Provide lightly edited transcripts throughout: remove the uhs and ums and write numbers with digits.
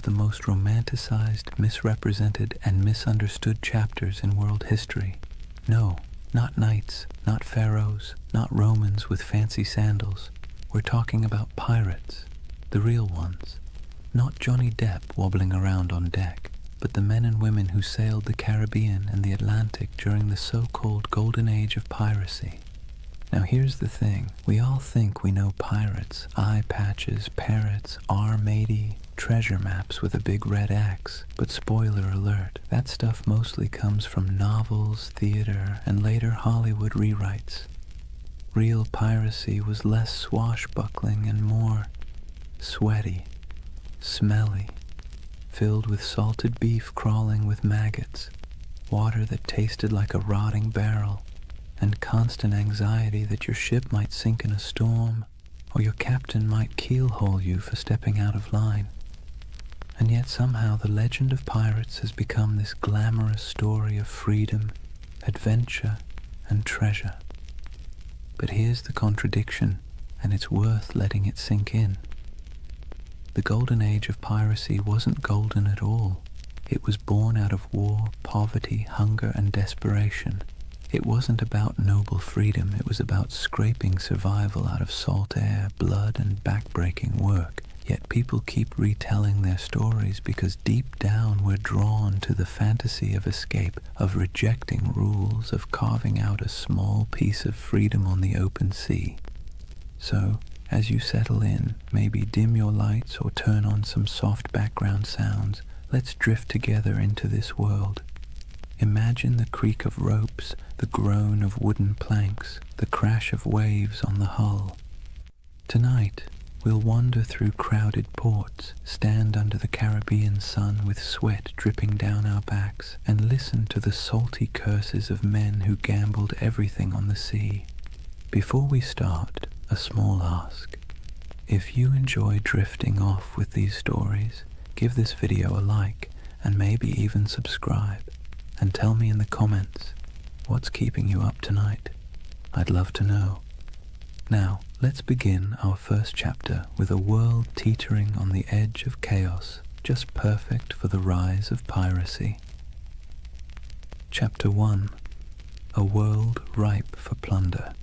the most romanticized, misrepresented, and misunderstood chapters in world history. No, not knights, not pharaohs, not Romans with fancy sandals. We're talking about pirates, the real ones. Not Johnny Depp wobbling around on deck, but the men and women who sailed the Caribbean and the Atlantic during the so-called Golden Age of Piracy. Now here's the thing, we all think we know pirates, eye patches, parrots, R-matey, treasure maps with a big red X, but spoiler alert, that stuff mostly comes from novels, theater, and later Hollywood rewrites. Real piracy was less swashbuckling and more sweaty, smelly, filled with salted beef crawling with maggots, water that tasted like a rotting barrel, and constant anxiety that your ship might sink in a storm, or your captain might keelhaul you for stepping out of line. And yet somehow the legend of pirates has become this glamorous story of freedom, adventure, and treasure. But here's the contradiction, and it's worth letting it sink in. The Golden Age of Piracy wasn't golden at all. It was born out of war, poverty, hunger, and desperation. It wasn't about noble freedom, it was about scraping survival out of salt air, blood, and backbreaking work. Yet people keep retelling their stories because deep down we're drawn to the fantasy of escape, of rejecting rules, of carving out a small piece of freedom on the open sea. So, as you settle in, maybe dim your lights or turn on some soft background sounds, let's drift together into this world. Imagine the creak of ropes, the groan of wooden planks, the crash of waves on the hull. Tonight, we'll wander through crowded ports, stand under the Caribbean sun with sweat dripping down our backs, and listen to the salty curses of men who gambled everything on the sea. Before we start, a small ask. If you enjoy drifting off with these stories, give this video a like, and maybe even subscribe. And tell me in the comments, what's keeping you up tonight? I'd love to know. Now, let's begin our first chapter with a world teetering on the edge of chaos, just perfect for the rise of piracy. Chapter 1. A world ripe for plunder.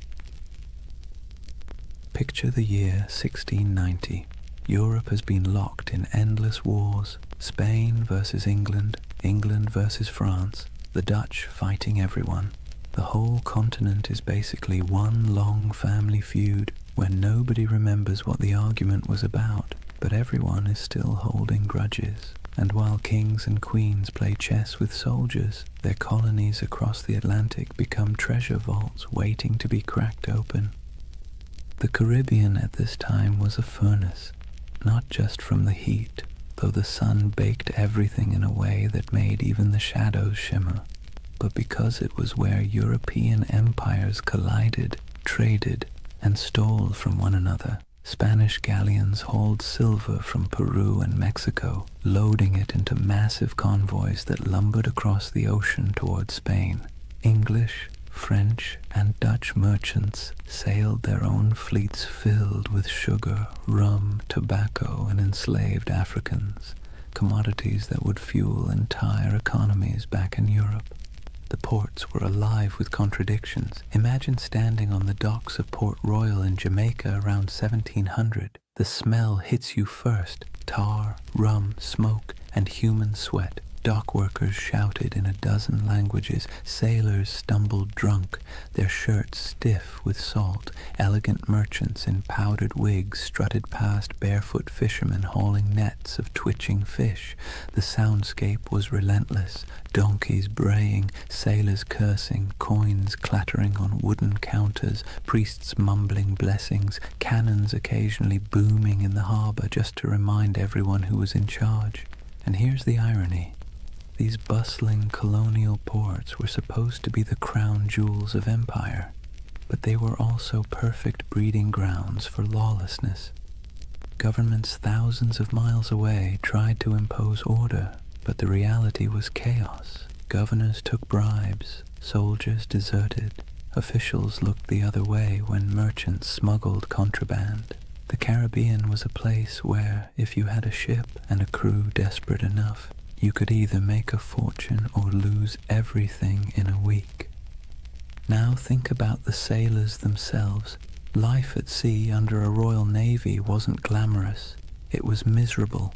Picture the year 1690. Europe has been locked in endless wars, Spain versus England, England versus France, the Dutch fighting everyone. The whole continent is basically one long family feud where nobody remembers what the argument was about, but everyone is still holding grudges. And while kings and queens play chess with soldiers, their colonies across the Atlantic become treasure vaults waiting to be cracked open. The Caribbean at this time was a furnace, not just from the heat, though the sun baked everything in a way that made even the shadows shimmer, but because it was where European empires collided, traded, and stole from one another. Spanish galleons hauled silver from Peru and Mexico, loading it into massive convoys that lumbered across the ocean toward Spain. English, French, and Dutch merchants sailed their own fleets filled with sugar, rum, tobacco, and enslaved Africans, commodities that would fuel entire economies back in Europe. The ports were alive with contradictions. Imagine standing on the docks of Port Royal in Jamaica around 1700. The smell hits you first: tar, rum, smoke, and human sweat. Dock workers shouted in a dozen languages, sailors stumbled drunk, their shirts stiff with salt, elegant merchants in powdered wigs strutted past barefoot fishermen hauling nets of twitching fish. The soundscape was relentless, donkeys braying, sailors cursing, coins clattering on wooden counters, priests mumbling blessings, cannons occasionally booming in the harbor just to remind everyone who was in charge. And here's the irony. These bustling colonial ports were supposed to be the crown jewels of empire, but they were also perfect breeding grounds for lawlessness. Governments thousands of miles away tried to impose order, but the reality was chaos. Governors took bribes, soldiers deserted, officials looked the other way when merchants smuggled contraband. The Caribbean was a place where, if you had a ship and a crew desperate enough, you could either make a fortune or lose everything in a week. Now think about the sailors themselves. Life at sea under a Royal Navy wasn't glamorous. It was miserable.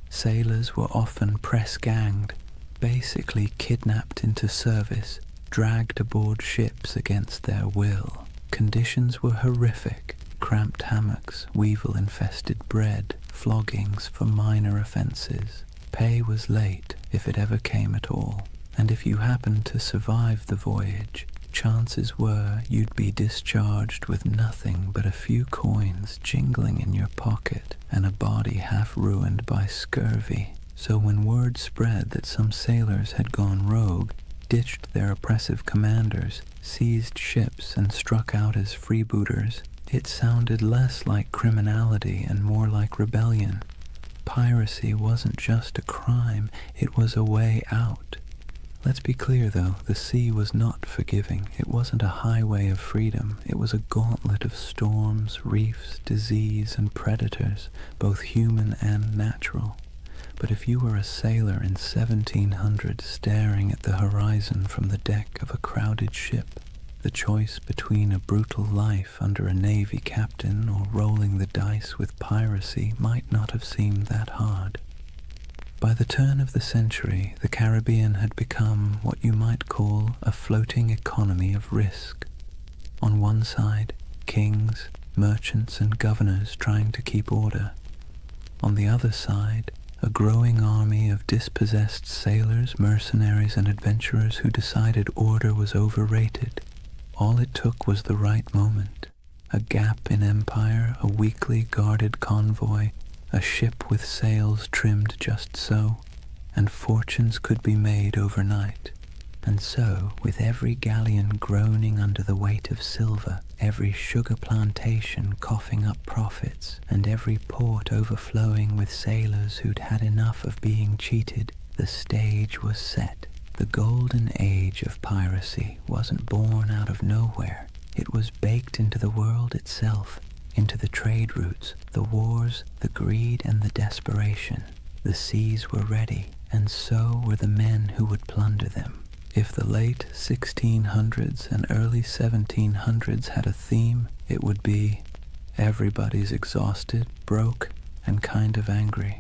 Sailors were often press-ganged, basically kidnapped into service, dragged aboard ships against their will. Conditions were horrific. Cramped hammocks, weevil-infested bread, floggings for minor offences. Pay was late, if it ever came at all, and if you happened to survive the voyage, chances were you'd be discharged with nothing but a few coins jingling in your pocket and a body half ruined by scurvy. So when word spread that some sailors had gone rogue, ditched their oppressive commanders, seized ships and struck out as freebooters, it sounded less like criminality and more like rebellion. Piracy wasn't just a crime, it was a way out. Let's be clear though, the sea was not forgiving. It wasn't a highway of freedom. It was a gauntlet of storms, reefs, disease, and predators, both human and natural. But if you were a sailor in 1700 staring at the horizon from the deck of a crowded ship, the choice between a brutal life under a navy captain or rolling the dice with piracy might not have seemed that hard. By the turn of the century, the Caribbean had become what you might call a floating economy of risk. On one side, kings, merchants, and governors trying to keep order. On the other side, a growing army of dispossessed sailors, mercenaries, and adventurers who decided order was overrated. All it took was the right moment, a gap in empire, a weakly guarded convoy, a ship with sails trimmed just so, and fortunes could be made overnight. And so, with every galleon groaning under the weight of silver, every sugar plantation coughing up profits, and every port overflowing with sailors who'd had enough of being cheated, the stage was set. The Golden Age of Piracy wasn't born out of nowhere. It was baked into the world itself, into the trade routes, the wars, the greed, and the desperation. The seas were ready, and so were the men who would plunder them. If the late 1600s and early 1700s had a theme, it would be everybody's exhausted, broke, and kind of angry.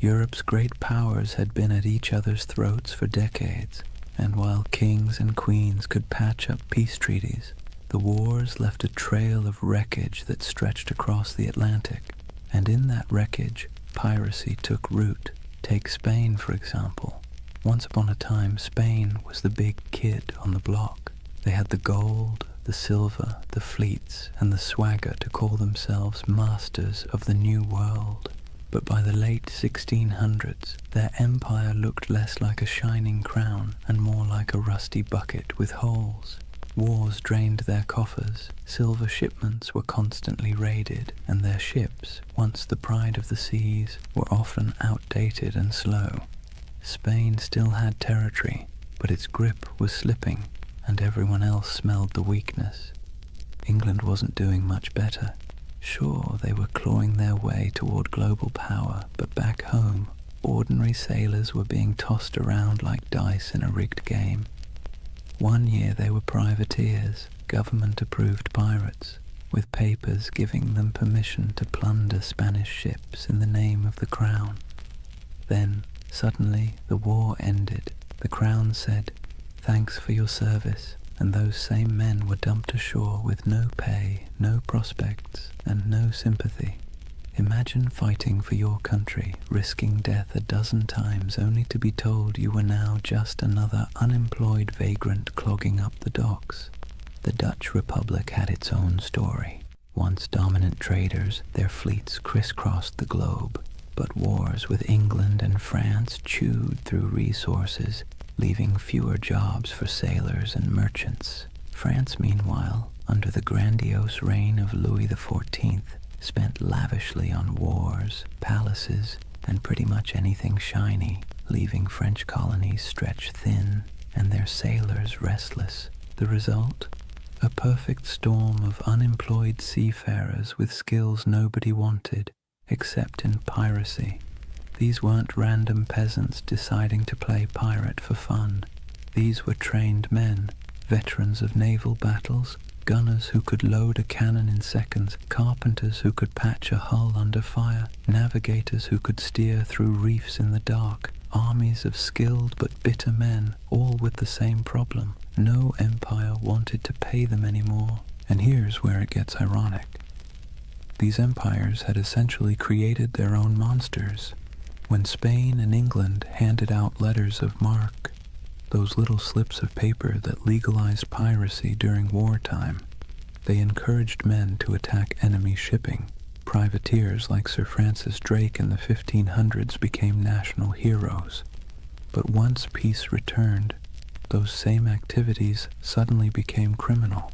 Europe's great powers had been at each other's throats for decades, and while kings and queens could patch up peace treaties, the wars left a trail of wreckage that stretched across the Atlantic, and in that wreckage, piracy took root. Take Spain, for example. Once upon a time, Spain was the big kid on the block. They had the gold, the silver, the fleets, and the swagger to call themselves masters of the New World. But by the late 1600s, their empire looked less like a shining crown and more like a rusty bucket with holes. Wars drained their coffers, silver shipments were constantly raided, and their ships, once the pride of the seas, were often outdated and slow. Spain still had territory, but its grip was slipping, and everyone else smelled the weakness. England wasn't doing much better. Sure, they were clawing their way toward global power, but back home, ordinary sailors were being tossed around like dice in a rigged game. One year they were privateers, government-approved pirates, with papers giving them permission to plunder Spanish ships in the name of the crown. Then, suddenly, the war ended. The crown said, "Thanks for your service," and those same men were dumped ashore with no pay, no prospects, and no sympathy. Imagine fighting for your country, risking death a dozen times only to be told you were now just another unemployed vagrant clogging up the docks. The Dutch Republic had its own story. Once dominant traders, their fleets crisscrossed the globe, but wars with England and France chewed through resources, leaving fewer jobs for sailors and merchants. France, meanwhile, under the grandiose reign of Louis XIV, spent lavishly on wars, palaces, and pretty much anything shiny, leaving French colonies stretched thin and their sailors restless. The result? a perfect storm of unemployed seafarers with skills nobody wanted except in piracy. These weren't random peasants deciding to play pirate for fun. These were trained men, veterans of naval battles, gunners who could load a cannon in seconds, carpenters who could patch a hull under fire, navigators who could steer through reefs in the dark, armies of skilled but bitter men, all with the same problem. No empire wanted to pay them anymore. And here's where it gets ironic. These empires had essentially created their own monsters. When Spain and England handed out letters of marque, those little slips of paper that legalized piracy during wartime, they encouraged men to attack enemy shipping. Privateers like Sir Francis Drake in the 1500s became national heroes. But once peace returned, those same activities suddenly became criminal.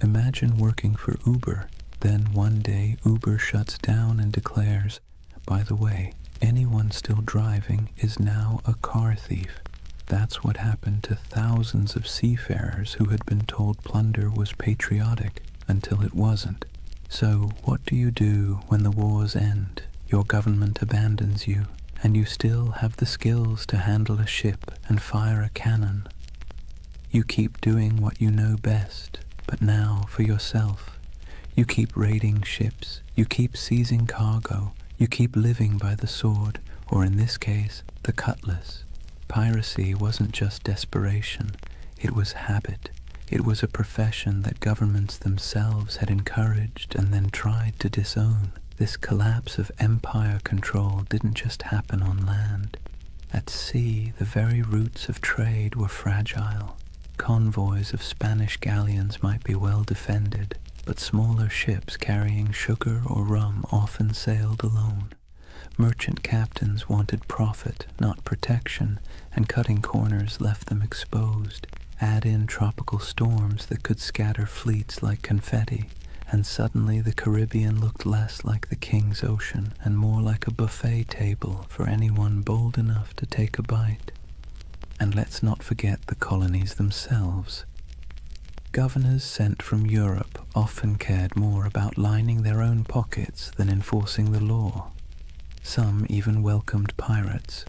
Imagine working for Uber. Then one day Uber shuts down and declares, by the way, anyone still driving is now a car thief. That's what happened to thousands of seafarers who had been told plunder was patriotic until it wasn't. So what do you do when the wars end, your government abandons you, and you still have the skills to handle a ship and fire a cannon? You keep doing what you know best, but now for yourself. You keep raiding ships, you keep seizing cargo, you keep living by the sword, or in this case, the cutlass. Piracy wasn't just desperation, it was habit. It was a profession that governments themselves had encouraged and then tried to disown. This collapse of empire control didn't just happen on land. At sea, the very roots of trade were fragile. Convoys of Spanish galleons might be well defended, but smaller ships carrying sugar or rum often sailed alone. Merchant captains wanted profit, not protection, and cutting corners left them exposed. Add in tropical storms that could scatter fleets like confetti, and suddenly the Caribbean looked less like the King's Ocean and more like a buffet table for anyone bold enough to take a bite. And let's not forget the colonies themselves. Governors sent from Europe often cared more about lining their own pockets than enforcing the law. Some even welcomed pirates,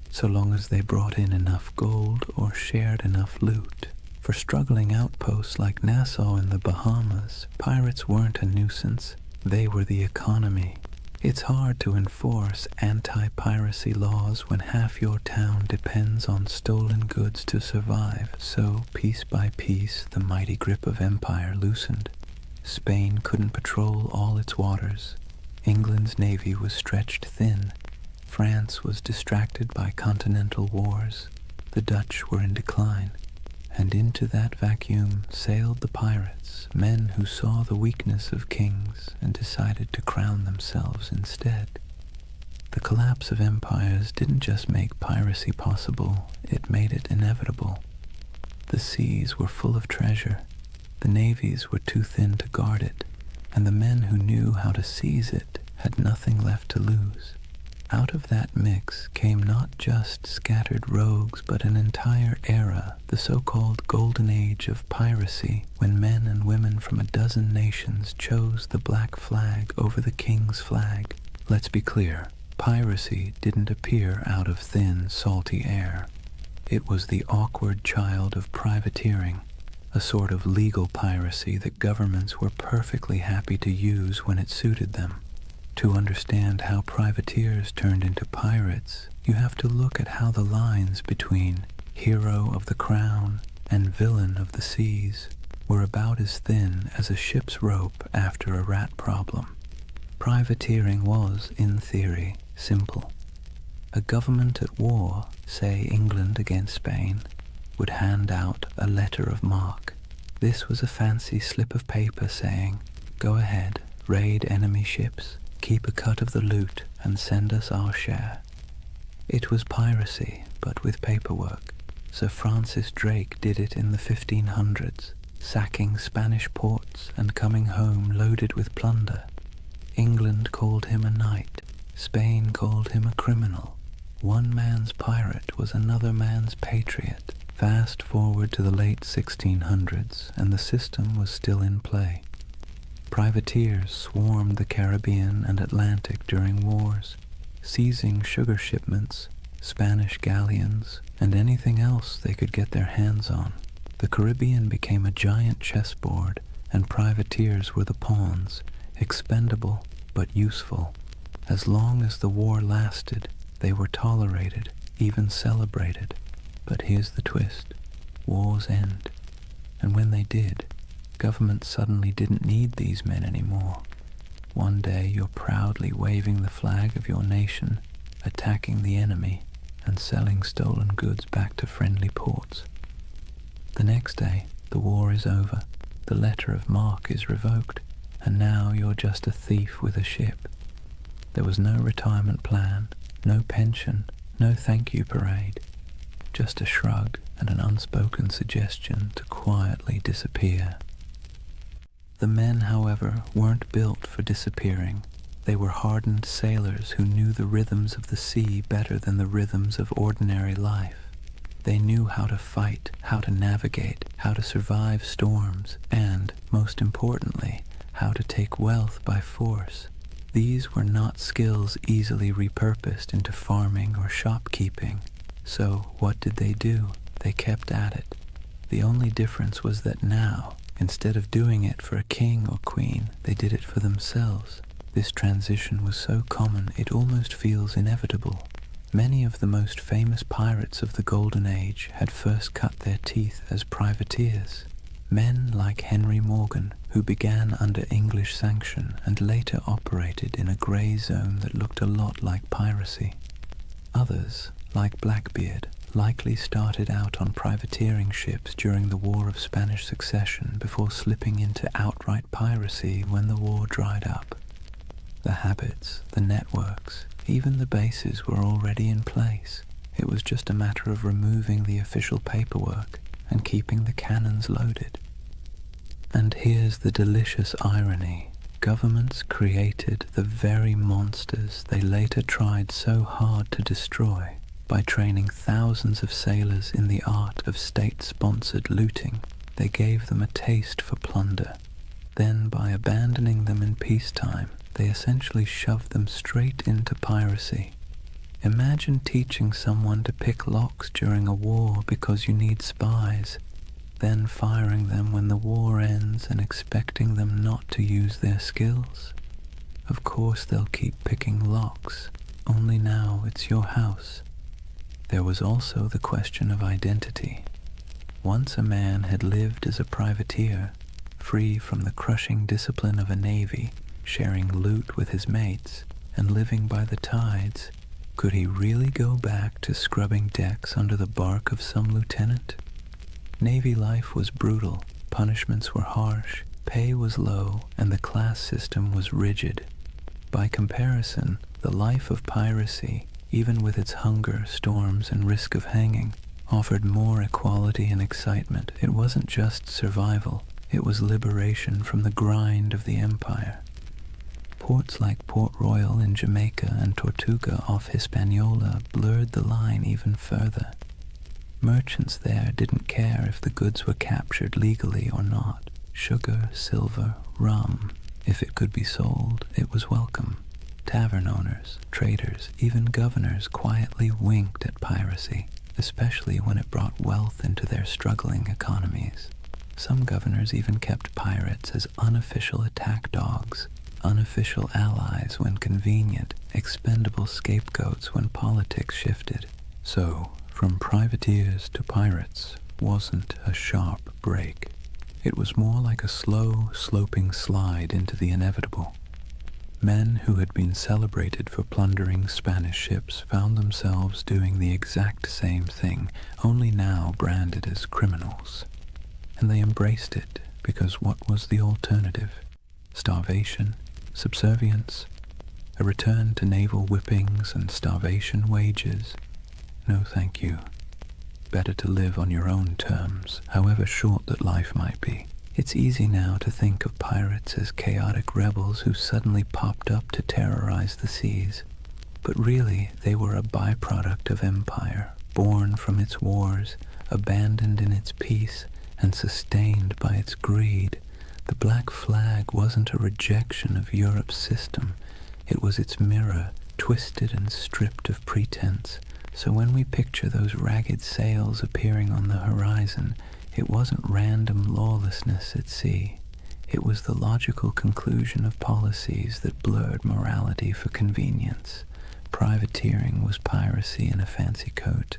so long as they brought in enough gold or shared enough loot. For struggling outposts like Nassau in the Bahamas, pirates weren't a nuisance, they were the economy. It's hard to enforce anti-piracy laws when half your town depends on stolen goods to survive, so piece by piece the mighty grip of empire loosened. Spain couldn't patrol all its waters. England's navy was stretched thin. France was distracted by continental wars. The Dutch were in decline. And into that vacuum sailed the pirates, men who saw the weakness of kings and decided to crown themselves instead. The collapse of empires didn't just make piracy possible, it made it inevitable. The seas were full of treasure. The navies were too thin to guard it, and the men who knew how to seize it had nothing left to lose. Out of that mix came not just scattered rogues, but an entire era, the so-called Golden Age of Piracy, when men and women from a dozen nations chose the black flag over the king's flag. Let's be clear, piracy didn't appear out of thin, salty air. It was the awkward child of privateering, a sort of legal piracy that governments were perfectly happy to use when it suited them. To understand how privateers turned into pirates, you have to look at how the lines between hero of the crown and villain of the seas were about as thin as a ship's rope after a rat problem. Privateering was, in theory, simple. A government at war, say England against Spain, would hand out a letter of marque. This was a fancy slip of paper saying, "Go ahead, raid enemy ships, keep a cut of the loot, and send us our share." It was piracy, but with paperwork. Sir Francis Drake did it in the 1500s, sacking Spanish ports and coming home loaded with plunder. England called him a knight. Spain called him a criminal. One man's pirate was another man's patriot. Fast forward to the late 1600s, and the system was still in play. Privateers swarmed the Caribbean and Atlantic during wars, seizing sugar shipments, Spanish galleons, and anything else they could get their hands on. The Caribbean became a giant chessboard, and privateers were the pawns, expendable but useful. As long as the war lasted, they were tolerated, even celebrated. But here's the twist. Wars end. And when they did, governments suddenly didn't need these men anymore. One day you're proudly waving the flag of your nation, attacking the enemy, and selling stolen goods back to friendly ports. The next day, the war is over, the letter of marque is revoked, and now you're just a thief with a ship. There was no retirement plan, no pension, no thank you parade. Just a shrug and an unspoken suggestion to quietly disappear. The men, however, weren't built for disappearing. They were hardened sailors who knew the rhythms of the sea better than the rhythms of ordinary life. They knew how to fight, how to navigate, how to survive storms, and, most importantly, how to take wealth by force. These were not skills easily repurposed into farming or shopkeeping. So what did they do? They kept at it. The only difference was that now, instead of doing it for a king or queen, they did it for themselves. This transition was so common it almost feels inevitable. Many of the most famous pirates of the Golden Age had first cut their teeth as privateers. Men like Henry Morgan, who began under English sanction and later operated in a grey zone that looked a lot like piracy. Others, like Blackbeard, likely started out on privateering ships during the War of Spanish Succession before slipping into outright piracy when the war dried up. The habits, the networks, even the bases were already in place. It was just a matter of removing the official paperwork and keeping the cannons loaded. And here's the delicious irony. Governments created the very monsters they later tried so hard to destroy. By training thousands of sailors in the art of state-sponsored looting, they gave them a taste for plunder. Then, by abandoning them in peacetime, they essentially shoved them straight into piracy. Imagine teaching someone to pick locks during a war because you need spies, then firing them when the war ends and expecting them not to use their skills. Of course they'll keep picking locks, only now it's your house. There was also the question of identity. Once a man had lived as a privateer, free from the crushing discipline of a navy, sharing loot with his mates, and living by the tides, could he really go back to scrubbing decks under the bark of some lieutenant? Navy life was brutal, punishments were harsh, pay was low, and the class system was rigid. By comparison, the life of piracy, even with its hunger, storms, and risk of hanging, offered more equality and excitement. It wasn't just survival, it was liberation from the grind of the empire. Ports like Port Royal in Jamaica and Tortuga off Hispaniola blurred the line even further. Merchants there didn't care if the goods were captured legally or not. Sugar, silver, rum, if it could be sold, it was welcome. Tavern owners, traders, even governors quietly winked at piracy, especially when it brought wealth into their struggling economies. Some governors even kept pirates as unofficial attack dogs, unofficial allies when convenient, expendable scapegoats when politics shifted. So, from privateers to pirates wasn't a sharp break. It was more like a slow, sloping slide into the inevitable. Men who had been celebrated for plundering Spanish ships found themselves doing the exact same thing, only now branded as criminals. And they embraced it, because what was the alternative? Starvation, subservience, a return to naval whippings and starvation wages? No thank you. Better to live on your own terms, however short that life might be. It's easy now to think of pirates as chaotic rebels who suddenly popped up to terrorize the seas. But really, they were a byproduct of empire, born from its wars, abandoned in its peace and sustained by its greed. The black flag wasn't a rejection of Europe's system, it was its mirror, twisted and stripped of pretense. So when we picture those ragged sails appearing on the horizon, it wasn't random lawlessness at sea. It was the logical conclusion of policies that blurred morality for convenience. Privateering was piracy in a fancy coat,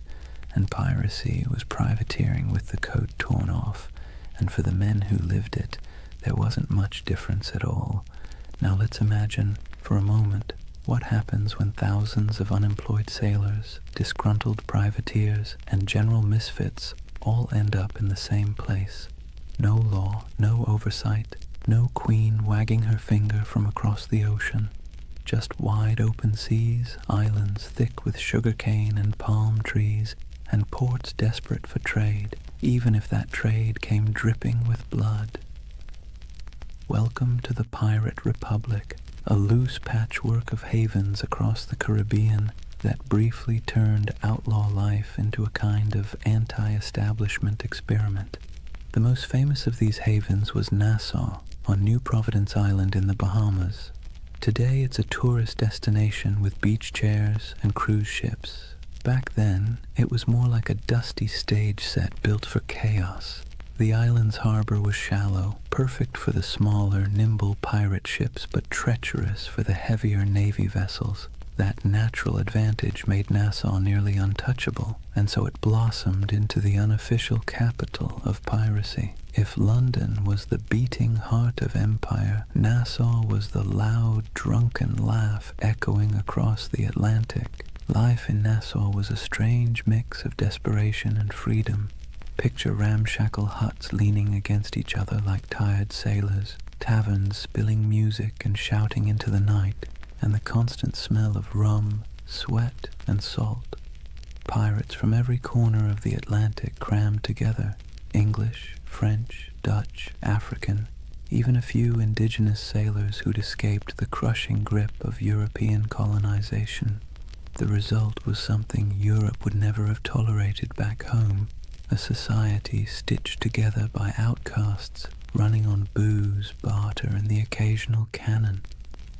and piracy was privateering with the coat torn off, and for the men who lived it, there wasn't much difference at all. Now let's imagine, for a moment, what happens when thousands of unemployed sailors, disgruntled privateers, and general misfits all end up in the same place. No law, no oversight, no queen wagging her finger from across the ocean. Just wide open seas, islands thick with sugar cane and palm trees, and ports desperate for trade, even if that trade came dripping with blood. Welcome to the Pirate Republic, a loose patchwork of havens across the Caribbean that briefly turned outlaw life into a kind of anti-establishment experiment. The most famous of these havens was Nassau, on New Providence Island in the Bahamas. Today it's a tourist destination with beach chairs and cruise ships. Back then, it was more like a dusty stage set built for chaos. The island's harbor was shallow, perfect for the smaller, nimble pirate ships, but treacherous for the heavier navy vessels. That natural advantage made Nassau nearly untouchable, and so it blossomed into the unofficial capital of piracy. If London was the beating heart of empire, Nassau was the loud, drunken laugh echoing across the Atlantic. Life in Nassau was a strange mix of desperation and freedom. Picture ramshackle huts leaning against each other like tired sailors, taverns spilling music and shouting into the night, and the constant smell of rum, sweat, and salt. Pirates from every corner of the Atlantic crammed together, English, French, Dutch, African, even a few indigenous sailors who'd escaped the crushing grip of European colonization. The result was something Europe would never have tolerated back home, a society stitched together by outcasts, running on booze, barter, and the occasional cannon.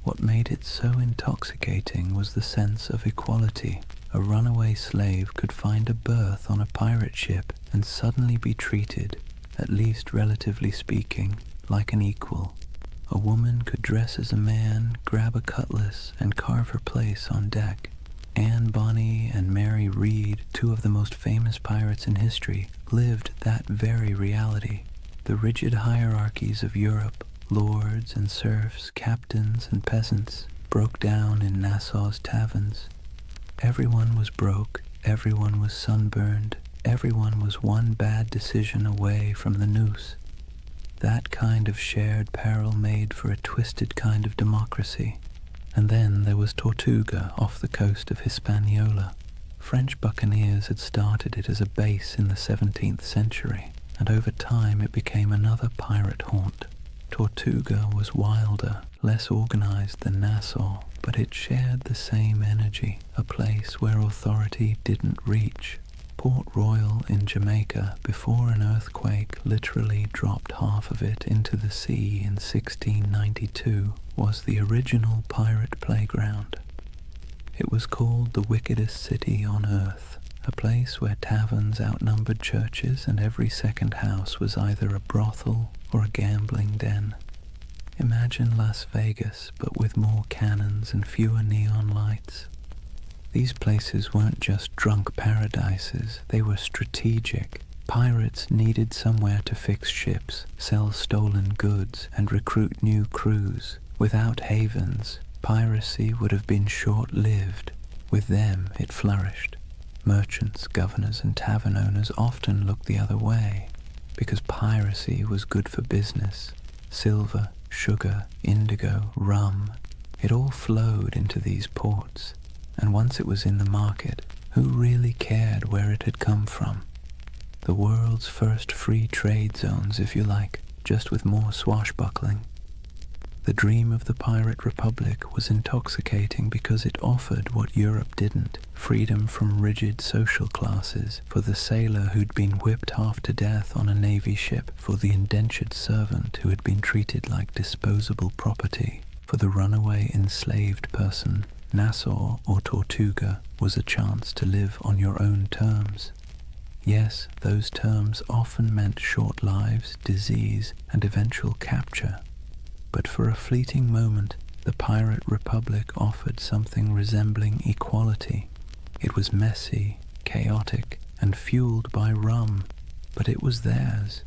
What made it so intoxicating was the sense of equality. A runaway slave could find a berth on a pirate ship and suddenly be treated, at least relatively speaking, like an equal. A woman could dress as a man, grab a cutlass, and carve her place on deck. Anne Bonny and Mary Read, two of the most famous pirates in history, lived that very reality. The rigid hierarchies of Europe, lords and serfs, captains and peasants, broke down in Nassau's taverns. Everyone was broke, everyone was sunburned, everyone was one bad decision away from the noose. That kind of shared peril made for a twisted kind of democracy. And then there was Tortuga off the coast of Hispaniola. French buccaneers had started it as a base in the 17th century, and over time it became another pirate haunt. Tortuga was wilder, less organized than Nassau, but it shared the same energy, a place where authority didn't reach. Port Royal in Jamaica, before an earthquake literally dropped half of it into the sea in 1692, was the original pirate playground. It was called the wickedest city on earth, a place where taverns outnumbered churches and every second house was either a brothel or a gambling den. Imagine Las Vegas, but with more cannons and fewer neon lights. These places weren't just drunk paradises, they were strategic. Pirates needed somewhere to fix ships, sell stolen goods, and recruit new crews. Without havens, piracy would have been short-lived. With them, it flourished. Merchants, governors, and tavern owners often looked the other way, because piracy was good for business. Silver, sugar, indigo, rum, it all flowed into these ports. And once it was in the market, who really cared where it had come from? The world's first free trade zones, if you like, just with more swashbuckling. The dream of the Pirate Republic was intoxicating because it offered what Europe didn't: freedom from rigid social classes, for the sailor who'd been whipped half to death on a navy ship, for the indentured servant who had been treated like disposable property, for the runaway enslaved person. Nassau or Tortuga was a chance to live on your own terms. Yes, those terms often meant short lives, disease, and eventual capture. But for a fleeting moment, the Pirate Republic offered something resembling equality. It was messy, chaotic, and fueled by rum, but it was theirs.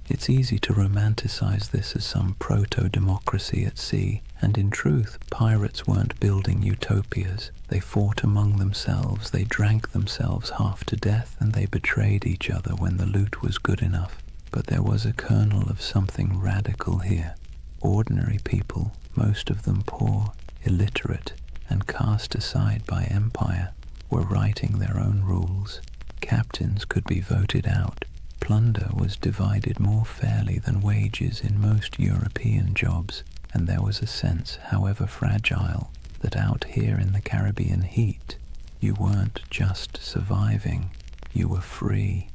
It's easy to romanticize this as some proto-democracy at sea, and in truth, pirates weren't building utopias. They fought among themselves, they drank themselves half to death, and they betrayed each other when the loot was good enough. But there was a kernel of something radical here. Ordinary people, most of them poor, illiterate, and cast aside by empire, were writing their own rules. Captains could be voted out. Plunder was divided more fairly than wages in most European jobs, and there was a sense, however fragile, that out here in the Caribbean heat, you weren't just surviving, you were free.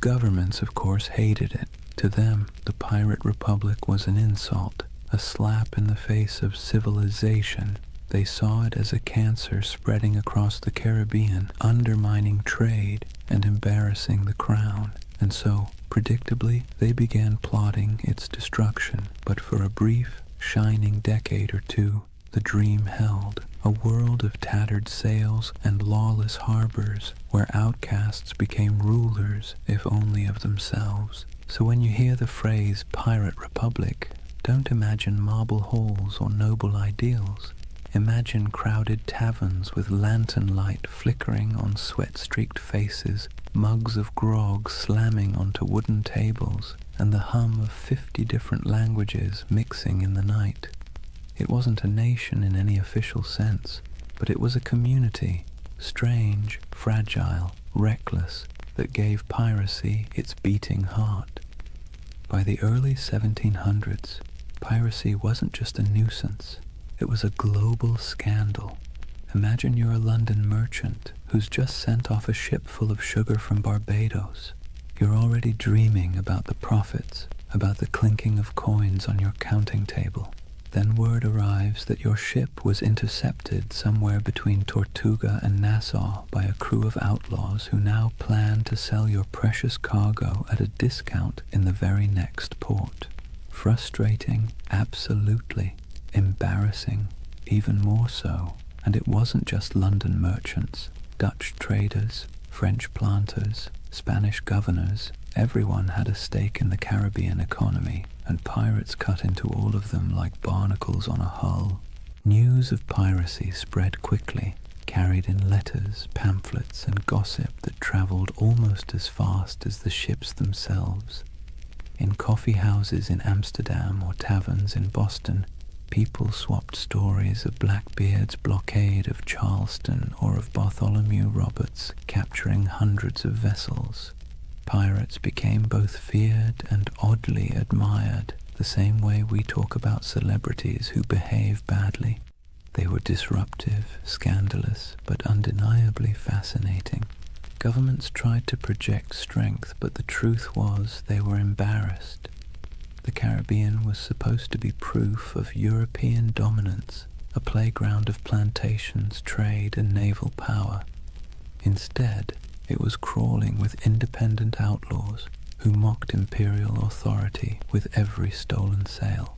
Governments, of course, hated it. To them, the Pirate Republic was an insult, a slap in the face of civilization. They saw it as a cancer spreading across the Caribbean, undermining trade and embarrassing the crown. And so, predictably, they began plotting its destruction. But for a brief, shining decade or two, the dream held. A world of tattered sails and lawless harbors, where outcasts became rulers, if only of themselves. So when you hear the phrase Pirate Republic, don't imagine marble halls or noble ideals. Imagine crowded taverns with lantern light flickering on sweat-streaked faces, mugs of grog slamming onto wooden tables, and the hum of 50 different languages mixing in the night. It wasn't a nation in any official sense, but it was a community, strange, fragile, reckless, that gave piracy its beating heart. By the early 1700s, piracy wasn't just a nuisance, it was a global scandal. Imagine you're a London merchant who's just sent off a ship full of sugar from Barbados. You're already dreaming about the profits, about the clinking of coins on your counting table. Then word arrives that your ship was intercepted somewhere between Tortuga and Nassau by a crew of outlaws who now plan to sell your precious cargo at a discount in the very next port. Frustrating, absolutely. Embarrassing, even more so. And it wasn't just London merchants, Dutch traders, French planters, Spanish governors. Everyone had a stake in the Caribbean economy, and pirates cut into all of them like barnacles on a hull. News of piracy spread quickly, carried in letters, pamphlets, and gossip that traveled almost as fast as the ships themselves. In coffee houses in Amsterdam or taverns in Boston, people swapped stories of Blackbeard's blockade of Charleston or of Bartholomew Roberts capturing hundreds of vessels. Pirates became both feared and oddly admired, the same way we talk about celebrities who behave badly. They were disruptive, scandalous, but undeniably fascinating. Governments tried to project strength, but the truth was they were embarrassed. The Caribbean was supposed to be proof of European dominance, a playground of plantations, trade, and naval power. Instead, it was crawling with independent outlaws who mocked imperial authority with every stolen sail.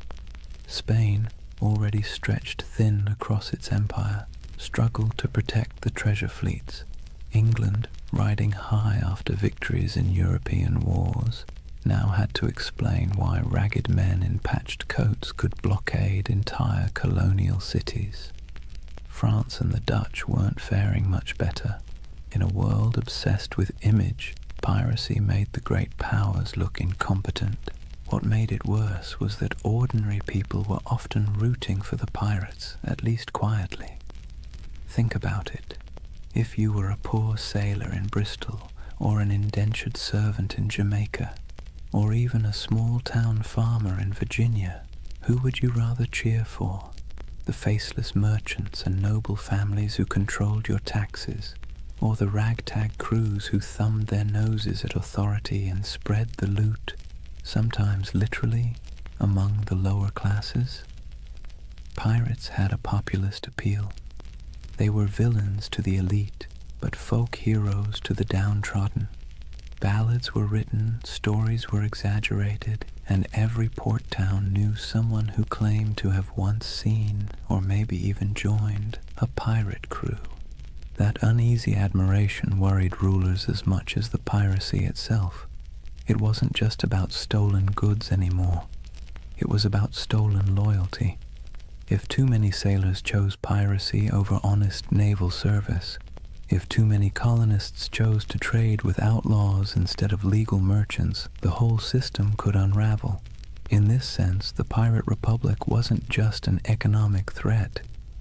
Spain, already stretched thin across its empire, struggled to protect the treasure fleets. England, riding high after victories in European wars, now had to explain why ragged men in patched coats could blockade entire colonial cities. France and the Dutch weren't faring much better. In a world obsessed with image, piracy made the great powers look incompetent. What made it worse was that ordinary people were often rooting for the pirates, at least quietly. Think about it. If you were a poor sailor in Bristol, or an indentured servant in Jamaica, or even a small-town farmer in Virginia, Who would you rather cheer for? The faceless merchants and noble families who controlled your taxes, or the ragtag crews who thumbed their noses at authority and spread the loot, sometimes literally, among the lower classes? Pirates had a populist appeal. They were villains to the elite, but folk heroes to the downtrodden. Ballads were written, stories were exaggerated, and every port town knew someone who claimed to have once seen, or maybe even joined, a pirate crew. That uneasy admiration worried rulers as much as the piracy itself. It wasn't just about stolen goods anymore. It was about stolen loyalty. If too many sailors chose piracy over honest naval service, if too many colonists chose to trade with outlaws instead of legal merchants, the whole system could unravel. In this sense, the Pirate Republic wasn't just an economic threat.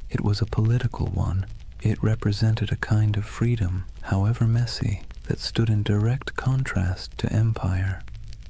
It was a political one. It represented a kind of freedom, however messy, that stood in direct contrast to empire.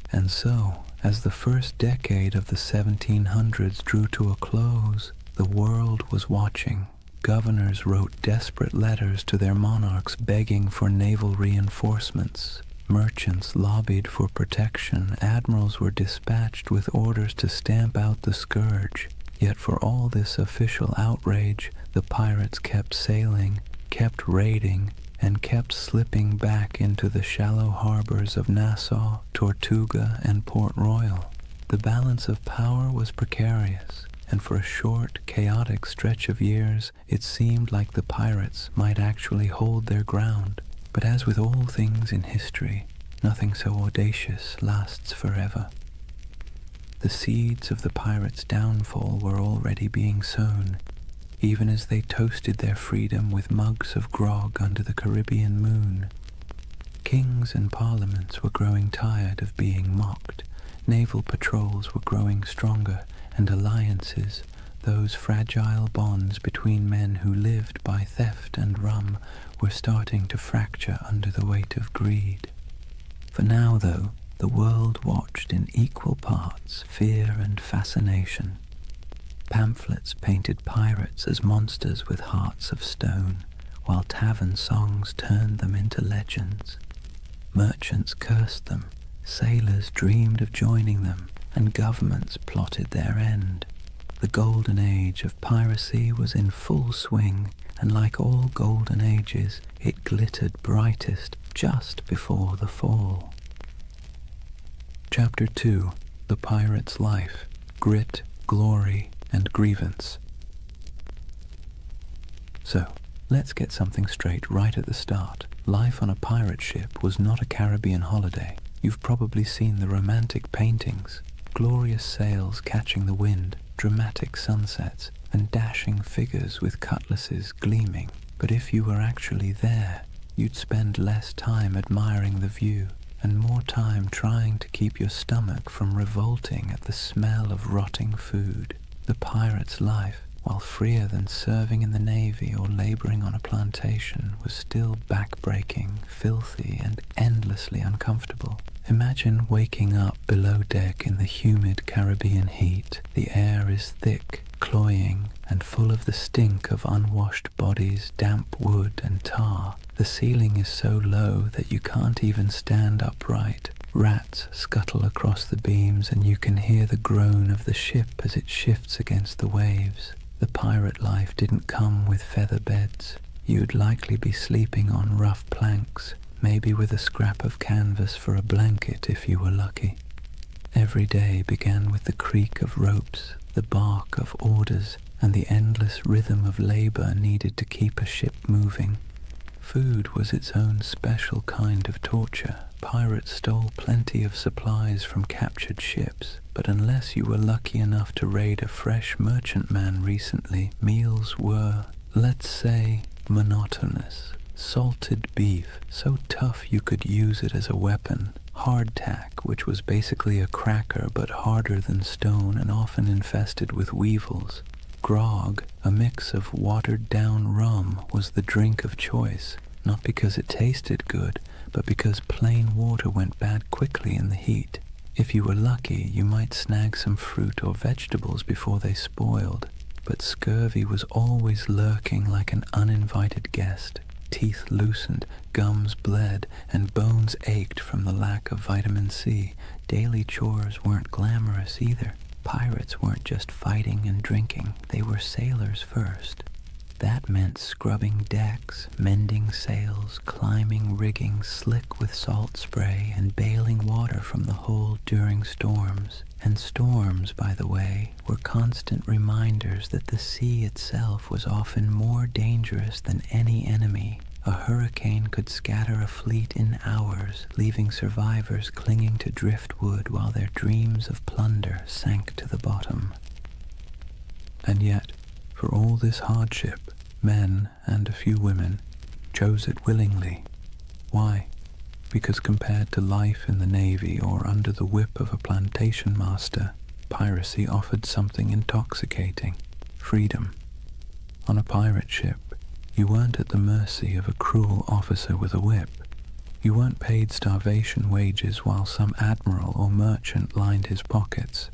And so, as the first decade of the 1700s drew to a close, the world was watching. Governors wrote desperate letters to their monarchs begging for naval reinforcements. Merchants lobbied for protection. Admirals were dispatched with orders to stamp out the scourge. Yet for all this official outrage, the pirates kept sailing, kept raiding, and kept slipping back into the shallow harbors of Nassau, Tortuga, and Port Royal. The balance of power was precarious, and for a short, chaotic stretch of years, it seemed like the pirates might actually hold their ground. But as with all things in history, nothing so audacious lasts forever. The seeds of the pirates' downfall were already being sown, even as they toasted their freedom with mugs of grog under the Caribbean moon. Kings and parliaments were growing tired of being mocked. Naval patrols were growing stronger, and alliances, those fragile bonds between men who lived by theft and rum, were starting to fracture under the weight of greed. For now, though, the world watched in equal parts fear and fascination. Pamphlets painted pirates as monsters with hearts of stone, while tavern songs turned them into legends. Merchants cursed them, sailors dreamed of joining them, and governments plotted their end. The Golden Age of Piracy was in full swing, and like all golden ages, it glittered brightest just before the fall. Chapter 2. The Pirate's Life, Grit, Glory, and Grievance. So, let's get something straight right at the start. Life on a pirate ship was not a Caribbean holiday. You've probably seen the romantic paintings, glorious sails catching the wind, dramatic sunsets, and dashing figures with cutlasses gleaming. But if you were actually there, you'd spend less time admiring the view and more time trying to keep your stomach from revolting at the smell of rotting food. The pirate's life, while freer than serving in the Navy or laboring on a plantation, was still back-breaking, filthy, and endlessly uncomfortable. Imagine waking up below deck in the humid Caribbean heat. The air is thick, cloying, and full of the stink of unwashed bodies, damp wood, and tar. The ceiling is so low that you can't even stand upright. Rats scuttle across the beams, and you can hear the groan of the ship as it shifts against the waves. The pirate life didn't come with feather beds. You'd likely be sleeping on rough planks, maybe with a scrap of canvas for a blanket if you were lucky. Every day began with the creak of ropes, the bark of orders, and the endless rhythm of labor needed to keep a ship moving. Food was its own special kind of torture. Pirates stole plenty of supplies from captured ships, but unless you were lucky enough to raid a fresh merchantman recently, meals were, let's say, monotonous. Salted beef, so tough you could use it as a weapon. Hardtack, which was basically a cracker but harder than stone and often infested with weevils. Grog, a mix of watered-down rum, was the drink of choice, not because it tasted good, but because plain water went bad quickly in the heat. If you were lucky, you might snag some fruit or vegetables before they spoiled, but scurvy was always lurking like an uninvited guest. Teeth loosened, gums bled, and bones ached from the lack of vitamin C. Daily chores weren't glamorous either. Pirates weren't just fighting and drinking, they were sailors first. That meant scrubbing decks, mending sails, climbing rigging slick with salt spray, and bailing water from the hold during storms. And storms, by the way, were constant reminders that the sea itself was often more dangerous than any enemy. A hurricane could scatter a fleet in hours, leaving survivors clinging to driftwood while their dreams of plunder sank to the bottom. And yet, for all this hardship, men, and a few women, chose it willingly. Why? Because compared to life in the Navy or under the whip of a plantation master, piracy offered something intoxicating: freedom. On a pirate ship, you weren't at the mercy of a cruel officer with a whip. You weren't paid starvation wages while some admiral or merchant lined his pockets.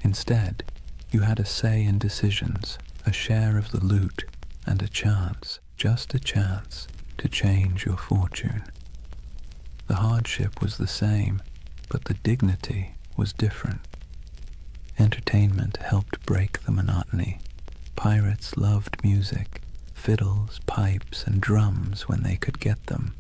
Instead, you had a say in decisions, a share of the loot, and a chance, just a chance, to change your fortune. The hardship was the same, but the dignity was different. Entertainment helped break the monotony. Pirates loved music, fiddles, pipes, and drums when they could get them.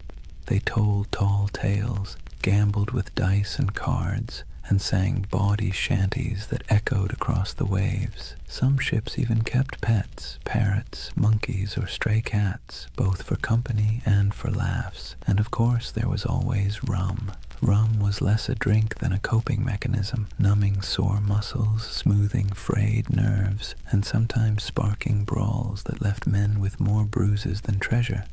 They told tall tales, gambled with dice and cards, and sang bawdy shanties that echoed across the waves. Some ships even kept pets, parrots, monkeys, or stray cats, both for company and for laughs. And of course there was always rum. Rum was less a drink than a coping mechanism, numbing sore muscles, smoothing frayed nerves, and sometimes sparking brawls that left men with more bruises than treasure.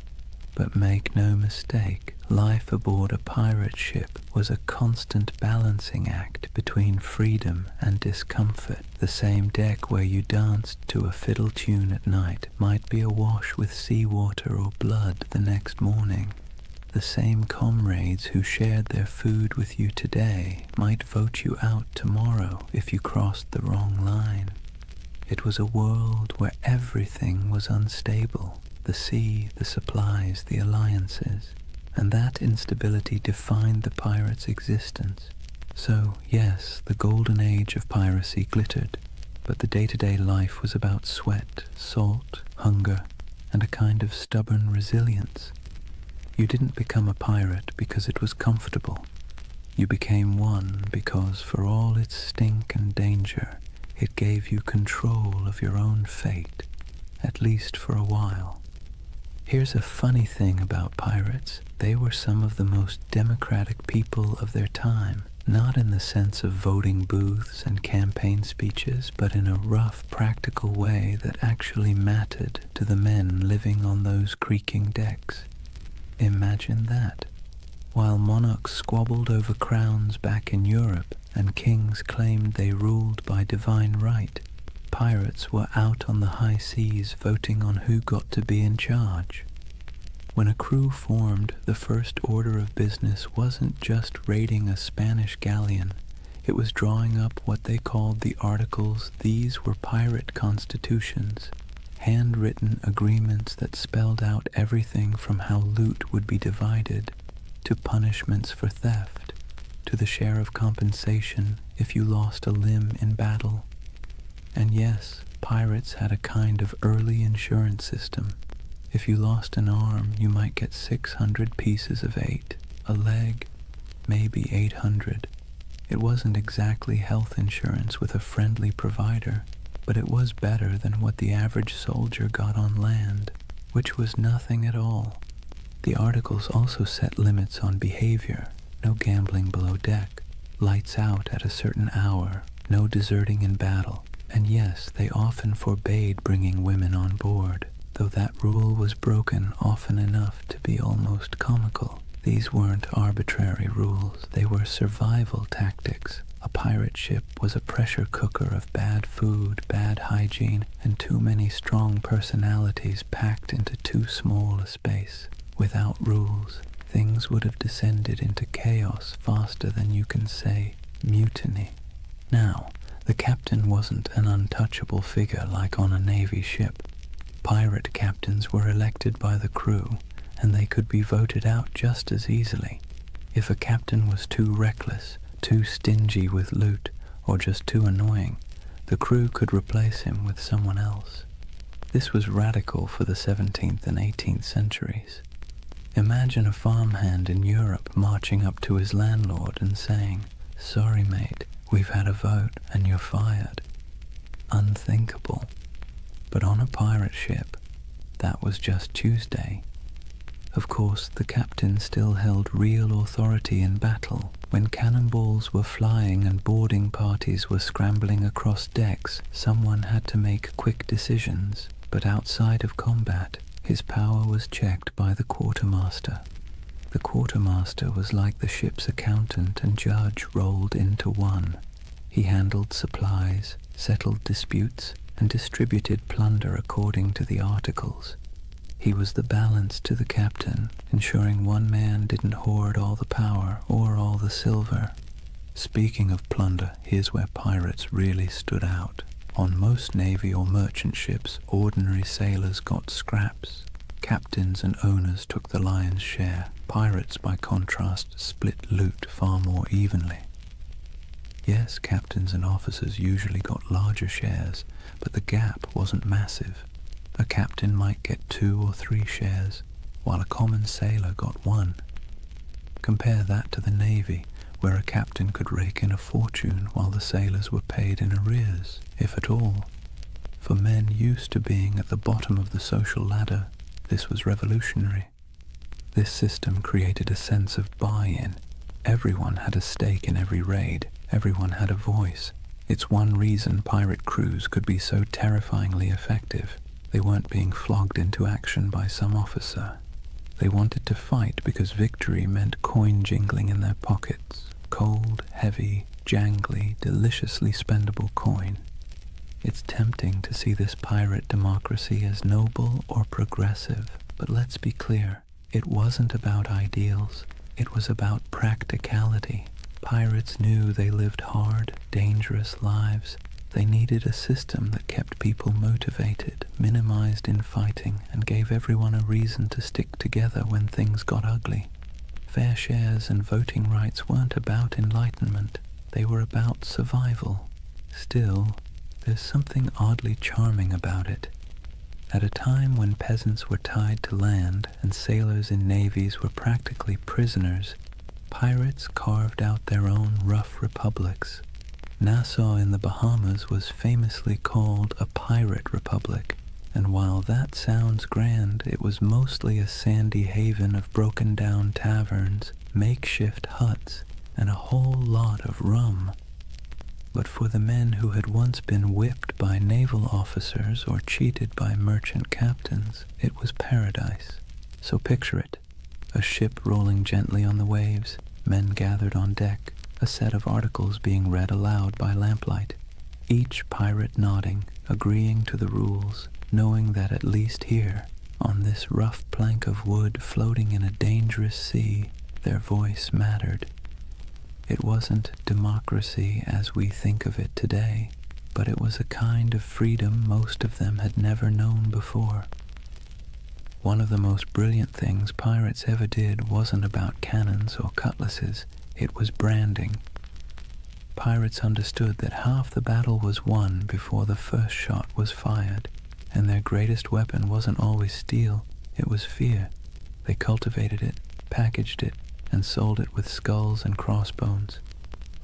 But make no mistake, life aboard a pirate ship was a constant balancing act between freedom and discomfort. The same deck where you danced to a fiddle tune at night might be awash with seawater or blood the next morning. The same comrades who shared their food with you today might vote you out tomorrow if you crossed the wrong line. It was a world where everything was unstable. The sea, the supplies, the alliances, and that instability defined the pirate's existence. So, yes, the Golden Age of Piracy glittered, but the day-to-day life was about sweat, salt, hunger, and a kind of stubborn resilience. You didn't become a pirate because it was comfortable. You became one because, for all its stink and danger, it gave you control of your own fate, at least for a while. Here's a funny thing about pirates. They were some of the most democratic people of their time, not in the sense of voting booths and campaign speeches, but in a rough, practical way that actually mattered to the men living on those creaking decks. Imagine that. While monarchs squabbled over crowns back in Europe and kings claimed they ruled by divine right, pirates were out on the high seas voting on who got to be in charge. When a crew formed, the first order of business wasn't just raiding a Spanish galleon. It was drawing up what they called the Articles. These were pirate constitutions, handwritten agreements that spelled out everything from how loot would be divided, to punishments for theft, to the share of compensation if you lost a limb in battle. And yes, pirates had a kind of early insurance system. If you lost an arm, you might get 600 pieces of 8, a leg, maybe 800. It wasn't exactly health insurance with a friendly provider, but it was better than what the average soldier got on land, which was nothing at all. The articles also set limits on behavior: no gambling below deck, lights out at a certain hour, no deserting in battle. And yes, they often forbade bringing women on board, though that rule was broken often enough to be almost comical. These weren't arbitrary rules, they were survival tactics. A pirate ship was a pressure cooker of bad food, bad hygiene, and too many strong personalities packed into too small a space. Without rules, things would have descended into chaos faster than you can say. mutiny. Now, the captain wasn't an untouchable figure like on a Navy ship. Pirate captains were elected by the crew, and they could be voted out just as easily. If a captain was too reckless, too stingy with loot, or just too annoying, the crew could replace him with someone else. This was radical for the 17th and 18th centuries. Imagine a farmhand in Europe marching up to his landlord and saying, "Sorry mate, we've had a vote and you're fired." Unthinkable. But on a pirate ship, that was just Tuesday. Of course, the captain still held real authority in battle. When cannonballs were flying and boarding parties were scrambling across decks, someone had to make quick decisions. But outside of combat, his power was checked by the quartermaster. The quartermaster was like the ship's accountant and judge rolled into one. He handled supplies, settled disputes, and distributed plunder according to the articles. He was the balance to the captain, ensuring one man didn't hoard all the power or all the silver. Speaking of plunder, here's where pirates really stood out. On most navy or merchant ships, ordinary sailors got scraps. Captains and owners took the lion's share. Pirates, by contrast, split loot far more evenly. Yes, captains and officers usually got larger shares, but the gap wasn't massive. A captain might get 2 or 3 shares, while a common sailor got 1. Compare that to the Navy, where a captain could rake in a fortune while the sailors were paid in arrears, if at all. For men used to being at the bottom of the social ladder, this was revolutionary. This system created a sense of buy-in. Everyone had a stake in every raid. Everyone had a voice. It's one reason pirate crews could be so terrifyingly effective. They weren't being flogged into action by some officer. They wanted to fight because victory meant coin jingling in their pockets. Cold, heavy, jangly, deliciously spendable coin. It's tempting to see this pirate democracy as noble or progressive, but let's be clear, it wasn't about ideals. It was about practicality. Pirates knew they lived hard, dangerous lives. They needed a system that kept people motivated, minimized infighting, and gave everyone a reason to stick together when things got ugly. Fair shares and voting rights weren't about enlightenment. They were about survival. Still, there's something oddly charming about it. At a time when peasants were tied to land and sailors in navies were practically prisoners, pirates carved out their own rough republics. Nassau in the Bahamas was famously called a pirate republic, and while that sounds grand, it was mostly a sandy haven of broken-down taverns, makeshift huts, and a whole lot of rum. But for the men who had once been whipped by naval officers or cheated by merchant captains, it was paradise. So picture it. A ship rolling gently on the waves, men gathered on deck, a set of articles being read aloud by lamplight, each pirate nodding, agreeing to the rules, knowing that at least here, on this rough plank of wood floating in a dangerous sea, their voice mattered. It wasn't democracy as we think of it today, but it was a kind of freedom most of them had never known before. One of the most brilliant things pirates ever did wasn't about cannons or cutlasses, it was branding. Pirates understood that half the battle was won before the first shot was fired, and their greatest weapon wasn't always steel, it was fear. They cultivated it, packaged it, and sold it with skulls and crossbones.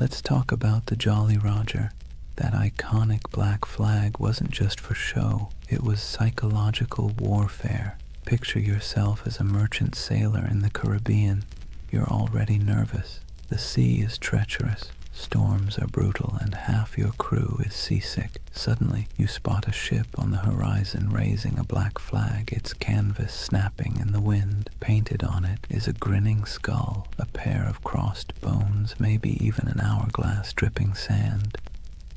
Let's talk about the Jolly Roger. That iconic black flag wasn't just for show, it was psychological warfare. Picture yourself as a merchant sailor in the Caribbean. You're already nervous. The sea is treacherous, storms are brutal, and half your crew is seasick. Suddenly, you spot a ship on the horizon raising a black flag, its canvas snapping in the wind. Painted on it is a grinning skull, a pair of crossed bones, maybe even an hourglass dripping sand.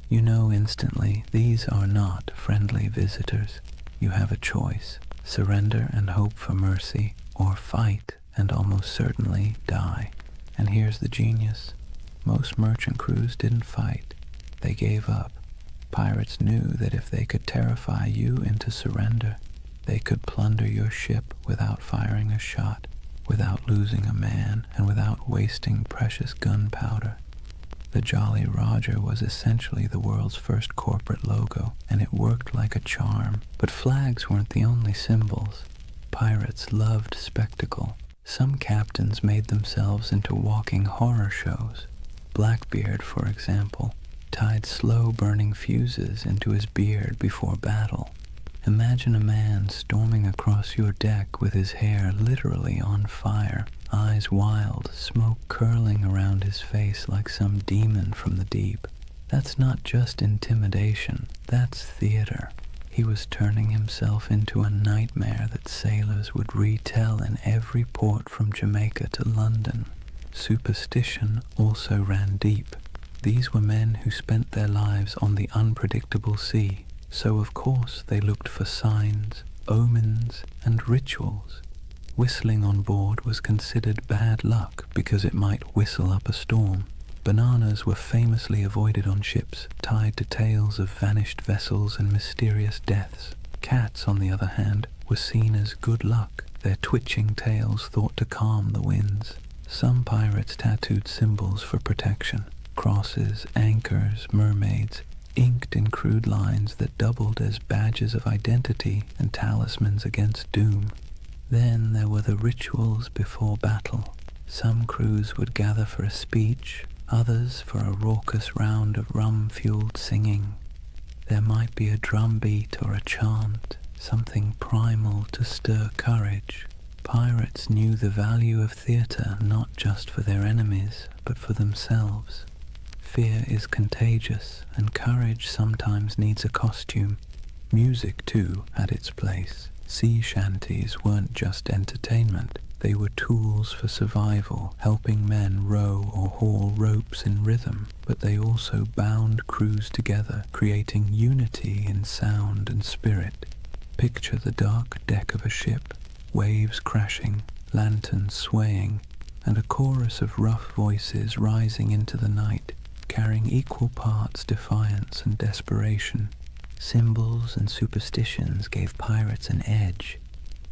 You know instantly these are not friendly visitors. You have a choice: surrender and hope for mercy, or fight and almost certainly die. And here's the genius. Most merchant crews didn't fight. They gave up. Pirates knew that if they could terrify you into surrender, they could plunder your ship without firing a shot, without losing a man, and without wasting precious gunpowder. The Jolly Roger was essentially the world's first corporate logo, and it worked like a charm. But flags weren't the only symbols. Pirates loved spectacle. Some captains made themselves into walking horror shows. Blackbeard, for example, tied slow-burning fuses into his beard before battle. Imagine a man storming across your deck with his hair literally on fire, eyes wild, smoke curling around his face like some demon from the deep. That's not just intimidation, that's theater. He was turning himself into a nightmare that sailors would retell in every port from Jamaica to London. Superstition also ran deep. These were men who spent their lives on the unpredictable sea, so of course they looked for signs, omens, and rituals. Whistling on board was considered bad luck because it might whistle up a storm. Bananas were famously avoided on ships, tied to tales of vanished vessels and mysterious deaths. Cats, on the other hand, were seen as good luck, their twitching tails thought to calm the winds. Some pirates tattooed symbols for protection: crosses, anchors, mermaids, inked in crude lines that doubled as badges of identity and talismans against doom. Then there were the rituals before battle. Some crews would gather for a speech, others for a raucous round of rum-fueled singing. There might be a drum beat or a chant, something primal to stir courage. Pirates knew the value of theater not just for their enemies, but for themselves. Fear is contagious, and courage sometimes needs a costume. Music, too, had its place. Sea shanties weren't just entertainment. They were tools for survival, helping men row or haul ropes in rhythm, but they also bound crews together, creating unity in sound and spirit. Picture the dark deck of a ship, waves crashing, lanterns swaying, and a chorus of rough voices rising into the night, carrying equal parts defiance and desperation. Symbols and superstitions gave pirates an edge.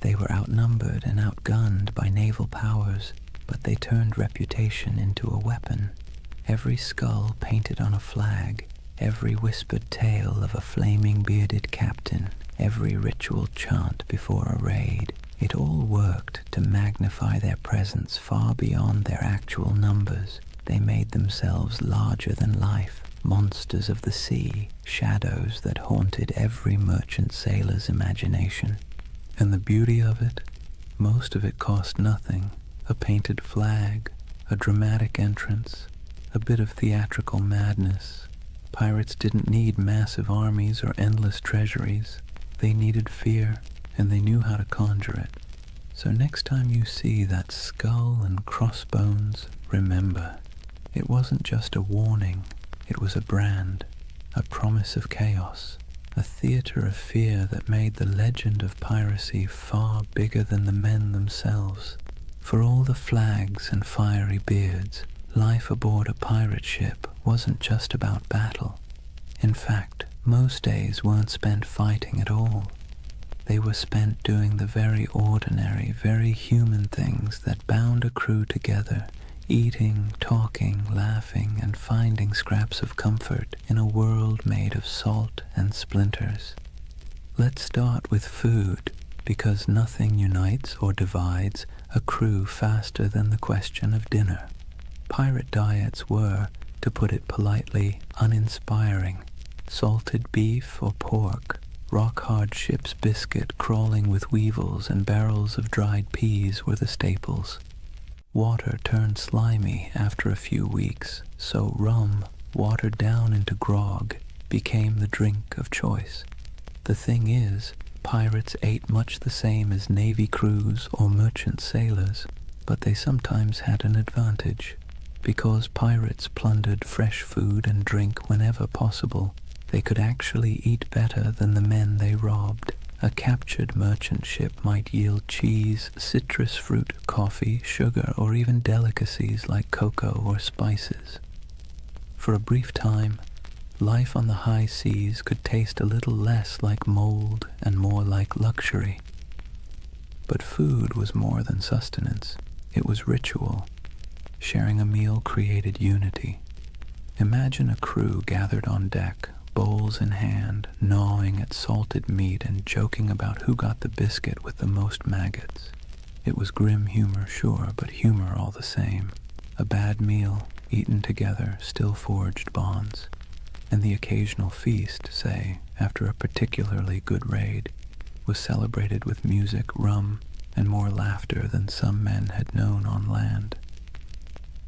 They were outnumbered and outgunned by naval powers, but they turned reputation into a weapon. Every skull painted on a flag, every whispered tale of a flaming bearded captain, every ritual chant before a raid, it all worked to magnify their presence far beyond their actual numbers. They made themselves larger than life, monsters of the sea, shadows that haunted every merchant sailor's imagination. And the beauty of it? Most of it cost nothing. A painted flag, a dramatic entrance, a bit of theatrical madness. Pirates didn't need massive armies or endless treasuries. They needed fear, and they knew how to conjure it. So next time you see that skull and crossbones, remember, it wasn't just a warning, it was a brand, a promise of chaos, a theater of fear that made the legend of piracy far bigger than the men themselves. For all the flags and fiery beards, life aboard a pirate ship wasn't just about battle. In fact, most days weren't spent fighting at all. They were spent doing the very ordinary, very human things that bound a crew together, eating, talking, laughing, and finding scraps of comfort in a world made of salt and splinters. Let's start with food, because nothing unites or divides a crew faster than the question of dinner. Pirate diets were, to put it politely, uninspiring. Salted beef or pork, rock-hard ship's biscuit crawling with weevils and barrels of dried peas were the staples. Water turned slimy after a few weeks, so rum, watered down into grog, became the drink of choice. The thing is, pirates ate much the same as navy crews or merchant sailors, but they sometimes had an advantage. Because pirates plundered fresh food and drink whenever possible, they could actually eat better than the men they robbed. A captured merchant ship might yield cheese, citrus fruit, coffee, sugar, or even delicacies like cocoa or spices. For a brief time, life on the high seas could taste a little less like mold and more like luxury. But food was more than sustenance. It was ritual. Sharing a meal created unity. Imagine a crew gathered on deck, bowls in hand, gnawing at salted meat and joking about who got the biscuit with the most maggots. It was grim humor, sure, but humor all the same. A bad meal, eaten together, still forged bonds. And the occasional feast, say, after a particularly good raid, was celebrated with music, rum, and more laughter than some men had known on land.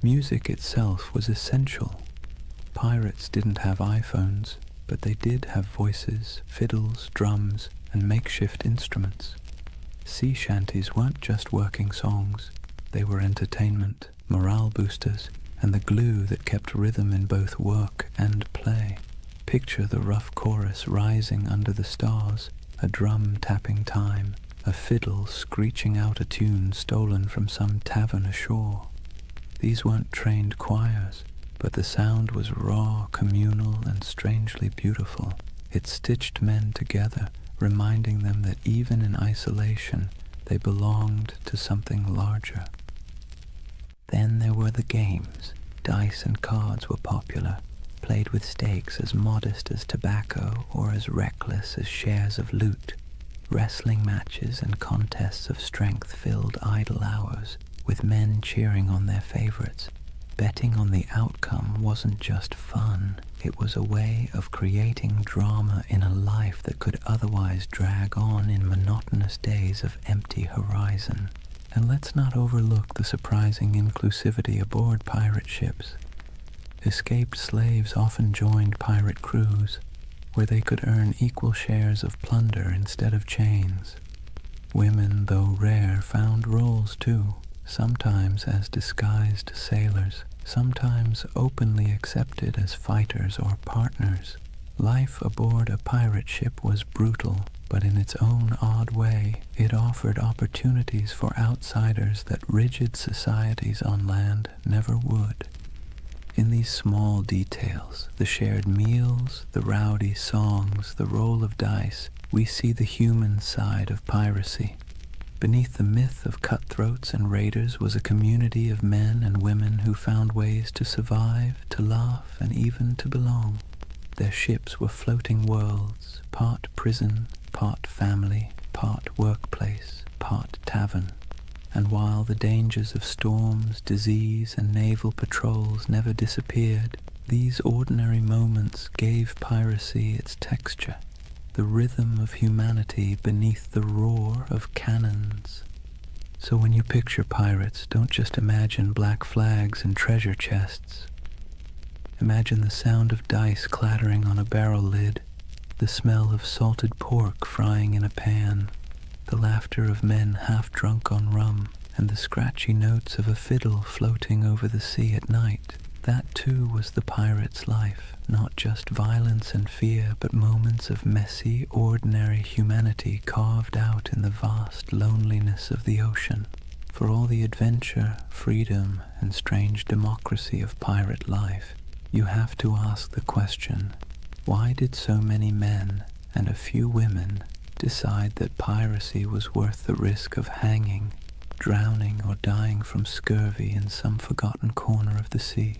Music itself was essential. Pirates didn't have iPhones, but they did have voices, fiddles, drums, and makeshift instruments. Sea shanties weren't just working songs. They were entertainment, morale boosters, and the glue that kept rhythm in both work and play. Picture the rough chorus rising under the stars, a drum tapping time, a fiddle screeching out a tune stolen from some tavern ashore. These weren't trained choirs, but the sound was raw, communal, and strangely beautiful. It stitched men together, reminding them that even in isolation, they belonged to something larger. Then there were the games. Dice and cards were popular, played with stakes as modest as tobacco or as reckless as shares of loot. Wrestling matches and contests of strength filled idle hours, with men cheering on their favorites. Betting on the outcome wasn't just fun, it was a way of creating drama in a life that could otherwise drag on in monotonous days of empty horizon. And let's not overlook the surprising inclusivity aboard pirate ships. Escaped slaves often joined pirate crews, where they could earn equal shares of plunder instead of chains. Women, though rare, found roles too, sometimes as disguised sailors, sometimes openly accepted as fighters or partners. Life aboard a pirate ship was brutal, but in its own odd way, it offered opportunities for outsiders that rigid societies on land never would. In these small details, the shared meals, the rowdy songs, the roll of dice, we see the human side of piracy. Beneath the myth of cutthroats and raiders was a community of men and women who found ways to survive, to laugh, and even to belong. Their ships were floating worlds, part prison, part family, part workplace, part tavern. And while the dangers of storms, disease, and naval patrols never disappeared, these ordinary moments gave piracy its texture, the rhythm of humanity beneath the roar of cannons. So when you picture pirates, don't just imagine black flags and treasure chests. Imagine the sound of dice clattering on a barrel lid, the smell of salted pork frying in a pan, the laughter of men half drunk on rum, and the scratchy notes of a fiddle floating over the sea at night. That too was the pirate's life, not just violence and fear, but moments of messy, ordinary humanity carved out in the vast loneliness of the ocean. For all the adventure, freedom, and strange democracy of pirate life, you have to ask the question, why did so many men and a few women decide that piracy was worth the risk of hanging, drowning, or dying from scurvy in some forgotten corner of the sea?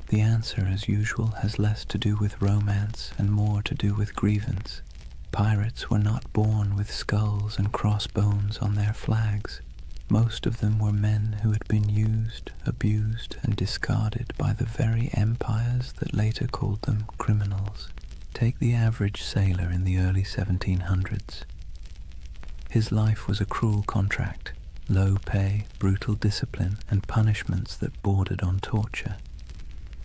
The answer, as usual, has less to do with romance and more to do with grievance. Pirates were not born with skulls and crossbones on their flags. Most of them were men who had been used, abused, and discarded by the very empires that later called them criminals. Take the average sailor in the early 1700s. His life was a cruel contract, low pay, brutal discipline, and punishments that bordered on torture.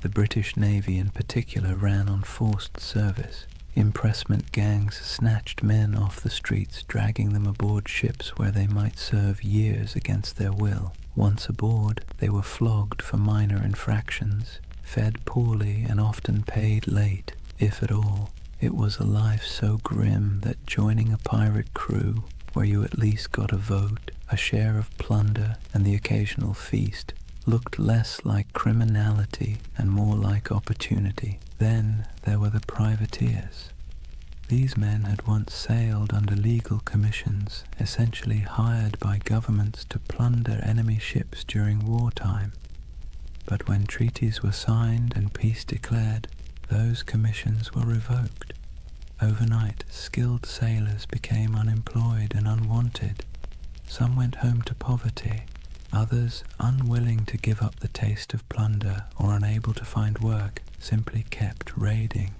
The British Navy in particular ran on forced service. Impressment gangs snatched men off the streets, dragging them aboard ships where they might serve years against their will. Once aboard, they were flogged for minor infractions, fed poorly, and often paid late, if at all. It was a life so grim that joining a pirate crew, where you at least got a vote, a share of plunder, and the occasional feast, looked less like criminality and more like opportunity. Then there were the privateers. These men had once sailed under legal commissions, essentially hired by governments to plunder enemy ships during wartime. But when treaties were signed and peace declared, those commissions were revoked. Overnight, skilled sailors became unemployed and unwanted. Some went home to poverty. Others, unwilling to give up the taste of plunder or unable to find work, simply kept raiding.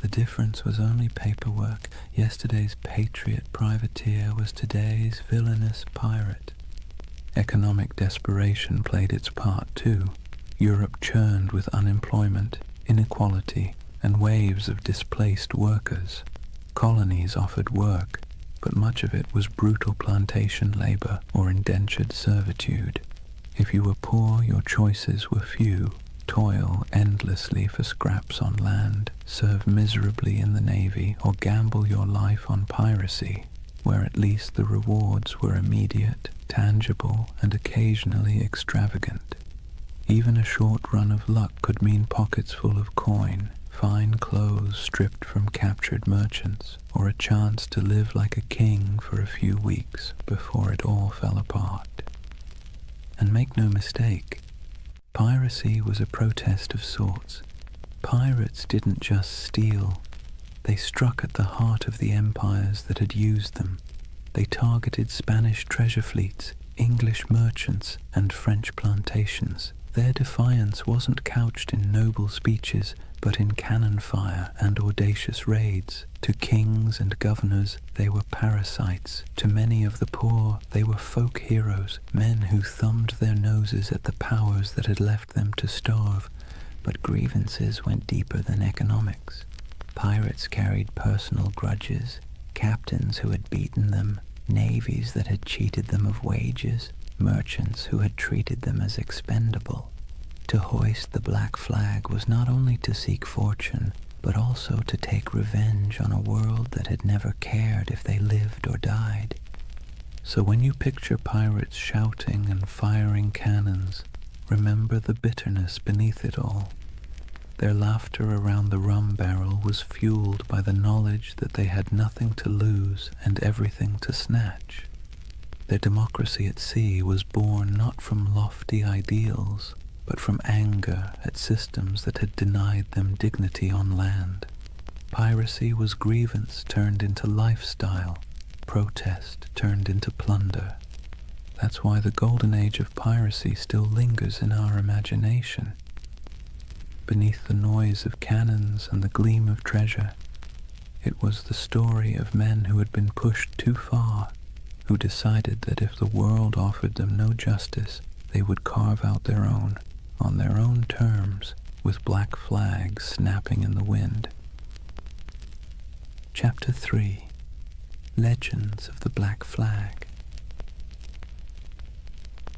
The difference was only paperwork. Yesterday's patriot privateer was today's villainous pirate. Economic desperation played its part too. Europe churned with unemployment, inequality, and waves of displaced workers. Colonies offered work, but much of it was brutal plantation labor or indentured servitude. If you were poor, your choices were few. Toil endlessly for scraps on land, serve miserably in the navy, or gamble your life on piracy, where at least the rewards were immediate, tangible, and occasionally extravagant. Even a short run of luck could mean pockets full of coin, fine clothes stripped from captured merchants, or a chance to live like a king for a few weeks before it all fell apart. And make no mistake, piracy was a protest of sorts. Pirates didn't just steal. They struck at the heart of the empires that had used them. They targeted Spanish treasure fleets, English merchants, and French plantations. Their defiance wasn't couched in noble speeches, but in cannon fire and audacious raids. To kings and governors, they were parasites. To many of the poor, they were folk heroes, men who thumbed their noses at the powers that had left them to starve. But grievances went deeper than economics. Pirates carried personal grudges, captains who had beaten them, navies that had cheated them of wages, merchants who had treated them as expendable. To hoist the black flag was not only to seek fortune, but also to take revenge on a world that had never cared if they lived or died. So when you picture pirates shouting and firing cannons, remember the bitterness beneath it all. Their laughter around the rum barrel was fueled by the knowledge that they had nothing to lose and everything to snatch. Their democracy at sea was born not from lofty ideals, but from anger at systems that had denied them dignity on land. Piracy was grievance turned into lifestyle, protest turned into plunder. That's why the Golden Age of Piracy still lingers in our imagination. Beneath the noise of cannons and the gleam of treasure, it was the story of men who had been pushed too far, who decided that if the world offered them no justice, they would carve out their own, on their own terms, with black flags snapping in the wind. Chapter 3. Legends of the Black Flag.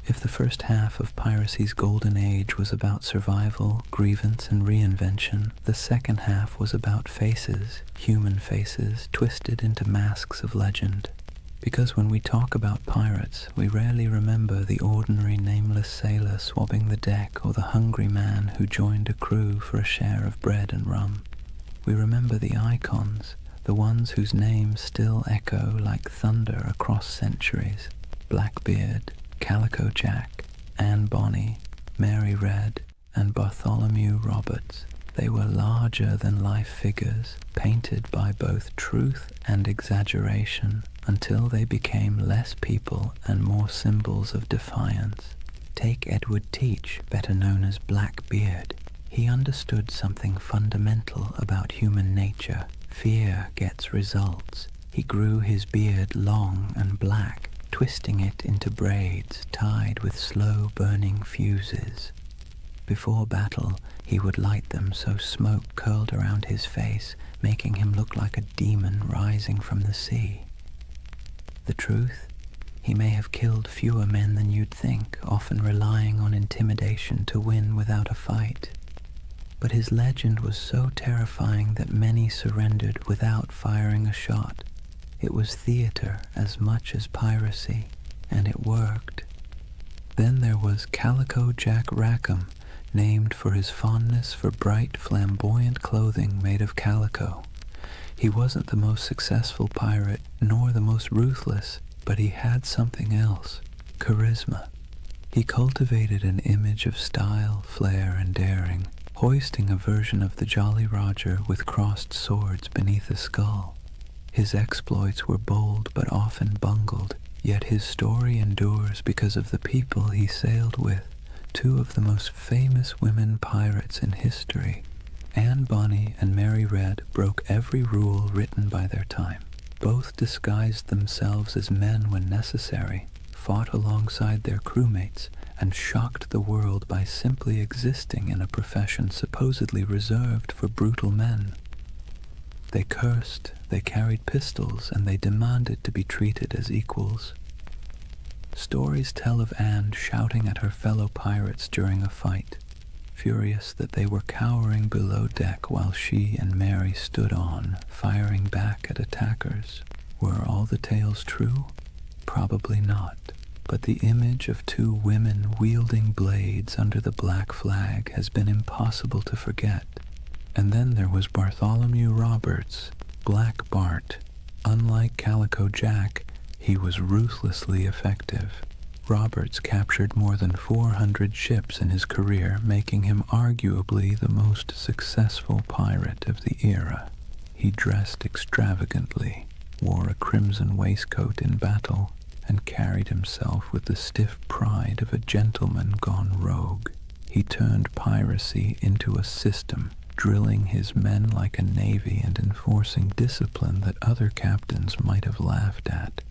If the first half of piracy's golden age was about survival, grievance, and reinvention, the second half was about faces, human faces, twisted into masks of legend. Because when we talk about pirates, we rarely remember the ordinary nameless sailor swabbing the deck or the hungry man who joined a crew for a share of bread and rum. We remember the icons, the ones whose names still echo like thunder across centuries: Blackbeard, Calico Jack, Anne Bonny, Mary Red, and Bartholomew Roberts. They were larger-than-life figures, painted by both truth and exaggeration, until they became less people and more symbols of defiance. Take Edward Teach, better known as Blackbeard. He understood something fundamental about human nature. Fear gets results. He grew his beard long and black, twisting it into braids tied with slow-burning fuses. Before battle, he would light them so smoke curled around his face, making him look like a demon rising from the sea. The truth? He may have killed fewer men than you'd think, often relying on intimidation to win without a fight. But his legend was so terrifying that many surrendered without firing a shot. It was theater as much as piracy, and it worked. Then there was Calico Jack Rackham, named for his fondness for bright, flamboyant clothing made of calico. He wasn't the most successful pirate, nor the most ruthless, but he had something else: charisma. He cultivated an image of style, flair, and daring, hoisting a version of the Jolly Roger with crossed swords beneath a skull. His exploits were bold but often bungled, yet his story endures because of the people he sailed with, two of the most famous women pirates in history. Anne Bonny and Mary Red broke every rule written by their time. Both disguised themselves as men when necessary, fought alongside their crewmates, and shocked the world by simply existing in a profession supposedly reserved for brutal men. They cursed, they carried pistols, and they demanded to be treated as equals. Stories tell of Anne shouting at her fellow pirates during a fight, furious that they were cowering below deck while she and Mary stood on, firing back at attackers. Were all the tales true? Probably not. But the image of two women wielding blades under the black flag has been impossible to forget. And then there was Bartholomew Roberts, Black Bart. Unlike Calico Jack, he was ruthlessly effective. Roberts captured more than 400 ships in his career, making him arguably the most successful pirate of the era. He dressed extravagantly, wore a crimson waistcoat in battle, and carried himself with the stiff pride of a gentleman gone rogue. He turned piracy into a system, drilling his men like a navy and enforcing discipline that other captains might have laughed at.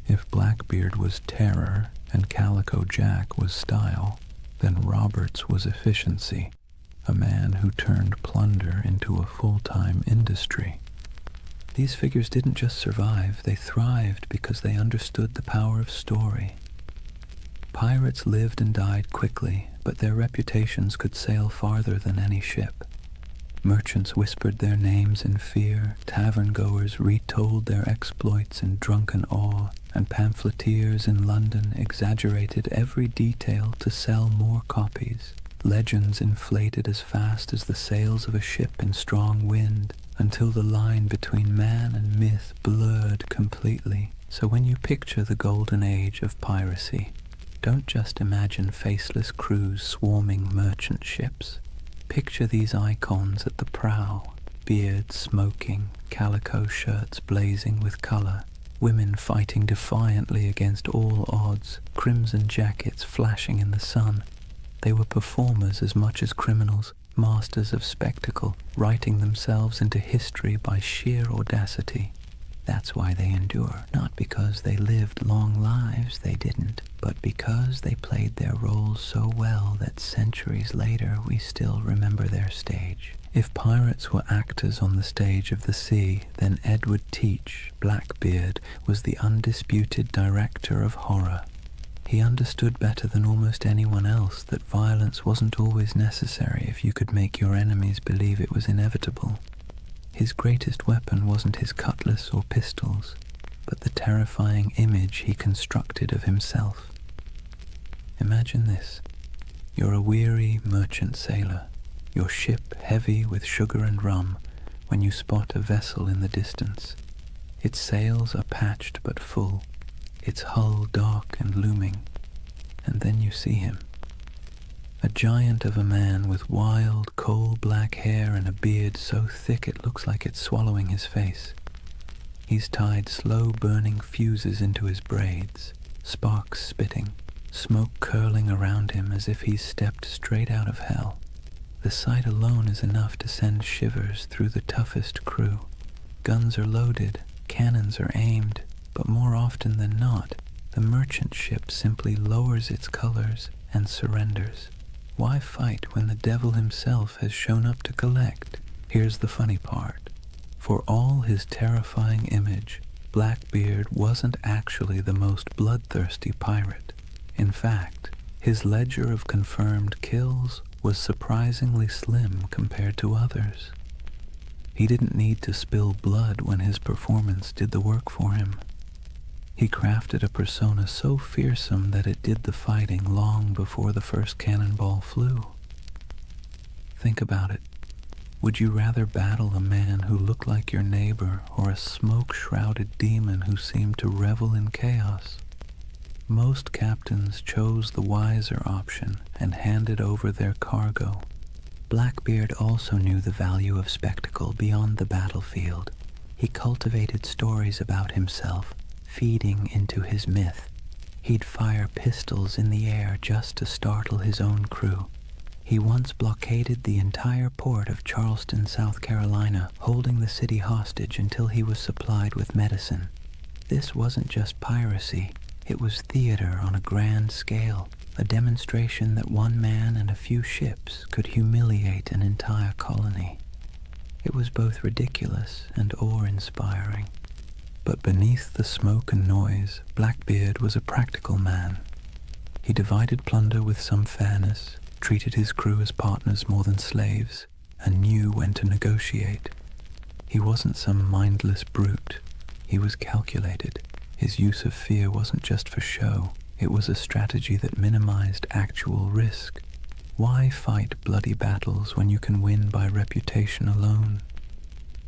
If Blackbeard was terror and Calico Jack was style, then Roberts was efficiency, a man who turned plunder into a full-time industry. These figures didn't just survive, they thrived because they understood the power of story. Pirates lived and died quickly, but their reputations could sail farther than any ship. Merchants whispered their names in fear, tavern-goers retold their exploits in drunken awe, and pamphleteers in London exaggerated every detail to sell more copies. Legends inflated as fast as the sails of a ship in strong wind, until the line between man and myth blurred completely. So when you picture the Golden Age of Piracy, don't just imagine faceless crews swarming merchant ships. Picture these icons at the prow, beards smoking, calico shirts blazing with color, women fighting defiantly against all odds, crimson jackets flashing in the sun. They were performers as much as criminals, masters of spectacle, writing themselves into history by sheer audacity. That's why they endure, not because they lived long lives, they didn't, but because they played their roles so well that centuries later we still remember their stage. If pirates were actors on the stage of the sea, then Edward Teach, Blackbeard, was the undisputed director of horror. He understood better than almost anyone else that violence wasn't always necessary if you could make your enemies believe it was inevitable. His greatest weapon wasn't his cutlass or pistols, but the terrifying image he constructed of himself. Imagine this. You're a weary merchant sailor, your ship heavy with sugar and rum, when you spot a vessel in the distance. Its sails are patched but full, its hull dark and looming, and then you see him. A giant of a man with wild, coal-black hair and a beard so thick it looks like it's swallowing his face. He's tied slow-burning fuses into his braids, sparks spitting, smoke curling around him as if he's stepped straight out of hell. The sight alone is enough to send shivers through the toughest crew. Guns are loaded, cannons are aimed, but more often than not, the merchant ship simply lowers its colors and surrenders. Why fight when the devil himself has shown up to collect? Here's the funny part. For all his terrifying image, Blackbeard wasn't actually the most bloodthirsty pirate. In fact, his ledger of confirmed kills was surprisingly slim compared to others. He didn't need to spill blood when his performance did the work for him. He crafted a persona so fearsome that it did the fighting long before the first cannonball flew. Think about it. Would you rather battle a man who looked like your neighbor or a smoke-shrouded demon who seemed to revel in chaos? Most captains chose the wiser option and handed over their cargo. Blackbeard also knew the value of spectacle beyond the battlefield. He cultivated stories about himself, feeding into his myth. He'd fire pistols in the air just to startle his own crew. He once blockaded the entire port of Charleston, South Carolina, holding the city hostage until he was supplied with medicine. This wasn't just piracy, it was theater on a grand scale, a demonstration that one man and a few ships could humiliate an entire colony. It was both ridiculous and awe-inspiring. But beneath the smoke and noise, Blackbeard was a practical man. He divided plunder with some fairness, treated his crew as partners more than slaves, and knew when to negotiate. He wasn't some mindless brute. He was calculated. His use of fear wasn't just for show. It was a strategy that minimized actual risk. Why fight bloody battles when you can win by reputation alone?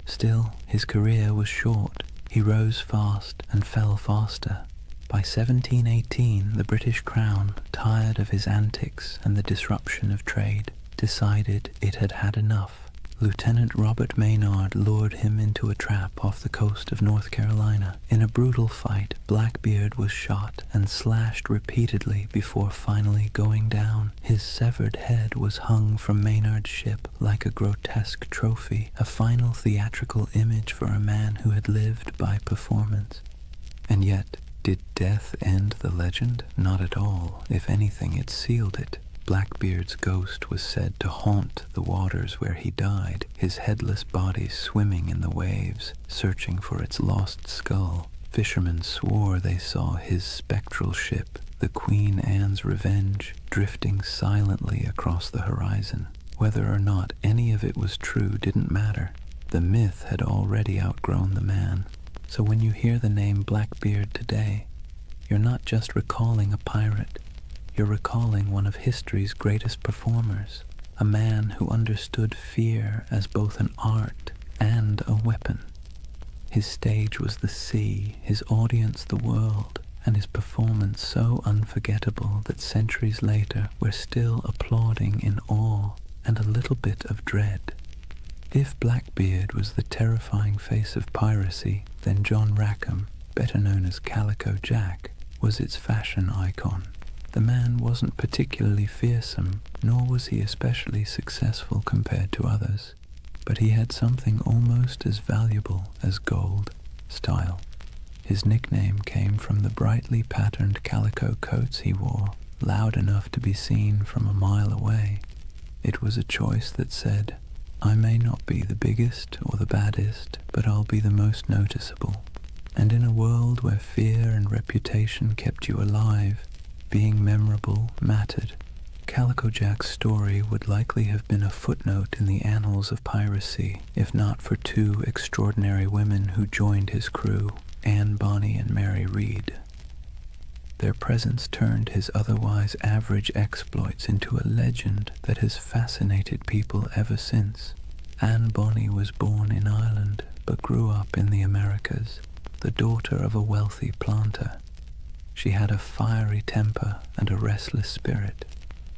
Still, his career was short. He rose fast and fell faster. By 1718, the British Crown, tired of his antics and the disruption of trade, decided it had had enough. Lieutenant Robert Maynard lured him into a trap off the coast of North Carolina. In a brutal fight, Blackbeard was shot and slashed repeatedly before finally going down. His severed head was hung from Maynard's ship like a grotesque trophy, a final theatrical image for a man who had lived by performance. And yet, did death end the legend? Not at all. If anything, it sealed it. Blackbeard's ghost was said to haunt the waters where he died, his headless body swimming in the waves, searching for its lost skull. Fishermen swore they saw his spectral ship, the Queen Anne's Revenge, drifting silently across the horizon. Whether or not any of it was true didn't matter. The myth had already outgrown the man. So when you hear the name Blackbeard today, you're not just recalling a pirate. You're recalling one of history's greatest performers, a man who understood fear as both an art and a weapon. His stage was the sea, his audience the world, and his performance so unforgettable that centuries later we're still applauding in awe and a little bit of dread. If Blackbeard was the terrifying face of piracy, then John Rackham, better known as Calico Jack, was its fashion icon. The man wasn't particularly fearsome, nor was he especially successful compared to others, but he had something almost as valuable as gold: style. His nickname came from the brightly patterned calico coats he wore, loud enough to be seen from a mile away. It was a choice that said, I may not be the biggest or the baddest, but I'll be the most noticeable. And in a world where fear and reputation kept you alive, being memorable mattered. Calico Jack's story would likely have been a footnote in the annals of piracy, if not for two extraordinary women who joined his crew, Anne Bonny and Mary Read. Their presence turned his otherwise average exploits into a legend that has fascinated people ever since. Anne Bonny was born in Ireland, but grew up in the Americas, the daughter of a wealthy planter. She had a fiery temper and a restless spirit.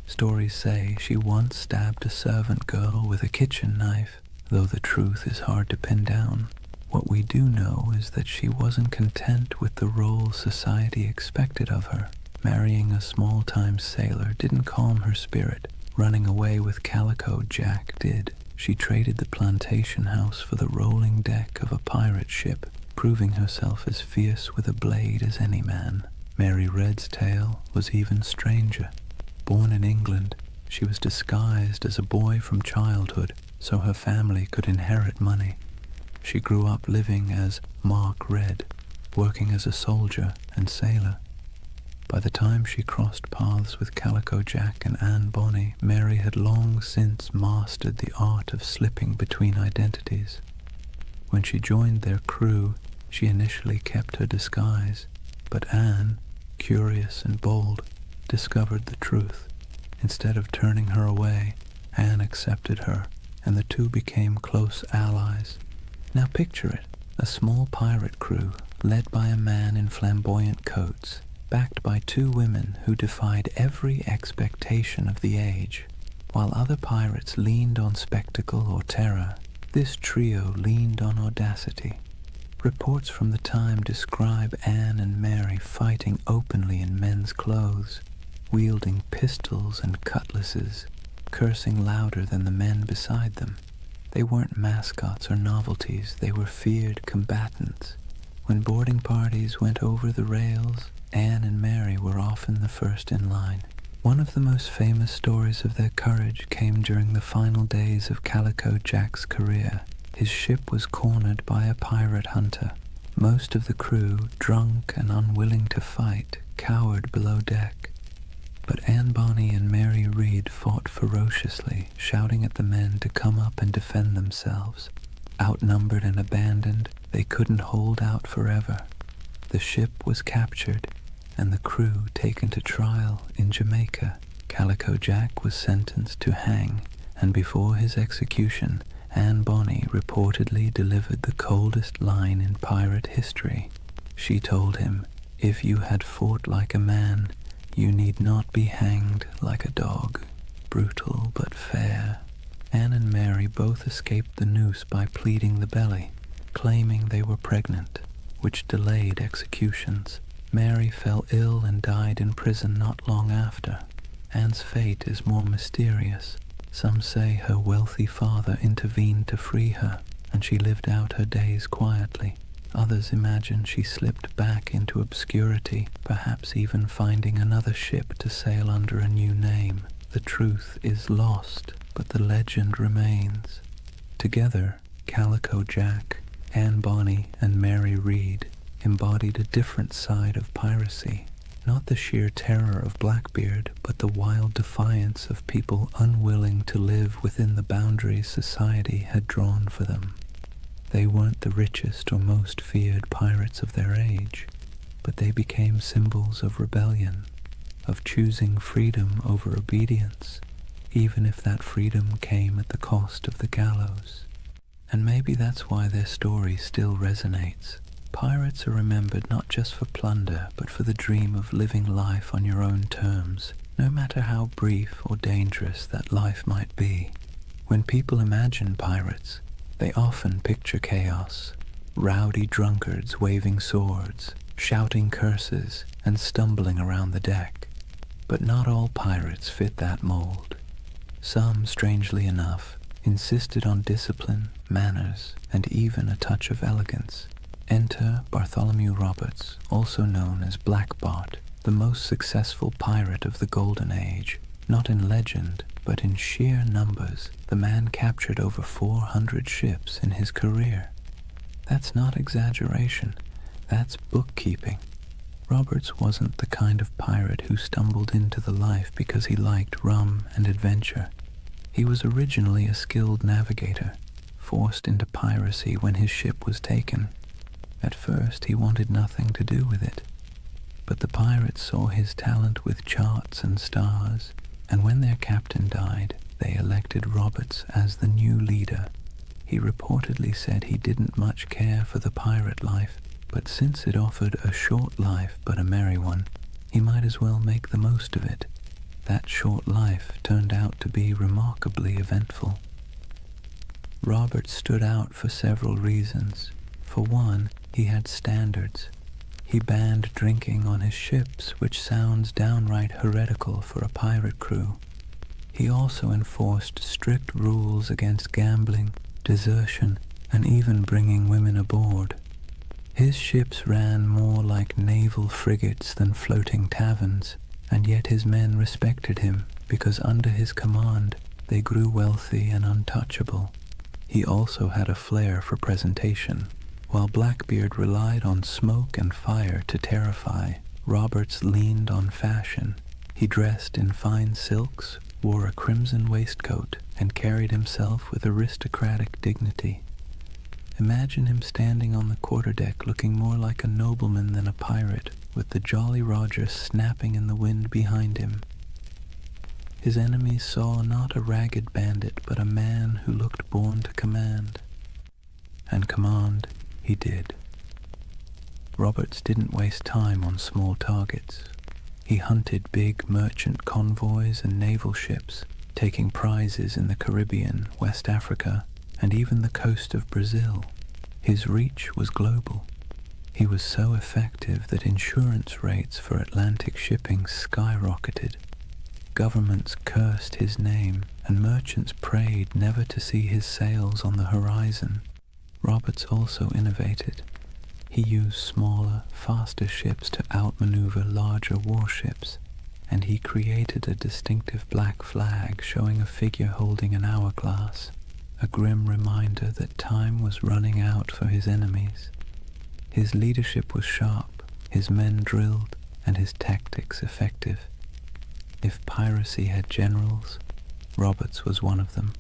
Stories say she once stabbed a servant girl with a kitchen knife, though the truth is hard to pin down. What we do know is that she wasn't content with the role society expected of her. Marrying a small-time sailor didn't calm her spirit. Running away with Calico Jack did. She traded the plantation house for the rolling deck of a pirate ship, proving herself as fierce with a blade as any man. Mary Red's tale was even stranger. Born in England, she was disguised as a boy from childhood so her family could inherit money. She grew up living as Mark Red, working as a soldier and sailor. By the time she crossed paths with Calico Jack and Anne Bonny, Mary had long since mastered the art of slipping between identities. When she joined their crew, she initially kept her disguise. But Anne, curious and bold, discovered the truth. Instead of turning her away, Anne accepted her, and the two became close allies. Now picture it, a small pirate crew led by a man in flamboyant coats, backed by two women who defied every expectation of the age. While other pirates leaned on spectacle or terror, this trio leaned on audacity. Reports from the time describe Anne and Mary fighting openly in men's clothes, wielding pistols and cutlasses, cursing louder than the men beside them. They weren't mascots or novelties, they were feared combatants. When boarding parties went over the rails, Anne and Mary were often the first in line. One of the most famous stories of their courage came during the final days of Calico Jack's career. His ship was cornered by a pirate hunter. Most of the crew, drunk and unwilling to fight, cowered below deck. But Anne Bonny and Mary Read fought ferociously, shouting at the men to come up and defend themselves. Outnumbered and abandoned, they couldn't hold out forever. The ship was captured, and the crew taken to trial in Jamaica. Calico Jack was sentenced to hang, and before his execution, Anne Bonny reportedly delivered the coldest line in pirate history. She told him, "If you had fought like a man, you need not be hanged like a dog." Brutal but fair. Anne and Mary both escaped the noose by pleading the belly, claiming they were pregnant, which delayed executions. Mary fell ill and died in prison not long after. Anne's fate is more mysterious. Some say her wealthy father intervened to free her, and she lived out her days quietly. Others imagine she slipped back into obscurity, perhaps even finding another ship to sail under a new name. The truth is lost, but the legend remains. Together, Calico Jack, Anne Bonny, and Mary Read embodied a different side of piracy, not the sheer terror of Blackbeard, but the wild defiance of people unwilling to live within the boundaries society had drawn for them. They weren't the richest or most feared pirates of their age, but they became symbols of rebellion, of choosing freedom over obedience, even if that freedom came at the cost of the gallows. And maybe that's why their story still resonates. Pirates are remembered not just for plunder, but for the dream of living life on your own terms, no matter how brief or dangerous that life might be. When people imagine pirates, they often picture chaos, rowdy drunkards waving swords, shouting curses, and stumbling around the deck. But not all pirates fit that mold. Some, strangely enough, insisted on discipline, manners, and even a touch of elegance. Enter Bartholomew Roberts, also known as Black Bart, the most successful pirate of the Golden Age. Not in legend, but in sheer numbers, the man captured over 400 ships in his career. That's not exaggeration, that's bookkeeping. Roberts wasn't the kind of pirate who stumbled into the life because he liked rum and adventure. He was originally a skilled navigator, forced into piracy when his ship was taken. At first he wanted nothing to do with it, but the pirates saw his talent with charts and stars, and when their captain died, they elected Roberts as the new leader. He reportedly said he didn't much care for the pirate life, but since it offered a short life but a merry one, he might as well make the most of it. That short life turned out to be remarkably eventful. Roberts stood out for several reasons. For one, he had standards. He banned drinking on his ships, which sounds downright heretical for a pirate crew. He also enforced strict rules against gambling, desertion, and even bringing women aboard. His ships ran more like naval frigates than floating taverns, and yet his men respected him because under his command they grew wealthy and untouchable. He also had a flair for presentation. While Blackbeard relied on smoke and fire to terrify, Roberts leaned on fashion. He dressed in fine silks, wore a crimson waistcoat, and carried himself with aristocratic dignity. Imagine him standing on the quarterdeck looking more like a nobleman than a pirate, with the Jolly Roger snapping in the wind behind him. His enemies saw not a ragged bandit, but a man who looked born to command. And command he did. Roberts didn't waste time on small targets. He hunted big merchant convoys and naval ships, taking prizes in the Caribbean, West Africa, and even the coast of Brazil. His reach was global. He was so effective that insurance rates for Atlantic shipping skyrocketed. Governments cursed his name, and merchants prayed never to see his sails on the horizon. Roberts also innovated. He used smaller, faster ships to outmaneuver larger warships, and he created a distinctive black flag showing a figure holding an hourglass, a grim reminder that time was running out for his enemies. His leadership was sharp, his men drilled, and his tactics effective. If piracy had generals, Roberts was one of them.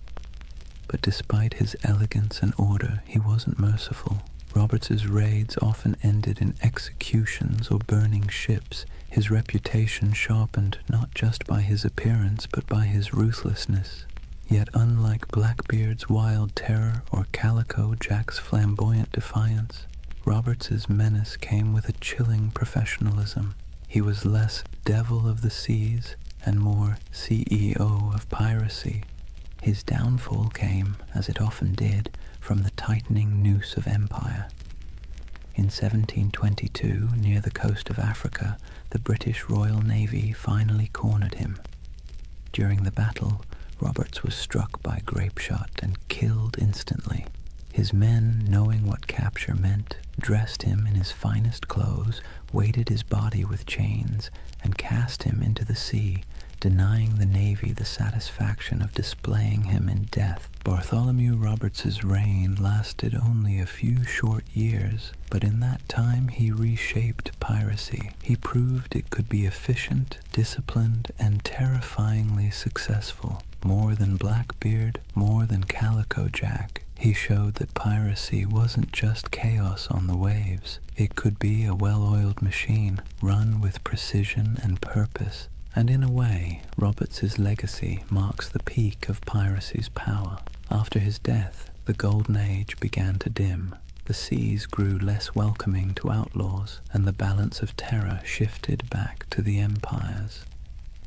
But despite his elegance and order, he wasn't merciful. Roberts's raids often ended in executions or burning ships. His reputation sharpened not just by his appearance, but by his ruthlessness. Yet unlike Blackbeard's wild terror or Calico Jack's flamboyant defiance, Roberts's menace came with a chilling professionalism. He was less devil of the seas and more CEO of piracy. His downfall came, as it often did, from the tightening noose of empire. In 1722, near the coast of Africa, the British Royal Navy finally cornered him. During the battle, Roberts was struck by grapeshot and killed instantly. His men, knowing what capture meant, dressed him in his finest clothes, weighted his body with chains, and cast him into the sea, denying the Navy the satisfaction of displaying him in death. Bartholomew Roberts's reign lasted only a few short years, but in that time he reshaped piracy. He proved it could be efficient, disciplined, and terrifyingly successful. More than Blackbeard, more than Calico Jack, he showed that piracy wasn't just chaos on the waves. It could be a well-oiled machine, run with precision and purpose. And in a way, Roberts's legacy marks the peak of piracy's power. After his death, the Golden Age began to dim. The seas grew less welcoming to outlaws, and the balance of terror shifted back to the empires.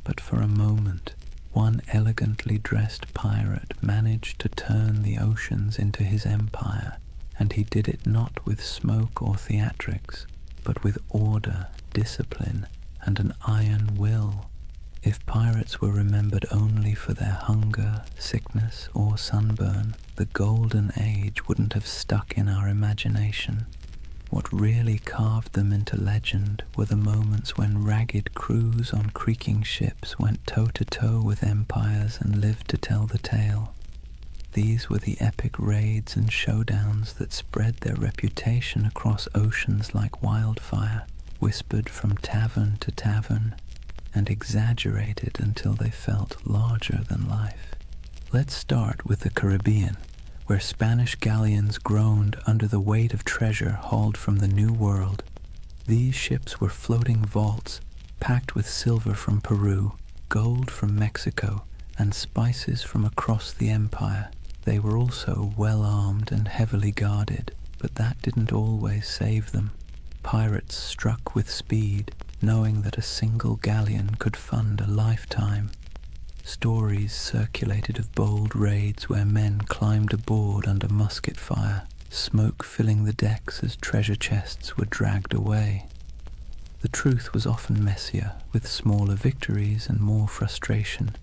But for a moment, one elegantly dressed pirate managed to turn the oceans into his empire, and he did it not with smoke or theatrics, but with order, discipline, and an iron will. If pirates were remembered only for their hunger, sickness, or sunburn, the Golden Age wouldn't have stuck in our imagination. What really carved them into legend were the moments when ragged crews on creaking ships went toe-to-toe with empires and lived to tell the tale. These were the epic raids and showdowns that spread their reputation across oceans like wildfire, whispered from tavern to tavern, and exaggerated until they felt larger than life. Let's start with the Caribbean, where Spanish galleons groaned under the weight of treasure hauled from the New World. These ships were floating vaults, packed with silver from Peru, gold from Mexico, and spices from across the empire. They were also well armed and heavily guarded, but that didn't always save them. Pirates struck with speed, knowing that a single galleon could fund a lifetime. Stories circulated of bold raids where men climbed aboard under musket fire, smoke filling the decks as treasure chests were dragged away. The truth was often messier, with smaller victories and more frustration,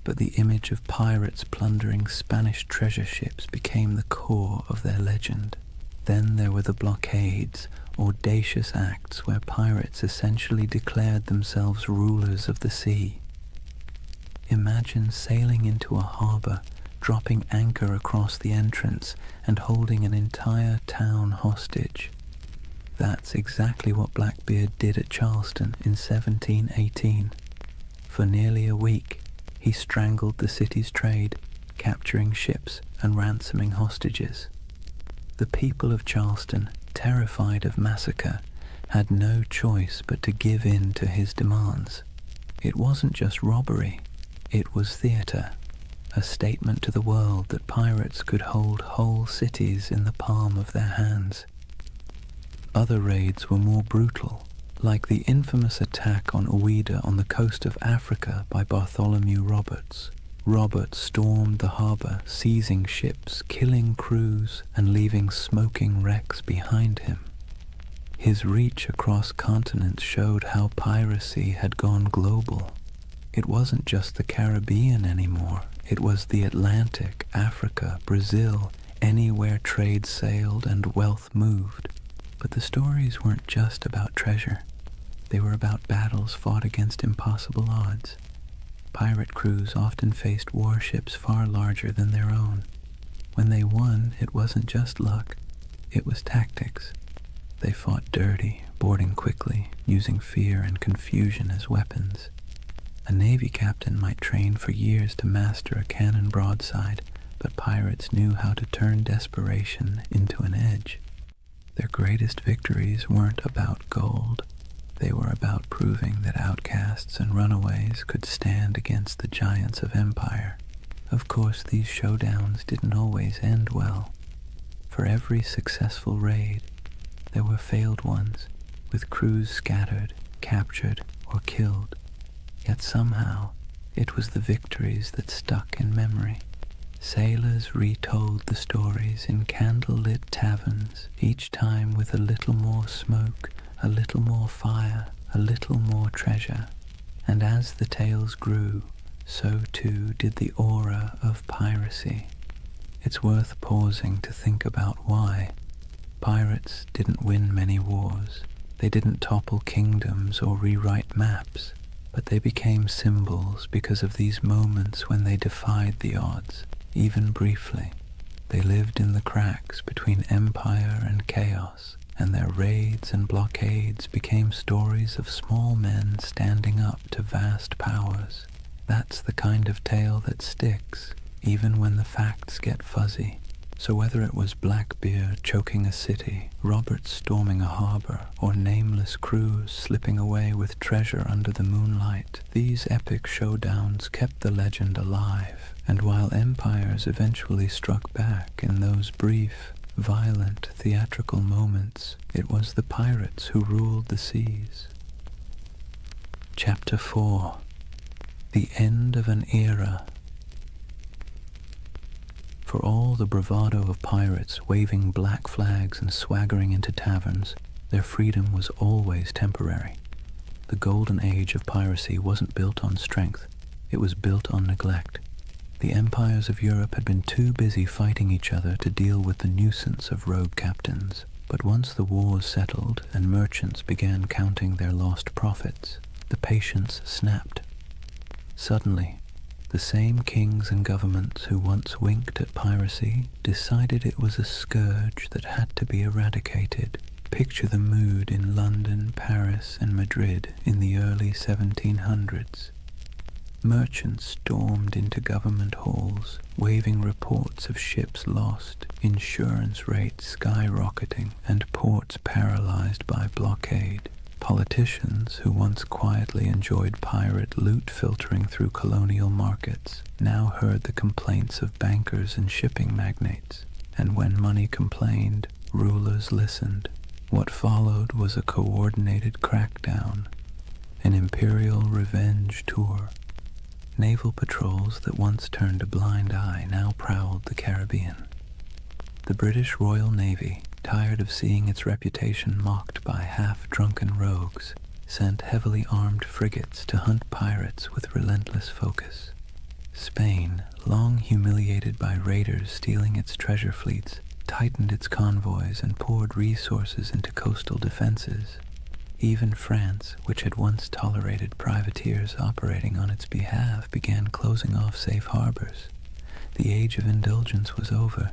but the image of pirates plundering Spanish treasure ships became the core of their legend. Then there were the blockades, audacious acts where pirates essentially declared themselves rulers of the sea. Imagine sailing into a harbor, dropping anchor across the entrance, and holding an entire town hostage. That's exactly what Blackbeard did at Charleston in 1718. For nearly a week, he strangled the city's trade, capturing ships and ransoming hostages. The people of Charleston, terrified of massacre, had no choice but to give in to his demands. It wasn't just robbery, it was theater, a statement to the world that pirates could hold whole cities in the palm of their hands. Other raids were more brutal, like the infamous attack on Ouida on the coast of Africa by Bartholomew Roberts. Roberts stormed the harbor, seizing ships, killing crews, and leaving smoking wrecks behind him. His reach across continents showed how piracy had gone global. It wasn't just the Caribbean anymore. It was the Atlantic, Africa, Brazil, anywhere trade sailed and wealth moved. But the stories weren't just about treasure. They were about battles fought against impossible odds. Pirate crews often faced warships far larger than their own. When they won, it wasn't just luck, it was tactics. They fought dirty, boarding quickly, using fear and confusion as weapons. A Navy captain might train for years to master a cannon broadside, but pirates knew how to turn desperation into an edge. Their greatest victories weren't about gold. They were about proving that outcasts and runaways could stand against the giants of empire. Of course, these showdowns didn't always end well. For every successful raid, there were failed ones, with crews scattered, captured, or killed. Yet somehow, it was the victories that stuck in memory. Sailors retold the stories in candle-lit taverns, each time with a little more smoke, a little more fire, a little more treasure. And as the tales grew, so too did the aura of piracy. It's worth pausing to think about why. Pirates didn't win many wars. They didn't topple kingdoms or rewrite maps, but they became symbols because of these moments when they defied the odds, even briefly. They lived in the cracks between empire and chaos, and their raids and blockades became stories of small men standing up to vast powers. That's the kind of tale that sticks, even when the facts get fuzzy. So whether it was Blackbeard choking a city, Roberts storming a harbor, or nameless crews slipping away with treasure under the moonlight, these epic showdowns kept the legend alive. And while empires eventually struck back in those brief, violent, theatrical moments, it was the pirates who ruled the seas. Chapter 4. The End of an Era. For all the bravado of pirates waving black flags and swaggering into taverns, their freedom was always temporary. The Golden Age of Piracy wasn't built on strength, it was built on neglect. The empires of Europe had been too busy fighting each other to deal with the nuisance of rogue captains. But once the wars settled and merchants began counting their lost profits, the patience snapped. Suddenly, the same kings and governments who once winked at piracy decided it was a scourge that had to be eradicated. Picture the mood in London, Paris, and Madrid in the early 1700s. Merchants stormed into government halls, waving reports of ships lost, insurance rates skyrocketing, and ports paralyzed by blockade. Politicians, who once quietly enjoyed pirate loot filtering through colonial markets, now heard the complaints of bankers and shipping magnates, and when money complained, rulers listened. What followed was a coordinated crackdown, an imperial revenge tour. Naval patrols that once turned a blind eye now prowled the Caribbean. The British Royal Navy, tired of seeing its reputation mocked by half-drunken rogues, sent heavily armed frigates to hunt pirates with relentless focus. Spain, long humiliated by raiders stealing its treasure fleets, tightened its convoys and poured resources into coastal defenses. Even France, which had once tolerated privateers operating on its behalf, began closing off safe harbors. The age of indulgence was over,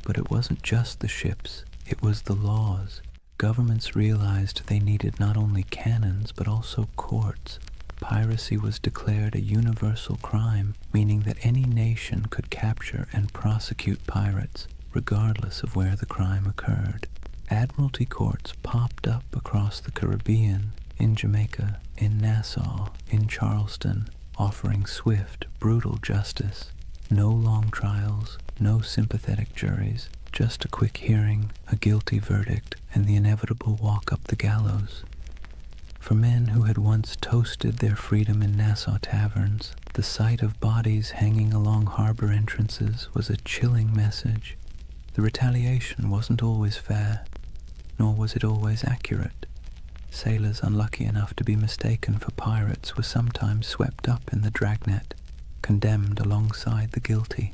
but it wasn't just the ships. It was the laws. Governments realized they needed not only cannons, but also courts. Piracy was declared a universal crime, meaning that any nation could capture and prosecute pirates, regardless of where the crime occurred. Admiralty courts popped up across the Caribbean, in Jamaica, in Nassau, in Charleston, offering swift, brutal justice. No long trials, no sympathetic juries, just a quick hearing, a guilty verdict, and the inevitable walk up the gallows. For men who had once toasted their freedom in Nassau taverns, the sight of bodies hanging along harbor entrances was a chilling message. The retaliation wasn't always fair, nor was it always accurate. Sailors unlucky enough to be mistaken for pirates were sometimes swept up in the dragnet, condemned alongside the guilty.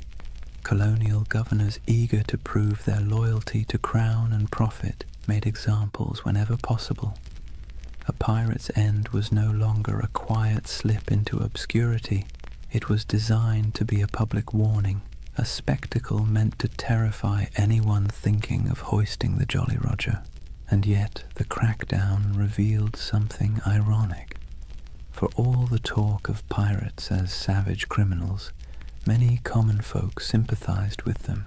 Colonial governors eager to prove their loyalty to crown and profit made examples whenever possible. A pirate's end was no longer a quiet slip into obscurity. It was designed to be a public warning, a spectacle meant to terrify anyone thinking of hoisting the Jolly Roger. And yet the crackdown revealed something ironic. For all the talk of pirates as savage criminals, many common folk sympathized with them.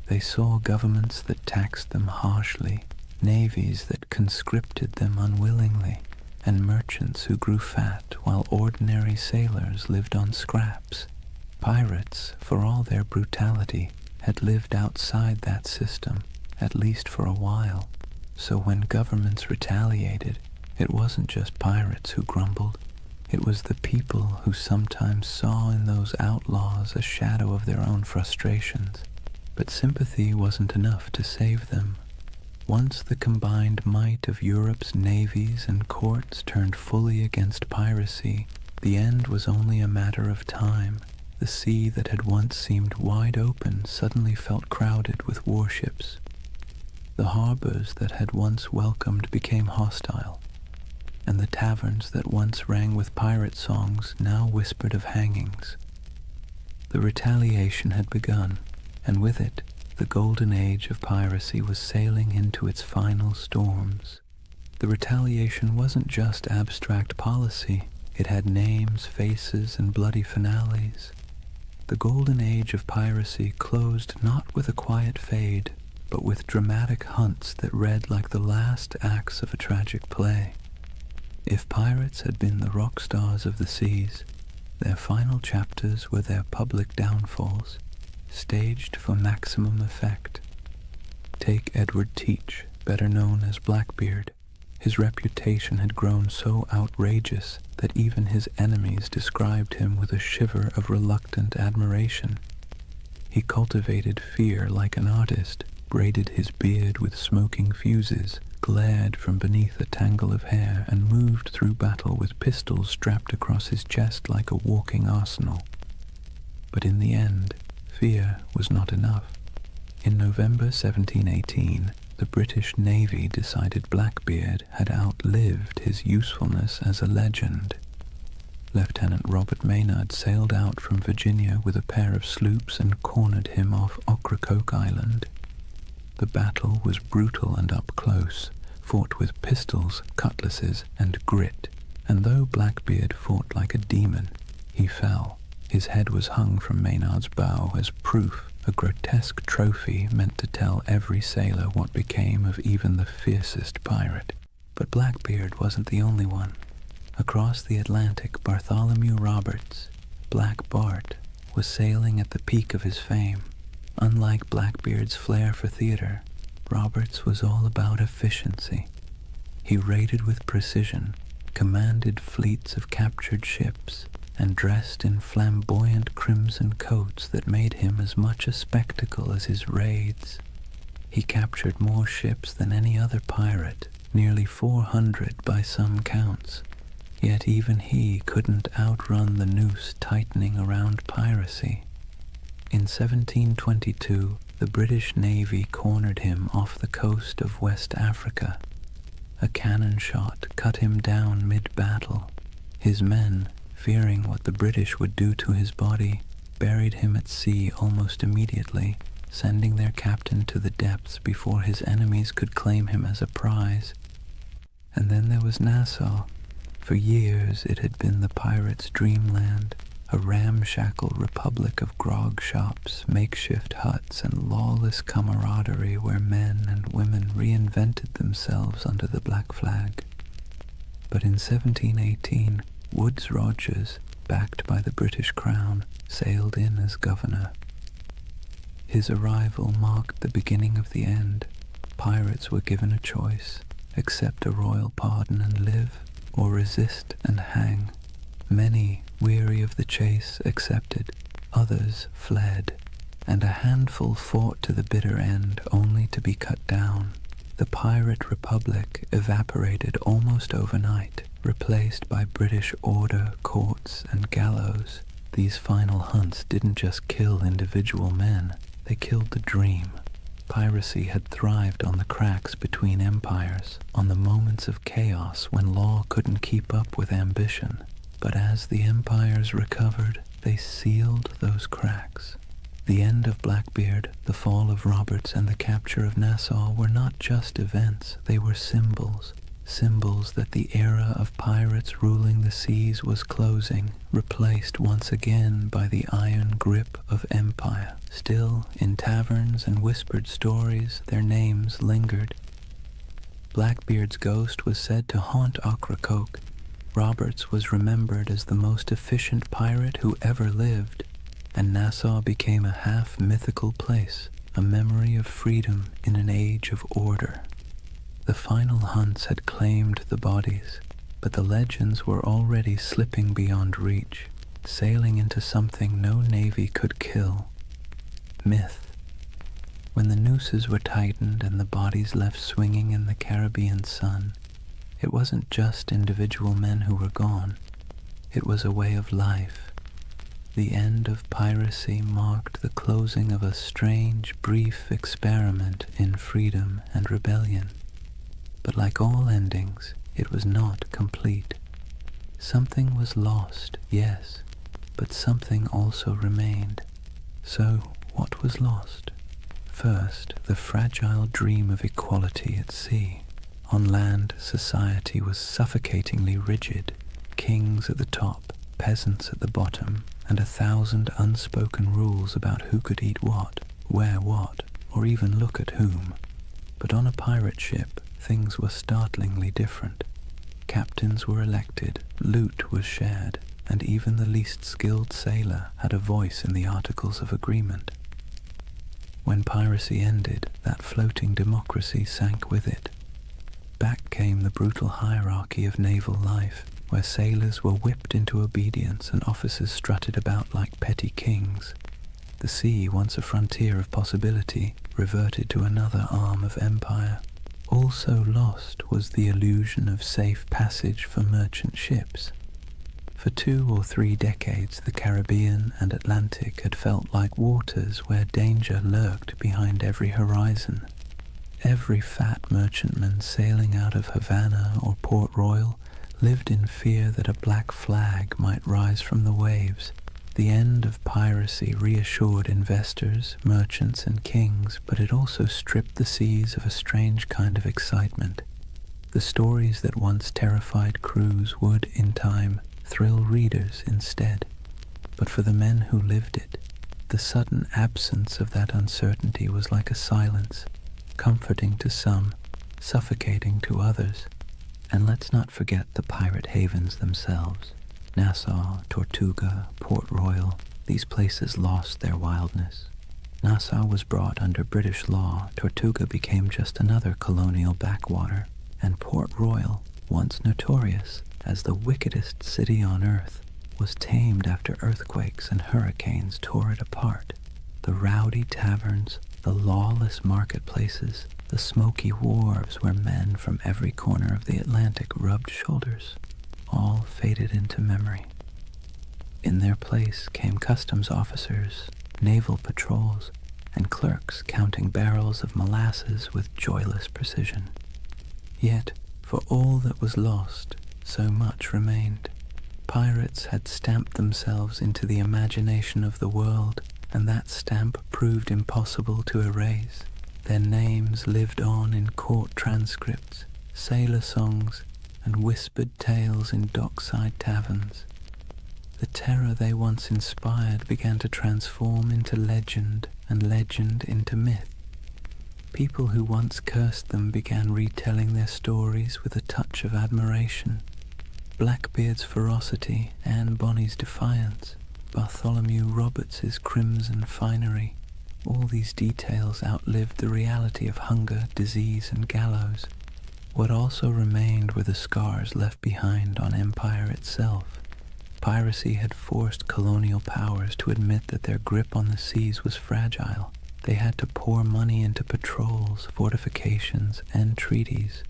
They saw governments that taxed them harshly, navies that conscripted them unwillingly, and merchants who grew fat while ordinary sailors lived on scraps. Pirates, for all their brutality, had lived outside that system, at least for a while. So when governments retaliated, it wasn't just pirates who grumbled. It was the people who sometimes saw in those outlaws a shadow of their own frustrations. But sympathy wasn't enough to save them. Once the combined might of Europe's navies and courts turned fully against piracy, the end was only a matter of time. The sea that had once seemed wide open suddenly felt crowded with warships. The harbors that had once welcomed became hostile, and the taverns that once rang with pirate songs now whispered of hangings. The retaliation had begun, and with it, the Golden Age of Piracy was sailing into its final storms. The retaliation wasn't just abstract policy. It had names, faces, and bloody finales. The Golden Age of Piracy closed not with a quiet fade, but with dramatic hunts that read like the last acts of a tragic play. If pirates had been the rock stars of the seas, their final chapters were their public downfalls, staged for maximum effect. Take Edward Teach, better known as Blackbeard. His reputation had grown so outrageous that even his enemies described him with a shiver of reluctant admiration. He cultivated fear like an artist, braided his beard with smoking fuses, glared from beneath a tangle of hair, and moved through battle with pistols strapped across his chest like a walking arsenal. But in the end, fear was not enough. In November 1718, the British Navy decided Blackbeard had outlived his usefulness as a legend. Lieutenant Robert Maynard sailed out from Virginia with a pair of sloops and cornered him off Ocracoke Island. The battle was brutal and up close, fought with pistols, cutlasses, and grit, and though Blackbeard fought like a demon, he fell. His head was hung from Maynard's bow as proof, a grotesque trophy meant to tell every sailor what became of even the fiercest pirate. But Blackbeard wasn't the only one. Across the Atlantic, Bartholomew Roberts, Black Bart, was sailing at the peak of his fame. Unlike Blackbeard's flair for theater, Roberts was all about efficiency. He raided with precision, commanded fleets of captured ships, and dressed in flamboyant crimson coats that made him as much a spectacle as his raids. He captured more ships than any other pirate, nearly 400 by some counts, yet even he couldn't outrun the noose tightening around piracy. In 1722, the British Navy cornered him off the coast of West Africa. A cannon shot cut him down mid-battle. His men, fearing what the British would do to his body, buried him at sea almost immediately, sending their captain to the depths before his enemies could claim him as a prize. And then there was Nassau. For years it had been the pirates' dreamland, a ramshackle republic of grog shops, makeshift huts, and lawless camaraderie where men and women reinvented themselves under the black flag. But in 1718, Woodes Rogers, backed by the British Crown, sailed in as governor. His arrival marked the beginning of the end. Pirates were given a choice: accept a royal pardon and live, or resist and hang. Many, weary of the chase, accepted, others fled, and a handful fought to the bitter end, only to be cut down. The pirate republic evaporated almost overnight, replaced by British order, courts, and gallows. These final hunts didn't just kill individual men, they killed the dream. Piracy had thrived on the cracks between empires, on the moments of chaos when law couldn't keep up with ambition. But as the empires recovered, they sealed those cracks. The end of Blackbeard, the fall of Roberts, and the capture of Nassau were not just events, they were symbols. Symbols that the era of pirates ruling the seas was closing, replaced once again by the iron grip of empire. Still, in taverns and whispered stories, their names lingered. Blackbeard's ghost was said to haunt Ocracoke. Roberts was remembered as the most efficient pirate who ever lived, and Nassau became a half-mythical place, a memory of freedom in an age of order. The final hunts had claimed the bodies, but the legends were already slipping beyond reach, sailing into something no navy could kill: myth. When the nooses were tightened and the bodies left swinging in the Caribbean sun, it wasn't just individual men who were gone, it was a way of life. The end of piracy marked the closing of a strange, brief experiment in freedom and rebellion. But like all endings, it was not complete. Something was lost, yes, but something also remained. So, what was lost? First, the fragile dream of equality at sea. On land, society was suffocatingly rigid. Kings at the top, peasants at the bottom, and 1,000 unspoken rules about who could eat what, wear what, or even look at whom. But on a pirate ship, things were startlingly different. Captains were elected, loot was shared, and even the least skilled sailor had a voice in the Articles of Agreement. When piracy ended, that floating democracy sank with it. Back came the brutal hierarchy of naval life, where sailors were whipped into obedience and officers strutted about like petty kings. The sea, once a frontier of possibility, reverted to another arm of empire. Also lost was the illusion of safe passage for merchant ships. For 2 or 3 decades, the Caribbean and Atlantic had felt like waters where danger lurked behind every horizon. Every fat merchantman sailing out of Havana or Port Royal lived in fear that a black flag might rise from the waves. The end of piracy reassured investors, merchants, and kings, but it also stripped the seas of a strange kind of excitement. The stories that once terrified crews would, in time, thrill readers instead. But for the men who lived it, the sudden absence of that uncertainty was like a silence, comforting to some, suffocating to others. And let's not forget the pirate havens themselves. Nassau, Tortuga, Port Royal, these places lost their wildness. Nassau was brought under British law, Tortuga became just another colonial backwater, and Port Royal, once notorious as the wickedest city on earth, was tamed after earthquakes and hurricanes tore it apart. The rowdy taverns, the lawless marketplaces, the smoky wharves where men from every corner of the Atlantic rubbed shoulders, all faded into memory. In their place came customs officers, naval patrols, and clerks counting barrels of molasses with joyless precision. Yet, for all that was lost, so much remained. Pirates had stamped themselves into the imagination of the world, and that stamp proved impossible to erase. Their names lived on in court transcripts, sailor songs, and whispered tales in dockside taverns. the terror they once inspired began to transform into legend, and legend into myth. People who once cursed them began retelling their stories with a touch of admiration. Blackbeard's ferocity, Anne Bonny's defiance, Bartholomew Roberts's crimson finery, all these details outlived the reality of hunger, disease, and gallows. What also remained were the scars left behind on empire itself. Piracy had forced colonial powers to admit that their grip on the seas was fragile. They had to pour money into patrols, fortifications, and treaties.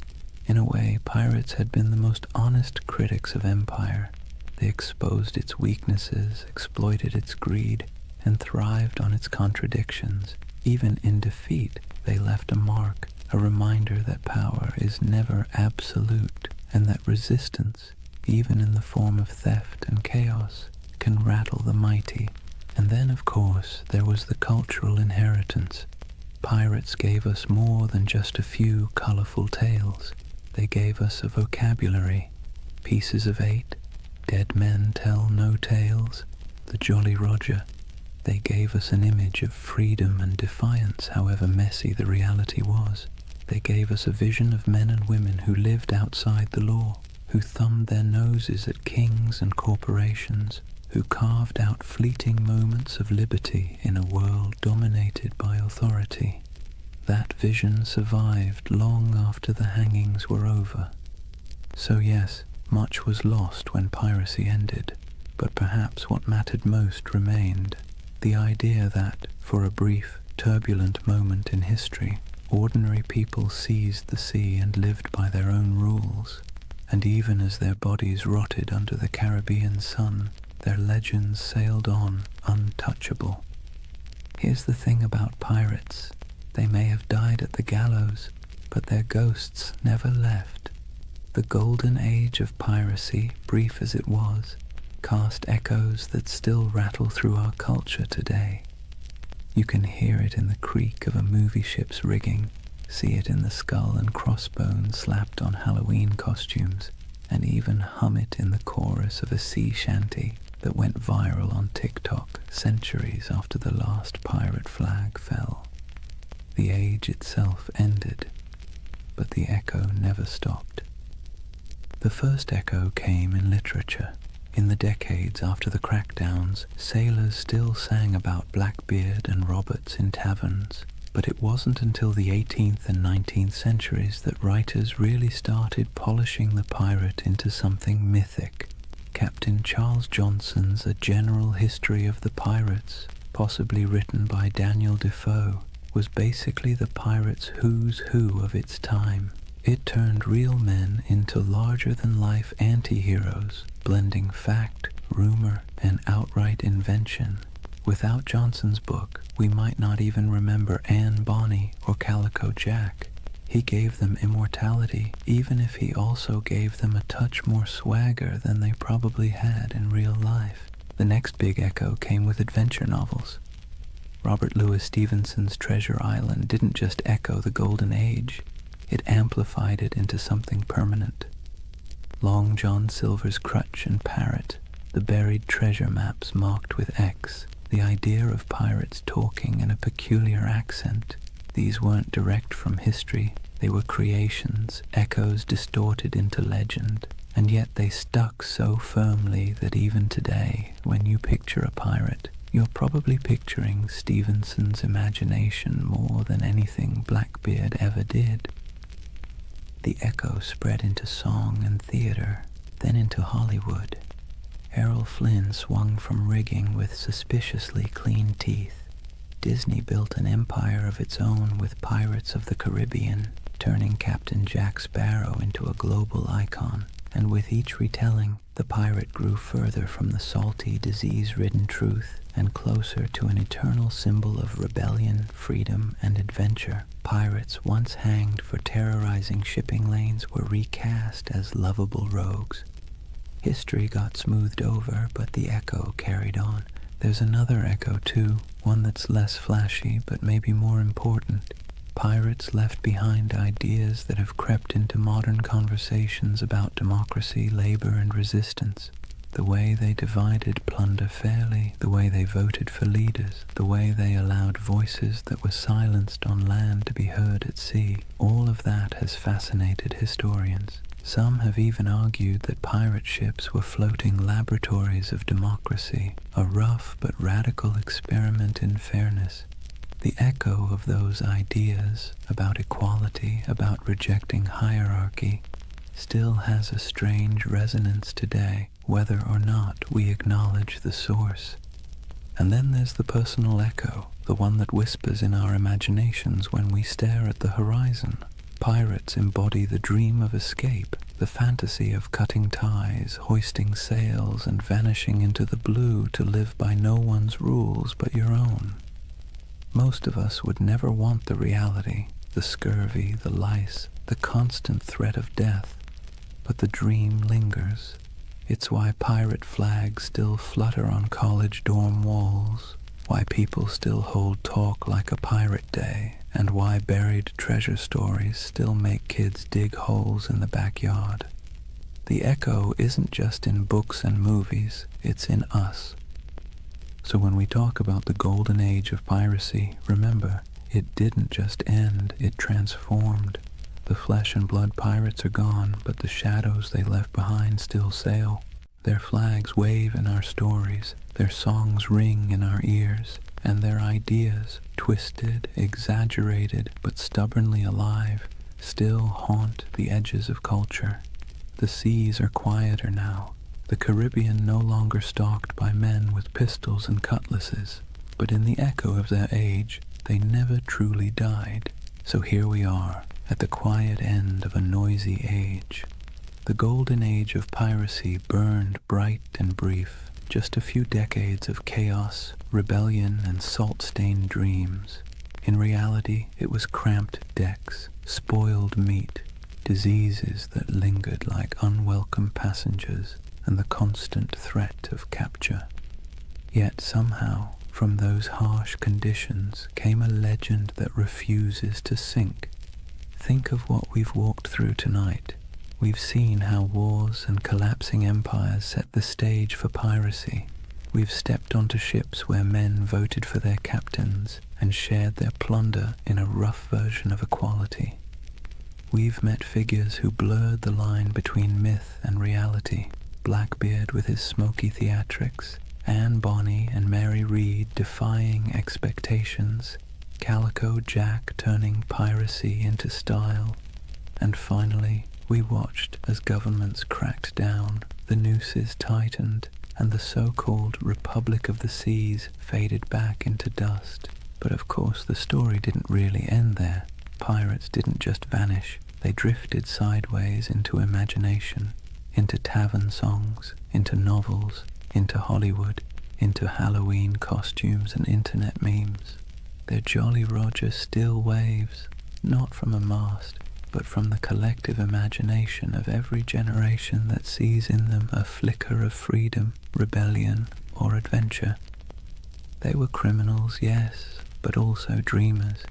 In a way, pirates had been the most honest critics of empire. They exposed its weaknesses, exploited its greed, and thrived on its contradictions. Even in defeat, they left a mark, a reminder that power is never absolute, and that resistance, even in the form of theft and chaos, can rattle the mighty. And then, of course, there was the cultural inheritance. Pirates gave us more than just a few colorful tales. They gave us a vocabulary, Pieces of Eight, Dead Men Tell No Tales, The Jolly Roger. They gave us an image of freedom and defiance, however messy the reality was. They gave us a vision of men and women who lived outside the law, who thumbed their noses at kings and corporations, who carved out fleeting moments of liberty in a world dominated by authority. That vision survived long after the hangings were over. So yes, much was lost when piracy ended, but perhaps what mattered most remained. The idea that, for a brief, turbulent moment in history, ordinary people seized the sea and lived by their own rules, and even as their bodies rotted under the Caribbean sun, their legends sailed on untouchable. Here's the thing about pirates. They may have died at the gallows, but their ghosts never left. The Golden Age of Piracy, brief as it was, cast echoes that still rattle through our culture today. You can hear it in the creak of a movie ship's rigging, see it in the skull and crossbones slapped on Halloween costumes, and even hum it in the chorus of a sea shanty that went viral on TikTok centuries after the last pirate flag fell. The age itself ended, but the echo never stopped. The first echo came in literature. In the decades after the crackdowns, sailors still sang about Blackbeard and Roberts in taverns, but it wasn't until the 18th and 19th centuries that writers really started polishing the pirate into something mythic. Captain Charles Johnson's A General History of the Pirates, possibly written by Daniel Defoe, was basically the pirate's who's who of its time. It turned real men into larger-than-life anti-heroes, blending fact, rumor, and outright invention. Without Johnson's book, we might not even remember Anne Bonny or Calico Jack. He gave them immortality, even if he also gave them a touch more swagger than they probably had in real life. The next big echo came with adventure novels. Robert Louis Stevenson's Treasure Island didn't just echo the Golden Age, it amplified it into something permanent. Long John Silver's Crutch and Parrot, the buried treasure maps marked with X, the idea of pirates talking in a peculiar accent. These weren't direct from history, they were creations, echoes distorted into legend, and yet they stuck so firmly that even today, when you picture a pirate, you're probably picturing Stevenson's imagination more than anything Blackbeard ever did. The echo spread into song and theater, then into Hollywood. Errol Flynn swung from rigging with suspiciously clean teeth. Disney built an empire of its own with Pirates of the Caribbean, turning Captain Jack Sparrow into a global icon. And with each retelling, the pirate grew further from the salty, disease-ridden truth and closer to an eternal symbol of rebellion, freedom, and adventure. Pirates once hanged for terrorizing shipping lanes were recast as lovable rogues. History got smoothed over, but the echo carried on. There's another echo too, one that's less flashy but maybe more important. Pirates left behind ideas that have crept into modern conversations about democracy, labor, and resistance. The way they divided plunder fairly, the way they voted for leaders, the way they allowed voices that were silenced on land to be heard at sea, all of that has fascinated historians. Some have even argued that pirate ships were floating laboratories of democracy, a rough but radical experiment in fairness. The echo of those ideas about equality, about rejecting hierarchy, still has a strange resonance today, whether or not we acknowledge the source. And then there's the personal echo, the one that whispers in our imaginations when we stare at the horizon. Pirates embody the dream of escape, the fantasy of cutting ties, hoisting sails, and vanishing into the blue to live by no one's rules but your own. Most of us would never want the reality, the scurvy, the lice, the constant threat of death, but the dream lingers. It's why pirate flags still flutter on college dorm walls, why people still hold talk like a pirate day, and why buried treasure stories still make kids dig holes in the backyard. The echo isn't just in books and movies, it's in us. So when we talk about the Golden Age of Piracy, remember, it didn't just end, it transformed. The flesh and blood pirates are gone, but the shadows they left behind still sail. Their flags wave in our stories, their songs ring in our ears, and their ideas, twisted, exaggerated, but stubbornly alive, still haunt the edges of culture. The seas are quieter now, the Caribbean no longer stalked by men with pistols and cutlasses, but in the echo of their age, they never truly died. So here we are, at the quiet end of a noisy age. The Golden Age of Piracy burned bright and brief, just a few decades of chaos, rebellion, and salt-stained dreams. In reality, it was cramped decks, spoiled meat, diseases that lingered like unwelcome passengers, and the constant threat of capture. Yet somehow, from those harsh conditions came a legend that refuses to sink. Think of what we've walked through tonight. We've seen how wars and collapsing empires set the stage for piracy. We've stepped onto ships where men voted for their captains and shared their plunder in a rough version of equality. We've met figures who blurred the line between myth and reality. Blackbeard with his smoky theatrics, Anne Bonny and Mary Read defying expectations, Calico Jack turning piracy into style, and finally we watched as governments cracked down, the nooses tightened, and the so-called Republic of the Seas faded back into dust. But of course the story didn't really end there. Pirates didn't just vanish, they drifted sideways into imagination, into tavern songs, into novels, into Hollywood, into Halloween costumes and internet memes. Their Jolly Roger still waves, not from a mast, but from the collective imagination of every generation that sees in them a flicker of freedom, rebellion, or adventure. They were criminals, yes, but also dreamers,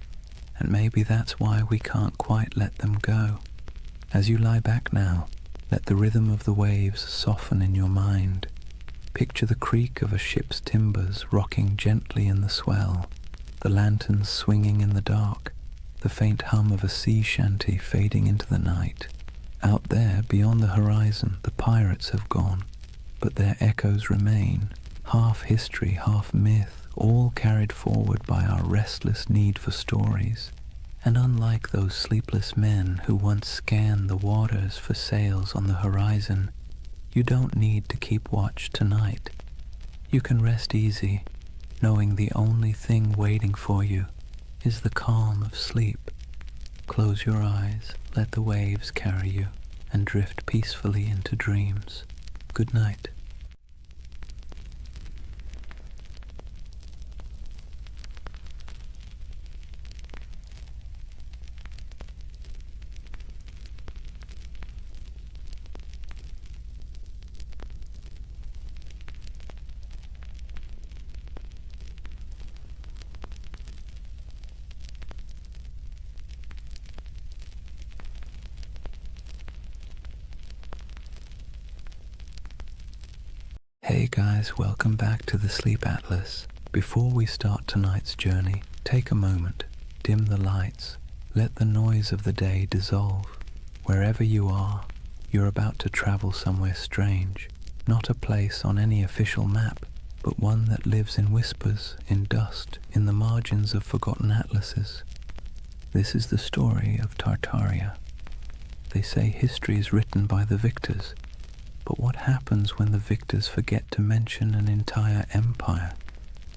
and maybe that's why we can't quite let them go. As you lie back now, let the rhythm of the waves soften in your mind. Picture the creak of a ship's timbers rocking gently in the swell, the lanterns swinging in the dark, the faint hum of a sea shanty fading into the night. Out there, beyond the horizon, the pirates have gone, but their echoes remain, half history, half myth, all carried forward by our restless need for stories. And unlike those sleepless men who once scanned the waters for sails on the horizon, you don't need to keep watch tonight. You can rest easy, knowing the only thing waiting for you is the calm of sleep. Close your eyes, let the waves carry you, and drift peacefully into dreams. Good night. Hey guys, welcome back to the Sleep Atlas. Before we start tonight's journey, take a moment, dim the lights, let the noise of the day dissolve. Wherever you are, you're about to travel somewhere strange, not a place on any official map, but one that lives in whispers, in dust, in the margins of forgotten atlases. This is the story of Tartaria. They say history is written by the victors, but what happens when the victors forget to mention an entire empire?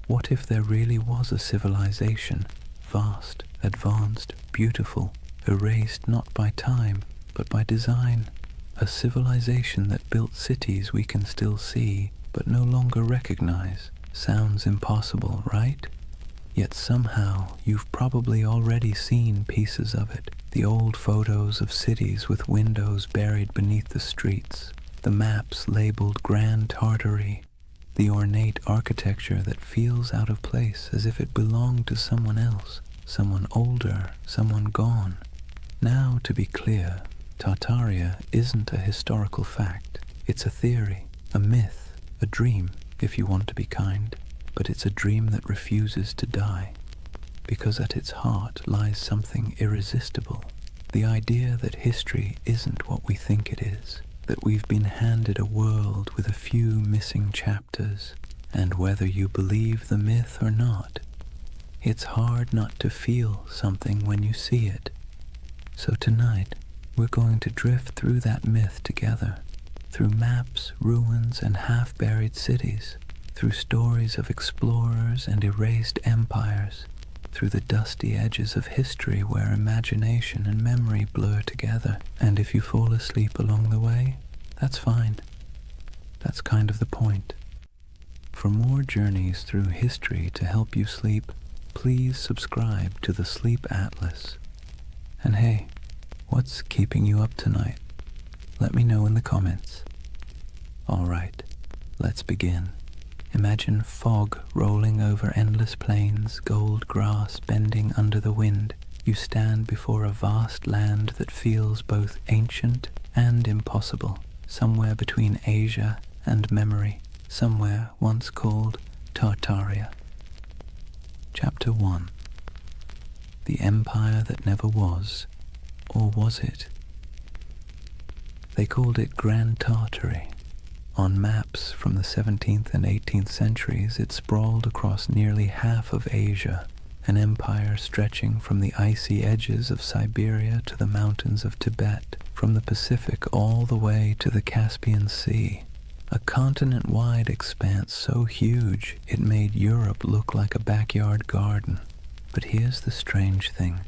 What if there really was a civilization, vast, advanced, beautiful, erased not by time, but by design? A civilization that built cities we can still see, but no longer recognize. Sounds impossible, right? Yet somehow you've probably already seen pieces of it. The old photos of cities with windows buried beneath the streets, the maps labeled Grand Tartary, the ornate architecture that feels out of place as if it belonged to someone else, someone older, someone gone. Now, to be clear, Tartaria isn't a historical fact. It's a theory, a myth, a dream, if you want to be kind. But it's a dream that refuses to die, because at its heart lies something irresistible. The idea that history isn't what we think it is, that we've been handed a world with a few missing chapters, and whether you believe the myth or not, it's hard not to feel something when you see it. So tonight, we're going to drift through that myth together, through maps, ruins, and half-buried cities, through stories of explorers and erased empires, through the dusty edges of history where imagination and memory blur together. And if you fall asleep along the way, that's fine. That's kind of the point. For more journeys through history to help you sleep, please subscribe to the Sleep Atlas. And hey, what's keeping you up tonight? Let me know in the comments. Alright, let's begin. Imagine fog rolling over endless plains, gold grass bending under the wind. You stand before a vast land that feels both ancient and impossible, somewhere between Asia and memory, somewhere once called Tartaria. Chapter 1. The Empire That Never Was, or was it? They called it Grand Tartary. On maps from the 17th and 18th centuries, it sprawled across nearly half of Asia, an empire stretching from the icy edges of Siberia to the mountains of Tibet, from the Pacific all the way to the Caspian Sea. A continent-wide expanse so huge it made Europe look like a backyard garden. But here's the strange thing.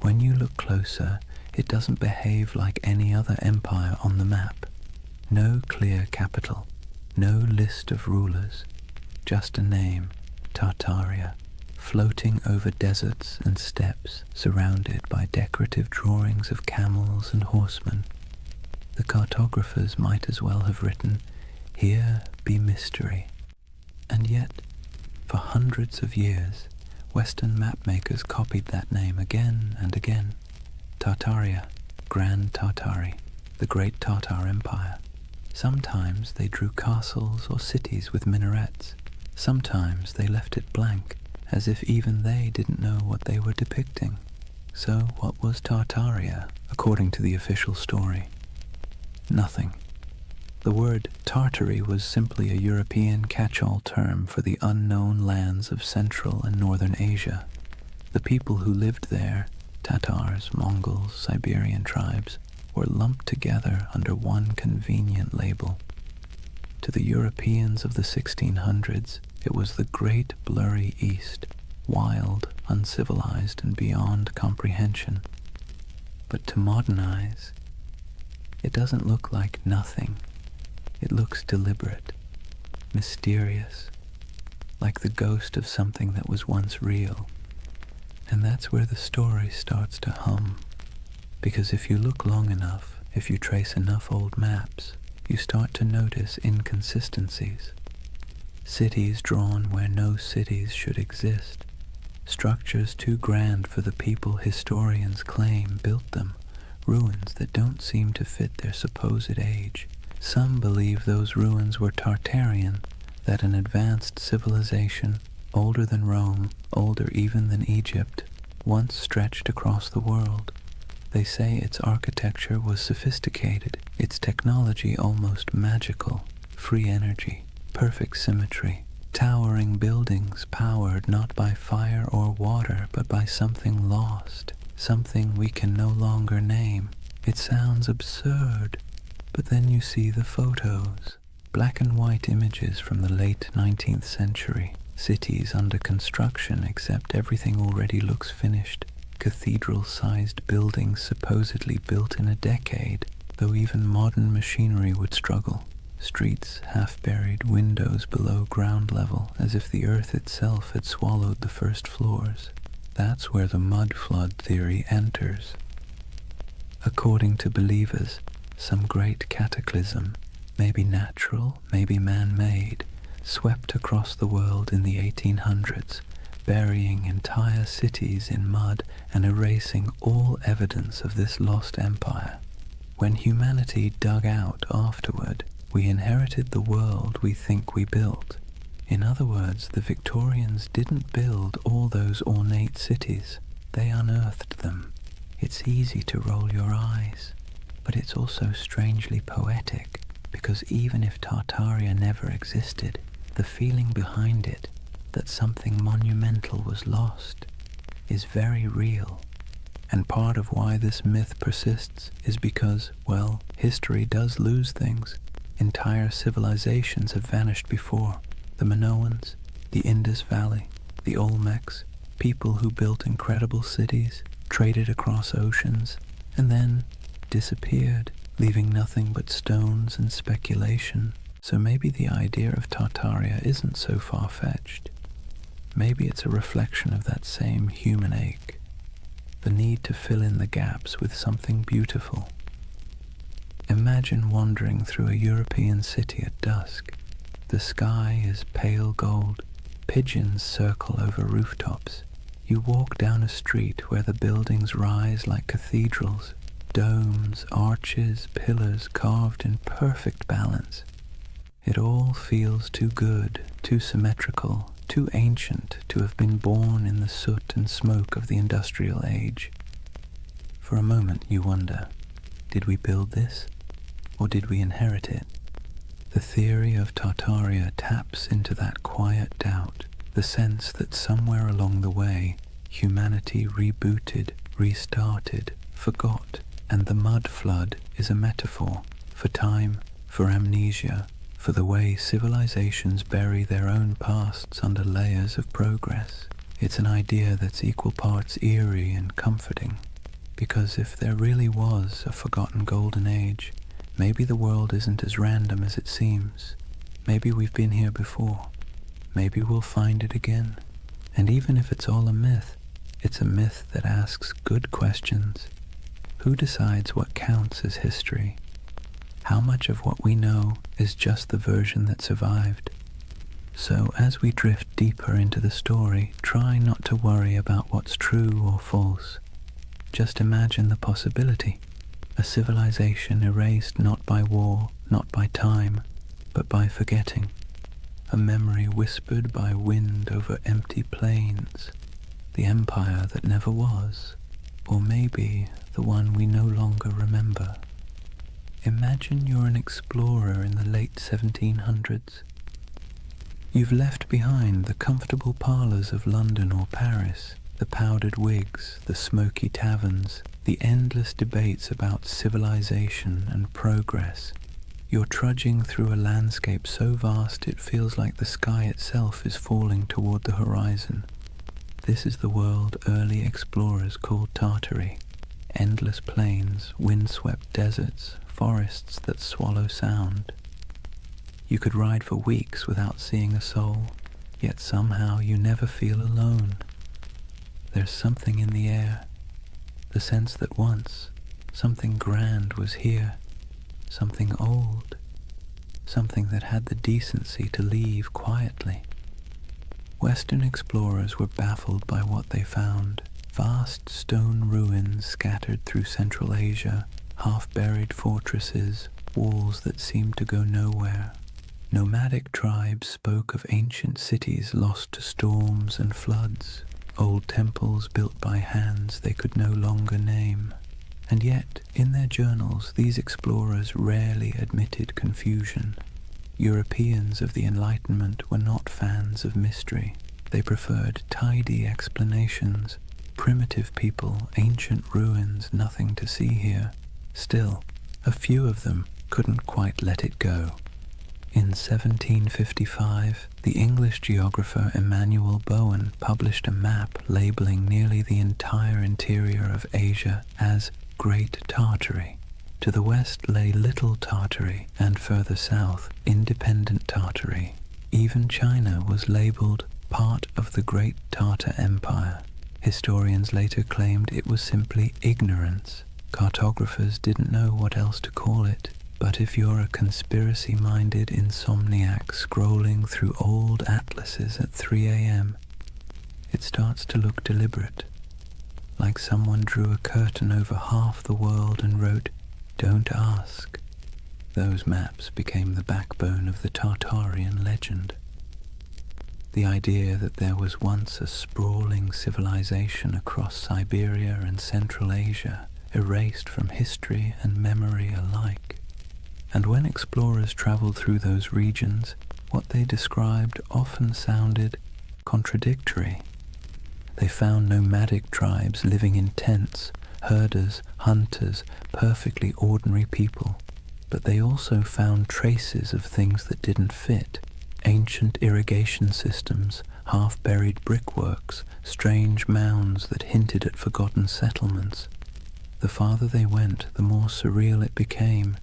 When you look closer, it doesn't behave like any other empire on the map. No clear capital, no list of rulers, just a name, Tartaria, floating over deserts and steppes, surrounded by decorative drawings of camels and horsemen. The cartographers might as well have written, "Here be mystery." And yet, for hundreds of years, Western mapmakers copied that name again and again. Tartaria, Grand Tartary, the Great Tartar Empire. Sometimes they drew castles or cities with minarets. Sometimes they left it blank, as if even they didn't know what they were depicting. So what was Tartaria, according to the official story? Nothing. The word Tartary was simply a European catch-all term for the unknown lands of Central and Northern Asia. The people who lived there, Tatars, Mongols, Siberian tribes, were lumped together under one convenient label. To the Europeans of the 1600s, it was the great blurry East, wild, uncivilized, and beyond comprehension. But to modern eyes, it doesn't look like nothing. It looks deliberate, mysterious, like the ghost of something that was once real. And that's where the story starts to hum. Because if you look long enough, if you trace enough old maps, you start to notice inconsistencies. Cities drawn where no cities should exist. Structures too grand for the people historians claim built them. Ruins that don't seem to fit their supposed age. Some believe those ruins were Tartarian, that an advanced civilization, older than Rome, older even than Egypt, once stretched across the world. They say its architecture was sophisticated, its technology almost magical, free energy, perfect symmetry, towering buildings powered not by fire or water but by something lost, something we can no longer name. It sounds absurd, but then you see the photos, black and white images from the late 19th century, cities under construction except everything already looks finished, cathedral-sized buildings supposedly built in a decade, though even modern machinery would struggle, streets half-buried, windows below ground level, as if the earth itself had swallowed the first floors. That's where the mud flood theory enters. According to believers, some great cataclysm, maybe natural, maybe man-made, swept across the world in the 1800s, burying entire cities in mud and erasing all evidence of this lost empire. When humanity dug out afterward, we inherited the world we think we built. In other words, the Victorians didn't build all those ornate cities, they unearthed them. It's easy to roll your eyes, but it's also strangely poetic, because even if Tartaria never existed, the feeling behind it, that something monumental was lost, is very real. And part of why this myth persists is because, well, history does lose things. Entire civilizations have vanished before. The Minoans, the Indus Valley, the Olmecs, people who built incredible cities, traded across oceans, and then disappeared, leaving nothing but stones and speculation. So maybe the idea of Tartaria isn't so far-fetched. Maybe it's a reflection of that same human ache, the need to fill in the gaps with something beautiful. Imagine wandering through a European city at dusk. The sky is pale gold, pigeons circle over rooftops. You walk down a street where the buildings rise like cathedrals, domes, arches, pillars carved in perfect balance. It all feels too good, too symmetrical, too ancient to have been born in the soot and smoke of the industrial age. For a moment you wonder, did we build this, or did we inherit it? The theory of Tartaria taps into that quiet doubt, the sense that somewhere along the way, humanity rebooted, restarted, forgot, and the mud flood is a metaphor for time, for amnesia, for the way civilizations bury their own pasts under layers of progress. It's an idea that's equal parts eerie and comforting, because if there really was a forgotten golden age, maybe the world isn't as random as it seems. Maybe we've been here before. Maybe we'll find it again. And even if it's all a myth, it's a myth that asks good questions. Who decides what counts as history? How much of what we know is just the version that survived? So as we drift deeper into the story, try not to worry about what's true or false. Just imagine the possibility. A civilization erased not by war, not by time, but by forgetting. A memory whispered by wind over empty plains. The empire that never was, or maybe the one we no longer remember. Imagine you're an explorer in the late 1700s. You've left behind the comfortable parlours of London or Paris, the powdered wigs, the smoky taverns, the endless debates about civilization and progress. You're trudging through a landscape so vast it feels like the sky itself is falling toward the horizon. This is the world early explorers called Tartary. Endless plains, windswept deserts, forests that swallow sound. You could ride for weeks without seeing a soul, yet somehow you never feel alone. There's something in the air, the sense that once something grand was here, something old, something that had the decency to leave quietly. Western explorers were baffled by what they found. Vast stone ruins scattered through Central Asia, half-buried fortresses, walls that seemed to go nowhere. Nomadic tribes spoke of ancient cities lost to storms and floods, old temples built by hands they could no longer name. And yet, in their journals, these explorers rarely admitted confusion. Europeans of the Enlightenment were not fans of mystery. They preferred tidy explanations. Primitive people, ancient ruins, nothing to see here. Still, a few of them couldn't quite let it go. In 1755, the English geographer Emmanuel Bowen published a map labeling nearly the entire interior of Asia as Great Tartary. To the west lay Little Tartary, and further south, Independent Tartary. Even China was labeled part of the Great Tartar Empire. Historians later claimed it was simply ignorance. Cartographers didn't know what else to call it. But if you're a conspiracy-minded insomniac scrolling through old atlases at 3 a.m., it starts to look deliberate. Like someone drew a curtain over half the world and wrote, "Don't ask." Those maps became the backbone of the Tartarian legend. The idea that there was once a sprawling civilization across Siberia and Central Asia, erased from history and memory alike. And when explorers traveled through those regions, what they described often sounded contradictory. They found nomadic tribes living in tents, herders, hunters, perfectly ordinary people. But they also found traces of things that didn't fit. Ancient irrigation systems, half-buried brickworks, strange mounds that hinted at forgotten settlements. The farther they went, the more surreal it became.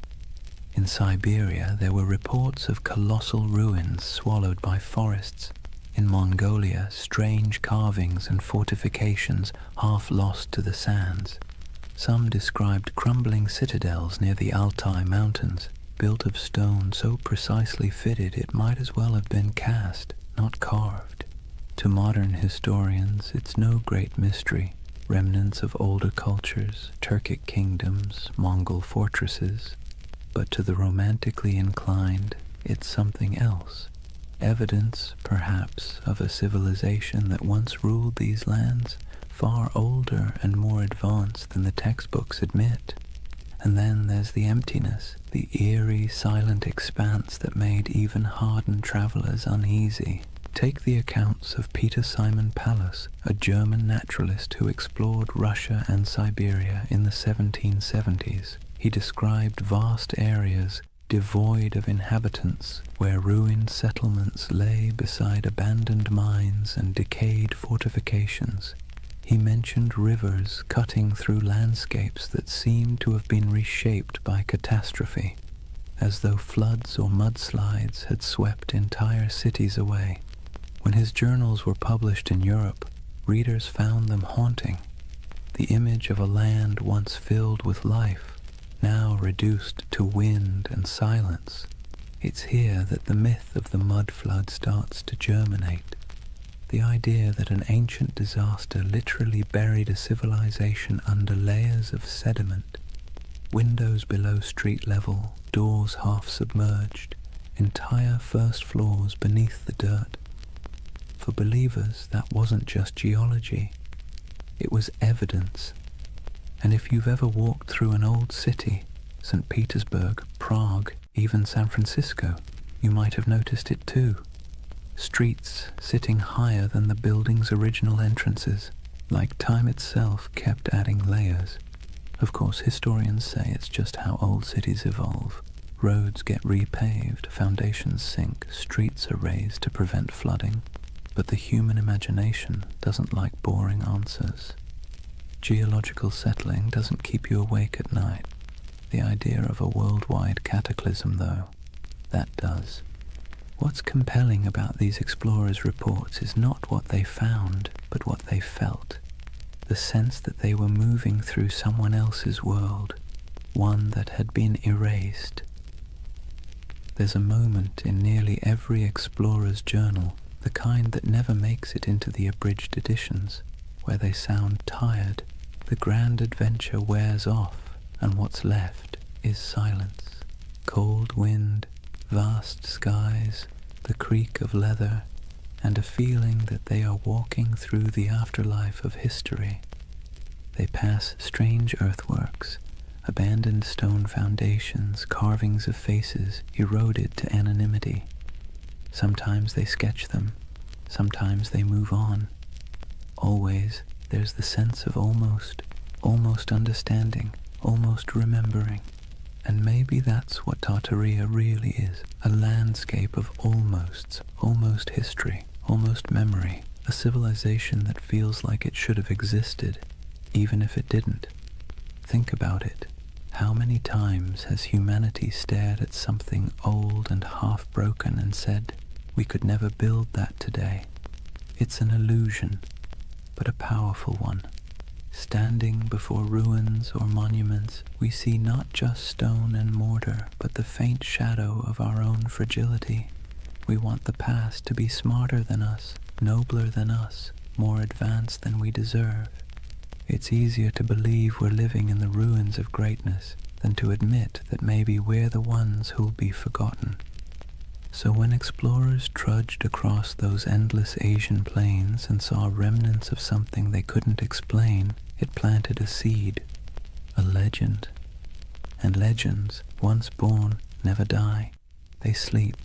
In Siberia, there were reports of colossal ruins swallowed by forests. In Mongolia, strange carvings and fortifications half lost to the sands. Some described crumbling citadels near the Altai Mountains, built of stone so precisely fitted it might as well have been cast, not carved. To modern historians, it's no great mystery. Remnants of older cultures, Turkic kingdoms, Mongol fortresses. But to the romantically inclined, it's something else. Evidence, perhaps, of a civilization that once ruled these lands, far older and more advanced than the textbooks admit. And then there's the emptiness, the eerie, silent expanse that made even hardened travelers uneasy. Take the accounts of Peter Simon Pallas, a German naturalist who explored Russia and Siberia in the 1770s. He described vast areas devoid of inhabitants, where ruined settlements lay beside abandoned mines and decayed fortifications. He mentioned rivers cutting through landscapes that seemed to have been reshaped by catastrophe, as though floods or mudslides had swept entire cities away. When his journals were published in Europe, readers found them haunting. The image of a land once filled with life, now reduced to wind and silence. It's here that the myth of the mud flood starts to germinate. The idea that an ancient disaster literally buried a civilization under layers of sediment, windows below street level, doors half submerged, entire first floors beneath the dirt. For believers, that wasn't just geology. It was evidence. And if you've ever walked through an old city, St. Petersburg, Prague, even San Francisco, you might have noticed it too. Streets sitting higher than the building's original entrances, like time itself kept adding layers. Of course, historians say it's just how old cities evolve. Roads get repaved, foundations sink, streets are raised to prevent flooding. But the human imagination doesn't like boring answers. Geological settling doesn't keep you awake at night. The idea of a worldwide cataclysm, though, that does. What's compelling about these explorers' reports is not what they found, but what they felt. The sense that they were moving through someone else's world, one that had been erased. There's a moment in nearly every explorer's journal, the kind that never makes it into the abridged editions, where they sound tired. The grand adventure wears off, and what's left is silence. Cold wind, vast skies, the creak of leather, and a feeling that they are walking through the afterlife of history. They pass strange earthworks, abandoned stone foundations, carvings of faces eroded to anonymity. Sometimes they sketch them, sometimes they move on. Always there's the sense of almost understanding, almost remembering. And maybe that's what Tartaria really is, a landscape of almosts, almost history, almost memory, a civilization that feels like it should have existed, even if it didn't. Think about it. How many times has humanity stared at something old and half-broken and said, we could never build that today? It's an illusion, but a powerful one. Standing before ruins or monuments, we see not just stone and mortar, but the faint shadow of our own fragility. We want the past to be smarter than us, nobler than us, more advanced than we deserve. It's easier to believe we're living in the ruins of greatness than to admit that maybe we're the ones who'll be forgotten. So when explorers trudged across those endless Asian plains and saw remnants of something they couldn't explain, it planted a seed, a legend. And legends, once born, never die. They sleep,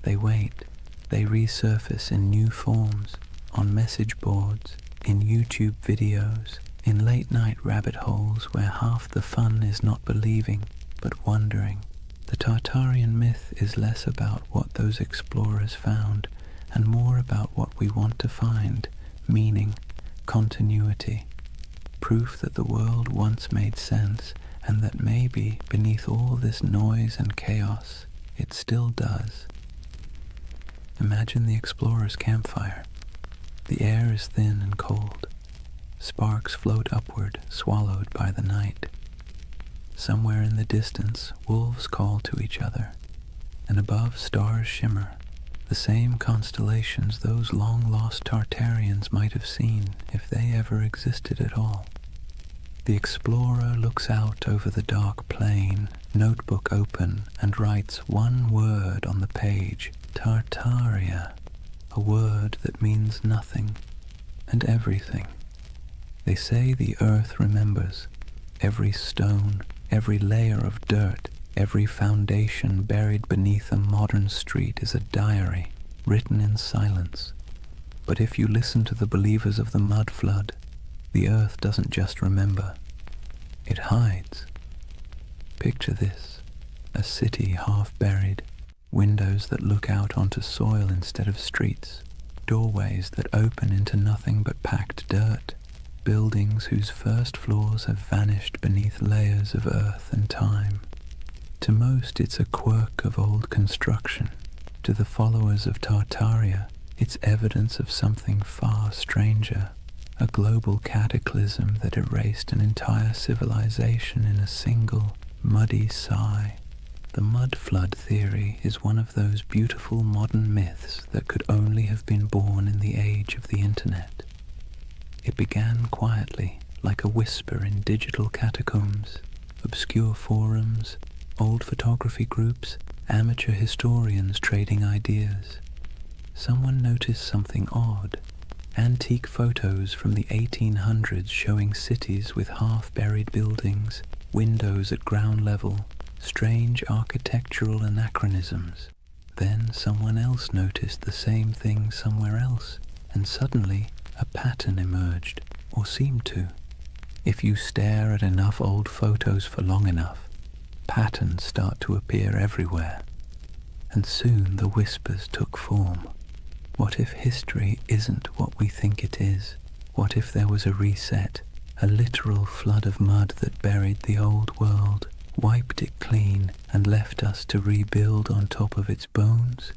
they wait, they resurface in new forms, on message boards, in YouTube videos, in late-night rabbit holes where half the fun is not believing, but wondering. The Tartarian myth is less about what those explorers found and more about what we want to find, meaning, continuity, proof that the world once made sense and that maybe beneath all this noise and chaos, it still does. Imagine the explorer's campfire. The air is thin and cold. Sparks float upward, swallowed by the night. Somewhere in the distance, wolves call to each other, and above stars shimmer, the same constellations those long-lost Tartarians might have seen if they ever existed at all. The explorer looks out over the dark plain, notebook open, and writes one word on the page, Tartaria, a word that means nothing and everything. They say the earth remembers. Every stone, every layer of dirt, every foundation buried beneath a modern street is a diary, written in silence. But if you listen to the believers of the mud flood, the earth doesn't just remember, it hides. Picture this, a city half buried, windows that look out onto soil instead of streets, doorways that open into nothing but packed dirt, buildings whose first floors have vanished beneath layers of earth and time. To most it's a quirk of old construction. To the followers of Tartaria, it's evidence of something far stranger, a global cataclysm that erased an entire civilization in a single, muddy sigh. The mud flood theory is one of those beautiful modern myths that could only have been born in the age of the internet. It began quietly, like a whisper in digital catacombs, obscure forums, old photography groups, amateur historians trading ideas. Someone noticed something odd. Antique photos from the 1800s showing cities with half-buried buildings, windows at ground level, strange architectural anachronisms. Then someone else noticed the same thing somewhere else, and suddenly a pattern emerged, or seemed to. If you stare at enough old photos for long enough, patterns start to appear everywhere, and soon the whispers took form. What if history isn't what we think it is? What if there was a reset, a literal flood of mud that buried the old world, wiped it clean, and left us to rebuild on top of its bones?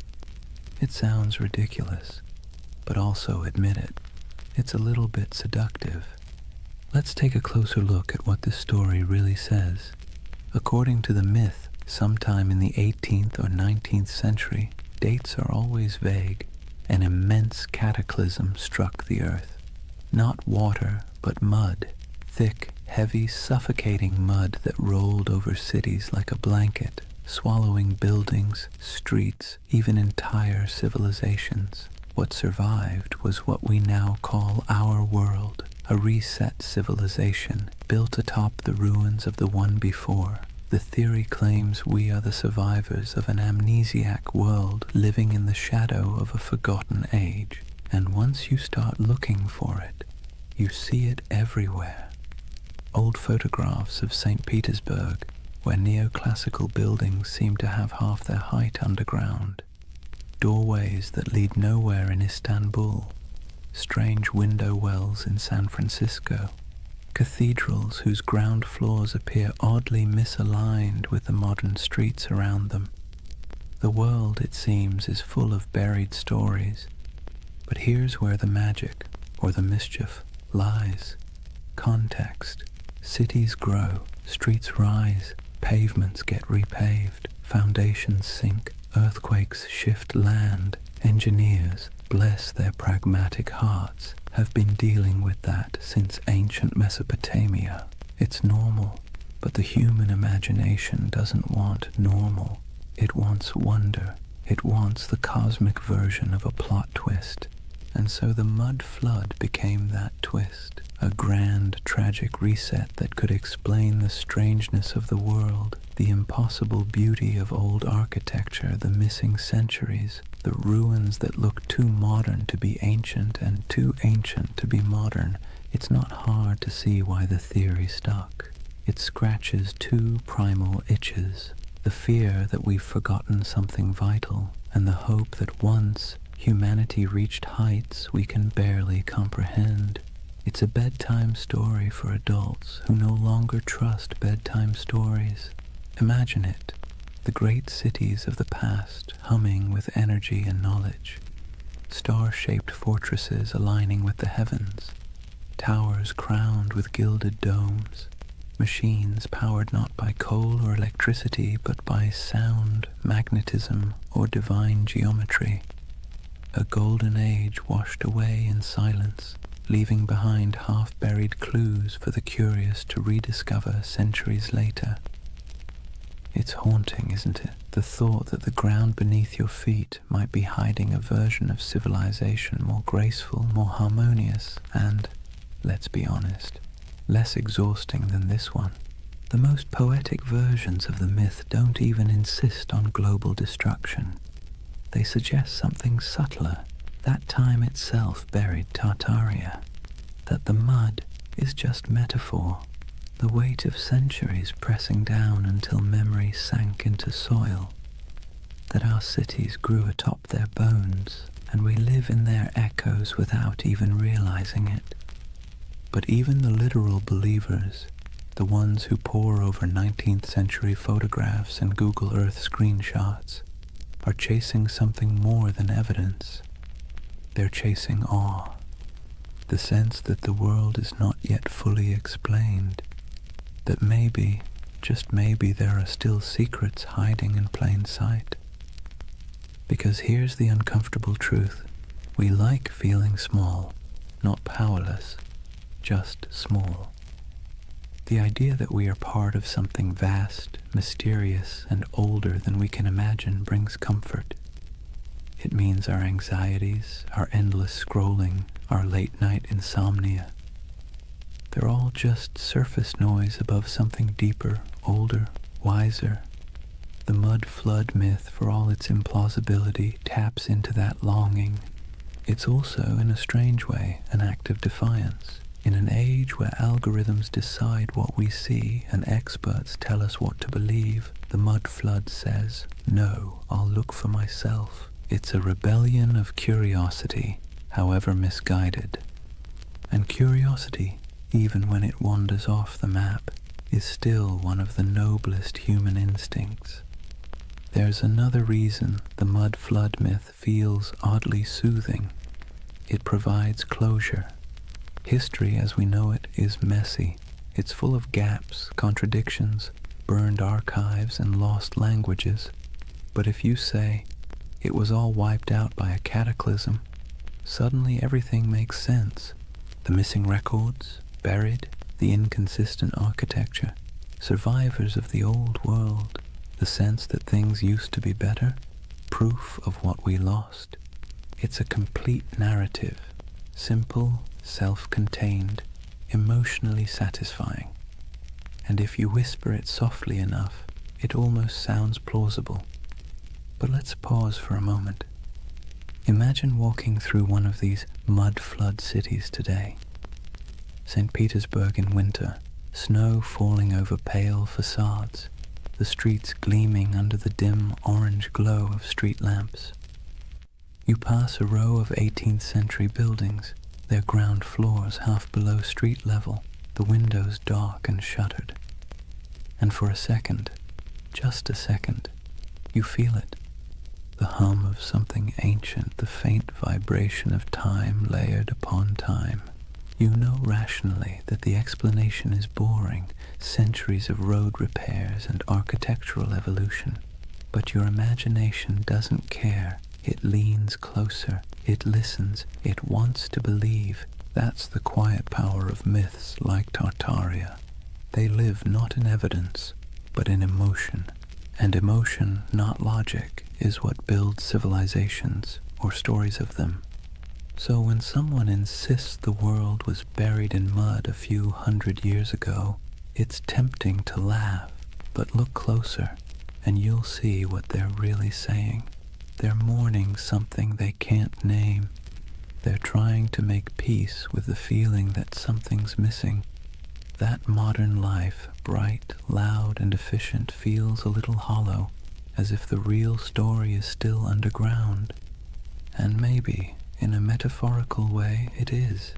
It sounds ridiculous, but also admit it, it's a little bit seductive. Let's take a closer look at what this story really says. According to the myth, sometime in the 18th or 19th century, dates are always vague, an immense cataclysm struck the earth. Not water, but mud, thick, heavy, suffocating mud that rolled over cities like a blanket. swallowing buildings, streets, even entire civilizations. What survived was what we now call our world, a reset civilization built atop the ruins of the one before. The theory claims we are the survivors of an amnesiac world living in the shadow of a forgotten age. And once you start looking for it, you see it everywhere. Old photographs of St. Petersburg, where neoclassical buildings seem to have half their height underground, doorways that lead nowhere in Istanbul, strange window wells in San Francisco, cathedrals whose ground floors appear oddly misaligned with the modern streets around them. The world, it seems, is full of buried stories, but here's where the magic, or the mischief, lies. Context. Cities grow, streets rise, pavements get repaved, foundations sink, earthquakes shift land. Engineers, bless their pragmatic hearts, have been dealing with that since ancient Mesopotamia. It's normal, but the human imagination doesn't want normal. It wants wonder. It wants the cosmic version of a plot twist. And so the mud flood became that twist, a grand, tragic reset that could explain the strangeness of the world, the impossible beauty of old architecture, the missing centuries, the ruins that look too modern to be ancient and too ancient to be modern. It's not hard to see why the theory stuck. It scratches two primal itches, the fear that we've forgotten something vital, and the hope that once humanity reached heights we can barely comprehend. It's a bedtime story for adults who no longer trust bedtime stories. Imagine it, the great cities of the past humming with energy and knowledge, star-shaped fortresses aligning with the heavens, towers crowned with gilded domes, machines powered not by coal or electricity but by sound, magnetism, or divine geometry. A golden age washed away in silence, leaving behind half-buried clues for the curious to rediscover centuries later. It's haunting, isn't it? The thought that the ground beneath your feet might be hiding a version of civilization more graceful, more harmonious, and, let's be honest, less exhausting than this one. The most poetic versions of the myth don't even insist on global destruction. They suggest something subtler. That time itself buried Tartaria. That the mud is just metaphor. The weight of centuries pressing down until memory sank into soil. That our cities grew atop their bones, and we live in their echoes without even realizing it. But even the literal believers, the ones who pore over 19th century photographs and Google Earth screenshots, are chasing something more than evidence. They're chasing awe, the sense that the world is not yet fully explained, that maybe, just maybe, there are still secrets hiding in plain sight. Because here's the uncomfortable truth. We like feeling small, not powerless, just small. The idea that we are part of something vast, mysterious, and older than we can imagine brings comfort. It means our anxieties, our endless scrolling, our late-night insomnia, they're all just surface noise above something deeper, older, wiser. The mud flood myth, for all its implausibility, taps into that longing. It's also, in a strange way, an act of defiance. In an age where algorithms decide what we see and experts tell us what to believe, the mud flood says, "No, I'll look for myself." It's a rebellion of curiosity, however misguided. And curiosity, even when it wanders off the map, is still one of the noblest human instincts. There's another reason the mud flood myth feels oddly soothing. It provides closure. History as we know it is messy. It's full of gaps, contradictions, burned archives, and lost languages. But if you say, it was all wiped out by a cataclysm, suddenly everything makes sense. The missing records, buried, the inconsistent architecture, survivors of the old world. The sense that things used to be better? Proof of what we lost. It's a complete narrative, simple, self-contained, emotionally satisfying. And if you whisper it softly enough, it almost sounds plausible. But let's pause for a moment. Imagine walking through one of these mud-flood cities today. St. Petersburg in winter, snow falling over pale facades, the streets gleaming under the dim orange glow of street lamps. You pass a row of 18th century buildings, their ground floors half below street level, the windows dark and shuttered. And for a second, just a second, you feel it. The hum of something ancient, the faint vibration of time layered upon time. You know rationally that the explanation is boring, centuries of road repairs and architectural evolution. But your imagination doesn't care. It leans closer, it listens, it wants to believe. That's the quiet power of myths like Tartaria. They live not in evidence, but in emotion. And emotion, not logic, is what builds civilizations, or stories of them. So when someone insists the world was buried in mud a few hundred years ago, it's tempting to laugh, but look closer, and you'll see what they're really saying. They're mourning something they can't name. They're trying to make peace with the feeling that something's missing. That modern life, bright, loud, and efficient, feels a little hollow, as if the real story is still underground. And maybe, in a metaphorical way, it is.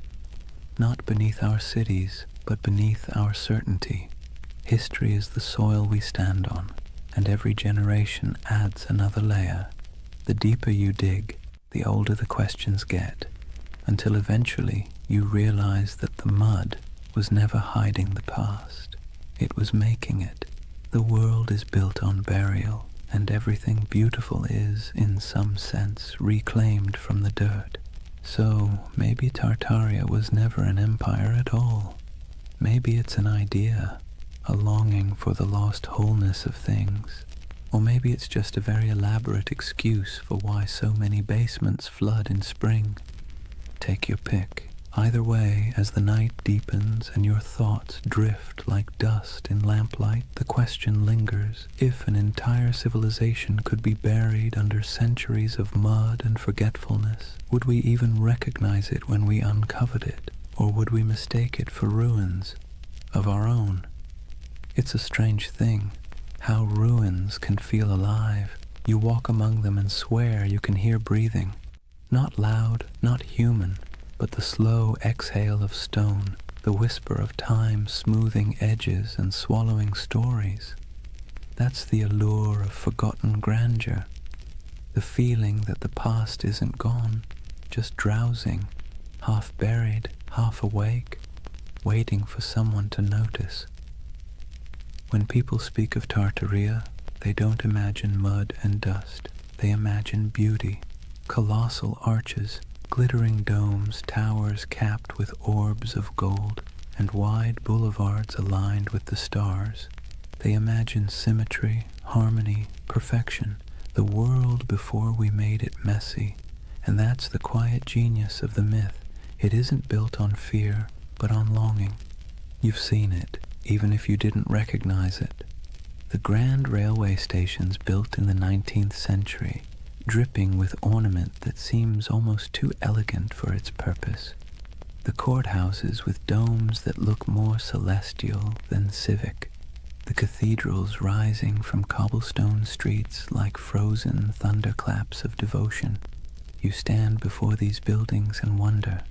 Not beneath our cities, but beneath our certainty. History is the soil we stand on, and every generation adds another layer. The deeper you dig, the older the questions get, until eventually you realize that the mud was never hiding the past. It was making it. The world is built on burial, and everything beautiful is, in some sense, reclaimed from the dirt. So maybe Tartaria was never an empire at all. Maybe it's an idea, a longing for the lost wholeness of things. Or maybe it's just a very elaborate excuse for why so many basements flood in spring. Take your pick. Either way, as the night deepens and your thoughts drift like dust in lamplight, the question lingers: if an entire civilization could be buried under centuries of mud and forgetfulness, would we even recognize it when we uncovered it? Or would we mistake it for ruins of our own? It's a strange thing, how ruins can feel alive. You walk among them and swear you can hear breathing. Not loud, not human, but the slow exhale of stone, the whisper of time smoothing edges and swallowing stories. That's the allure of forgotten grandeur, the feeling that the past isn't gone, just drowsing, half buried, half awake, waiting for someone to notice. When people speak of Tartaria, they don't imagine mud and dust. They imagine beauty, colossal arches, glittering domes, towers capped with orbs of gold, and wide boulevards aligned with the stars. They imagine symmetry, harmony, perfection, the world before we made it messy. And that's the quiet genius of the myth. It isn't built on fear, but on longing. You've seen it, even if you didn't recognize it. The grand railway stations built in the 19th century, dripping with ornament that seems almost too elegant for its purpose. The courthouses with domes that look more celestial than civic. The cathedrals rising from cobblestone streets like frozen thunderclaps of devotion. You stand before these buildings and wonder,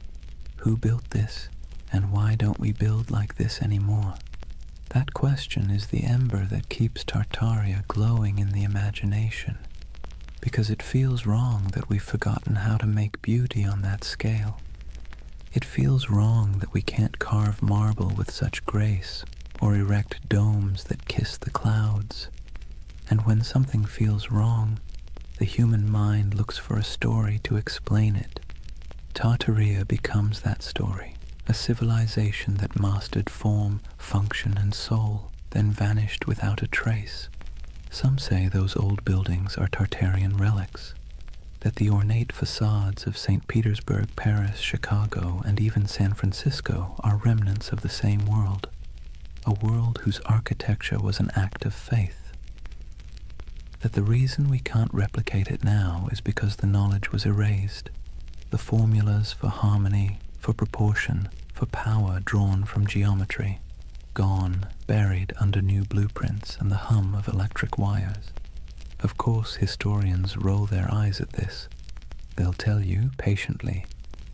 who built this, and why don't we build like this anymore? That question is the ember that keeps Tartaria glowing in the imagination, because it feels wrong that we've forgotten how to make beauty on that scale. It feels wrong that we can't carve marble with such grace, or erect domes that kiss the clouds. And when something feels wrong, the human mind looks for a story to explain it. Tartaria becomes that story, a civilization that mastered form, function, and soul, then vanished without a trace. Some say those old buildings are Tartarian relics, that the ornate facades of St. Petersburg, Paris, Chicago, and even San Francisco are remnants of the same world, a world whose architecture was an act of faith. That the reason we can't replicate it now is because the knowledge was erased, the formulas for harmony, for proportion, for power drawn from geometry, gone, buried under new blueprints and the hum of electric wires. Of course, historians roll their eyes at this. They'll tell you, patiently,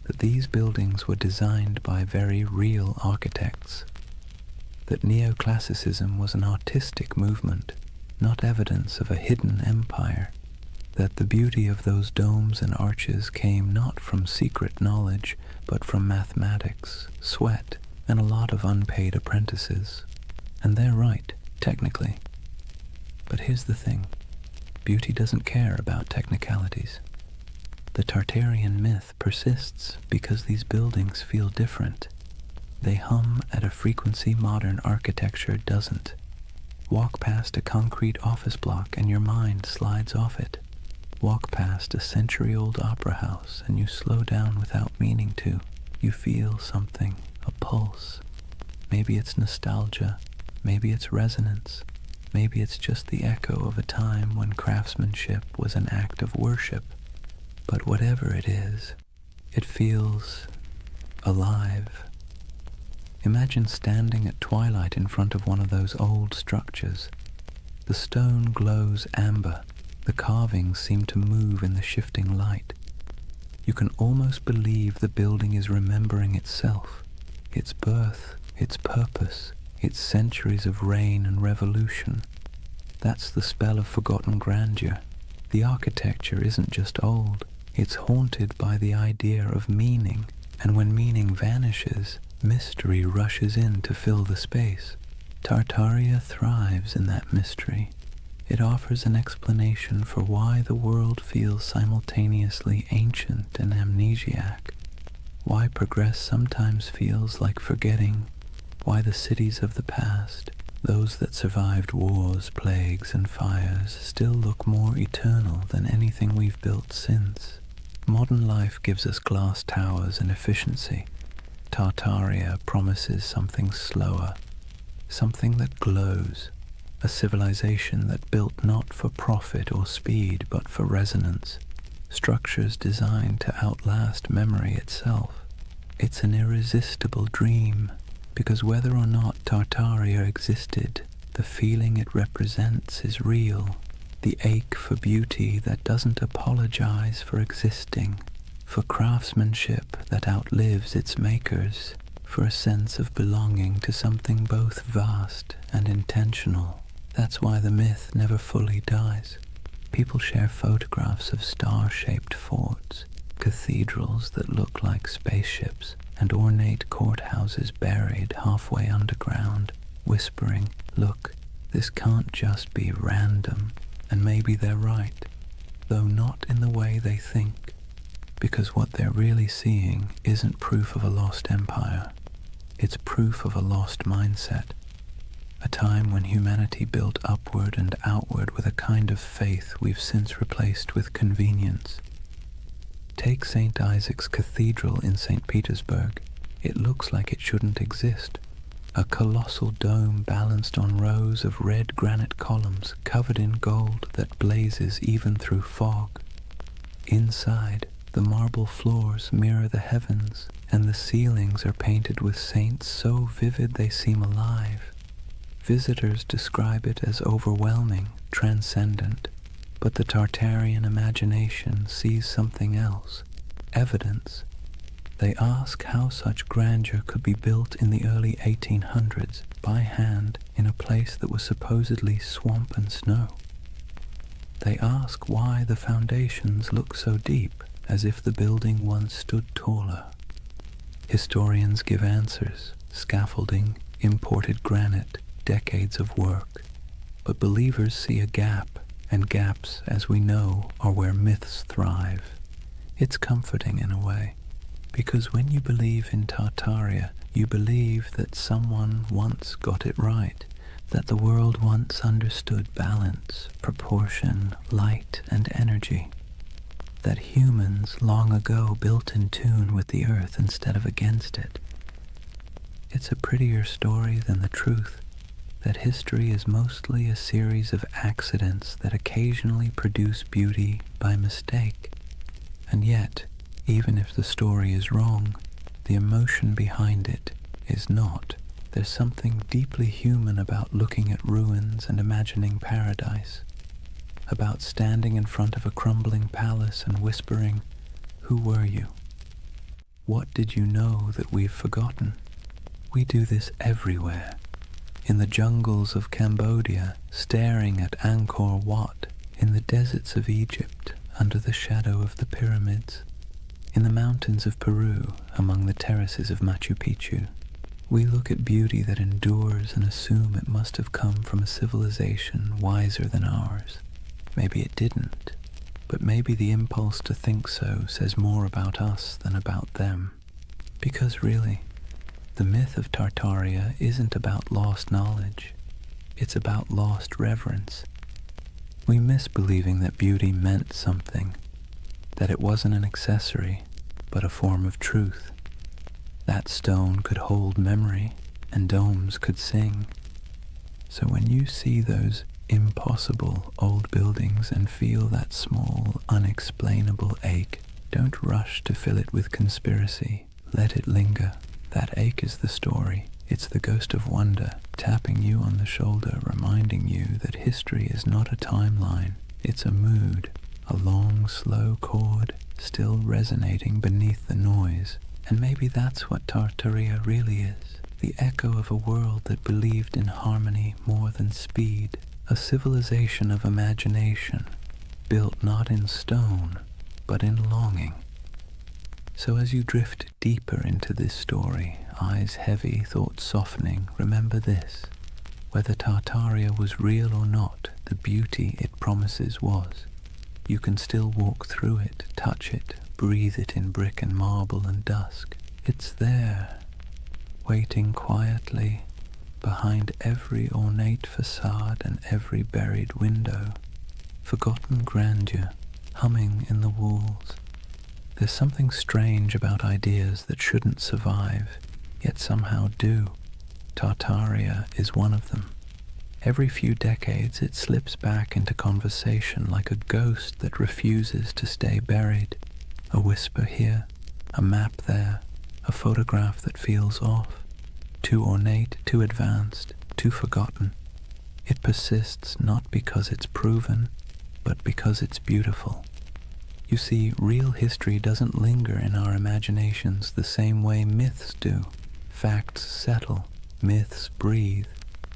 that these buildings were designed by very real architects, that neoclassicism was an artistic movement, not evidence of a hidden empire, that the beauty of those domes and arches came not from secret knowledge, but from mathematics, sweat, and a lot of unpaid apprentices. And they're right, technically. But here's the thing. Beauty doesn't care about technicalities. The Tartarian myth persists because these buildings feel different. They hum at a frequency modern architecture doesn't. Walk past a concrete office block and your mind slides off it. Walk past a century-old opera house and you slow down without meaning to. You feel something, a pulse. Maybe it's nostalgia, maybe it's resonance, maybe it's just the echo of a time when craftsmanship was an act of worship. But whatever it is, it feels alive. Imagine standing at twilight in front of one of those old structures. The stone glows amber. The carvings seem to move in the shifting light. You can almost believe the building is remembering itself, its birth, its purpose, its centuries of reign and revolution. That's the spell of forgotten grandeur. The architecture isn't just old, it's haunted by the idea of meaning, and when meaning vanishes, mystery rushes in to fill the space. Tartaria thrives in that mystery. It offers an explanation for why the world feels simultaneously ancient and amnesiac, why progress sometimes feels like forgetting, why the cities of the past, those that survived wars, plagues, and fires, still look more eternal than anything we've built since. Modern life gives us glass towers and efficiency. Tartaria promises something slower, something that glows, a civilization that built not for profit or speed but for resonance, structures designed to outlast memory itself. It's an irresistible dream, because whether or not Tartaria existed, the feeling it represents is real, the ache for beauty that doesn't apologize for existing, for craftsmanship that outlives its makers, for a sense of belonging to something both vast and intentional. That's why the myth never fully dies. People share photographs of star-shaped forts, cathedrals that look like spaceships, and ornate courthouses buried halfway underground, whispering, "Look, this can't just be random." And maybe they're right, though not in the way they think, because what they're really seeing isn't proof of a lost empire. It's proof of a lost mindset. A time when humanity built upward and outward with a kind of faith we've since replaced with convenience. Take St. Isaac's Cathedral in St. Petersburg. It looks like it shouldn't exist. A colossal dome balanced on rows of red granite columns covered in gold that blazes even through fog. Inside, the marble floors mirror the heavens, and the ceilings are painted with saints so vivid they seem alive. Visitors describe it as overwhelming, transcendent, but the Tartarian imagination sees something else, evidence. They ask how such grandeur could be built in the early 1800s by hand in a place that was supposedly swamp and snow. They ask why the foundations look so deep, as if the building once stood taller. Historians give answers: scaffolding, imported granite, decades of work. But believers see a gap, and gaps, as we know, are where myths thrive. It's comforting in a way, because when you believe in Tartaria, you believe that someone once got it right, that the world once understood balance, proportion, light, and energy, that humans long ago built in tune with the earth instead of against it. It's a prettier story than the truth that history is mostly a series of accidents that occasionally produce beauty by mistake. And yet, even if the story is wrong, the emotion behind it is not. There's something deeply human about looking at ruins and imagining paradise, about standing in front of a crumbling palace and whispering, "Who were you? What did you know that we've forgotten?" We do this everywhere. In the jungles of Cambodia, staring at Angkor Wat, in the deserts of Egypt, under the shadow of the pyramids, in the mountains of Peru, among the terraces of Machu Picchu. We look at beauty that endures and assume it must have come from a civilization wiser than ours. Maybe it didn't, but maybe the impulse to think so says more about us than about them. Because really, the myth of Tartaria isn't about lost knowledge, it's about lost reverence. We miss believing that beauty meant something, that it wasn't an accessory, but a form of truth. That stone could hold memory, and domes could sing. So when you see those impossible old buildings and feel that small, unexplainable ache, don't rush to fill it with conspiracy. Let it linger. That ache is the story. It's the ghost of wonder, tapping you on the shoulder, reminding you that history is not a timeline. It's a mood, a long, slow chord, still resonating beneath the noise. And maybe that's what Tartaria really is, the echo of a world that believed in harmony more than speed, a civilization of imagination, built not in stone, but in longing. So as you drift deeper into this story, eyes heavy, thoughts softening, remember this: whether Tartaria was real or not, the beauty it promises was. You can still walk through it, touch it, breathe it in brick and marble and dusk. It's there, waiting quietly behind every ornate facade and every buried window. Forgotten grandeur, humming in the walls. There's something strange about ideas that shouldn't survive, yet somehow do. Tartaria is one of them. Every few decades it slips back into conversation like a ghost that refuses to stay buried. A whisper here, a map there, a photograph that feels off, too ornate, too advanced, too forgotten. It persists not because it's proven, but because it's beautiful. You see, real history doesn't linger in our imaginations the same way myths do. Facts settle, myths breathe,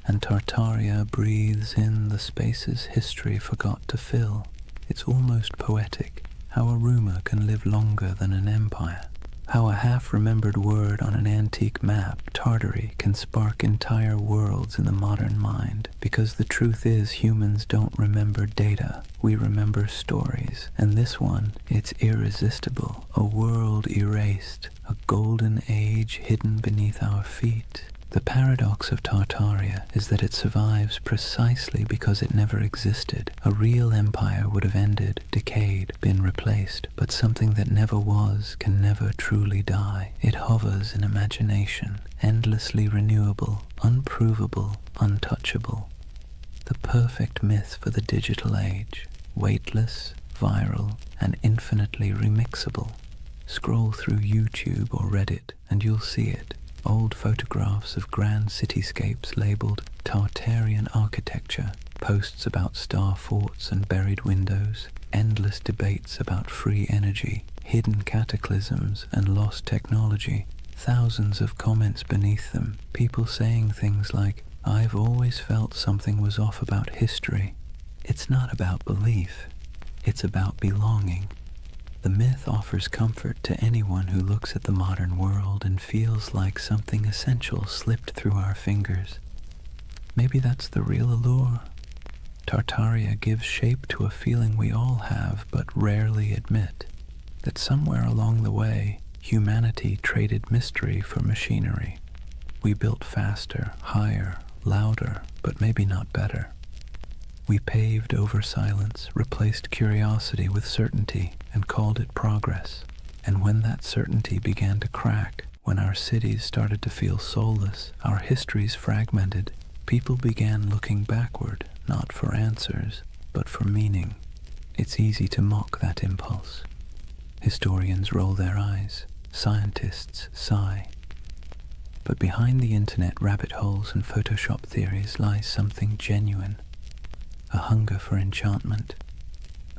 and Tartaria breathes in the spaces history forgot to fill. It's almost poetic, how a rumor can live longer than an empire, how a half-remembered word on an antique map, Tartary, can spark entire worlds in the modern mind, because the truth is humans don't remember data, we remember stories, and this one, it's irresistible, a world erased, a golden age hidden beneath our feet. The paradox of Tartaria is that it survives precisely because it never existed. A real empire would have ended, decayed, been replaced, but something that never was can never truly die. It hovers in imagination, endlessly renewable, unprovable, untouchable. The perfect myth for the digital age, weightless, viral, and infinitely remixable. Scroll through YouTube or Reddit and you'll see it. Old photographs of grand cityscapes labeled Tartarian architecture, posts about star forts and buried windows, endless debates about free energy, hidden cataclysms and lost technology, thousands of comments beneath them, people saying things like, "I've always felt something was off about history." It's not about belief, it's about belonging. The myth offers comfort to anyone who looks at the modern world and feels like something essential slipped through our fingers. Maybe that's the real allure. Tartaria gives shape to a feeling we all have but rarely admit, that somewhere along the way, humanity traded mystery for machinery. We built faster, higher, louder, but maybe not better. We paved over silence, replaced curiosity with certainty, and called it progress. And when that certainty began to crack, when our cities started to feel soulless, our histories fragmented, people began looking backward, not for answers, but for meaning. It's easy to mock that impulse. Historians roll their eyes, scientists sigh. But behind the internet rabbit holes and Photoshop theories lies something genuine, a hunger for enchantment,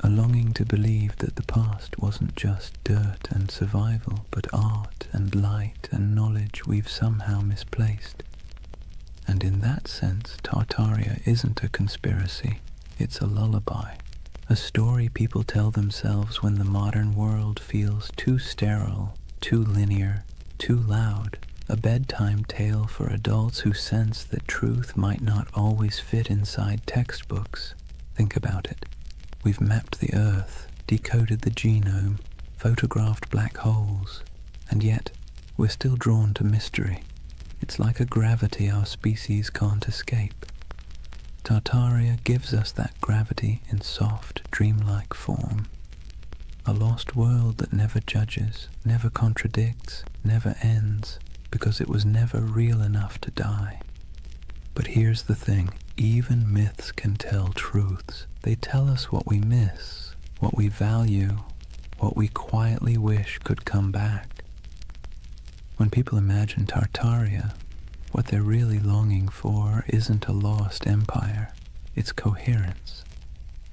a longing to believe that the past wasn't just dirt and survival, but art and light and knowledge we've somehow misplaced. And in that sense, Tartaria isn't a conspiracy, it's a lullaby, a story people tell themselves when the modern world feels too sterile, too linear, too loud, a bedtime tale for adults who sense that truth might not always fit inside textbooks. Think about it. We've mapped the Earth, decoded the genome, photographed black holes, and yet we're still drawn to mystery. It's like a gravity our species can't escape. Tartaria gives us that gravity in soft, dreamlike form. A lost world that never judges, never contradicts, never ends, because it was never real enough to die. But here's the thing, even myths can tell truths. They tell us what we miss, what we value, what we quietly wish could come back. When people imagine Tartaria, what they're really longing for isn't a lost empire, it's coherence.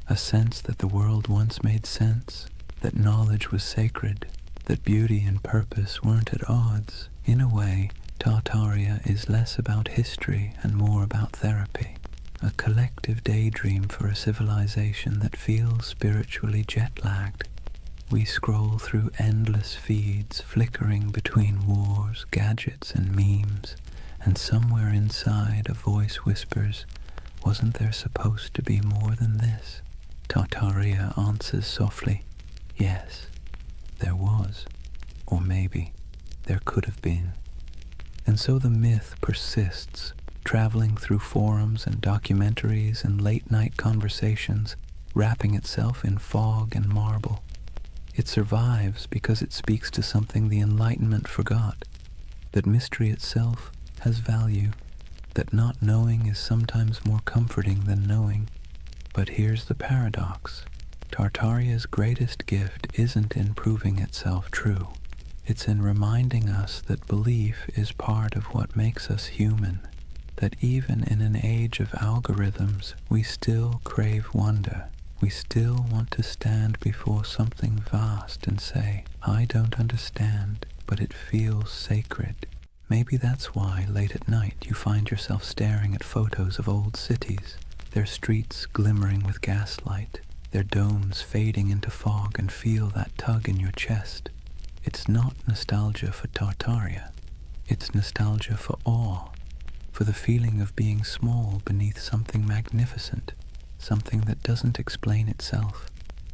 A sense that the world once made sense, that knowledge was sacred, that beauty and purpose weren't at odds. In a way, Tartaria is less about history and more about therapy, a collective daydream for a civilization that feels spiritually jet-lagged. We scroll through endless feeds, flickering between wars, gadgets, and memes, and somewhere inside a voice whispers, "Wasn't there supposed to be more than this?" Tartaria answers softly, "Yes, there was, or maybe there could have been." And so the myth persists, traveling through forums and documentaries and late-night conversations, wrapping itself in fog and marble. It survives because it speaks to something the Enlightenment forgot, that mystery itself has value, that not knowing is sometimes more comforting than knowing. But here's the paradox. Tartaria's greatest gift isn't in proving itself true. It's in reminding us that belief is part of what makes us human, that even in an age of algorithms, we still crave wonder. We still want to stand before something vast and say, "I don't understand, but it feels sacred." Maybe that's why late at night you find yourself staring at photos of old cities, their streets glimmering with gaslight, their domes fading into fog, and feel that tug in your chest. It's not nostalgia for Tartaria. It's nostalgia for awe, for the feeling of being small beneath something magnificent, something that doesn't explain itself.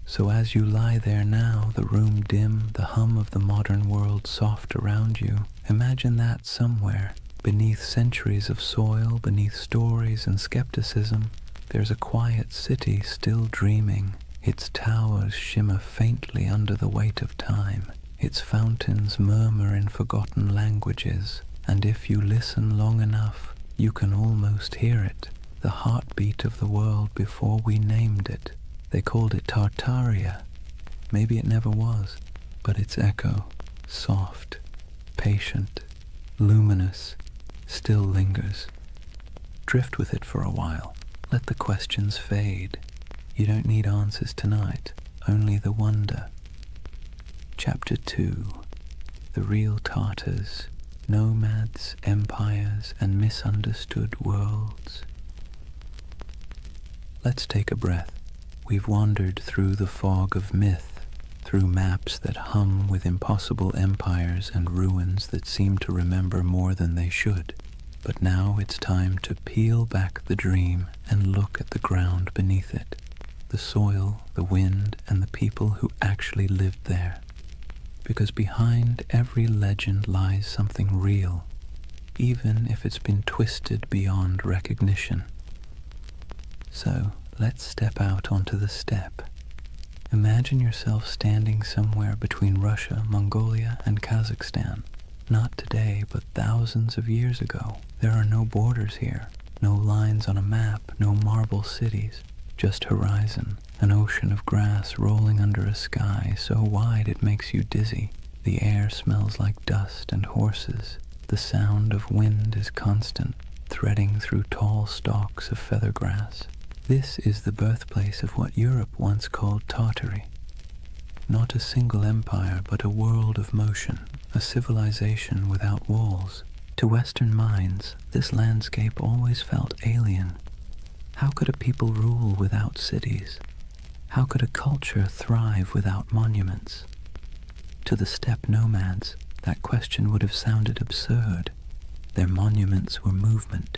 So as you lie there now, the room dim, the hum of the modern world soft around you, imagine that somewhere, beneath centuries of soil, beneath stories and skepticism, there's a quiet city still dreaming. Its towers shimmer faintly under the weight of time. Its fountains murmur in forgotten languages, and if you listen long enough, you can almost hear it, the heartbeat of the world before we named it. They called it Tartaria. Maybe it never was, but its echo, soft, patient, luminous, still lingers. Drift with it for a while. Let the questions fade. You don't need answers tonight, only the wonder. Chapter 2. The Real Tartars, Nomads, Empires, and Misunderstood Worlds. Let's take a breath. We've wandered through the fog of myth, through maps that hum with impossible empires and ruins that seem to remember more than they should. But now it's time to peel back the dream and look at the ground beneath it, the soil, the wind, and the people who actually lived there. Because behind every legend lies something real, even if it's been twisted beyond recognition. So, let's step out onto the steppe. Imagine yourself standing somewhere between Russia, Mongolia, and Kazakhstan. Not today, but thousands of years ago. There are no borders here, no lines on a map, no marble cities, just horizon, an ocean of grass rolling under a sky so wide it makes you dizzy. The air smells like dust and horses. The sound of wind is constant, threading through tall stalks of feathergrass. This is the birthplace of what Europe once called Tartary. Not a single empire, but a world of motion, a civilization without walls. To Western minds, this landscape always felt alien. How could a people rule without cities? How could a culture thrive without monuments? To the steppe nomads, that question would have sounded absurd. Their monuments were movement.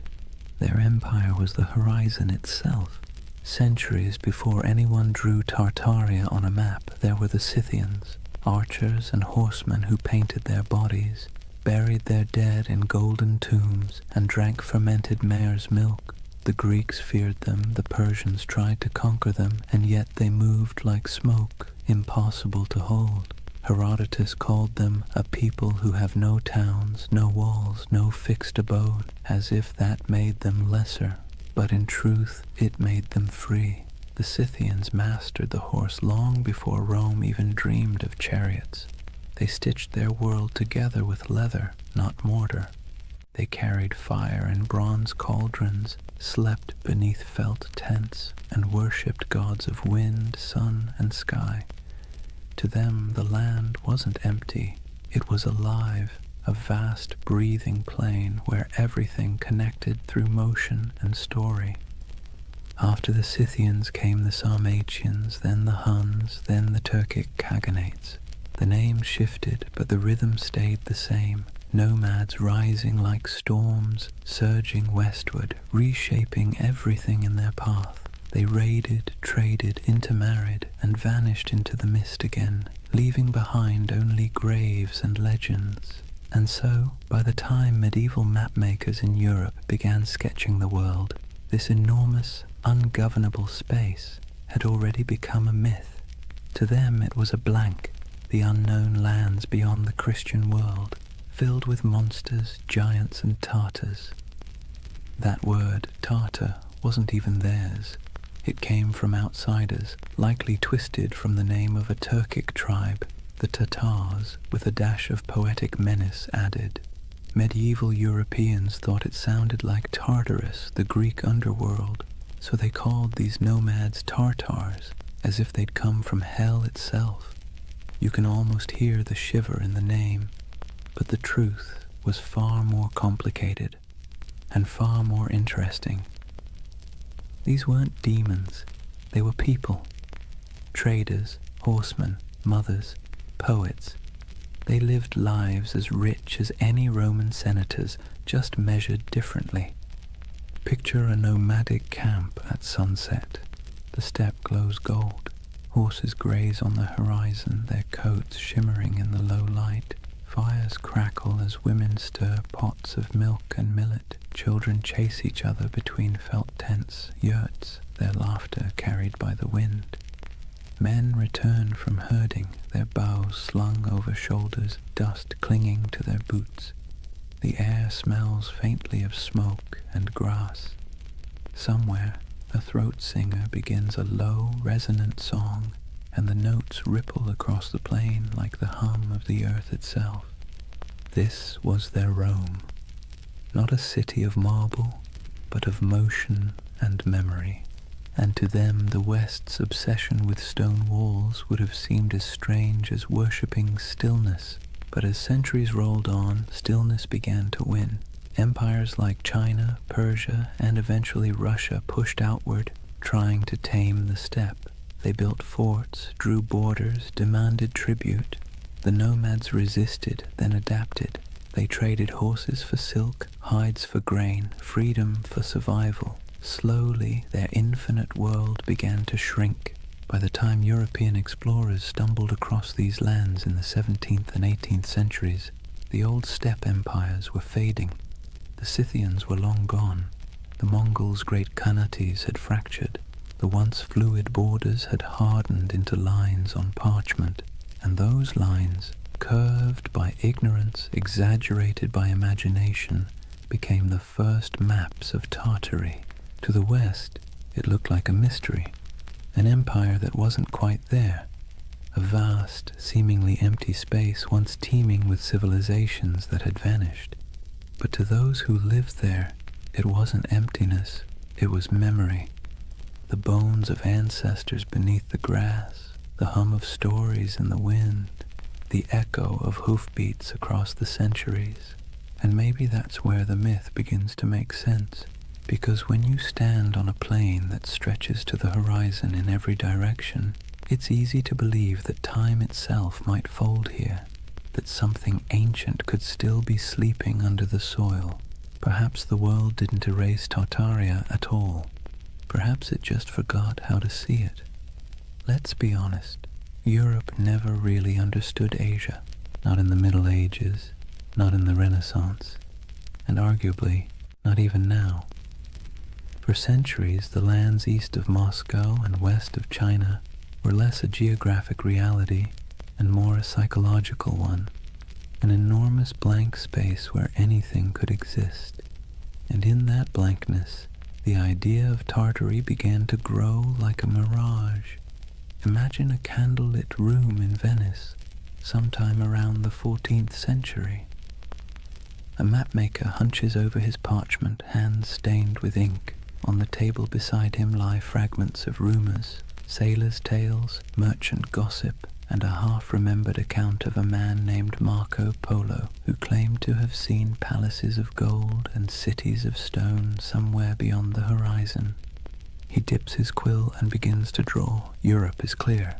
Their empire was the horizon itself. Centuries before anyone drew Tartaria on a map, there were the Scythians, archers and horsemen who painted their bodies, buried their dead in golden tombs, and drank fermented mare's milk. The Greeks feared them, the Persians tried to conquer them, and yet they moved like smoke, impossible to hold. Herodotus called them a people who have no towns, no walls, no fixed abode, as if that made them lesser. But in truth, it made them free. The Scythians mastered the horse long before Rome even dreamed of chariots. They stitched their world together with leather, not mortar. They carried fire in bronze cauldrons, slept beneath felt tents, and worshipped gods of wind, sun, and sky. To them, the land wasn't empty. It was alive, a vast breathing plain where everything connected through motion and story. After the Scythians came the Sarmatians, then the Huns, then the Turkic Khaganates. The names shifted, but the rhythm stayed the same. Nomads rising like storms, surging westward, reshaping everything in their path. They raided, traded, intermarried, and vanished into the mist again, leaving behind only graves and legends. And so, by the time medieval mapmakers in Europe began sketching the world, this enormous, ungovernable space had already become a myth. To them it was a blank, the unknown lands beyond the Christian world, filled with monsters, giants, and Tartars. That word, Tartar, wasn't even theirs. It came from outsiders, likely twisted from the name of a Turkic tribe, the Tatars, with a dash of poetic menace added. Medieval Europeans thought it sounded like Tartarus, the Greek underworld, so they called these nomads Tartars, as if they'd come from hell itself. You can almost hear the shiver in the name, but the truth was far more complicated and far more interesting. These weren't demons, they were people. Traders, horsemen, mothers, poets. They lived lives as rich as any Roman senators, just measured differently. Picture a nomadic camp at sunset. The steppe glows gold. Horses graze on the horizon, their coats shimmering in the low light. Fires crackle as women stir pots of milk and millet. Children chase each other between felt tents, yurts, their laughter carried by the wind. Men return from herding, their bows slung over shoulders, dust clinging to their boots. The air smells faintly of smoke and grass. Somewhere, a throat singer begins a low, resonant song, and the notes ripple across the plain like the hum of the earth itself. This was their Rome, not a city of marble, but of motion and memory. And to them the West's obsession with stone walls would have seemed as strange as worshipping stillness. But as centuries rolled on, stillness began to win. Empires like China, Persia, and eventually Russia pushed outward, trying to tame the steppe. They built forts, drew borders, demanded tribute. The nomads resisted, then adapted. They traded horses for silk, hides for grain, freedom for survival. Slowly, their infinite world began to shrink. By the time European explorers stumbled across these lands in the 17th and 18th centuries, the old steppe empires were fading. The Scythians were long gone. The Mongols' great Khanates had fractured. The once fluid borders had hardened into lines on parchment, and those lines, curved by ignorance, exaggerated by imagination, became the first maps of Tartary. To the west, it looked like a mystery, an empire that wasn't quite there, a vast, seemingly empty space once teeming with civilizations that had vanished. But to those who lived there, it wasn't emptiness, it was memory. The bones of ancestors beneath the grass, the hum of stories in the wind, the echo of hoofbeats across the centuries. And maybe that's where the myth begins to make sense, because when you stand on a plain that stretches to the horizon in every direction, it's easy to believe that time itself might fold here, that something ancient could still be sleeping under the soil. Perhaps the world didn't erase Tartaria at all. Perhaps it just forgot how to see it. Let's be honest, Europe never really understood Asia, not in the Middle Ages, not in the Renaissance, and arguably not even now. For centuries, the lands east of Moscow and west of China were less a geographic reality and more a psychological one, an enormous blank space where anything could exist. And in that blankness, the idea of Tartary began to grow like a mirage. Imagine a candlelit room in Venice, sometime around the 14th century. A mapmaker hunches over his parchment, hands stained with ink. On the table beside him lie fragments of rumors, sailors' tales, merchant gossip, and a half-remembered account of a man named Marco Polo, who claimed to have seen palaces of gold and cities of stone somewhere beyond the horizon. He dips his quill and begins to draw. Europe is clear.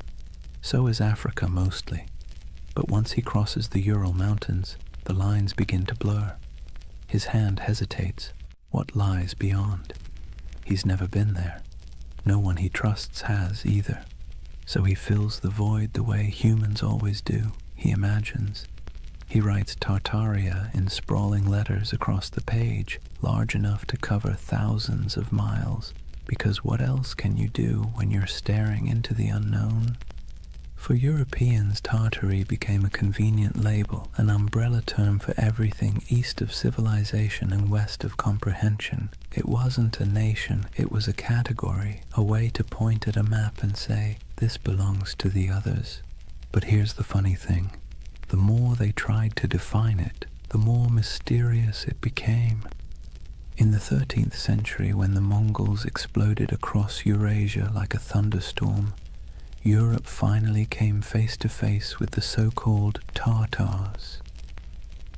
So is Africa mostly. But once he crosses the Ural Mountains, the lines begin to blur. His hand hesitates. What lies beyond? He's never been there. No one he trusts has either. So he fills the void the way humans always do. He imagines. He writes Tartaria in sprawling letters across the page, large enough to cover thousands of miles. Because what else can you do when you're staring into the unknown? For Europeans, Tartary became a convenient label, an umbrella term for everything east of civilization and west of comprehension. It wasn't a nation, it was a category, a way to point at a map and say, this belongs to the others. But here's the funny thing. The more they tried to define it, the more mysterious it became. In the 13th century, when the Mongols exploded across Eurasia like a thunderstorm, Europe finally came face to face with the so-called Tartars.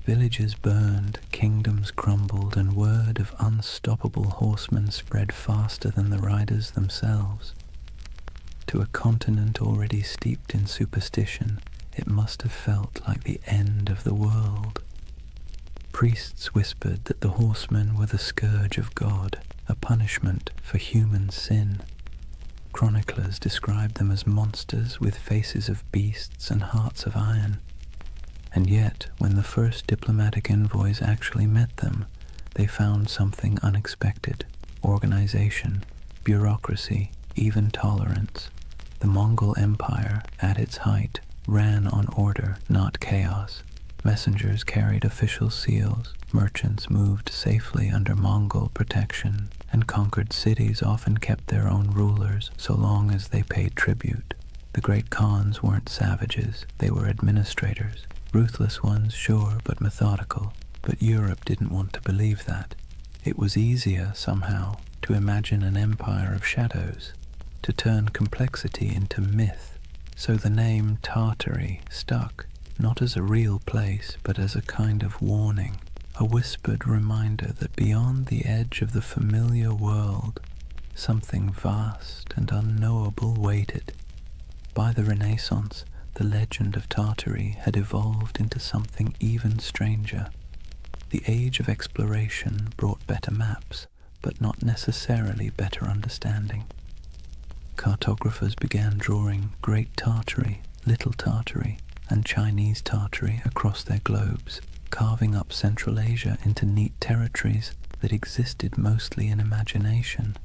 Villages burned, kingdoms crumbled, and word of unstoppable horsemen spread faster than the riders themselves. To a continent already steeped in superstition, it must have felt like the end of the world. Priests whispered that the horsemen were the scourge of God, a punishment for human sin. Chroniclers described them as monsters with faces of beasts and hearts of iron. And yet, when the first diplomatic envoys actually met them, they found something unexpected: organization, bureaucracy, even tolerance. The Mongol Empire, at its height, ran on order, not chaos. Messengers carried official seals, merchants moved safely under Mongol protection, and conquered cities often kept their own rulers so long as they paid tribute. The great Khans weren't savages, they were administrators. Ruthless ones, sure, but methodical. But Europe didn't want to believe that. It was easier, somehow, to imagine an empire of shadows, to turn complexity into myth. So the name Tartary stuck, not as a real place, but as a kind of warning, a whispered reminder that beyond the edge of the familiar world, something vast and unknowable waited. By the Renaissance, the legend of Tartary had evolved into something even stranger. The age of exploration brought better maps, but not necessarily better understanding. Cartographers began drawing Great Tartary, Little Tartary, and Chinese Tartary across their globes. carving up Central Asia into neat territories that existed mostly in imagination.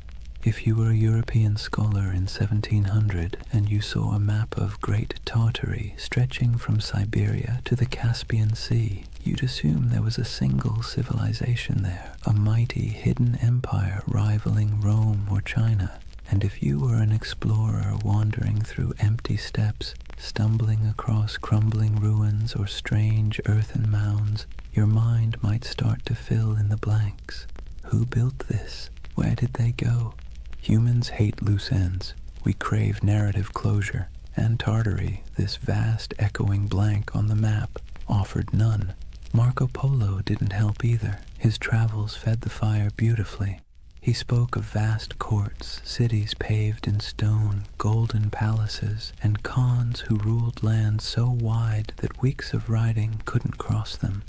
If you were a European scholar in 1700 and you saw a map of Great Tartary stretching from Siberia to the Caspian Sea, you'd assume there was a single civilization there, a mighty hidden empire rivaling Rome or China. And if you were an explorer wandering through empty steppes, stumbling across crumbling ruins or strange earthen mounds, your mind might start to fill in the blanks. Who built this? Where did they go? Humans hate loose ends. We crave narrative closure. And Tartary, this vast echoing blank on the map, offered none. Marco Polo didn't help either. His travels fed the fire beautifully. He spoke of vast courts, cities paved in stone, golden palaces, and khans who ruled lands so wide that weeks of riding couldn't cross them.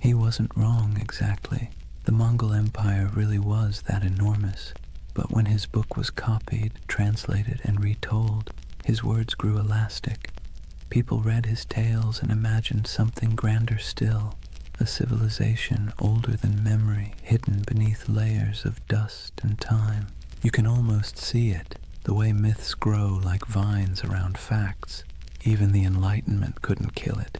He wasn't wrong exactly. The Mongol Empire really was that enormous. But when his book was copied, translated, and retold, his words grew elastic. People read his tales and imagined something grander still, a civilization older than memory, hidden beneath layers of dust and time. You can almost see it, the way myths grow like vines around facts. Even the Enlightenment couldn't kill it.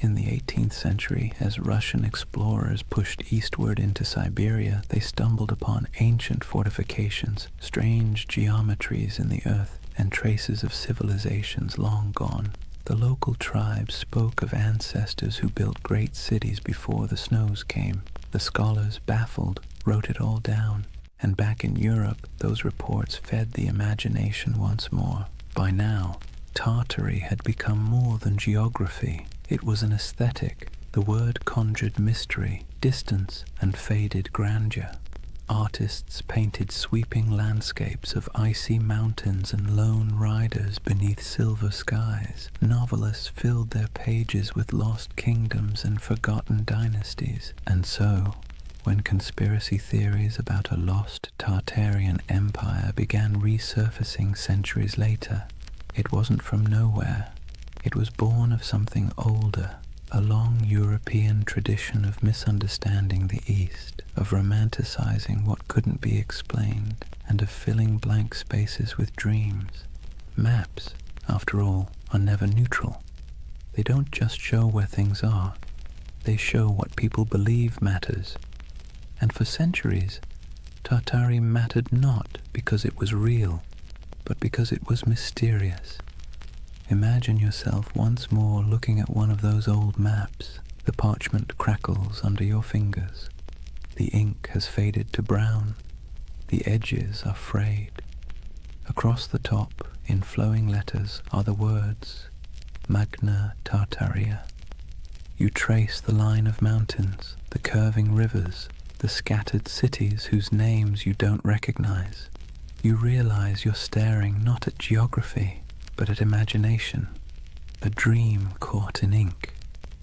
In the 18th century, as Russian explorers pushed eastward into Siberia, they stumbled upon ancient fortifications, strange geometries in the earth, and traces of civilizations long gone. The local tribes spoke of ancestors who built great cities before the snows came. The scholars, baffled, wrote it all down, and back in Europe, those reports fed the imagination once more. By now, Tartary had become more than geography. It was an aesthetic. The word conjured mystery, distance, and faded grandeur. Artists painted sweeping landscapes of icy mountains and lone riders beneath silver skies. Novelists filled their pages with lost kingdoms and forgotten dynasties. And so, when conspiracy theories about a lost Tartarian empire began resurfacing centuries later, it wasn't from nowhere. It was born of something older, a long European tradition of misunderstanding the East, of romanticizing what couldn't be explained, and of filling blank spaces with dreams. Maps, after all, are never neutral. They don't just show where things are, they show what people believe matters. And for centuries, Tartary mattered not because it was real, but because it was mysterious. Imagine yourself once more looking at one of those old maps. The parchment crackles under your fingers. The ink has faded to brown. The edges are frayed. Across the top, in flowing letters, are the words, Magna Tartaria. You trace the line of mountains, the curving rivers, the scattered cities whose names you don't recognize. You realize you're staring not at geography, but at imagination, a dream caught in ink,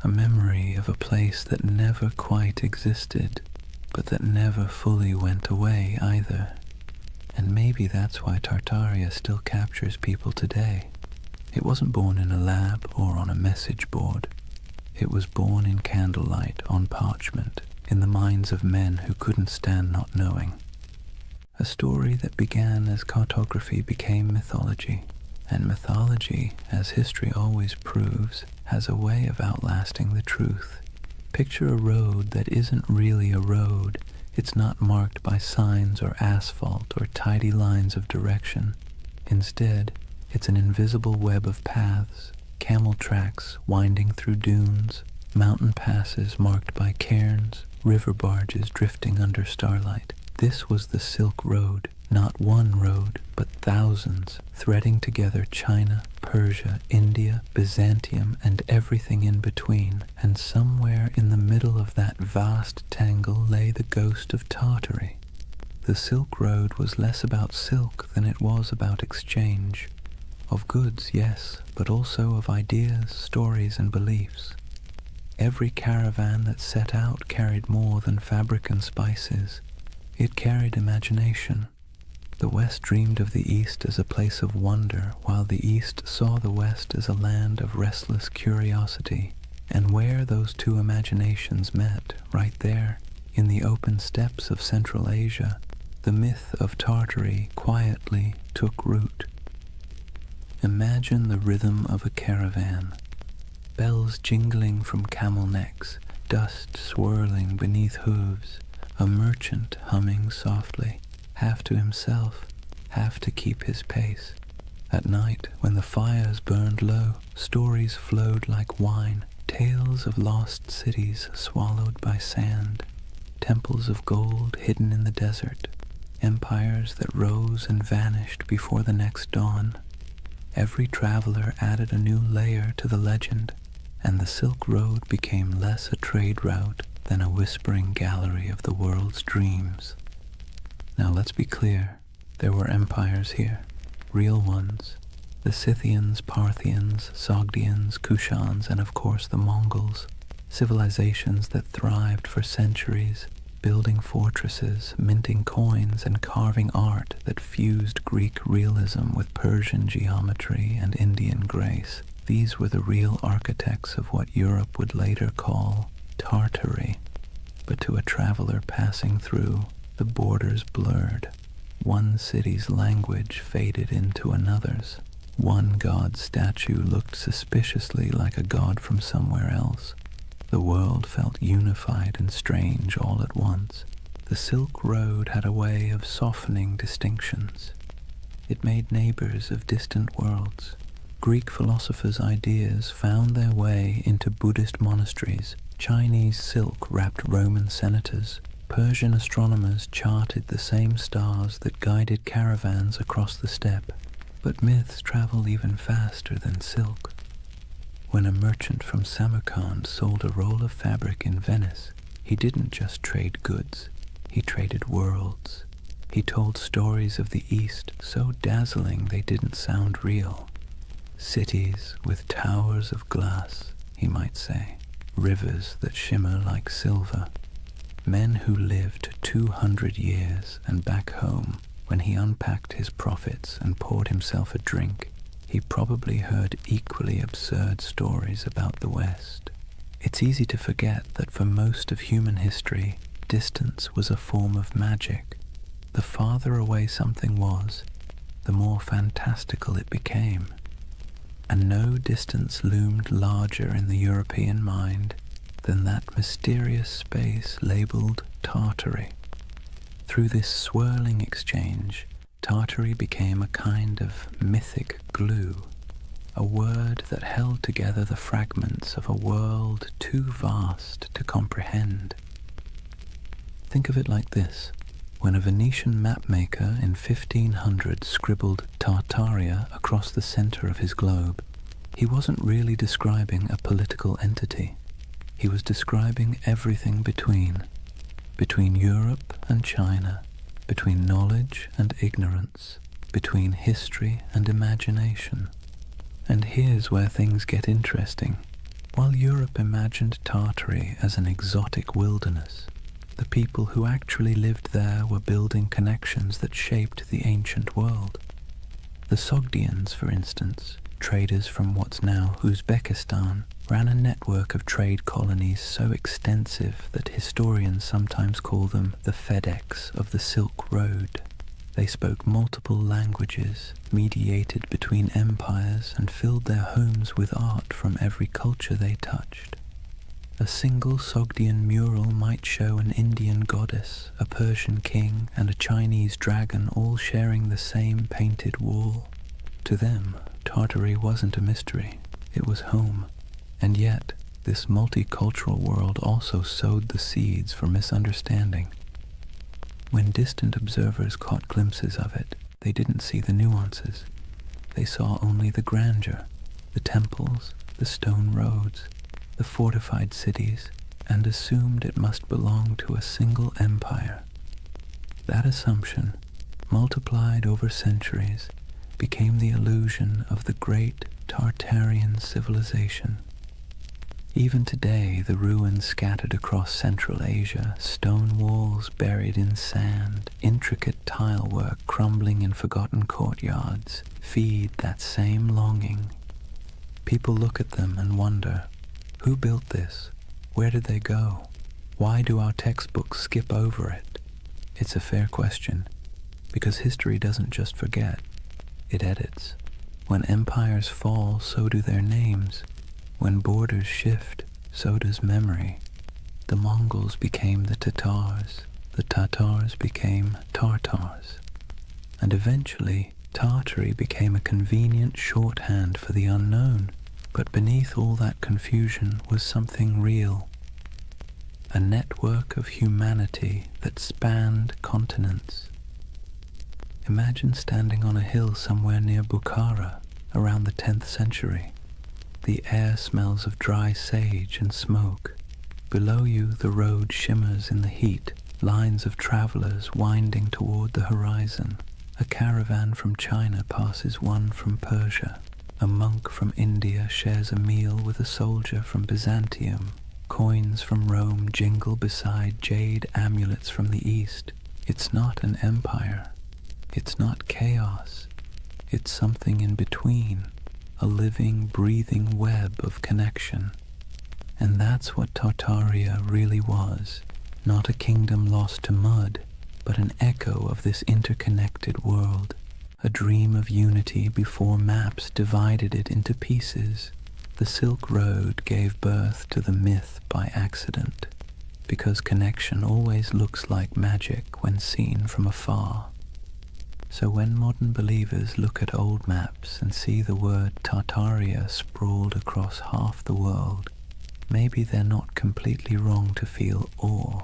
a memory of a place that never quite existed, but that never fully went away either. And maybe that's why Tartaria still captures people today. It wasn't born in a lab or on a message board. It was born in candlelight on parchment, in the minds of men who couldn't stand not knowing. A story that began as cartography became mythology. And mythology, as history always proves, has a way of outlasting the truth. Picture a road that isn't really a road. It's not marked by signs or asphalt or tidy lines of direction. Instead, it's an invisible web of paths, camel tracks winding through dunes, mountain passes marked by cairns, river barges drifting under starlight. This was the Silk Road. Not one road, but thousands, threading together China, Persia, India, Byzantium, and everything in between. And somewhere in the middle of that vast tangle lay the ghost of Tartary. The Silk Road was less about silk than it was about exchange. Of goods, yes, but also of ideas, stories, and beliefs. Every caravan that set out carried more than fabric and spices. It carried imagination. The West dreamed of the East as a place of wonder, while the East saw the West as a land of restless curiosity. And where those two imaginations met, right there, in the open steppes of Central Asia, the myth of Tartary quietly took root. Imagine the rhythm of a caravan, bells jingling from camel necks, dust swirling beneath hooves, a merchant humming softly, half to himself, half to keep his pace. At night, when the fires burned low, stories flowed like wine, tales of lost cities swallowed by sand, temples of gold hidden in the desert, empires that rose and vanished before the next dawn. Every traveler added a new layer to the legend, and the Silk Road became less a trade route than a whispering gallery of the world's dreams. Now let's be clear, there were empires here, real ones. The Scythians, Parthians, Sogdians, Kushans, and of course the Mongols, civilizations that thrived for centuries, building fortresses, minting coins, and carving art that fused Greek realism with Persian geometry and Indian grace. These were the real architects of what Europe would later call Tartary. But to a traveler passing through, the borders blurred. One city's language faded into another's. One god's statue looked suspiciously like a god from somewhere else. The world felt unified and strange all at once. The Silk Road had a way of softening distinctions. It made neighbors of distant worlds. Greek philosophers' ideas found their way into Buddhist monasteries. Chinese silk wrapped Roman senators. Persian astronomers charted the same stars that guided caravans across the steppe. But myths travel even faster than silk. When a merchant from Samarkand sold a roll of fabric in Venice, he didn't just trade goods, he traded worlds. He told stories of the East so dazzling they didn't sound real. Cities with towers of glass, he might say, rivers that shimmer like silver. Men who lived 200 years, and back home, when he unpacked his profits and poured himself a drink, he probably heard equally absurd stories about the West. It's easy to forget that for most of human history, distance was a form of magic. The farther away something was, the more fantastical it became. And no distance loomed larger in the European mind than that mysterious space labeled Tartary. Through this swirling exchange, Tartary became a kind of mythic glue, a word that held together the fragments of a world too vast to comprehend. Think of it like this. When a Venetian mapmaker in 1500 scribbled Tartaria across the center of his globe, he wasn't really describing a political entity. He was describing everything between Europe and China, between knowledge and ignorance, between history and imagination. And here's where things get interesting. While Europe imagined Tartary as an exotic wilderness, the people who actually lived there were building connections that shaped the ancient world. The Sogdians, for instance, traders from what's now Uzbekistan, ran a network of trade colonies so extensive that historians sometimes call them the FedEx of the Silk Road. They spoke multiple languages, mediated between empires, and filled their homes with art from every culture they touched. A single Sogdian mural might show an Indian goddess, a Persian king, and a Chinese dragon all sharing the same painted wall. To them, Tartary wasn't a mystery, it was home. And yet, this multicultural world also sowed the seeds for misunderstanding. When distant observers caught glimpses of it, they didn't see the nuances. They saw only the grandeur, the temples, the stone roads, the fortified cities, and assumed it must belong to a single empire. That assumption, multiplied over centuries, became the illusion of the great Tartarian civilization. Even today, the ruins scattered across Central Asia, stone walls buried in sand, intricate tile work crumbling in forgotten courtyards, feed that same longing. People look at them and wonder, Who built this? Where did they go? Why do our textbooks skip over it? It's a fair question, because history doesn't just forget, it edits. When empires fall, so do their names. When borders shift, so does memory. The Mongols became the Tatars became Tartars. And eventually, Tartary became a convenient shorthand for the unknown. But beneath all that confusion was something real. A network of humanity that spanned continents. Imagine standing on a hill somewhere near Bukhara around the 10th century. The air smells of dry sage and smoke. Below you, the road shimmers in the heat, lines of travelers winding toward the horizon. A caravan from China passes one from Persia. A monk from India shares a meal with a soldier from Byzantium. Coins from Rome jingle beside jade amulets from the East. It's not an empire. It's not chaos. It's something in between, a living, breathing web of connection. And that's what Tartaria really was. Not a kingdom lost to mud, but an echo of this interconnected world. A dream of unity before maps divided it into pieces. The Silk Road gave birth to the myth by accident, because connection always looks like magic when seen from afar. So when modern believers look at old maps and see the word Tartaria sprawled across half the world, maybe they're not completely wrong to feel awe.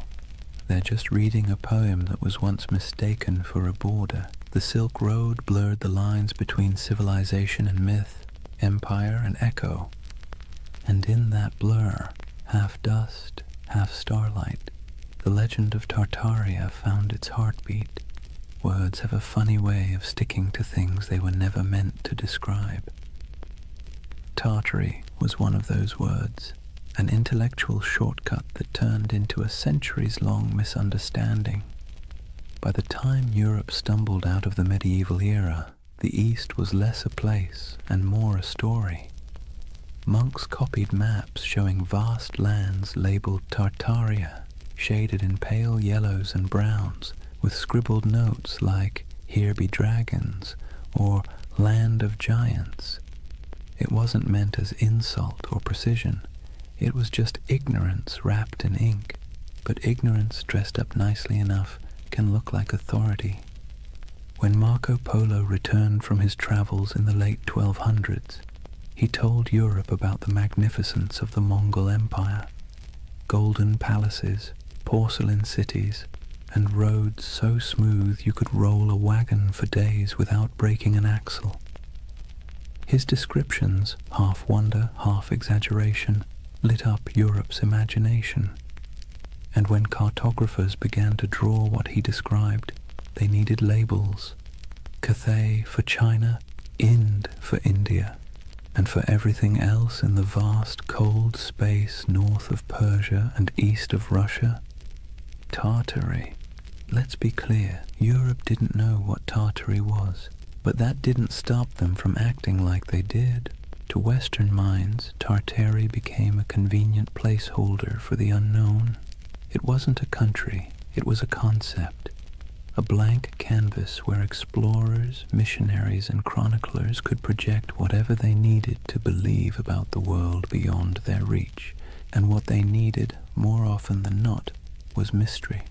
They're just reading a poem that was once mistaken for a border. The Silk Road blurred the lines between civilization and myth, empire and echo. And in that blur, half dust, half starlight, the legend of Tartaria found its heartbeat. Words have a funny way of sticking to things they were never meant to describe. Tartary was one of those words, an intellectual shortcut that turned into a centuries-long misunderstanding. By the time Europe stumbled out of the medieval era, the East was less a place and more a story. Monks copied maps showing vast lands labeled Tartaria, shaded in pale yellows and browns, with scribbled notes like, "Here be dragons," or "Land of Giants." It wasn't meant as insult or precision. It was just ignorance wrapped in ink. But ignorance dressed up nicely enough can look like authority. When Marco Polo returned from his travels in the late 1200s, he told Europe about the magnificence of the Mongol Empire. Golden palaces, porcelain cities, and roads so smooth you could roll a wagon for days without breaking an axle. His descriptions, half wonder, half exaggeration, lit up Europe's imagination. And when cartographers began to draw what he described, they needed labels. Cathay for China, Ind for India, and for everything else in the vast cold space north of Persia and east of Russia, Tartary. Let's be clear, Europe didn't know what Tartary was, but that didn't stop them from acting like they did. To Western minds, Tartary became a convenient placeholder for the unknown. It wasn't a country, it was a concept, a blank canvas where explorers, missionaries, and chroniclers could project whatever they needed to believe about the world beyond their reach, and what they needed, more often than not, was mystery.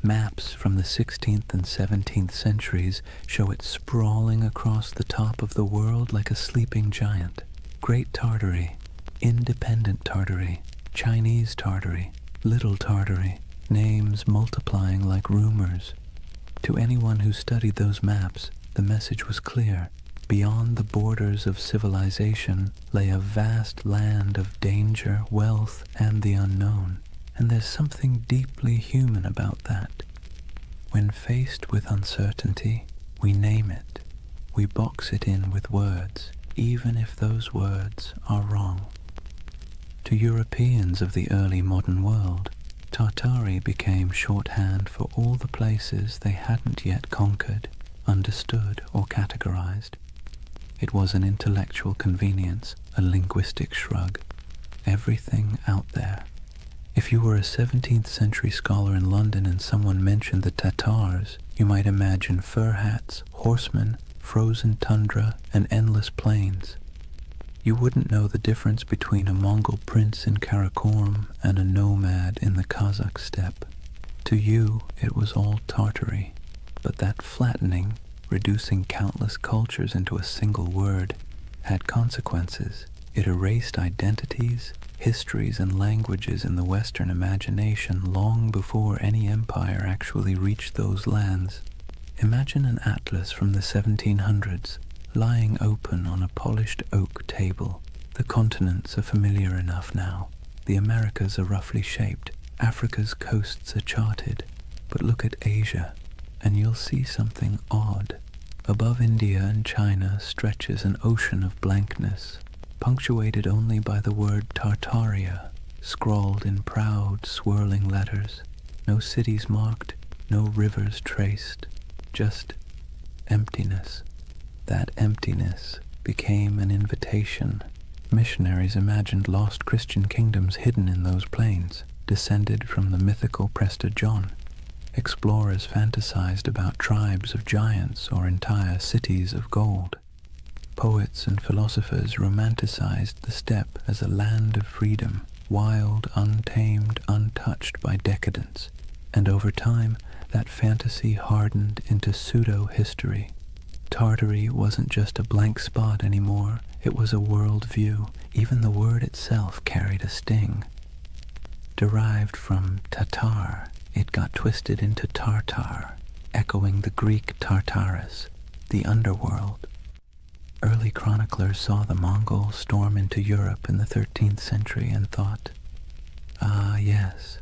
Maps from the 16th and 17th centuries show it sprawling across the top of the world like a sleeping giant. Great Tartary, Independent Tartary, Chinese Tartary, Little Tartary, names multiplying like rumors. To anyone who studied those maps, the message was clear. Beyond the borders of civilization lay a vast land of danger, wealth, and the unknown. And there's something deeply human about that. When faced with uncertainty, we name it. We box it in with words, even if those words are wrong. To Europeans of the early modern world, Tartary became shorthand for all the places they hadn't yet conquered, understood, or categorized. It was an intellectual convenience, a linguistic shrug. everything out there. If you were a 17th century scholar in London and someone mentioned the Tatars, you might imagine fur hats, horsemen, frozen tundra, and endless plains. You wouldn't know the difference between a Mongol prince in Karakorum and a nomad in the Kazakh steppe. To you, it was all Tartary, but that flattening, reducing countless cultures into a single word, had consequences. It erased identities, histories, and languages in the Western imagination long before any empire actually reached those lands. Imagine an atlas from the 1700s, lying open on a polished oak table. The continents are familiar enough now. The Americas are roughly shaped. Africa's coasts are charted. But look at Asia, and you'll see something odd. Above India and China stretches an ocean of blankness, punctuated only by the word Tartaria, scrawled in proud, swirling letters. No cities marked, no rivers traced, just emptiness. That emptiness became an invitation. Missionaries imagined lost Christian kingdoms hidden in those plains, descended from the mythical Prester John. Explorers fantasized about tribes of giants or entire cities of gold. Poets and philosophers romanticized the steppe as a land of freedom, wild, untamed, untouched by decadence. And over time, that fantasy hardened into pseudo-history. Tartary wasn't just a blank spot anymore, it was a world view. Even the word itself carried a sting. Derived from Tatar, it got twisted into Tartar, echoing the Greek Tartarus, the underworld. Early chroniclers saw the Mongols storm into Europe in the 13th century and thought, "Ah, yes,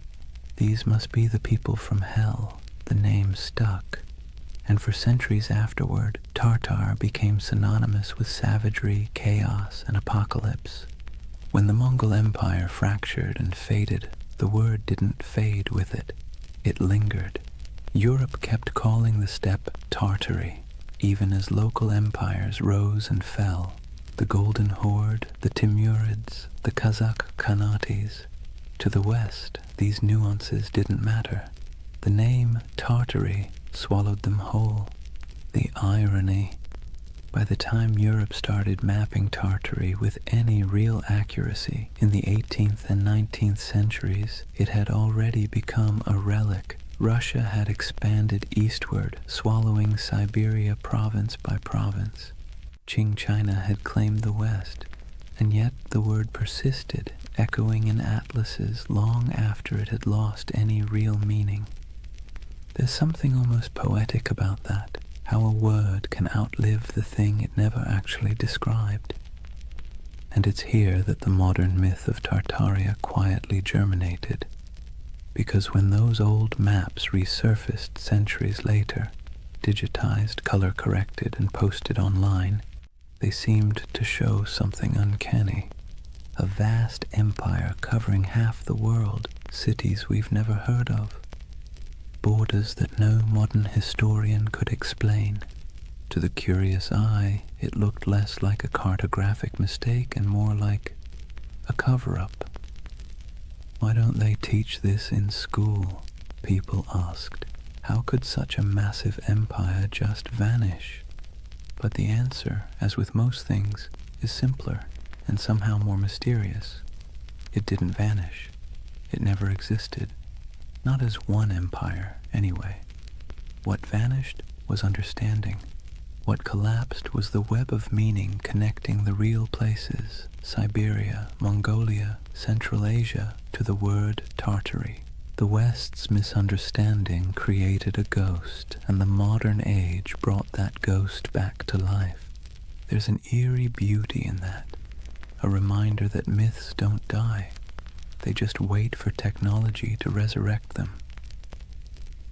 these must be the people from hell." The name stuck, and for centuries afterward, Tartar became synonymous with savagery, chaos, and apocalypse. When the Mongol Empire fractured and faded, the word didn't fade with it. It lingered. Europe kept calling the steppe Tartary, even as local empires rose and fell. The Golden Horde, the Timurids, the Kazakh Khanates. To the west, these nuances didn't matter. The name Tartary swallowed them whole. The irony. By the time Europe started mapping Tartary with any real accuracy in the 18th and 19th centuries, it had already become a relic. Russia had expanded eastward, swallowing Siberia province by province. Qing China had claimed the west, and yet the word persisted, echoing in atlases long after it had lost any real meaning. There's something almost poetic about that, how a word can outlive the thing it never actually described. And it's here that the modern myth of Tartaria quietly germinated, because when those old maps resurfaced centuries later, digitized, color-corrected, and posted online, they seemed to show something uncanny. A vast empire covering half the world, cities we've never heard of. Borders that no modern historian could explain. To the curious eye, it looked less like a cartographic mistake and more like a cover-up. "Why don't they teach this in school?" people asked. How could such a massive empire just vanish? But the answer, as with most things, is simpler and somehow more mysterious. It didn't vanish. It never existed. Not as one empire, anyway. What vanished was understanding. What collapsed was the web of meaning connecting the real places, Siberia, Mongolia, Central Asia, to the word Tartary. The West's misunderstanding created a ghost, and the modern age brought that ghost back to life. There's an eerie beauty in that, a reminder that myths don't die. They just wait for technology to resurrect them.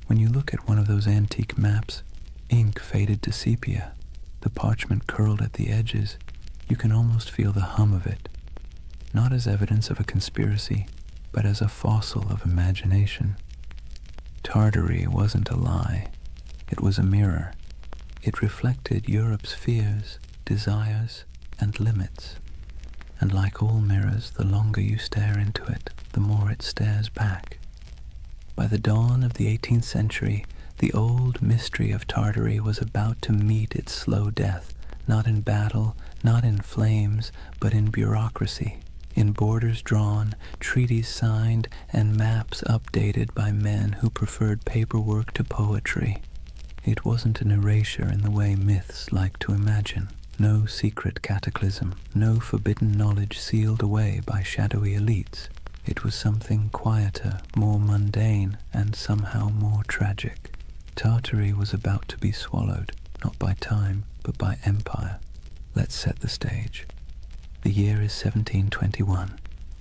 When you look at one of those antique maps, ink faded to sepia, the parchment curled at the edges, you can almost feel the hum of it, not as evidence of a conspiracy, but as a fossil of imagination. Tartary wasn't a lie. It was a mirror. It reflected Europe's fears, desires, and limits. and like all mirrors, the longer you stare into it, the more it stares back. By the dawn of the 18th century, the old mystery of Tartary was about to meet its slow death, not in battle, not in flames, but in bureaucracy, in borders drawn, treaties signed, and maps updated by men who preferred paperwork to poetry. It wasn't an erasure in the way myths like to imagine. No secret cataclysm, no forbidden knowledge sealed away by shadowy elites. It was something quieter, more mundane, and somehow more tragic. Tartary was about to be swallowed, not by time, but by empire. Let's set the stage. The year is 1721.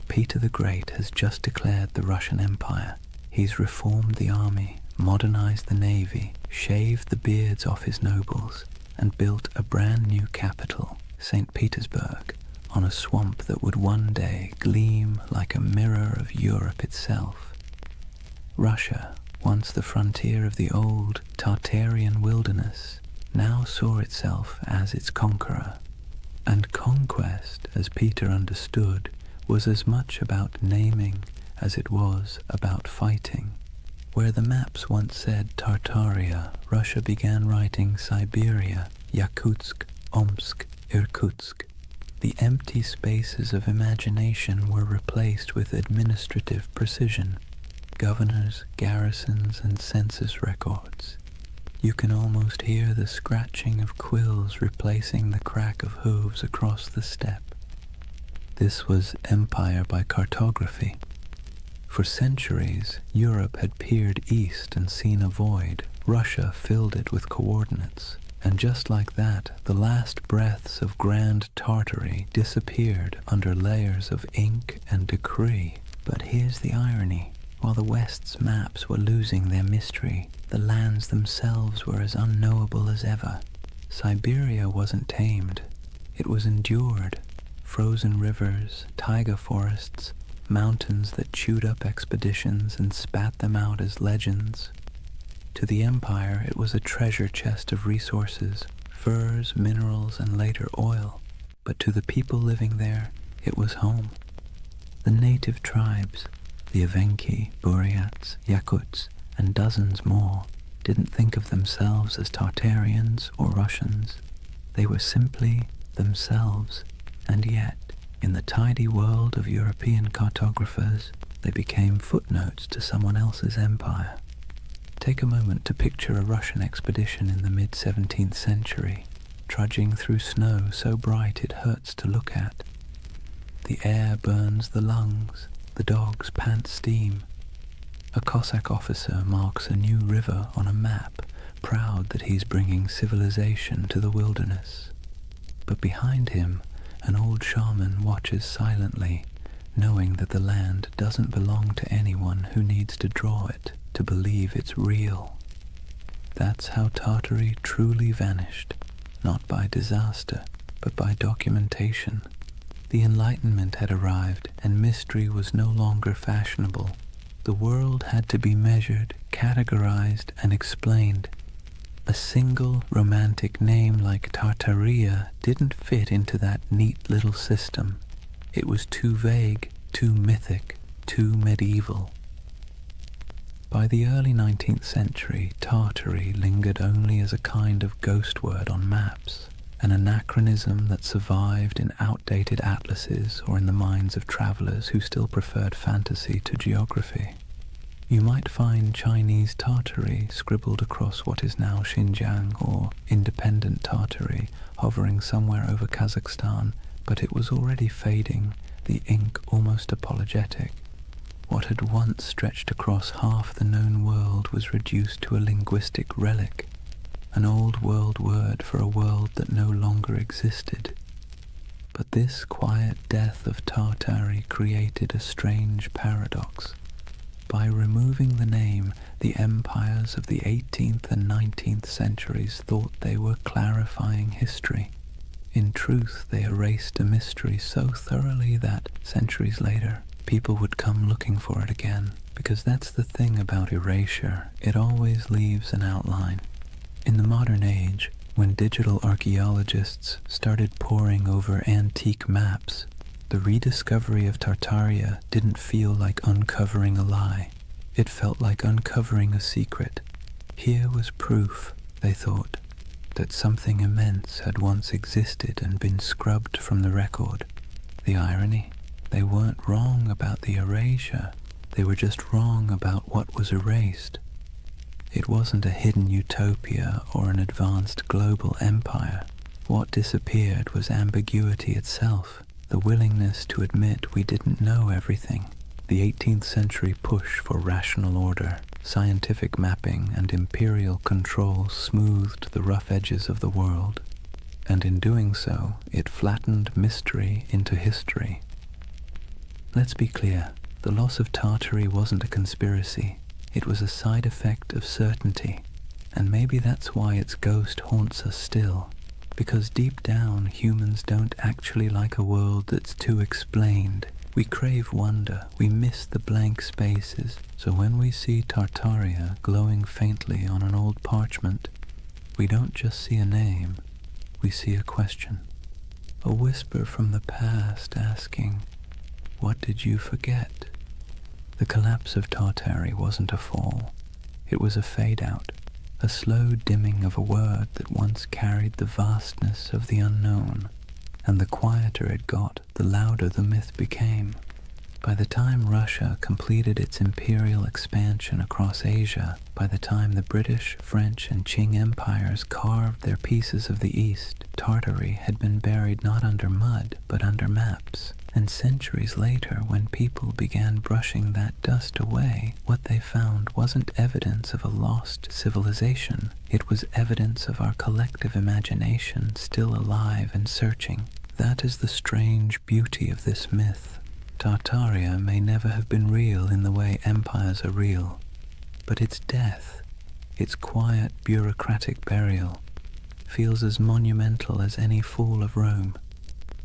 Peter the Great has just declared the Russian Empire. He's reformed the army, modernized the navy, shaved the beards off his nobles, and built a brand new capital, St. Petersburg, on a swamp that would one day gleam like a mirror of Europe itself. Russia, once the frontier of the old Tartarian wilderness, now saw itself as its conqueror. And conquest, as Peter understood, was as much about naming as it was about fighting. Where the maps once said Tartaria, Russia began writing Siberia, Yakutsk, Omsk, Irkutsk. The empty spaces of imagination were replaced with administrative precision. Governors, garrisons, and census records. You can almost hear the scratching of quills replacing the crack of hooves across the steppe. This was empire by cartography. For centuries, Europe had peered east and seen a void. Russia filled it with coordinates. And just like that, the last breaths of Grand Tartary disappeared under layers of ink and decree. But here's the irony. While the West's maps were losing their mystery, the lands themselves were as unknowable as ever. Siberia wasn't tamed. It was endured. Frozen rivers, taiga forests, mountains that chewed up expeditions and spat them out as legends. To the empire, it was a treasure chest of resources, furs, minerals, and later oil. But to the people living there, it was home. The native tribes, the Evenki, Buryats, Yakuts, and dozens more, didn't think of themselves as Tartarians or Russians. They were simply themselves, and yet, in the tidy world of European cartographers, they became footnotes to someone else's empire. Take a moment to picture a Russian expedition in the mid-17th century, trudging through snow so bright it hurts to look at. The air burns the lungs, the dogs pant steam. A Cossack officer marks a new river on a map, proud that he's bringing civilization to the wilderness. But behind him, an old shaman watches silently, knowing that the land doesn't belong to anyone who needs to draw it to believe it's real. That's how Tartary truly vanished, not by disaster, but by documentation. The Enlightenment had arrived, and mystery was no longer fashionable. The world had to be measured, categorized, and explained. A single romantic name like Tartaria didn't fit into that neat little system. It was too vague, too mythic, too medieval. By the early 19th century, Tartary lingered only as a kind of ghost word on maps, an anachronism that survived in outdated atlases or in the minds of travelers who still preferred fantasy to geography. You might find Chinese Tartary scribbled across what is now Xinjiang, or independent Tartary hovering somewhere over Kazakhstan, but it was already fading, the ink almost apologetic. What had once stretched across half the known world was reduced to a linguistic relic, an old world word for a world that no longer existed. But this quiet death of Tartary created a strange paradox. By removing the name, the empires of the 18th and 19th centuries thought they were clarifying history. In truth, they erased a mystery so thoroughly that, centuries later, people would come looking for it again, because that's the thing about erasure, it always leaves an outline. In the modern age, when digital archaeologists started poring over antique maps, The rediscovery of Tartaria didn't feel like uncovering a lie. It felt like uncovering a secret. Here was proof, they thought, that something immense had once existed and been scrubbed from the record. The irony? They weren't wrong about the erasure. They were just wrong about what was erased. It wasn't a hidden utopia or an advanced global empire. What disappeared was ambiguity itself, the willingness to admit we didn't know everything. The 18th century push for rational order, scientific mapping, and imperial control smoothed the rough edges of the world, and in doing so, it flattened mystery into history. Let's be clear, the loss of Tartary wasn't a conspiracy. It was a side effect of certainty, and maybe that's why its ghost haunts us still, because deep down humans don't actually like a world that's too explained. We crave wonder, we miss the blank spaces, so when we see Tartaria glowing faintly on an old parchment, we don't just see a name, we see a question. A whisper from the past asking, "What did you forget?" The collapse of Tartary wasn't a fall. It was a fade-out, a slow dimming of a word that once carried the vastness of the unknown, and the quieter it got, the louder the myth became. By the time Russia completed its imperial expansion across Asia, by the time the British, French, and Qing empires carved their pieces of the East, Tartary had been buried not under mud, but under maps. And centuries later, when people began brushing that dust away, what they found wasn't evidence of a lost civilization. It was evidence of our collective imagination still alive and searching. That is the strange beauty of this myth. Tartaria may never have been real in the way empires are real, but its death, its quiet bureaucratic burial, feels as monumental as any fall of Rome,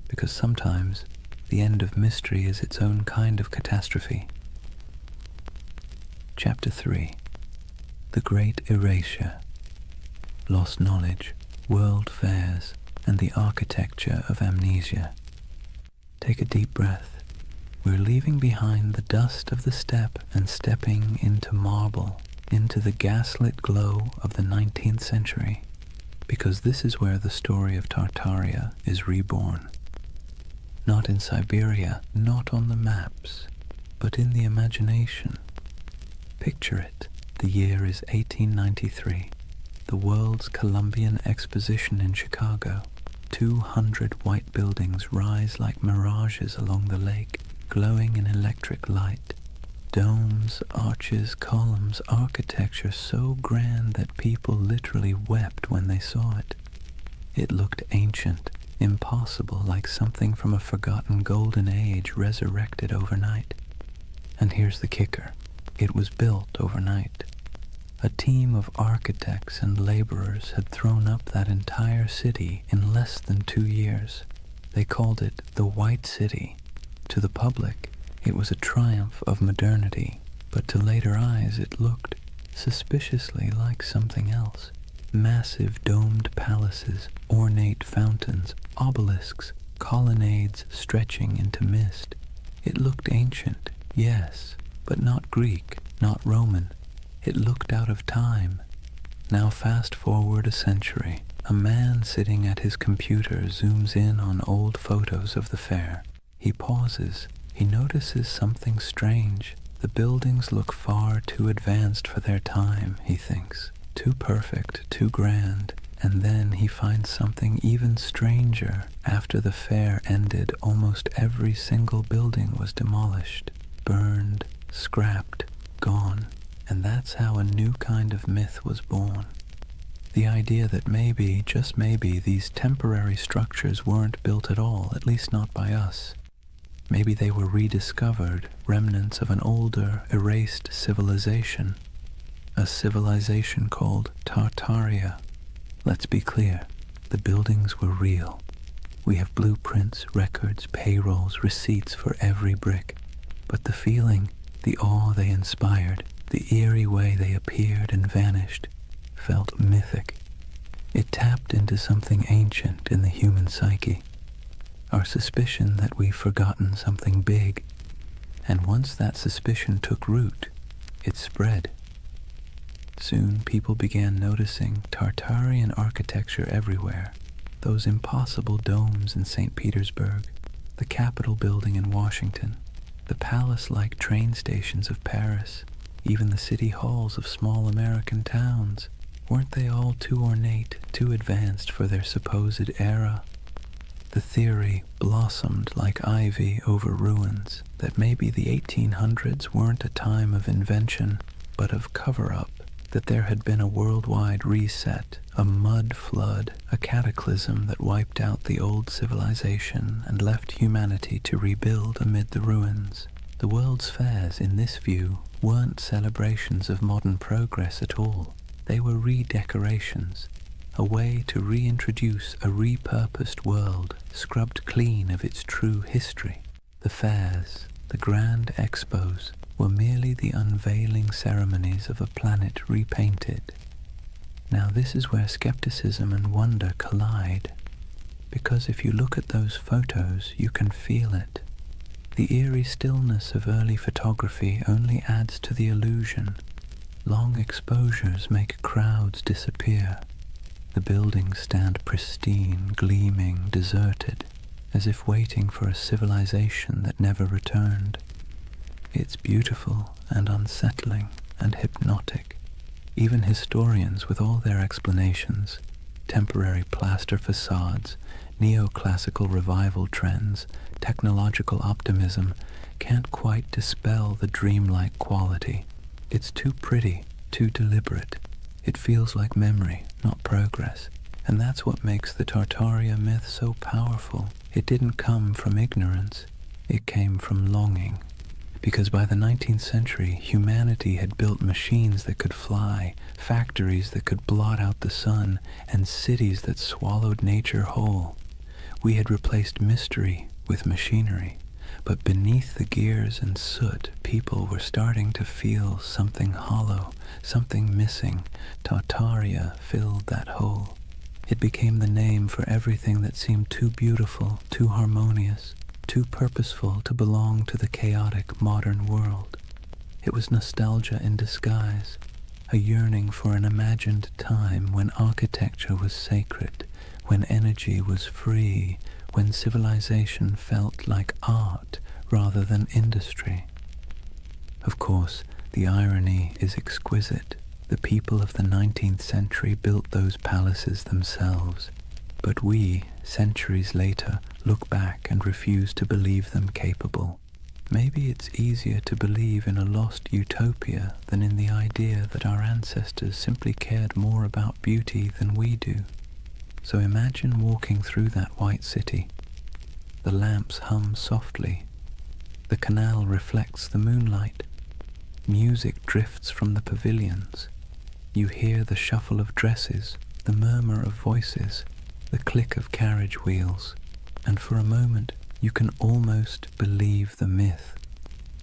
because sometimes the end of mystery is its own kind of catastrophe. Chapter 3. The Great Erasure. Lost knowledge, world fairs, and the architecture of amnesia. Take a deep breath. We're leaving behind the dust of the steppe and stepping into marble, into the gaslit glow of the 19th century, because this is where the story of Tartaria is reborn. Not in Siberia, not on the maps, but in the imagination. Picture it. The year is 1893. The World's Columbian Exposition in Chicago. 200 white buildings rise like mirages along the lake, glowing in electric light. Domes, arches, columns, architecture so grand that people literally wept when they saw it. It looked ancient, impossible, like something from a forgotten golden age resurrected overnight. And here's the kicker. It was built overnight. A team of architects and laborers had thrown up that entire city in less than 2 years. They called it the White City. To the public, it was a triumph of modernity, but to later eyes it looked suspiciously like something else. Massive domed palaces, ornate fountains, obelisks, colonnades stretching into mist. It looked ancient, yes, but not Greek, not Roman. It looked out of time. Now fast forward a century. A man sitting at his computer zooms in on old photos of the fair. He pauses. He notices something strange. The buildings look far too advanced for their time, he thinks. Too perfect, too grand. And then he finds something even stranger. After the fair ended, almost every single building was demolished, burned, scrapped, gone. And that's how a new kind of myth was born. The idea that maybe, just maybe, these temporary structures weren't built at all, at least not by us. Maybe they were rediscovered, remnants of an older, erased civilization. A civilization called Tartaria. Let's be clear, the buildings were real. We have blueprints, records, payrolls, receipts for every brick. But the feeling, the awe they inspired, the eerie way they appeared and vanished, felt mythic. It tapped into something ancient in the human psyche. our suspicion that we've forgotten something big. And once that suspicion took root, it spread. Soon people began noticing Tartarian architecture everywhere. Those impossible domes in St. Petersburg, the Capitol building in Washington, the palace-like train stations of Paris, even the city halls of small American towns. Weren't they all too ornate, too advanced for their supposed era? The theory blossomed like ivy over ruins that maybe the 1800s weren't a time of invention, but of cover-up, that there had been a worldwide reset, a mud flood, a cataclysm that wiped out the old civilization and left humanity to rebuild amid the ruins. The World's Fairs, in this view, weren't celebrations of modern progress at all. They were redecorations, a way to reintroduce a repurposed world, scrubbed clean of its true history. The fairs, the grand expos, were merely the unveiling ceremonies of a planet repainted. Now this is where skepticism and wonder collide, because if you look at those photos, you can feel it. The eerie stillness of early photography only adds to the illusion. Long exposures make crowds disappear. The buildings stand pristine, gleaming, deserted, as if waiting for a civilization that never returned. It's beautiful and unsettling and hypnotic. Even historians, with all their explanations, temporary plaster facades, neoclassical revival trends, technological optimism, can't quite dispel the dreamlike quality. It's too pretty, too deliberate. It feels like memory, not progress. And that's what makes the Tartaria myth so powerful. It didn't come from ignorance. It came from longing. Because by the 19th century, humanity had built machines that could fly, factories that could blot out the sun, and cities that swallowed nature whole. We had replaced mystery with machinery. But beneath the gears and soot, people were starting to feel something hollow, something missing. Tartaria filled that hole. It became the name for everything that seemed too beautiful, too harmonious, too purposeful to belong to the chaotic modern world. It was nostalgia in disguise, a yearning for an imagined time when architecture was sacred, when energy was free, when civilization felt like art rather than industry. Of course, the irony is exquisite. The people of the 19th century built those palaces themselves, but we, centuries later, look back and refuse to believe them capable. Maybe it's easier to believe in a lost utopia than in the idea that our ancestors simply cared more about beauty than we do. So imagine walking through that white city. The lamps hum softly. The canal reflects the moonlight. Music drifts from the pavilions. You hear the shuffle of dresses, the murmur of voices, the click of carriage wheels, and for a moment you can almost believe the myth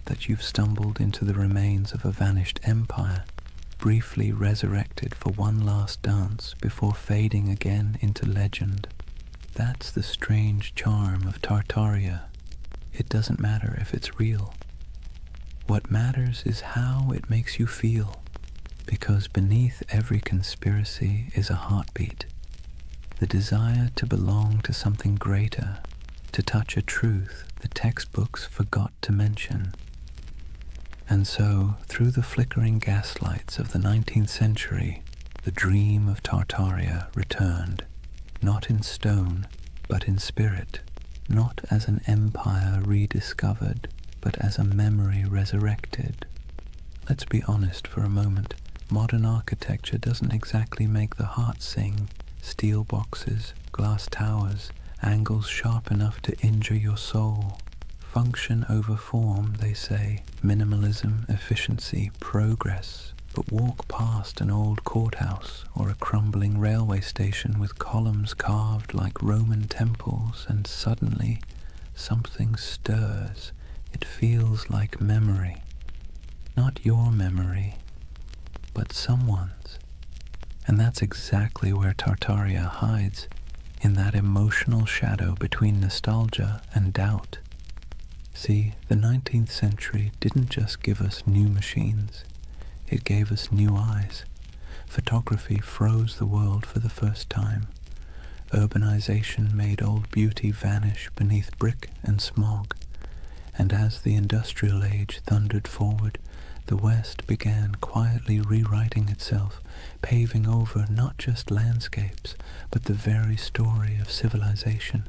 that you've stumbled into the remains of a vanished empire, briefly resurrected for one last dance before fading again into legend. That's the strange charm of Tartaria. It doesn't matter if it's real. What matters is how it makes you feel, because beneath every conspiracy is a heartbeat, the desire to belong to something greater, to touch a truth the textbooks forgot to mention. And so, through the flickering gaslights of the 19th century, the dream of Tartaria returned, not in stone, but in spirit, not as an empire rediscovered, but as a memory resurrected. Let's be honest for a moment. Modern architecture doesn't exactly make the heart sing. Steel boxes, glass towers, angles sharp enough to injure your soul. Function over form, they say. Minimalism, efficiency, progress. But walk past an old courthouse or a crumbling railway station with columns carved like Roman temples, and suddenly something stirs. It feels like memory. Not your memory, but someone's. And that's exactly where Tartaria hides. in that emotional shadow between nostalgia and doubt. See, the 19th century didn't just give us new machines, it gave us new eyes. Photography froze the world for the first time. Urbanization made old beauty vanish beneath brick and smog. And as the industrial age thundered forward, the West began quietly rewriting itself, paving over not just landscapes, but the very story of civilization.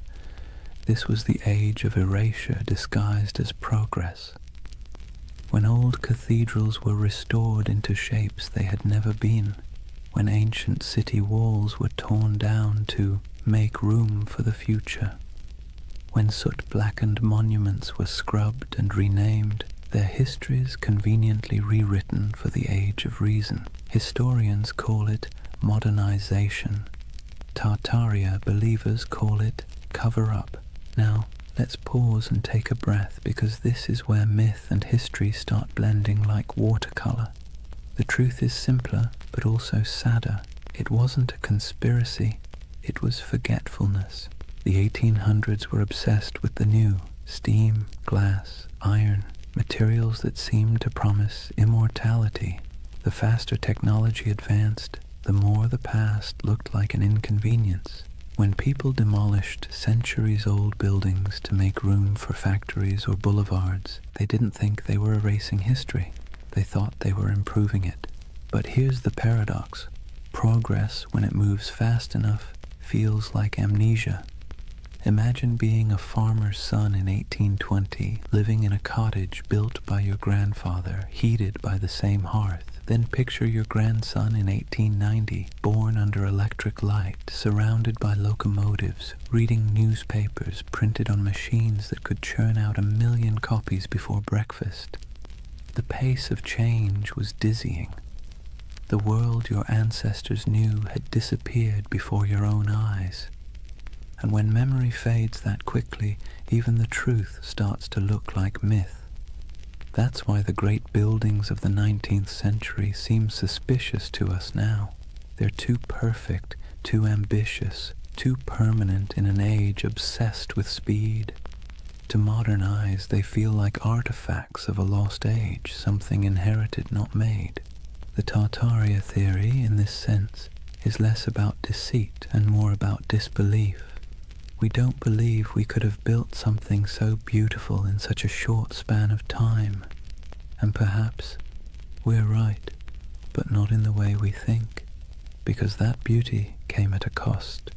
This was the age of erasure disguised as progress. When old cathedrals were restored into shapes they had never been, when ancient city walls were torn down to make room for the future, when soot-blackened monuments were scrubbed and renamed, their histories conveniently rewritten for the age of reason. Historians call it modernization. Tartaria believers call it cover-up. Now, let's pause and take a breath, because this is where myth and history start blending like watercolor. The truth is simpler, but also sadder. It wasn't a conspiracy, it was forgetfulness. The 1800s were obsessed with the new: steam, glass, iron, materials that seemed to promise immortality. The faster technology advanced, the more the past looked like an inconvenience. When people demolished centuries-old buildings to make room for factories or boulevards, they didn't think they were erasing history. They thought they were improving it. But here's the paradox. Progress, when it moves fast enough, feels like amnesia. Imagine being a farmer's son in 1820, living in a cottage built by your grandfather, heated by the same hearth. Then picture your grandson in 1890, born under electric light, surrounded by locomotives, reading newspapers printed on machines that could churn out 1 million copies before breakfast. The pace of change was dizzying. The world your ancestors knew had disappeared before your own eyes. And when memory fades that quickly, even the truth starts to look like myth. That's why the great buildings of the 19th century seem suspicious to us now. They're too perfect, too ambitious, too permanent in an age obsessed with speed. To modern eyes, they feel like artifacts of a lost age, something inherited, not made. The Tartaria theory, in this sense, is less about deceit and more about disbelief. We don't believe we could have built something so beautiful in such a short span of time. And perhaps we're right, but not in the way we think, because that beauty came at a cost.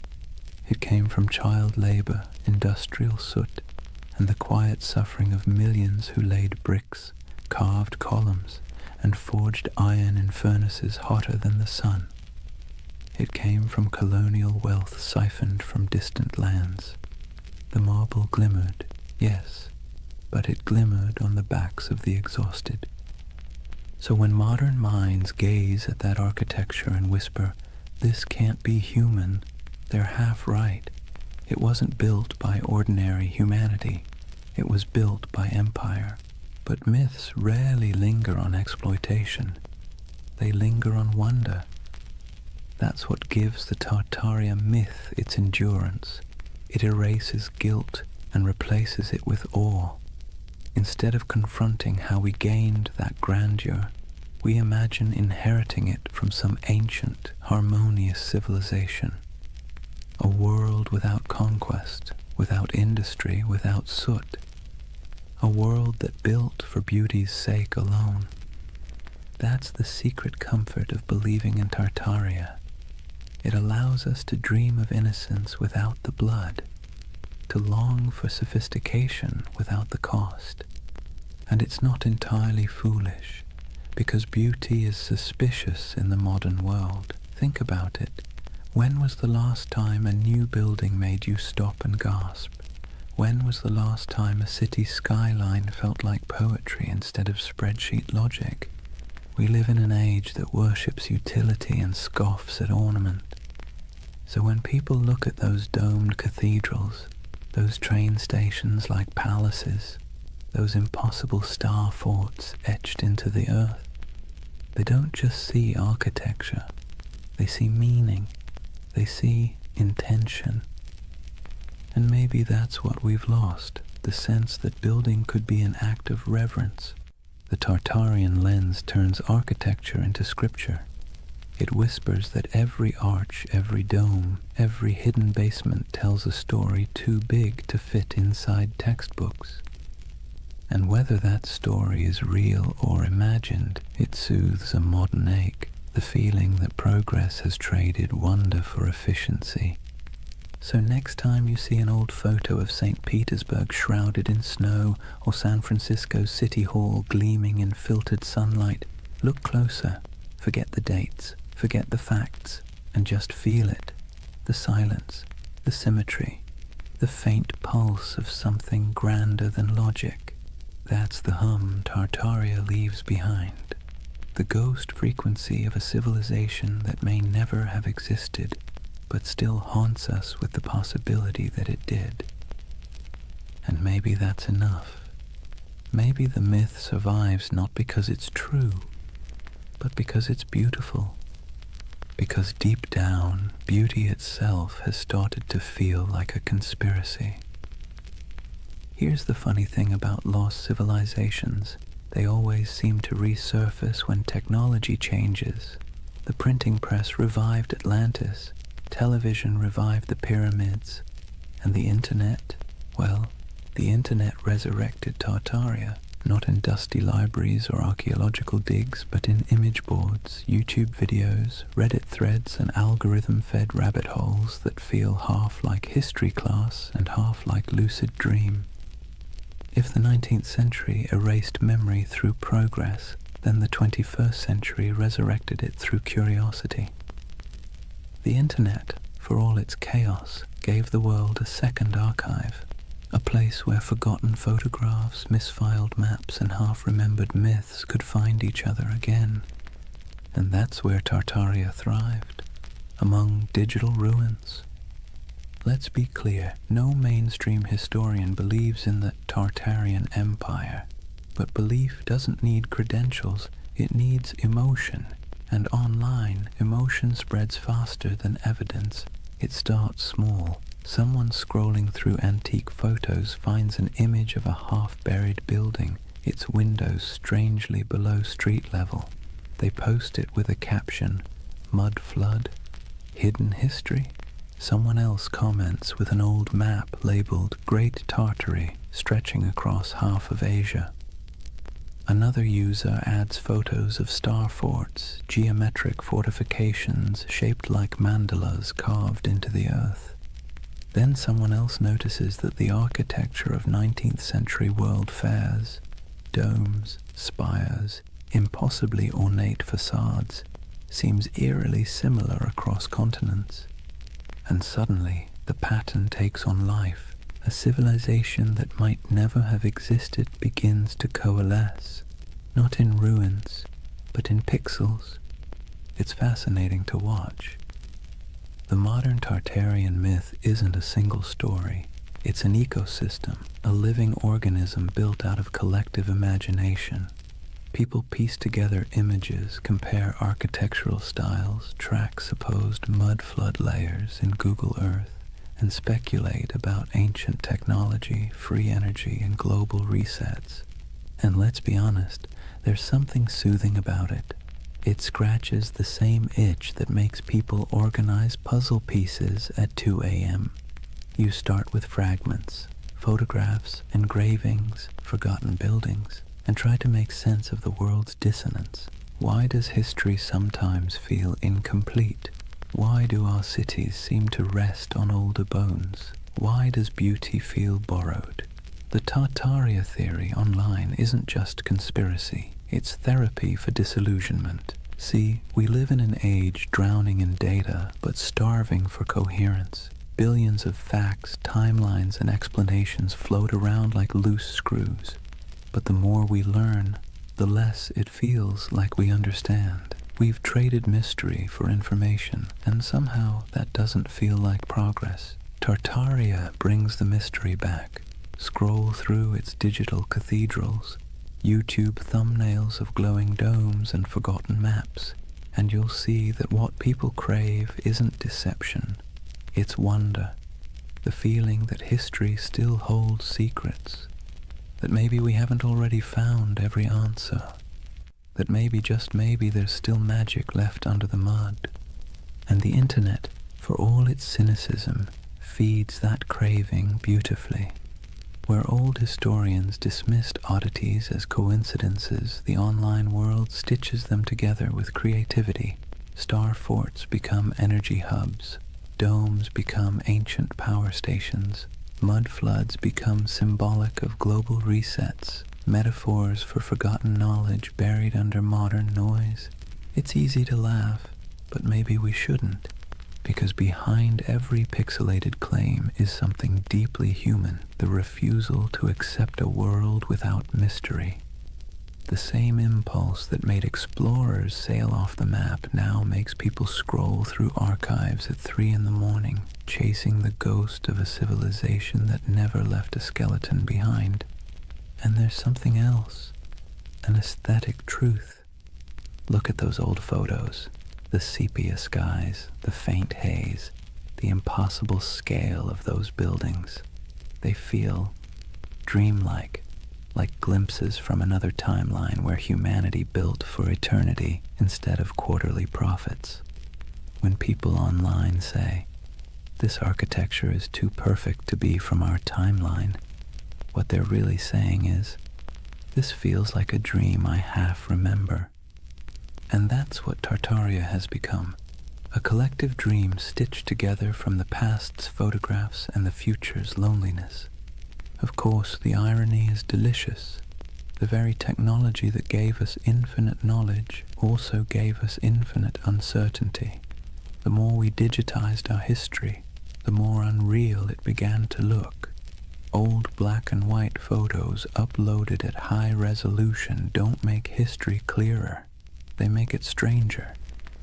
It came from child labor, industrial soot, and the quiet suffering of millions who laid bricks, carved columns, and forged iron in furnaces hotter than the sun. It came from colonial wealth siphoned from distant lands. The marble glimmered, yes, but it glimmered on the backs of the exhausted. So when modern minds gaze at that architecture and whisper, "This can't be human," they're half right. It wasn't built by ordinary humanity. It was built by empire. But myths rarely linger on exploitation. They linger on wonder. That's what gives the Tartaria myth its endurance. It erases guilt and replaces it with awe. Instead of confronting how we gained that grandeur, we imagine inheriting it from some ancient, harmonious civilization. A world without conquest, without industry, without soot. A world that built for beauty's sake alone. That's the secret comfort of believing in Tartaria. It allows us to dream of innocence without the blood, to long for sophistication without the cost. And it's not entirely foolish, because beauty is suspicious in the modern world. Think about it. When was the last time a new building made you stop and gasp? When was the last time a city skyline felt like poetry instead of spreadsheet logic? We live in an age that worships utility and scoffs at ornament. So when people look at those domed cathedrals, those train stations like palaces, those impossible star forts etched into the earth, they don't just see architecture, they see meaning, they see intention. And maybe that's what we've lost, the sense that building could be an act of reverence. The Tartarian lens turns architecture into scripture. It whispers that every arch, every dome, every hidden basement tells a story too big to fit inside textbooks. And whether that story is real or imagined, it soothes a modern ache, the feeling that progress has traded wonder for efficiency. So next time you see an old photo of St. Petersburg shrouded in snow or San Francisco City Hall gleaming in filtered sunlight, look closer, forget the dates, forget the facts, and just feel it. The silence, the symmetry, the faint pulse of something grander than logic. That's the hum Tartaria leaves behind. The ghost frequency of a civilization that may never have existed, but still haunts us with the possibility that it did. And maybe that's enough. Maybe the myth survives not because it's true, but because it's beautiful. Because deep down, beauty itself has started to feel like a conspiracy. Here's the funny thing about lost civilizations. They always seem to resurface when technology changes. The printing press revived Atlantis, television revived the pyramids, and the internet, well, the internet resurrected Tartaria, not in dusty libraries or archaeological digs, but in image boards, YouTube videos, Reddit threads, and algorithm-fed rabbit holes that feel half like history class and half like lucid dream. If the 19th century erased memory through progress, then the 21st century resurrected it through curiosity. The internet, for all its chaos, gave the world a second archive, a place where forgotten photographs, misfiled maps, and half-remembered myths could find each other again. And that's where Tartaria thrived, among digital ruins. Let's be clear, no mainstream historian believes in the Tartarian Empire, but belief doesn't need credentials, it needs emotion. And online, emotion spreads faster than evidence. It starts small. Someone scrolling through antique photos finds an image of a half-buried building, its windows strangely below street level. They post it with a caption, "Mud flood? Hidden history?" Someone else comments with an old map labeled Great Tartary, stretching across half of Asia. Another user adds photos of star forts, geometric fortifications shaped like mandalas carved into the earth. Then someone else notices that the architecture of 19th century world fairs, domes, spires, impossibly ornate facades, seems eerily similar across continents. And suddenly, the pattern takes on life. A civilization that might never have existed begins to coalesce, not in ruins, but in pixels. It's fascinating to watch. The modern Tartarian myth isn't a single story. It's an ecosystem, a living organism built out of collective imagination. People piece together images, compare architectural styles, track supposed mud flood layers in Google Earth, and speculate about ancient technology, free energy, and global resets. And let's be honest, there's something soothing about it. It scratches the same itch that makes people organize puzzle pieces at 2 a.m. You start with fragments, photographs, engravings, forgotten buildings, and try to make sense of the world's dissonance. Why does history sometimes feel incomplete? Why do our cities seem to rest on older bones? Why does beauty feel borrowed? The Tartaria theory online isn't just conspiracy, it's therapy for disillusionment. See, we live in an age drowning in data but starving for coherence. Billions of facts, timelines, and explanations float around like loose screws. But the more we learn, the less it feels like we understand. We've traded mystery for information, and somehow that doesn't feel like progress. Tartaria brings the mystery back. Scroll through its digital cathedrals, YouTube thumbnails of glowing domes and forgotten maps, and you'll see that what people crave isn't deception, it's wonder. the feeling that history still holds secrets, that maybe we haven't already found every answer, that maybe, just maybe, there's still magic left under the mud. And the internet, for all its cynicism, feeds that craving beautifully. Where old historians dismissed oddities as coincidences, the online world stitches them together with creativity. Star forts become energy hubs, domes become ancient power stations, mud floods become symbolic of global resets, metaphors for forgotten knowledge buried under modern noise. It's easy to laugh, but maybe we shouldn't, because behind every pixelated claim is something deeply human, the refusal to accept a world without mystery. The same impulse that made explorers sail off the map now makes people scroll through archives at 3 in the morning, chasing the ghost of a civilization that never left a skeleton behind. And there's something else, an aesthetic truth. Look at those old photos. The sepia skies, the faint haze, the impossible scale of those buildings. They feel dreamlike, like glimpses from another timeline where humanity built for eternity instead of quarterly profits. When people online say, "This architecture is too perfect to be from our timeline," what they're really saying is, "This feels like a dream I half remember." And that's what Tartaria has become, a collective dream stitched together from the past's photographs and the future's loneliness. Of course, the irony is delicious. The very technology that gave us infinite knowledge also gave us infinite uncertainty. The more we digitized our history, the more unreal it began to look. Old black and white photos uploaded at high resolution don't make history clearer. They make it stranger.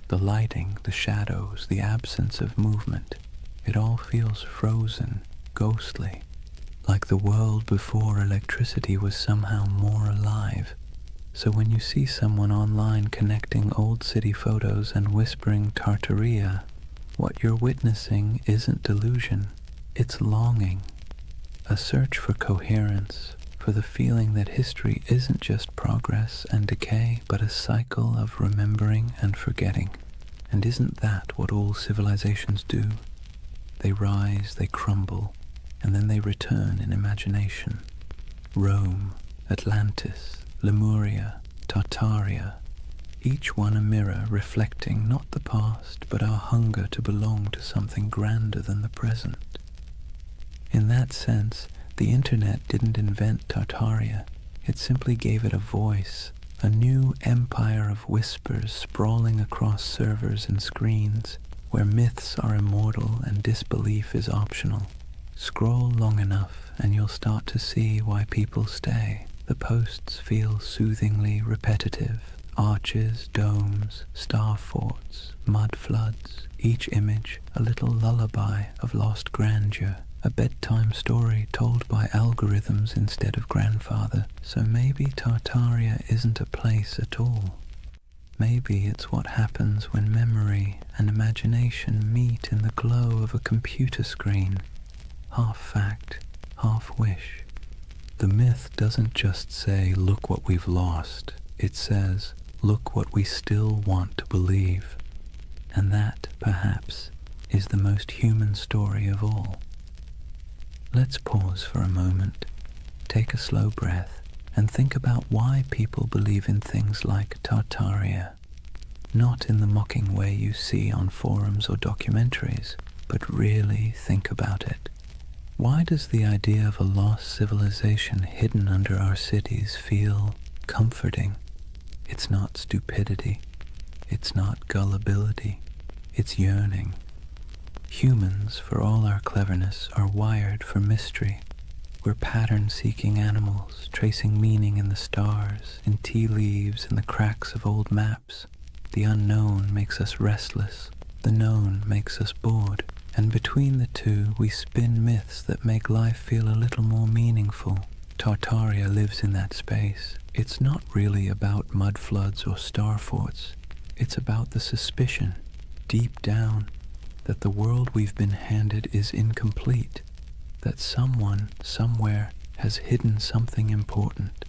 The lighting, the shadows, the absence of movement, it all feels frozen, ghostly, like the world before electricity was somehow more alive. So when you see someone online connecting old city photos and whispering Tartaria, what you're witnessing isn't delusion, it's longing, a search for coherence, for the feeling that history isn't just progress and decay, but a cycle of remembering and forgetting. And isn't that what all civilizations do? They rise, they crumble, and then they return in imagination. Rome, Atlantis, Lemuria, Tartaria, each one a mirror reflecting not the past, but our hunger to belong to something grander than the present. In that sense, the internet didn't invent Tartaria, it simply gave it a voice, a new empire of whispers sprawling across servers and screens, where myths are immortal and disbelief is optional. Scroll long enough and you'll start to see why people stay. The posts feel soothingly repetitive. Arches, domes, star forts, mud floods, each image a little lullaby of lost grandeur. A bedtime story told by algorithms instead of grandfather. So maybe Tartaria isn't a place at all. Maybe it's what happens when memory and imagination meet in the glow of a computer screen. Half fact, half wish. The myth doesn't just say, "Look what we've lost." It says, "Look what we still want to believe." And that, perhaps, is the most human story of all. Let's pause for a moment, take a slow breath, and think about why people believe in things like Tartaria. Not in the mocking way you see on forums or documentaries, but really think about it. Why does the idea of a lost civilization hidden under our cities feel comforting? It's not stupidity, it's not gullibility, it's yearning. Humans, for all our cleverness, are wired for mystery. We're pattern-seeking animals, tracing meaning in the stars, in tea leaves, in the cracks of old maps. The unknown makes us restless, the known makes us bored, and between the two we spin myths that make life feel a little more meaningful. Tartaria lives in that space. It's not really about mud floods or star forts. It's about the suspicion, deep down, that the world we've been handed is incomplete, that someone, somewhere, has hidden something important,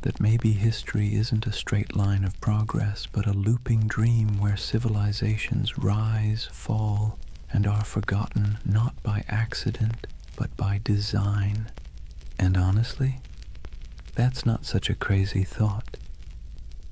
that maybe history isn't a straight line of progress, but a looping dream where civilizations rise, fall, and are forgotten not by accident, but by design. And honestly, that's not such a crazy thought.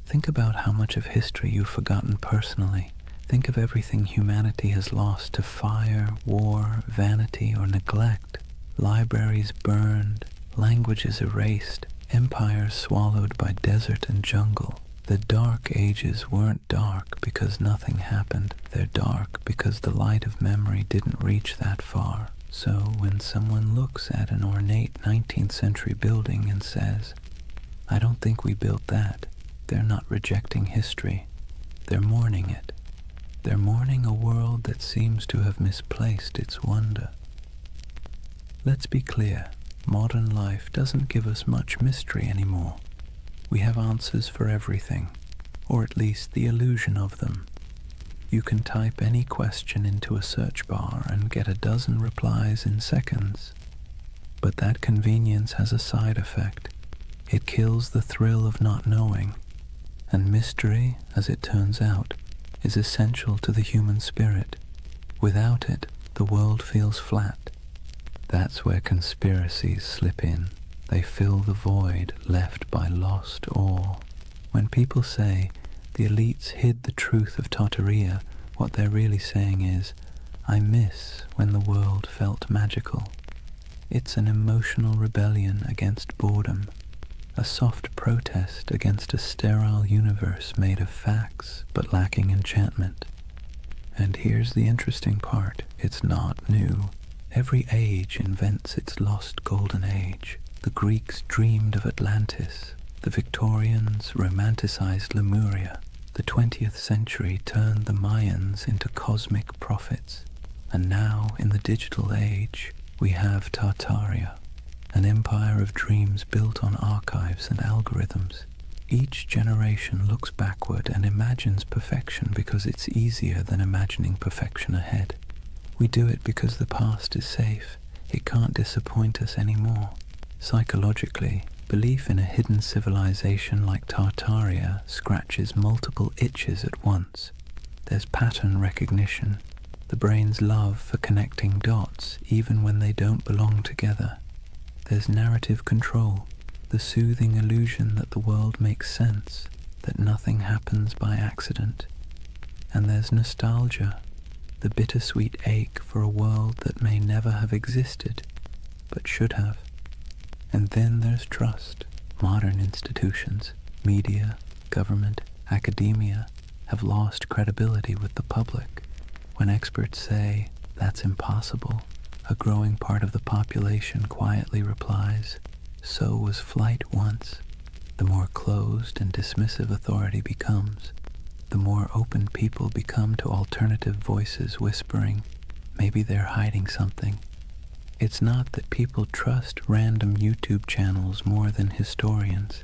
Think about how much of history you've forgotten personally. Think of everything humanity has lost to fire, war, vanity, or neglect. Libraries burned, languages erased, empires swallowed by desert and jungle. The dark ages weren't dark because nothing happened. They're dark because the light of memory didn't reach that far. So when someone looks at an ornate 19th century building and says, "I don't think we built that," they're not rejecting history. They're mourning it. They're mourning a world that seems to have misplaced its wonder. Let's be clear, modern life doesn't give us much mystery anymore. We have answers for everything, or at least the illusion of them. You can type any question into a search bar and get a dozen replies in seconds. But that convenience has a side effect. It kills the thrill of not knowing. And mystery, as it turns out, is essential to the human spirit. Without it, the world feels flat. That's where conspiracies slip in. They fill the void left by lost awe. When people say the elites hid the truth of Tartaria, what they're really saying is, I miss when the world felt magical. It's an emotional rebellion against boredom, a soft protest against a sterile universe made of facts but lacking enchantment. And here's the interesting part, it's not new. Every age invents its lost golden age. The Greeks dreamed of Atlantis, the Victorians romanticized Lemuria, the 20th century turned the Mayans into cosmic prophets, and now in the digital age we have Tartaria, an empire of dreams built on archives and algorithms. Each generation looks backward and imagines perfection because it's easier than imagining perfection ahead. We do it because the past is safe. It can't disappoint us anymore. Psychologically, belief in a hidden civilization like Tartaria scratches multiple itches at once. There's pattern recognition, the brain's love for connecting dots even when they don't belong together. There's narrative control, the soothing illusion that the world makes sense, that nothing happens by accident. And there's nostalgia, the bittersweet ache for a world that may never have existed, but should have. And then there's trust. Modern institutions, media, government, academia, have lost credibility with the public. When experts say, that's impossible, a growing part of the population quietly replies, so was flight once. The more closed and dismissive authority becomes, the more open people become to alternative voices whispering, maybe they're hiding something. It's not that people trust random YouTube channels more than historians.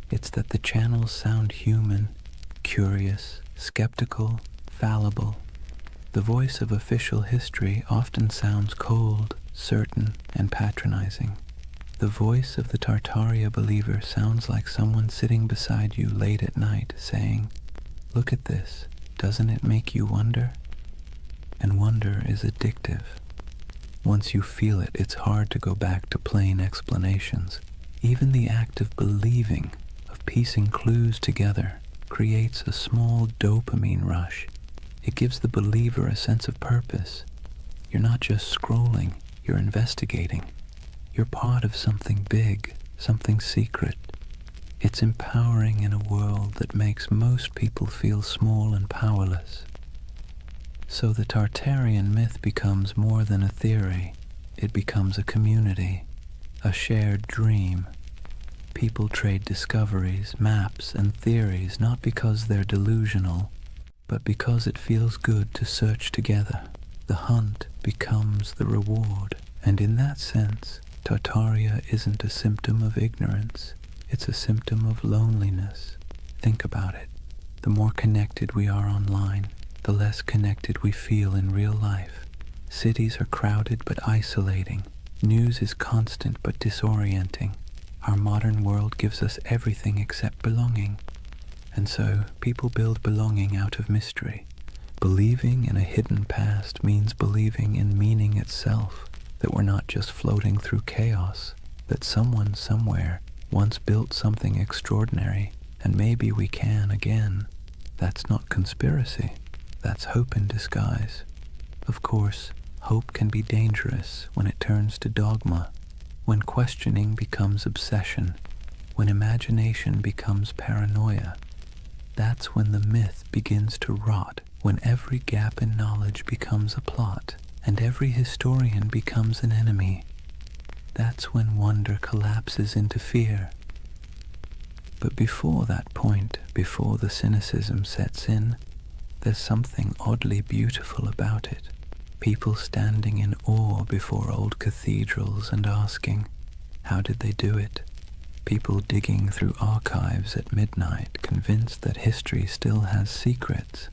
It's that the channels sound human, curious, skeptical, fallible. The voice of official history often sounds cold, certain, and patronizing. The voice of the Tartaria believer sounds like someone sitting beside you late at night saying, "Look at this, doesn't it make you wonder?" And wonder is addictive. Once you feel it, it's hard to go back to plain explanations. Even the act of believing, of piecing clues together, creates a small dopamine rush. It gives the believer a sense of purpose. You're not just scrolling, you're investigating. You're part of something big, something secret. It's empowering in a world that makes most people feel small and powerless. So the Tartarian myth becomes more than a theory. It becomes a community, a shared dream. People trade discoveries, maps, and theories not because they're delusional, but because it feels good to search together. The hunt becomes the reward, and in that sense, Tartaria isn't a symptom of ignorance. It's a symptom of loneliness. Think about it. The more connected we are online, the less connected we feel in real life. Cities are crowded but isolating. News is constant but disorienting. Our modern world gives us everything except belonging. And so people build belonging out of mystery. Believing in a hidden past means believing in meaning itself, that we're not just floating through chaos, that someone somewhere once built something extraordinary, and maybe we can again. That's not conspiracy. That's hope in disguise. Of course, hope can be dangerous when it turns to dogma, when questioning becomes obsession, when imagination becomes paranoia. That's when the myth begins to rot, when every gap in knowledge becomes a plot, and every historian becomes an enemy. That's when wonder collapses into fear. But before that point, before the cynicism sets in, there's something oddly beautiful about it. People standing in awe before old cathedrals and asking, how did they do it? People digging through archives at midnight, convinced that history still has secrets.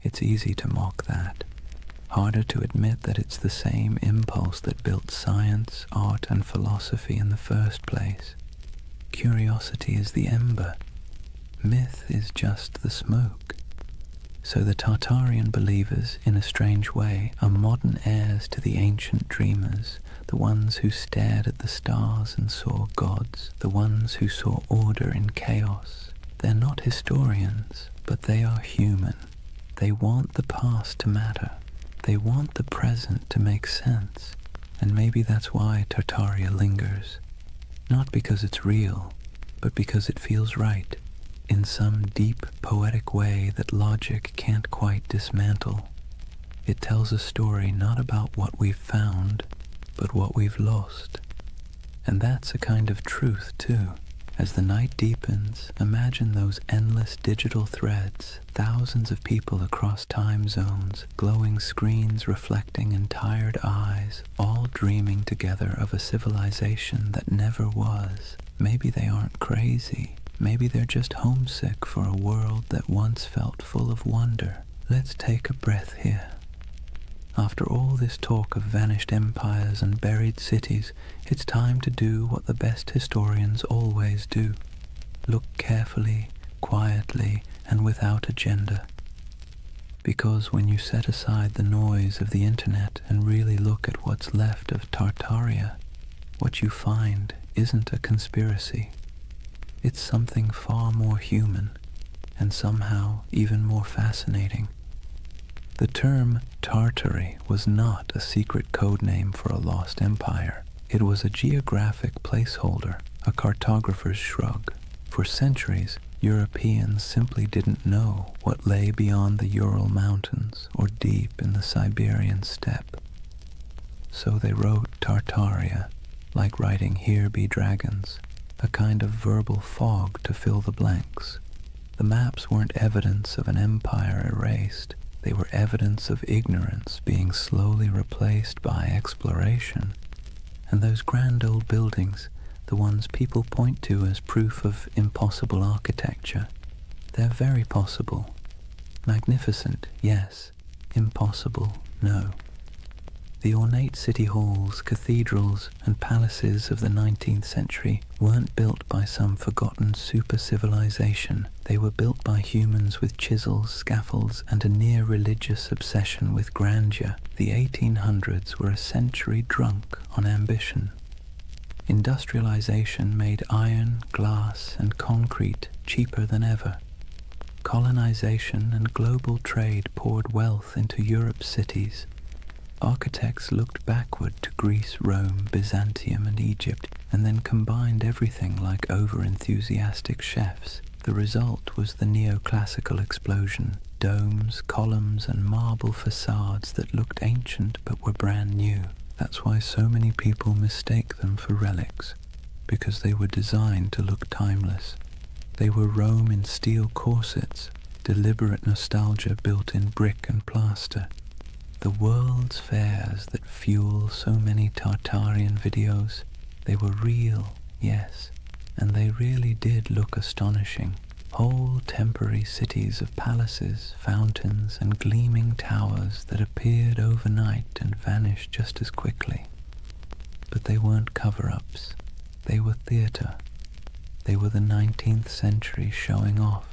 It's easy to mock that. Harder to admit that it's the same impulse that built science, art, and philosophy in the first place. Curiosity is the ember. Myth is just the smoke. So the Tartarian believers, in a strange way, are modern heirs to the ancient dreamers, the ones who stared at the stars and saw gods, the ones who saw order in chaos. They're not historians, but they are human. They want the past to matter. They want the present to make sense. And maybe that's why Tartaria lingers. Not because it's real, but because it feels right, in some deep, poetic way that logic can't quite dismantle. It tells a story not about what we've found, but what we've lost. And that's a kind of truth, too. As the night deepens, imagine those endless digital threads, thousands of people across time zones, glowing screens reflecting in tired eyes, all dreaming together of a civilization that never was. Maybe they aren't crazy. Maybe they're just homesick for a world that once felt full of wonder. Let's take a breath here. After all this talk of vanished empires and buried cities, it's time to do what the best historians always do. Look carefully, quietly, and without agenda. Because when you set aside the noise of the internet and really look at what's left of Tartaria, what you find isn't a conspiracy. It's something far more human, and somehow even more fascinating. The term Tartary was not a secret code name for a lost empire. It was a geographic placeholder, a cartographer's shrug. For centuries, Europeans simply didn't know what lay beyond the Ural Mountains or deep in the Siberian steppe. So they wrote Tartaria, like writing "Here be dragons," a kind of verbal fog to fill the blanks. The maps weren't evidence of an empire erased. They were evidence of ignorance being slowly replaced by exploration. And those grand old buildings, the ones people point to as proof of impossible architecture, they're very possible. Magnificent, yes. Impossible, no. The ornate city halls, cathedrals, and palaces of the 19th century weren't built by some forgotten super-civilization. They were built by humans with chisels, scaffolds, and a near-religious obsession with grandeur. The 1800s were a century drunk on ambition. Industrialization made iron, glass, and concrete cheaper than ever. Colonization and global trade poured wealth into Europe's cities. Architects looked backward to Greece, Rome, Byzantium, and Egypt, and then combined everything like over-enthusiastic chefs. The result was the neoclassical explosion, domes, columns, and marble facades that looked ancient but were brand new. That's why so many people mistake them for relics, because they were designed to look timeless. They were Rome in steel corsets, deliberate nostalgia built in brick and plaster. The world's fairs that fuel so many Tartarian videos, they were real, yes, and they really did look astonishing. Whole temporary cities of palaces, fountains, and gleaming towers that appeared overnight and vanished just as quickly. But they weren't cover-ups. They were theatre. They were the 19th century showing off.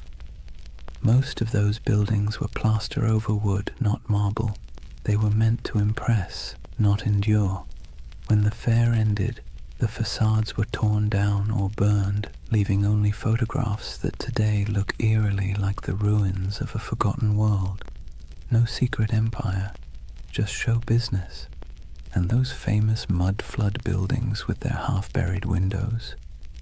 Most of those buildings were plaster over wood, not marble. They were meant to impress, not endure. When the fair ended, the facades were torn down or burned, leaving only photographs that today look eerily like the ruins of a forgotten world. No secret empire, just show business. And those famous mud flood buildings with their half-buried windows,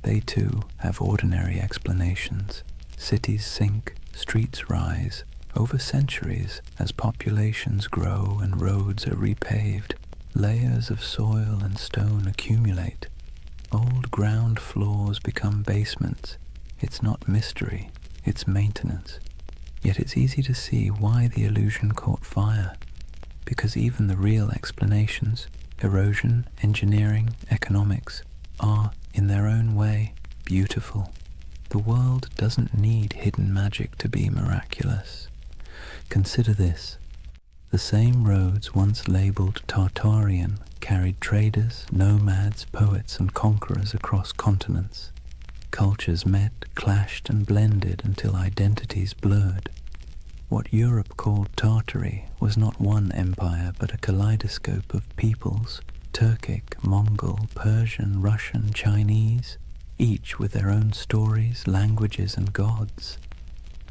they too have ordinary explanations. Cities sink, streets rise, over centuries as populations grow and roads are repaved. Layers of soil and stone accumulate. Old ground floors become basements. It's not mystery, it's maintenance. Yet it's easy to see why the illusion caught fire. Because even the real explanations, erosion, engineering, economics, are, in their own way, beautiful. The world doesn't need hidden magic to be miraculous. Consider this. The same roads once labeled Tartarian carried traders, nomads, poets, and conquerors across continents. Cultures met, clashed, and blended until identities blurred. What Europe called Tartary was not one empire but a kaleidoscope of peoples, Turkic, Mongol, Persian, Russian, Chinese, each with their own stories, languages, and gods.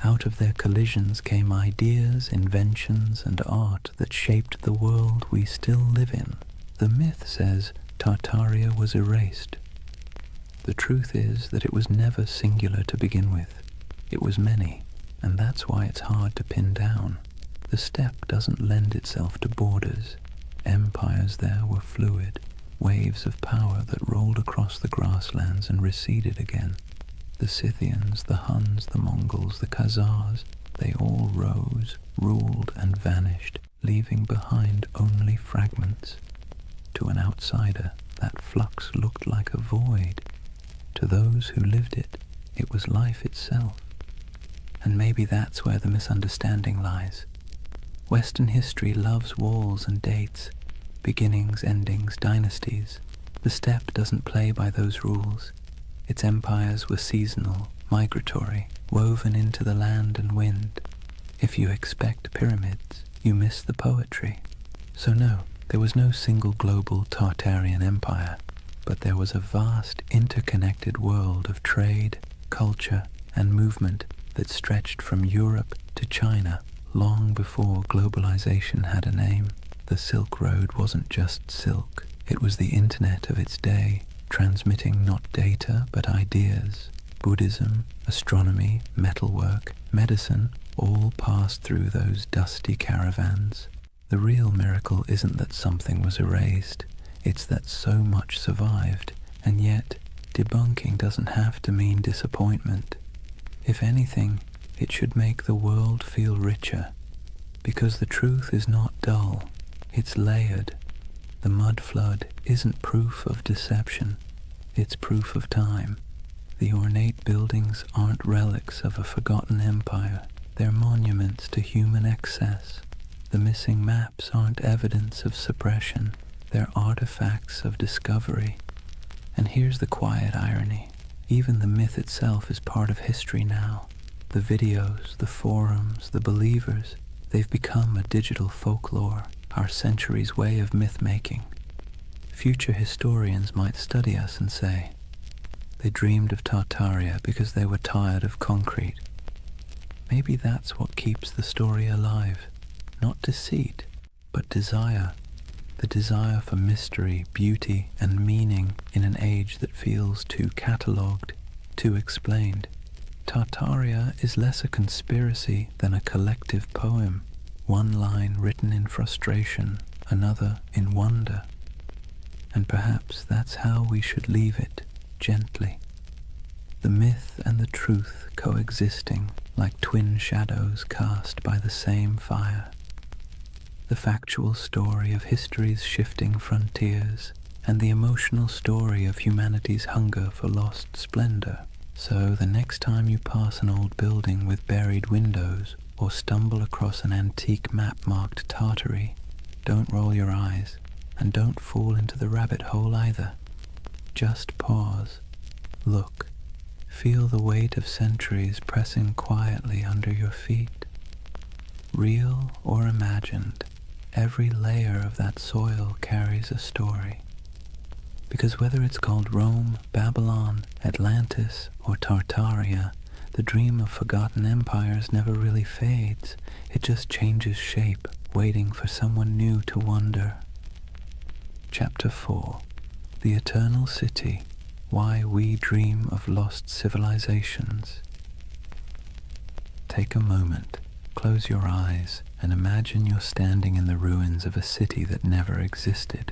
Out of their collisions came ideas, inventions, and art that shaped the world we still live in. The myth says Tartaria was erased. The truth is that it was never singular to begin with. It was many, and that's why it's hard to pin down. The steppe doesn't lend itself to borders. Empires there were fluid, waves of power that rolled across the grasslands and receded again. The Scythians, the Huns, the Mongols, the Khazars, they all rose, ruled, and vanished, leaving behind only fragments. To an outsider, that flux looked like a void. To those who lived it, it was life itself. And maybe that's where the misunderstanding lies. Western history loves walls and dates, beginnings, endings, dynasties. The steppe doesn't play by those rules. Its empires were seasonal, migratory, woven into the land and wind. If you expect pyramids, you miss the poetry. So no, there was no single global Tartarian empire, but there was a vast interconnected world of trade, culture, and movement that stretched from Europe to China long before globalization had a name. The Silk Road wasn't just silk, it was the internet of its day, transmitting not data but ideas. Buddhism, astronomy, metalwork, medicine all passed through those dusty caravans. The real miracle isn't that something was erased, it's that so much survived, and yet debunking doesn't have to mean disappointment. If anything, it should make the world feel richer, because the truth is not dull, it's layered. The mud flood isn't proof of deception, it's proof of time. The ornate buildings aren't relics of a forgotten empire, they're monuments to human excess. The missing maps aren't evidence of suppression, they're artifacts of discovery. And here's the quiet irony. Even the myth itself is part of history now. The videos, the forums, the believers, they've become a digital folklore, our century's way of myth-making. Future historians might study us and say, they dreamed of Tartaria because they were tired of concrete. Maybe that's what keeps the story alive. Not deceit, but desire. The desire for mystery, beauty, and meaning in an age that feels too catalogued, too explained. Tartaria is less a conspiracy than a collective poem, one line written in frustration, another in wonder. And perhaps that's how we should leave it, gently. The myth and the truth coexisting like twin shadows cast by the same fire. The factual story of history's shifting frontiers, and the emotional story of humanity's hunger for lost splendor. So the next time you pass an old building with buried windows, or stumble across an antique map marked Tartary, don't roll your eyes. And don't fall into the rabbit hole either. Just pause, look, feel the weight of centuries pressing quietly under your feet. Real or imagined, every layer of that soil carries a story. Because whether it's called Rome, Babylon, Atlantis, or Tartaria, the dream of forgotten empires never really fades. It just changes shape, waiting for someone new to wonder. Chapter 4. The Eternal City. Why We Dream of Lost Civilizations. Take a moment, close your eyes, and imagine you're standing in the ruins of a city that never existed.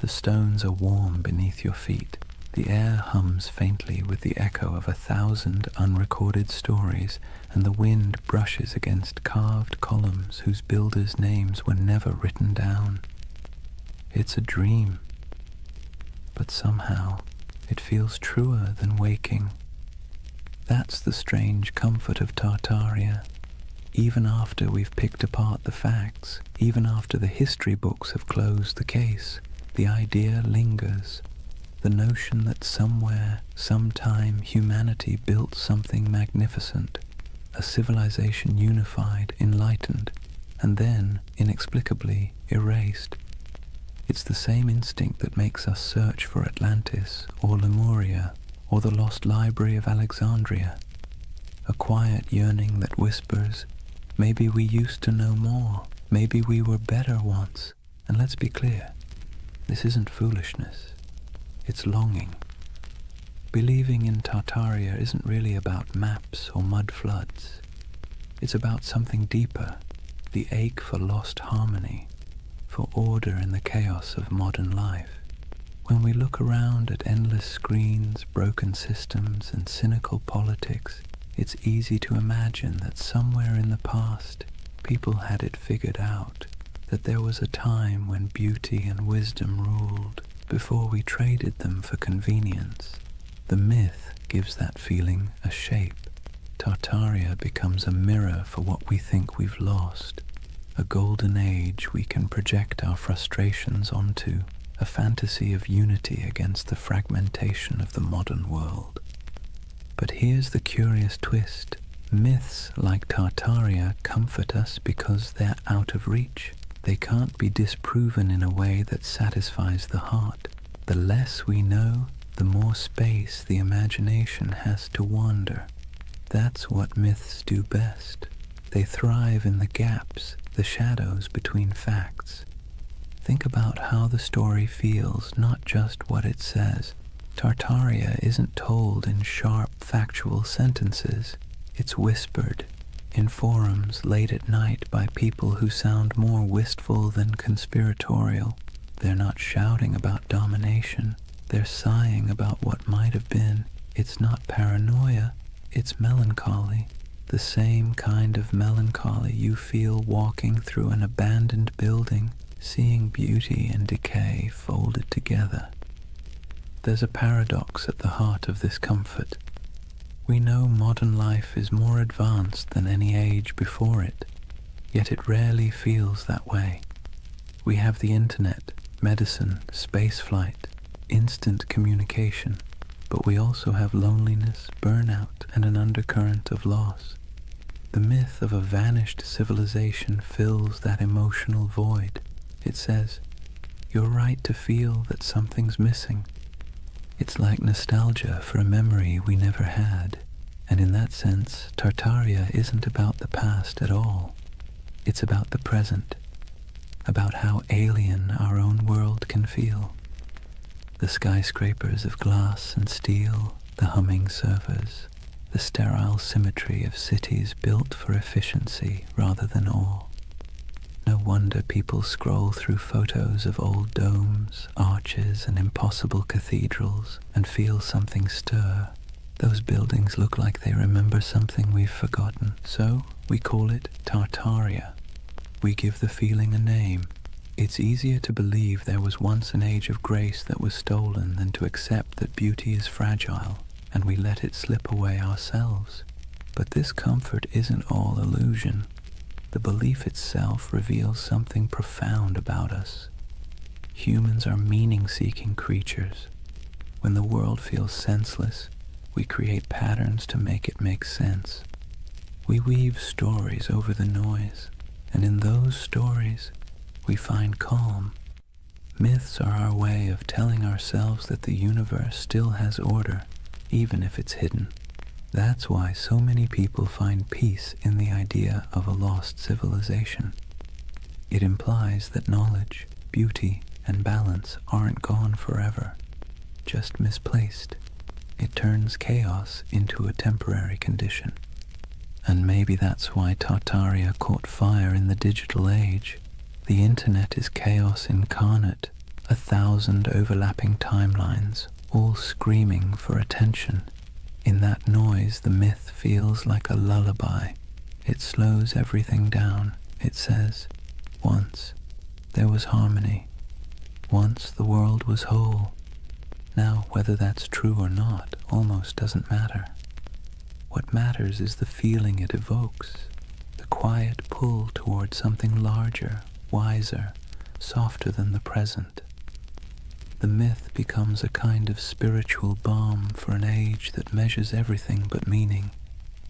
The stones are warm beneath your feet. The air hums faintly with the echo of 1,000 unrecorded stories, and the wind brushes against carved columns whose builders' names were never written down. It's a dream, but somehow it feels truer than waking. That's the strange comfort of Tartaria. Even after we've picked apart the facts, even after the history books have closed the case, the idea lingers. The notion that somewhere, sometime, humanity built something magnificent, a civilization unified, enlightened, and then, inexplicably, erased. It's the same instinct that makes us search for Atlantis, or Lemuria, or the lost library of Alexandria. A quiet yearning that whispers, maybe we used to know more, maybe we were better once. And let's be clear, this isn't foolishness, it's longing. Believing in Tartaria isn't really about maps or mud floods. It's about something deeper, the ache for lost harmony, for order in the chaos of modern life. When we look around at endless screens, broken systems, and cynical politics, it's easy to imagine that somewhere in the past, people had it figured out, that there was a time when beauty and wisdom ruled, before we traded them for convenience. The myth gives that feeling a shape. Tartaria becomes a mirror for what we think we've lost, a golden age we can project our frustrations onto, a fantasy of unity against the fragmentation of the modern world. But here's the curious twist. Myths like Tartaria comfort us because they're out of reach. They can't be disproven in a way that satisfies the heart. The less we know, the more space the imagination has to wander. That's what myths do best. They thrive in the gaps, the shadows between facts. Think about how the story feels, not just what it says. Tartaria isn't told in sharp, factual sentences. It's whispered in forums late at night by people who sound more wistful than conspiratorial. They're not shouting about domination. They're sighing about what might have been. It's not paranoia, it's melancholy. The same kind of melancholy you feel walking through an abandoned building, seeing beauty and decay folded together. There's a paradox at the heart of this comfort. We know modern life is more advanced than any age before it, yet it rarely feels that way. We have the internet, medicine, spaceflight, instant communication, but we also have loneliness, burnout, and an undercurrent of loss. The myth of a vanished civilization fills that emotional void. It says, you're right to feel that something's missing. It's like nostalgia for a memory we never had, and in that sense, Tartaria isn't about the past at all. It's about the present, about how alien our own world can feel. The skyscrapers of glass and steel, the humming servers, the sterile symmetry of cities built for efficiency rather than awe. No wonder people scroll through photos of old domes, arches, and impossible cathedrals and feel something stir. Those buildings look like they remember something we've forgotten, so we call it Tartaria. We give the feeling a name. It's easier to believe there was once an age of grace that was stolen than to accept that beauty is fragile, and we let it slip away ourselves. But this comfort isn't all illusion. The belief itself reveals something profound about us. humans are meaning-seeking creatures. When the world feels senseless, we create patterns to make it make sense. We weave stories over the noise, and in those stories, we find calm. Myths are our way of telling ourselves that the universe still has order, even if it's hidden. That's why so many people find peace in the idea of a lost civilization. It implies that knowledge, beauty, and balance aren't gone forever, just misplaced. It turns chaos into a temporary condition. And maybe that's why Tartaria caught fire in the digital age. The internet is chaos incarnate, 1,000 overlapping timelines, all screaming for attention. In that noise, the myth feels like a lullaby. It slows everything down. It says, once there was harmony. Once the world was whole. Now, whether that's true or not almost doesn't matter. What matters is the feeling it evokes, the quiet pull toward something larger, wiser, softer than the present. The myth becomes a kind of spiritual balm for an age that measures everything but meaning.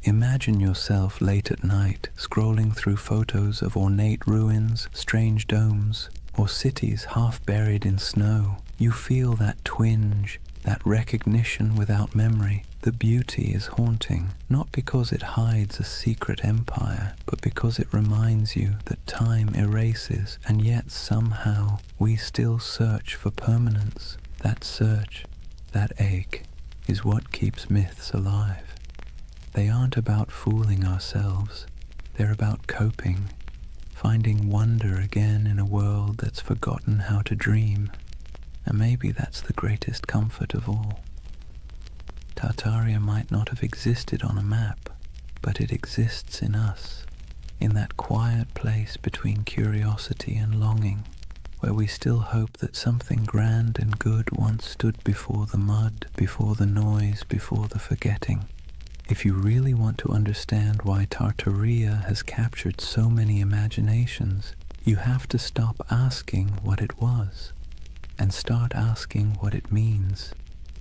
Imagine yourself late at night, scrolling through photos of ornate ruins, strange domes, or cities half buried in snow. You feel that twinge, that recognition without memory. The beauty is haunting, not because it hides a secret empire, but because it reminds you that time erases, and yet somehow we still search for permanence. That search, that ache, is what keeps myths alive. They aren't about fooling ourselves. They're about coping, finding wonder again in a world that's forgotten how to dream. And maybe that's the greatest comfort of all. Tartaria might not have existed on a map, but it exists in us, in that quiet place between curiosity and longing, where we still hope that something grand and good once stood before the mud, before the noise, before the forgetting. If you really want to understand why Tartaria has captured so many imaginations, you have to stop asking what it was, and start asking what it means.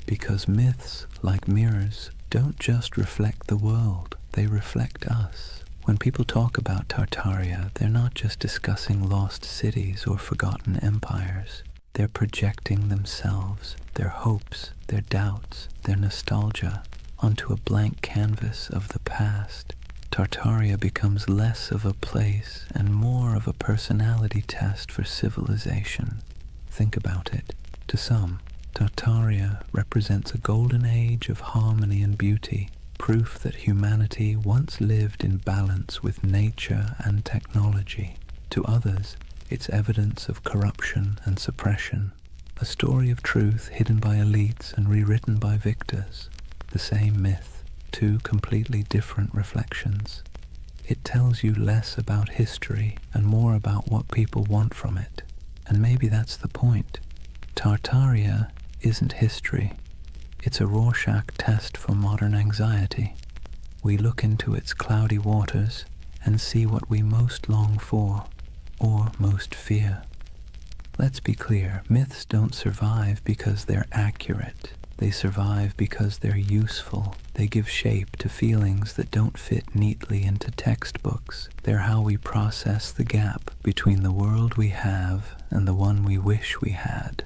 Because myths, like mirrors, don't just reflect the world, they reflect us. When people talk about Tartaria, they're not just discussing lost cities or forgotten empires. They're projecting themselves, their hopes, their doubts, their nostalgia, onto a blank canvas of the past. Tartaria becomes less of a place and more of a personality test for civilization. Think about it. To some, Tartaria represents a golden age of harmony and beauty, proof that humanity once lived in balance with nature and technology. To others, it's evidence of corruption and suppression, a story of truth hidden by elites and rewritten by victors. The same myth, two completely different reflections. It tells you less about history and more about what people want from it. And maybe that's the point. Tartaria isn't history. It's a Rorschach test for modern anxiety. We look into its cloudy waters and see what we most long for, or most fear. Let's be clear, myths don't survive because they're accurate. They survive because they're useful. They give shape to feelings that don't fit neatly into textbooks. They're how we process the gap between the world we have and the one we wish we had.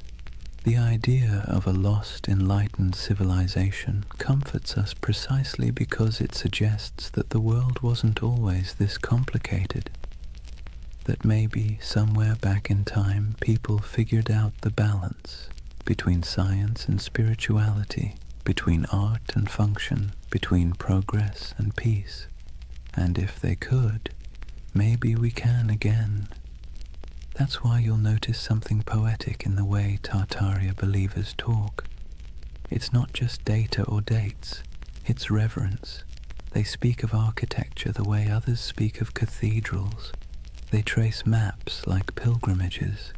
The idea of a lost, enlightened civilization comforts us precisely because it suggests that the world wasn't always this complicated. That maybe, somewhere back in time, people figured out the balance between science and spirituality, between art and function, between progress and peace. And if they could, maybe we can again. That's why you'll notice something poetic in the way Tartaria believers talk. It's not just data or dates, it's reverence. They speak of architecture the way others speak of cathedrals. They trace maps like pilgrimages.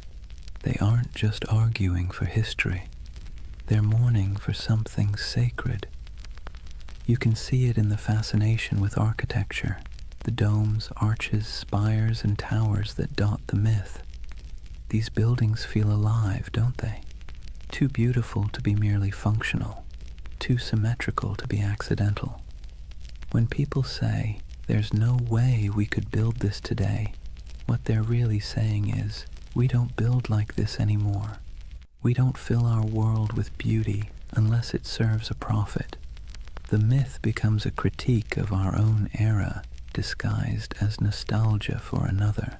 They aren't just arguing for history. They're mourning for something sacred. You can see it in the fascination with architecture, the domes, arches, spires, and towers that dot the myth. These buildings feel alive, don't they? Too beautiful to be merely functional, too symmetrical to be accidental. When people say, "There's no way we could build this today," what they're really saying is, we don't build like this anymore. We don't fill our world with beauty unless it serves a profit. The myth becomes a critique of our own era, disguised as nostalgia for another.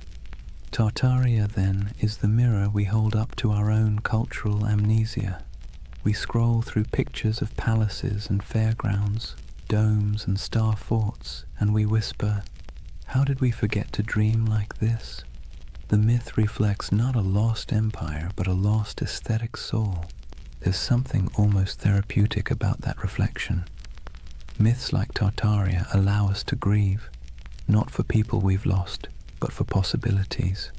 Tartaria, then, is the mirror we hold up to our own cultural amnesia. We scroll through pictures of palaces and fairgrounds, domes and star forts, and we whisper, "How did we forget to dream like this?" The myth reflects not a lost empire, but a lost aesthetic soul. There's something almost therapeutic about that reflection. Myths like Tartaria allow us to grieve, not for people we've lost, but for possibilities.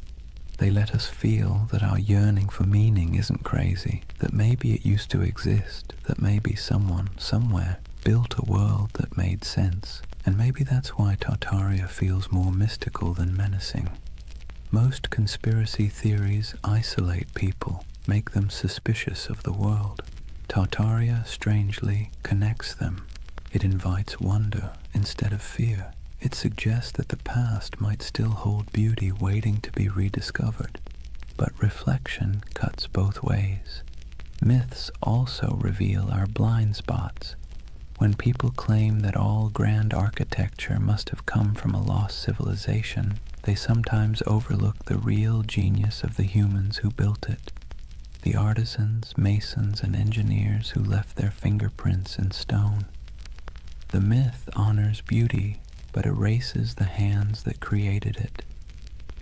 They let us feel that our yearning for meaning isn't crazy, that maybe it used to exist, that maybe someone, somewhere, built a world that made sense, and maybe that's why Tartaria feels more mystical than menacing. Most conspiracy theories isolate people, make them suspicious of the world. Tartaria, strangely, connects them. It invites wonder instead of fear. It suggests that the past might still hold beauty waiting to be rediscovered. But reflection cuts both ways. Myths also reveal our blind spots. When people claim that all grand architecture must have come from a lost civilization, they sometimes overlook the real genius of the humans who built it. The artisans, masons, and engineers who left their fingerprints in stone. The myth honors beauty, but erases the hands that created it.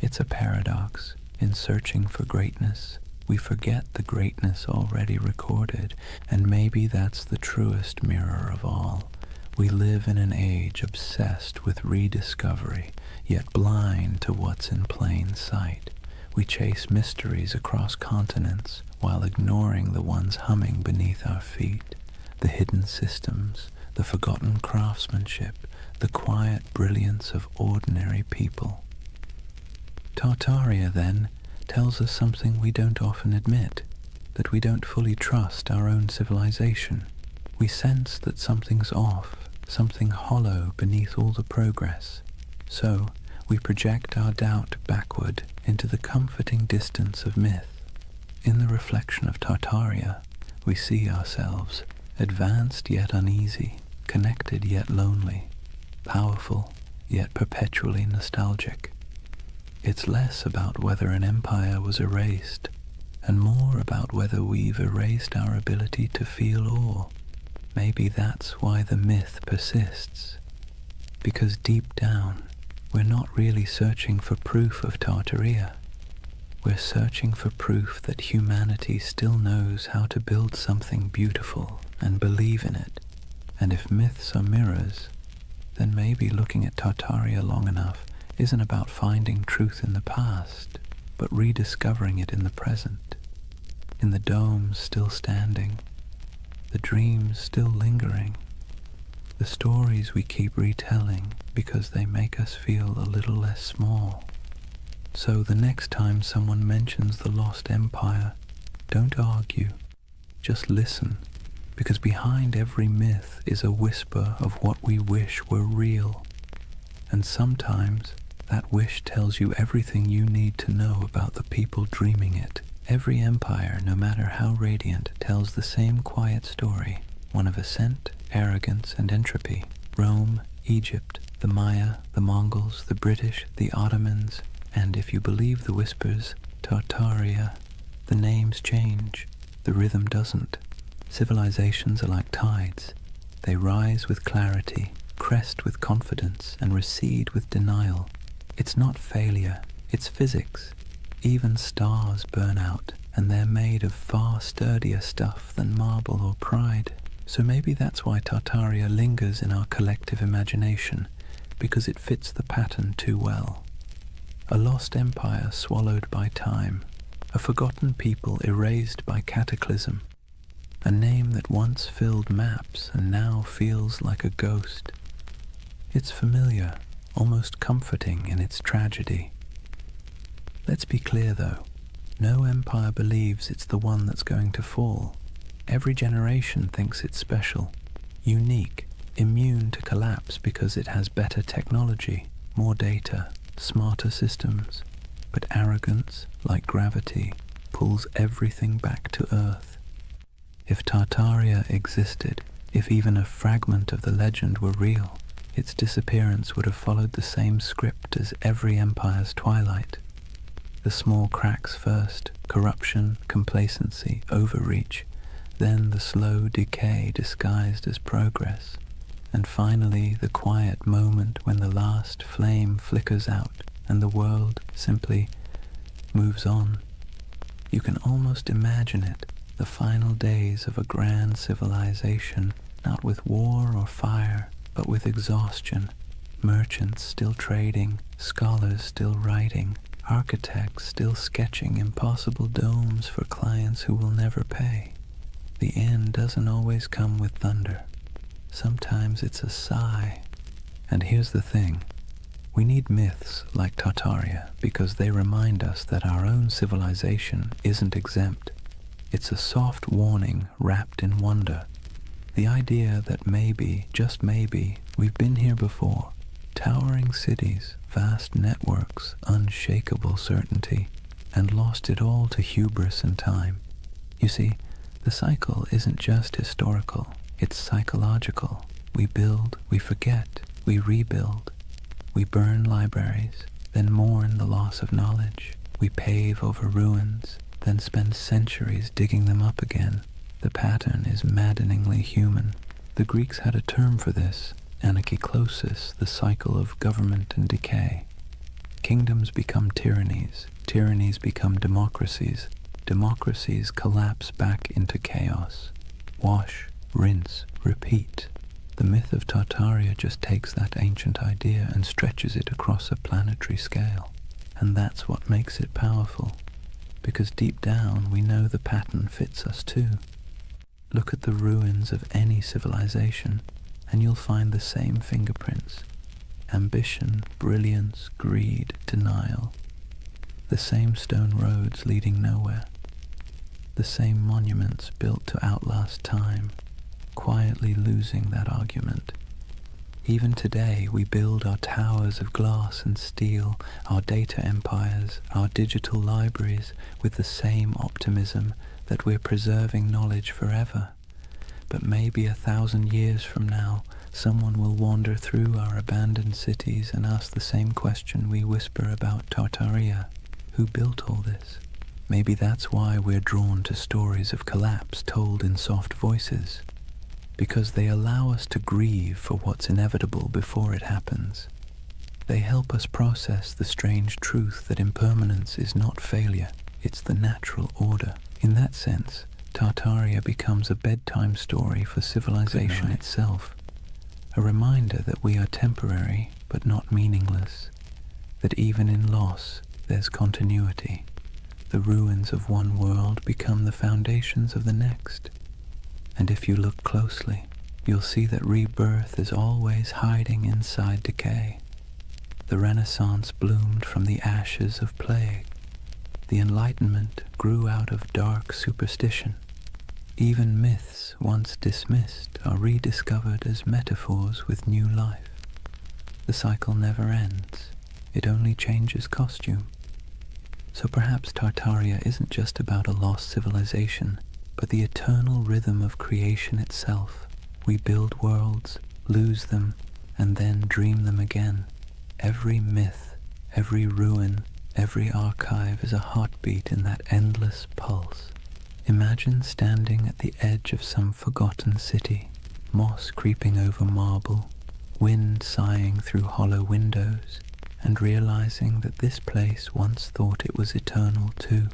It's a paradox. In searching for greatness, we forget the greatness already recorded, and maybe that's the truest mirror of all. We live in an age obsessed with rediscovery, yet blind to what's in plain sight. We chase mysteries across continents while ignoring the ones humming beneath our feet, the hidden systems, the forgotten craftsmanship, the quiet brilliance of ordinary people. Tartaria, then, tells us something we don't often admit, that we don't fully trust our own civilization. We sense that something's off, something hollow beneath all the progress. So, we project our doubt backward into the comforting distance of myth. In the reflection of Tartaria, we see ourselves, advanced yet uneasy, connected yet lonely, powerful yet perpetually nostalgic. It's less about whether an empire was erased, and more about whether we've erased our ability to feel awe. Maybe that's why the myth persists. Because deep down, we're not really searching for proof of Tartaria. We're searching for proof that humanity still knows how to build something beautiful and believe in it. And if myths are mirrors, then maybe looking at Tartaria long enough isn't about finding truth in the past, but rediscovering it in the present, in the domes still standing, the dreams still lingering, the stories we keep retelling because they make us feel a little less small. So the next time someone mentions the lost empire, don't argue, just listen, because behind every myth is a whisper of what we wish were real. And sometimes that wish tells you everything you need to know about the people dreaming it. Every empire, no matter how radiant, tells the same quiet story, one of ascent, arrogance, and entropy. Rome, Egypt, the Maya, the Mongols, the British, the Ottomans, and if you believe the whispers, Tartaria. The names change, the rhythm doesn't. Civilizations are like tides. They rise with clarity, crest with confidence, and recede with denial. It's not failure, it's physics. Even stars burn out, and they're made of far sturdier stuff than marble or pride. So maybe that's why Tartaria lingers in our collective imagination, because it fits the pattern too well. A lost empire swallowed by time, a forgotten people erased by cataclysm, a name that once filled maps and now feels like a ghost. It's familiar, almost comforting in its tragedy. Let's be clear though, No empire believes it's the one that's going to fall. Every generation thinks it's special, unique, immune to collapse because it has better technology, more data, smarter systems. But arrogance, like gravity, pulls everything back to Earth. If Tartaria existed, if even a fragment of the legend were real, its disappearance would have followed the same script as every empire's twilight. The small cracks first, corruption, complacency, overreach, then the slow decay disguised as progress, and finally the quiet moment when the last flame flickers out and the world simply moves on. You can almost imagine it, the final days of a grand civilization, not with war or fire, but with exhaustion, merchants still trading, scholars still writing, architects still sketching impossible domes for clients who will never pay. The end doesn't always come with thunder. Sometimes it's a sigh. And here's the thing. We need myths like Tartaria because they remind us that our own civilization isn't exempt. It's a soft warning wrapped in wonder. The idea that maybe, just maybe, we've been here before. Towering cities, vast networks, unshakable certainty, and lost it all to hubris and time. You see, the cycle isn't just historical, it's psychological. We build, we forget, we rebuild. We burn libraries, then mourn the loss of knowledge. We pave over ruins, then spend centuries digging them up again. The pattern is maddeningly human. The Greeks had a term for this, anarchiklosis, the cycle of government and decay. Kingdoms become tyrannies, tyrannies become democracies, democracies collapse back into chaos. Wash, rinse, repeat. The myth of Tartaria just takes that ancient idea and stretches it across a planetary scale. And that's what makes it powerful, because deep down we know the pattern fits us too. Look at the ruins of any civilization, and you'll find the same fingerprints. Ambition, brilliance, greed, denial. The same stone roads leading nowhere. The same monuments built to outlast time, quietly losing that argument. Even today we build our towers of glass and steel, our data empires, our digital libraries with the same optimism that we're preserving knowledge forever. But maybe 1,000 years from now, someone will wander through our abandoned cities and ask the same question we whisper about Tartaria. Who built all this? Maybe that's why we're drawn to stories of collapse told in soft voices, because they allow us to grieve for what's inevitable before it happens. They help us process the strange truth that impermanence is not failure, it's the natural order. In that sense, Tartaria becomes a bedtime story for civilization itself, a reminder that we are temporary but not meaningless, that even in loss there's continuity. The ruins of one world become the foundations of the next. And if you look closely, you'll see that rebirth is always hiding inside decay. The Renaissance bloomed from the ashes of plague. The Enlightenment grew out of dark superstition. Even myths once dismissed are rediscovered as metaphors with new life. The cycle never ends. It only changes costume. So perhaps Tartaria isn't just about a lost civilization, but the eternal rhythm of creation itself. We build worlds, lose them, and then dream them again. Every myth, every ruin, every archive is a heartbeat in that endless pulse. Imagine standing at the edge of some forgotten city, moss creeping over marble, wind sighing through hollow windows, and realizing that this place once thought it was eternal too,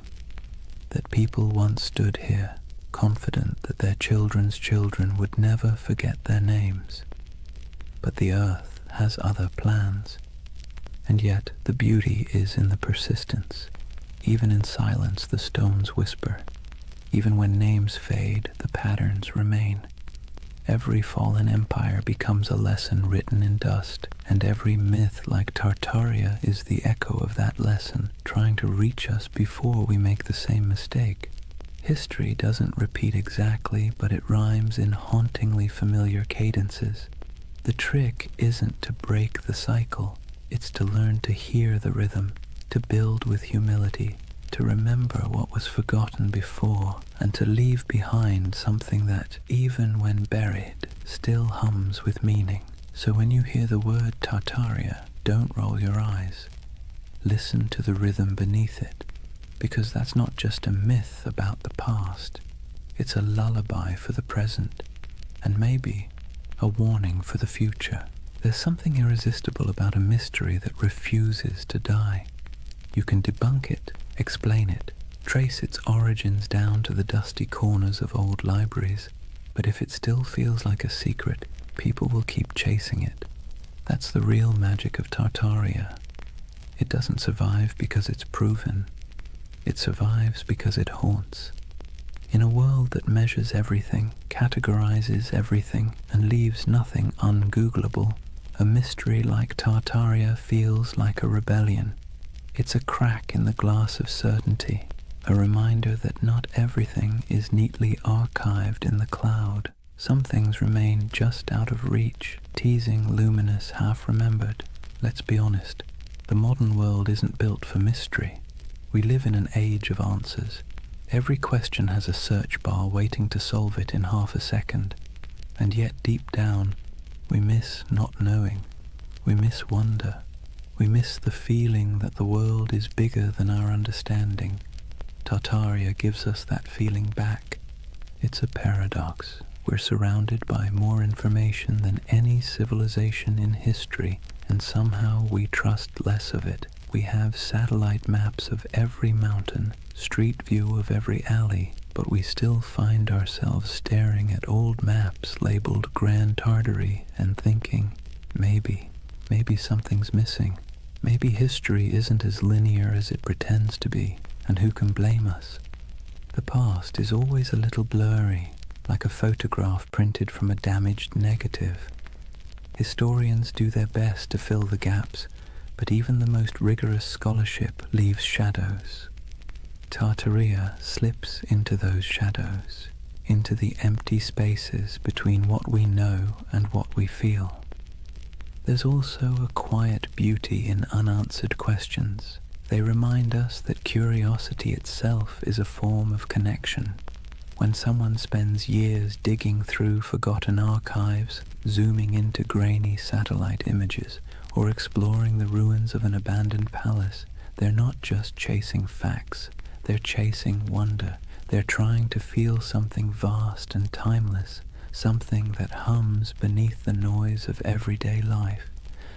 that people once stood here, confident that their children's children would never forget their names. But the earth has other plans. And yet the beauty is in the persistence. Even in silence the stones whisper. Even when names fade, the patterns remain. Every fallen empire becomes a lesson written in dust, and every myth like Tartaria is the echo of that lesson, trying to reach us before we make the same mistake. History doesn't repeat exactly, but it rhymes in hauntingly familiar cadences. The trick isn't to break the cycle, it's to learn to hear the rhythm, to build with humility, to remember what was forgotten before, and to leave behind something that, even when buried, still hums with meaning. So when you hear the word Tartaria, don't roll your eyes. Listen to the rhythm beneath it, because that's not just a myth about the past. It's a lullaby for the present, and maybe a warning for the future. There's something irresistible about a mystery that refuses to die. You can debunk it, explain it, trace its origins down to the dusty corners of old libraries, but if it still feels like a secret, people will keep chasing it. That's the real magic of Tartaria. It doesn't survive because it's proven. It survives because it haunts. In a world that measures everything, categorizes everything, and leaves nothing ungoogleable, a mystery like Tartaria feels like a rebellion. It's a crack in the glass of certainty, a reminder that not everything is neatly archived in the cloud. Some things remain just out of reach, teasing, luminous, half-remembered. Let's be honest, the modern world isn't built for mystery. We live in an age of answers. Every question has a search bar waiting to solve it in half a second. And yet deep down, we miss not knowing. We miss wonder. We miss the feeling that the world is bigger than our understanding. Tartaria gives us that feeling back. It's a paradox. We're surrounded by more information than any civilization in history, and somehow we trust less of it. We have satellite maps of every mountain, street view of every alley, but we still find ourselves staring at old maps labeled Grand Tartary and thinking, maybe something's missing. Maybe history isn't as linear as it pretends to be, and who can blame us? The past is always a little blurry, like a photograph printed from a damaged negative. Historians do their best to fill the gaps, but even the most rigorous scholarship leaves shadows. Tartaria slips into those shadows, into the empty spaces between what we know and what we feel. There's also a quiet beauty in unanswered questions. They remind us that curiosity itself is a form of connection. When someone spends years digging through forgotten archives, zooming into grainy satellite images, or exploring the ruins of an abandoned palace, they're not just chasing facts, they're chasing wonder. They're trying to feel something vast and timeless, something that hums beneath the noise of everyday life.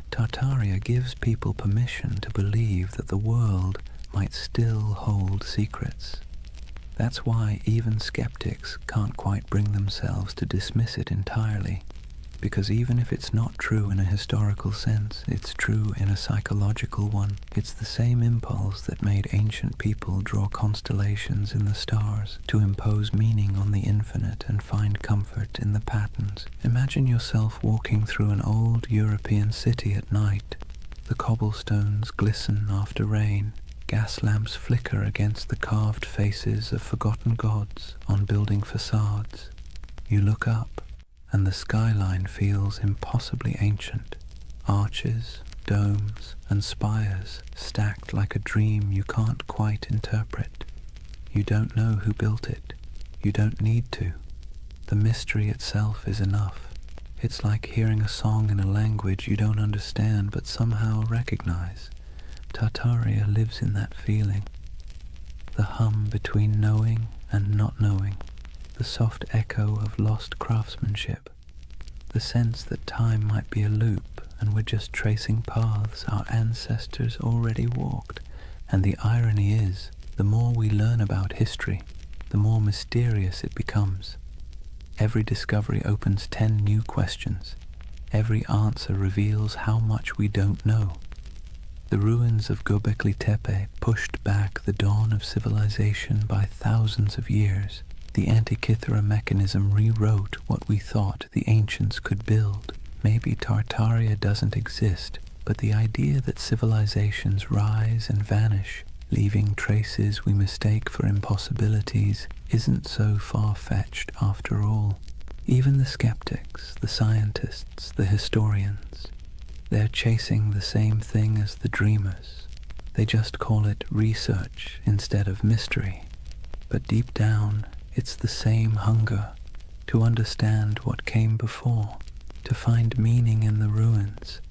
Tartaria gives people permission to believe that the world might still hold secrets. That's why even skeptics can't quite bring themselves to dismiss it entirely, because even if it's not true in a historical sense, it's true in a psychological one. It's the same impulse that made ancient people draw constellations in the stars, to impose meaning on the infinite and find comfort in the patterns. Imagine yourself walking through an old European city at night. The cobblestones glisten after rain. Gas lamps flicker against the carved faces of forgotten gods on building facades. You look up, and the skyline feels impossibly ancient. Arches, domes, and spires stacked like a dream you can't quite interpret. You don't know who built it. You don't need to. The mystery itself is enough. It's like hearing a song in a language you don't understand but somehow recognize. Tartaria lives in that feeling. The hum between knowing and not knowing. The soft echo of lost craftsmanship, the sense that time might be a loop and we're just tracing paths our ancestors already walked. And the irony is, the more we learn about history, the more mysterious it becomes. Every discovery opens 10 new questions. Every answer reveals how much we don't know. The ruins of Göbekli Tepe pushed back the dawn of civilization by thousands of years. The Antikythera mechanism rewrote what we thought the ancients could build. Maybe Tartaria doesn't exist, but the idea that civilizations rise and vanish, leaving traces we mistake for impossibilities, isn't so far-fetched after all. Even the skeptics, the scientists, the historians, they're chasing the same thing as the dreamers. They just call it research instead of mystery. But deep down, it's the same hunger to understand what came before, to find meaning in the ruins.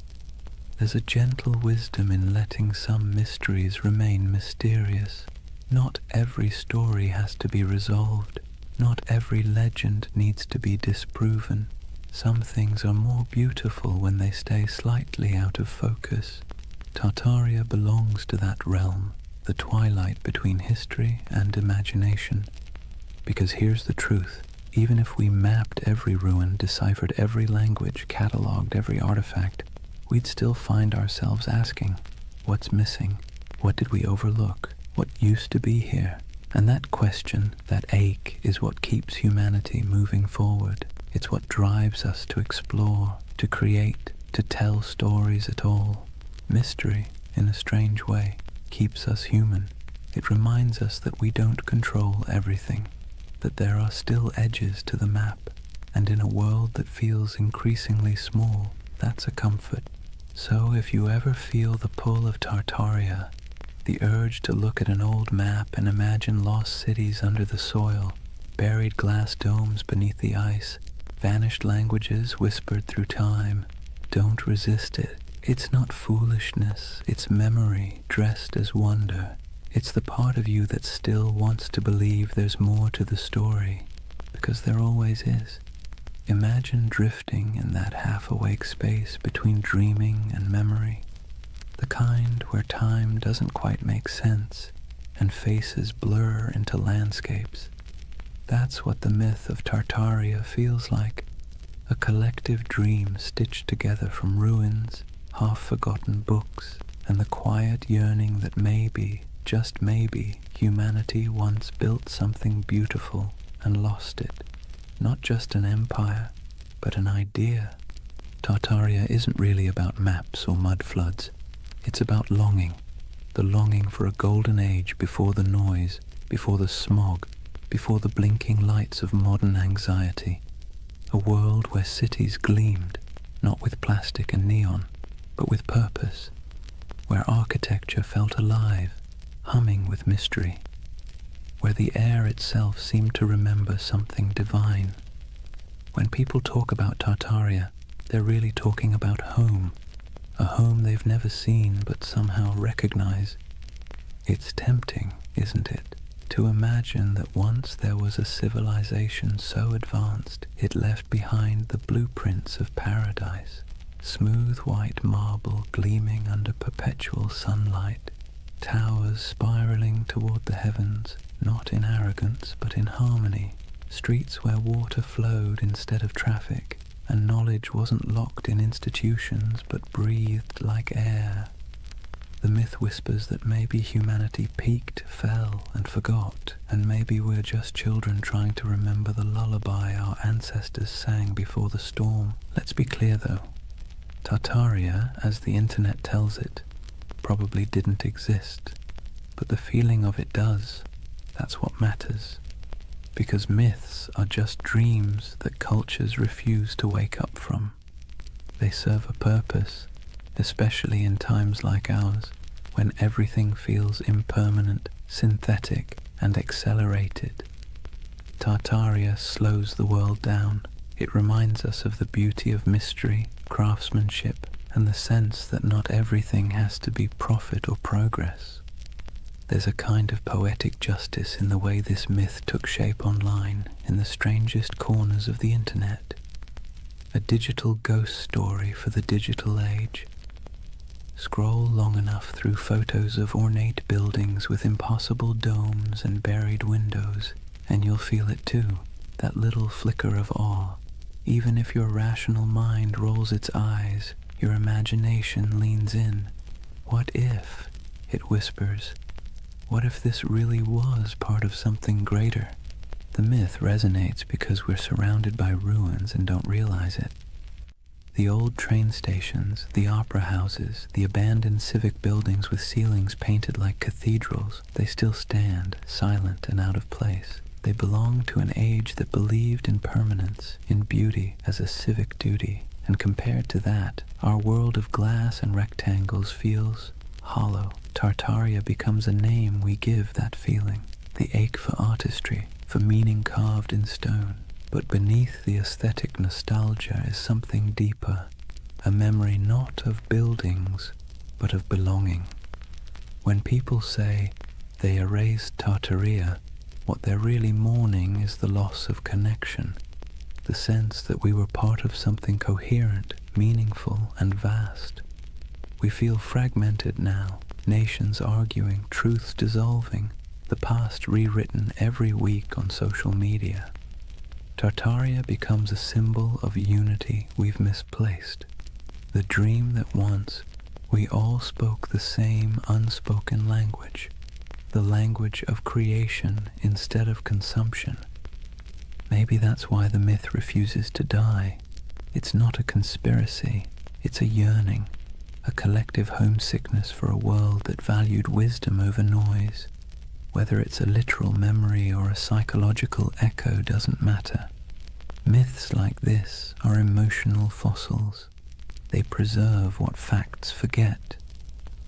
There's a gentle wisdom in letting some mysteries remain mysterious. Not every story has to be resolved. Not every legend needs to be disproven. Some things are more beautiful when they stay slightly out of focus. Tartaria belongs to that realm, the twilight between history and imagination. Because here's the truth. Even if we mapped every ruin, deciphered every language, catalogued every artifact, we'd still find ourselves asking, what's missing? What did we overlook? What used to be here? And that question, that ache, is what keeps humanity moving forward. It's what drives us to explore, to create, to tell stories at all. Mystery, in a strange way, keeps us human. It reminds us that we don't control everything, that there are still edges to the map, and in a world that feels increasingly small, that's a comfort. So if you ever feel the pull of Tartaria, the urge to look at an old map and imagine lost cities under the soil, buried glass domes beneath the ice, vanished languages whispered through time, don't resist it. It's not foolishness, it's memory dressed as wonder. It's the part of you that still wants to believe there's more to the story, because there always is. Imagine drifting in that half-awake space between dreaming and memory, the kind where time doesn't quite make sense and faces blur into landscapes. That's what the myth of Tartaria feels like, a collective dream stitched together from ruins, half-forgotten books, and the quiet yearning that maybe, just maybe, humanity once built something beautiful and lost it. Not just an empire, but an idea. Tartaria isn't really about maps or mud floods. It's about longing. The longing for a golden age before the noise, before the smog, before the blinking lights of modern anxiety. A world where cities gleamed, not with plastic and neon, but with purpose. Where architecture felt alive, humming with mystery. Where the air itself seemed to remember something divine. When people talk about Tartaria, they're really talking about home, a home they've never seen but somehow recognize. It's tempting, isn't it, to imagine that once there was a civilization so advanced it left behind the blueprints of paradise, smooth white marble gleaming under perpetual sunlight, towers spiraling toward the heavens, not in arrogance but in harmony, streets where water flowed instead of traffic, and knowledge wasn't locked in institutions but breathed like air. The myth whispers that maybe humanity peaked, fell, and forgot, and maybe we're just children trying to remember the lullaby our ancestors sang before the storm. Let's be clear though, Tartaria, as the internet tells it, probably didn't exist, but the feeling of it does. That's what matters. Because myths are just dreams that cultures refuse to wake up from. They serve a purpose, especially in times like ours, when everything feels impermanent, synthetic, and accelerated. Tartaria slows the world down. It reminds us of the beauty of mystery, craftsmanship, and the sense that not everything has to be profit or progress. There's a kind of poetic justice in the way this myth took shape online, in the strangest corners of the internet. A digital ghost story for the digital age. Scroll long enough through photos of ornate buildings with impossible domes and buried windows, and you'll feel it too, that little flicker of awe. Even if your rational mind rolls its eyes, your imagination leans in. What if, it whispers, what if this really was part of something greater? The myth resonates because we're surrounded by ruins and don't realize it. The old train stations, the opera houses, the abandoned civic buildings with ceilings painted like cathedrals, they still stand, silent and out of place. They belong to an age that believed in permanence, in beauty as a civic duty, and compared to that, our world of glass and rectangles feels hollow. Tartaria becomes a name we give that feeling, the ache for artistry, for meaning carved in stone. But beneath the aesthetic nostalgia is something deeper, a memory not of buildings, but of belonging. When people say they erased Tartaria, what they're really mourning is the loss of connection, the sense that we were part of something coherent, meaningful, and vast. We feel fragmented now, nations arguing, truths dissolving, the past rewritten every week on social media. Tartaria becomes a symbol of unity we've misplaced, the dream that once we all spoke the same unspoken language, the language of creation instead of consumption. Maybe that's why the myth refuses to die. It's not a conspiracy, it's a yearning, a collective homesickness for a world that valued wisdom over noise. Whether it's a literal memory or a psychological echo doesn't matter. Myths like this are emotional fossils. They preserve what facts forget.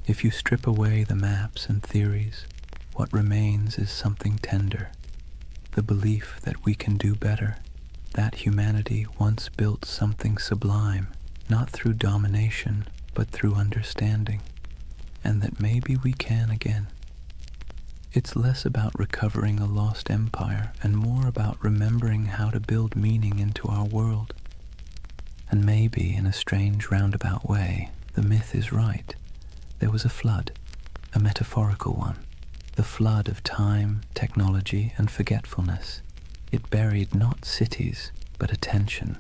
If you strip away the maps and theories, what remains is something tender. The belief that we can do better, that humanity once built something sublime, not through domination, but through understanding, and that maybe we can again. It's less about recovering a lost empire and more about remembering how to build meaning into our world. And maybe, in a strange roundabout way, the myth is right. There was a flood, a metaphorical one, the flood of time, technology, and forgetfulness. It buried not cities, but attention.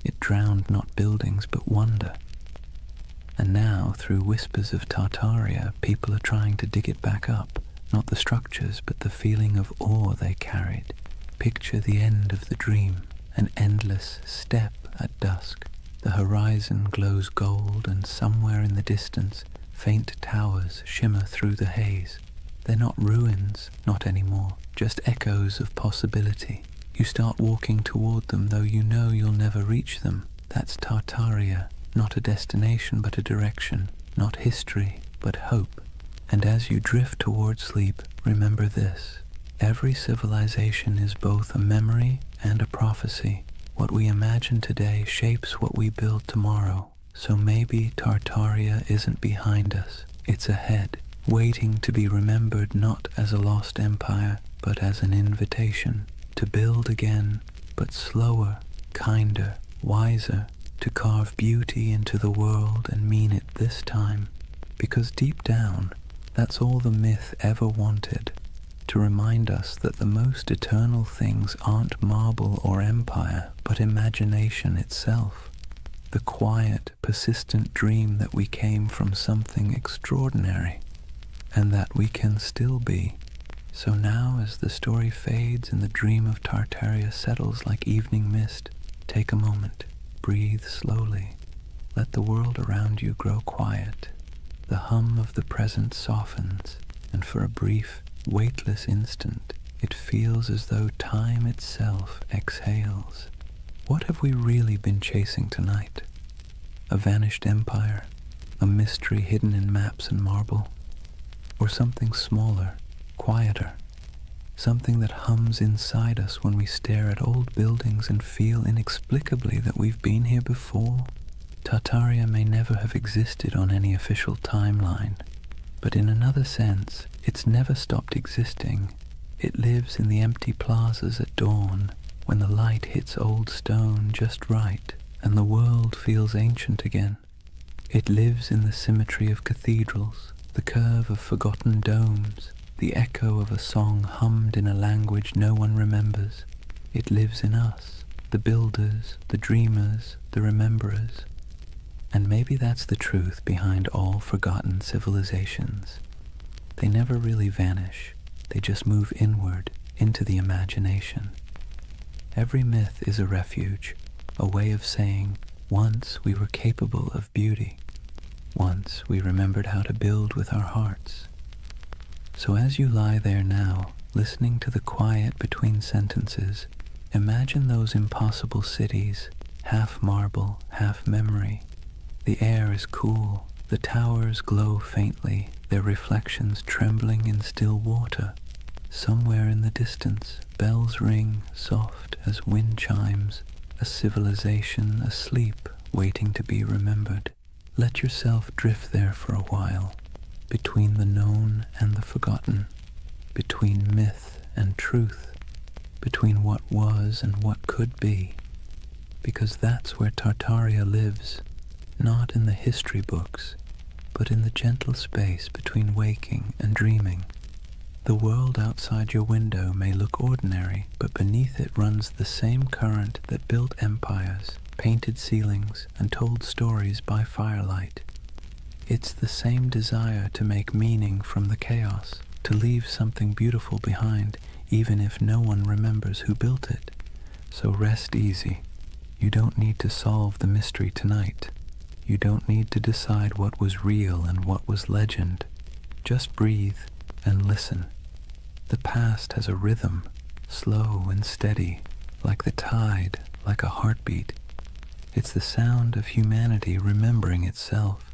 It drowned not buildings, but wonder. And now, through whispers of Tartaria, people are trying to dig it back up. Not the structures, but the feeling of awe they carried. Picture the end of the dream, an endless step at dusk. The horizon glows gold, and somewhere in the distance, faint towers shimmer through the haze. They're not ruins, not anymore, just echoes of possibility. You start walking toward them, though you know you'll never reach them. That's Tartaria, not a destination, but a direction, not history, but hope. And as you drift toward sleep, remember this. Every civilization is both a memory and a prophecy. What we imagine today shapes what we build tomorrow. So maybe Tartaria isn't behind us. It's ahead, waiting to be remembered not as a lost empire, but as an invitation to build again, but slower, kinder, wiser, to carve beauty into the world and mean it this time. Because deep down, that's all the myth ever wanted, to remind us that the most eternal things aren't marble or empire, but imagination itself. The quiet, persistent dream that we came from something extraordinary, and that we can still be. So now, as the story fades and the dream of Tartaria settles like evening mist, take a moment, breathe slowly, let the world around you grow quiet. The hum of the present softens, and for a brief, weightless instant, it feels as though time itself exhales. What have we really been chasing tonight? A vanished empire, a mystery hidden in maps and marble, or something smaller, quieter, something that hums inside us when we stare at old buildings and feel inexplicably that we've been here before? Tartaria may never have existed on any official timeline, but in another sense, it's never stopped existing. It lives in the empty plazas at dawn, when the light hits old stone just right, and the world feels ancient again. It lives in the symmetry of cathedrals, the curve of forgotten domes, the echo of a song hummed in a language no one remembers. It lives in us, the builders, the dreamers, the rememberers. And maybe that's the truth behind all forgotten civilizations. They never really vanish, they just move inward into the imagination. Every myth is a refuge, a way of saying, once we were capable of beauty. Once we remembered how to build with our hearts. So as you lie there now, listening to the quiet between sentences, imagine those impossible cities, half marble, half memory. The air is cool, the towers glow faintly, their reflections trembling in still water. Somewhere in the distance, bells ring, soft as wind chimes, a civilization asleep, waiting to be remembered. Let yourself drift there for a while, between the known and the forgotten, between myth and truth, between what was and what could be, because that's where Tartaria lives, not in the history books, but in the gentle space between waking and dreaming. The world outside your window may look ordinary, but beneath it runs the same current that built empires, painted ceilings, and told stories by firelight. It's the same desire to make meaning from the chaos, to leave something beautiful behind, even if no one remembers who built it. So rest easy. You don't need to solve the mystery tonight. You don't need to decide what was real and what was legend. Just breathe and listen. The past has a rhythm, slow and steady, like the tide, like a heartbeat. It's the sound of humanity remembering itself.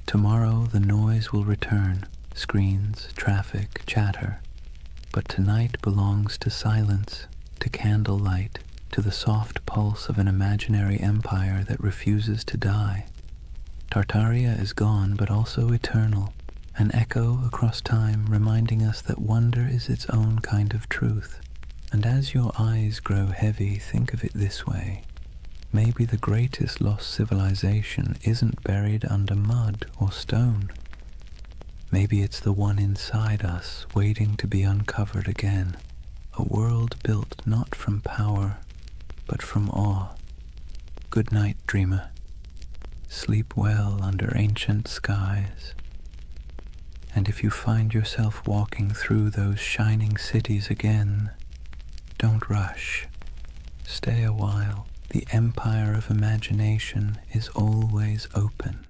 Tomorrow the noise will return, screens, traffic, chatter. But tonight belongs to silence, to candlelight, to the soft pulse of an imaginary empire that refuses to die. Tartaria is gone, but also eternal. An echo across time reminding us that wonder is its own kind of truth. And as your eyes grow heavy, think of it this way. Maybe the greatest lost civilization isn't buried under mud or stone. Maybe it's the one inside us, waiting to be uncovered again. A world built not from power, but from awe. Good night, dreamer. Sleep well under ancient skies. And if you find yourself walking through those shining cities again, don't rush. Stay a while. The empire of imagination is always open.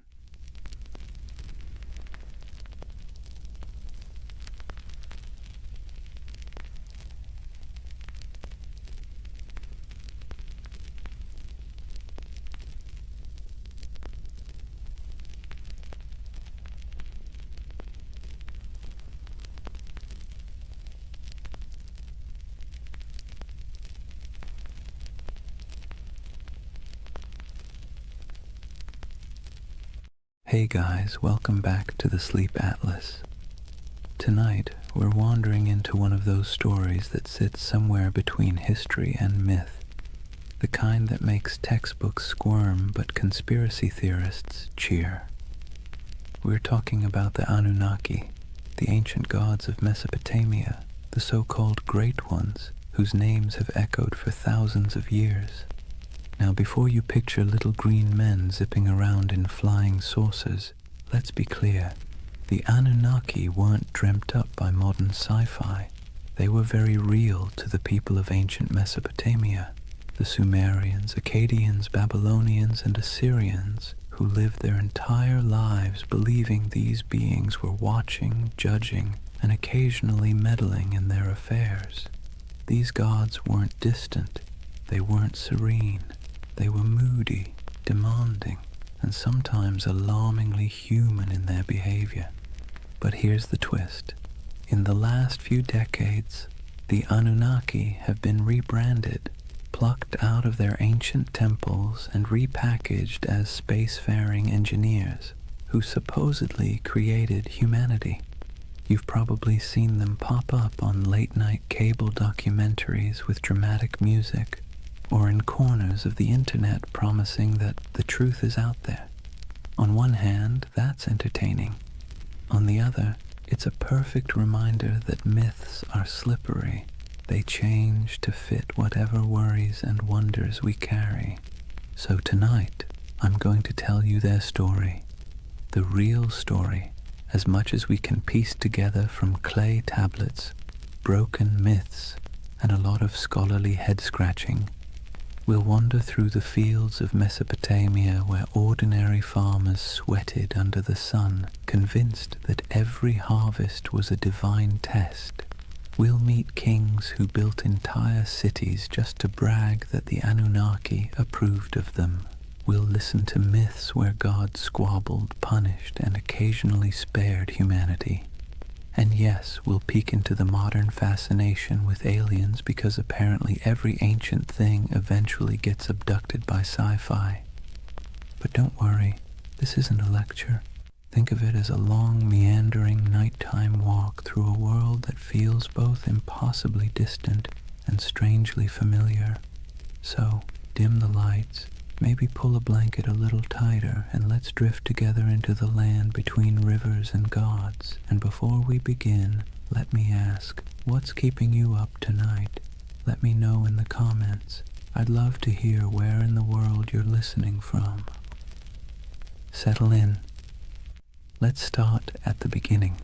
Hey guys, welcome back to the Sleep Atlas. Tonight, we're wandering into one of those stories that sits somewhere between history and myth, the kind that makes textbooks squirm but conspiracy theorists cheer. We're talking about the Anunnaki, the ancient gods of Mesopotamia, the so-called Great Ones, whose names have echoed for thousands of years. Now, before you picture little green men zipping around in flying saucers, let's be clear. The Anunnaki weren't dreamt up by modern sci-fi. They were very real to the people of ancient Mesopotamia, the Sumerians, Akkadians, Babylonians, and Assyrians, who lived their entire lives believing these beings were watching, judging, and occasionally meddling in their affairs. These gods weren't distant. They weren't serene. They were moody, demanding, and sometimes alarmingly human in their behavior. But here's the twist. In the last few decades, the Anunnaki have been rebranded, plucked out of their ancient temples and repackaged as spacefaring engineers who supposedly created humanity. You've probably seen them pop up on late-night cable documentaries with dramatic music, or in corners of the internet promising that the truth is out there. On one hand, that's entertaining. On the other, it's a perfect reminder that myths are slippery. They change to fit whatever worries and wonders we carry. So tonight, I'm going to tell you their story. The real story, as much as we can piece together from clay tablets, broken myths, and a lot of scholarly head-scratching, we'll wander through the fields of Mesopotamia where ordinary farmers sweated under the sun, convinced that every harvest was a divine test. We'll meet kings who built entire cities just to brag that the Anunnaki approved of them. We'll listen to myths where God squabbled, punished, and occasionally spared humanity. And yes, we'll peek into the modern fascination with aliens because apparently every ancient thing eventually gets abducted by sci-fi. But don't worry, this isn't a lecture. Think of it as a long, meandering nighttime walk through a world that feels both impossibly distant and strangely familiar. So, dim the lights, maybe pull a blanket a little tighter, and let's drift together into the land between rivers and gods. And before we begin, let me ask, what's keeping you up tonight? Let me know in the comments. I'd love to hear where in the world you're listening from. Settle in. Let's start at the beginning.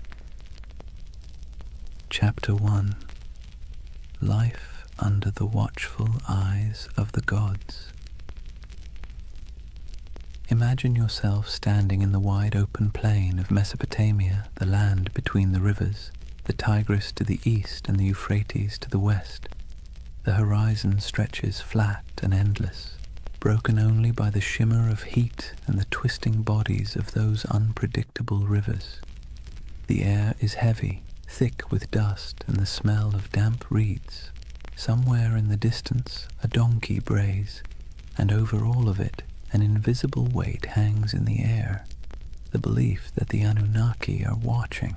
Chapter 1. Life under the watchful eyes of the gods. Imagine yourself standing in the wide open plain of Mesopotamia, the land between the rivers, the Tigris to the east and the Euphrates to the west. The horizon stretches flat and endless, broken only by the shimmer of heat and the twisting bodies of those unpredictable rivers. The air is heavy, thick with dust and the smell of damp reeds. Somewhere in the distance, a donkey brays, and over all of it, an invisible weight hangs in the air, the belief that the Anunnaki are watching.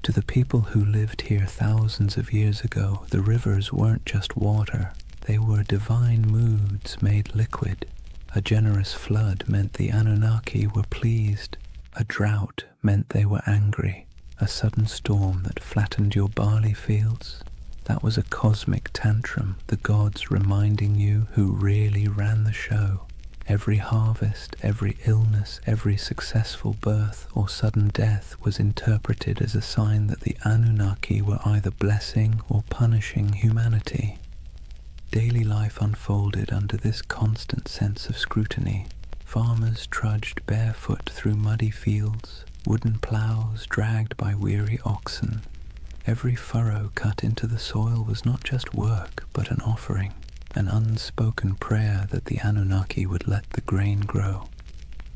To the people who lived here thousands of years ago, the rivers weren't just water, they were divine moods made liquid. A generous flood meant the Anunnaki were pleased, a drought meant they were angry, a sudden storm that flattened your barley fields. That was a cosmic tantrum, the gods reminding you who really ran the show. Every harvest, every illness, every successful birth or sudden death was interpreted as a sign that the Anunnaki were either blessing or punishing humanity. Daily life unfolded under this constant sense of scrutiny. Farmers trudged barefoot through muddy fields, wooden plows dragged by weary oxen. Every furrow cut into the soil was not just work, but an offering. An unspoken prayer that the Anunnaki would let the grain grow.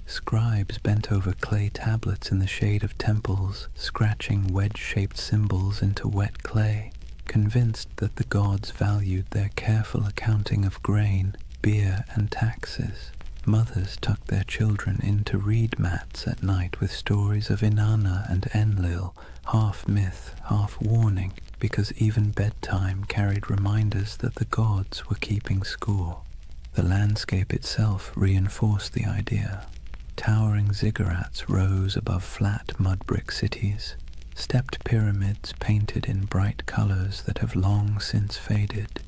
Scribes bent over clay tablets in the shade of temples, scratching wedge-shaped symbols into wet clay, convinced that the gods valued their careful accounting of grain, beer, and taxes. Mothers tucked their children into reed mats at night with stories of Inanna and Enlil, half myth, half warning, because even bedtime carried reminders that the gods were keeping score. The landscape itself reinforced the idea. Towering ziggurats rose above flat mud-brick cities, stepped pyramids painted in bright colors that have long since faded.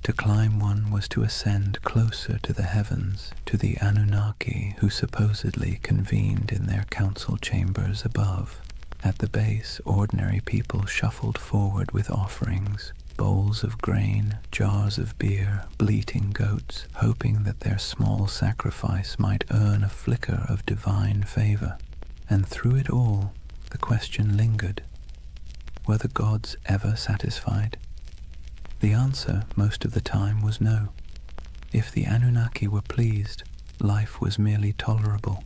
To climb one was to ascend closer to the heavens, to the Anunnaki who supposedly convened in their council chambers above. At the base, ordinary people shuffled forward with offerings, bowls of grain, jars of beer, bleating goats, hoping that their small sacrifice might earn a flicker of divine favor. And through it all, the question lingered. Were the gods ever satisfied? The answer, most of the time, was no. If the Anunnaki were pleased, life was merely tolerable.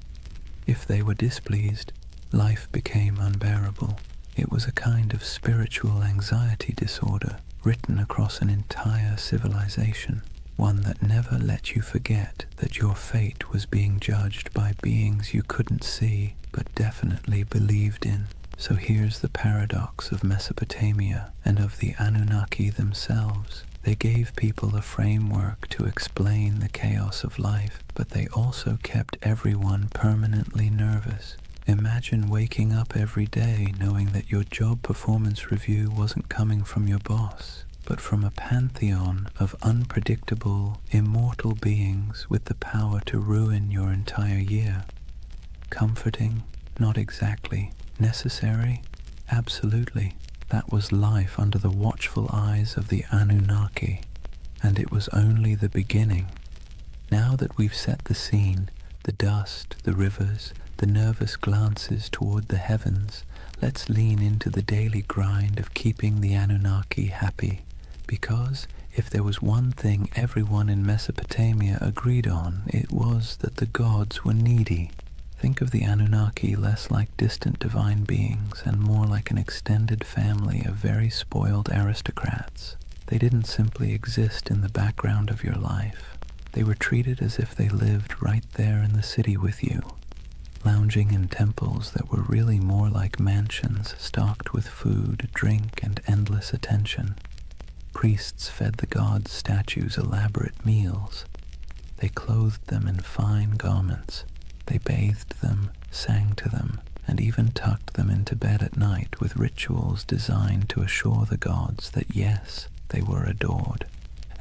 If they were displeased, life became unbearable. It was a kind of spiritual anxiety disorder written across an entire civilization, one that never let you forget that your fate was being judged by beings you couldn't see but definitely believed in. So here's the paradox of Mesopotamia and of the Anunnaki themselves. They gave people a framework to explain the chaos of life, but they also kept everyone permanently nervous. Imagine waking up every day knowing that your job performance review wasn't coming from your boss, but from a pantheon of unpredictable, immortal beings with the power to ruin your entire year. Comforting? Not exactly. Necessary? Absolutely. That was life under the watchful eyes of the Anunnaki, and it was only the beginning. Now that we've set the scene, the dust, the rivers, the nervous glances toward the heavens, let's lean into the daily grind of keeping the Anunnaki happy. Because if there was one thing everyone in Mesopotamia agreed on, it was that the gods were needy. Think of the Anunnaki less like distant divine beings and more like an extended family of very spoiled aristocrats. They didn't simply exist in the background of your life. They were treated as if they lived right there in the city with you, lounging in temples that were really more like mansions stocked with food, drink, and endless attention. Priests fed the gods' statues elaborate meals. They clothed them in fine garments. They bathed them, sang to them, and even tucked them into bed at night with rituals designed to assure the gods that yes, they were adored.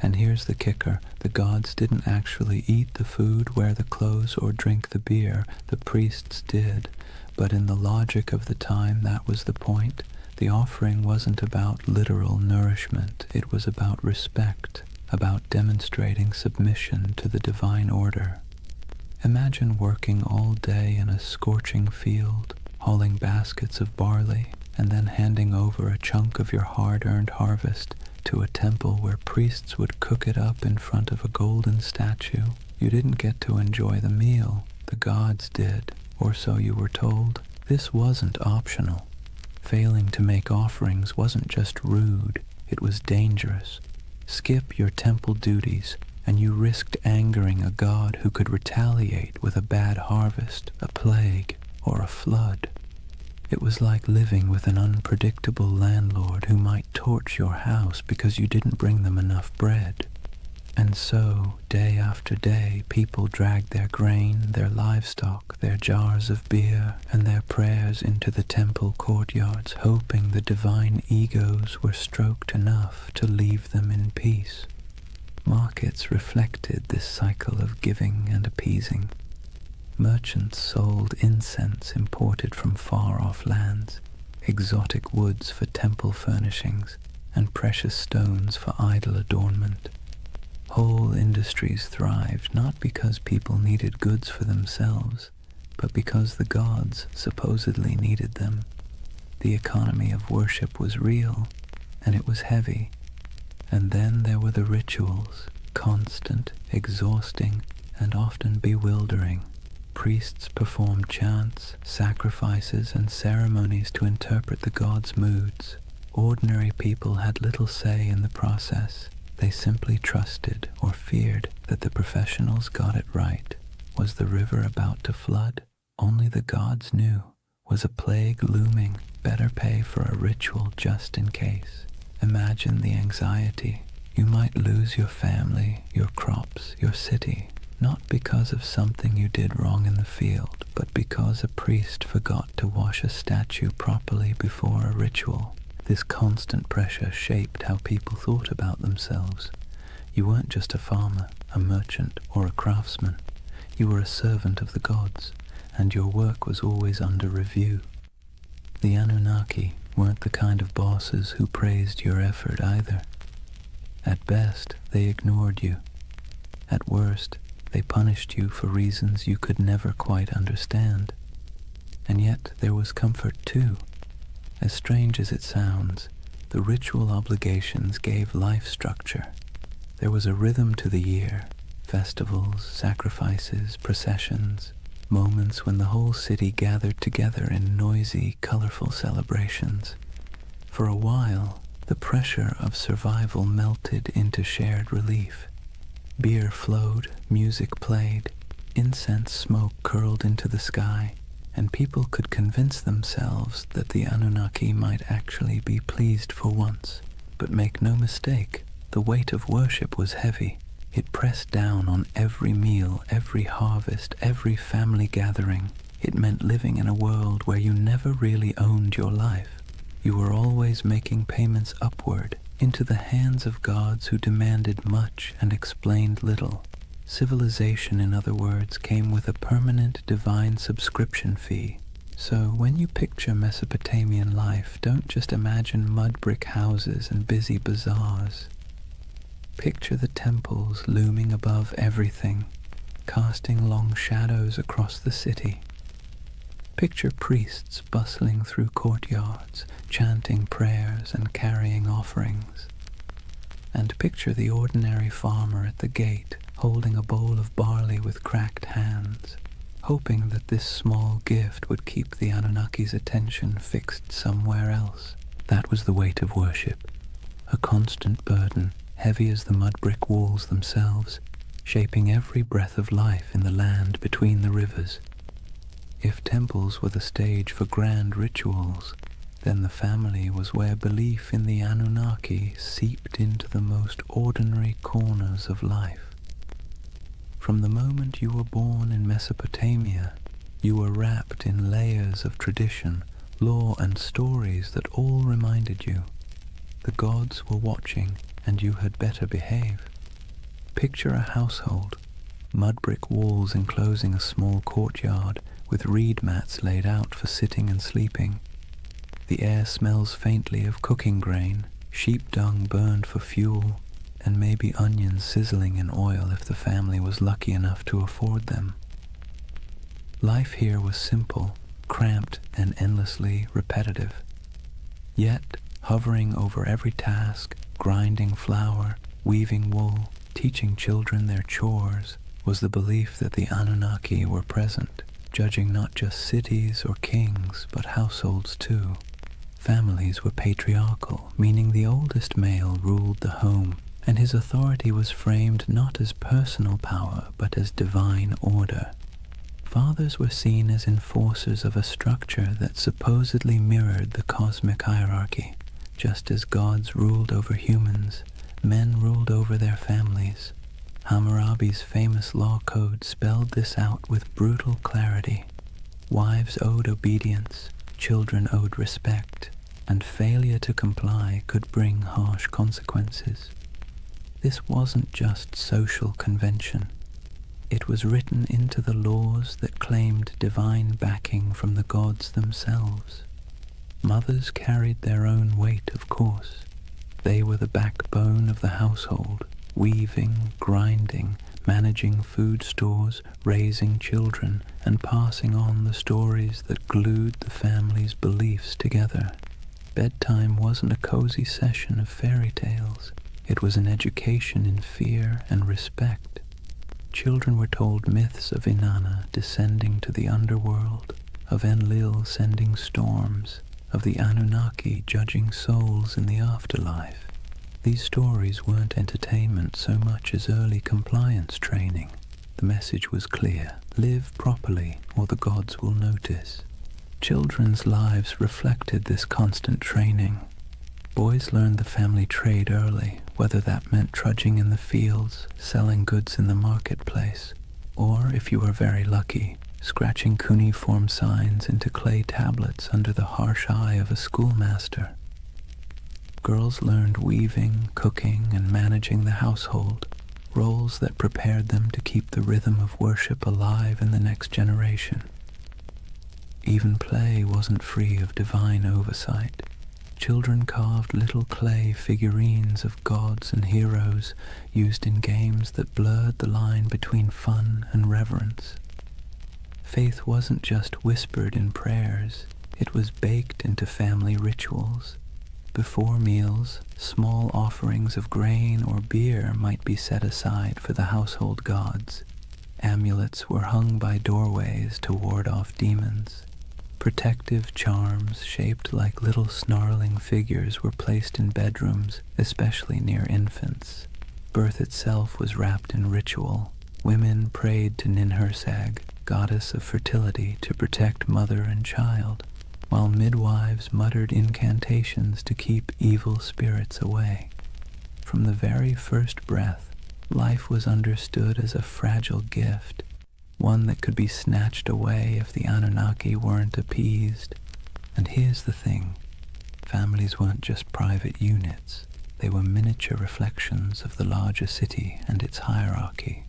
And here's the kicker, the gods didn't actually eat the food, wear the clothes, or drink the beer. The priests did. But in the logic of the time, that was the point. The offering wasn't about literal nourishment. It was about respect, about demonstrating submission to the divine order. Imagine working all day in a scorching field, hauling baskets of barley, and then handing over a chunk of your hard-earned harvest to a temple where priests would cook it up in front of a golden statue. You didn't get to enjoy the meal. The gods did, or so you were told. This wasn't optional. Failing to make offerings wasn't just rude, it was dangerous. Skip your temple duties, and you risked angering a god who could retaliate with a bad harvest, a plague, or a flood. It was like living with an unpredictable landlord who might torch your house because you didn't bring them enough bread. And so, day after day, people dragged their grain, their livestock, their jars of beer, and their prayers into the temple courtyards, hoping the divine egos were stroked enough to leave them in peace. Markets reflected this cycle of giving and appeasing. Merchants sold incense imported from far-off lands, exotic woods for temple furnishings, and precious stones for idol adornment. Whole industries thrived not because people needed goods for themselves, but because the gods supposedly needed them. The economy of worship was real, and it was heavy. And then there were the rituals, constant, exhausting, and often bewildering. Priests performed chants, sacrifices, and ceremonies to interpret the gods' moods. Ordinary people had little say in the process. They simply trusted or feared that the professionals got it right. Was the river about to flood? Only the gods knew. Was a plague looming? Better pay for a ritual just in case. Imagine the anxiety. You might lose your family, your crops, your city, not because of something you did wrong in the field, but because a priest forgot to wash a statue properly before a ritual. This constant pressure shaped how people thought about themselves. You weren't just a farmer, a merchant, or a craftsman. You were a servant of the gods, and your work was always under review. The Anunnaki weren't the kind of bosses who praised your effort either. At best, they ignored you. At worst, they punished you for reasons you could never quite understand. And yet there was comfort too. As strange as it sounds, the ritual obligations gave life structure. There was a rhythm to the year, festivals, sacrifices, processions, moments when the whole city gathered together in noisy, colorful celebrations. For a while, the pressure of survival melted into shared relief. Beer flowed, music played, incense smoke curled into the sky, and people could convince themselves that the Anunnaki might actually be pleased for once. But make no mistake, the weight of worship was heavy. It pressed down on every meal, every harvest, every family gathering. It meant living in a world where you never really owned your life. You were always making payments upward, into the hands of gods who demanded much and explained little. Civilization, in other words, came with a permanent divine subscription fee. So when you picture Mesopotamian life, don't just imagine mud brick houses and busy bazaars. Picture the temples looming above everything, casting long shadows across the city. Picture priests bustling through courtyards, chanting prayers and carrying offerings. And picture the ordinary farmer at the gate, holding a bowl of barley with cracked hands, hoping that this small gift would keep the Anunnaki's attention fixed somewhere else. That was the weight of worship, a constant burden, heavy as the mud brick walls themselves, shaping every breath of life in the land between the rivers. If temples were the stage for grand rituals, then the family was where belief in the Anunnaki seeped into the most ordinary corners of life. From the moment you were born in Mesopotamia, you were wrapped in layers of tradition, lore, and stories that all reminded you the gods were watching and you had better behave. Picture a household, mud brick walls enclosing a small courtyard with reed mats laid out for sitting and sleeping. The air smells faintly of cooking grain, sheep dung burned for fuel, and maybe onions sizzling in oil if the family was lucky enough to afford them. Life here was simple, cramped, and endlessly repetitive. Yet, hovering over every task, grinding flour, weaving wool, teaching children their chores, was the belief that the Anunnaki were present, judging not just cities or kings, but households too. Families were patriarchal, meaning the oldest male ruled the home, and his authority was framed not as personal power, but as divine order. Fathers were seen as enforcers of a structure that supposedly mirrored the cosmic hierarchy. Just as gods ruled over humans, men ruled over their families. Hammurabi's famous law code spelled this out with brutal clarity. Wives owed obedience, children owed respect, and failure to comply could bring harsh consequences. This wasn't just social convention. It was written into the laws that claimed divine backing from the gods themselves. Mothers carried their own weight, of course. They were the backbone of the household, weaving, grinding, managing food stores, raising children, and passing on the stories that glued the family's beliefs together. Bedtime wasn't a cozy session of fairy tales. It was an education in fear and respect. Children were told myths of Inanna descending to the underworld, of Enlil sending storms, of the Anunnaki judging souls in the afterlife. These stories weren't entertainment so much as early compliance training. The message was clear: live properly or the gods will notice. Children's lives reflected this constant training. Boys learned the family trade early, whether that meant trudging in the fields, selling goods in the marketplace, or, if you were very lucky, scratching cuneiform signs into clay tablets under the harsh eye of a schoolmaster. Girls learned weaving, cooking, and managing the household, roles that prepared them to keep the rhythm of worship alive in the next generation. Even play wasn't free of divine oversight. Children carved little clay figurines of gods and heroes used in games that blurred the line between fun and reverence. Faith wasn't just whispered in prayers, it was baked into family rituals. Before meals, small offerings of grain or beer might be set aside for the household gods. Amulets were hung by doorways to ward off demons. Protective charms shaped like little snarling figures were placed in bedrooms, especially near infants. Birth itself was wrapped in ritual. Women prayed to Ninhursag, goddess of fertility, to protect mother and child, while midwives muttered incantations to keep evil spirits away. From the very first breath, life was understood as a fragile gift, one that could be snatched away if the Anunnaki weren't appeased. And here's the thing, families weren't just private units, they were miniature reflections of the larger city and its hierarchy.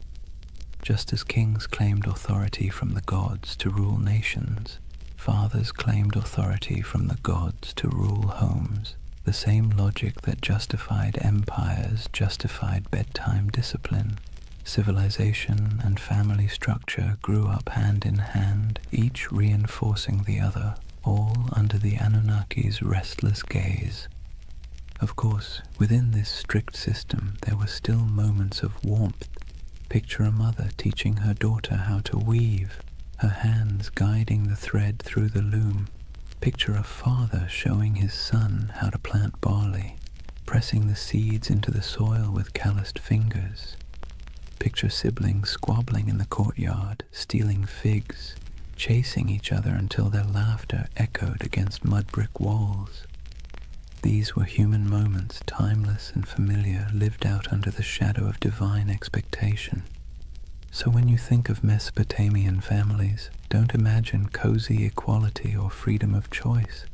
Just as kings claimed authority from the gods to rule nations, Fathers claimed authority from the gods to rule homes. The same logic that justified empires justified bedtime discipline. Civilization and family structure grew up hand in hand, each reinforcing the other, all under the Anunnaki's restless gaze. Of course, within this strict system there were still moments of warmth. Picture a mother teaching her daughter how to weave, her hands guiding the thread through the loom. Picture a father showing his son how to plant barley, pressing the seeds into the soil with calloused fingers. Picture siblings squabbling in the courtyard, stealing figs, chasing each other until their laughter echoed against mud-brick walls. These were human moments, timeless and familiar, lived out under the shadow of divine expectation. So when you think of Mesopotamian families, don't imagine cozy equality or freedom of choice.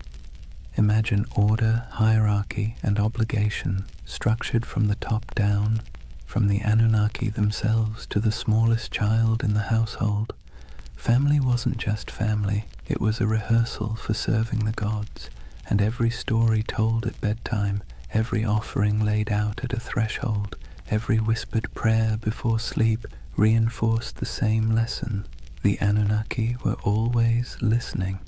Imagine order, hierarchy, and obligation, structured from the top down, from the Anunnaki themselves to the smallest child in the household. Family wasn't just family, it was a rehearsal for serving the gods, and every story told at bedtime, every offering laid out at a threshold, every whispered prayer before sleep reinforced the same lesson. The Anunnaki were always listening.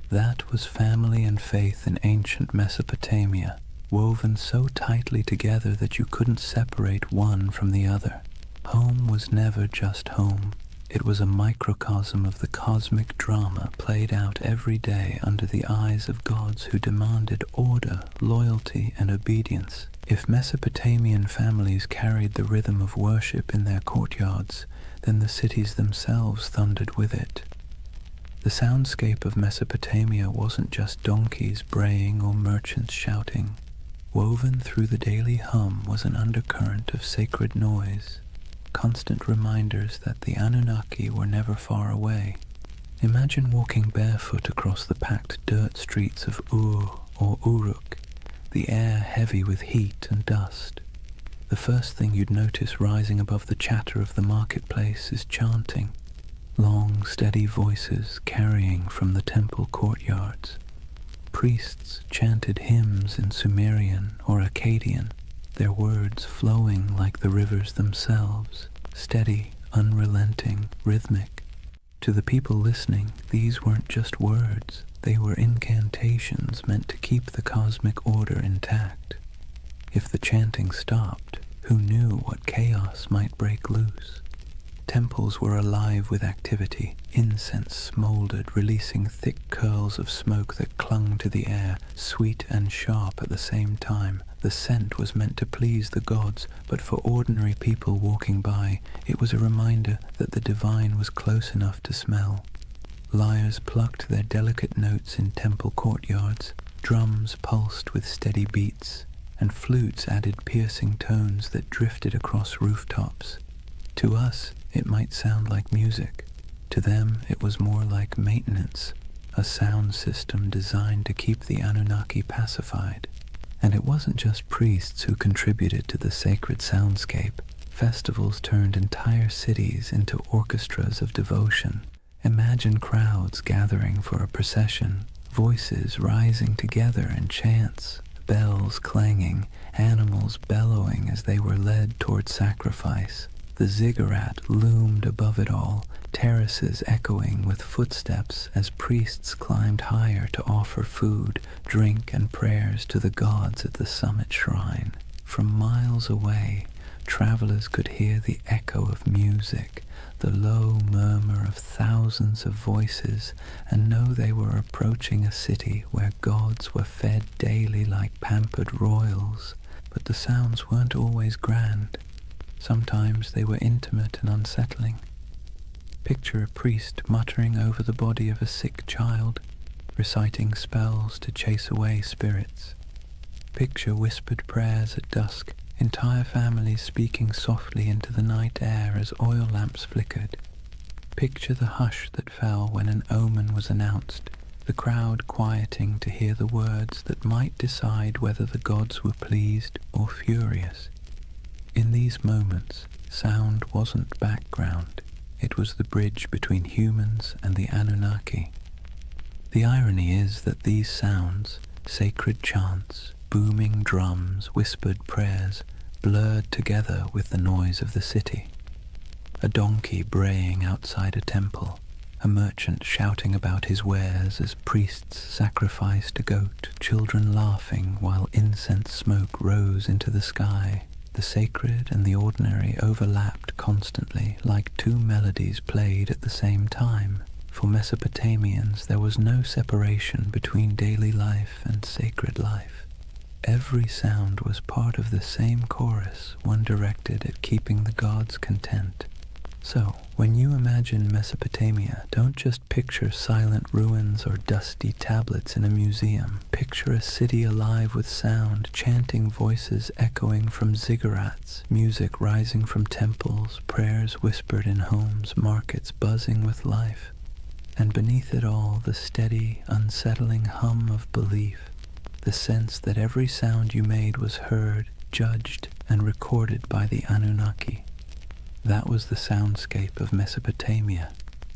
That was family and faith in ancient Mesopotamia, woven so tightly together that you couldn't separate one from the other. Home was never just home. It was a microcosm of the cosmic drama played out every day under the eyes of gods who demanded order, loyalty, and obedience. If Mesopotamian families carried the rhythm of worship in their courtyards, then the cities themselves thundered with it. The soundscape of Mesopotamia wasn't just donkeys braying or merchants shouting. Woven through the daily hum was an undercurrent of sacred noise, constant reminders that the Anunnaki were never far away. Imagine walking barefoot across the packed dirt streets of Ur or Uruk, the air heavy with heat and dust. The first thing you'd notice rising above the chatter of the marketplace is chanting, long, steady voices carrying from the temple courtyards. Priests chanted hymns in Sumerian or Akkadian, their words flowing like the rivers themselves, steady, unrelenting, rhythmic. To the people listening, these weren't just words, they were incantations meant to keep the cosmic order intact. If the chanting stopped, who knew what chaos might break loose? Temples were alive with activity. Incense smoldered, releasing thick curls of smoke that clung to the air, sweet and sharp at the same time. The scent was meant to please the gods, but for ordinary people walking by, it was a reminder that the divine was close enough to smell. Lyres plucked their delicate notes in temple courtyards, drums pulsed with steady beats, and flutes added piercing tones that drifted across rooftops. To us, it might sound like music. To them, it was more like maintenance, a sound system designed to keep the Anunnaki pacified. And it wasn't just priests who contributed to the sacred soundscape. Festivals turned entire cities into orchestras of devotion. Imagine crowds gathering for a procession, voices rising together in chants, bells clanging, animals bellowing as they were led toward sacrifice. The ziggurat loomed above it all, terraces echoing with footsteps as priests climbed higher to offer food, drink, and prayers to the gods at the summit shrine. From miles away, travelers could hear the echo of music, the low murmur of thousands of voices, and know they were approaching a city where gods were fed daily like pampered royals. But the sounds weren't always grand. Sometimes they were intimate and unsettling. Picture a priest muttering over the body of a sick child, reciting spells to chase away spirits. Picture whispered prayers at dusk, entire families speaking softly into the night air as oil lamps flickered. Picture the hush that fell when an omen was announced, the crowd quieting to hear the words that might decide whether the gods were pleased or furious. In these moments, sound wasn't background. It was the bridge between humans and the Anunnaki. The irony is that these sounds, sacred chants, booming drums, whispered prayers, blurred together with the noise of the city. A donkey braying outside a temple, a merchant shouting about his wares as priests sacrificed a goat, children laughing while incense smoke rose into the sky. The sacred and the ordinary overlapped constantly, like two melodies played at the same time. For Mesopotamians, there was no separation between daily life and sacred life. Every sound was part of the same chorus, one directed at keeping the gods content. So, when you imagine Mesopotamia, don't just picture silent ruins or dusty tablets in a museum. Picture a city alive with sound, chanting voices echoing from ziggurats, music rising from temples, prayers whispered in homes, markets buzzing with life. And beneath it all, the steady, unsettling hum of belief, the sense that every sound you made was heard, judged, and recorded by the Anunnaki. That was the soundscape of Mesopotamia,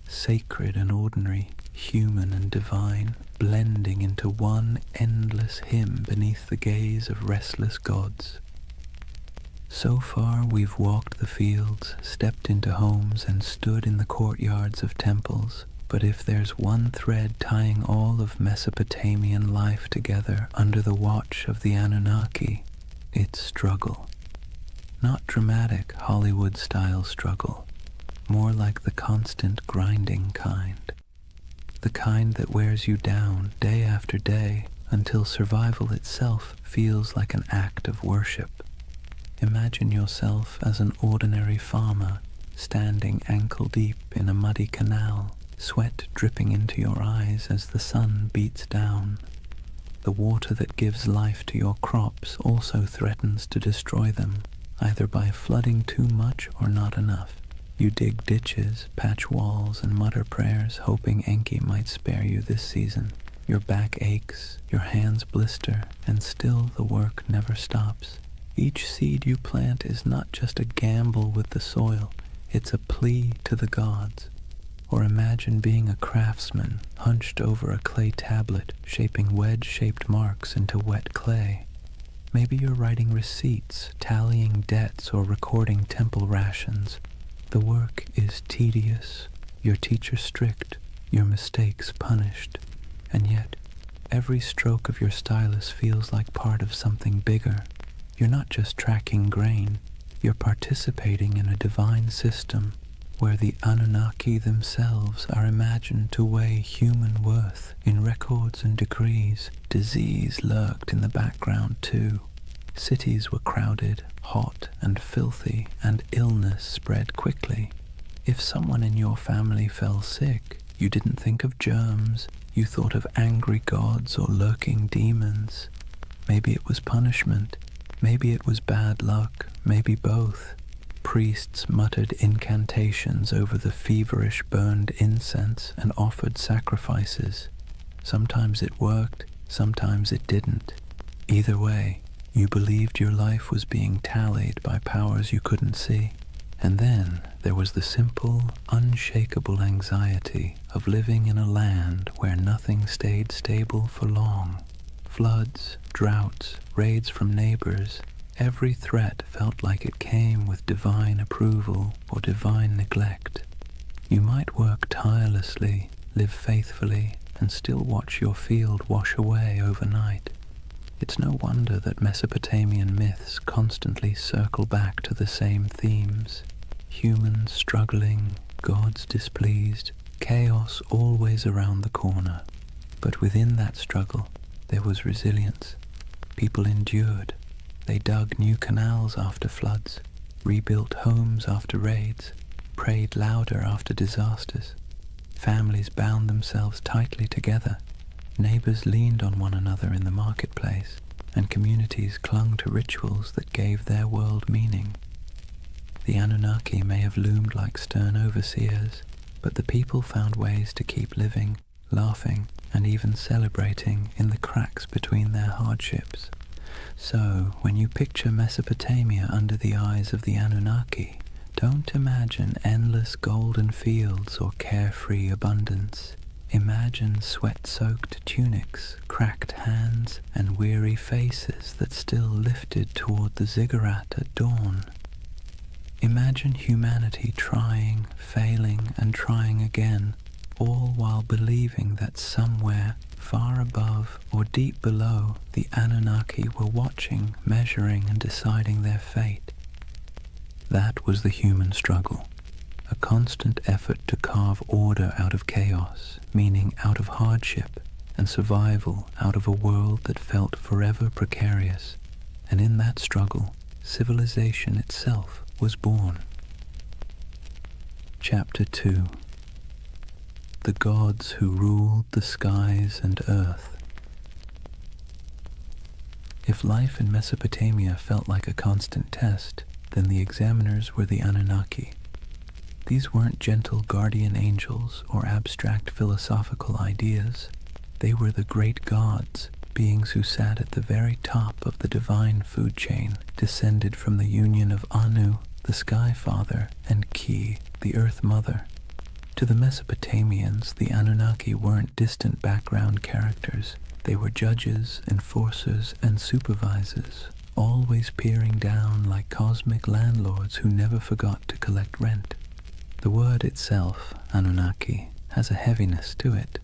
sacred and ordinary, human and divine, blending into one endless hymn beneath the gaze of restless gods. So far we've walked the fields, stepped into homes, and stood in the courtyards of temples. But if there's one thread tying all of Mesopotamian life together under the watch of the Anunnaki, it's struggle. Not dramatic Hollywood-style struggle, more like the constant grinding kind. The kind that wears you down day after day until survival itself feels like an act of worship. Imagine yourself as an ordinary farmer standing ankle-deep in a muddy canal, sweat dripping into your eyes as the sun beats down. The water that gives life to your crops also threatens to destroy them, either by flooding too much or not enough. You dig ditches, patch walls, and mutter prayers, hoping Enki might spare you this season. Your back aches, your hands blister, and still the work never stops. Each seed you plant is not just a gamble with the soil, it's a plea to the gods. Or imagine being a craftsman, hunched over a clay tablet, shaping wedge-shaped marks into wet clay. Maybe you're writing receipts, tallying debts, or recording temple rations. The work is tedious, your teacher strict, your mistakes punished. And yet, every stroke of your stylus feels like part of something bigger. You're not just tracking grain, you're participating in a divine system where the Anunnaki themselves are imagined to weigh human worth in records and decrees. Disease lurked in the background too. Cities were crowded, hot and filthy, and illness spread quickly. If someone in your family fell sick, you didn't think of germs, you thought of angry gods or lurking demons. Maybe it was punishment, maybe it was bad luck, maybe both. Priests muttered incantations over the feverish burned incense and offered sacrifices. Sometimes it worked, sometimes it didn't. Either way, you believed your life was being tallied by powers you couldn't see. And then there was the simple, unshakable anxiety of living in a land where nothing stayed stable for long. Floods, droughts, raids from neighbors, every threat felt like it came with divine approval or divine neglect. You might work tirelessly, live faithfully, and still watch your field wash away overnight. It's no wonder that Mesopotamian myths constantly circle back to the same themes. Humans struggling, gods displeased, chaos always around the corner. But within that struggle, there was resilience. People endured. They dug new canals after floods, rebuilt homes after raids, prayed louder after disasters. Families bound themselves tightly together. Neighbors leaned on one another in the marketplace, and communities clung to rituals that gave their world meaning. The Anunnaki may have loomed like stern overseers, but the people found ways to keep living, laughing, and even celebrating in the cracks between their hardships. So, when you picture Mesopotamia under the eyes of the Anunnaki, don't imagine endless golden fields or carefree abundance. Imagine sweat-soaked tunics, cracked hands, and weary faces that still lifted toward the ziggurat at dawn. Imagine humanity trying, failing, and trying again, all while believing that somewhere, far above or deep below, the Anunnaki were watching, measuring, and deciding their fate. That was the human struggle, a constant effort to carve order out of chaos, meaning out of hardship, and survival out of a world that felt forever precarious. And in that struggle, civilization itself was born. Chapter 2. The Gods Who Ruled the Skies and Earth. If life in Mesopotamia felt like a constant test, then the examiners were the Anunnaki. These weren't gentle guardian angels or abstract philosophical ideas. They were the great gods, beings who sat at the very top of the divine food chain, descended from the union of Anu, the Sky Father, and Ki, the Earth Mother. To the Mesopotamians, the Anunnaki weren't distant background characters. They were judges, enforcers, and supervisors, always peering down like cosmic landlords who never forgot to collect rent. The word itself, Anunnaki, has a heaviness to it,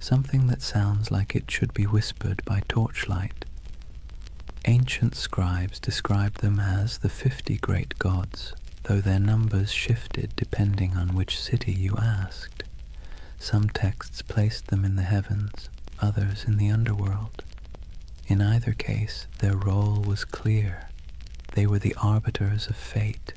something that sounds like it should be whispered by torchlight. Ancient scribes described them as the 50 great gods, though their numbers shifted depending on which city you asked. Some texts placed them in the heavens, others in the underworld. In either case, their role was clear. They were the arbiters of fate,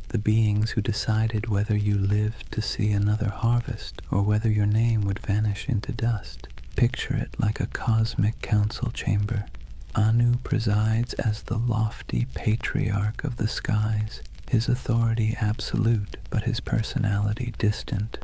the beings who decided whether you lived to see another harvest or whether your name would vanish into dust. Picture it like a cosmic council chamber. Anu presides as the lofty patriarch of the skies, his authority absolute, but his personality distant.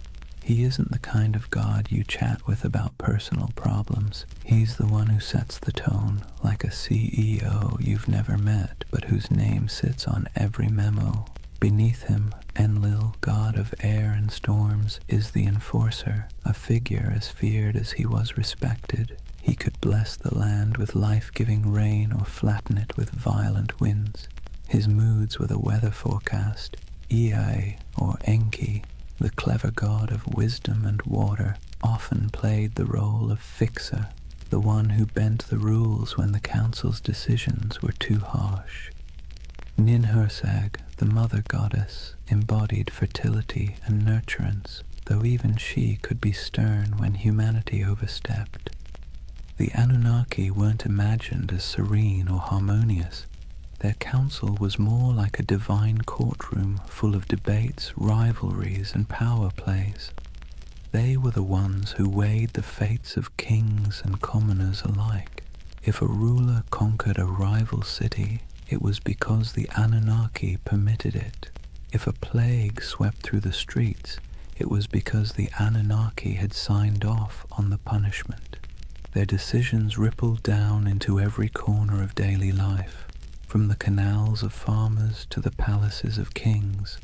He isn't the kind of god you chat with about personal problems. He's the one who sets the tone, like a CEO you've never met, but whose name sits on every memo. Beneath him, Enlil, god of air and storms, is the enforcer, a figure as feared as he was respected. He could bless the land with life-giving rain or flatten it with violent winds. His moods were the weather forecast. Ea, or Enki, the clever god of wisdom and water, often played the role of fixer, the one who bent the rules when the council's decisions were too harsh. Ninhursag, the mother goddess, embodied fertility and nurturance, though even she could be stern when humanity overstepped. The Anunnaki weren't imagined as serene or harmonious. Their council was more like a divine courtroom full of debates, rivalries, and power plays. They were the ones who weighed the fates of kings and commoners alike. If a ruler conquered a rival city, it was because the Anunnaki permitted it. If a plague swept through the streets, it was because the Anunnaki had signed off on the punishment. Their decisions rippled down into every corner of daily life, from the canals of farmers to the palaces of kings.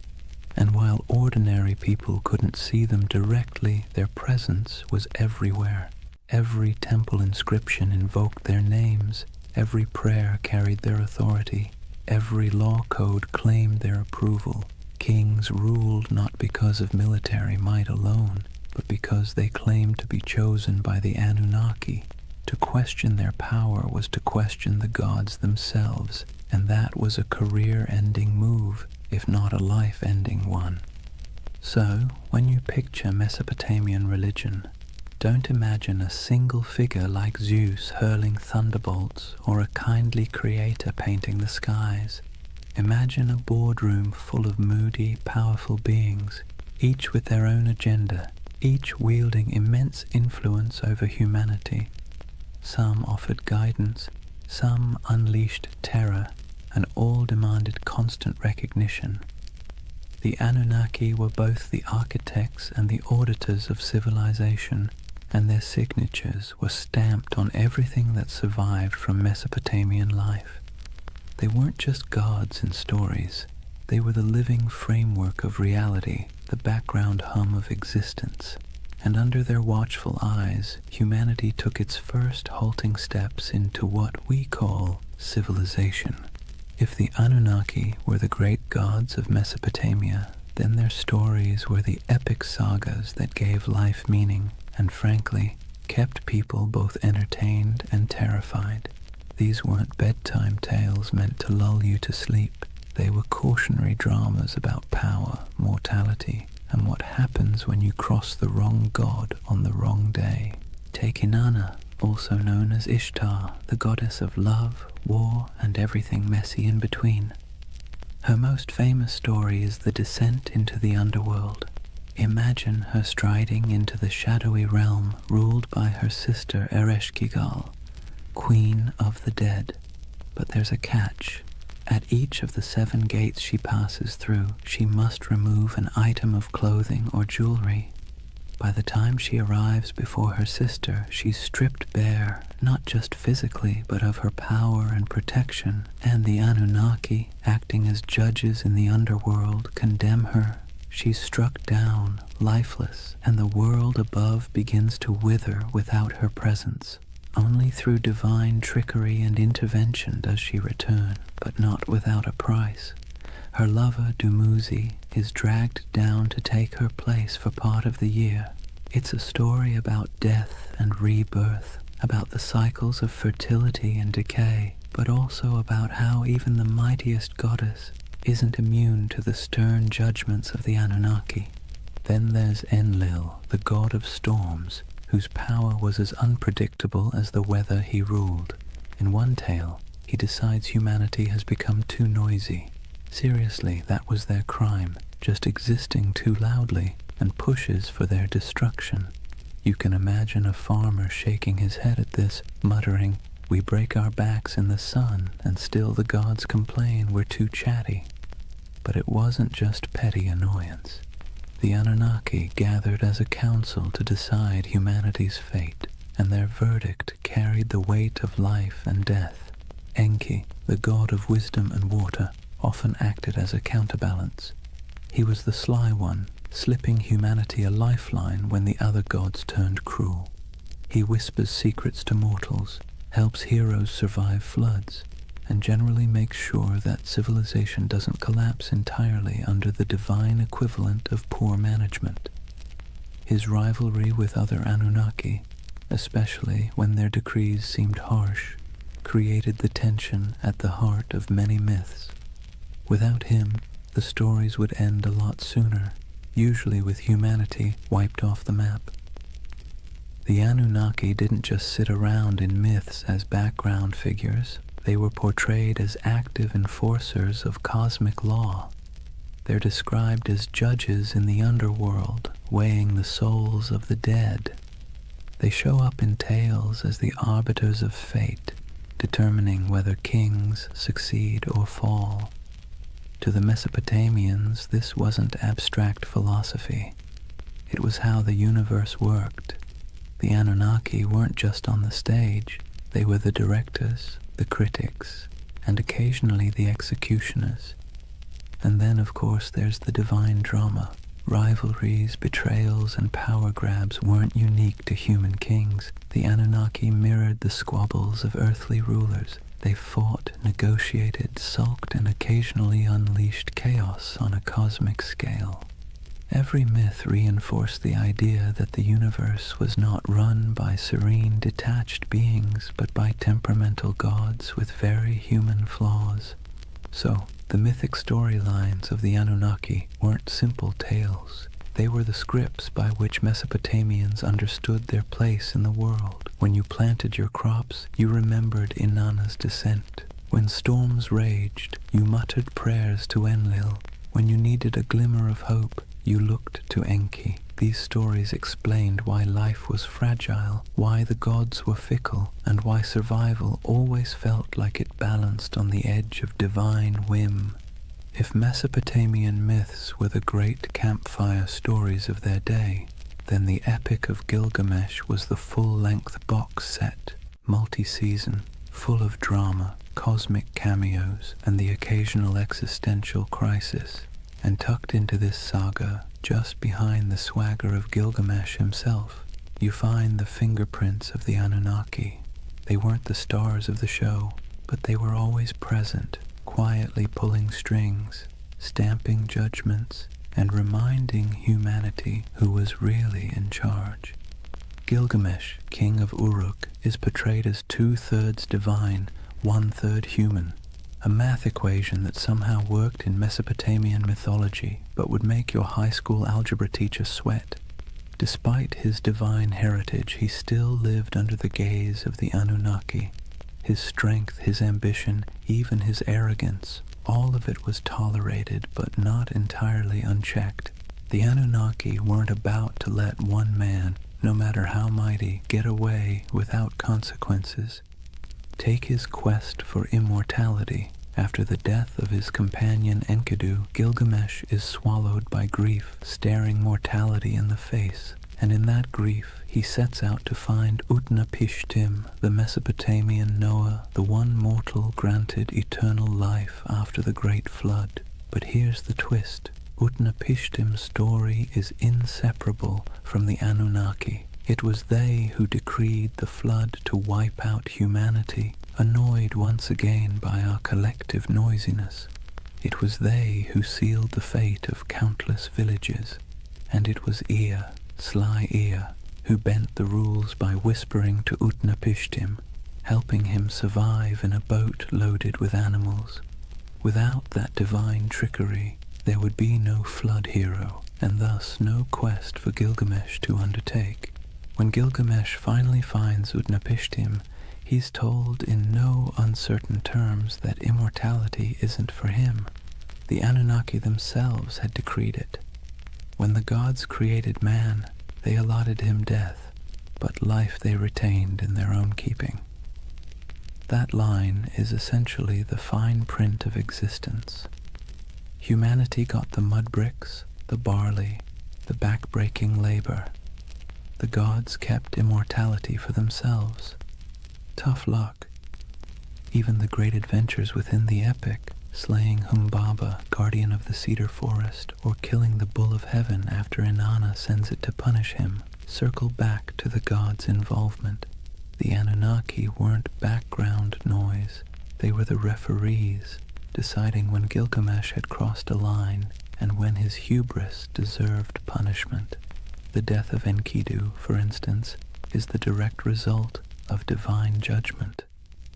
And while ordinary people couldn't see them directly, their presence was everywhere. Every temple inscription invoked their names. Every prayer carried their authority. Every law code claimed their approval. Kings ruled not because of military might alone, but because they claimed to be chosen by the Anunnaki. To question their power was to question the gods themselves, and that was a career-ending move, if not a life-ending one. So, when you picture Mesopotamian religion, don't imagine a single figure like Zeus hurling thunderbolts or a kindly creator painting the skies. Imagine a boardroom full of moody, powerful beings, each with their own agenda, each wielding immense influence over humanity. Some offered guidance, some unleashed terror, and all demanded constant recognition. The Anunnaki were both the architects and the auditors of civilization, and their signatures were stamped on everything that survived from Mesopotamian life. They weren't just gods in stories. They were the living framework of reality, the background hum of existence. and under their watchful eyes, humanity took its first halting steps into what we call civilization. If the Anunnaki were the great gods of Mesopotamia, then their stories were the epic sagas that gave life meaning and, frankly, kept people both entertained and terrified. These weren't bedtime tales meant to lull you to sleep. They were cautionary dramas about power, mortality, and what happens when you cross the wrong god on the wrong day. Take Inanna, also known as Ishtar, the goddess of love, war, and everything messy in between. Her most famous story is the descent into the underworld. Imagine her striding into the shadowy realm ruled by her sister Ereshkigal, Queen of the Dead. But there's a catch. At each of the 7 gates she passes through, she must remove an item of clothing or jewelry. By the time she arrives before her sister, she's stripped bare, not just physically, but of her power and protection, and the Anunnaki, acting as judges in the underworld, condemn her. She's struck down, lifeless, and the world above begins to wither without her presence. Only through divine trickery and intervention does she return, but not without a price. Her lover, Dumuzi, is dragged down to take her place for part of the year. It's a story about death and rebirth, about the cycles of fertility and decay, but also about how even the mightiest goddess isn't immune to the stern judgments of the Anunnaki. Then there's Enlil, the god of storms, whose power was as unpredictable as the weather he ruled. In one tale, he decides humanity has become too noisy. Seriously, that was their crime, just existing too loudly, and pushes for their destruction. You can imagine a farmer shaking his head at this, muttering, "We break our backs in the sun, and still the gods complain we're too chatty." But it wasn't just petty annoyance. The Anunnaki gathered as a council to decide humanity's fate, and their verdict carried the weight of life and death. Enki, the god of wisdom and water, often acted as a counterbalance. He was the sly one, slipping humanity a lifeline when the other gods turned cruel. He whispers secrets to mortals, helps heroes survive floods, and generally makes sure that civilization doesn't collapse entirely under the divine equivalent of poor management. His rivalry with other Anunnaki, especially when their decrees seemed harsh, created the tension at the heart of many myths. Without him, the stories would end a lot sooner, usually with humanity wiped off the map. The Anunnaki didn't just sit around in myths as background figures. They were portrayed as active enforcers of cosmic law. They're described as judges in the underworld, weighing the souls of the dead. They show up in tales as the arbiters of fate, determining whether kings succeed or fall. To the Mesopotamians, this wasn't abstract philosophy. It was how the universe worked. The Anunnaki weren't just on the stage. They were the directors, the critics, and occasionally the executioners. And then, of course, there's the divine drama. Rivalries, betrayals, and power grabs weren't unique to human kings. The Anunnaki mirrored the squabbles of earthly rulers. They fought, negotiated, sulked, and occasionally unleashed chaos on a cosmic scale. Every myth reinforced the idea that the universe was not run by serene, detached beings, but by temperamental gods with very human flaws. So, the mythic storylines of the Anunnaki weren't simple tales. They were the scripts by which Mesopotamians understood their place in the world. When you planted your crops, you remembered Inanna's descent. When storms raged, you muttered prayers to Enlil. When you needed a glimmer of hope, you looked to Enki. These stories explained why life was fragile, why the gods were fickle, and why survival always felt like it balanced on the edge of divine whim. If Mesopotamian myths were the great campfire stories of their day, then the Epic of Gilgamesh was the full-length box set, multi-season, full of drama, cosmic cameos, and the occasional existential crisis. And tucked into this saga, just behind the swagger of Gilgamesh himself, you find the fingerprints of the Anunnaki. They weren't the stars of the show, but they were always present, quietly pulling strings, stamping judgments, and reminding humanity who was really in charge. Gilgamesh, king of Uruk, is portrayed as 2/3 divine, 1/3 human, a math equation that somehow worked in Mesopotamian mythology but would make your high school algebra teacher sweat. Despite his divine heritage, he still lived under the gaze of the Anunnaki. His strength, his ambition, even his arrogance, all of it was tolerated but not entirely unchecked. The Anunnaki weren't about to let one man, no matter how mighty, get away without consequences. Take his quest for immortality. After the death of his companion Enkidu, Gilgamesh is swallowed by grief, staring mortality in the face, and in that grief he sets out to find Utnapishtim, the Mesopotamian Noah, the one mortal granted eternal life after the great flood. But here's the twist. Utnapishtim's story is inseparable from the Anunnaki. It was they who decreed the flood to wipe out humanity, annoyed once again by our collective noisiness. It was they who sealed the fate of countless villages, and it was Ea, sly Ea, who bent the rules by whispering to Utnapishtim, helping him survive in a boat loaded with animals. Without that divine trickery, there would be no flood hero, and thus no quest for Gilgamesh to undertake. When Gilgamesh finally finds Utnapishtim, he's told in no uncertain terms that immortality isn't for him. The Anunnaki themselves had decreed it. When the gods created man, they allotted him death, but life they retained in their own keeping. That line is essentially the fine print of existence. Humanity got the mud bricks, the barley, the back-breaking labor. The gods kept immortality for themselves. Tough luck. Even the great adventures within the epic, slaying Humbaba, guardian of the cedar forest, or killing the bull of heaven after Inanna sends it to punish him, circle back to the gods' involvement. The Anunnaki weren't background noise. They were the referees, deciding when Gilgamesh had crossed a line and when his hubris deserved punishment. The death of Enkidu, for instance, is the direct result of divine judgment.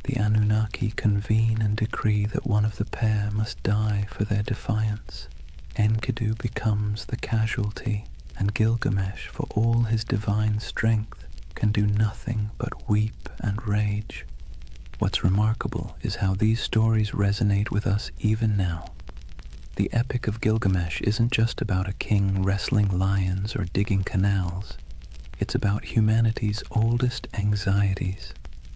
The Anunnaki convene and decree that one of the pair must die for their defiance. Enkidu becomes the casualty, and Gilgamesh, for all his divine strength, can do nothing but weep and rage. What's remarkable is how these stories resonate with us even now. The Epic of Gilgamesh isn't just about a king wrestling lions or digging canals. It's about humanity's oldest anxieties.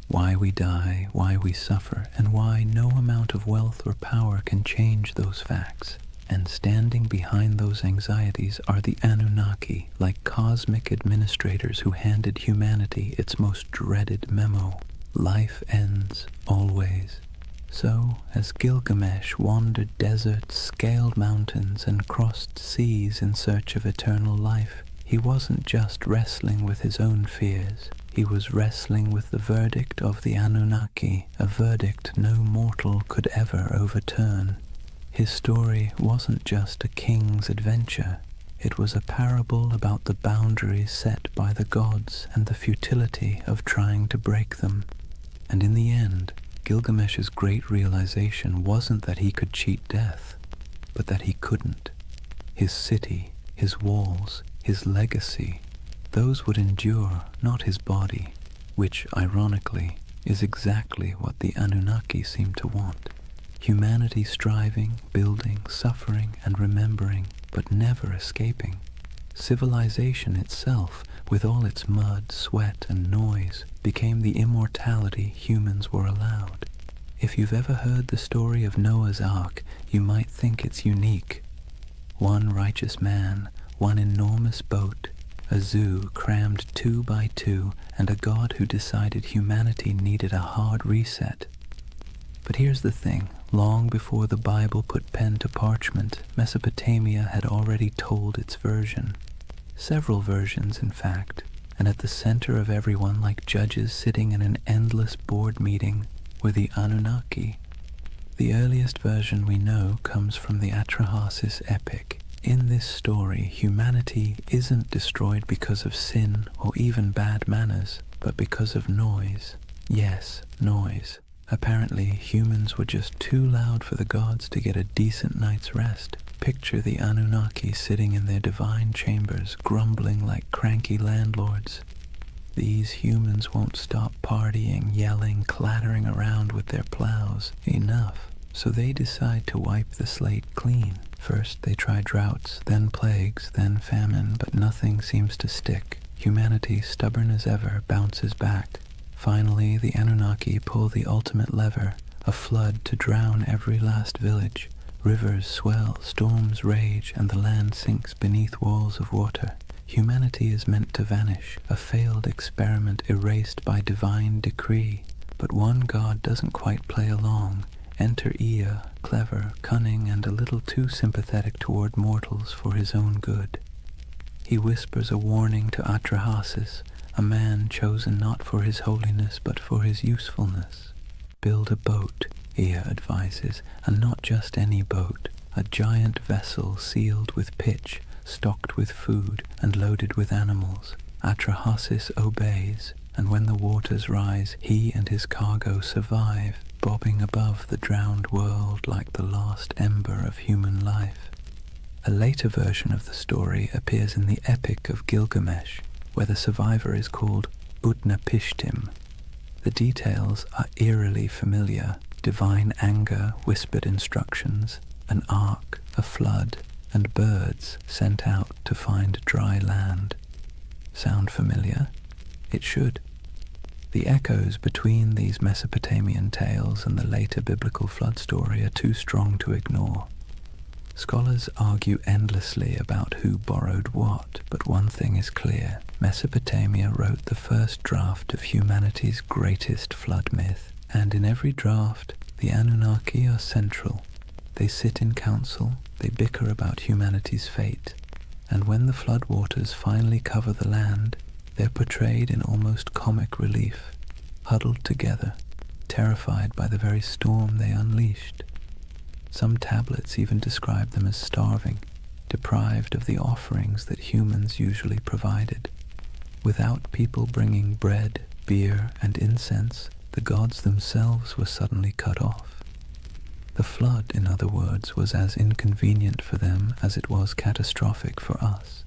Why we die, why we suffer, and why no amount of wealth or power can change those facts. And standing behind those anxieties are the Anunnaki, like cosmic administrators who handed humanity its most dreaded memo. Life ends, always. So, as Gilgamesh wandered deserts, scaled mountains, and crossed seas in search of eternal life, he wasn't just wrestling with his own fears. He was wrestling with the verdict of the Anunnaki, a verdict no mortal could ever overturn. His story wasn't just a king's adventure. It was a parable about the boundaries set by the gods and the futility of trying to break them. And in the end, Gilgamesh's great realization wasn't that he could cheat death, but that he couldn't. His city, his walls, his legacy, those would endure, not his body, which, ironically, is exactly what the Anunnaki seem to want. Humanity striving, building, suffering, and remembering, but never escaping. Civilization itself, with all its mud, sweat, and noise, became the immortality humans were allowed. If you've ever heard the story of Noah's Ark, you might think it's unique. One righteous man, one enormous boat, a zoo crammed 2 by 2, and a god who decided humanity needed a hard reset. But here's the thing, Long before the Bible put pen to parchment, Mesopotamia had already told its version. Several versions, in fact, and at the center of everyone, like judges sitting in an endless board meeting, were the Anunnaki. The earliest version we know comes from the Atrahasis epic. In this story, humanity isn't destroyed because of sin or even bad manners, but because of noise. Yes, noise. Apparently, humans were just too loud for the gods to get a decent night's rest. Picture the Anunnaki sitting in their divine chambers, grumbling like cranky landlords. These humans won't stop partying, yelling, clattering around with their plows. Enough. So they decide to wipe the slate clean. First they try droughts, then plagues, then famine, but nothing seems to stick. Humanity, stubborn as ever, bounces back. Finally, the Anunnaki pull the ultimate lever, a flood to drown every last village. Rivers swell, storms rage, and the land sinks beneath walls of water. Humanity is meant to vanish, a failed experiment erased by divine decree. But one god doesn't quite play along. Enter Ea, clever, cunning, and a little too sympathetic toward mortals for his own good. He whispers a warning to Atrahasis, a man chosen not for his holiness but for his usefulness. Build a boat, Ea advises, and not just any boat, a giant vessel sealed with pitch, stocked with food, and loaded with animals. Atrahasis obeys, and when the waters rise, he and his cargo survive, bobbing above the drowned world like the last ember of human life. A later version of the story appears in the Epic of Gilgamesh, where the survivor is called Utnapishtim. The details are eerily familiar: divine anger, whispered instructions, an ark, a flood, and birds sent out to find dry land. Sound familiar? It should. The echoes between these Mesopotamian tales and the later biblical flood story are too strong to ignore. Scholars argue endlessly about who borrowed what, but one thing is clear: Mesopotamia wrote the first draft of humanity's greatest flood myth, and in every draft, the Anunnaki are central. They sit in council, they bicker about humanity's fate, and when the floodwaters finally cover the land, they're portrayed in almost comic relief, huddled together, terrified by the very storm they unleashed. Some tablets even describe them as starving, deprived of the offerings that humans usually provided. Without people bringing bread, beer, and incense, the gods themselves were suddenly cut off. The flood, in other words, was as inconvenient for them as it was catastrophic for us.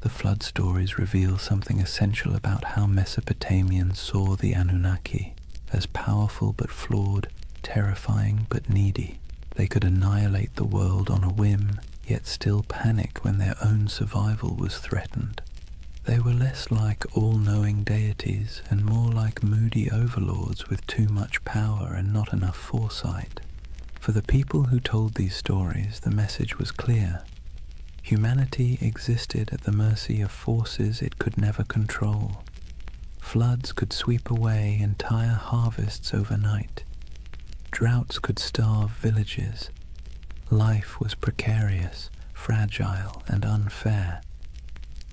The flood stories reveal something essential about how Mesopotamians saw the Anunnaki, as powerful but flawed, terrifying but needy. They could annihilate the world on a whim, yet still panic when their own survival was threatened. They were less like all-knowing deities and more like moody overlords with too much power and not enough foresight. For the people who told these stories, the message was clear. Humanity existed at the mercy of forces it could never control. Floods could sweep away entire harvests overnight. Droughts could starve villages. Life was precarious, fragile, and unfair.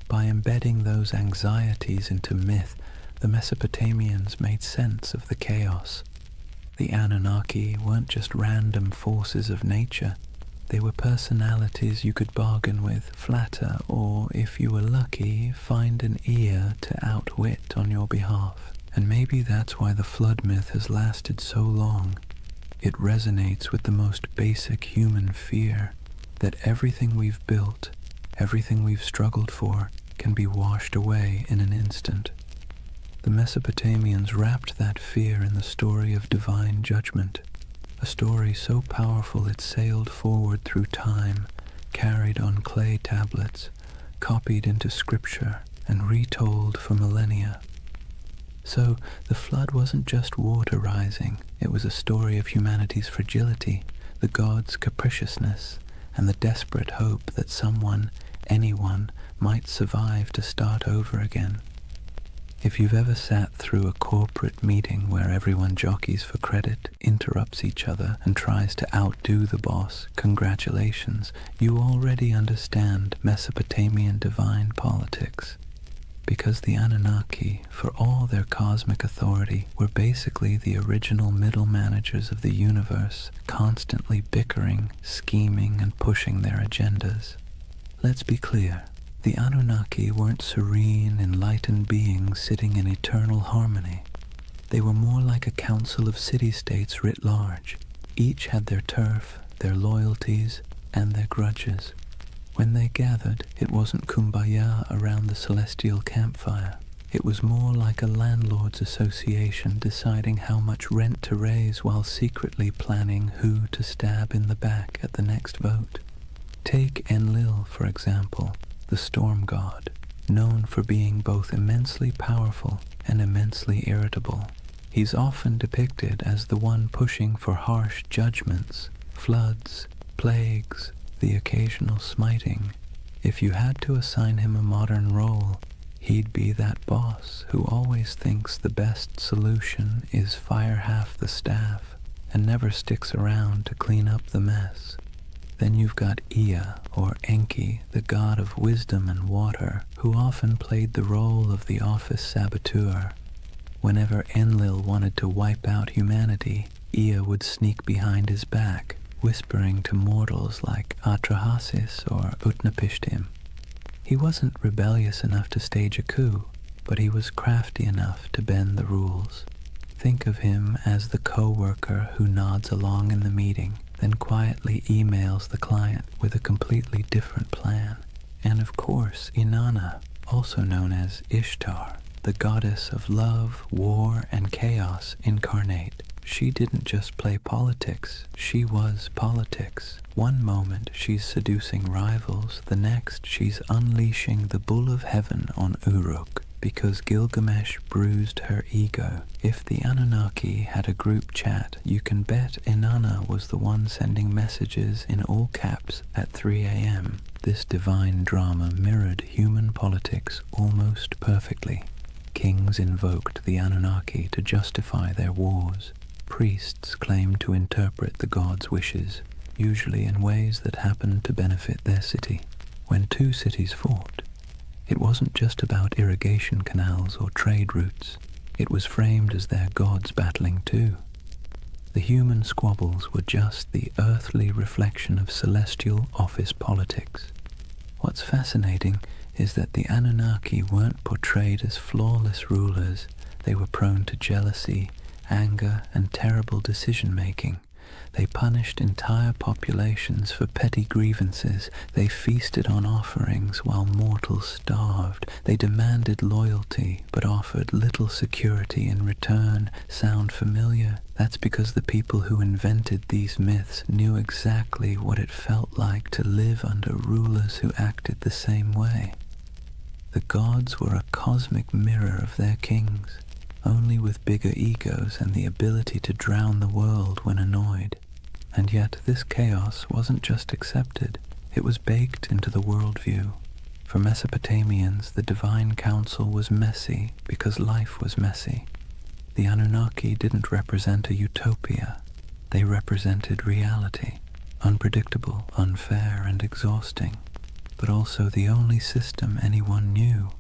By embedding those anxieties into myth, the Mesopotamians made sense of the chaos. The Anunnaki weren't just random forces of nature. They were personalities you could bargain with, flatter, or, if you were lucky, find an ear to outwit on your behalf. And maybe that's why the flood myth has lasted so long. It resonates with the most basic human fear, that everything we've built, everything we've struggled for, can be washed away in an instant. The Mesopotamians wrapped that fear in the story of divine judgment, a story so powerful it sailed forward through time, carried on clay tablets, copied into scripture, and retold for millennia. So the flood wasn't just water rising, it was a story of humanity's fragility, the gods' capriciousness, and the desperate hope that someone, anyone, might survive to start over again. If you've ever sat through a corporate meeting where everyone jockeys for credit, interrupts each other, and tries to outdo the boss, congratulations, you already understand Mesopotamian divine politics. Because the Anunnaki, for all their cosmic authority, were basically the original middle managers of the universe, constantly bickering, scheming, and pushing their agendas. Let's be clear. The Anunnaki weren't serene, enlightened beings sitting in eternal harmony. They were more like a council of city-states writ large. Each had their turf, their loyalties, and their grudges. When they gathered, it wasn't kumbaya around the celestial campfire. It was more like a landlord's association deciding how much rent to raise while secretly planning who to stab in the back at the next vote. Take Enlil, for example, the storm god, known for being both immensely powerful and immensely irritable. He's often depicted as the one pushing for harsh judgments, floods, plagues, the occasional smiting. If you had to assign him a modern role, he'd be that boss who always thinks the best solution is fire half the staff and never sticks around to clean up the mess. Then you've got Ea, or Enki, the god of wisdom and water, who often played the role of the office saboteur. Whenever Enlil wanted to wipe out humanity, Ea would sneak behind his back, whispering to mortals like Atrahasis or Utnapishtim. He wasn't rebellious enough to stage a coup, but he was crafty enough to bend the rules. Think of him as the co-worker who nods along in the meeting, then quietly emails the client with a completely different plan. And of course, Inanna, also known as Ishtar, the goddess of love, war, and chaos incarnate. She didn't just play politics, she was politics. One moment she's seducing rivals, the next she's unleashing the bull of heaven on Uruk, because Gilgamesh bruised her ego. If the Anunnaki had a group chat, you can bet Inanna was the one sending messages in all caps at 3 a.m. This divine drama mirrored human politics almost perfectly. Kings invoked the Anunnaki to justify their wars. Priests claimed to interpret the gods' wishes, usually in ways that happened to benefit their city. When two cities fought, it wasn't just about irrigation canals or trade routes. It was framed as their gods battling too. The human squabbles were just the earthly reflection of celestial office politics. What's fascinating is that the Anunnaki weren't portrayed as flawless rulers. They were prone to jealousy, anger, and terrible decision-making. They punished entire populations for petty grievances. They feasted on offerings while mortals starved. They demanded loyalty, but offered little security in return. Sound familiar? That's because the people who invented these myths knew exactly what it felt like to live under rulers who acted the same way. The gods were a cosmic mirror of their kings, only with bigger egos and the ability to drown the world when annoyed. And yet this chaos wasn't just accepted, it was baked into the worldview. For Mesopotamians, the divine council was messy because life was messy. The Anunnaki didn't represent a utopia, they represented reality, unpredictable, unfair, and exhausting, but also the only system anyone knew.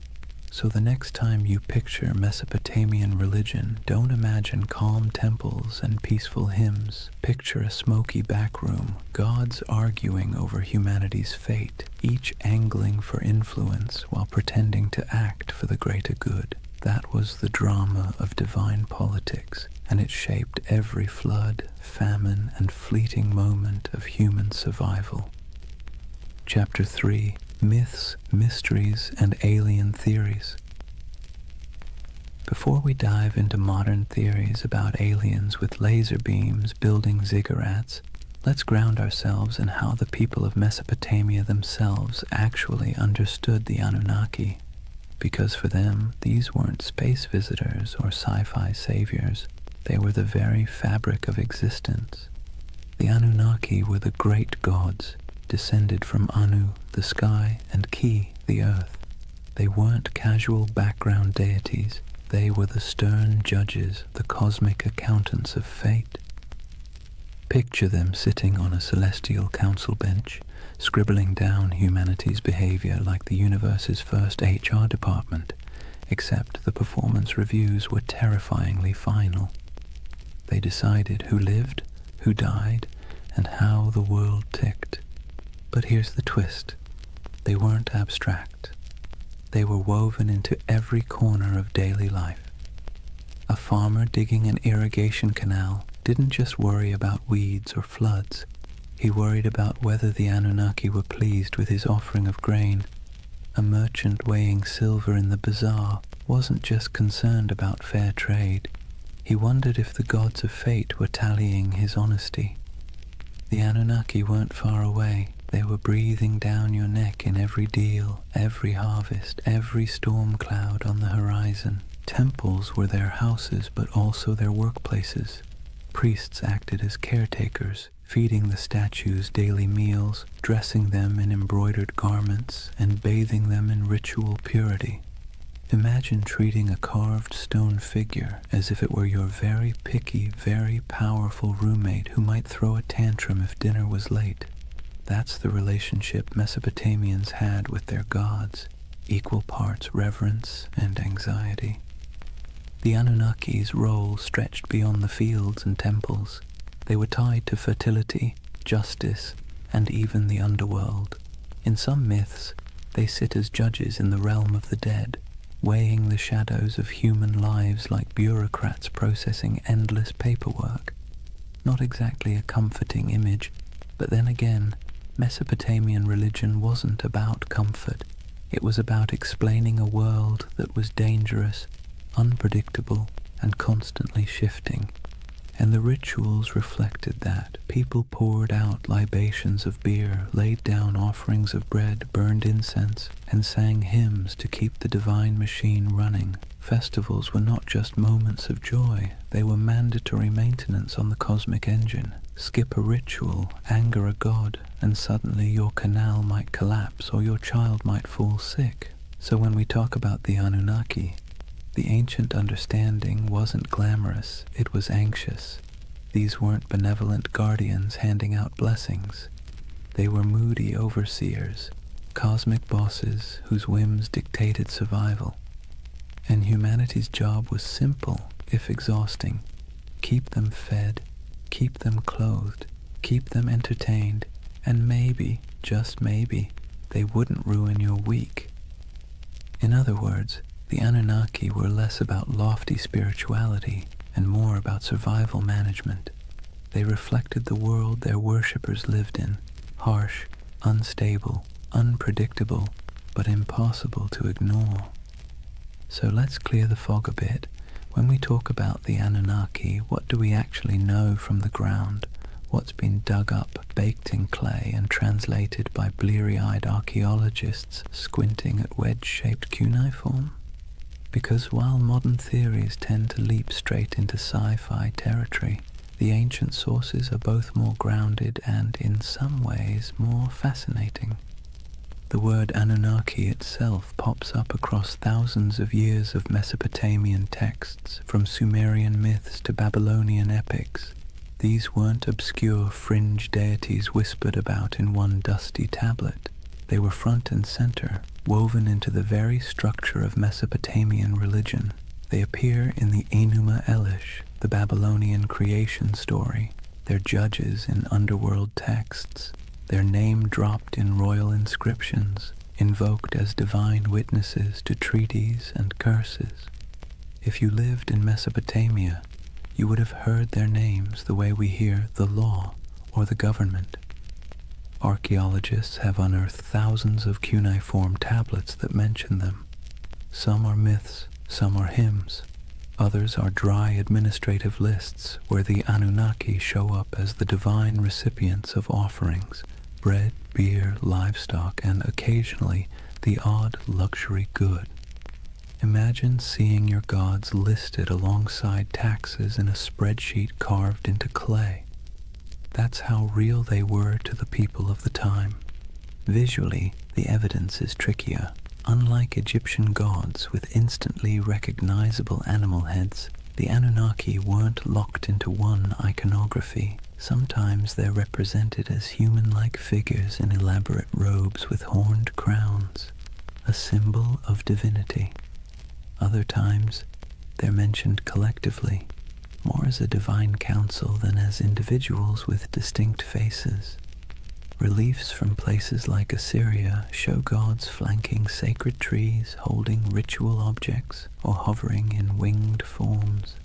So the next time you picture Mesopotamian religion, don't imagine calm temples and peaceful hymns. Picture a smoky back room, gods arguing over humanity's fate, each angling for influence while pretending to act for the greater good. That was the drama of divine politics, and it shaped every flood, famine, and fleeting moment of human survival. Chapter 3: Myths, Mysteries, and Alien Theories. Before we dive into modern theories about aliens with laser beams building ziggurats, let's ground ourselves in how the people of Mesopotamia themselves actually understood the Anunnaki. Because for them, these weren't space visitors or sci-fi saviors. They were the very fabric of existence. The Anunnaki were the great gods, descended from Anu, the sky, and Ki, the earth. They weren't casual background deities. They were the stern judges, the cosmic accountants of fate. Picture them sitting on a celestial council bench, scribbling down humanity's behavior like the universe's first HR department, except the performance reviews were terrifyingly final. They decided who lived, who died, and how the world ticked. But here's the twist. They weren't abstract. They were woven into every corner of daily life. A farmer digging an irrigation canal didn't just worry about weeds or floods. He worried about whether the Anunnaki were pleased with his offering of grain. A merchant weighing silver in the bazaar wasn't just concerned about fair trade. He wondered if the gods of fate were tallying his honesty. The Anunnaki weren't far away. They were breathing down your neck in every deal, every harvest, every storm cloud on the horizon. Temples were their houses, but also their workplaces. Priests acted as caretakers, feeding the statues daily meals, dressing them in embroidered garments, and bathing them in ritual purity. Imagine treating a carved stone figure as if it were your very picky, very powerful roommate who might throw a tantrum if dinner was late. That's the relationship Mesopotamians had with their gods, equal parts reverence and anxiety. The Anunnaki's role stretched beyond the fields and temples. They were tied to fertility, justice, and even the underworld. In some myths, they sit as judges in the realm of the dead, weighing the shadows of human lives like bureaucrats processing endless paperwork. Not exactly a comforting image, but then again, Mesopotamian religion wasn't about comfort. It was about explaining a world that was dangerous, unpredictable, and constantly shifting. And the rituals reflected that. People poured out libations of beer, laid down offerings of bread, burned incense, and sang hymns to keep the divine machine running. Festivals were not just moments of joy, they were mandatory maintenance on the cosmic engine. Skip a ritual, anger a god, and suddenly your canal might collapse or your child might fall sick. So when we talk about the Anunnaki, the ancient understanding wasn't glamorous, it was anxious. These weren't benevolent guardians handing out blessings. They were moody overseers, cosmic bosses whose whims dictated survival. And humanity's job was simple, if exhausting. Keep them fed, keep them clothed, keep them entertained, and maybe, just maybe, they wouldn't ruin your week. In other words, the Anunnaki were less about lofty spirituality and more about survival management. They reflected the world their worshippers lived in, harsh, unstable, unpredictable, but impossible to ignore. So let's clear the fog a bit. When we talk about the Anunnaki, what do we actually know from the ground? What's been dug up, baked in clay, and translated by bleary-eyed archaeologists squinting at wedge-shaped cuneiform? Because while modern theories tend to leap straight into sci-fi territory, the ancient sources are both more grounded and, in some ways, more fascinating. The word Anunnaki itself pops up across thousands of years of Mesopotamian texts, from Sumerian myths to Babylonian epics. These weren't obscure fringe deities whispered about in one dusty tablet. They were front and center, woven into the very structure of Mesopotamian religion. They appear in the Enuma Elish, the Babylonian creation story, their judges in underworld texts, their name dropped in royal inscriptions, invoked as divine witnesses to treaties and curses. If you lived in Mesopotamia, you would have heard their names the way we hear the law or the government. Archaeologists have unearthed thousands of cuneiform tablets that mention them. Some are myths, some are hymns. Others are dry administrative lists where the Anunnaki show up as the divine recipients of offerings, bread, beer, livestock, and occasionally the odd luxury good. Imagine seeing your gods listed alongside taxes in a spreadsheet carved into clay. That's how real they were to the people of the time. Visually, the evidence is trickier. Unlike Egyptian gods with instantly recognizable animal heads, the Anunnaki weren't locked into one iconography. Sometimes they're represented as human-like figures in elaborate robes with horned crowns, a symbol of divinity. Other times, they're mentioned collectively, more as a divine council than as individuals with distinct faces. Reliefs from places like Assyria show gods flanking sacred trees, holding ritual objects, or hovering in winged forms.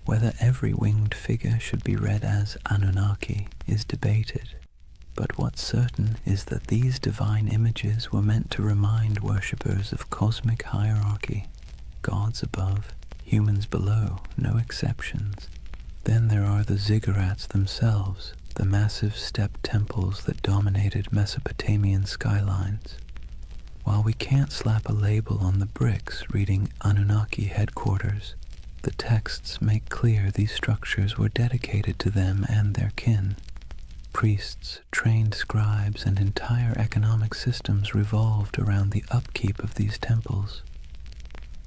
Whether every winged figure should be read as Anunnaki is debated, but what's certain is that these divine images were meant to remind worshippers of cosmic hierarchy, gods above, humans below, no exceptions. Then there are the ziggurats themselves, the massive step temples that dominated Mesopotamian skylines. While we can't slap a label on the bricks reading Anunnaki headquarters, the texts make clear these structures were dedicated to them and their kin. Priests, trained scribes, and entire economic systems revolved around the upkeep of these temples.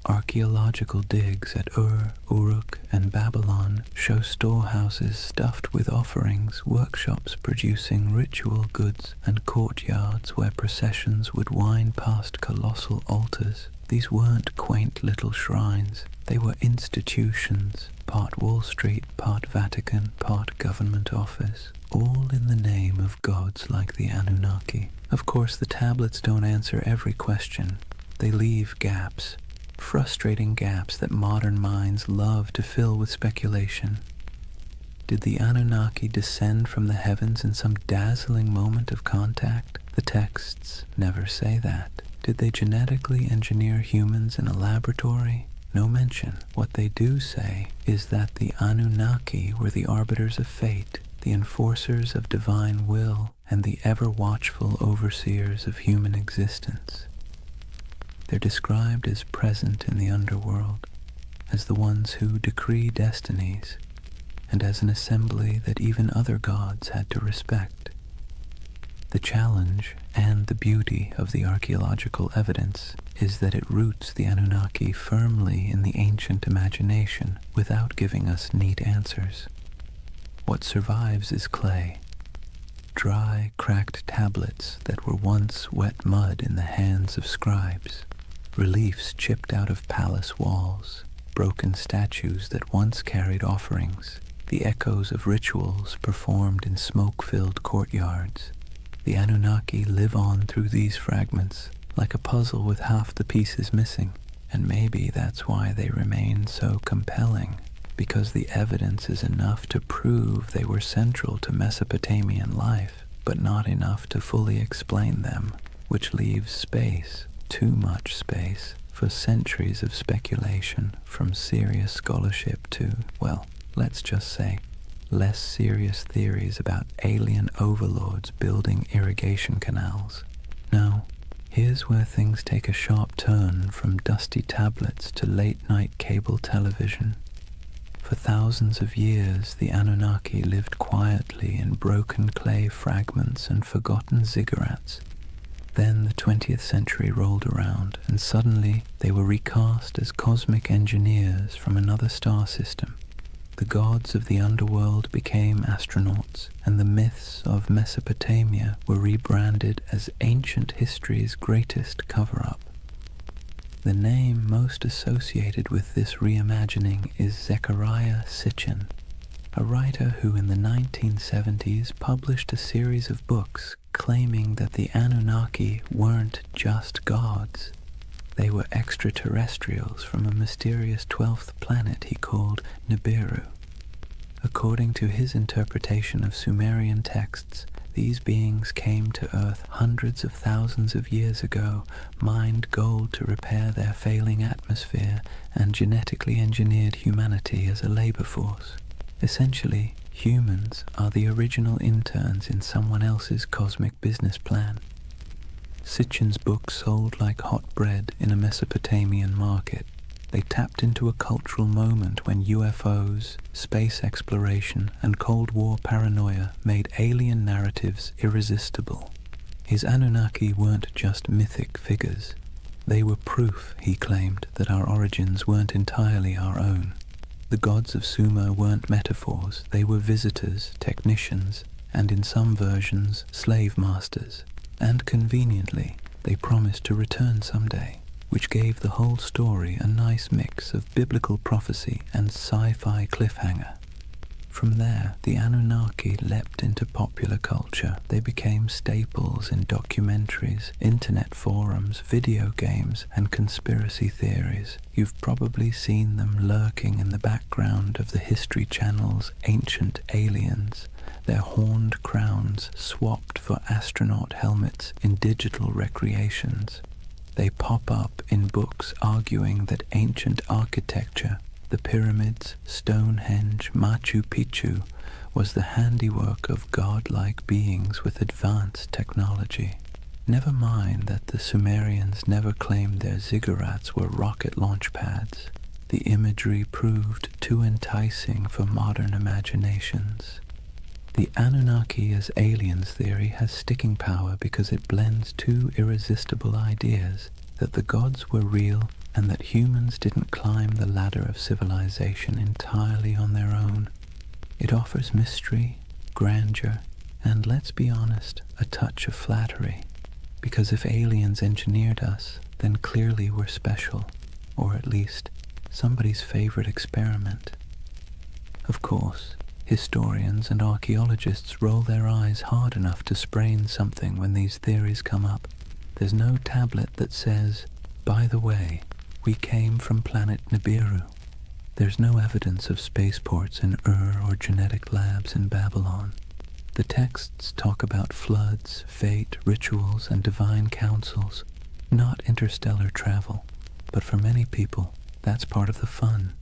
Archaeological digs at Ur, Uruk, and Babylon show storehouses stuffed with offerings, workshops producing ritual goods, and courtyards where processions would wind past colossal altars. These weren't quaint little shrines, they were institutions, part Wall Street, part Vatican, part government office, all in the name of gods like the Anunnaki. Of course, the tablets don't answer every question. They leave gaps. Frustrating gaps that modern minds love to fill with speculation. Did the Anunnaki descend from the heavens in some dazzling moment of contact? The texts never say that. Did they genetically engineer humans in a laboratory? No mention. What they do say is that the Anunnaki were the arbiters of fate, the enforcers of divine will, and the ever-watchful overseers of human existence. They're described as present in the underworld, as the ones who decree destinies, and as an assembly that even other gods had to respect. The challenge and the beauty of the archaeological evidence is that it roots the Anunnaki firmly in the ancient imagination without giving us neat answers. What survives is clay, dry, cracked tablets that were once wet mud in the hands of scribes. Reliefs chipped out of palace walls, broken statues that once carried offerings, the echoes of rituals performed in smoke-filled courtyards. The Anunnaki live on through these fragments, like a puzzle with half the pieces missing, and maybe that's why they remain so compelling, because the evidence is enough to prove they were central to Mesopotamian life, but not enough to fully explain them, which leaves space, too much space, for centuries of speculation, from serious scholarship to, well, let's just say, less serious theories about alien overlords building irrigation canals. Now, here's where things take a sharp turn from dusty tablets to late-night cable television. For thousands of years, the Anunnaki lived quietly in broken clay fragments and forgotten ziggurats. Then the 20th century rolled around, and suddenly they were recast as cosmic engineers from another star system. The gods of the underworld became astronauts, and the myths of Mesopotamia were rebranded as ancient history's greatest cover-up. The name most associated with this reimagining is Zecharia Sitchin, a writer who in the 1970s published a series of books claiming that the Anunnaki weren't just gods. They were extraterrestrials from a mysterious 12th planet he called Nibiru. According to his interpretation of Sumerian texts, these beings came to Earth hundreds of thousands of years ago, mined gold to repair their failing atmosphere, and genetically engineered humanity as a labor force. Essentially, humans are the original interns in someone else's cosmic business plan. Sitchin's book sold like hot bread in a Mesopotamian market. They tapped into a cultural moment when UFOs, space exploration, and Cold War paranoia made alien narratives irresistible. His Anunnaki weren't just mythic figures. They were proof, he claimed, that our origins weren't entirely our own. The gods of Sumer weren't metaphors, they were visitors, technicians, and in some versions, slave masters. And conveniently, they promised to return someday, which gave the whole story a nice mix of biblical prophecy and sci-fi cliffhanger. From there, the Anunnaki leapt into popular culture. They became staples in documentaries, internet forums, video games, and conspiracy theories. You've probably seen them lurking in the background of the History Channel's Ancient Aliens, their horned crowns swapped for astronaut helmets in digital recreations. They pop up in books arguing that ancient architecture, the pyramids, Stonehenge, Machu Picchu, was the handiwork of godlike beings with advanced technology. Never mind that the Sumerians never claimed their ziggurats were rocket launch pads. The imagery proved too enticing for modern imaginations. The Anunnaki as aliens theory has sticking power because it blends two irresistible ideas, that the gods were real and that humans didn't climb the ladder of civilization entirely on their own. It offers mystery, grandeur, and, let's be honest, a touch of flattery. Because if aliens engineered us, then clearly we're special, or at least somebody's favorite experiment. Of course, historians and archaeologists roll their eyes hard enough to sprain something when these theories come up. There's no tablet that says, by the way, we came from planet Nibiru. There's no evidence of spaceports in Ur or genetic labs in Babylon. The texts talk about floods, fate, rituals, and divine councils, not interstellar travel. But for many people, that's part of the fun.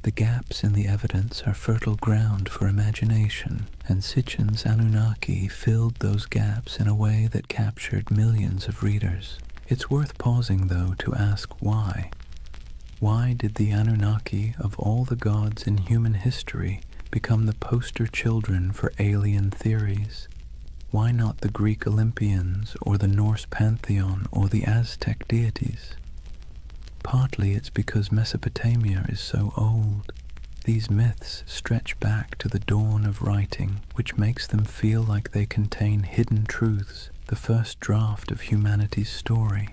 The gaps in the evidence are fertile ground for imagination, and Sitchin's Anunnaki filled those gaps in a way that captured millions of readers. It's worth pausing, though, to ask why. Why did the Anunnaki, of all the gods in human history, become the poster children for alien theories? Why not the Greek Olympians, or the Norse pantheon, or the Aztec deities? Partly it's because Mesopotamia is so old. These myths stretch back to the dawn of writing, which makes them feel like they contain hidden truths, the first draft of humanity's story.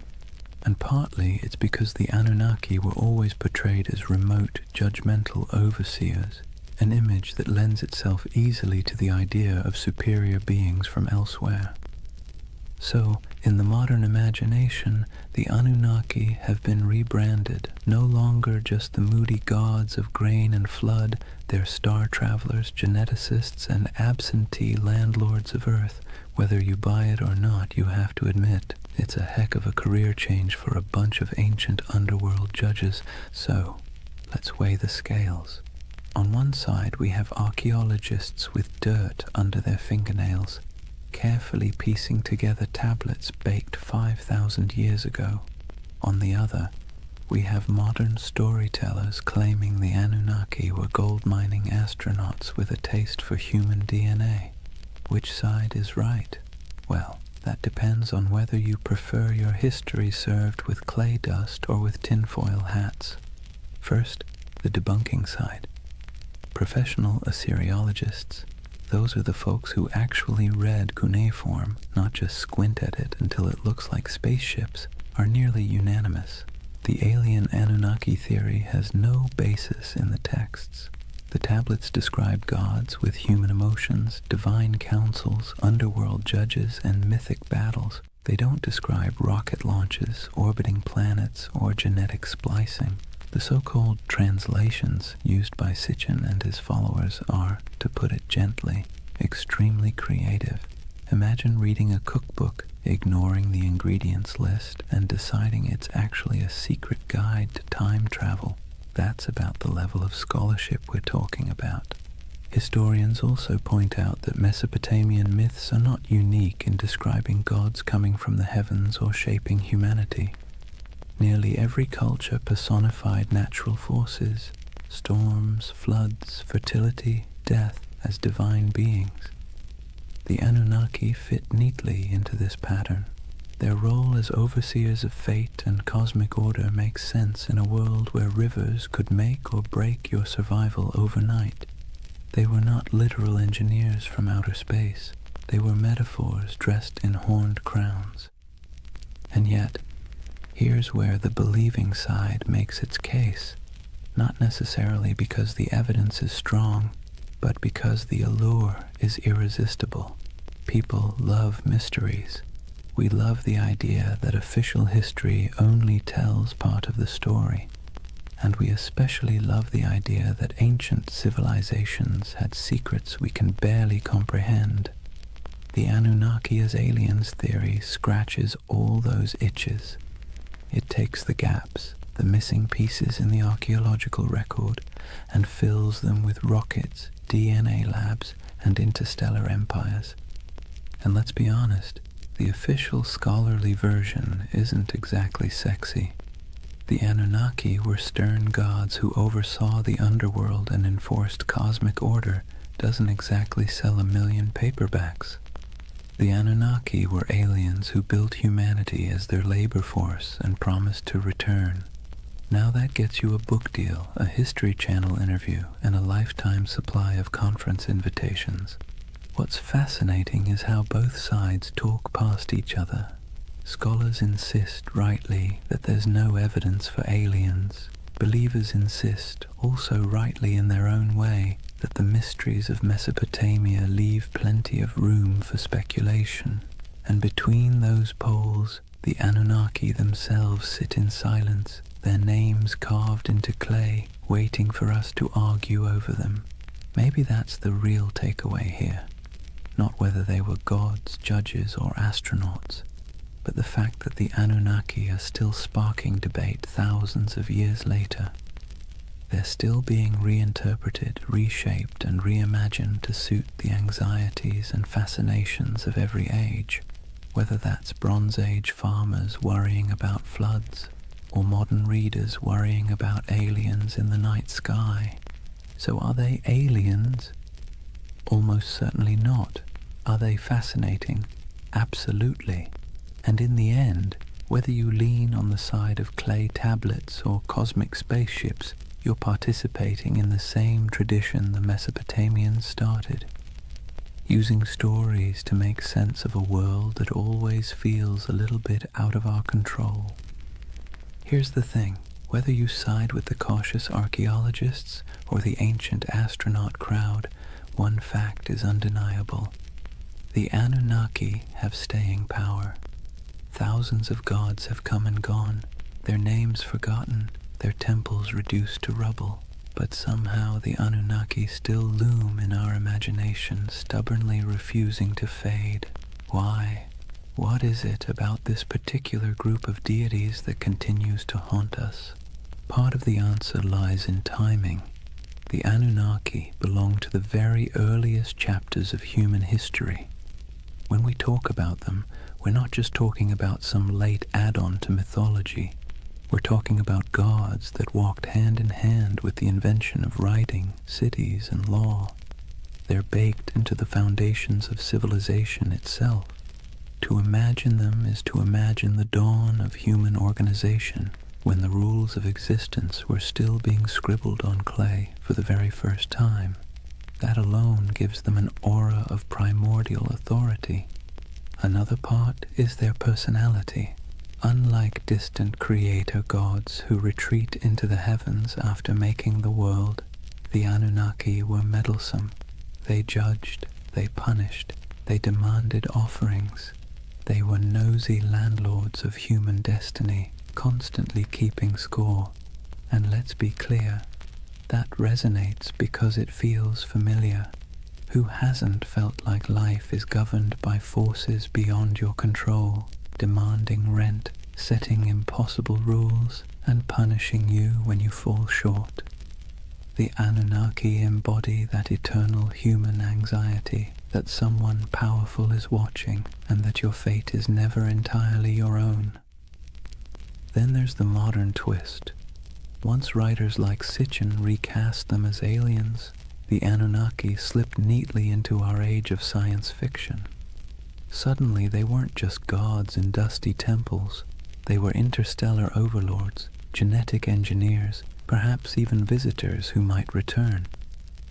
And partly it's because the Anunnaki were always portrayed as remote, judgmental overseers, an image that lends itself easily to the idea of superior beings from elsewhere. So, in the modern imagination, the Anunnaki have been rebranded, no longer just the moody gods of grain and flood. They're star travelers, geneticists, and absentee landlords of Earth. Whether you buy it or not, you have to admit, it's a heck of a career change for a bunch of ancient underworld judges. So, let's weigh the scales. On one side, we have archaeologists with dirt under their fingernails, carefully piecing together tablets baked 5,000 years ago. On the other, we have modern storytellers claiming the Anunnaki were gold-mining astronauts with a taste for human DNA. Which side is right? Well, that depends on whether you prefer your history served with clay dust or with tinfoil hats. First, the debunking side. Professional Assyriologists, those are the folks who actually read cuneiform, not just squint at it until it looks like spaceships, are nearly unanimous. The alien Anunnaki theory has no basis in the texts. The tablets describe gods with human emotions, divine councils, underworld judges, and mythic battles. They don't describe rocket launches, orbiting planets, or genetic splicing. The so-called translations used by Sitchin and his followers are, to put it gently, extremely creative. Imagine reading a cookbook, ignoring the ingredients list, and deciding it's actually a secret guide to time travel. That's about the level of scholarship we're talking about. Historians also point out that Mesopotamian myths are not unique in describing gods coming from the heavens or shaping humanity. Nearly every culture personified natural forces, storms, floods, fertility, death, as divine beings. The Anunnaki fit neatly into this pattern. Their role as overseers of fate and cosmic order makes sense in a world where rivers could make or break your survival overnight. They were not literal engineers from outer space. They were metaphors dressed in horned crowns. And yet, here's where the believing side makes its case, not necessarily because the evidence is strong, but because the allure is irresistible. People love mysteries. We love the idea that official history only tells part of the story, and we especially love the idea that ancient civilizations had secrets we can barely comprehend. The Anunnaki as aliens theory scratches all those itches. It takes the gaps, the missing pieces in the archaeological record, and fills them with rockets, DNA labs, and interstellar empires. And let's be honest, the official scholarly version isn't exactly sexy. The Anunnaki were stern gods who oversaw the underworld and enforced cosmic order doesn't exactly sell a million paperbacks. The Anunnaki were aliens who built humanity as their labor force and promised to return. Now that gets you a book deal, a History Channel interview, and a lifetime supply of conference invitations. What's fascinating is how both sides talk past each other. Scholars insist, rightly, that there's no evidence for aliens. Believers insist, also rightly in their own way, that the mysteries of Mesopotamia leave plenty of room for speculation. And between those poles, the Anunnaki themselves sit in silence, their names carved into clay, waiting for us to argue over them. Maybe that's the real takeaway here. Not whether they were gods, judges, or astronauts, but the fact that the Anunnaki are still sparking debate thousands of years later. They're still being reinterpreted, reshaped, and reimagined to suit the anxieties and fascinations of every age, whether that's Bronze Age farmers worrying about floods, or modern readers worrying about aliens in the night sky. So are they aliens? Almost certainly not. Are they fascinating? Absolutely. And in the end, whether you lean on the side of clay tablets or cosmic spaceships, you're participating in the same tradition the Mesopotamians started, using stories to make sense of a world that always feels a little bit out of our control. Here's the thing, whether you side with the cautious archaeologists or the ancient astronaut crowd, one fact is undeniable. The Anunnaki have staying power. Thousands of gods have come and gone, their names forgotten, their temples reduced to rubble, but somehow the Anunnaki still loom in our imagination, stubbornly refusing to fade. Why? What is it about this particular group of deities that continues to haunt us? Part of the answer lies in timing. The Anunnaki belong to the very earliest chapters of human history. When we talk about them, we're not just talking about some late add-on to mythology. We're talking about gods that walked hand in hand with the invention of writing, cities, and law. They're baked into the foundations of civilization itself. To imagine them is to imagine the dawn of human organization, when the rules of existence were still being scribbled on clay for the very first time. That alone gives them an aura of primordial authority. Another part is their personality. Unlike distant creator gods who retreat into the heavens after making the world, the Anunnaki were meddlesome. They judged, they punished, they demanded offerings. They were nosy landlords of human destiny, constantly keeping score. And let's be clear, that resonates because it feels familiar. Who hasn't felt like life is governed by forces beyond your control, demanding rent, setting impossible rules, and punishing you when you fall short? The Anunnaki embody that eternal human anxiety that someone powerful is watching and that your fate is never entirely your own. Then there's the modern twist. Once writers like Sitchin recast them as aliens, the Anunnaki slipped neatly into our age of science fiction. Suddenly they weren't just gods in dusty temples. They were interstellar overlords, genetic engineers, perhaps even visitors who might return.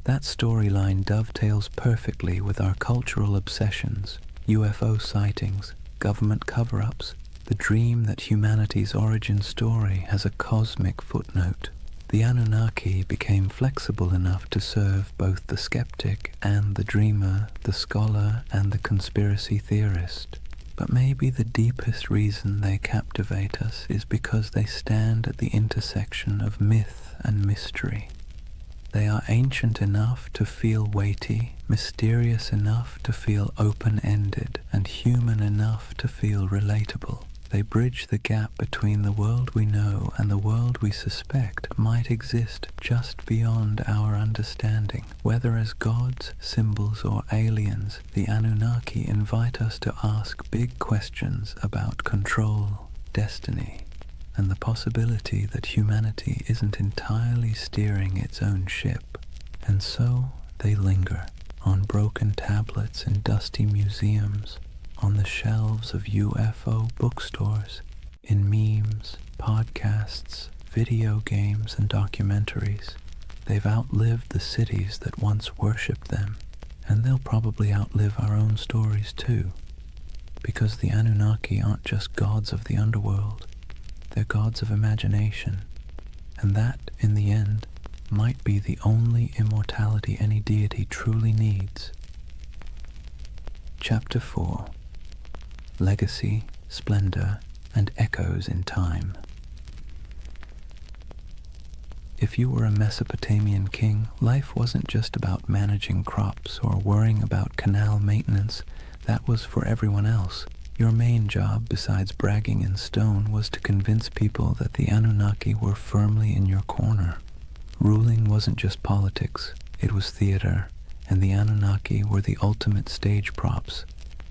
That storyline dovetails perfectly with our cultural obsessions, UFO sightings, government cover-ups, the dream that humanity's origin story has a cosmic footnote. The Anunnaki became flexible enough to serve both the skeptic and the dreamer, the scholar and the conspiracy theorist. But maybe the deepest reason they captivate us is because they stand at the intersection of myth and mystery. They are ancient enough to feel weighty, mysterious enough to feel open-ended, and human enough to feel relatable. They bridge the gap between the world we know and the world we suspect might exist just beyond our understanding. Whether as gods, symbols, or aliens, the Anunnaki invite us to ask big questions about control, destiny, and the possibility that humanity isn't entirely steering its own ship. And so they linger on broken tablets in dusty museums, on the shelves of UFO bookstores, in memes, podcasts, video games, and documentaries. They've outlived the cities that once worshipped them, and they'll probably outlive our own stories too, because the Anunnaki aren't just gods of the underworld, they're gods of imagination, and that, in the end, might be the only immortality any deity truly needs. Chapter 4. Legacy, Splendor, and Echoes in Time. If you were a Mesopotamian king, life wasn't just about managing crops or worrying about canal maintenance. That was for everyone else. Your main job, besides bragging in stone, was to convince people that the Anunnaki were firmly in your corner. Ruling wasn't just politics, it was theater, and the Anunnaki were the ultimate stage props.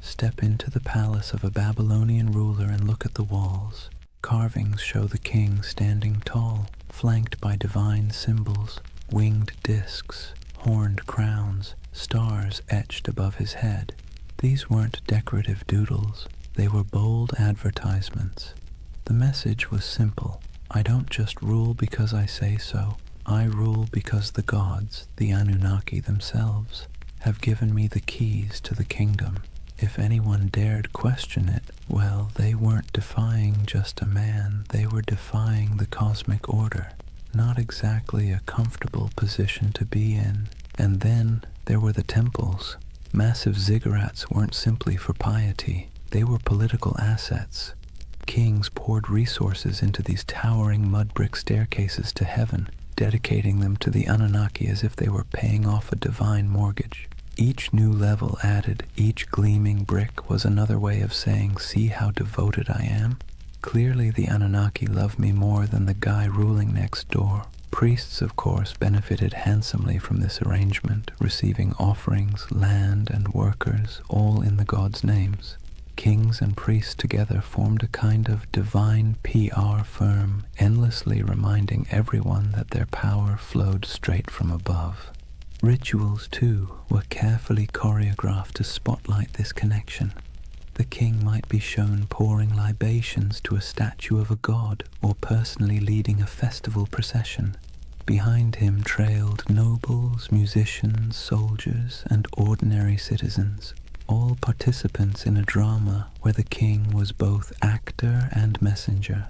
Step into the palace of a Babylonian ruler and look at the walls. Carvings show the king standing tall, flanked by divine symbols, winged discs, horned crowns, stars etched above his head. These weren't decorative doodles, they were bold advertisements. The message was simple: I don't just rule because I say so, I rule because the gods, the Anunnaki themselves, have given me the keys to the kingdom. If anyone dared question it, well, they weren't defying just a man, they were defying the cosmic order. Not exactly a comfortable position to be in. And then there were the temples. Massive ziggurats weren't simply for piety, they were political assets. Kings poured resources into these towering mud brick staircases to heaven, dedicating them to the Anunnaki as if they were paying off a divine mortgage. Each new level added, each gleaming brick was another way of saying, see how devoted I am? Clearly the Anunnaki love me more than the guy ruling next door. Priests, of course, benefited handsomely from this arrangement, receiving offerings, land, and workers, all in the gods' names. Kings and priests together formed a kind of divine PR firm, endlessly reminding everyone that their power flowed straight from above. Rituals, too, were carefully choreographed to spotlight this connection. The king might be shown pouring libations to a statue of a god or personally leading a festival procession. Behind him trailed nobles, musicians, soldiers, and ordinary citizens, all participants in a drama where the king was both actor and messenger.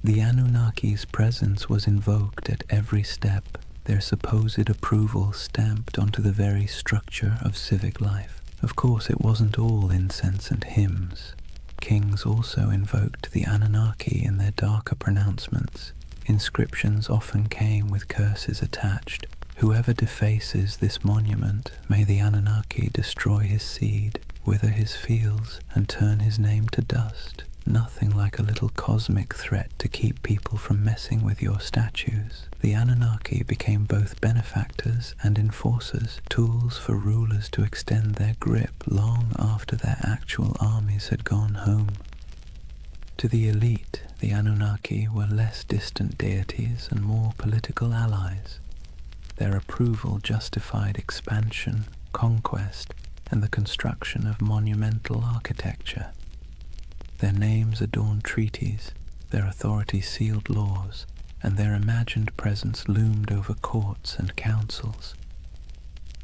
The Anunnaki's presence was invoked at every step, their supposed approval stamped onto the very structure of civic life. Of course, it wasn't all incense and hymns. Kings also invoked the Anunnaki in their darker pronouncements. Inscriptions often came with curses attached. Whoever defaces this monument, may the Anunnaki destroy his seed, wither his fields, and turn his name to dust. Nothing like a little cosmic threat to keep people from messing with your statues. The Anunnaki became both benefactors and enforcers, tools for rulers to extend their grip long after their actual armies had gone home. To the elite, the Anunnaki were less distant deities and more political allies. Their approval justified expansion, conquest, and the construction of monumental architecture. Their names adorned treaties, their authority sealed laws, and their imagined presence loomed over courts and councils.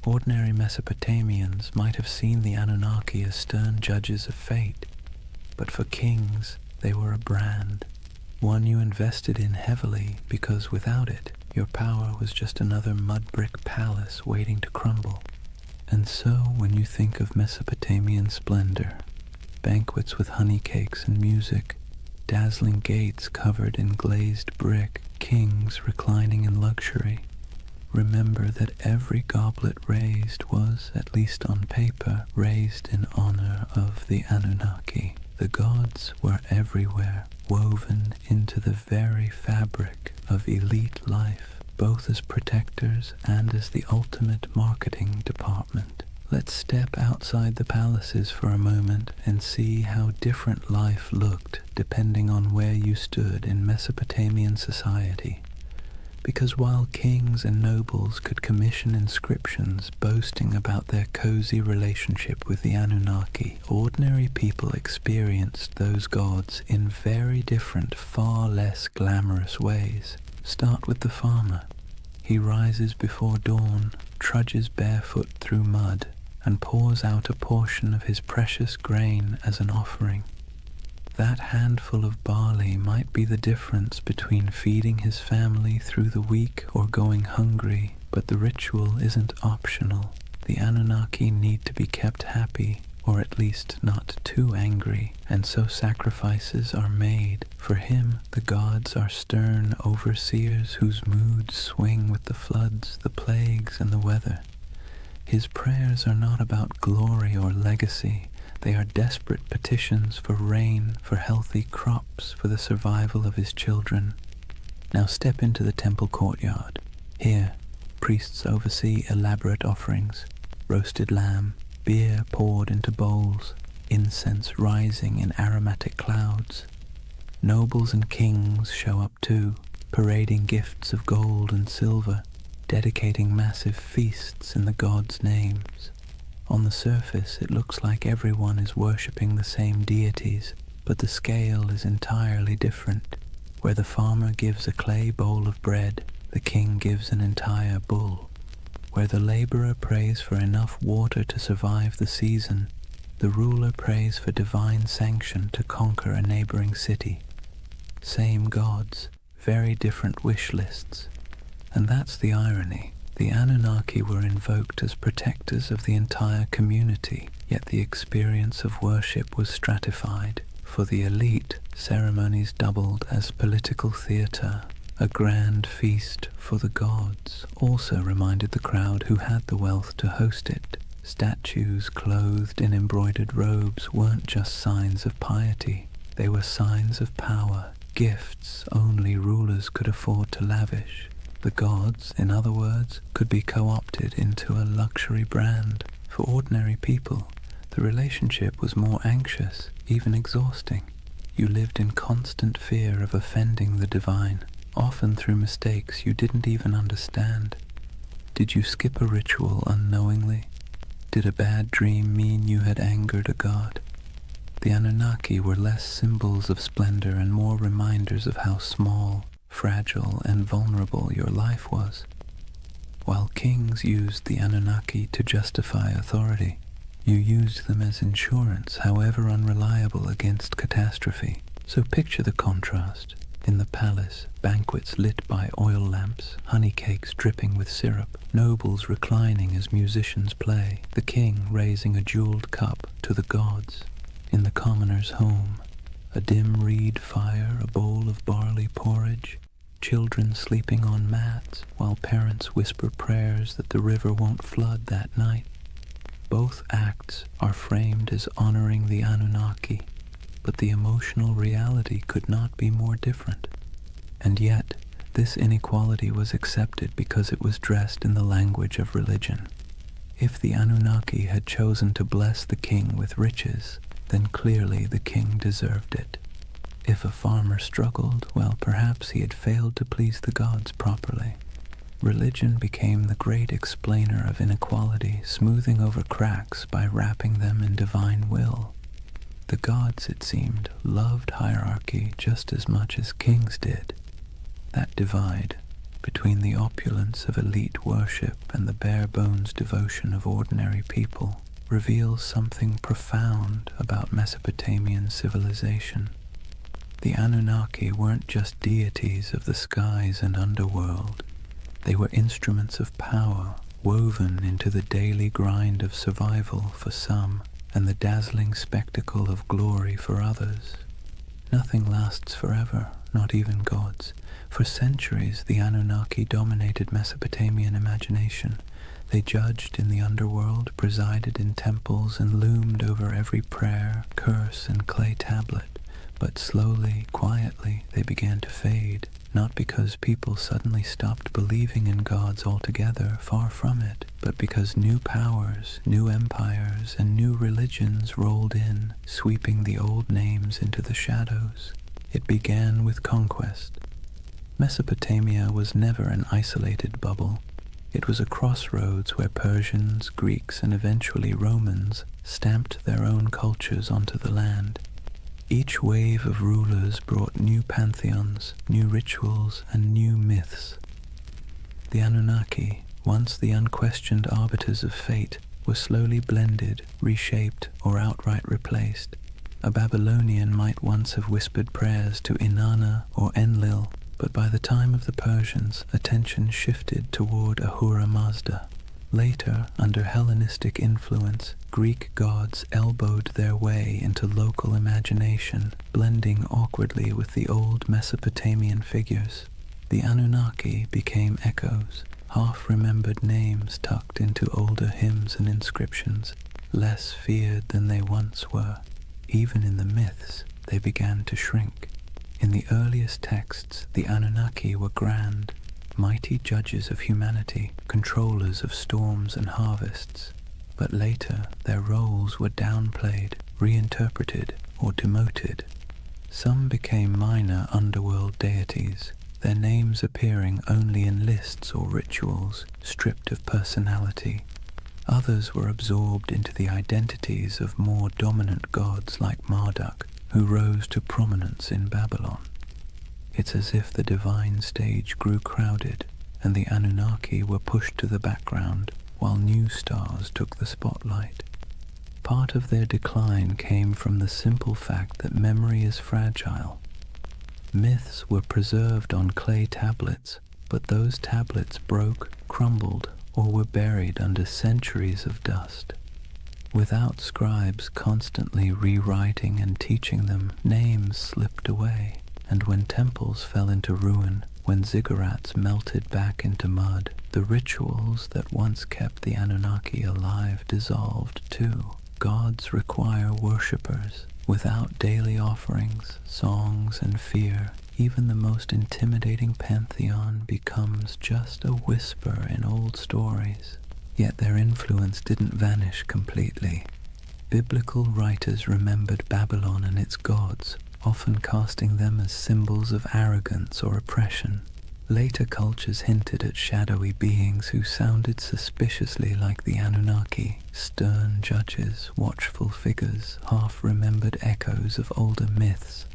Ordinary Mesopotamians might have seen the Anunnaki as stern judges of fate, but for kings they were a brand, one you invested in heavily because without it your power was just another mud-brick palace waiting to crumble. And so when you think of Mesopotamian splendor, banquets with honey cakes and music, dazzling gates covered in glazed brick, kings reclining in luxury, remember that every goblet raised was, at least on paper, raised in honor of the Anunnaki. The gods were everywhere, woven into the very fabric of elite life, both as protectors and as the ultimate marketing department. Let's step outside the palaces for a moment and see how different life looked depending on where you stood in Mesopotamian society. Because while kings and nobles could commission inscriptions boasting about their cozy relationship with the Anunnaki, ordinary people experienced those gods in very different, far less glamorous ways. Start with the farmer. He rises before dawn, trudges barefoot through mud, and pours out a portion of his precious grain as an offering. That handful of barley might be the difference between feeding his family through the week or going hungry, but the ritual isn't optional. The Anunnaki need to be kept happy, or at least not too angry, and so sacrifices are made. For him, the gods are stern overseers whose moods swing with the floods, the plagues, and the weather. His prayers are not about glory or legacy. They are desperate petitions for rain, for healthy crops, for the survival of his children. Now step into the temple courtyard. Here, priests oversee elaborate offerings, roasted lamb, beer poured into bowls, incense rising in aromatic clouds. Nobles and kings show up too, parading gifts of gold and silver, dedicating massive feasts in the gods' names. On the surface, it looks like everyone is worshipping the same deities, but the scale is entirely different. Where the farmer gives a clay bowl of bread, the king gives an entire bull. Where the laborer prays for enough water to survive the season, the ruler prays for divine sanction to conquer a neighboring city. Same gods, very different wish lists. And that's the irony. The Anunnaki were invoked as protectors of the entire community, yet the experience of worship was stratified. For the elite, ceremonies doubled as political theater. A grand feast for the gods also reminded the crowd who had the wealth to host it. Statues clothed in embroidered robes weren't just signs of piety. They were signs of power, gifts only rulers could afford to lavish. The gods, in other words, could be co-opted into a luxury brand. For ordinary people, the relationship was more anxious, even exhausting. You lived in constant fear of offending the divine, often through mistakes you didn't even understand. Did you skip a ritual unknowingly? Did a bad dream mean you had angered a god? The Anunnaki were less symbols of splendor and more reminders of how small, fragile, and vulnerable your life was. While kings used the Anunnaki to justify authority, you used them as insurance, however unreliable, against catastrophe. So picture the contrast. In the palace, banquets lit by oil lamps, honey cakes dripping with syrup, nobles reclining as musicians play, the king raising a jeweled cup to the gods. In the commoner's home, a dim reed fire, a bowl of barley porridge, children sleeping on mats while parents whisper prayers that the river won't flood that night. Both acts are framed as honoring the Anunnaki, but the emotional reality could not be more different. And yet, this inequality was accepted because it was dressed in the language of religion. If the Anunnaki had chosen to bless the king with riches, then clearly the king deserved it. If a farmer struggled, well, perhaps he had failed to please the gods properly. Religion became the great explainer of inequality, smoothing over cracks by wrapping them in divine will. The gods, it seemed, loved hierarchy just as much as kings did. That divide between the opulence of elite worship and the bare-bones devotion of ordinary people reveals something profound about Mesopotamian civilization. The Anunnaki weren't just deities of the skies and underworld. They were instruments of power woven into the daily grind of survival for some and the dazzling spectacle of glory for others. Nothing lasts forever, not even gods. For centuries, the Anunnaki dominated Mesopotamian imagination. They judged in the underworld, presided in temples, and loomed over every prayer, curse, and clay tablet. But slowly, quietly, they began to fade, not because people suddenly stopped believing in gods altogether, far from it, but because new powers, new empires, and new religions rolled in, sweeping the old names into the shadows. It began with conquest. Mesopotamia was never an isolated bubble. It was a crossroads where Persians, Greeks, and eventually Romans stamped their own cultures onto the land. Each wave of rulers brought new pantheons, new rituals, and new myths. The Anunnaki, once the unquestioned arbiters of fate, were slowly blended, reshaped, or outright replaced. A Babylonian might once have whispered prayers to Inanna or Enlil, but by the time of the Persians, attention shifted toward Ahura Mazda. Later, under Hellenistic influence, Greek gods elbowed their way into local imagination, blending awkwardly with the old Mesopotamian figures. The Anunnaki became echoes, half-remembered names tucked into older hymns and inscriptions, less feared than they once were. Even in the myths, they began to shrink. In the earliest texts, the Anunnaki were grand, mighty judges of humanity, controllers of storms and harvests. But later, their roles were downplayed, reinterpreted, or demoted. Some became minor underworld deities, their names appearing only in lists or rituals, stripped of personality. Others were absorbed into the identities of more dominant gods like Marduk, who rose to prominence in Babylon. It's as if the divine stage grew crowded, and the Anunnaki were pushed to the background, while new stars took the spotlight. Part of their decline came from the simple fact that memory is fragile. Myths were preserved on clay tablets, but those tablets broke, crumbled, or were buried under centuries of dust. Without scribes constantly rewriting and teaching them, names slipped away. And when temples fell into ruin, when ziggurats melted back into mud, the rituals that once kept the Anunnaki alive dissolved too. Gods require worshippers. Without daily offerings, songs, and fear, even the most intimidating pantheon becomes just a whisper in old stories. Yet their influence didn't vanish completely. Biblical writers remembered Babylon and its gods, often casting them as symbols of arrogance or oppression. Later cultures hinted at shadowy beings who sounded suspiciously like the Anunnaki, stern judges, watchful figures, half-remembered echoes of older myths.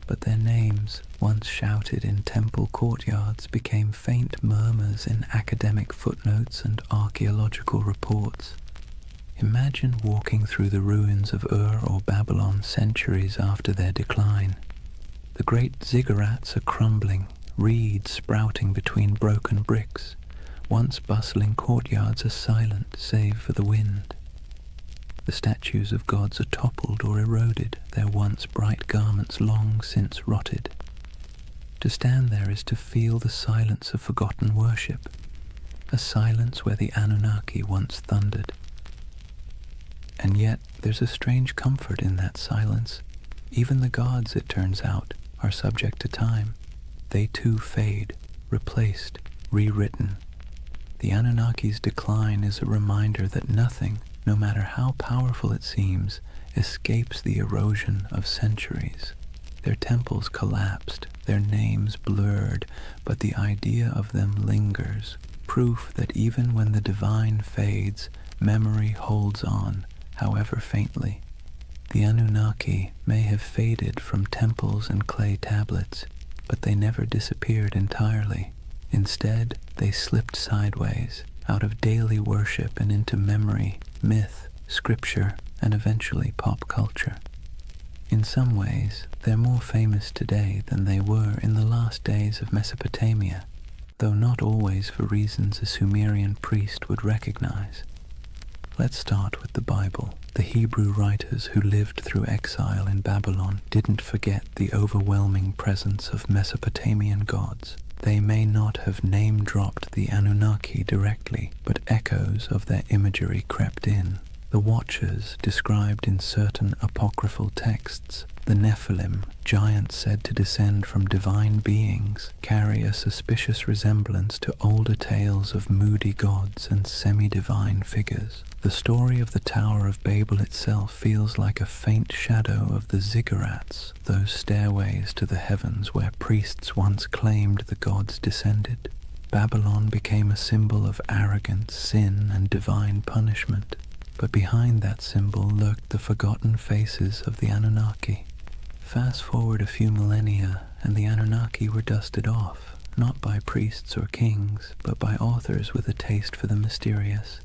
But their names, once shouted in temple courtyards, became faint murmurs in academic footnotes and archaeological reports. Imagine walking through the ruins of Ur or Babylon centuries after their decline. The great ziggurats are crumbling, reeds sprouting between broken bricks. Once bustling courtyards are silent, save for the wind. The statues of gods are toppled or eroded, their once bright garments long since rotted. To stand there is to feel the silence of forgotten worship, a silence where the Anunnaki once thundered. And yet there's a strange comfort in that silence. Even the gods, it turns out, are subject to time. They too fade, replaced, rewritten. The Anunnaki's decline is a reminder that nothing, no matter how powerful it seems, escapes the erosion of centuries. Their temples collapsed, their names blurred, but the idea of them lingers, proof that even when the divine fades, memory holds on, however faintly. The Anunnaki may have faded from temples and clay tablets, but they never disappeared entirely. Instead, they slipped sideways, out of daily worship and into memory, myth, scripture, and eventually pop culture. In some ways, they're more famous today than they were in the last days of Mesopotamia, though not always for reasons a Sumerian priest would recognize. Let's start with the Bible. The Hebrew writers who lived through exile in Babylon didn't forget the overwhelming presence of Mesopotamian gods. They may not have name-dropped the Anunnaki directly, but echoes of their imagery crept in. The Watchers, described in certain apocryphal texts, the Nephilim, giants said to descend from divine beings, carry a suspicious resemblance to older tales of moody gods and semi-divine figures. The story of the Tower of Babel itself feels like a faint shadow of the ziggurats, those stairways to the heavens where priests once claimed the gods descended. Babylon became a symbol of arrogance, sin, and divine punishment. But behind that symbol lurked the forgotten faces of the Anunnaki. Fast forward a few millennia, and the Anunnaki were dusted off, not by priests or kings, but by authors with a taste for the mysterious.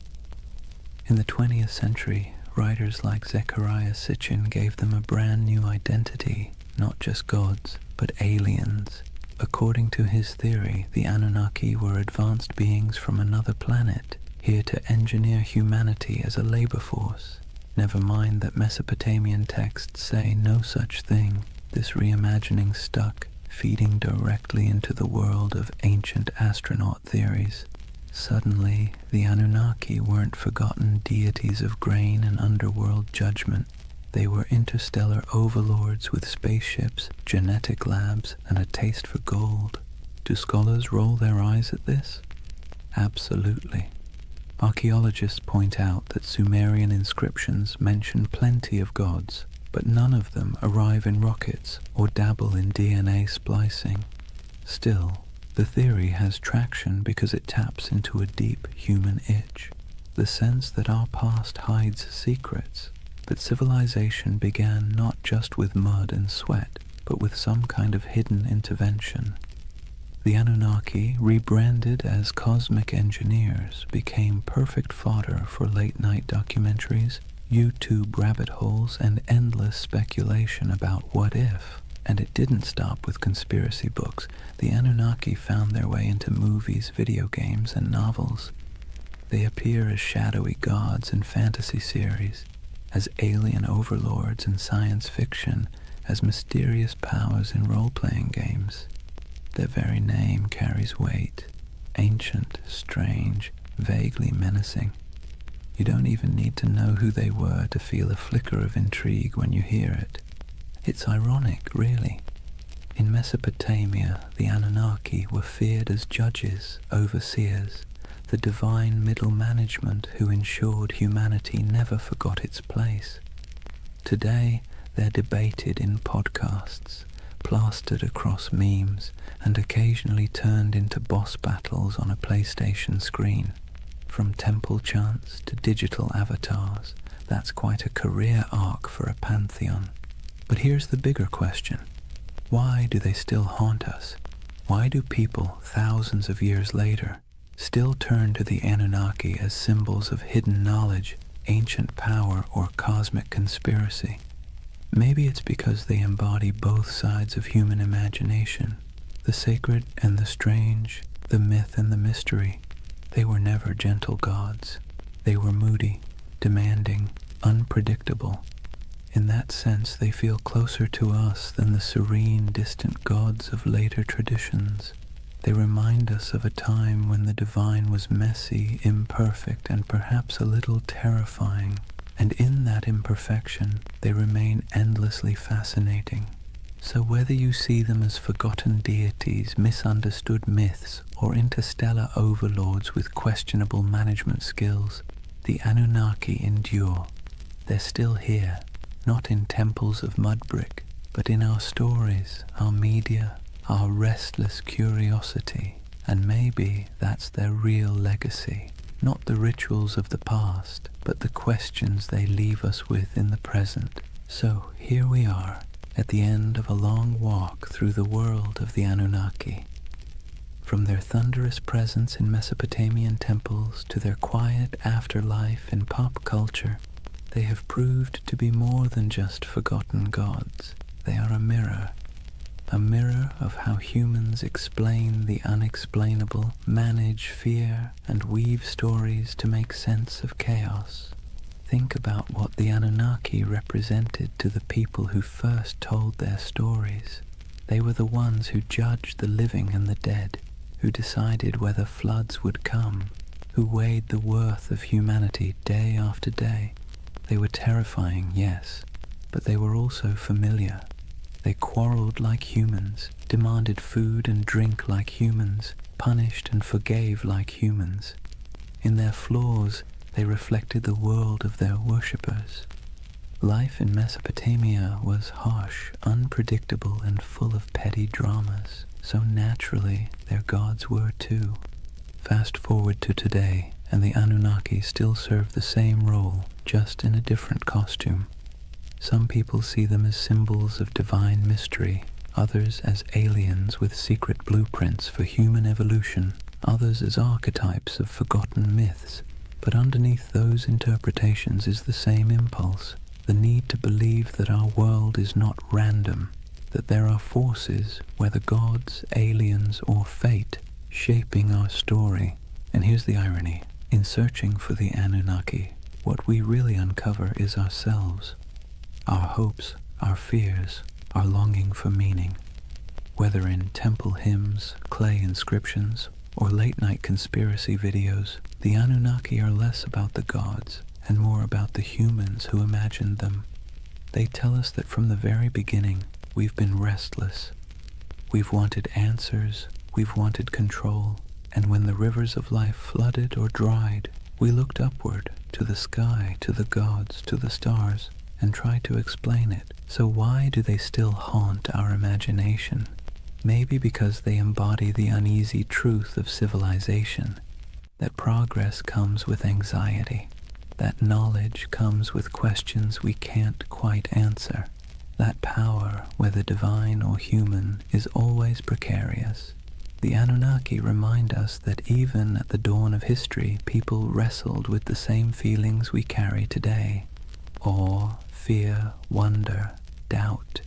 In the 20th century, writers like Zecharia Sitchin gave them a brand new identity, not just gods, but aliens. According to his theory, the Anunnaki were advanced beings from another planet, here to engineer humanity as a labor force. Never mind that Mesopotamian texts say no such thing. This reimagining stuck, feeding directly into the world of ancient astronaut theories. Suddenly, the Anunnaki weren't forgotten deities of grain and underworld judgment. They were interstellar overlords with spaceships, genetic labs, and a taste for gold. Do scholars roll their eyes at this? Absolutely. Archaeologists point out that Sumerian inscriptions mention plenty of gods, but none of them arrive in rockets or dabble in DNA splicing. Still, the theory has traction because it taps into a deep human itch, the sense that our past hides secrets, that civilization began not just with mud and sweat, but with some kind of hidden intervention. The Anunnaki, rebranded as cosmic engineers, became perfect fodder for late-night documentaries, YouTube rabbit holes, and endless speculation about what if. And it didn't stop with conspiracy books. The Anunnaki found their way into movies, video games, and novels. They appear as shadowy gods in fantasy series, as alien overlords in science fiction, as mysterious powers in role-playing games. Their very name carries weight. Ancient, strange, vaguely menacing. You don't even need to know who they were to feel a flicker of intrigue when you hear it. It's ironic, really. In Mesopotamia, the Anunnaki were feared as judges, overseers, the divine middle management who ensured humanity never forgot its place. Today, they're debated in podcasts, plastered across memes, and occasionally turned into boss battles on a PlayStation screen. From temple chants to digital avatars, that's quite a career arc for a pantheon. But here's the bigger question. Why do they still haunt us? Why do people, thousands of years later, still turn to the Anunnaki as symbols of hidden knowledge, ancient power, or cosmic conspiracy? Maybe it's because they embody both sides of human imagination, the sacred and the strange, the myth and the mystery. They were never gentle gods. They were moody, demanding, unpredictable. In that sense, they feel closer to us than the serene, distant gods of later traditions. They remind us of a time when the divine was messy, imperfect, and perhaps a little terrifying. And in that imperfection, they remain endlessly fascinating. So whether you see them as forgotten deities, misunderstood myths, or interstellar overlords with questionable management skills, the Anunnaki endure. They're still here, not in temples of mud brick, but in our stories, our media, our restless curiosity, and maybe that's their real legacy. Not the rituals of the past, but the questions they leave us with in the present. So here we are, at the end of a long walk through the world of the Anunnaki. From their thunderous presence in Mesopotamian temples to their quiet afterlife in pop culture, they have proved to be more than just forgotten gods. They are a mirror of how humans explain the unexplainable, manage fear, and weave stories to make sense of chaos. Think about what the Anunnaki represented to the people who first told their stories. They were the ones who judged the living and the dead, who decided whether floods would come, who weighed the worth of humanity day after day. They were terrifying, yes, but they were also familiar. They quarreled like humans, demanded food and drink like humans, punished and forgave like humans. In their flaws, they reflected the world of their worshippers. Life in Mesopotamia was harsh, unpredictable, and full of petty dramas, so naturally their gods were too. Fast forward to today, and the Anunnaki still serve the same role, just in a different costume. Some people see them as symbols of divine mystery, others as aliens with secret blueprints for human evolution, others as archetypes of forgotten myths. But underneath those interpretations is the same impulse, the need to believe that our world is not random, that there are forces, whether gods, aliens, or fate, shaping our story. And here's the irony. In searching for the Anunnaki, what we really uncover is ourselves. Our hopes, our fears, our longing for meaning. Whether in temple hymns, clay inscriptions, or late-night conspiracy videos, the Anunnaki are less about the gods and more about the humans who imagined them. They tell us that from the very beginning, we've been restless. We've wanted answers, we've wanted control, and when the rivers of life flooded or dried, we looked upward, to the sky, to the gods, to the stars, and tried to explain it. So why do they still haunt our imagination? Maybe because they embody the uneasy truth of civilization, that progress comes with anxiety, that knowledge comes with questions we can't quite answer, that power, whether divine or human, is always precarious. The Anunnaki remind us that even at the dawn of history, people wrestled with the same feelings we carry today: awe, fear, wonder, doubt.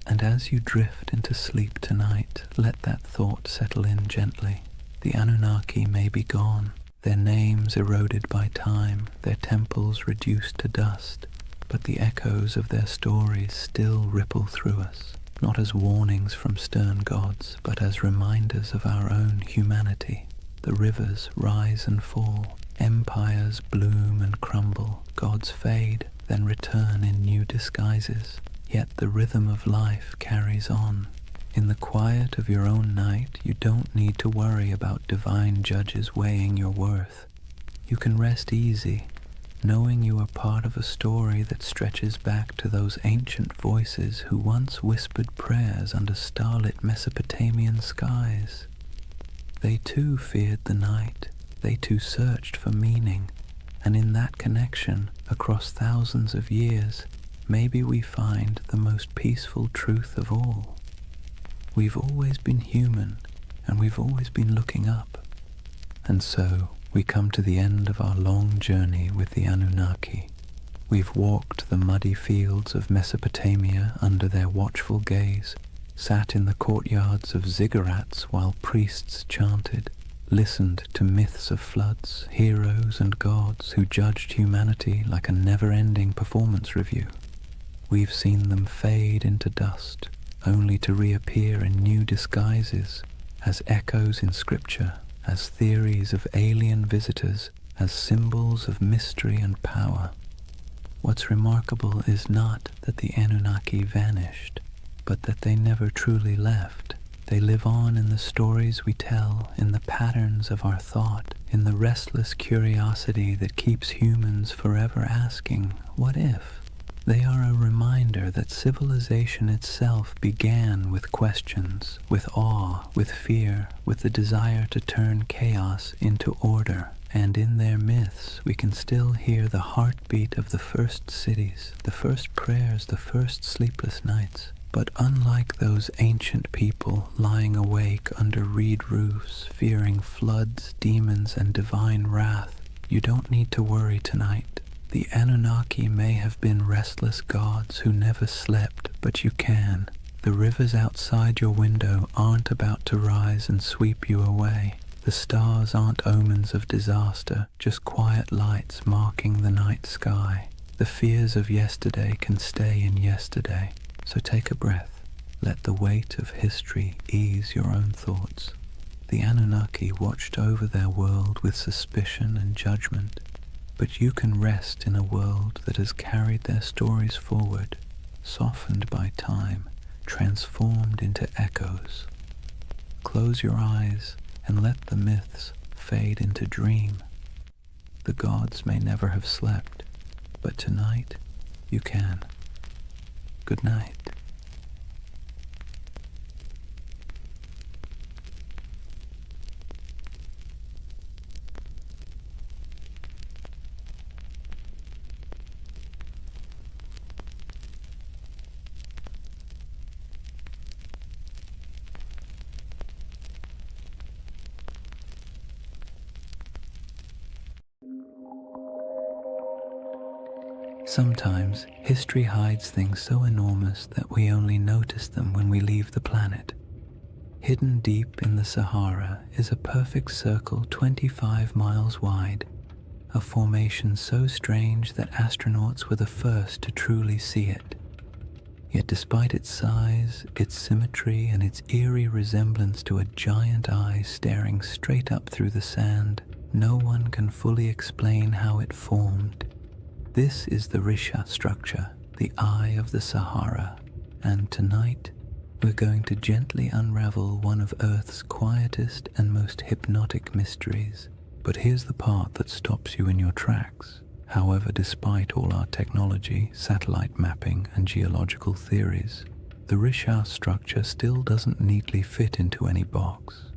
And as you drift into sleep tonight, let that thought settle in gently. The Anunnaki may be gone, their names eroded by time, their temples reduced to dust, but the echoes of their stories still ripple through us, not as warnings from stern gods, but as reminders of our own humanity. The rivers rise and fall, empires bloom and crumble, gods fade, then return in new disguises. Yet the rhythm of life carries on. In the quiet of your own night, you don't need to worry about divine judges weighing your worth. You can rest easy, knowing you are part of a story that stretches back to those ancient voices who once whispered prayers under starlit Mesopotamian skies. They too feared the night, they too searched for meaning, and in that connection, across thousands of years, maybe we find the most peaceful truth of all. We've always been human, and we've always been looking up. And so, we come to the end of our long journey with the Anunnaki. We've walked the muddy fields of Mesopotamia under their watchful gaze, sat in the courtyards of ziggurats while priests chanted, listened to myths of floods, heroes and gods who judged humanity like a never-ending performance review. We've seen them fade into dust, only to reappear in new disguises, as echoes in scripture, as theories of alien visitors, as symbols of mystery and power. What's remarkable is not that the Anunnaki vanished, but that they never truly left. They live on in the stories we tell, in the patterns of our thought, in the restless curiosity that keeps humans forever asking, what if? They are a reminder that civilization itself began with questions, with awe, with fear, with the desire to turn chaos into order. And in their myths, we can still hear the heartbeat of the first cities, the first prayers, the first sleepless nights. But unlike those ancient people lying awake under reed roofs, fearing floods, demons, and divine wrath, you don't need to worry tonight. The Anunnaki may have been restless gods who never slept, but you can. The rivers outside your window aren't about to rise and sweep you away. The stars aren't omens of disaster, just quiet lights marking the night sky. The fears of yesterday can stay in yesterday, so take a breath. Let the weight of history ease your own thoughts. The Anunnaki watched over their world with suspicion and judgment, but you can rest in a world that has carried their stories forward, softened by time, transformed into echoes. Close your eyes and let the myths fade into dream. The gods may never have slept, but tonight you can. Good night. Sometimes history hides things so enormous that we only notice them when we leave the planet. Hidden deep in the Sahara is a perfect circle 25 miles wide, a formation so strange that astronauts were the first to truly see it. Yet despite its size, its symmetry, and its eerie resemblance to a giant eye staring straight up through the sand, no one can fully explain how it formed. This is the Risha structure, the Eye of the Sahara, and tonight we're going to gently unravel one of Earth's quietest and most hypnotic mysteries. But here's the part that stops you in your tracks. However, despite all our technology, satellite mapping, and geological theories, the Risha structure still doesn't neatly fit into any box.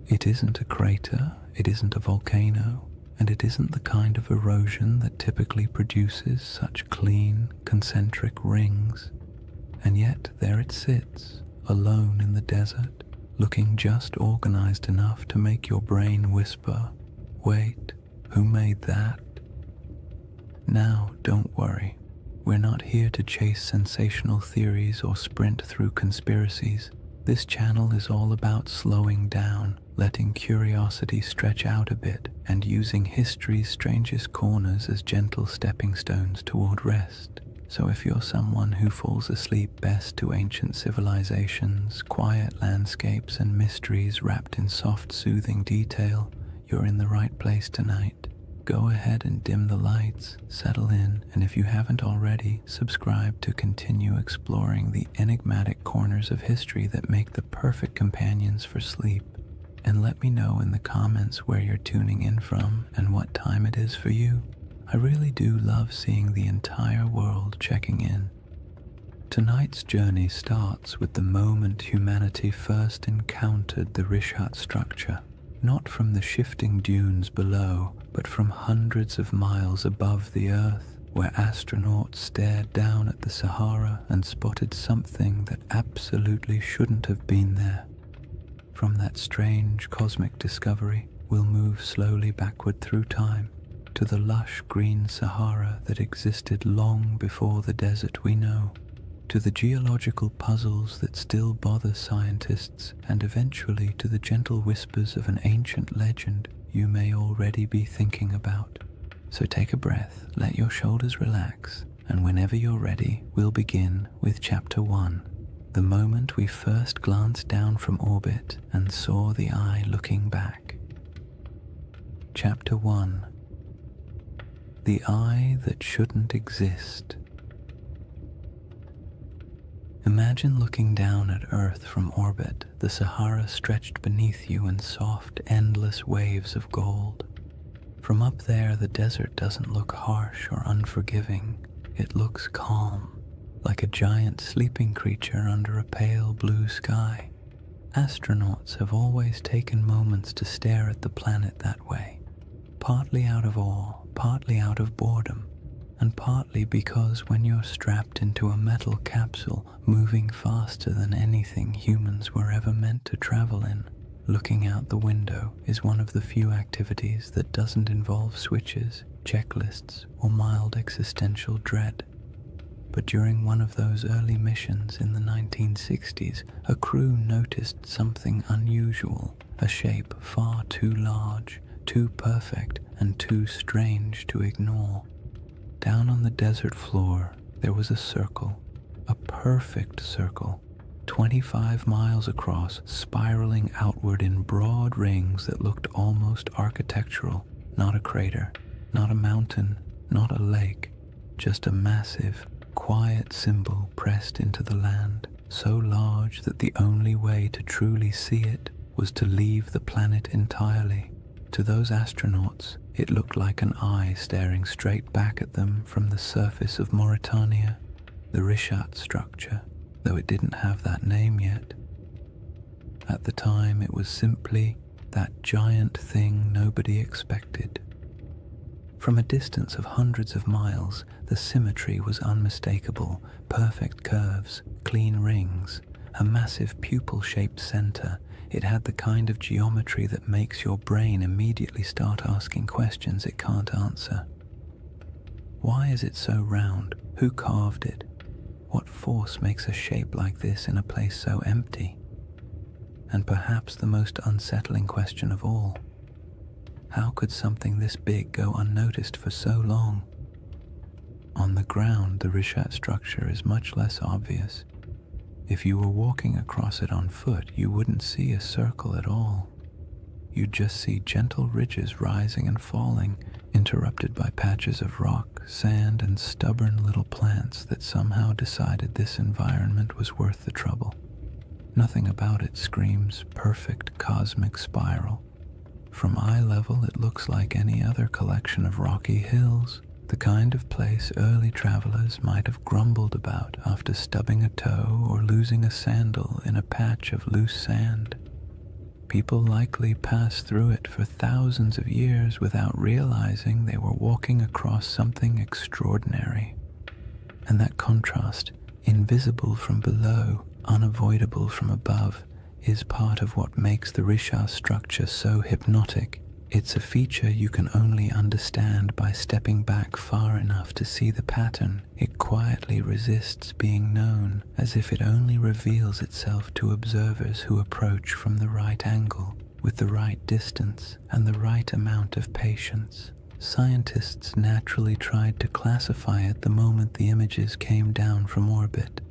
It isn't a crater, it isn't a volcano, and it isn't the kind of erosion that typically produces such clean, concentric rings. And yet there it sits, alone in the desert, looking just organized enough to make your brain whisper, "Wait, who made that?" Now, don't worry. We're not here to chase sensational theories or sprint through conspiracies. This channel is all about slowing down, letting curiosity stretch out a bit, and using history's strangest corners as gentle stepping stones toward rest. So if you're someone who falls asleep best to ancient civilizations, quiet landscapes, and mysteries wrapped in soft, soothing detail, you're in the right place tonight. Go ahead and dim the lights, settle in, and if you haven't already, subscribe to continue exploring the enigmatic corners of history that make the perfect companions for sleep. And let me know in the comments where you're tuning in from and what time it is for you. I really do love seeing the entire world checking in. Tonight's journey starts with the moment humanity first encountered the Rishat structure. Not from the shifting dunes below, but from hundreds of miles above the Earth, where astronauts stared down at the Sahara and spotted something that absolutely shouldn't have been there. From that strange cosmic discovery, we'll move slowly backward through time to the lush green Sahara that existed long before the desert we know, to the geological puzzles that still bother scientists, and eventually to the gentle whispers of an ancient legend you may already be thinking about. So take a breath, let your shoulders relax, and whenever you're ready, we'll begin with Chapter 1, the moment we first glanced down from orbit and saw the eye looking back. Chapter 1. The Eye That Shouldn't Exist. Imagine looking down at Earth from orbit, the Sahara stretched beneath you in soft, endless waves of gold. From up there, the desert doesn't look harsh or unforgiving. It looks calm, like a giant sleeping creature under a pale blue sky. Astronauts have always taken moments to stare at the planet that way, partly out of awe, partly out of boredom, and partly because when you're strapped into a metal capsule moving faster than anything humans were ever meant to travel in, looking out the window is one of the few activities that doesn't involve switches, checklists, or mild existential dread. But during one of those early missions in the 1960s, a crew noticed something unusual, a shape far too large, too perfect, and too strange to ignore. Down on the desert floor, there was a circle, a perfect circle, 25 miles across, spiraling outward in broad rings that looked almost architectural. Not a crater, not a mountain, not a lake, just a massive, quiet symbol pressed into the land, so large that the only way to truly see it was to leave the planet entirely. To those astronauts, it looked like an eye staring straight back at them from the surface of Mauritania, the Richat structure, though it didn't have that name yet. At the time, it was simply that giant thing nobody expected. From a distance of hundreds of miles, the symmetry was unmistakable: perfect curves, clean rings, a massive pupil-shaped center. It had the kind of geometry that makes your brain immediately start asking questions it can't answer. Why is it so round? Who carved it? What force makes a shape like this in a place so empty? And perhaps the most unsettling question of all, how could something this big go unnoticed for so long? On the ground, the Richat structure is much less obvious. If you were walking across it on foot, you wouldn't see a circle at all. You'd just see gentle ridges rising and falling, interrupted by patches of rock, sand, and stubborn little plants that somehow decided this environment was worth the trouble. Nothing about it screams perfect cosmic spiral. From eye level, it looks like any other collection of rocky hills, the kind of place early travelers might have grumbled about after stubbing a toe or losing a sandal in a patch of loose sand. People likely passed through it for thousands of years without realizing they were walking across something extraordinary. And that contrast, invisible from below, unavoidable from above, is part of what makes the Richat structure so hypnotic. It's a feature you can only understand by stepping back far enough to see the pattern. It quietly resists being known, as if it only reveals itself to observers who approach from the right angle, with the right distance, and the right amount of patience. Scientists naturally tried to classify it the moment the images came down from orbit.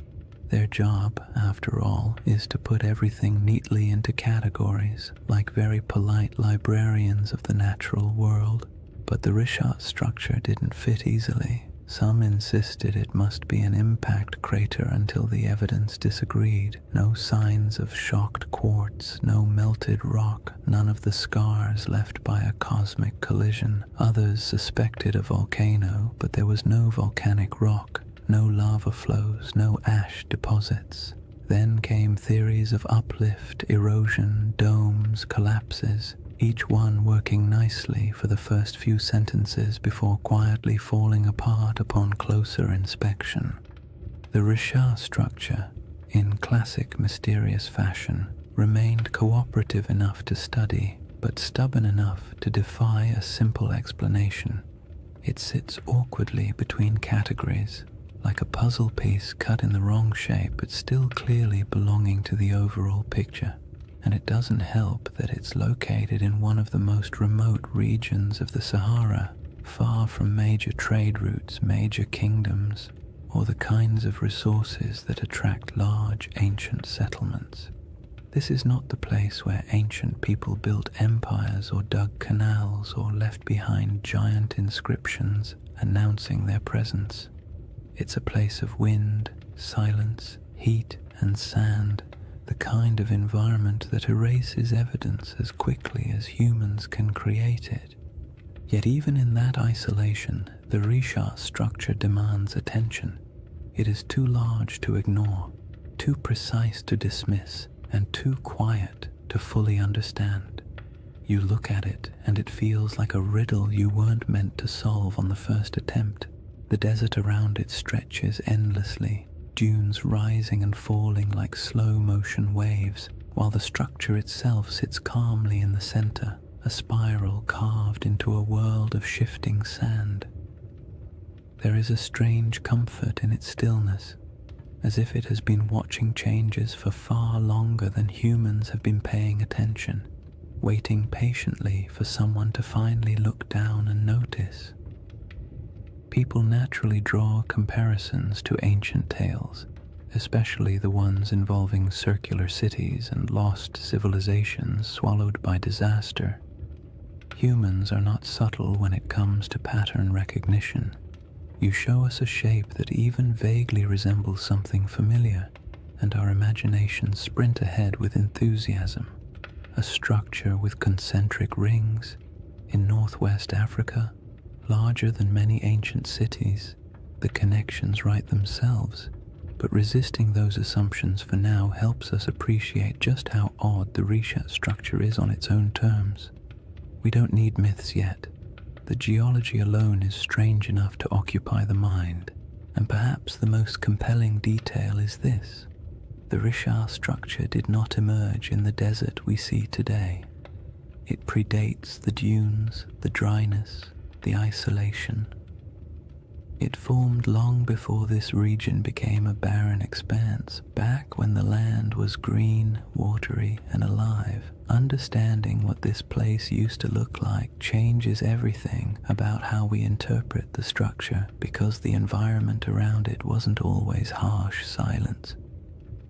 Their job, after all, is to put everything neatly into categories, like very polite librarians of the natural world. But the Richat structure didn't fit easily. Some insisted it must be an impact crater until the evidence disagreed. No signs of shocked quartz, no melted rock, none of the scars left by a cosmic collision. Others suspected a volcano, but there was no volcanic rock. No lava flows, no ash deposits. Then came theories of uplift, erosion, domes, collapses, each one working nicely for the first few sentences before quietly falling apart upon closer inspection. The Richat structure, in classic mysterious fashion, remained cooperative enough to study, but stubborn enough to defy a simple explanation. It sits awkwardly between categories, like a puzzle piece cut in the wrong shape but still clearly belonging to the overall picture. And it doesn't help that it's located in one of the most remote regions of the Sahara, far from major trade routes, major kingdoms, or the kinds of resources that attract large ancient settlements. This is not the place where ancient people built empires or dug canals or left behind giant inscriptions announcing their presence. It's a place of wind, silence, heat, and sand, the kind of environment that erases evidence as quickly as humans can create it. Yet even in that isolation, the Risha structure demands attention. It is too large to ignore, too precise to dismiss, and too quiet to fully understand. You look at it and it feels like a riddle you weren't meant to solve on the first attempt. The desert around it stretches endlessly, dunes rising and falling like slow-motion waves, while the structure itself sits calmly in the center, a spiral carved into a world of shifting sand. There is a strange comfort in its stillness, as if it has been watching changes for far longer than humans have been paying attention, waiting patiently for someone to finally look down and notice. People naturally draw comparisons to ancient tales, especially the ones involving circular cities and lost civilizations swallowed by disaster. Humans are not subtle when it comes to pattern recognition. You show us a shape that even vaguely resembles something familiar, and our imaginations sprint ahead with enthusiasm. A structure with concentric rings in northwest Africa, larger than many ancient cities. The connections write themselves, but resisting those assumptions for now helps us appreciate just how odd the Risha structure is on its own terms. We don't need myths yet. The geology alone is strange enough to occupy the mind, and perhaps the most compelling detail is this. The Risha structure did not emerge in the desert we see today. It predates the dunes, the dryness, the isolation. It formed long before this region became a barren expanse, back when the land was green, watery, and alive. Understanding what this place used to look like changes everything about how we interpret the structure, because the environment around it wasn't always harsh silence.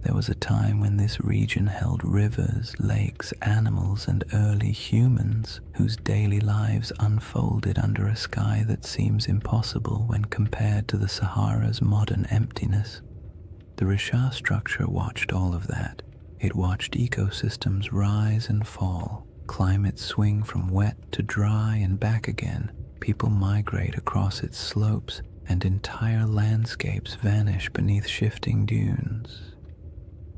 There was a time when this region held rivers, lakes, animals, and early humans whose daily lives unfolded under a sky that seems impossible when compared to the Sahara's modern emptiness. The Risha structure watched all of that. It watched ecosystems rise and fall, climates swing from wet to dry and back again, people migrate across its slopes, and entire landscapes vanish beneath shifting dunes.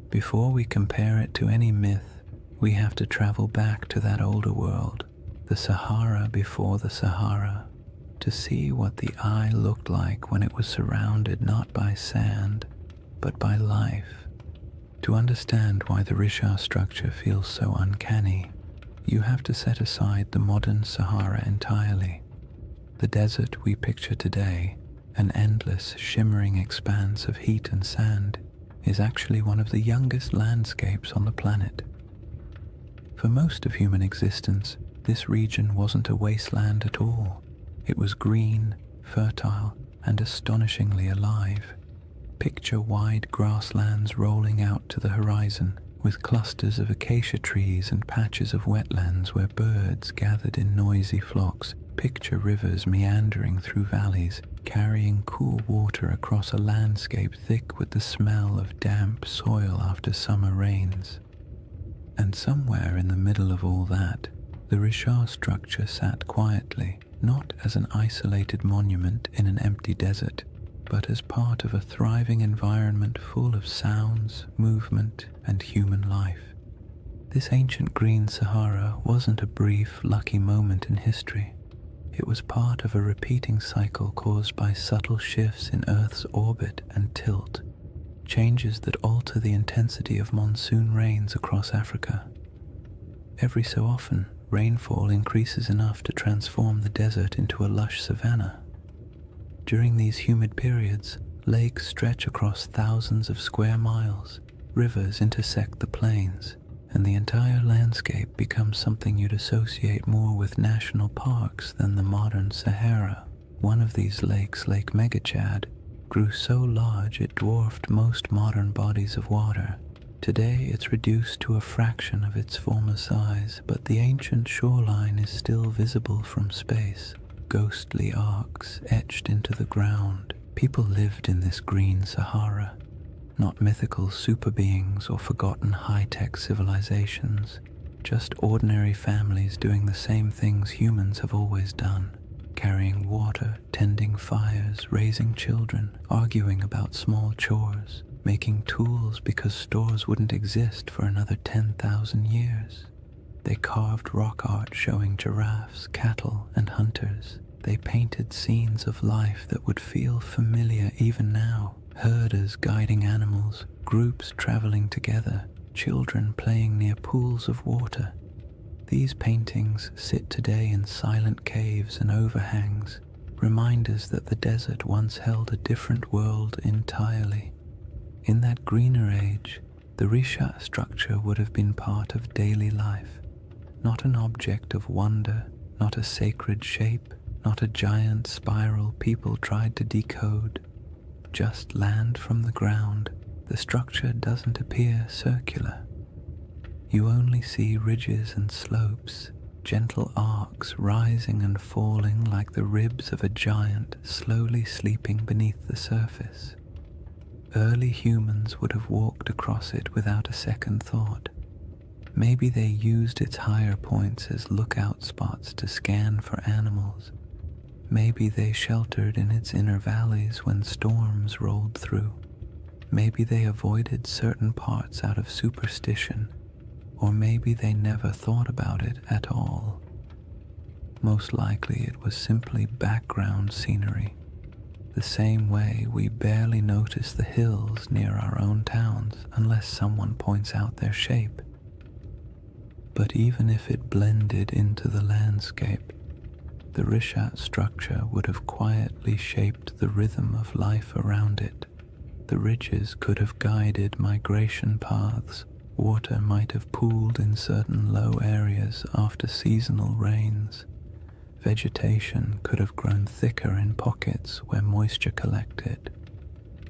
Before we compare it to any myth, we have to travel back to that older world, the Sahara before the Sahara, to see what the eye looked like when it was surrounded not by sand, but by life. To understand why the Risha structure feels so uncanny, you have to set aside the modern Sahara entirely. The desert we picture today, an endless, shimmering expanse of heat and sand, is actually one of the youngest landscapes on the planet. For most of human existence, this region wasn't a wasteland at all. It was green, fertile, and astonishingly alive. Picture wide grasslands rolling out to the horizon, with clusters of acacia trees and patches of wetlands where birds gathered in noisy flocks. Picture rivers meandering through valleys, carrying cool water across a landscape thick with the smell of damp soil after summer rains. And somewhere in the middle of all that, the Risha structure sat quietly, not as an isolated monument in an empty desert, but as part of a thriving environment full of sounds, movement, and human life. This ancient green Sahara wasn't a brief, lucky moment in history. It was part of a repeating cycle caused by subtle shifts in Earth's orbit and tilt, changes that alter the intensity of monsoon rains across Africa. Every so often, rainfall increases enough to transform the desert into a lush savanna. During these humid periods, lakes stretch across thousands of square miles, rivers intersect the plains, and the entire landscape becomes something you'd associate more with national parks than the modern Sahara. One of these lakes, Lake Megachad, grew so large it dwarfed most modern bodies of water. Today it's reduced to a fraction of its former size, but the ancient shoreline is still visible from space, ghostly arcs etched into the ground. People lived in this green Sahara, not mythical super beings or forgotten high-tech civilizations. Just ordinary families doing the same things humans have always done. Carrying water, tending fires, raising children, arguing about small chores, making tools because stores wouldn't exist for another 10,000 years. They carved rock art showing giraffes, cattle, and hunters. They painted scenes of life that would feel familiar even now. Herders guiding animals, groups traveling together, children playing near pools of water. These paintings sit today in silent caves and overhangs, reminders that the desert once held a different world entirely. In that greener age, the Risha structure would have been part of daily life, not an object of wonder, not a sacred shape, not a giant spiral people tried to decode. Just land from the ground. The structure doesn't appear circular. You only see ridges and slopes, gentle arcs rising and falling like the ribs of a giant slowly sleeping beneath the surface. Early humans would have walked across it without a second thought. Maybe they used its higher points as lookout spots to scan for animals. Maybe they sheltered in its inner valleys when storms rolled through. Maybe they avoided certain parts out of superstition, or maybe they never thought about it at all. Most likely it was simply background scenery, the same way we barely notice the hills near our own towns unless someone points out their shape. But even if it blended into the landscape, the Rishat structure would have quietly shaped the rhythm of life around it. The ridges could have guided migration paths. Water might have pooled in certain low areas after seasonal rains. Vegetation could have grown thicker in pockets where moisture collected.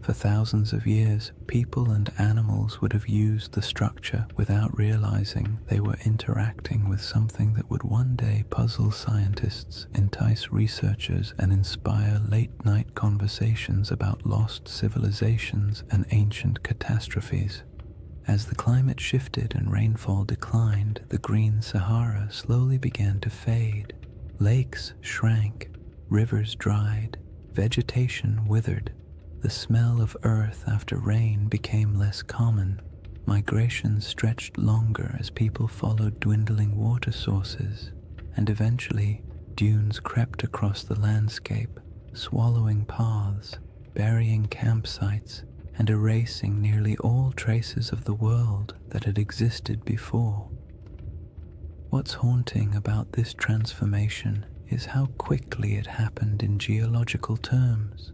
For thousands of years, people and animals would have used the structure without realizing they were interacting with something that would one day puzzle scientists, entice researchers, and inspire late-night conversations about lost civilizations and ancient catastrophes. As the climate shifted and rainfall declined, the green Sahara slowly began to fade. Lakes shrank, rivers dried, vegetation withered. The smell of earth after rain became less common. Migration stretched longer as people followed dwindling water sources, and eventually dunes crept across the landscape, swallowing paths, burying campsites, and erasing nearly all traces of the world that had existed before. What's haunting about this transformation is how quickly it happened in geological terms.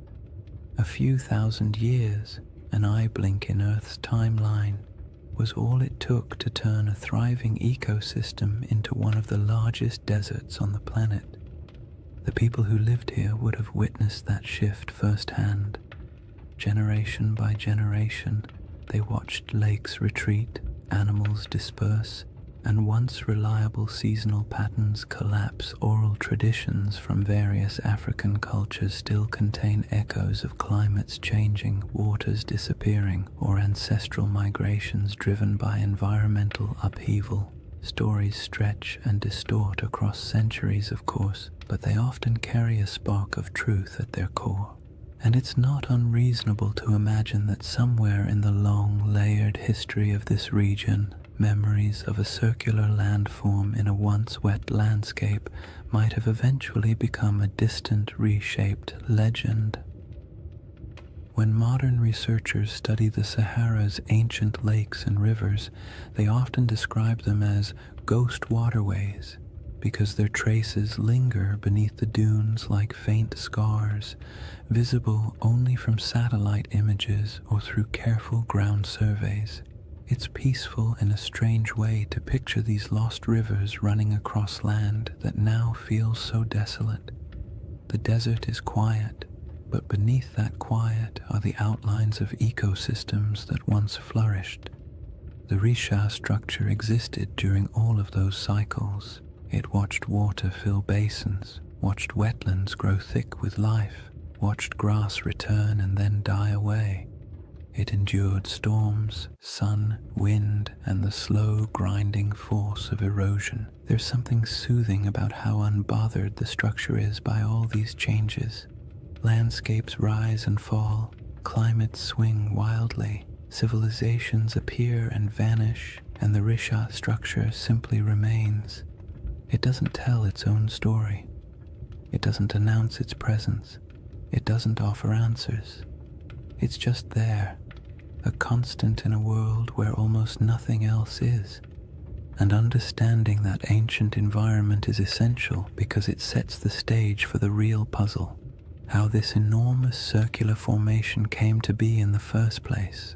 A few thousand years, an eye blink in Earth's timeline, was all it took to turn a thriving ecosystem into one of the largest deserts on the planet. The people who lived here would have witnessed that shift firsthand. Generation by generation, they watched lakes retreat, animals disperse, and once reliable seasonal patterns collapse. Oral traditions from various African cultures still contain echoes of climates changing, waters disappearing, or ancestral migrations driven by environmental upheaval. Stories stretch and distort across centuries, of course, but they often carry a spark of truth at their core. And it's not unreasonable to imagine that somewhere in the long, layered history of this region, memories of a circular landform in a once wet landscape might have eventually become a distant, reshaped legend. When modern researchers study the Sahara's ancient lakes and rivers, they often describe them as ghost waterways, because their traces linger beneath the dunes like faint scars, visible only from satellite images or through careful ground surveys. It's peaceful in a strange way to picture these lost rivers running across land that now feels so desolate. The desert is quiet, but beneath that quiet are the outlines of ecosystems that once flourished. The Risha structure existed during all of those cycles. It watched water fill basins, watched wetlands grow thick with life, watched grass return and then die away. It endured storms, sun, wind, and the slow grinding force of erosion. There's something soothing about how unbothered the structure is by all these changes. Landscapes rise and fall, climates swing wildly, civilizations appear and vanish, and the Risha structure simply remains. It doesn't tell its own story. It doesn't announce its presence. It doesn't offer answers. It's just there, a constant in a world where almost nothing else is. And understanding that ancient environment is essential because it sets the stage for the real puzzle, how this enormous circular formation came to be in the first place.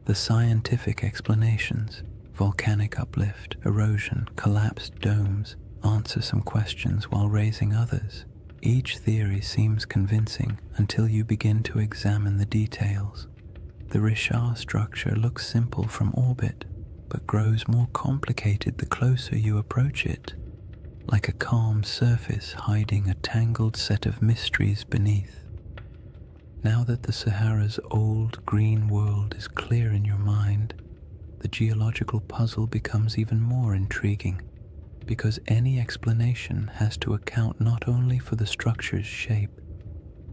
The scientific explanations, volcanic uplift, erosion, collapsed domes, answer some questions while raising others. Each theory seems convincing until you begin to examine the details. The Risha structure looks simple from orbit, but grows more complicated the closer you approach it, like a calm surface hiding a tangled set of mysteries beneath. Now that the Sahara's old green world is clear in your mind, the geological puzzle becomes even more intriguing, because any explanation has to account not only for the structure's shape,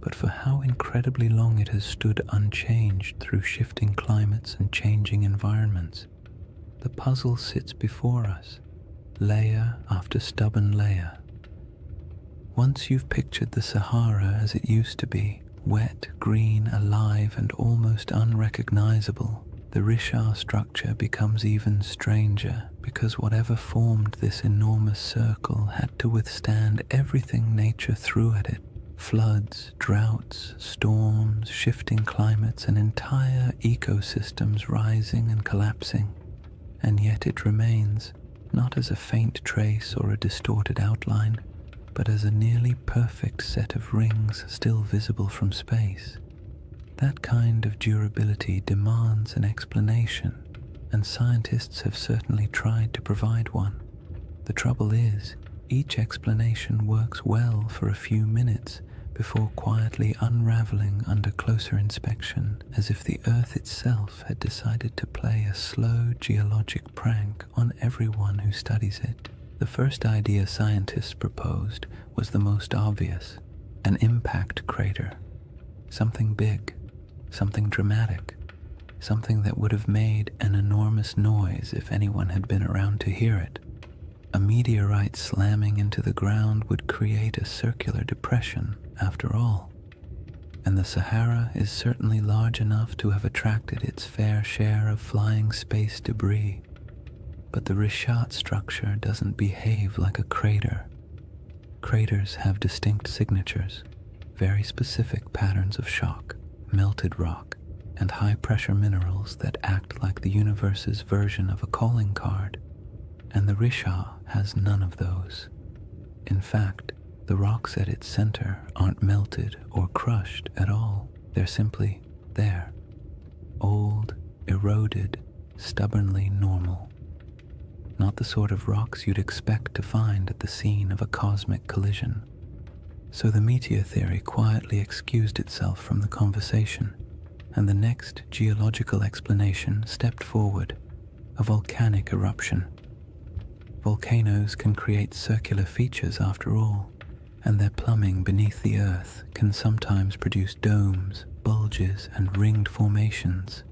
but for how incredibly long it has stood unchanged through shifting climates and changing environments. The puzzle sits before us, layer after stubborn layer. Once you've pictured the Sahara as it used to be, wet, green, alive, and almost unrecognizable, the Risha structure becomes even stranger, because whatever formed this enormous circle had to withstand everything nature threw at it. Floods, droughts, storms, shifting climates, and entire ecosystems rising and collapsing. And yet it remains, not as a faint trace or a distorted outline, but as a nearly perfect set of rings still visible from space. That kind of durability demands an explanation, and scientists have certainly tried to provide one. The trouble is, each explanation works well for a few minutes before quietly unraveling under closer inspection, as if the Earth itself had decided to play a slow geologic prank on everyone who studies it. The first idea scientists proposed was the most obvious: an impact crater. Something big, something dramatic, something that would have made an enormous noise if anyone had been around to hear it. A meteorite slamming into the ground would create a circular depression, after all. And the Sahara is certainly large enough to have attracted its fair share of flying space debris. But the Rishat structure doesn't behave like a crater. Craters have distinct signatures, very specific patterns of shock, melted rock, and high-pressure minerals that act like the universe's version of a calling card. And the Risha has none of those. In fact, the rocks at its center aren't melted or crushed at all. They're simply there. Old, eroded, stubbornly normal. Not the sort of rocks you'd expect to find at the scene of a cosmic collision. So the meteor theory quietly excused itself from the conversation, and the next geological explanation stepped forward: a volcanic eruption. Volcanoes can create circular features after all, and their plumbing beneath the earth can sometimes produce domes, bulges, and ringed formations.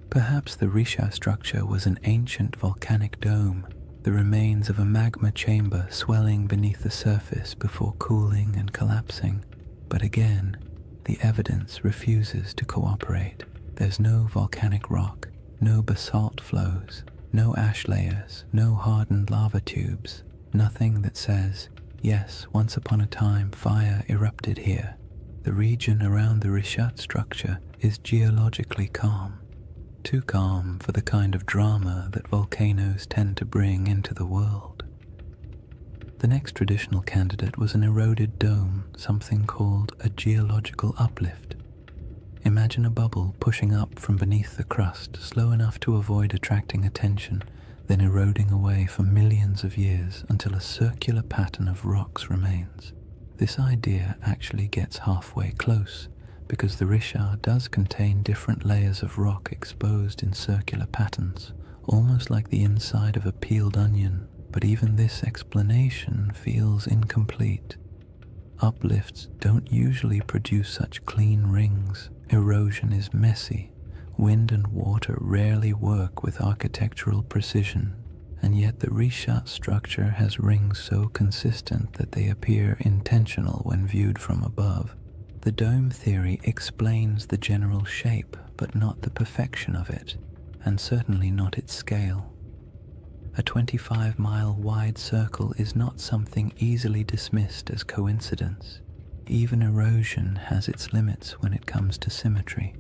Perhaps the Risha structure was an ancient volcanic dome, the remains of a magma chamber swelling beneath the surface before cooling and collapsing. But again, the evidence refuses to cooperate. There's no volcanic rock, no basalt flows, no ash layers, no hardened lava tubes, nothing that says, yes, once upon a time fire erupted here. The region around the Rishat structure is geologically calm. Too calm for the kind of drama that volcanoes tend to bring into the world. The next traditional candidate was an eroded dome, something called a geological uplift. Imagine a bubble pushing up from beneath the crust, slow enough to avoid attracting attention, then eroding away for millions of years until a circular pattern of rocks remains. This idea actually gets halfway close, because the Richard does contain different layers of rock exposed in circular patterns, almost like the inside of a peeled onion, but even this explanation feels incomplete. Uplifts don't usually produce such clean rings. Erosion is messy. Wind and water rarely work with architectural precision, and yet the Richat structure has rings so consistent that they appear intentional when viewed from above. The dome theory explains the general shape, but not the perfection of it, and certainly not its scale. A 25-mile wide circle is not something easily dismissed as coincidence. Even erosion has its limits when it comes to symmetry,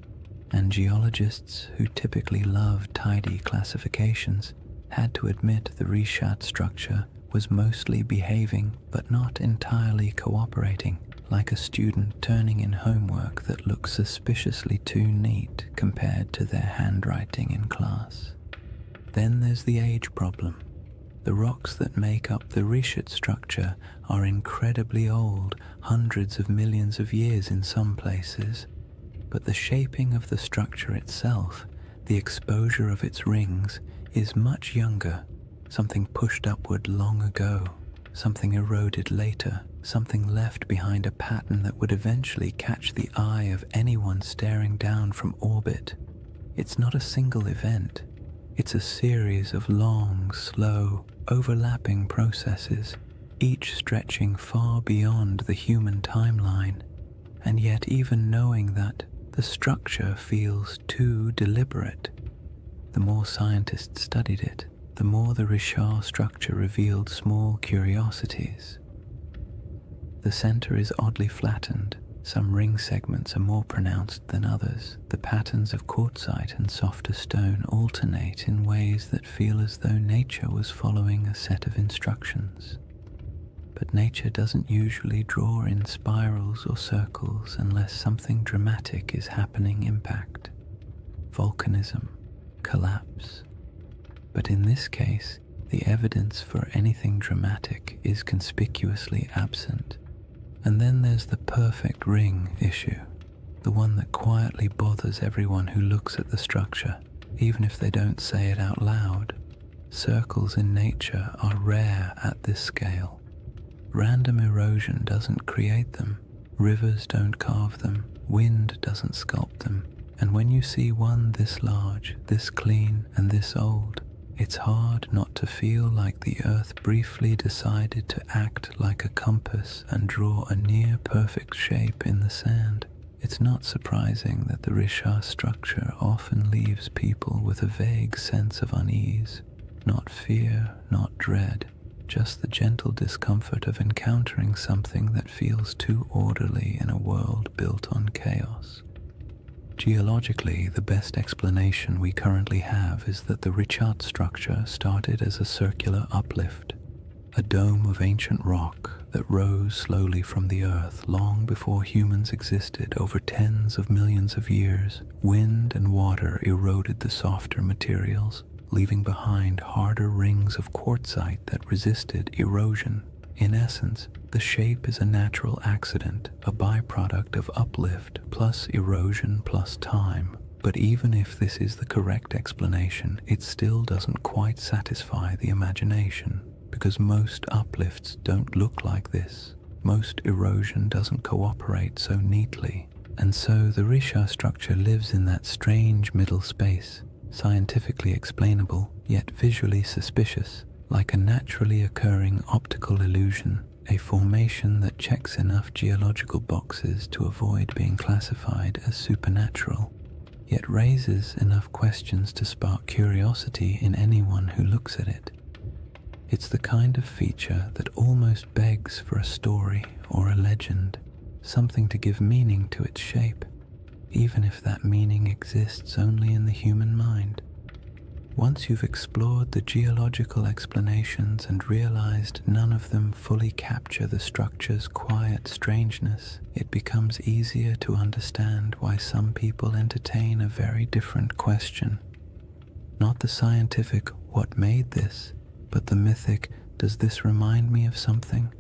and geologists who typically love tidy classifications had to admit the Richat structure was mostly behaving but not entirely cooperating, like a student turning in homework that looks suspiciously too neat compared to their handwriting in class. Then there's the age problem. The rocks that make up the Richat structure are incredibly old, hundreds of millions of years in some places, but the shaping of the structure itself, the exposure of its rings, is much younger, something pushed upward long ago, something eroded later, something left behind a pattern that would eventually catch the eye of anyone staring down from orbit. It's not a single event. It's a series of long, slow, overlapping processes, each stretching far beyond the human timeline. And yet even knowing that, the structure feels too deliberate. The more scientists studied it, the more the Richat structure revealed small curiosities. The center is oddly flattened. Some ring segments are more pronounced than others. The patterns of quartzite and softer stone alternate in ways that feel as though nature was following a set of instructions. But nature doesn't usually draw in spirals or circles unless something dramatic is happening. Impact, volcanism, collapse. But in this case, the evidence for anything dramatic is conspicuously absent. And then there's the perfect ring issue, the one that quietly bothers everyone who looks at the structure, even if they don't say it out loud. Circles in nature are rare at this scale. Random erosion doesn't create them, rivers don't carve them, wind doesn't sculpt them, and when you see one this large, this clean, and this old, it's hard not to feel like the earth briefly decided to act like a compass and draw a near-perfect shape in the sand. It's not surprising that the Richat structure often leaves people with a vague sense of unease, not fear, not dread, just the gentle discomfort of encountering something that feels too orderly in a world built on chaos. Geologically, the best explanation we currently have is that the Richat structure started as a circular uplift, a dome of ancient rock that rose slowly from the earth long before humans existed. Over tens of millions of years. Wind and water eroded the softer materials, leaving behind harder rings of quartzite that resisted erosion. In essence, the shape is a natural accident, a byproduct of uplift plus erosion plus time. But even if this is the correct explanation, it still doesn't quite satisfy the imagination, because most uplifts don't look like this. Most erosion doesn't cooperate so neatly, and so the Richat structure lives in that strange middle space, scientifically explainable, yet visually suspicious, like a naturally occurring optical illusion, a formation that checks enough geological boxes to avoid being classified as supernatural, yet raises enough questions to spark curiosity in anyone who looks at it. It's the kind of feature that almost begs for a story or a legend, something to give meaning to its shape, even if that meaning exists only in the human mind. Once you've explored the geological explanations and realized none of them fully capture the structure's quiet strangeness, it becomes easier to understand why some people entertain a very different question. Not the scientific, what made this, but the mythic, does this remind me of something?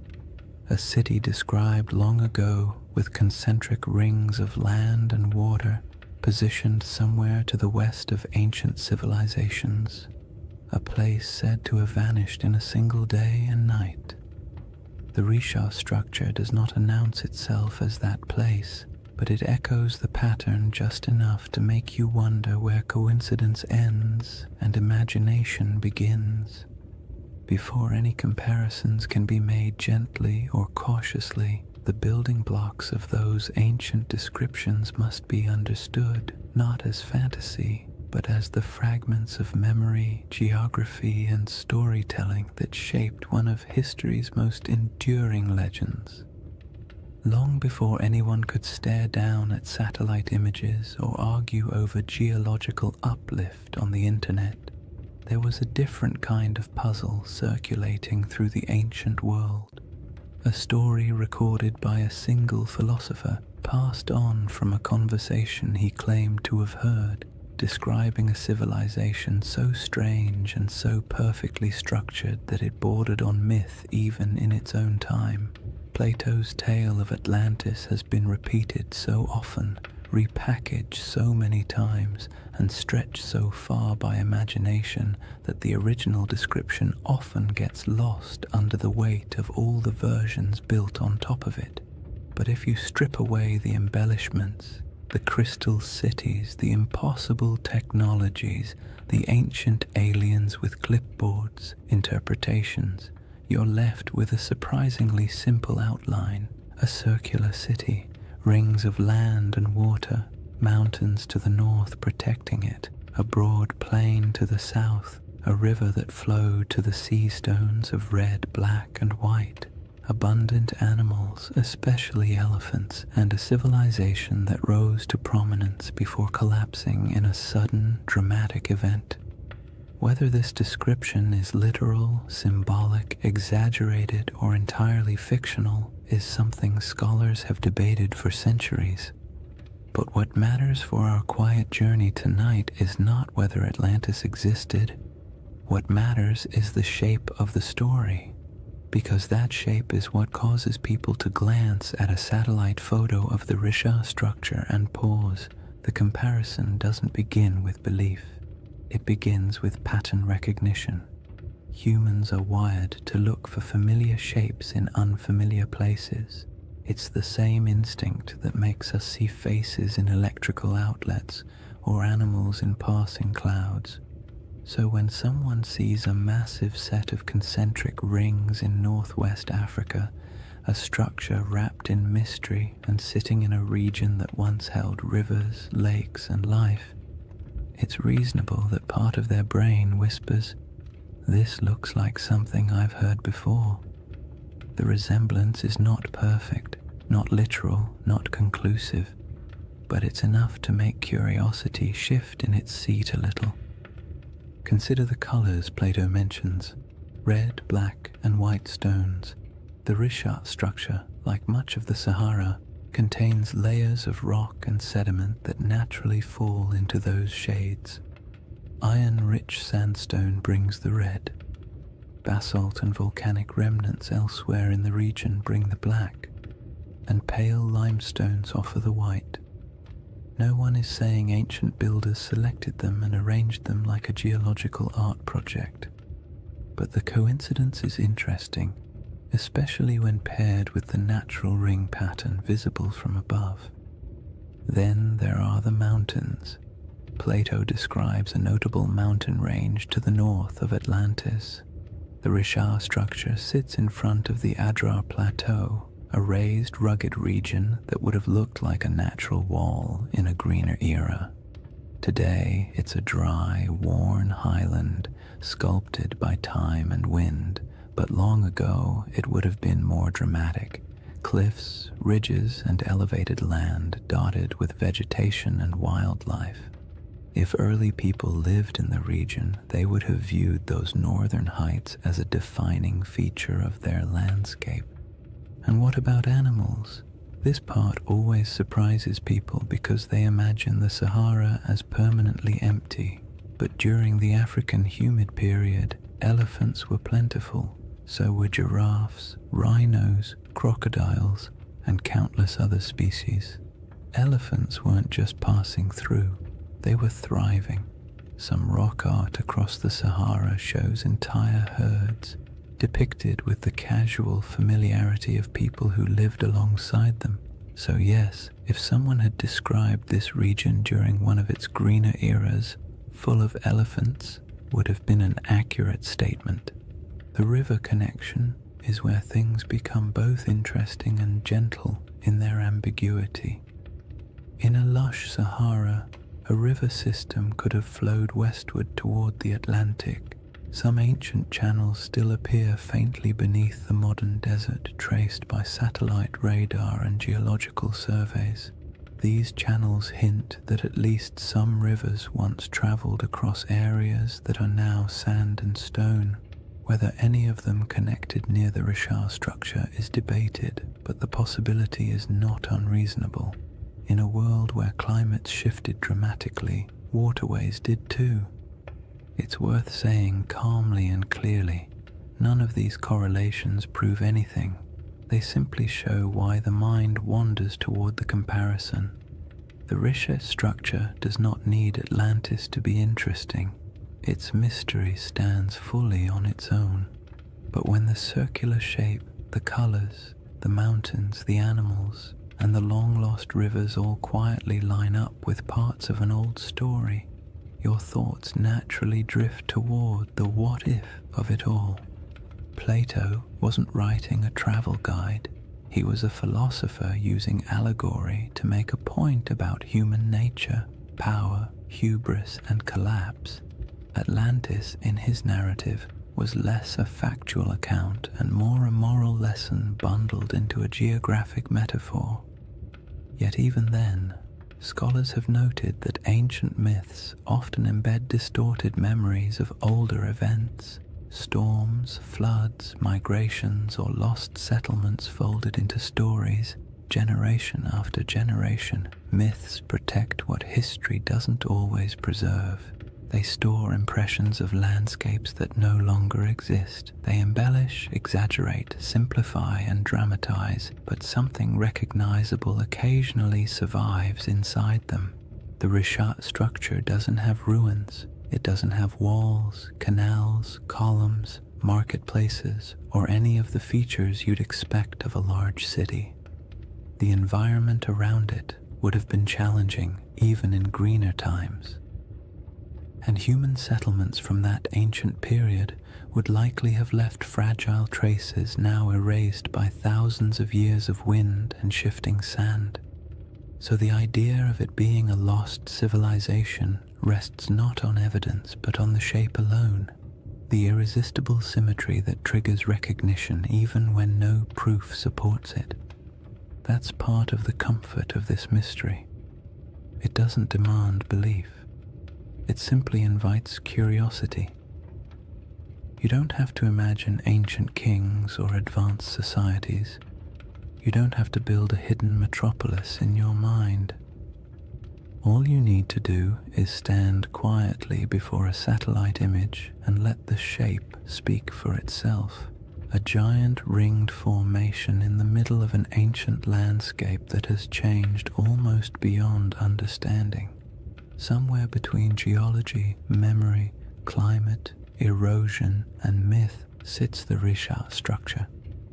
a city described long ago with concentric rings of land and water positioned somewhere to the west of ancient civilizations, a place said to have vanished in a single day and night. The Risha structure does not announce itself as that place, but it echoes the pattern just enough to make you wonder where coincidence ends and imagination begins. Before any comparisons can be made gently or cautiously, the building blocks of those ancient descriptions must be understood not as fantasy, but as the fragments of memory, geography, and storytelling that shaped one of history's most enduring legends. Long before anyone could stare down at satellite images or argue over geological uplift on the internet, there was a different kind of puzzle circulating through the ancient world, a story recorded by a single philosopher, passed on from a conversation he claimed to have heard, describing a civilization so strange and so perfectly structured that it bordered on myth even in its own time. Plato's tale of Atlantis has been repeated so often, repackaged so many times, and stretched so far by imagination that the original description often gets lost under the weight of all the versions built on top of it. But if you strip away the embellishments, the crystal cities, the impossible technologies, the ancient aliens with clipboards, interpretations, you're left with a surprisingly simple outline: a circular city, rings of land and water, mountains to the north protecting it, a broad plain to the south, a river that flowed to the sea stones of red, black, and white, abundant animals, especially elephants, and a civilization that rose to prominence before collapsing in a sudden, dramatic event. Whether this description is literal, symbolic, exaggerated, or entirely fictional is something scholars have debated for centuries. But what matters for our quiet journey tonight is not whether Atlantis existed. What matters is the shape of the story, because that shape is what causes people to glance at a satellite photo of the Risha structure and pause. The comparison doesn't begin with belief. It begins with pattern recognition. Humans are wired to look for familiar shapes in unfamiliar places. It's the same instinct that makes us see faces in electrical outlets or animals in passing clouds. So when someone sees a massive set of concentric rings in northwest Africa, a structure wrapped in mystery and sitting in a region that once held rivers, lakes, and life, it's reasonable that part of their brain whispers, "This looks like something I've heard before." The resemblance is not perfect, not literal, not conclusive, but it's enough to make curiosity shift in its seat a little. Consider the colors Plato mentions: red, black, and white stones. The Risha structure, like much of the Sahara, contains layers of rock and sediment that naturally fall into those shades. Iron-rich sandstone brings the red. Basalt and volcanic remnants elsewhere in the region bring the black, and pale limestones offer the white. No one is saying ancient builders selected them and arranged them like a geological art project, but the coincidence is interesting, especially when paired with the natural ring pattern visible from above. Then there are the mountains. Plato describes a notable mountain range to the north of Atlantis. The Risha structure sits in front of the Adrar Plateau, a raised, rugged region that would have looked like a natural wall in a greener era. Today, it's a dry, worn highland, sculpted by time and wind, but long ago it would have been more dramatic. Cliffs, ridges, and elevated land dotted with vegetation and wildlife. If early people lived in the region, they would have viewed those northern heights as a defining feature of their landscape. And what about animals? This part always surprises people because they imagine the Sahara as permanently empty. But during the African humid period, elephants were plentiful. So were giraffes, rhinos, crocodiles, and countless other species. Elephants weren't just passing through, they were thriving. Some rock art across the Sahara shows entire herds, depicted with the casual familiarity of people who lived alongside them. So yes, if someone had described this region during one of its greener eras, full of elephants, would have been an accurate statement. The river connection is where things become both interesting and gentle in their ambiguity. In a lush Sahara, a river system could have flowed westward toward the Atlantic. Some ancient channels still appear faintly beneath the modern desert, traced by satellite radar and geological surveys. These channels hint that at least some rivers once traveled across areas that are now sand and stone. Whether any of them connected near the Richard structure is debated, but the possibility is not unreasonable. In a world where climates shifted dramatically, waterways did too. It's worth saying calmly and clearly, none of these correlations prove anything. They simply show why the mind wanders toward the comparison. The Richard structure does not need Atlantis to be interesting. Its mystery stands fully on its own. But when the circular shape, the colors, the mountains, the animals, and the long-lost rivers all quietly line up with parts of an old story, your thoughts naturally drift toward the what-if of it all. Plato wasn't writing a travel guide. He was a philosopher using allegory to make a point about human nature, power, hubris, and collapse. Atlantis, in his narrative, was less a factual account and more a moral lesson bundled into a geographic metaphor. Yet even then, scholars have noted that ancient myths often embed distorted memories of older events. Storms, floods, migrations, or lost settlements folded into stories, generation after generation. Myths protect what history doesn't always preserve. They store impressions of landscapes that no longer exist. They embellish, exaggerate, simplify, and dramatize, but something recognizable occasionally survives inside them. The Richat structure doesn't have ruins. It doesn't have walls, canals, columns, marketplaces, or any of the features you'd expect of a large city. The environment around it would have been challenging even in greener times. And human settlements from that ancient period would likely have left fragile traces now erased by thousands of years of wind and shifting sand. So the idea of it being a lost civilization rests not on evidence but on the shape alone, the irresistible symmetry that triggers recognition even when no proof supports it. That's part of the comfort of this mystery. It doesn't demand belief. It simply invites curiosity. You don't have to imagine ancient kings or advanced societies. You don't have to build a hidden metropolis in your mind. All you need to do is stand quietly before a satellite image and let the shape speak for itself. A giant ringed formation in the middle of an ancient landscape that has changed almost beyond understanding. Somewhere between geology, memory, climate, erosion, and myth sits the Richat structure.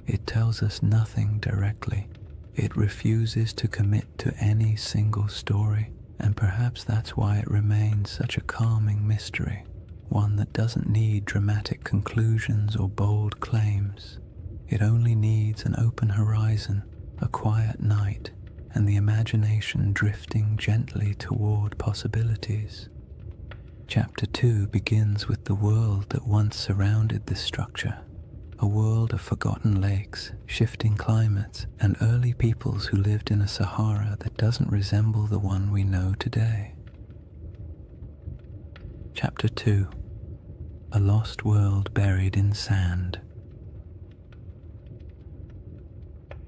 It tells us nothing directly. It refuses to commit to any single story, and perhaps that's why it remains such a calming mystery, one that doesn't need dramatic conclusions or bold claims. It only needs an open horizon, a quiet night, and the imagination drifting gently toward possibilities. Chapter 2 begins with the world that once surrounded this structure, a world of forgotten lakes, shifting climates, and early peoples who lived in a Sahara that doesn't resemble the one we know today. Chapter 2: A Lost World Buried in Sand.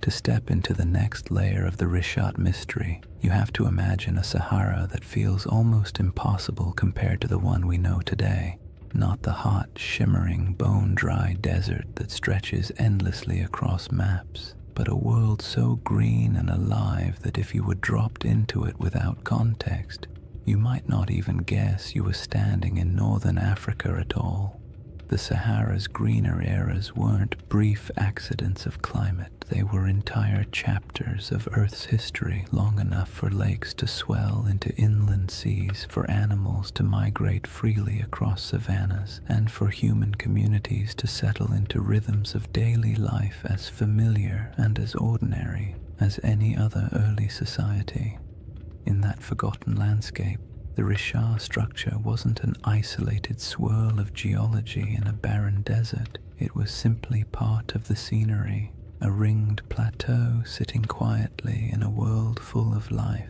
To step into the next layer of the Richat mystery, you have to imagine a Sahara that feels almost impossible compared to the one we know today. not the hot, shimmering, bone-dry desert that stretches endlessly across maps, but a world so green and alive that if you were dropped into it without context, you might not even guess you were standing in northern Africa at all. The Sahara's greener eras weren't brief accidents of climate, they were entire chapters of Earth's history, long enough for lakes to swell into inland seas, for animals to migrate freely across savannas, and for human communities to settle into rhythms of daily life as familiar and as ordinary as any other early society. In that forgotten landscape, the Richard structure wasn't an isolated swirl of geology in a barren desert. It was simply part of the scenery, a ringed plateau sitting quietly in a world full of life.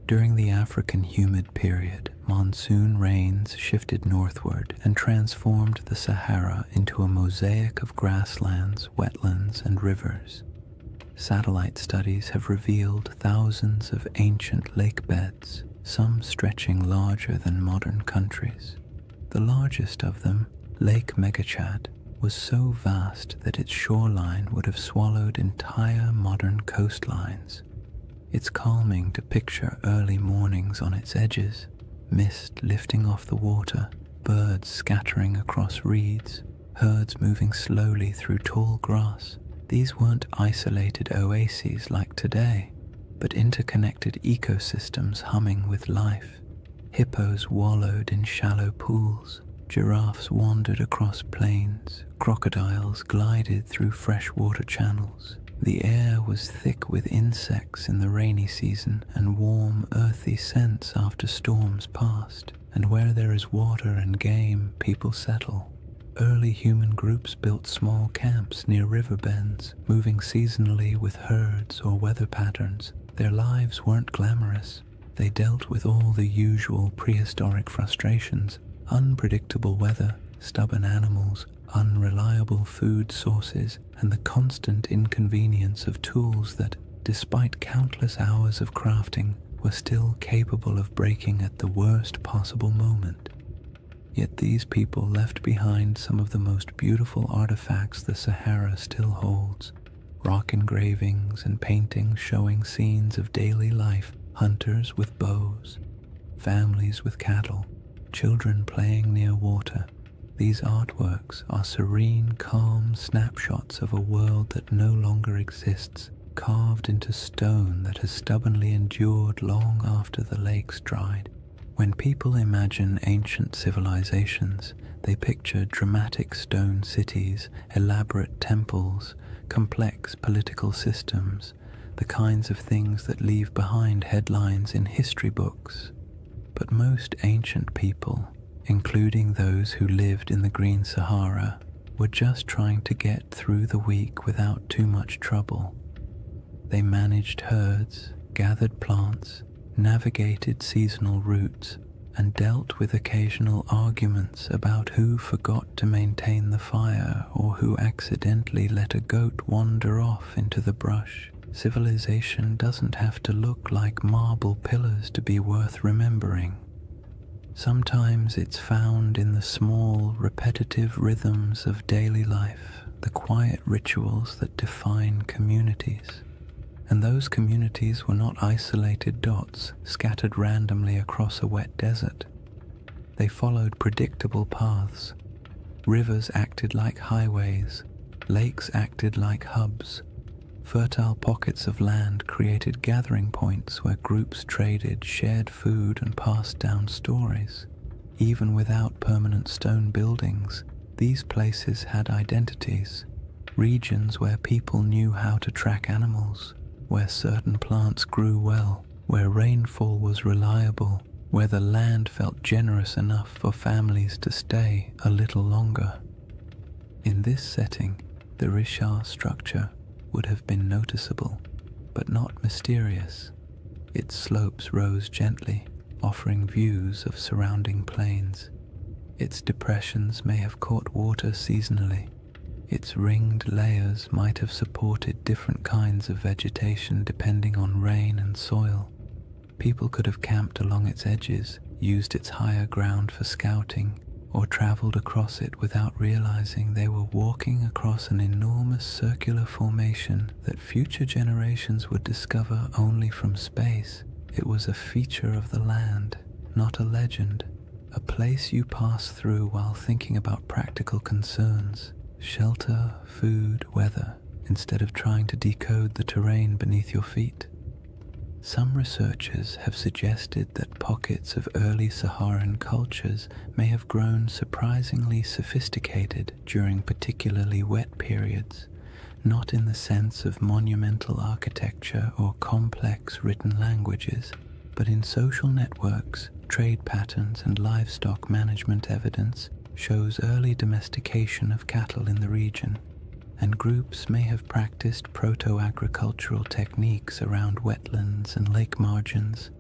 During the African humid period, monsoon rains shifted northward and transformed the Sahara into a mosaic of grasslands, wetlands, and rivers. Satellite studies have revealed thousands of ancient lake beds, some stretching larger than modern countries. The largest of them, Lake Megachad, was so vast that its shoreline would have swallowed entire modern coastlines. It's calming to picture early mornings on its edges, mist lifting off the water, birds scattering across reeds, herds moving slowly through tall grass. These weren't isolated oases like today, but interconnected ecosystems humming with life. Hippos wallowed in shallow pools, giraffes wandered across plains, crocodiles glided through freshwater channels. The air was thick with insects in the rainy season and warm, earthy scents after storms passed. And where there is water and game, people settle. Early human groups built small camps near river bends, moving seasonally with herds or weather patterns. Their lives weren't glamorous. They dealt with all the usual prehistoric frustrations: unpredictable weather, stubborn animals, unreliable food sources, and the constant inconvenience of tools that, despite countless hours of crafting, were still capable of breaking at the worst possible moment. Yet these people left behind some of the most beautiful artifacts the Sahara still holds: rock engravings and paintings showing scenes of daily life, hunters with bows, families with cattle, children playing near water. These artworks are serene, calm snapshots of a world that no longer exists, carved into stone that has stubbornly endured long after the lakes dried. When people imagine ancient civilizations, they picture dramatic stone cities, elaborate temples, complex political systems, the kinds of things that leave behind headlines in history books. But most ancient people, including those who lived in the Green Sahara, were just trying to get through the week without too much trouble. They managed herds, gathered plants, navigated seasonal routes, and dealt with occasional arguments about who forgot to maintain the fire or who accidentally let a goat wander off into the brush. Civilization doesn't have to look like marble pillars to be worth remembering. Sometimes it's found in the small, repetitive rhythms of daily life, the quiet rituals that define communities. And those communities were not isolated dots scattered randomly across a wet desert. They followed predictable paths. Rivers acted like highways, lakes acted like hubs. Fertile pockets of land created gathering points where groups traded, shared food, and passed down stories. Even without permanent stone buildings, these places had identities, regions where people knew how to track animals, where certain plants grew well, where rainfall was reliable, where the land felt generous enough for families to stay a little longer. In this setting, the Richard structure would have been noticeable, but not mysterious. Its slopes rose gently, offering views of surrounding plains. Its depressions may have caught water seasonally. Its ringed layers might have supported different kinds of vegetation depending on rain and soil. People could have camped along its edges, used its higher ground for scouting, or traveled across it without realizing they were walking across an enormous circular formation that future generations would discover only from space. It was a feature of the land, not a legend, a place you pass through while thinking about practical concerns, shelter, food, weather, instead of trying to decode the terrain beneath your feet. Some researchers have suggested that pockets of early Saharan cultures may have grown surprisingly sophisticated during particularly wet periods, not in the sense of monumental architecture or complex written languages, but in social networks, trade patterns, and livestock management. Evidence shows early domestication of cattle in the region, and groups may have practiced proto-agricultural techniques around wetlands and lake margins.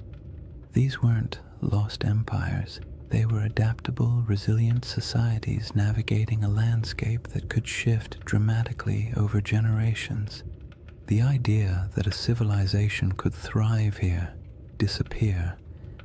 These weren't lost empires. They were adaptable, resilient societies navigating a landscape that could shift dramatically over generations. The idea that a civilization could thrive here, disappear,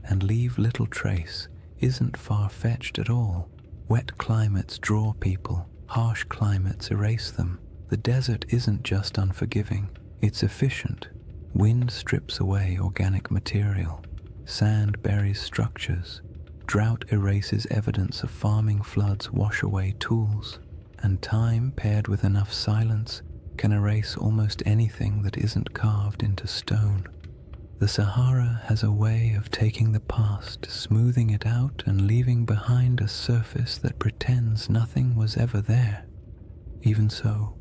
and leave little trace isn't far-fetched at all. Wet climates draw people, harsh climates erase them. The desert isn't just unforgiving, it's efficient. Wind strips away organic material. Sand buries structures. Drought erases evidence of farming. Floods wash away tools. And time, paired with enough silence, can erase almost anything that isn't carved into stone. The Sahara has a way of taking the past, smoothing it out, and leaving behind a surface that pretends nothing was ever there. Even so,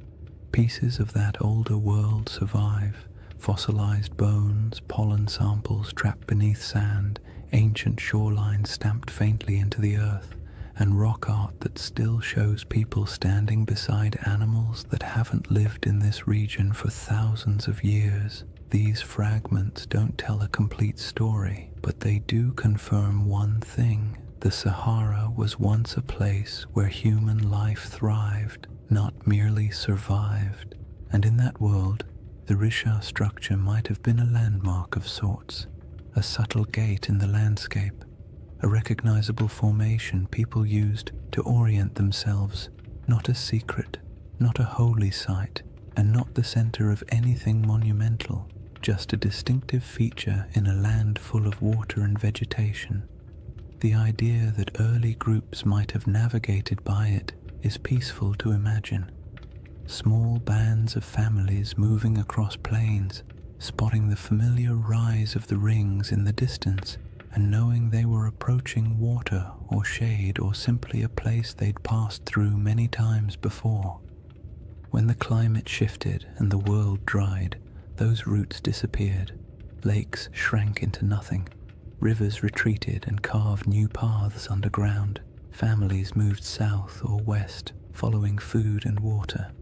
pieces of that older world survive: fossilized bones, pollen samples trapped beneath sand, ancient shorelines stamped faintly into the earth, and rock art that still shows people standing beside animals that haven't lived in this region for thousands of years. These fragments don't tell a complete story, but they do confirm one thing: the Sahara was once a place where human life thrived, not merely survived. And in that world, the Risha structure might have been a landmark of sorts, a subtle gate in the landscape, a recognizable formation people used to orient themselves, not a secret, not a holy site, and not the center of anything monumental, just a distinctive feature in a land full of water and vegetation. The idea that early groups might have navigated by it is peaceful to imagine. Small bands of families moving across plains, spotting the familiar rise of the rings in the distance, and knowing they were approaching water or shade, or simply a place they'd passed through many times before. When the climate shifted and the world dried, those routes disappeared. Lakes shrank into nothing. Rivers retreated and carved new paths underground. Families moved south or west, following food and water.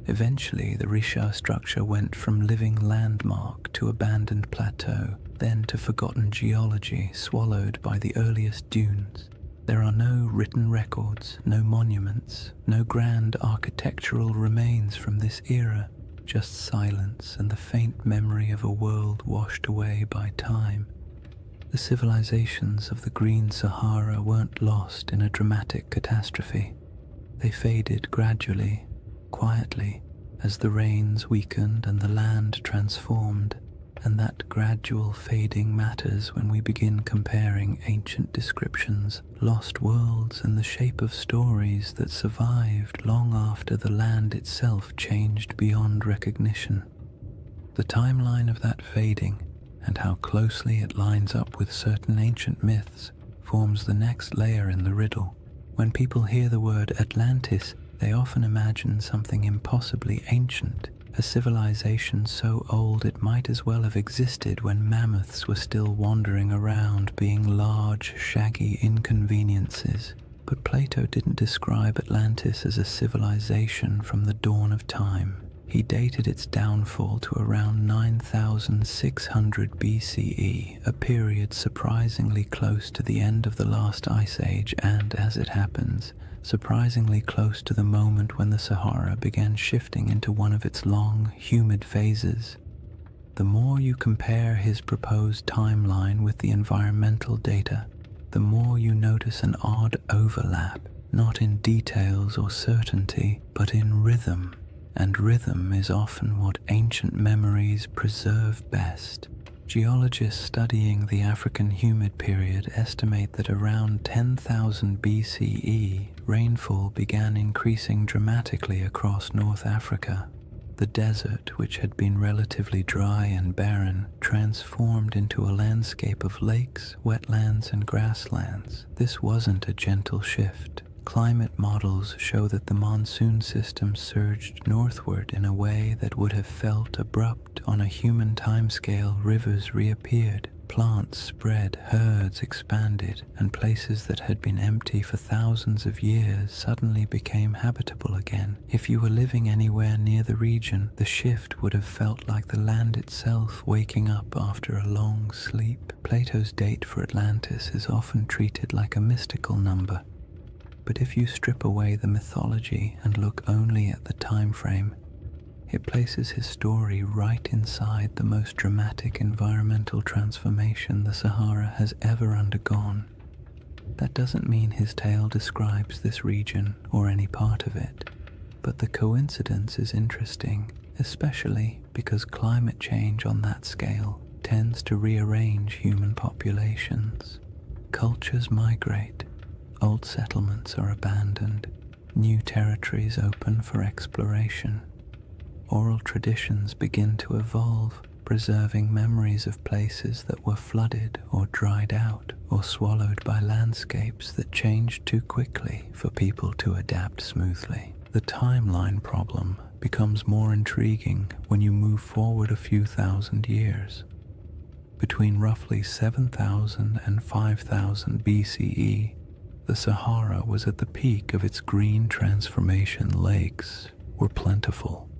Eventually, the Risha structure went from living landmark to abandoned plateau, then to forgotten geology swallowed by the earliest dunes. There are no written records, no monuments, no grand architectural remains from this era, just silence and the faint memory of a world washed away by time. The civilizations of the Green Sahara weren't lost in a dramatic catastrophe. They faded gradually, quietly, as the rains weakened and the land transformed, and that gradual fading matters when we begin comparing ancient descriptions, lost worlds, and the shape of stories that survived long after the land itself changed beyond recognition. The timeline of that fading, and how closely it lines up with certain ancient myths, forms the next layer in the riddle. When people hear the word Atlantis, they often imagine something impossibly ancient, a civilization so old it might as well have existed when mammoths were still wandering around, being large, shaggy inconveniences. But Plato didn't describe Atlantis as a civilization from the dawn of time. He dated its downfall to around 9,600 BCE, a period surprisingly close to the end of the last ice age and, as it happens, surprisingly close to the moment when the Sahara began shifting into one of its long, humid phases. The more you compare his proposed timeline with the environmental data, the more you notice an odd overlap, not in details or certainty, but in rhythm. And rhythm is often what ancient memories preserve best. Geologists studying the African humid period estimate that around 10,000 BCE, rainfall began increasing dramatically across North Africa. The desert, which had been relatively dry and barren, transformed into a landscape of lakes, wetlands, and grasslands. This wasn't a gentle shift. Climate models show that the monsoon system surged northward in a way that would have felt abrupt on a human timescale. Rivers reappeared, plants spread, herds expanded, and places that had been empty for thousands of years suddenly became habitable again. If you were living anywhere near the region, the shift would have felt like the land itself waking up after a long sleep. Plato's date for Atlantis is often treated like a mystical number. But if you strip away the mythology and look only at the time frame, it places his story right inside the most dramatic environmental transformation the Sahara has ever undergone. That doesn't mean his tale describes this region or any part of it, but the coincidence is interesting, especially because climate change on that scale tends to rearrange human populations. Cultures migrate, old settlements are abandoned, new territories open for exploration. Oral traditions begin to evolve, preserving memories of places that were flooded or dried out or swallowed by landscapes that changed too quickly for people to adapt smoothly. The timeline problem becomes more intriguing when you move forward a few thousand years. Between roughly 7,000 and 5,000 BCE, the Sahara was at the peak of its green transformation. Lakes were plentiful.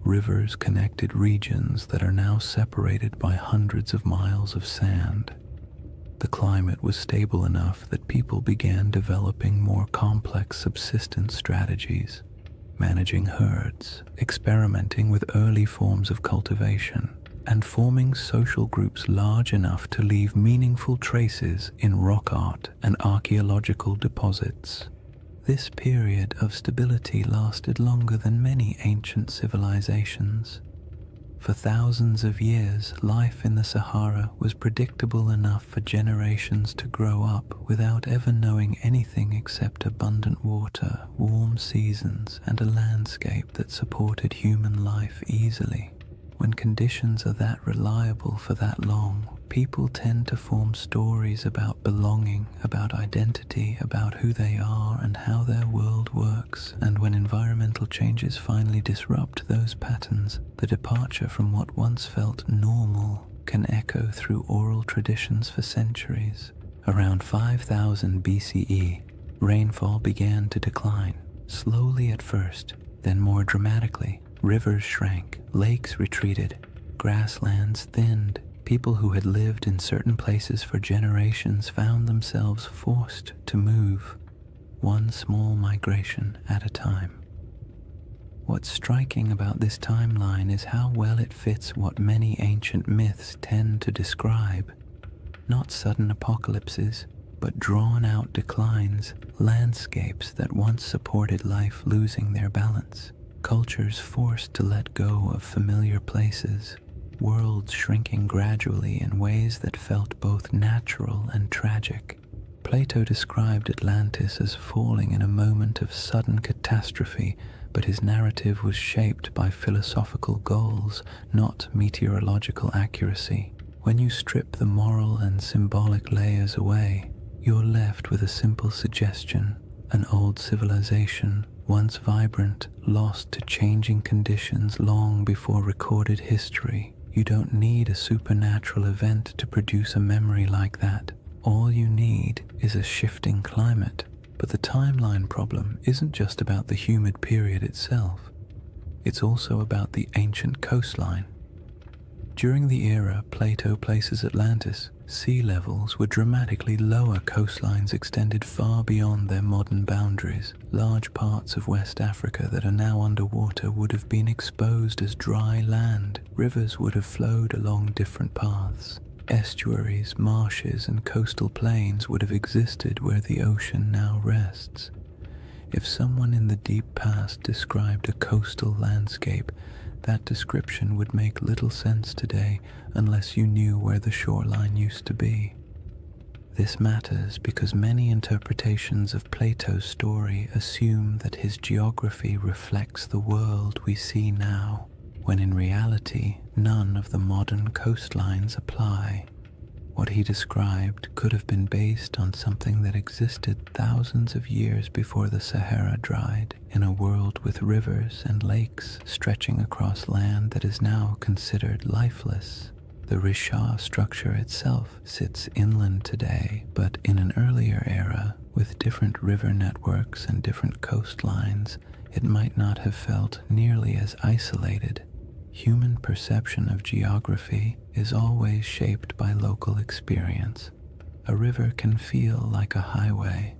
Rivers connected regions that are now separated by hundreds of miles of sand. The climate was stable enough that people began developing more complex subsistence strategies, managing herds, experimenting with early forms of cultivation, and forming social groups large enough to leave meaningful traces in rock art and archaeological deposits. This period of stability lasted longer than many ancient civilizations. For thousands of years, life in the Sahara was predictable enough for generations to grow up without ever knowing anything except abundant water, warm seasons, and a landscape that supported human life easily. When conditions are that reliable for that long, people tend to form stories about belonging, about identity, about who they are and how their world works. And when environmental changes finally disrupt those patterns, the departure from what once felt normal can echo through oral traditions for centuries. Around 5000 BCE, rainfall began to decline, slowly at first, then more dramatically. Rivers shrank, lakes retreated, grasslands thinned. People who had lived in certain places for generations found themselves forced to move, one small migration at a time. What's striking about this timeline is how well it fits what many ancient myths tend to describe. Not sudden apocalypses, but drawn-out declines, landscapes that once supported life losing their balance. Cultures forced to let go of familiar places, worlds shrinking gradually in ways that felt both natural and tragic. Plato described Atlantis as falling in a moment of sudden catastrophe, but his narrative was shaped by philosophical goals, not meteorological accuracy. When you strip the moral and symbolic layers away, you're left with a simple suggestion: an old civilization, once vibrant, lost to changing conditions long before recorded history. You don't need a supernatural event to produce a memory like that. All you need is a shifting climate. But the timeline problem isn't just about the humid period itself. It's also about the ancient coastline. During the era Plato places Atlantis, sea levels were dramatically lower. Coastlines extended far beyond their modern boundaries. Large parts of West Africa that are now underwater would have been exposed as dry land. Rivers would have flowed along different paths. Estuaries, marshes, and coastal plains would have existed where the ocean now rests. If someone in the deep past described a coastal landscape, that description would make little sense today unless you knew where the shoreline used to be. This matters because many interpretations of Plato's story assume that his geography reflects the world we see now, when in reality, none of the modern coastlines apply. What he described could have been based on something that existed thousands of years before the Sahara dried, in a world with rivers and lakes stretching across land that is now considered lifeless. The Risha structure itself sits inland today, but in an earlier era, with different river networks and different coastlines, it might not have felt nearly as isolated. Human perception of geography is always shaped by local experience. A river can feel like a highway.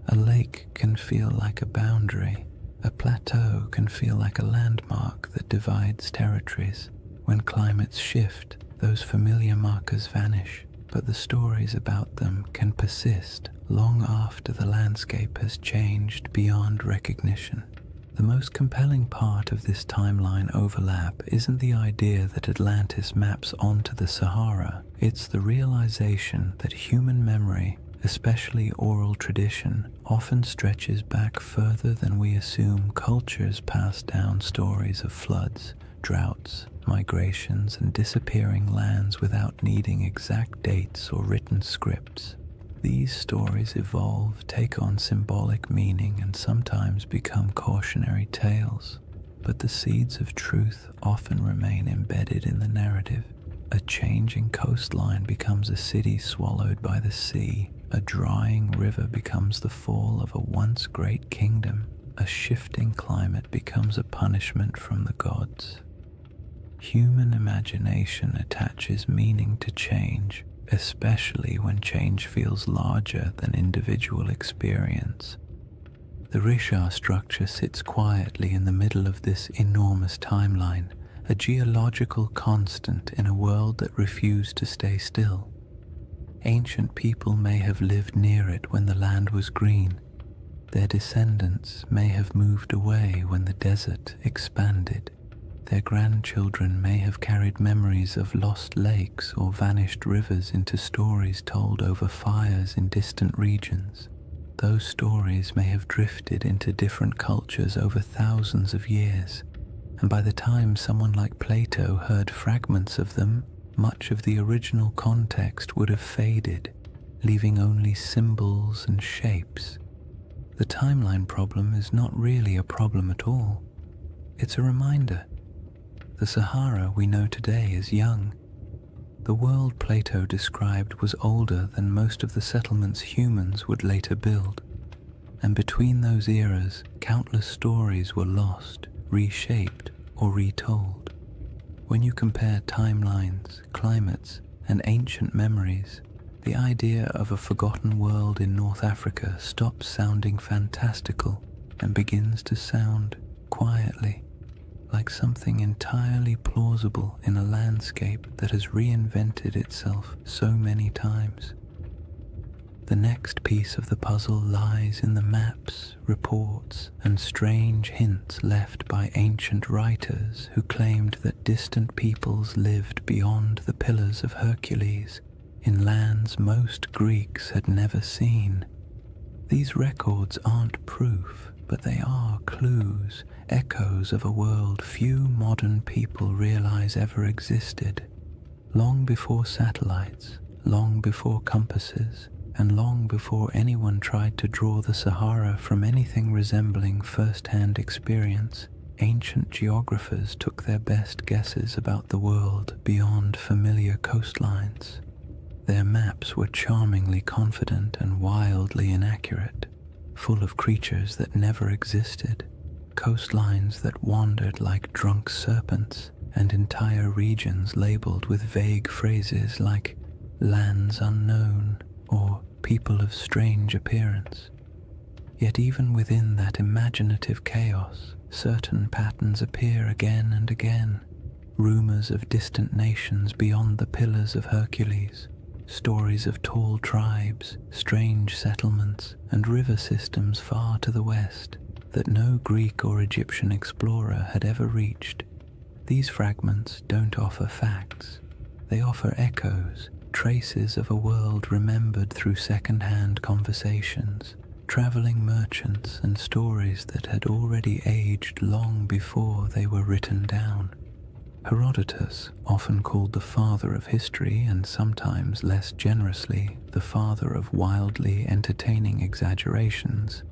A lake can feel like a boundary. A plateau can feel like a landmark that divides territories. When climates shift, those familiar markers vanish, but the stories about them can persist long after the landscape has changed beyond recognition. The most compelling part of this timeline overlap isn't the idea that Atlantis maps onto the Sahara, it's the realization that human memory, especially oral tradition, often stretches back further than we assume. Cultures pass down stories of floods, droughts, migrations, and disappearing lands without needing exact dates or written scripts. These stories evolve, take on symbolic meaning, and sometimes become cautionary tales. But the seeds of truth often remain embedded in the narrative. A changing coastline becomes a city swallowed by the sea. A drying river becomes the fall of a once great kingdom. A shifting climate becomes a punishment from the gods. Human imagination attaches meaning to change, especially when change feels larger than individual experience. The Risha structure sits quietly in the middle of this enormous timeline, a geological constant in a world that refused to stay still. Ancient people may have lived near it when the land was green. Their descendants may have moved away when the desert expanded. Their grandchildren may have carried memories of lost lakes or vanished rivers into stories told over fires in distant regions. Those stories may have drifted into different cultures over thousands of years, and by the time someone like Plato heard fragments of them, much of the original context would have faded, leaving only symbols and shapes. The timeline problem is not really a problem at all. It's a reminder. The Sahara we know today is young. The world Plato described was older than most of the settlements humans would later build. And between those eras, countless stories were lost, reshaped, or retold. When you compare timelines, climates, and ancient memories, the idea of a forgotten world in North Africa stops sounding fantastical and begins to sound, quietly, like something entirely plausible in a landscape that has reinvented itself so many times. The next piece of the puzzle lies in the maps, reports, and strange hints left by ancient writers who claimed that distant peoples lived beyond the Pillars of Hercules, in lands most Greeks had never seen. These records aren't proof, but they are clues, echoes of a world few modern people realize ever existed. Long before satellites, long before compasses, and long before anyone tried to draw the Sahara from anything resembling first-hand experience, ancient geographers took their best guesses about the world beyond familiar coastlines. Their maps were charmingly confident and wildly inaccurate, full of creatures that never existed, coastlines that wandered like drunk serpents, and entire regions labeled with vague phrases like lands unknown or people of strange appearance. Yet even within that imaginative chaos, certain patterns appear again and again. rumors of distant nations beyond the Pillars of Hercules, stories of tall tribes, strange settlements, and river systems far to the west that no Greek or Egyptian explorer had ever reached. These fragments don't offer facts. They offer echoes, traces of a world remembered through second-hand conversations, traveling merchants, and stories that had already aged long before they were written down. Herodotus, often called the father of history and sometimes less generously the father of wildly entertaining exaggerations,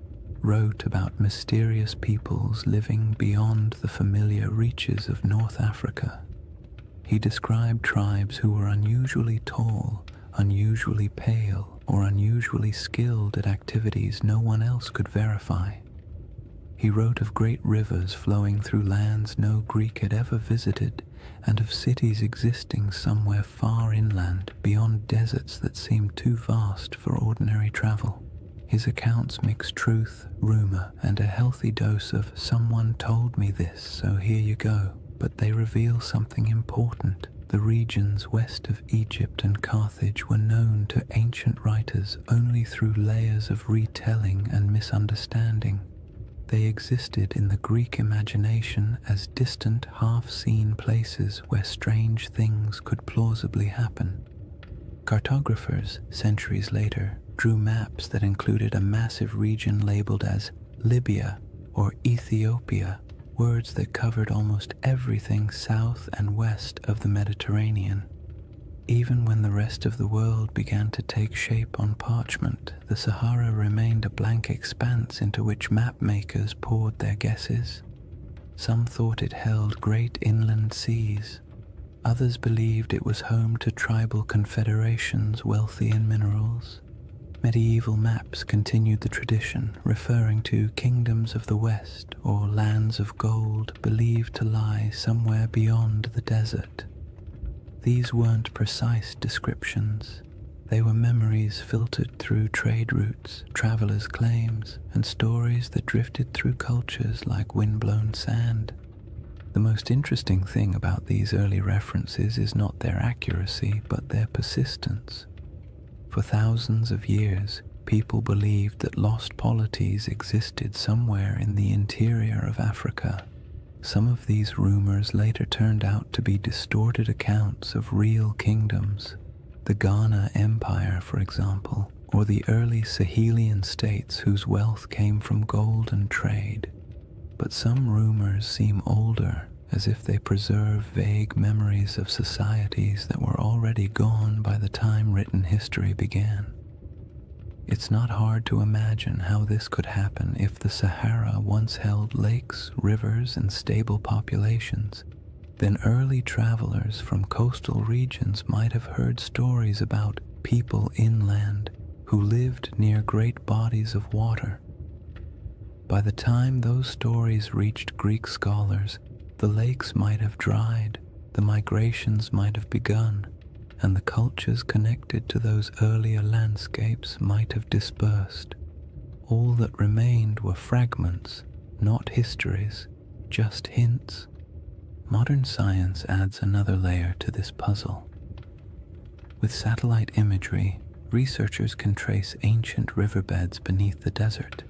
wrote about mysterious peoples living beyond the familiar reaches of North Africa. He described tribes who were unusually tall, unusually pale, or unusually skilled at activities no one else could verify. He wrote of great rivers flowing through lands no Greek had ever visited, and of cities existing somewhere far inland beyond deserts that seemed too vast for ordinary travel. His accounts mix truth, rumor, and a healthy dose of "someone told me this, so here you go," but they reveal something important. The regions west of Egypt and Carthage were known to ancient writers only through layers of retelling and misunderstanding. They existed in the Greek imagination as distant, half-seen places where strange things could plausibly happen. Cartographers, centuries later, drew maps that included a massive region labeled as Libya or Ethiopia, words that covered almost everything south and west of the Mediterranean. Even when the rest of the world began to take shape on parchment, the Sahara remained a blank expanse into which map makers poured their guesses. Some thought it held great inland seas. Others believed it was home to tribal confederations wealthy in minerals. Medieval maps continued the tradition, referring to kingdoms of the West or lands of gold believed to lie somewhere beyond the desert. These weren't precise descriptions. They were memories filtered through trade routes, travelers' claims, and stories that drifted through cultures like windblown sand. The most interesting thing about these early references is not their accuracy, but their persistence. For thousands of years, people believed that lost polities existed somewhere in the interior of Africa. Some of these rumors later turned out to be distorted accounts of real kingdoms. The Ghana Empire, for example, or the early Sahelian states whose wealth came from gold and trade. But some rumors seem older, as if they preserve vague memories of societies that were already gone by the time written history began. It's not hard to imagine how this could happen if the Sahara once held lakes, rivers, and stable populations. Then early travelers from coastal regions might have heard stories about people inland who lived near great bodies of water. By the time those stories reached Greek scholars, the lakes might have dried, the migrations might have begun, and the cultures connected to those earlier landscapes might have dispersed. All that remained were fragments, not histories, just hints. Modern science adds another layer to this puzzle. With satellite imagery, researchers can trace ancient riverbeds beneath the desert.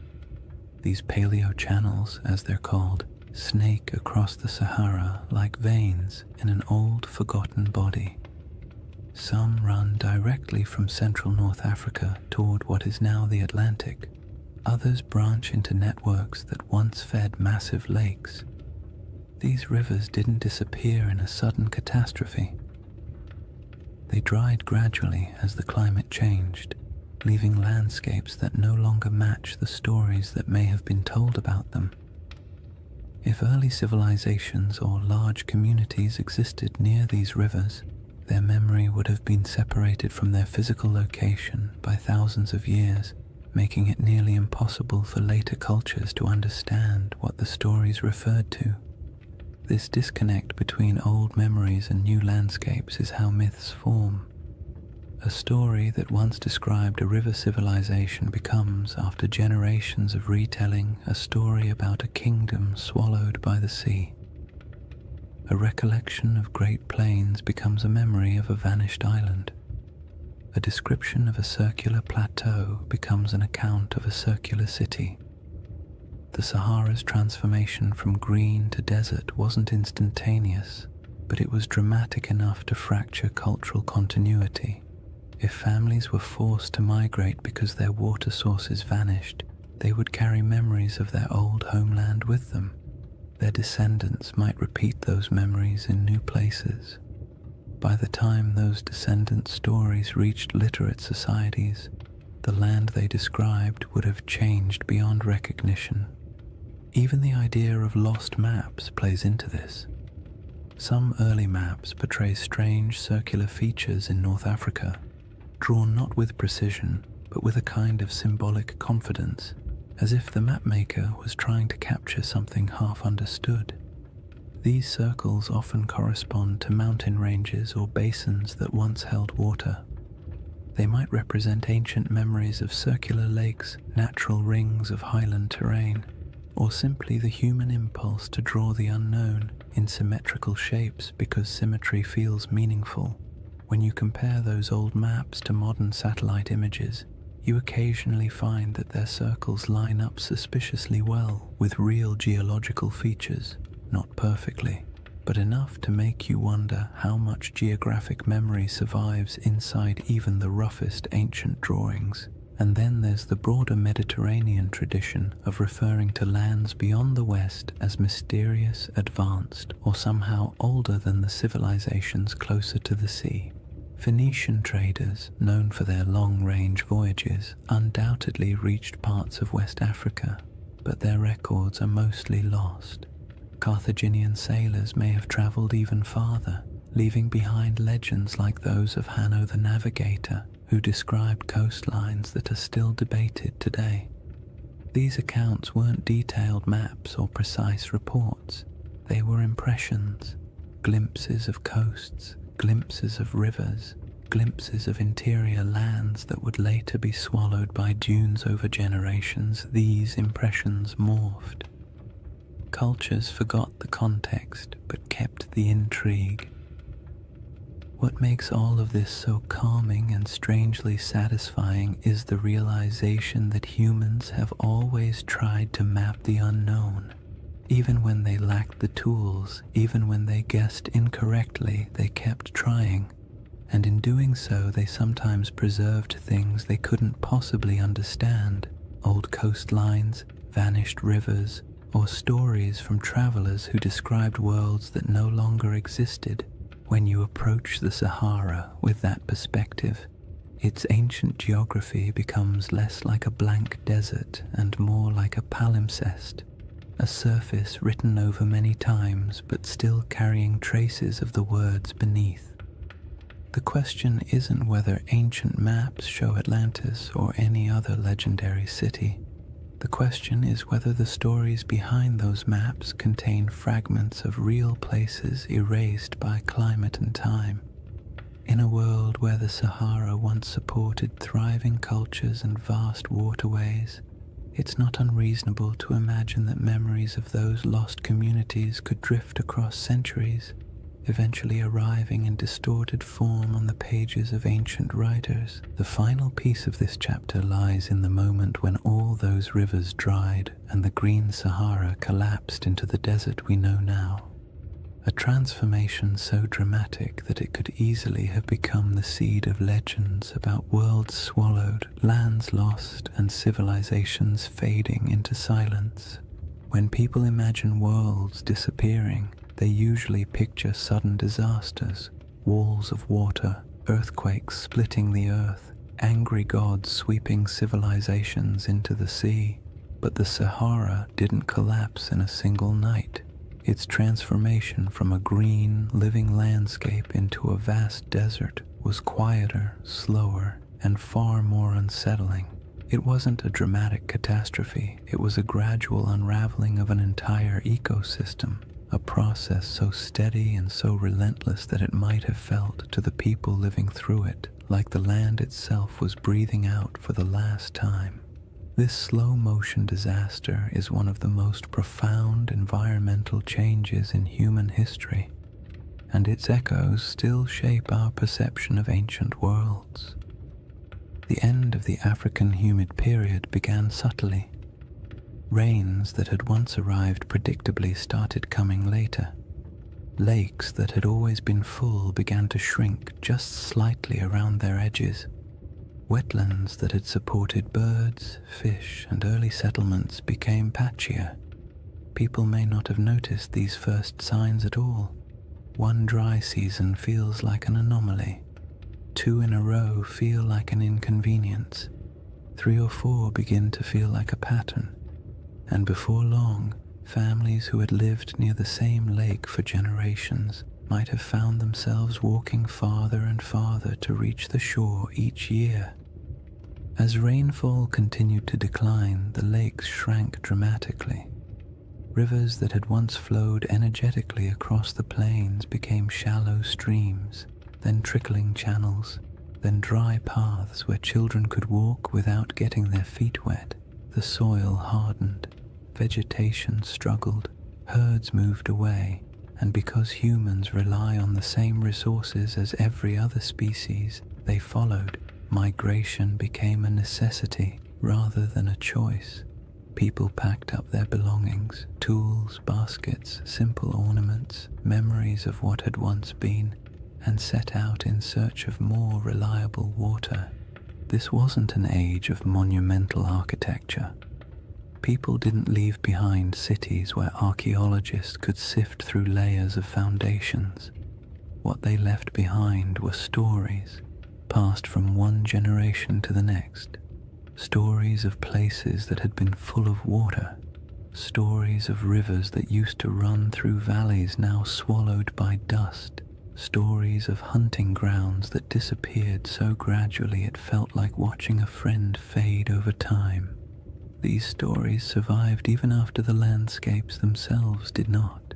These paleo-channels, as they're called, snake across the Sahara like veins in an old, forgotten body. Some run directly from central North Africa toward what is now the Atlantic. Others branch into networks that once fed massive lakes. These rivers didn't disappear in a sudden catastrophe. They dried gradually as the climate changed, leaving landscapes that no longer match the stories that may have been told about them. If early civilizations or large communities existed near these rivers, their memory would have been separated from their physical location by thousands of years, making it nearly impossible for later cultures to understand what the stories referred to. This disconnect between old memories and new landscapes is how myths form. A story that once described a river civilization becomes, after generations of retelling, a story about a kingdom swallowed by the sea. A recollection of great plains becomes a memory of a vanished island. A description of a circular plateau becomes an account of a circular city. The Sahara's transformation from green to desert wasn't instantaneous, but it was dramatic enough to fracture cultural continuity. If families were forced to migrate because their water sources vanished, they would carry memories of their old homeland with them. Their descendants might repeat those memories in new places. By the time those descendant stories reached literate societies, the land they described would have changed beyond recognition. Even the idea of lost maps plays into this. Some early maps portray strange circular features in North Africa, drawn not with precision, but with a kind of symbolic confidence, as if the mapmaker was trying to capture something half understood. These circles often correspond to mountain ranges or basins that once held water. They might represent ancient memories of circular lakes, natural rings of highland terrain, or simply the human impulse to draw the unknown in symmetrical shapes because symmetry feels meaningful. When you compare those old maps to modern satellite images, you occasionally find that their circles line up suspiciously well with real geological features, not perfectly, but enough to make you wonder how much geographic memory survives inside even the roughest ancient drawings. And then there's the broader Mediterranean tradition of referring to lands beyond the West as mysterious, advanced, or somehow older than the civilizations closer to the sea. Phoenician traders, known for their long-range voyages, undoubtedly reached parts of West Africa, but their records are mostly lost. Carthaginian sailors may have traveled even farther, leaving behind legends like those of Hanno the Navigator, who described coastlines that are still debated today. These accounts weren't detailed maps or precise reports. They were impressions, glimpses of coasts, glimpses of rivers, glimpses of interior lands that would later be swallowed by dunes over generations. These impressions morphed. Cultures forgot the context but kept the intrigue. What makes all of this so calming and strangely satisfying is the realization that humans have always tried to map the unknown. Even when they lacked the tools, even when they guessed incorrectly, they kept trying. And in doing so, they sometimes preserved things they couldn't possibly understand. Old coastlines, vanished rivers, or stories from travelers who described worlds that no longer existed. When you approach the Sahara with that perspective, its ancient geography becomes less like a blank desert and more like a palimpsest, a surface written over many times but still carrying traces of the words beneath. The question isn't whether ancient maps show Atlantis or any other legendary city. The question is whether the stories behind those maps contain fragments of real places erased by climate and time. In a world where the Sahara once supported thriving cultures and vast waterways, it's not unreasonable to imagine that memories of those lost communities could drift across centuries, eventually arriving in distorted form on the pages of ancient writers. The final piece of this chapter lies in the moment when all those rivers dried and the green Sahara collapsed into the desert we know now. A transformation so dramatic that it could easily have become the seed of legends about worlds swallowed, lands lost, and civilizations fading into silence. When people imagine worlds disappearing, they usually picture sudden disasters, walls of water, earthquakes splitting the earth, angry gods sweeping civilizations into the sea. But the Sahara didn't collapse in a single night. Its transformation from a green, living landscape into a vast desert was quieter, slower, and far more unsettling. It wasn't a dramatic catastrophe, it was a gradual unraveling of an entire ecosystem. A process so steady and so relentless that it might have felt to the people living through it like the land itself was breathing out for the last time. This slow-motion disaster is one of the most profound environmental changes in human history. and its echoes still shape our perception of ancient worlds. The end of the African humid period began subtly. Rains that had once arrived predictably started coming later. Lakes that had always been full began to shrink just slightly around their edges. Wetlands that had supported birds, fish, and early settlements became patchier. People may not have noticed these first signs at all. One dry season feels like an anomaly. 2 in a row feel like an inconvenience. 3 or 4 begin to feel like a pattern. And before long, families who had lived near the same lake for generations might have found themselves walking farther and farther to reach the shore each year. As rainfall continued to decline, the lakes shrank dramatically. Rivers that had once flowed energetically across the plains became shallow streams, then trickling channels, then dry paths where children could walk without getting their feet wet. The soil hardened, vegetation struggled, herds moved away, and because humans rely on the same resources as every other species, they followed. Migration became a necessity rather than a choice. People packed up their belongings, tools, baskets, simple ornaments, memories of what had once been, and set out in search of more reliable water. This wasn't an age of monumental architecture. People didn't leave behind cities where archaeologists could sift through layers of foundations. What they left behind were stories, passed from one generation to the next. Stories of places that had been full of water. Stories of rivers that used to run through valleys now swallowed by dust. Stories of hunting grounds that disappeared so gradually it felt like watching a friend fade over time. These stories survived even after the landscapes themselves did not.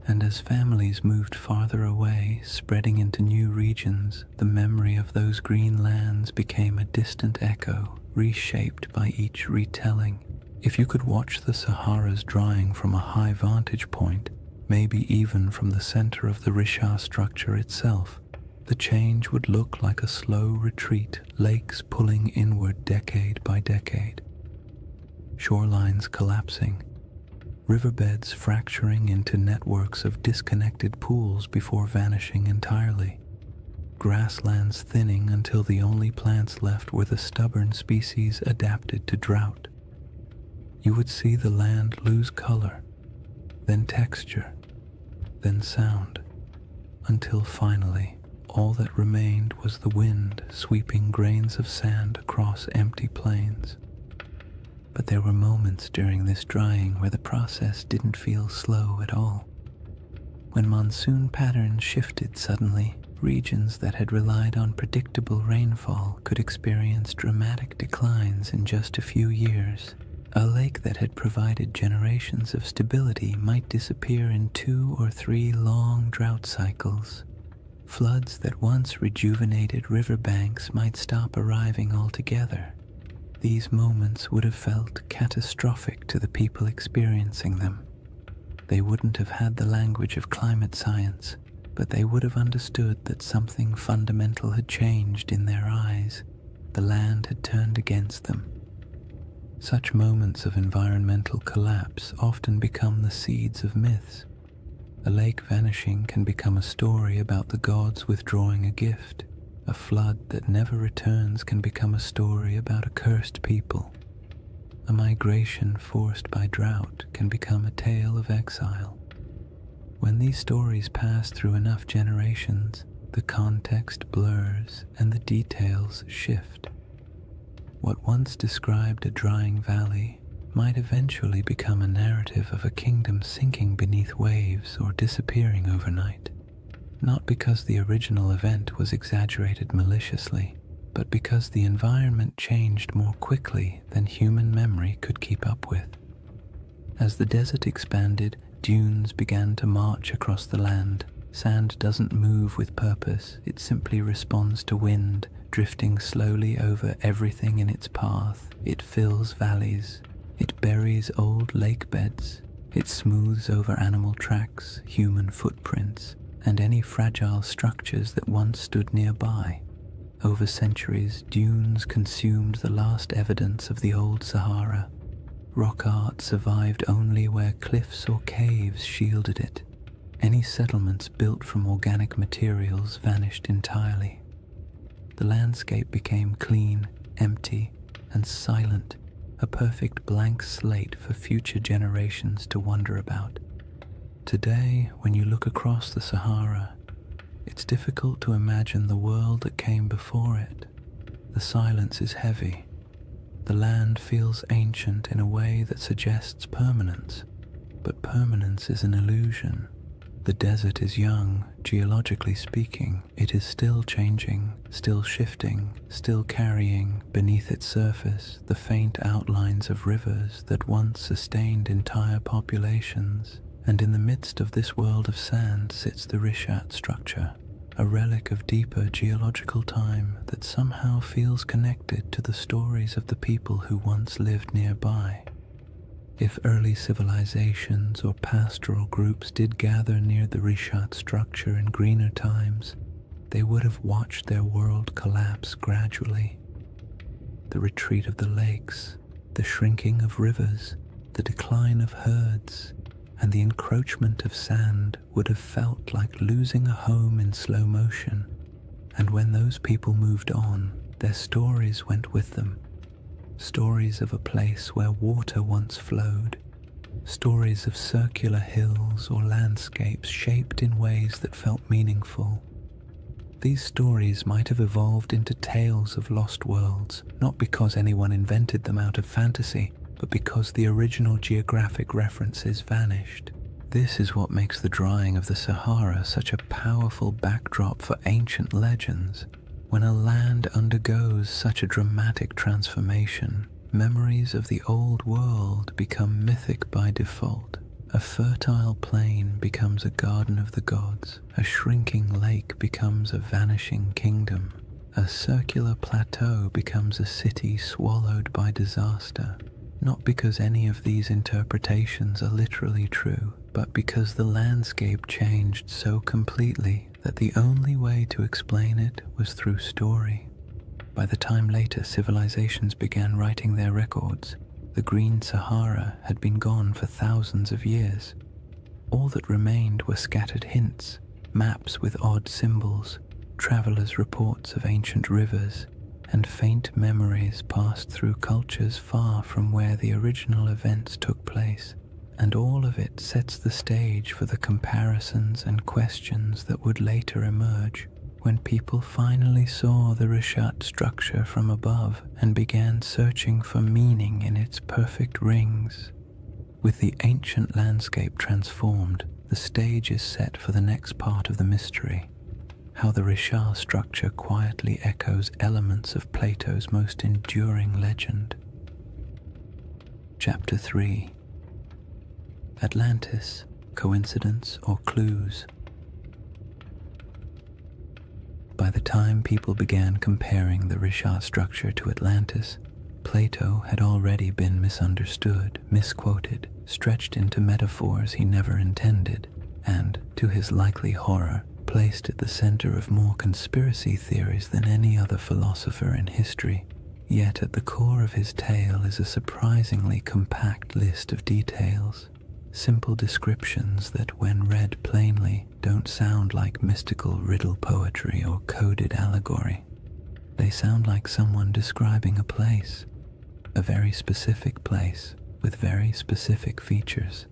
And as families moved farther away, spreading into new regions, the memory of those green lands became a distant echo, reshaped by each retelling. If you could watch the Sahara's drying from a high vantage point, maybe even from the center of the Richard structure itself, the change would look like a slow retreat, lakes pulling inward decade by decade. Shorelines collapsing, riverbeds fracturing into networks of disconnected pools before vanishing entirely, grasslands thinning until the only plants left were the stubborn species adapted to drought. You would see the land lose color, then texture, then sound, until finally all that remained was the wind sweeping grains of sand across empty plains. But there were moments during this drying where the process didn't feel slow at all. When monsoon patterns shifted suddenly, regions that had relied on predictable rainfall could experience dramatic declines in just a few years. A lake that had provided generations of stability might disappear in 2 or 3 long drought cycles. Floods that once rejuvenated riverbanks might stop arriving altogether. These moments would have felt catastrophic to the people experiencing them. They wouldn't have had the language of climate science, but they would have understood that something fundamental had changed in their eyes. The land had turned against them. Such moments of environmental collapse often become the seeds of myths. A lake vanishing can become a story about the gods withdrawing a gift. A flood that never returns can become a story about a cursed people. A migration forced by drought can become a tale of exile. When these stories pass through enough generations, the context blurs and the details shift. What once described a drying valley might eventually become a narrative of a kingdom sinking beneath waves or disappearing overnight. Not because the original event was exaggerated maliciously, but because the environment changed more quickly than human memory could keep up with. As the desert expanded, dunes began to march across the land. Sand doesn't move with purpose, it simply responds to wind, drifting slowly over everything in its path. It fills valleys, it buries old lake beds, it smooths over animal tracks, human footprints, and any fragile structures that once stood nearby. Over centuries, dunes consumed the last evidence of the old Sahara. Rock art survived only where cliffs or caves shielded it. Any settlements built from organic materials vanished entirely. The landscape became clean, empty, and silent, a perfect blank slate for future generations to wonder about. Today, when you look across the Sahara, it's difficult to imagine the world that came before it. The silence is heavy. The land feels ancient in a way that suggests permanence, but permanence is an illusion. The desert is young, geologically speaking. It is still changing, still shifting, still carrying beneath its surface the faint outlines of rivers that once sustained entire populations. And in the midst of this world of sand sits the Rishat structure, a relic of deeper geological time that somehow feels connected to the stories of the people who once lived nearby. If early civilizations or pastoral groups did gather near the Rishat structure in greener times, they would have watched their world collapse gradually. The retreat of the lakes, the shrinking of rivers, the decline of herds, and the encroachment of sand would have felt like losing a home in slow motion. And when those people moved on, their stories went with them. Stories of a place where water once flowed, stories of circular hills or landscapes shaped in ways that felt meaningful. These stories might have evolved into tales of lost worlds, not because anyone invented them out of fantasy, but because the original geographic references vanished. This is what makes the drawing of the Sahara such a powerful backdrop for ancient legends. When a land undergoes such a dramatic transformation, memories of the old world become mythic by default. A fertile plain becomes a garden of the gods. A shrinking lake becomes a vanishing kingdom. A circular plateau becomes a city swallowed by disaster. Not because any of these interpretations are literally true, but because the landscape changed so completely that the only way to explain it was through story. By the time later civilizations began writing their records, the Green Sahara had been gone for thousands of years. All that remained were scattered hints, maps with odd symbols, travelers' reports of ancient rivers, and faint memories passed through cultures far from where the original events took place. And all of it sets the stage for the comparisons and questions that would later emerge when people finally saw the Rishat structure from above and began searching for meaning in its perfect rings. With the ancient landscape transformed, the stage is set for the next part of the mystery. How the Rishat structure quietly echoes elements of Plato's most enduring legend. Chapter 3. Atlantis, Coincidence or Clues? By the time people began comparing the Rishat structure to Atlantis, Plato had already been misunderstood, misquoted, stretched into metaphors he never intended, and, to his likely horror, placed at the center of more conspiracy theories than any other philosopher in history. Yet at the core of his tale is a surprisingly compact list of details, simple descriptions that, when read plainly, don't sound like mystical riddle poetry or coded allegory. They sound like someone describing a place, a very specific place with very specific features.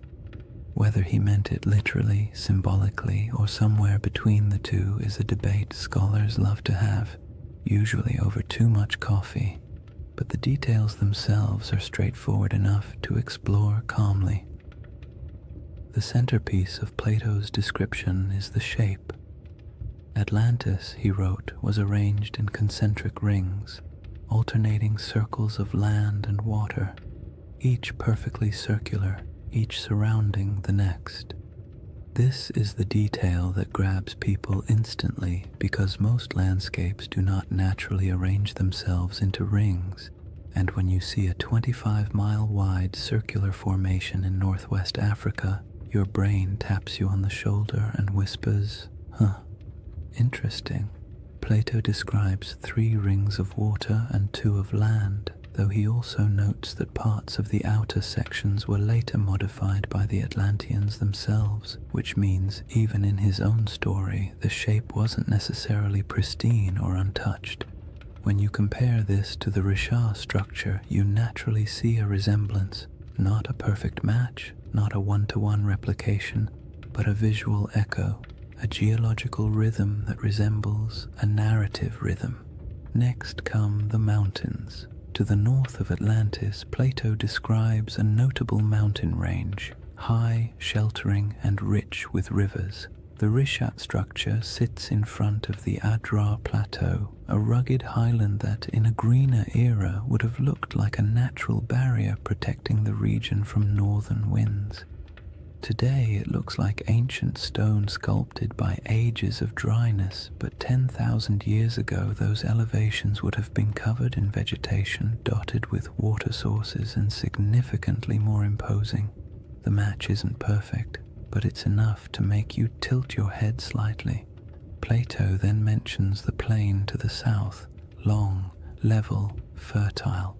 Whether he meant it literally, symbolically, or somewhere between the two is a debate scholars love to have, usually over too much coffee, but the details themselves are straightforward enough to explore calmly. The centerpiece of Plato's description is the shape. Atlantis, he wrote, was arranged in concentric rings, alternating circles of land and water, each perfectly circular, each surrounding the next. This is the detail that grabs people instantly because most landscapes do not naturally arrange themselves into rings, and when you see a 25-mile-wide circular formation in northwest Africa, your brain taps you on the shoulder and whispers, Huh, interesting. Plato describes 3 rings of water and 2 of land, though he also notes that parts of the outer sections were later modified by the Atlanteans themselves, which means even in his own story, the shape wasn't necessarily pristine or untouched. When you compare this to the Richard structure, you naturally see a resemblance, not a perfect match, not a one-to-one replication, but a visual echo, a geological rhythm that resembles a narrative rhythm. Next come the mountains. To the north of Atlantis, Plato describes a notable mountain range, high, sheltering, and rich with rivers. The Rishat structure sits in front of the Adrar Plateau, a rugged highland that, in a greener era, would have looked like a natural barrier protecting the region from northern winds. Today it looks like ancient stone sculpted by ages of dryness, but 10,000 years ago those elevations would have been covered in vegetation, dotted with water sources, and significantly more imposing. The match isn't perfect, but it's enough to make you tilt your head slightly. Plato then mentions the plain to the south, long, level, fertile.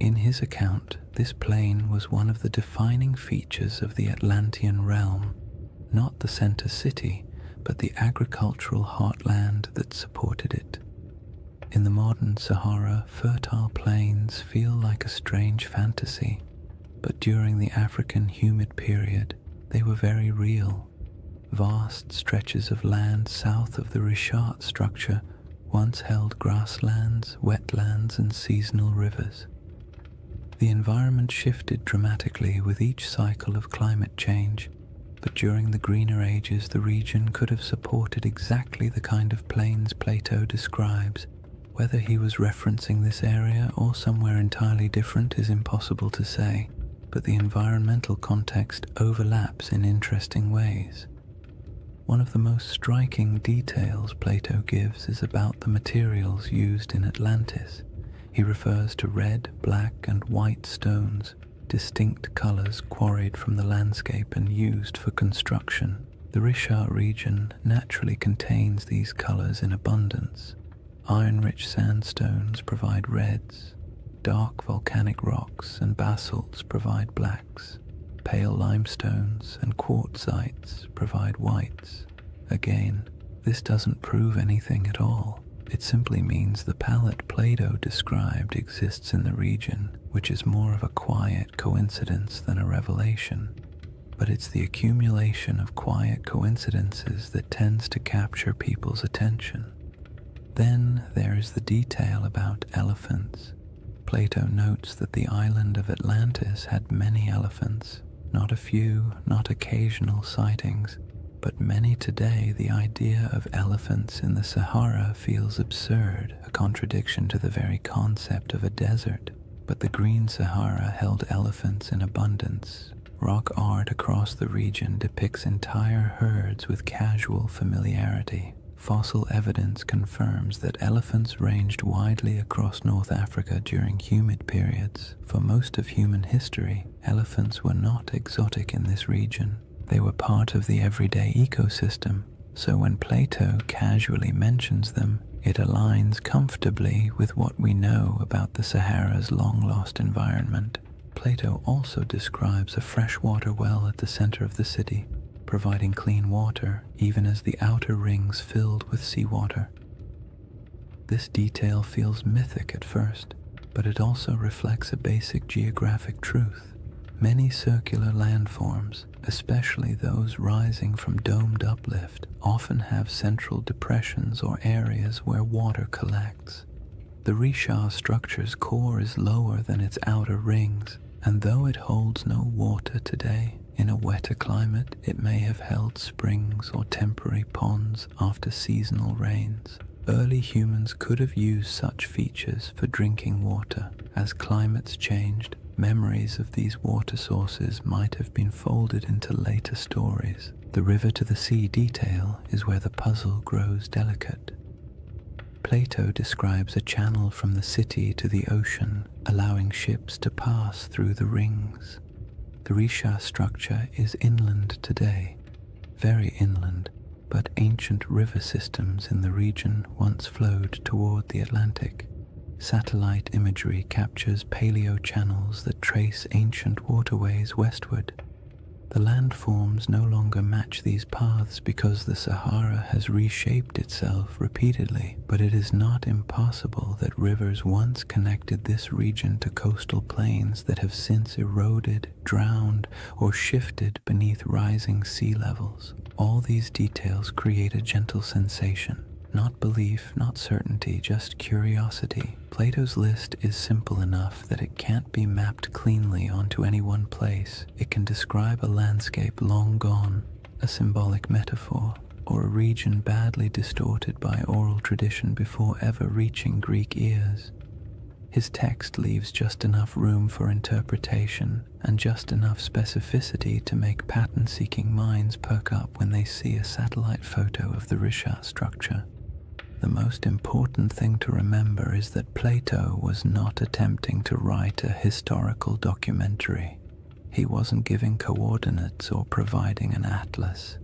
In his account, this plain was one of the defining features of the Atlantean realm, not the center city, but the agricultural heartland that supported it. In the modern Sahara, fertile plains feel like a strange fantasy, but during the African humid period, they were very real. Vast stretches of land south of the Richat structure once held grasslands, wetlands, and seasonal rivers. The environment shifted dramatically with each cycle of climate change, but during the greener ages the region could have supported exactly the kind of plains Plato describes. Whether he was referencing this area or somewhere entirely different is impossible to say, but the environmental context overlaps in interesting ways. One of the most striking details Plato gives is about the materials used in Atlantis. He refers to red, black, and white stones, distinct colors quarried from the landscape and used for construction. The Richat region naturally contains these colors in abundance. Iron-rich sandstones provide reds, dark volcanic rocks and basalts provide blacks, pale limestones and quartzites provide whites. Again, this doesn't prove anything at all. It simply means the palette Plato described exists in the region, which is more of a quiet coincidence than a revelation. But it's the accumulation of quiet coincidences that tends to capture people's attention. Then there is the detail about elephants. Plato notes that the island of Atlantis had many elephants, not a few, not occasional sightings, but many today. The idea of elephants in the Sahara feels absurd, a contradiction to the very concept of a desert. But the Green Sahara held elephants in abundance. Rock art across the region depicts entire herds with casual familiarity. Fossil evidence confirms that elephants ranged widely across North Africa during humid periods. For most of human history, elephants were not exotic in this region. They were part of the everyday ecosystem, so when Plato casually mentions them, it aligns comfortably with what we know about the Sahara's long-lost environment. Plato also describes a freshwater well at the center of the city, providing clean water even as the outer rings filled with seawater. This detail feels mythic at first, but it also reflects a basic geographic truth. Many circular landforms, especially those rising from domed uplift, often have central depressions or areas where water collects. The Richat structure's core is lower than its outer rings, and though it holds no water today, in a wetter climate it may have held springs or temporary ponds after seasonal rains. Early humans could have used such features for drinking water. As climates changed, memories of these water sources might have been folded into later stories. The river to the sea detail is where the puzzle grows delicate. Plato describes a channel from the city to the ocean, allowing ships to pass through the rings. The Richat structure is inland today, very inland, but ancient river systems in the region once flowed toward the Atlantic. Satellite imagery captures paleo-channels that trace ancient waterways westward. The landforms no longer match these paths because the Sahara has reshaped itself repeatedly, but it is not impossible that rivers once connected this region to coastal plains that have since eroded, drowned, or shifted beneath rising sea levels. All these details create a gentle sensation. Not belief, not certainty, just curiosity. Plato's list is simple enough that it can't be mapped cleanly onto any one place. It can describe a landscape long gone, a symbolic metaphor, or a region badly distorted by oral tradition before ever reaching Greek ears. His text leaves just enough room for interpretation and just enough specificity to make pattern-seeking minds perk up when they see a satellite photo of the Risha structure. The most important thing to remember is that Plato was not attempting to write a historical documentary. He wasn't giving coordinates or providing an atlas.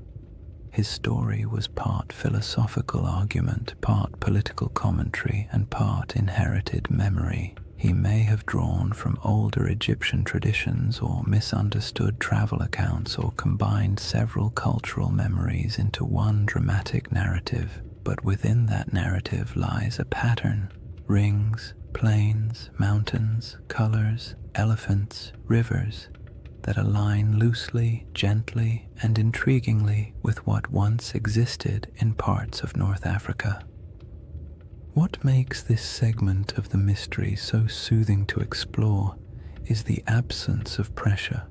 His story was part philosophical argument, part political commentary, and part inherited memory. He may have drawn from older Egyptian traditions or misunderstood travel accounts or combined several cultural memories into one dramatic narrative. But within that narrative lies a pattern: rings, plains, mountains, colors, elephants, rivers that align loosely, gently, and intriguingly with what once existed in parts of North Africa. What makes this segment of the mystery so soothing to explore is the absence of pressure.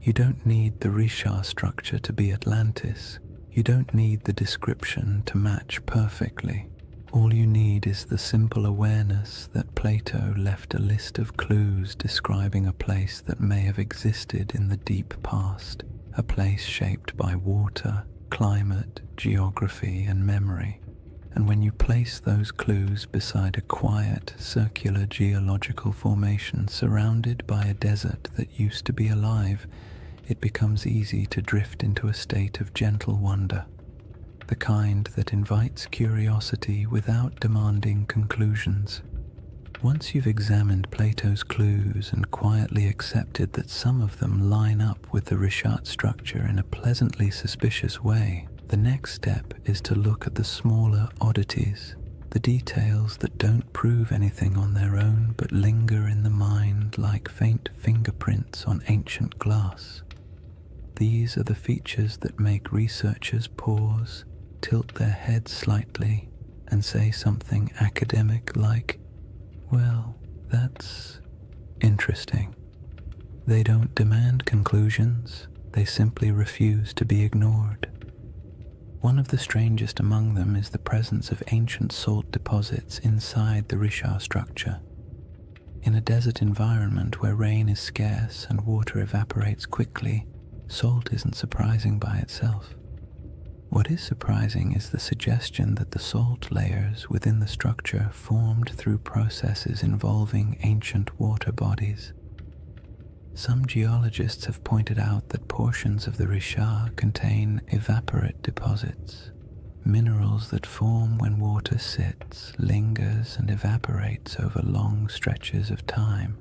You don't need the Risha structure to be Atlantis. You don't need the description to match perfectly. All you need is the simple awareness that Plato left a list of clues describing a place that may have existed in the deep past, a place shaped by water, climate, geography, and memory. And when you place those clues beside a quiet, circular geological formation surrounded by a desert that used to be alive, it becomes easy to drift into a state of gentle wonder, the kind that invites curiosity without demanding conclusions. Once you've examined Plato's clues and quietly accepted that some of them line up with the Rishat structure in a pleasantly suspicious way, the next step is to look at the smaller oddities, the details that don't prove anything on their own but linger in the mind like faint fingerprints on ancient glass. These are the features that make researchers pause, tilt their heads slightly, and say something academic like, "Well, that's interesting." They don't demand conclusions, they simply refuse to be ignored. One of the strangest among them is the presence of ancient salt deposits inside the Risha structure. In a desert environment where rain is scarce and water evaporates quickly, salt isn't surprising by itself. What is surprising is the suggestion that the salt layers within the structure formed through processes involving ancient water bodies. Some geologists have pointed out that portions of the Risha contain evaporate deposits, minerals that form when water sits, lingers, and evaporates over long stretches of time.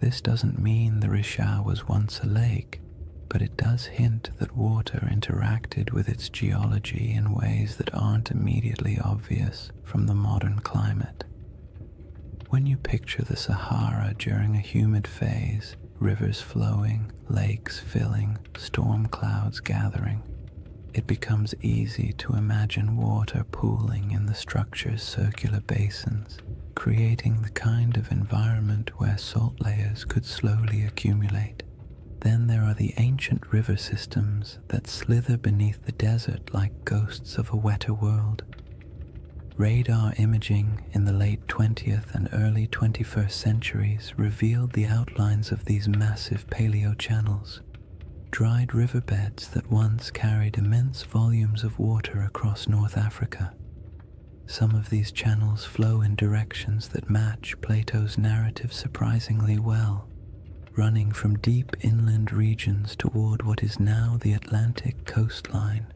This doesn't mean the Risha was once a lake, but it does hint that water interacted with its geology in ways that aren't immediately obvious from the modern climate. When you picture the Sahara during a humid phase, rivers flowing, lakes filling, storm clouds gathering, it becomes easy to imagine water pooling in the structure's circular basins, creating the kind of environment where salt layers could slowly accumulate. Then there are the ancient river systems that slither beneath the desert like ghosts of a wetter world. Radar imaging in the late 20th and early 21st centuries revealed the outlines of these massive paleo-channels, dried riverbeds that once carried immense volumes of water across North Africa. Some of these channels flow in directions that match Plato's narrative surprisingly well, running from deep inland regions toward what is now the Atlantic coastline.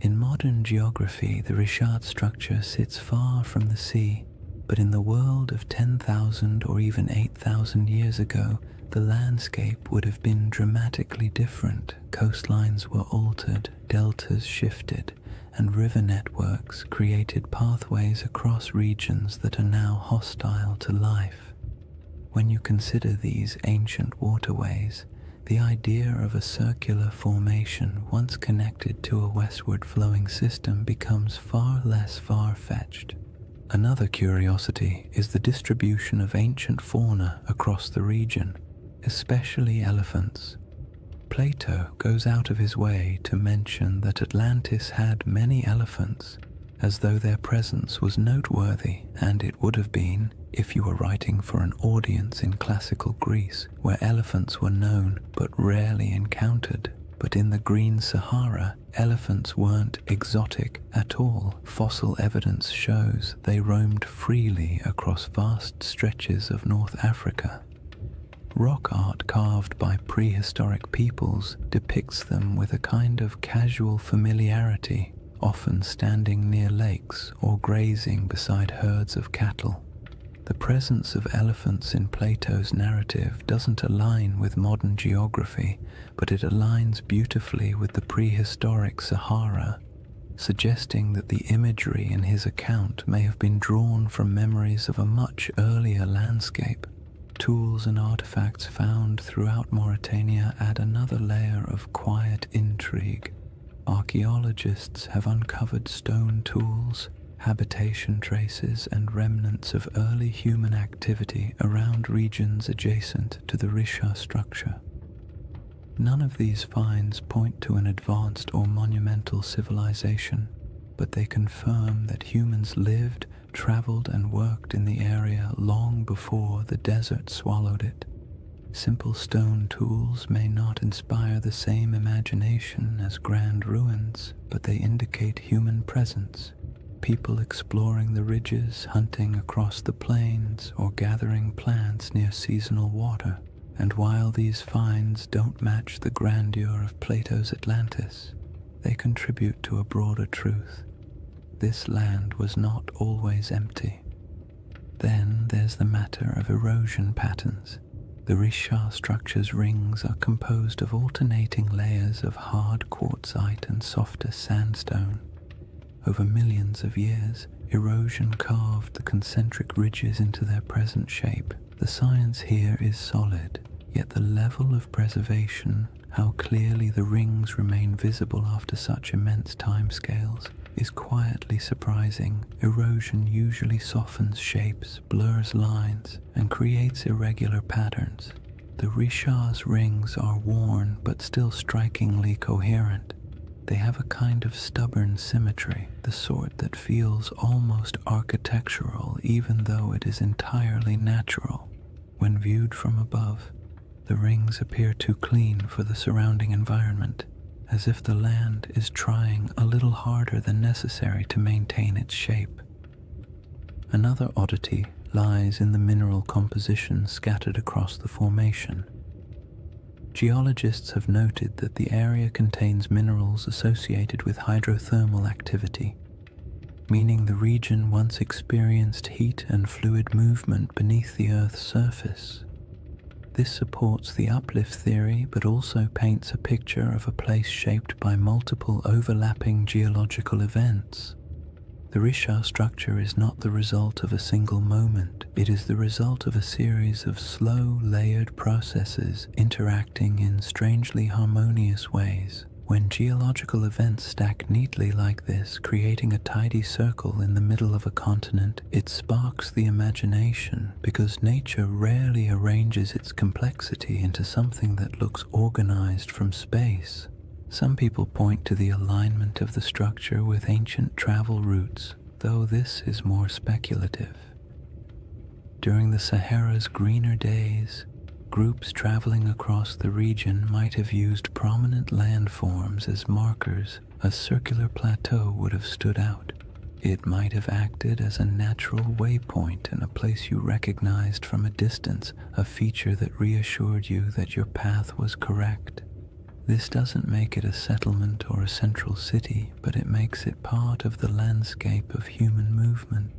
In modern geography, the Richard structure sits far from the sea, but in the world of 10,000 or even 8,000 years ago, the landscape would have been dramatically different. Coastlines were altered, deltas shifted, and river networks created pathways across regions that are now hostile to life. When you consider these ancient waterways, the idea of a circular formation once connected to a westward flowing system becomes far less far-fetched. Another curiosity is the distribution of ancient fauna across the region, especially elephants. Plato goes out of his way to mention that Atlantis had many elephants, as though their presence was noteworthy, and it would have been if you were writing for an audience in classical Greece, where elephants were known but rarely encountered. But in the Green Sahara, elephants weren't exotic at all. Fossil evidence shows they roamed freely across vast stretches of North Africa. Rock art carved by prehistoric peoples depicts them with a kind of casual familiarity, often standing near lakes or grazing beside herds of cattle. The presence of elephants in Plato's narrative doesn't align with modern geography, but it aligns beautifully with the prehistoric Sahara, suggesting that the imagery in his account may have been drawn from memories of a much earlier landscape. Tools and artifacts found throughout Mauritania add another layer of quiet intrigue. Archaeologists have uncovered stone tools, habitation traces, and remnants of early human activity around regions adjacent to the Richard structure. None of these finds point to an advanced or monumental civilization, but they confirm that humans lived, traveled, and worked in the area long before the desert swallowed it. Simple stone tools may not inspire the same imagination as grand ruins, but they indicate human presence. People exploring the ridges, hunting across the plains, or gathering plants near seasonal water. And while these finds don't match the grandeur of Plato's Atlantis, they contribute to a broader truth. This land was not always empty. Then there's the matter of erosion patterns. The Richard structure's rings are composed of alternating layers of hard quartzite and softer sandstone. Over millions of years, erosion carved the concentric ridges into their present shape. The science here is solid, yet the level of preservation, how clearly the rings remain visible after such immense timescales, is quietly surprising. Erosion usually softens shapes, blurs lines, and creates irregular patterns. The Richard's rings are worn but still strikingly coherent. They have a kind of stubborn symmetry, the sort that feels almost architectural even though it is entirely natural. When viewed from above, the rings appear too clean for the surrounding environment, as if the land is trying a little harder than necessary to maintain its shape. Another oddity lies in the mineral composition scattered across the formation. Geologists have noted that the area contains minerals associated with hydrothermal activity, meaning the region once experienced heat and fluid movement beneath the Earth's surface. This supports the uplift theory, but also paints a picture of a place shaped by multiple overlapping geological events. The Richard structure is not the result of a single moment. It is the result of a series of slow, layered processes interacting in strangely harmonious ways. When geological events stack neatly like this, creating a tidy circle in the middle of a continent, it sparks the imagination, because nature rarely arranges its complexity into something that looks organized from space. Some people point to the alignment of the structure with ancient travel routes, though this is more speculative. During the Sahara's greener days, groups traveling across the region might have used prominent landforms as markers. A circular plateau would have stood out. It might have acted as a natural waypoint in a place you recognized from a distance, a feature that reassured you that your path was correct. This doesn't make it a settlement or a central city, but it makes it part of the landscape of human movement.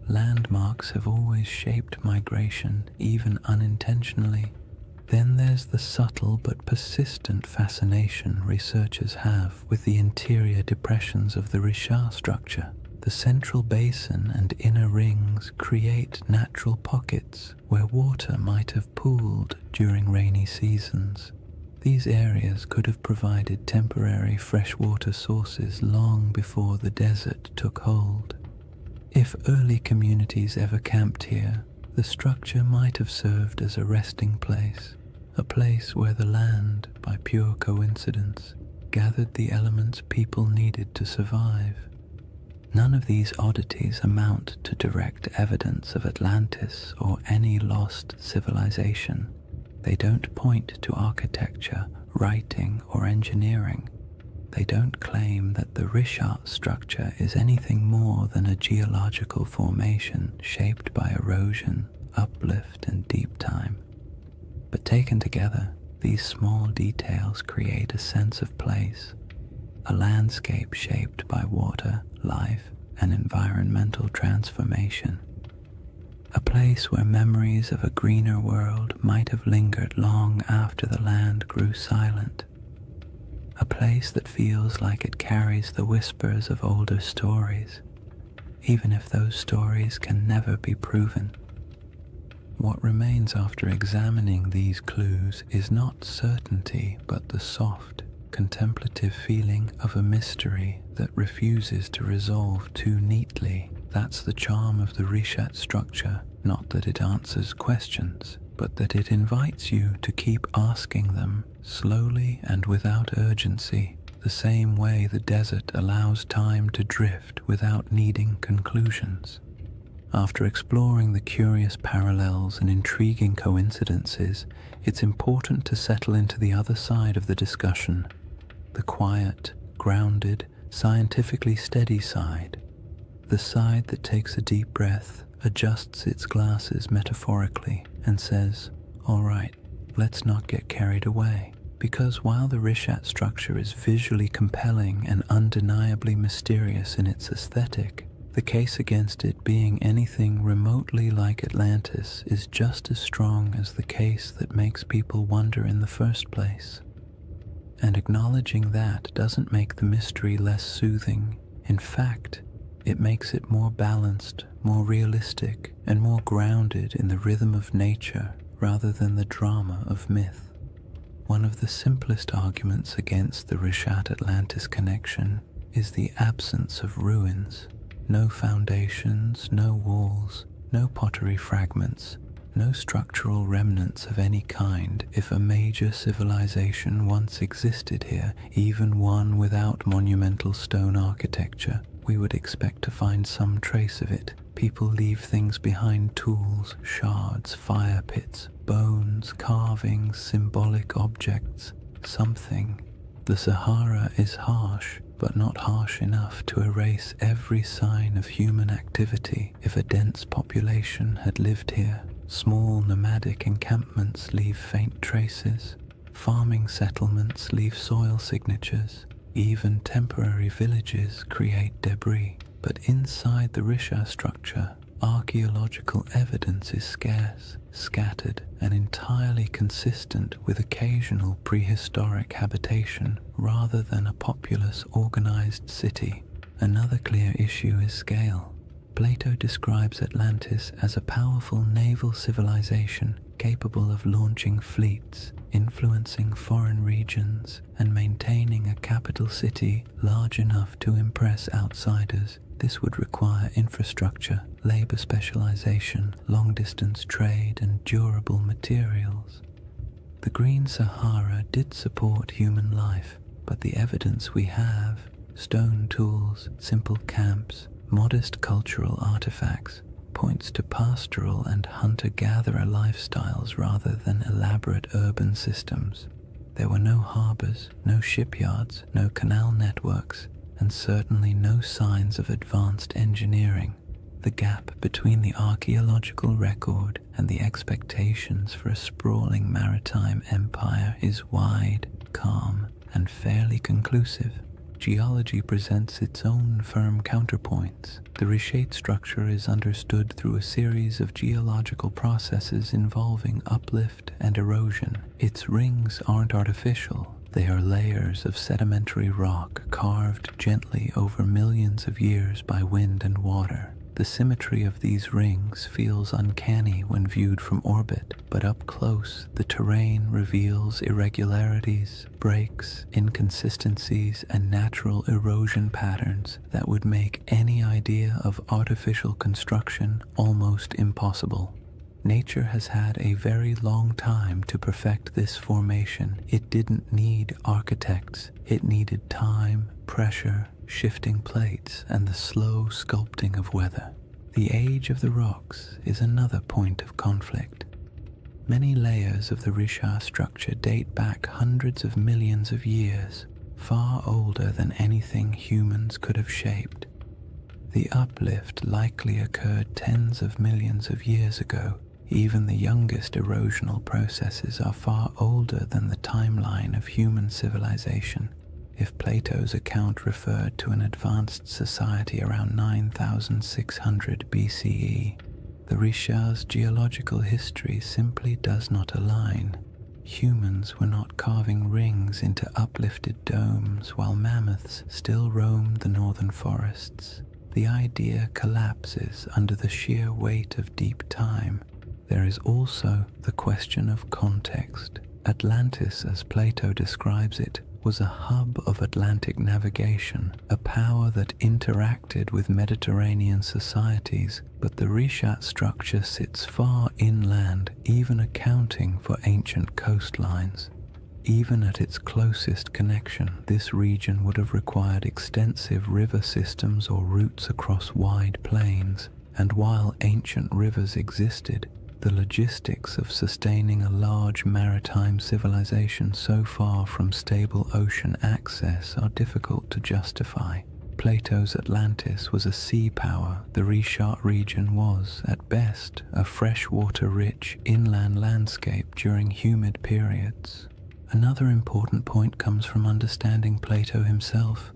Landmarks have always shaped migration, even unintentionally. Then there's the subtle but persistent fascination researchers have with the interior depressions of the Richat structure. The central basin and inner rings create natural pockets where water might have pooled during rainy seasons. These areas could have provided temporary freshwater sources long before the desert took hold. If early communities ever camped here, the structure might have served as a resting place, a place where the land, by pure coincidence, gathered the elements people needed to survive. None of these oddities amount to direct evidence of Atlantis or any lost civilization. They don't point to architecture, writing, or engineering. They don't claim that the Richat structure is anything more than a geological formation shaped by erosion, uplift, and deep time. But taken together, these small details create a sense of place, a landscape shaped by water, life, and environmental transformation. A place where memories of a greener world might have lingered long after the land grew silent. A place that feels like it carries the whispers of older stories, even if those stories can never be proven. What remains after examining these clues is not certainty, but the soft, contemplative feeling of a mystery that refuses to resolve too neatly. That's the charm of the Richat structure, not that it answers questions, but that it invites you to keep asking them slowly and without urgency, the same way the desert allows time to drift without needing conclusions. After exploring the curious parallels and intriguing coincidences, it's important to settle into the other side of the discussion, the quiet, grounded, scientifically steady side, the side that takes a deep breath, adjusts its glasses metaphorically, and says, "All right, let's not get carried away." Because while the Richat structure is visually compelling and undeniably mysterious in its aesthetic, the case against it being anything remotely like Atlantis is just as strong as the case that makes people wonder in the first place. And acknowledging that doesn't make the mystery less soothing. In fact, it makes it more balanced, more realistic, and more grounded in the rhythm of nature rather than the drama of myth. One of the simplest arguments against the Richat-Atlantis connection is the absence of ruins. No foundations, no walls, no pottery fragments, no structural remnants of any kind. If a major civilization once existed here, even one without monumental stone architecture, we would expect to find some trace of it. People leave things behind: tools, shards, fire pits, bones, carvings, symbolic objects, something. The Sahara is harsh, but not harsh enough to erase every sign of human activity. If a dense population had lived here, small nomadic encampments leave faint traces, farming settlements leave soil signatures, even temporary villages create debris. But inside the Richat structure, archaeological evidence is scarce, scattered, and entirely consistent with occasional prehistoric habitation rather than a populous, organized city. Another clear issue is scale. Plato describes Atlantis as a powerful naval civilization capable of launching fleets, influencing foreign regions, and maintaining a capital city large enough to impress outsiders. This would require infrastructure, labor specialization, long-distance trade, and durable materials. The Green Sahara did support human life, but the evidence we have, stone tools, simple camps, modest cultural artifacts, points to pastoral and hunter-gatherer lifestyles rather than elaborate urban systems. There were no harbors, no shipyards, no canal networks, and certainly no signs of advanced engineering. The gap between the archaeological record and the expectations for a sprawling maritime empire is wide. calm and fairly conclusive. Geology presents its own firm counterpoints. The reshaped structure is understood through a series of geological processes involving uplift and erosion. Its rings aren't artificial. They are layers of sedimentary rock carved gently over millions of years by wind and water. The symmetry of these rings feels uncanny when viewed from orbit, but up close, the terrain reveals irregularities, breaks, inconsistencies, and natural erosion patterns that would make any idea of artificial construction almost impossible. Nature has had a very long time to perfect this formation. It didn't need architects. It needed time, pressure, shifting plates, and the slow sculpting of weather. The age of the rocks is another point of conflict. Many layers of the Richat structure date back hundreds of millions of years, far older than anything humans could have shaped. The uplift likely occurred tens of millions of years ago. Even the youngest erosional processes are far older than the timeline of human civilization. If Plato's account referred to an advanced society around 9600 BCE, the Richat's geological history simply does not align. Humans were not carving rings into uplifted domes while mammoths still roamed the northern forests. The idea collapses under the sheer weight of deep time. There is also the question of context. Atlantis, as Plato describes it, was a hub of Atlantic navigation, a power that interacted with Mediterranean societies, but the Richat structure sits far inland, even accounting for ancient coastlines. Even at its closest connection, this region would have required extensive river systems or routes across wide plains, and while ancient rivers existed, the logistics of sustaining a large maritime civilization so far from stable ocean access are difficult to justify. Plato's Atlantis was a sea power. The Richat region was, at best, a freshwater-rich inland landscape during humid periods. Another important point comes from understanding Plato himself.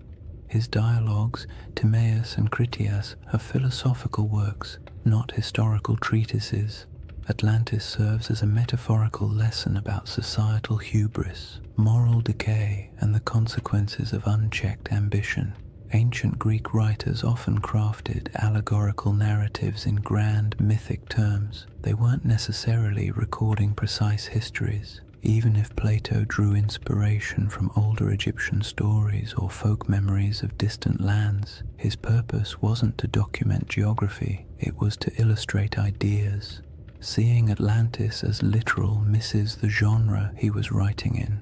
His dialogues, Timaeus and Critias, are philosophical works, not historical treatises. Atlantis serves as a metaphorical lesson about societal hubris, moral decay, and the consequences of unchecked ambition. Ancient Greek writers often crafted allegorical narratives in grand mythic terms. They weren't necessarily recording precise histories. Even if Plato drew inspiration from older Egyptian stories or folk memories of distant lands, his purpose wasn't to document geography, it was to illustrate ideas. Seeing Atlantis as literal misses the genre he was writing in.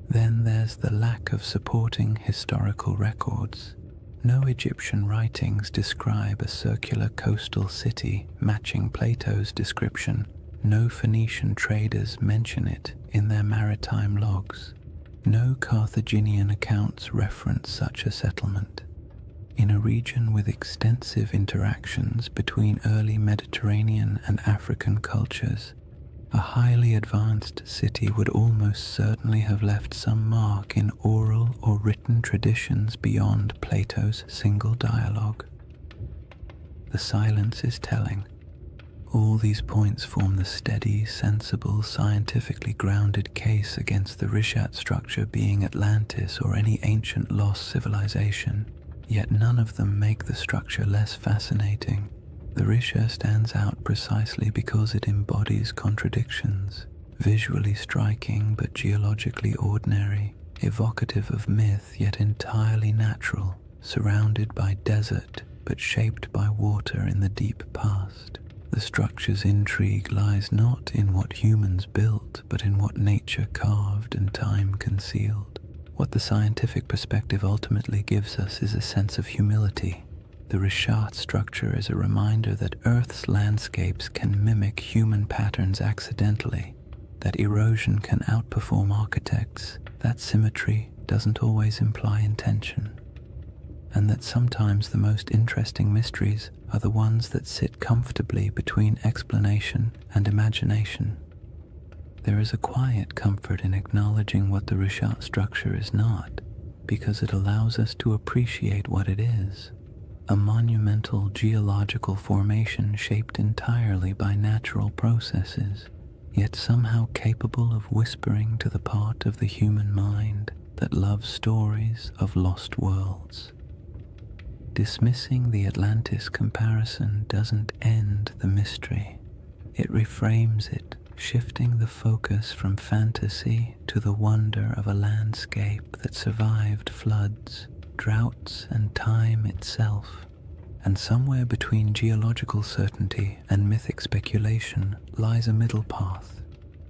Then there's the lack of supporting historical records. No Egyptian writings describe a circular coastal city matching Plato's description. No Phoenician traders mention it in their maritime logs. No Carthaginian accounts reference such a settlement. In a region with extensive interactions between early Mediterranean and African cultures, a highly advanced city would almost certainly have left some mark in oral or written traditions beyond Plato's single dialogue. The silence is telling. All these points form the steady, sensible, scientifically grounded case against the Richat structure being Atlantis or any ancient lost civilization. Yet none of them make the structure less fascinating. The Richat stands out precisely because it embodies contradictions, visually striking but geologically ordinary, evocative of myth yet entirely natural, surrounded by desert but shaped by water in the deep past. The structure's intrigue lies not in what humans built, but in what nature carved and time concealed. What the scientific perspective ultimately gives us is a sense of humility. The Richat structure is a reminder that Earth's landscapes can mimic human patterns accidentally, that erosion can outperform architects, that symmetry doesn't always imply intention, and that sometimes the most interesting mysteries are the ones that sit comfortably between explanation and imagination. There is a quiet comfort in acknowledging what the Rishat structure is not, because it allows us to appreciate what it is: a monumental geological formation shaped entirely by natural processes, yet somehow capable of whispering to the part of the human mind that loves stories of lost worlds. Dismissing the Atlantis comparison doesn't end the mystery. It reframes it, shifting the focus from fantasy to the wonder of a landscape that survived floods, droughts, and time itself. And somewhere between geological certainty and mythic speculation lies a middle path,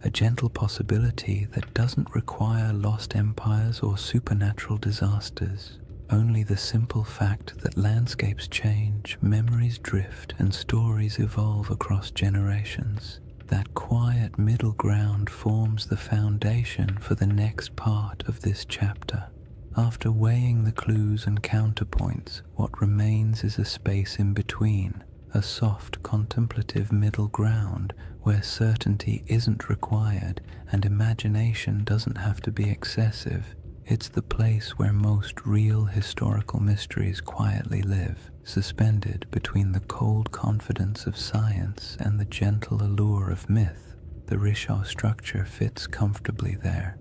a gentle possibility that doesn't require lost empires or supernatural disasters. Only the simple fact that landscapes change, memories drift, and stories evolve across generations. That quiet middle ground forms the foundation for the next part of this chapter. After weighing the clues and counterpoints, what remains is a space in between, a soft, contemplative middle ground where certainty isn't required and imagination doesn't have to be excessive. It's the place where most real historical mysteries quietly live, suspended between the cold confidence of science and the gentle allure of myth. The Risha structure fits comfortably there.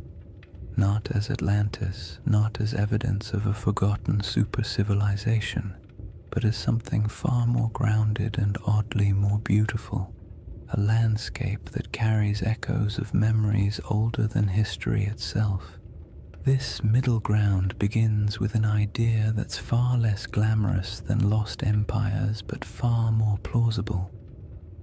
Not as Atlantis, not as evidence of a forgotten super-civilization, but as something far more grounded and oddly more beautiful. A landscape that carries echoes of memories older than history itself. This middle ground begins with an idea that's far less glamorous than lost empires, but far more plausible.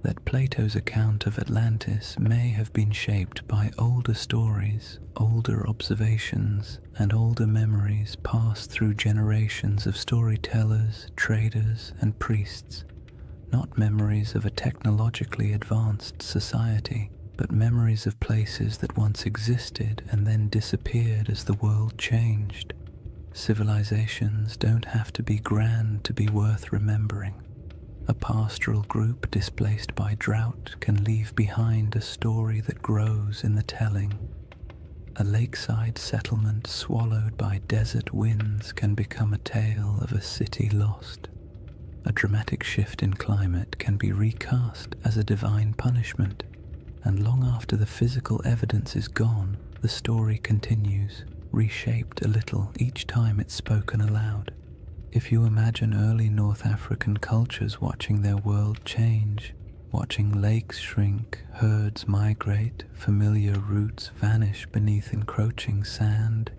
That Plato's account of Atlantis may have been shaped by older stories, older observations, and older memories passed through generations of storytellers, traders, and priests. Not memories of a technologically advanced society, but memories of places that once existed and then disappeared as the world changed. Civilizations don't have to be grand to be worth remembering. A pastoral group displaced by drought can leave behind a story that grows in the telling. A lakeside settlement swallowed by desert winds can become a tale of a city lost. A dramatic shift in climate can be recast as a divine punishment, and long after the physical evidence is gone, the story continues, reshaped a little each time it's spoken aloud. If you imagine early North African cultures watching their world change, watching lakes shrink, herds migrate, familiar routes vanish beneath encroaching sand,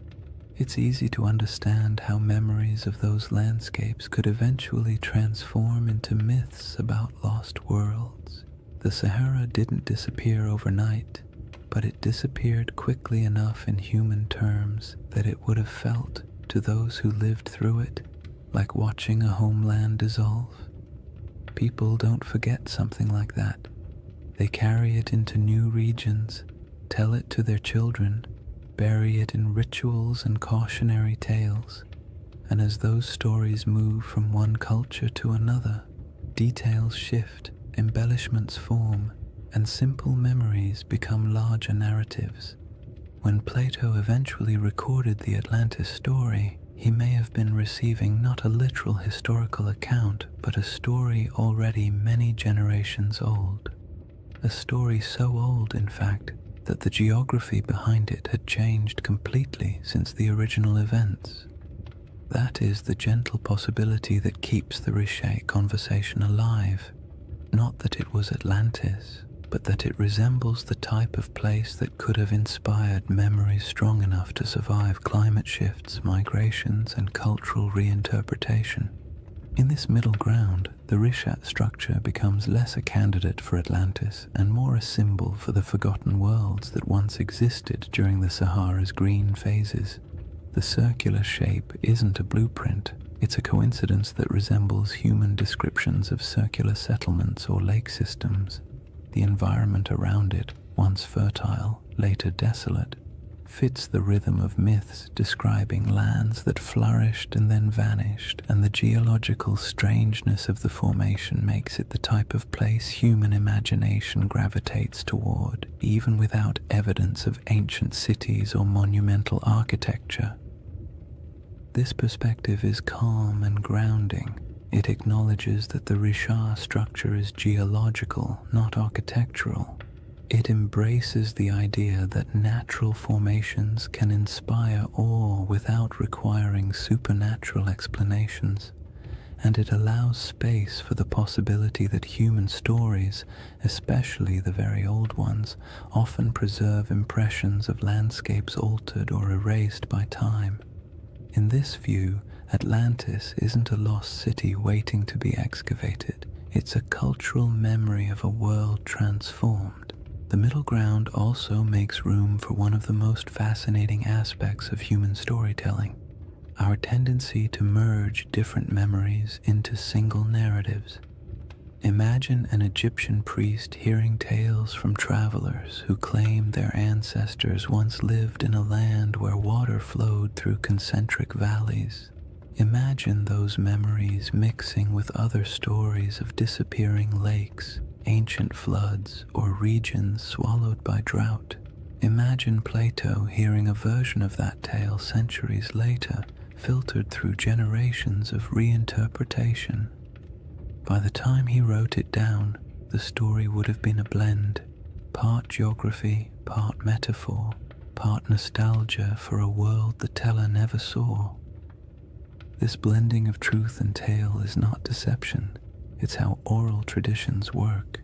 it's easy to understand how memories of those landscapes could eventually transform into myths about lost worlds. The Sahara didn't disappear overnight, but it disappeared quickly enough in human terms that it would have felt, to those who lived through it, like watching a homeland dissolve. People don't forget something like that. They carry it into new regions, tell it to their children, bury it in rituals and cautionary tales, and as those stories move from one culture to another, details shift, embellishments form, and simple memories become larger narratives. When Plato eventually recorded the Atlantis story, he may have been receiving not a literal historical account, but a story already many generations old. A story so old, in fact, that the geography behind it had changed completely since the original events. That is the gentle possibility that keeps the Riche conversation alive. Not that it was Atlantis, but that it resembles the type of place that could have inspired memories strong enough to survive climate shifts, migrations, and cultural reinterpretation. In this middle ground, the Rishat structure becomes less a candidate for Atlantis and more a symbol for the forgotten worlds that once existed during the Sahara's green phases. The circular shape isn't a blueprint, it's a coincidence that resembles human descriptions of circular settlements or lake systems. The environment around it, once fertile, later desolate, fits the rhythm of myths describing lands that flourished and then vanished, and the geological strangeness of the formation makes it the type of place human imagination gravitates toward, even without evidence of ancient cities or monumental architecture. This perspective is calm and grounding. It acknowledges that the Richat structure is geological, not architectural. It embraces the idea that natural formations can inspire awe without requiring supernatural explanations, and it allows space for the possibility that human stories, especially the very old ones, often preserve impressions of landscapes altered or erased by time. In this view, Atlantis isn't a lost city waiting to be excavated. It's a cultural memory of a world transformed. The middle ground also makes room for one of the most fascinating aspects of human storytelling, our tendency to merge different memories into single narratives. Imagine an Egyptian priest hearing tales from travelers who claim their ancestors once lived in a land where water flowed through concentric valleys. Imagine those memories mixing with other stories of disappearing lakes, ancient floods, or regions swallowed by drought. Imagine Plato hearing a version of that tale centuries later, filtered through generations of reinterpretation. By the time he wrote it down, the story would have been a blend, part geography, part metaphor, part nostalgia for a world the teller never saw. This blending of truth and tale is not deception. It's how oral traditions work.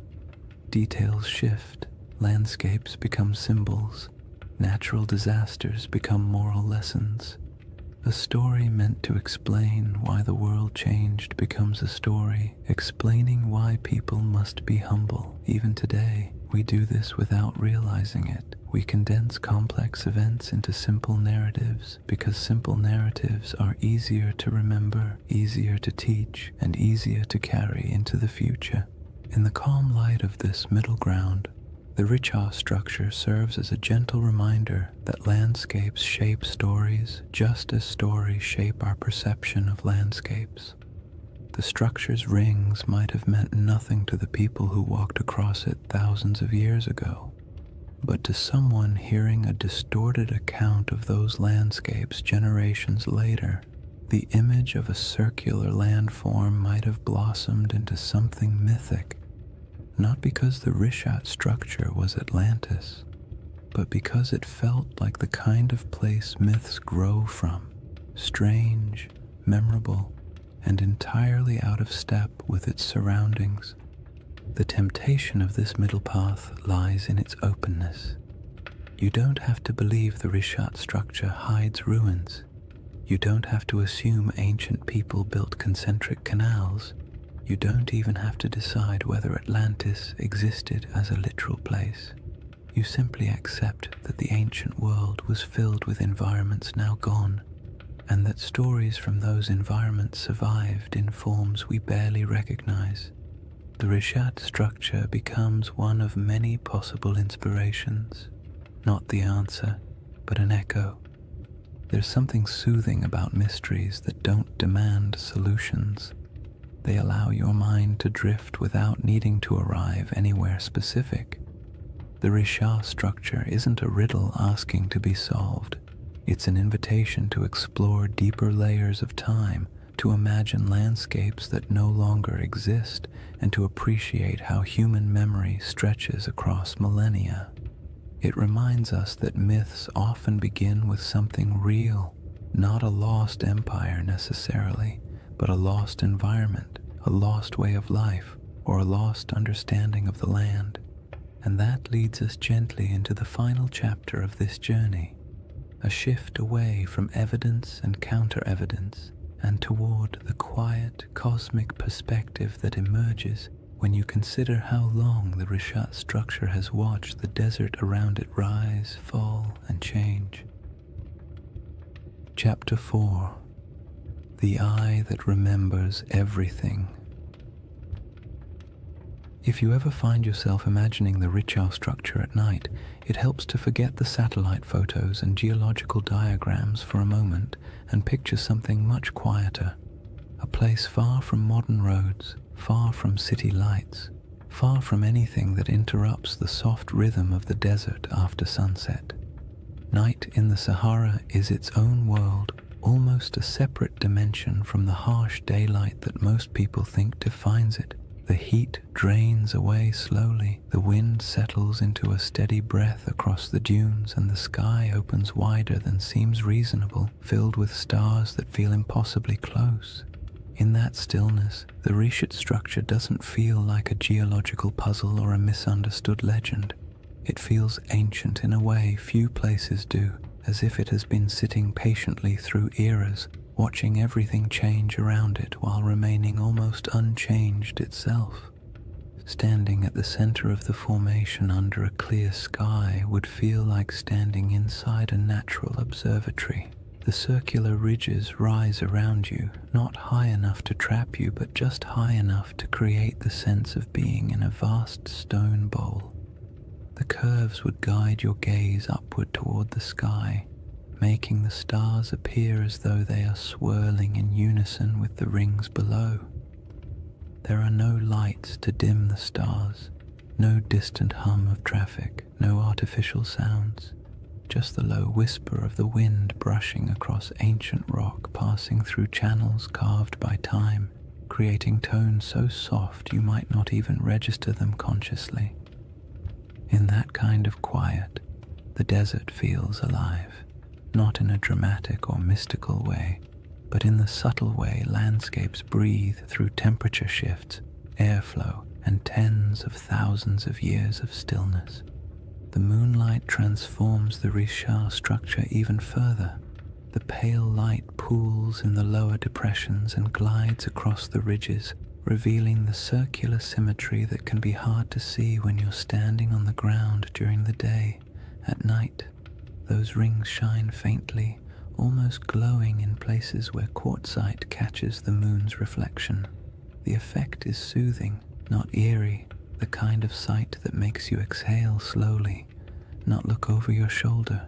Details shift, landscapes become symbols, natural disasters become moral lessons. A story meant to explain why the world changed becomes a story explaining why people must be humble. Even today, we do this without realizing it. We condense complex events into simple narratives because simple narratives are easier to remember, easier to teach, and easier to carry into the future. In the calm light of this middle ground, the Richat structure serves as a gentle reminder that landscapes shape stories just as stories shape our perception of landscapes. The structure's rings might have meant nothing to the people who walked across it thousands of years ago, but to someone hearing a distorted account of those landscapes generations later, the image of a circular landform might have blossomed into something mythic, not because the Richat structure was Atlantis, but because it felt like the kind of place myths grow from, strange, memorable, and entirely out of step with its surroundings. The temptation of this middle path lies in its openness. You don't have to believe the Richat structure hides ruins. You don't have to assume ancient people built concentric canals. You don't even have to decide whether Atlantis existed as a literal place. You simply accept that the ancient world was filled with environments now gone, and that stories from those environments survived in forms we barely recognize. The Richat structure becomes one of many possible inspirations, not the answer, but an echo. There's something soothing about mysteries that don't demand solutions. They allow your mind to drift without needing to arrive anywhere specific. The Richat structure isn't a riddle asking to be solved. It's an invitation to explore deeper layers of time, to imagine landscapes that no longer exist, and to appreciate how human memory stretches across millennia. It reminds us that myths often begin with something real, not a lost empire necessarily, but a lost environment, a lost way of life, or a lost understanding of the land. And that leads us gently into the final chapter of this journey, a shift away from evidence and counter-evidence, and toward the quiet, cosmic perspective that emerges when you consider how long the Richat structure has watched the desert around it rise, fall, and change. Chapter 4. The Eye That Remembers Everything. If you ever find yourself imagining the Richau structure at night, it helps to forget the satellite photos and geological diagrams for a moment and picture something much quieter. A place far from modern roads, far from city lights, far from anything that interrupts the soft rhythm of the desert after sunset. Night in the Sahara is its own world, almost a separate dimension from the harsh daylight that most people think defines it. The heat drains away slowly, the wind settles into a steady breath across the dunes, and the sky opens wider than seems reasonable, filled with stars that feel impossibly close. In that stillness, the Richat structure doesn't feel like a geological puzzle or a misunderstood legend. It feels ancient in a way few places do, as if it has been sitting patiently through eras, watching everything change around it while remaining almost unchanged itself. Standing at the center of the formation under a clear sky would feel like standing inside a natural observatory. The circular ridges rise around you, not high enough to trap you, but just high enough to create the sense of being in a vast stone bowl. The curves would guide your gaze upward toward the sky, making the stars appear as though they are swirling in unison with the rings below. There are no lights to dim the stars, no distant hum of traffic, no artificial sounds, just the low whisper of the wind brushing across ancient rock, passing through channels carved by time, creating tones so soft you might not even register them consciously. In that kind of quiet, the desert feels alive, not in a dramatic or mystical way, but in the subtle way landscapes breathe through temperature shifts, airflow, and tens of thousands of years of stillness. The moonlight transforms the Richat structure even further. The pale light pools in the lower depressions and glides across the ridges, revealing the circular symmetry that can be hard to see when you're standing on the ground during the day. At night, those rings shine faintly, almost glowing in places where quartzite catches the moon's reflection. The effect is soothing, not eerie, the kind of sight that makes you exhale slowly, not look over your shoulder.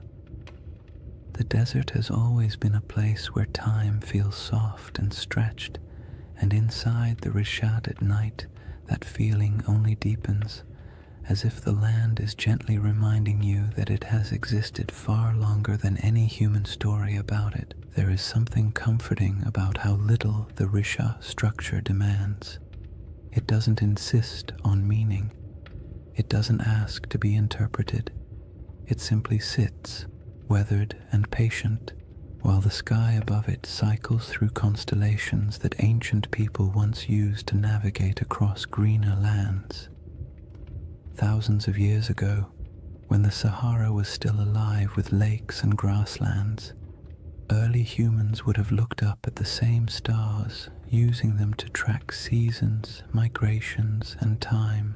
The desert has always been a place where time feels soft and stretched, and inside the Richat at night, that feeling only deepens, as if the land is gently reminding you that it has existed far longer than any human story about it. There is something comforting about how little the Richat structure demands. It doesn't insist on meaning. It doesn't ask to be interpreted. It simply sits, weathered and patient, while the sky above it cycles through constellations that ancient people once used to navigate across greener lands. Thousands of years ago, when the Sahara was still alive with lakes and grasslands, early humans would have looked up at the same stars, using them to track seasons, migrations, and time.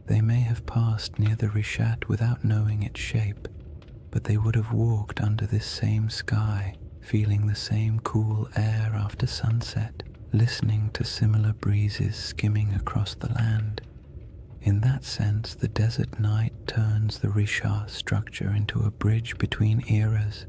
They may have passed near the Richat without knowing its shape, but they would have walked under this same sky, feeling the same cool air after sunset, listening to similar breezes skimming across the land. In that sense, the desert night turns the Richat structure into a bridge between eras,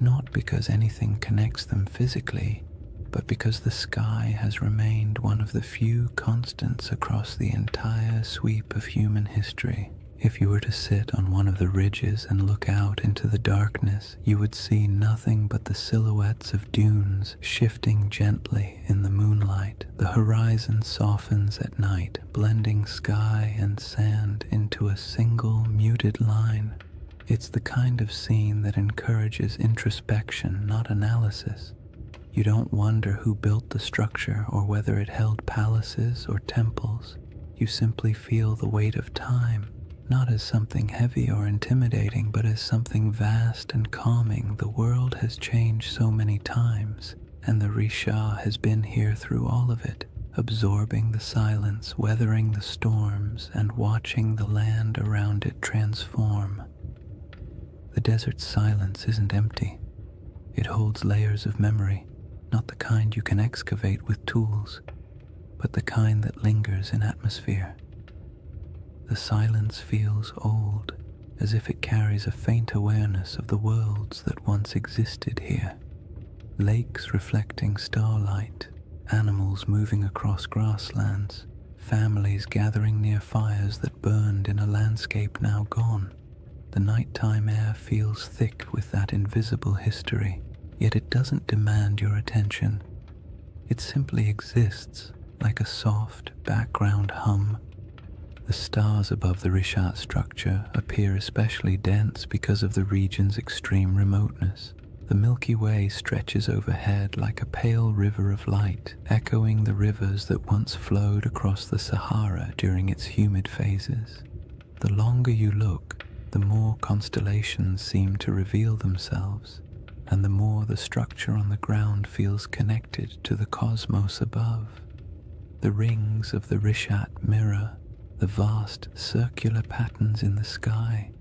not because anything connects them physically, but because the sky has remained one of the few constants across the entire sweep of human history. If you were to sit on one of the ridges and look out into the darkness, you would see nothing but the silhouettes of dunes shifting gently in the moonlight. The horizon softens at night, blending sky and sand into a single muted line. It's the kind of scene that encourages introspection, not analysis. You don't wonder who built the structure or whether it held palaces or temples. You simply feel the weight of time, not as something heavy or intimidating, but as something vast and calming. The world has changed so many times, and the Richat has been here through all of it, absorbing the silence, weathering the storms, and watching the land around it transform. The desert's silence isn't empty. It holds layers of memory, not the kind you can excavate with tools, but the kind that lingers in atmosphere. The silence feels old, as if it carries a faint awareness of the worlds that once existed here. Lakes reflecting starlight, animals moving across grasslands, families gathering near fires that burned in a landscape now gone. The nighttime air feels thick with that invisible history, yet it doesn't demand your attention. It simply exists, like a soft background hum. The stars above the Rishat structure appear especially dense because of the region's extreme remoteness. The Milky Way stretches overhead like a pale river of light, echoing the rivers that once flowed across the Sahara during its humid phases. The longer you look, the more constellations seem to reveal themselves, and the more the structure on the ground feels connected to the cosmos above. The rings of the Rishat mirror the vast circular patterns in the sky,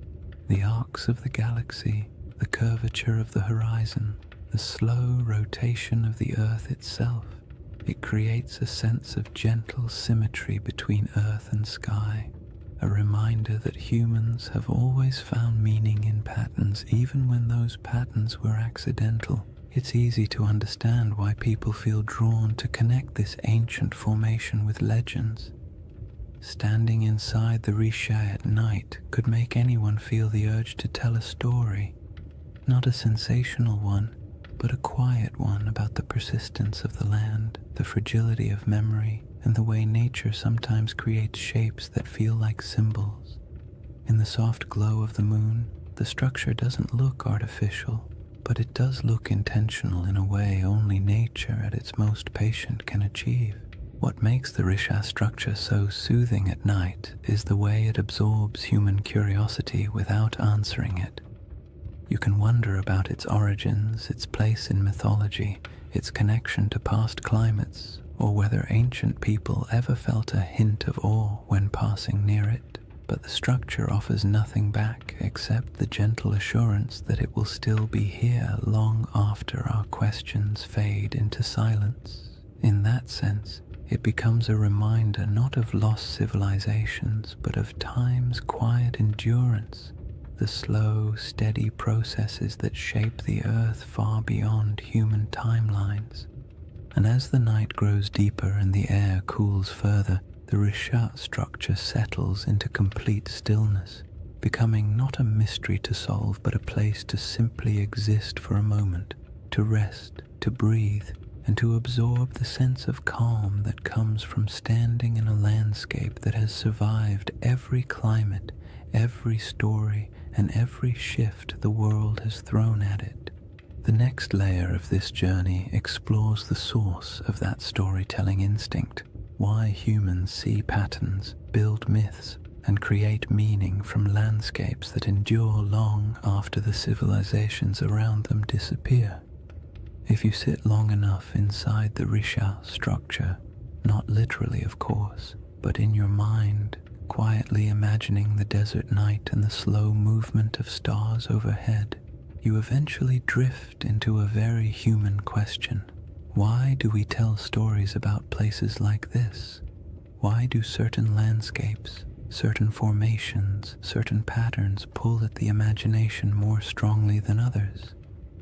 the arcs of the galaxy, the curvature of the horizon, the slow rotation of the Earth itself. It creates a sense of gentle symmetry between Earth and sky, a reminder that humans have always found meaning in patterns even when those patterns were accidental. It's easy to understand why people feel drawn to connect this ancient formation with legends. Standing inside the Risha at night could make anyone feel the urge to tell a story, not a sensational one, but a quiet one about the persistence of the land, the fragility of memory, and the way nature sometimes creates shapes that feel like symbols. In the soft glow of the moon, the structure doesn't look artificial, but it does look intentional in a way only nature at its most patient can achieve. What makes the Risha structure so soothing at night is the way it absorbs human curiosity without answering it. You can wonder about its origins, its place in mythology, its connection to past climates, or whether ancient people ever felt a hint of awe when passing near it. But the structure offers nothing back except the gentle assurance that it will still be here long after our questions fade into silence. In that sense, it becomes a reminder not of lost civilizations, but of time's quiet endurance, the slow, steady processes that shape the Earth far beyond human timelines. And as the night grows deeper and the air cools further, the Rishat structure settles into complete stillness, becoming not a mystery to solve, but a place to simply exist for a moment, to rest, to breathe, and to absorb the sense of calm that comes from standing in a landscape that has survived every climate, every story, and every shift the world has thrown at it. The next layer of this journey explores the source of that storytelling instinct, why humans see patterns, build myths, and create meaning from landscapes that endure long after the civilizations around them disappear. If you sit long enough inside the Risha structure, not literally of course, but in your mind, quietly imagining the desert night and the slow movement of stars overhead, you eventually drift into a very human question. Why do we tell stories about places like this? Why do certain landscapes, certain formations, certain patterns pull at the imagination more strongly than others?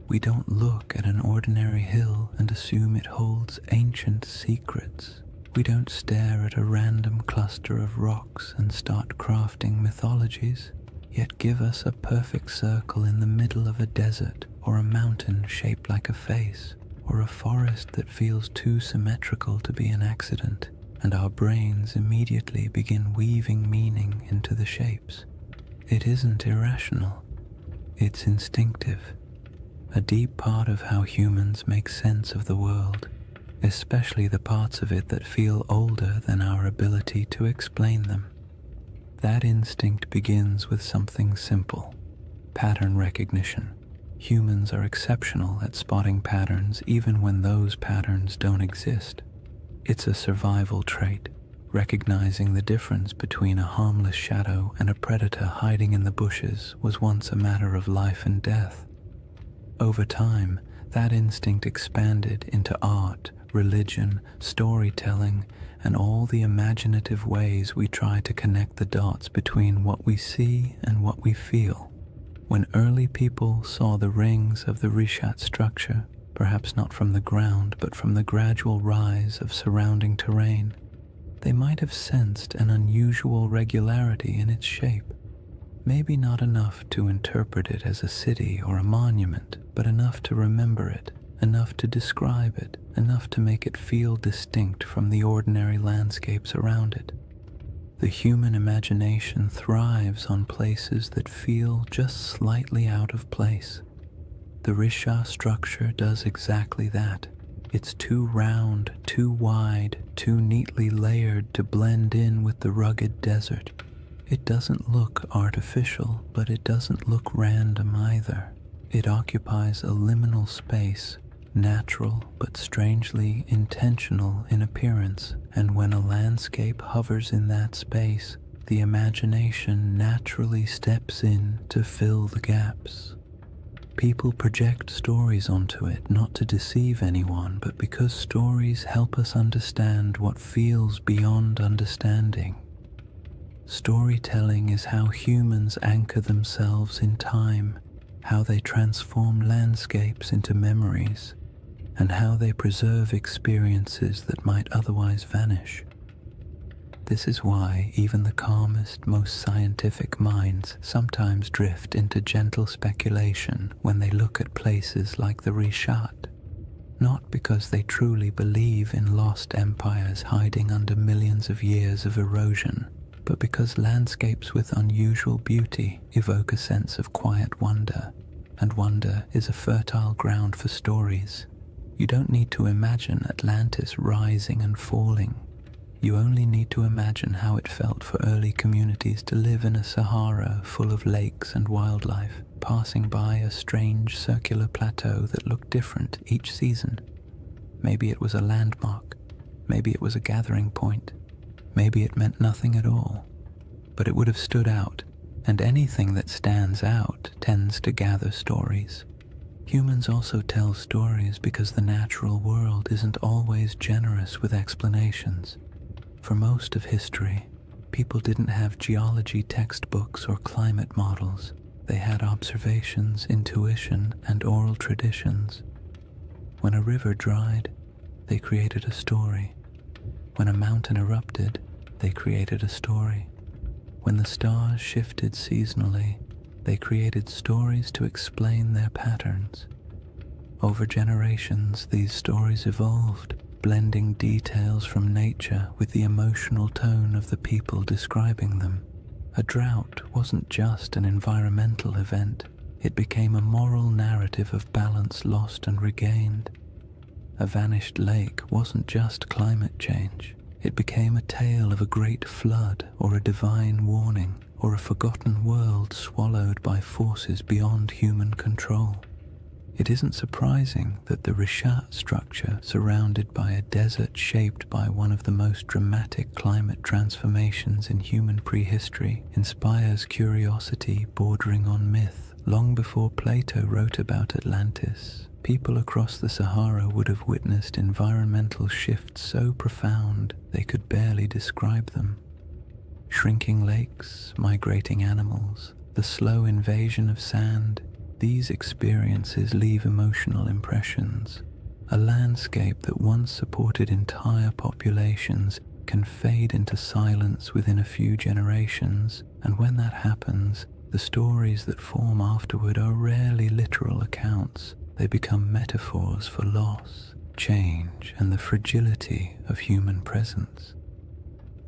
We don't look at an ordinary hill and assume it holds ancient secrets. We don't stare at a random cluster of rocks and start crafting mythologies, yet give us a perfect circle in the middle of a desert, or a mountain shaped like a face, or a forest that feels too symmetrical to be an accident, and our brains immediately begin weaving meaning into the shapes. It isn't irrational, it's instinctive. A deep part of how humans make sense of the world, especially the parts of it that feel older than our ability to explain them. That instinct begins with something simple: pattern recognition. Humans are exceptional at spotting patterns even when those patterns don't exist. It's a survival trait. Recognizing the difference between a harmless shadow and a predator hiding in the bushes was once a matter of life and death. Over time, that instinct expanded into art, religion, storytelling, and all the imaginative ways we try to connect the dots between what we see and what we feel. When early people saw the rings of the Rishat structure, perhaps not from the ground but from the gradual rise of surrounding terrain, they might have sensed an unusual regularity in its shape. Maybe not enough to interpret it as a city or a monument, but enough to remember it, enough to describe it, enough to make it feel distinct from the ordinary landscapes around it. The human imagination thrives on places that feel just slightly out of place. The Risha structure does exactly that. It's too round, too wide, too neatly layered to blend in with the rugged desert. It doesn't look artificial, but it doesn't look random either. It occupies a liminal space, natural but strangely intentional in appearance, and when a landscape hovers in that space, the imagination naturally steps in to fill the gaps. People project stories onto it not to deceive anyone, but because stories help us understand what feels beyond understanding. Storytelling is how humans anchor themselves in time, how they transform landscapes into memories, and how they preserve experiences that might otherwise vanish. This is why even the calmest, most scientific minds sometimes drift into gentle speculation when they look at places like the Rishat, not because they truly believe in lost empires hiding under millions of years of erosion, but because landscapes with unusual beauty evoke a sense of quiet wonder, and wonder is a fertile ground for stories. You don't need to imagine Atlantis rising and falling. You only need to imagine how it felt for early communities to live in a Sahara full of lakes and wildlife, passing by a strange circular plateau that looked different each season. Maybe it was a landmark, maybe it was a gathering point, maybe it meant nothing at all, but it would have stood out, and anything that stands out tends to gather stories. Humans also tell stories because the natural world isn't always generous with explanations. For most of history, people didn't have geology textbooks or climate models. They had observations, intuition, and oral traditions. When a river dried, they created a story. When a mountain erupted, they created a story. When the stars shifted seasonally, they created stories to explain their patterns. Over generations, these stories evolved, blending details from nature with the emotional tone of the people describing them. A drought wasn't just an environmental event, it became a moral narrative of balance lost and regained. A vanished lake wasn't just climate change, it became a tale of a great flood or a divine warning or a forgotten world swallowed by forces beyond human control. It isn't surprising that the Rishat structure, surrounded by a desert shaped by one of the most dramatic climate transformations in human prehistory, inspires curiosity bordering on myth. Long before Plato wrote about Atlantis, people across the Sahara would have witnessed environmental shifts so profound they could barely describe them. Shrinking lakes, migrating animals, the slow invasion of sand, these experiences leave emotional impressions. A landscape that once supported entire populations can fade into silence within a few generations, and when that happens, the stories that form afterward are rarely literal accounts. They become metaphors for loss, change, and the fragility of human presence.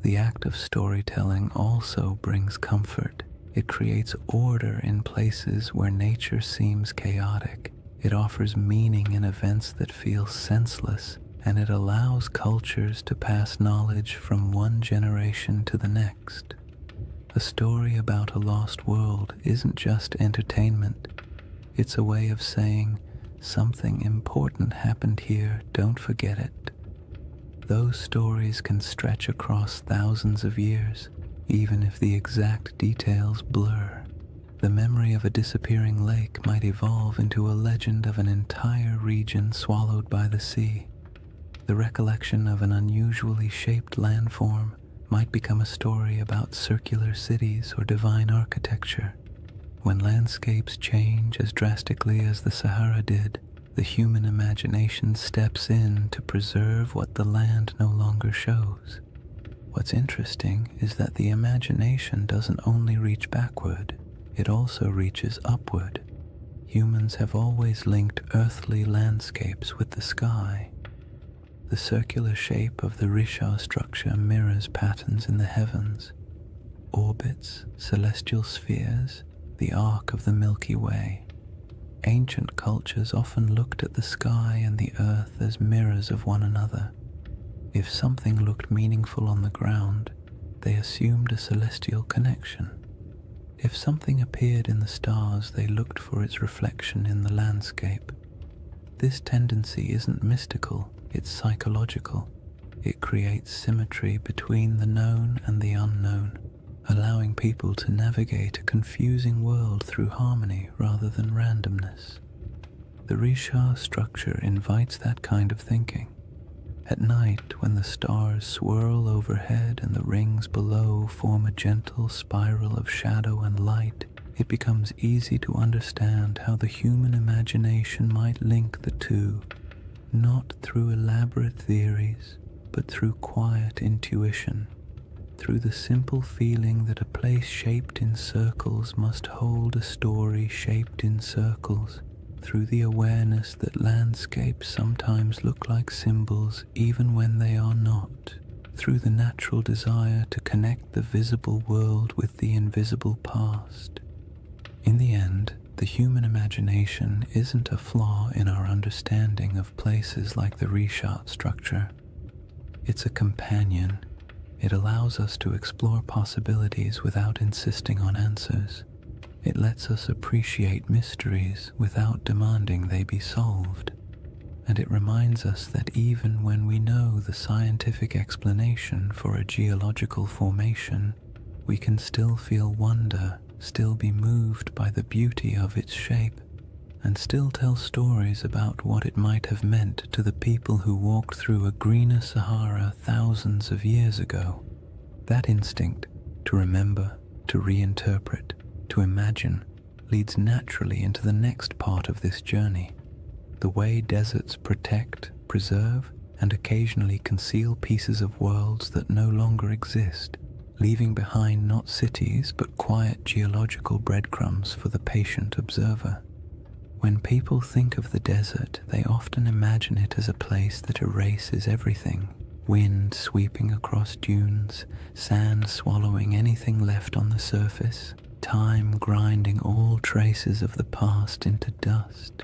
The act of storytelling also brings comfort. It creates order in places where nature seems chaotic. It offers meaning in events that feel senseless, and it allows cultures to pass knowledge from one generation to the next. A story about a lost world isn't just entertainment. It's a way of saying, something important happened here, don't forget it. Those stories can stretch across thousands of years, even if the exact details blur. The memory of a disappearing lake might evolve into a legend of an entire region swallowed by the sea. The recollection of an unusually shaped landform might become a story about circular cities or divine architecture. When landscapes change as drastically as the Sahara did, the human imagination steps in to preserve what the land no longer shows. What's interesting is that the imagination doesn't only reach backward, it also reaches upward. Humans have always linked earthly landscapes with the sky. The circular shape of the Risha structure mirrors patterns in the heavens, orbits, celestial spheres, the arc of the Milky Way. Ancient cultures often looked at the sky and the earth as mirrors of one another. If something looked meaningful on the ground, they assumed a celestial connection. If something appeared in the stars, they looked for its reflection in the landscape. This tendency isn't mystical, it's psychological. It creates symmetry between the known and the unknown, allowing people to navigate a confusing world through harmony rather than randomness. The Risha structure invites that kind of thinking. At night, when the stars swirl overhead and the rings below form a gentle spiral of shadow and light, it becomes easy to understand how the human imagination might link the two, not through elaborate theories, but through quiet intuition, through the simple feeling that a place shaped in circles must hold a story shaped in circles, through the awareness that landscapes sometimes look like symbols even when they are not, through the natural desire to connect the visible world with the invisible past. In the end, the human imagination isn't a flaw in our understanding of places like the Risha structure. It's a companion. It allows us to explore possibilities without insisting on answers. It lets us appreciate mysteries without demanding they be solved. And it reminds us that even when we know the scientific explanation for a geological formation, we can still feel wonder, still be moved by the beauty of its shape, and still tell stories about what it might have meant to the people who walked through a greener Sahara thousands of years ago. That instinct to remember, to reinterpret, to imagine, leads naturally into the next part of this journey, the way deserts protect, preserve, and occasionally conceal pieces of worlds that no longer exist, leaving behind not cities but quiet geological breadcrumbs for the patient observer. When people think of the desert, they often imagine it as a place that erases everything, wind sweeping across dunes, sand swallowing anything left on the surface, time grinding all traces of the past into dust.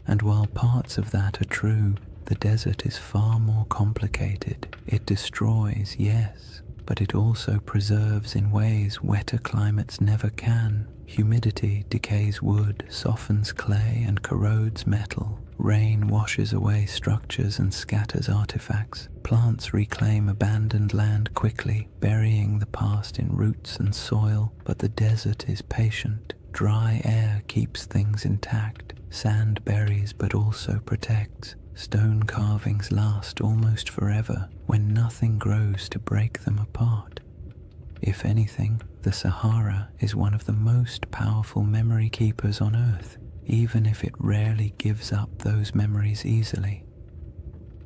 And while parts of that are true, the desert is far more complicated. It destroys, yes, but it also preserves in ways wetter climates never can. Humidity decays wood, softens clay, and corrodes metal. Rain washes away structures and scatters artifacts. Plants reclaim abandoned land quickly, burying the past in roots and soil, but the desert is patient. Dry air keeps things intact. Sand buries but also protects. Stone carvings last almost forever when nothing grows to break them apart. If anything, the Sahara is one of the most powerful memory keepers on Earth, even if it rarely gives up those memories easily.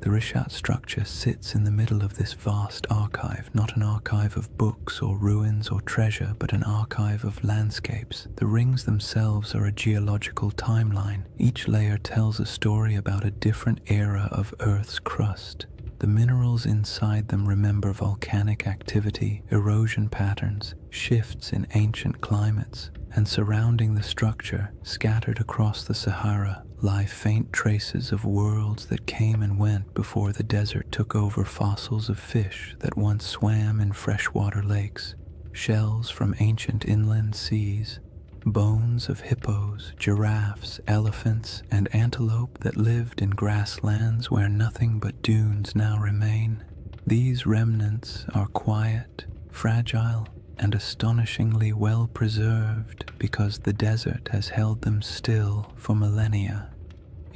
The Rishat structure sits in the middle of this vast archive, not an archive of books or ruins or treasure, but an archive of landscapes. The rings themselves are a geological timeline. Each layer tells a story about a different era of Earth's crust. The minerals inside them remember volcanic activity, erosion patterns, shifts in ancient climates, and surrounding the structure, scattered across the Sahara, lie faint traces of worlds that came and went before the desert took over. Fossils of fish that once swam in freshwater lakes, shells from ancient inland seas, bones of hippos, giraffes, elephants, and antelope that lived in grasslands where nothing but dunes now remain. These remnants are quiet, fragile, and astonishingly well preserved because the desert has held them still for millennia.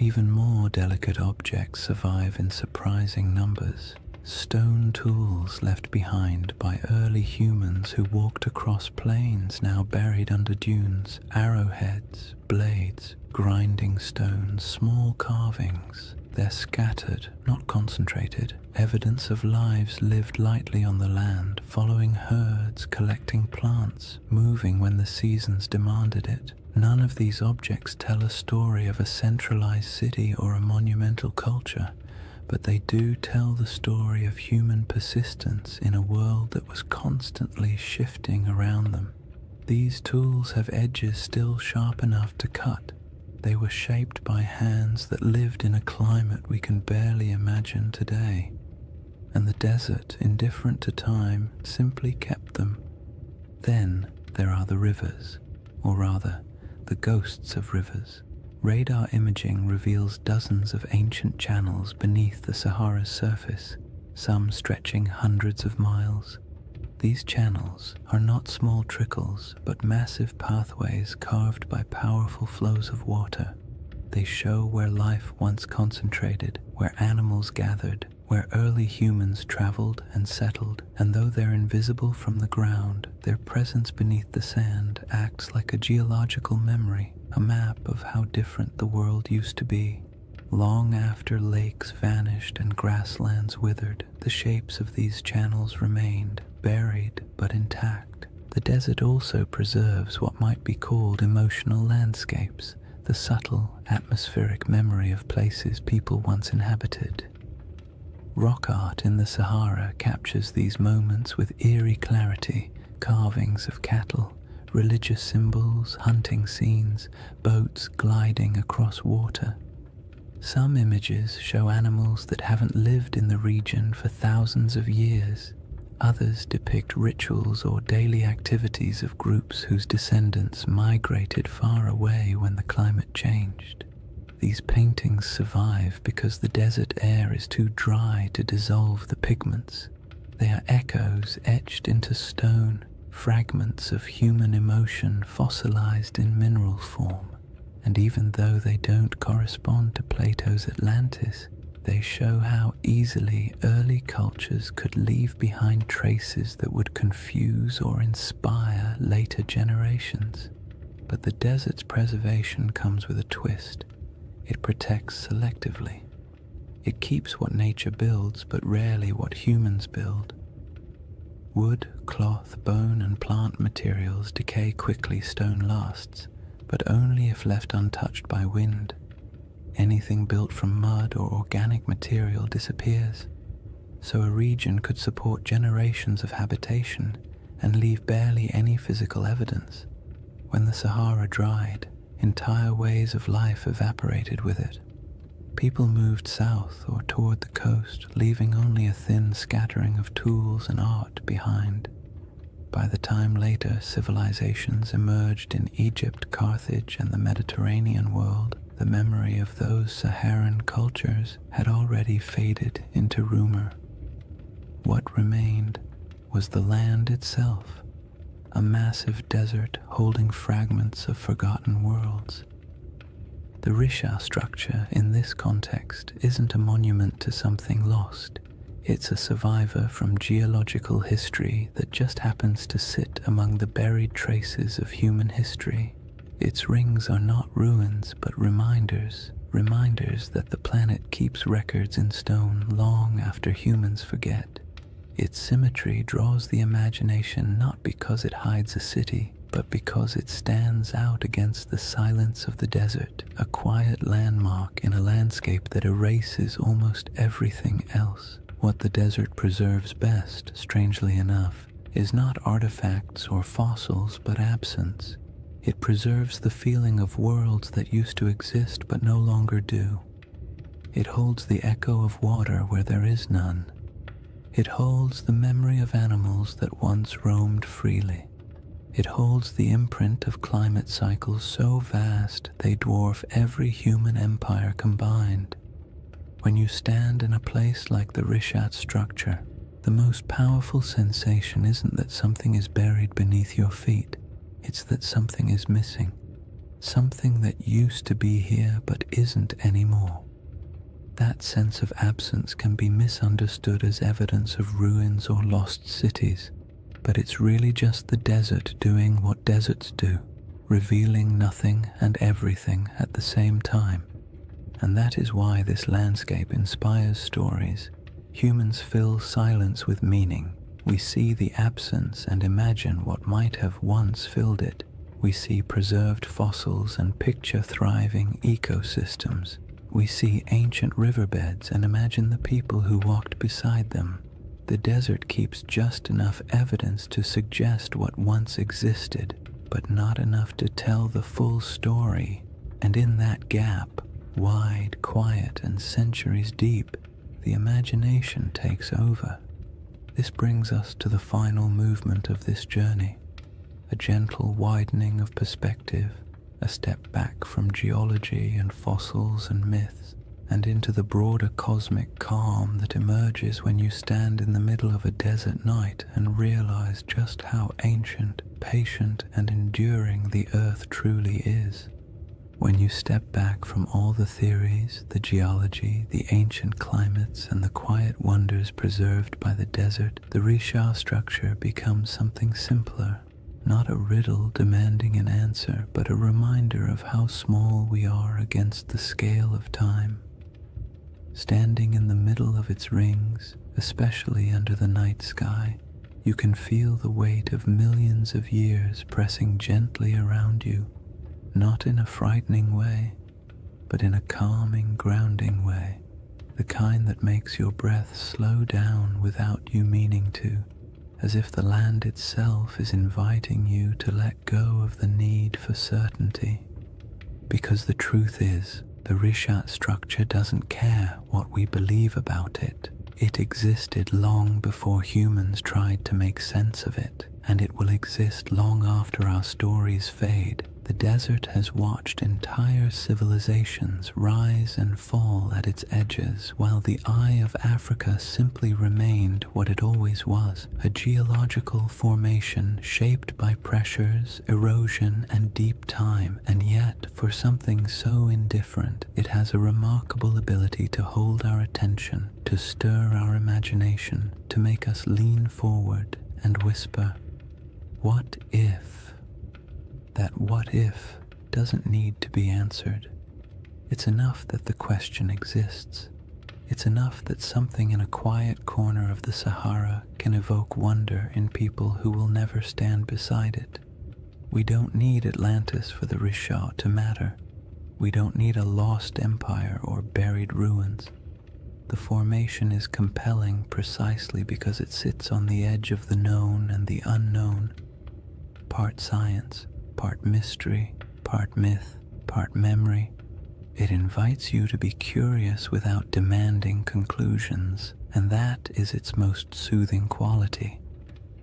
Even more delicate objects survive in surprising numbers. Stone tools left behind by early humans who walked across plains now buried under dunes, arrowheads, blades, grinding stones, small carvings. They're scattered, not concentrated, evidence of lives lived lightly on the land, following herds, collecting plants, moving when the seasons demanded it. None of these objects tell a story of a centralized city or a monumental culture, but they do tell the story of human persistence in a world that was constantly shifting around them. These tools have edges still sharp enough to cut. They were shaped by hands that lived in a climate we can barely imagine today. And the desert, indifferent to time, simply kept them. Then there are the rivers, or rather, the ghosts of rivers. Radar imaging reveals dozens of ancient channels beneath the Sahara's surface, some stretching hundreds of miles. These channels are not small trickles, but massive pathways carved by powerful flows of water. They show where life once concentrated, where animals gathered, where early humans traveled and settled, and though they're invisible from the ground, their presence beneath the sand acts like a geological memory, a map of how different the world used to be. Long after lakes vanished and grasslands withered, the shapes of these channels remained, buried but intact. The desert also preserves what might be called emotional landscapes, the subtle, atmospheric memory of places people once inhabited. Rock art in the Sahara captures these moments with eerie clarity, carvings of cattle, religious symbols, hunting scenes, boats gliding across water. Some images show animals that haven't lived in the region for thousands of years. Others depict rituals or daily activities of groups whose descendants migrated far away when the climate changed. These paintings survive because the desert air is too dry to dissolve the pigments. They are echoes etched into stone, fragments of human emotion fossilized in mineral form. And even though they don't correspond to Plato's Atlantis, they show how easily early cultures could leave behind traces that would confuse or inspire later generations. But the desert's preservation comes with a twist. It protects selectively. It keeps what nature builds, but rarely what humans build. Wood, cloth, bone, and plant materials decay quickly, stone lasts, but only if left untouched by wind. Anything built from mud or organic material disappears, so a region could support generations of habitation and leave barely any physical evidence. When the Sahara dried, entire ways of life evaporated with it. People moved south or toward the coast, leaving only a thin scattering of tools and art behind. By the time later civilizations emerged in Egypt, Carthage, and the Mediterranean world, the memory of those Saharan cultures had already faded into rumor. What remained was the land itself, a massive desert holding fragments of forgotten worlds. The Risha structure in this context isn't a monument to something lost. It's a survivor from geological history that just happens to sit among the buried traces of human history. Its rings are not ruins, but reminders that the planet keeps records in stone long after humans forget. Its symmetry draws the imagination not because it hides a city, but because it stands out against the silence of the desert, a quiet landmark in a landscape that erases almost everything else. What the desert preserves best, strangely enough, is not artifacts or fossils, but absence. It preserves the feeling of worlds that used to exist but no longer do. It holds the echo of water where there is none. It holds the memory of animals that once roamed freely. It holds the imprint of climate cycles so vast they dwarf every human empire combined. When you stand in a place like the Rishat structure, the most powerful sensation isn't that something is buried beneath your feet, it's that something is missing. something that used to be here but isn't anymore. That sense of absence can be misunderstood as evidence of ruins or lost cities, but it's really just the desert doing what deserts do, revealing nothing and everything at the same time. And that is why this landscape inspires stories. Humans fill silence with meaning. We see the absence and imagine what might have once filled it. We see preserved fossils and picture thriving ecosystems. We see ancient riverbeds and imagine the people who walked beside them. The desert keeps just enough evidence to suggest what once existed, but not enough to tell the full story. And in that gap, wide, quiet, and centuries deep, the imagination takes over. This brings us to the final movement of this journey, a gentle widening of perspective, a step back from geology and fossils and myths, and into the broader cosmic calm that emerges when you stand in the middle of a desert night and realize just how ancient, patient, and enduring the earth truly is. When you step back from all the theories, the geology, the ancient climates, and the quiet wonders preserved by the desert, the Risha structure becomes something simpler. Not a riddle demanding an answer, but a reminder of how small we are against the scale of time. Standing in the middle of its rings, especially under the night sky, you can feel the weight of millions of years pressing gently around you, not in a frightening way, but in a calming, grounding way, the kind that makes your breath slow down without you meaning to, as if the land itself is inviting you to let go of the need for certainty. Because the truth is, the Rishat structure doesn't care what we believe about it. It existed long before humans tried to make sense of it, and it will exist long after our stories fade. The desert has watched entire civilizations rise and fall at its edges, while the eye of Africa simply remained what it always was, a geological formation shaped by pressures, erosion, and deep time. And yet, for something so indifferent, it has a remarkable ability to hold our attention, to stir our imagination, to make us lean forward and whisper, "What if?" That what if doesn't need to be answered. It's enough that the question exists. It's enough that something in a quiet corner of the Sahara can evoke wonder in people who will never stand beside it. We don't need Atlantis for the Risha to matter. We don't need a lost empire or buried ruins. The formation is compelling precisely because it sits on the edge of the known and the unknown, part science, part mystery, part myth, part memory. It invites you to be curious without demanding conclusions, and that is its most soothing quality.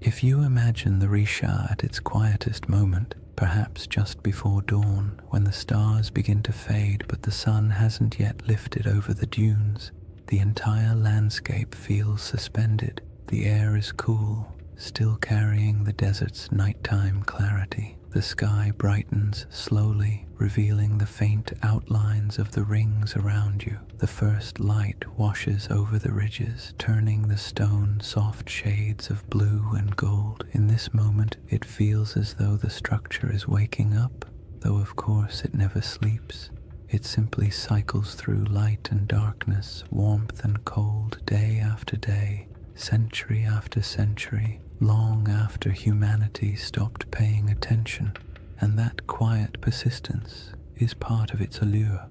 If you imagine the Risha at its quietest moment, perhaps just before dawn, when the stars begin to fade but the sun hasn't yet lifted over the dunes, the entire landscape feels suspended. The air is cool, still carrying the desert's nighttime clarity. The sky brightens slowly, revealing the faint outlines of the rings around you. The first light washes over the ridges, turning the stone soft shades of blue and gold. In this moment, it feels as though the structure is waking up, though of course it never sleeps. It simply cycles through light and darkness, warmth and cold, day after day, century after century, long after humanity stopped paying attention, and that quiet persistence is part of its allure.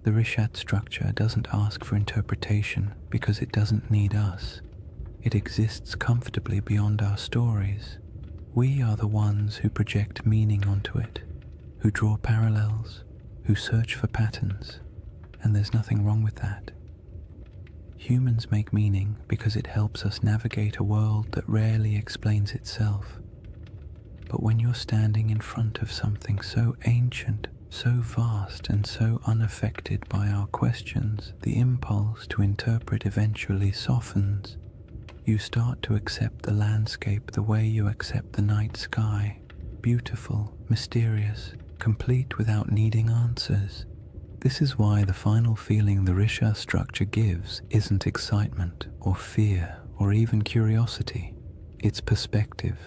The Rishat structure doesn't ask for interpretation because it doesn't need us. It exists comfortably beyond our stories. We are the ones who project meaning onto it, who draw parallels, who search for patterns, and there's nothing wrong with that. Humans make meaning because it helps us navigate a world that rarely explains itself. But when you're standing in front of something so ancient, so vast, and so unaffected by our questions, the impulse to interpret eventually softens. You start to accept the landscape the way you accept the night sky, beautiful, mysterious, complete without needing answers. This is why the final feeling the Risha structure gives isn't excitement or fear or even curiosity. It's perspective,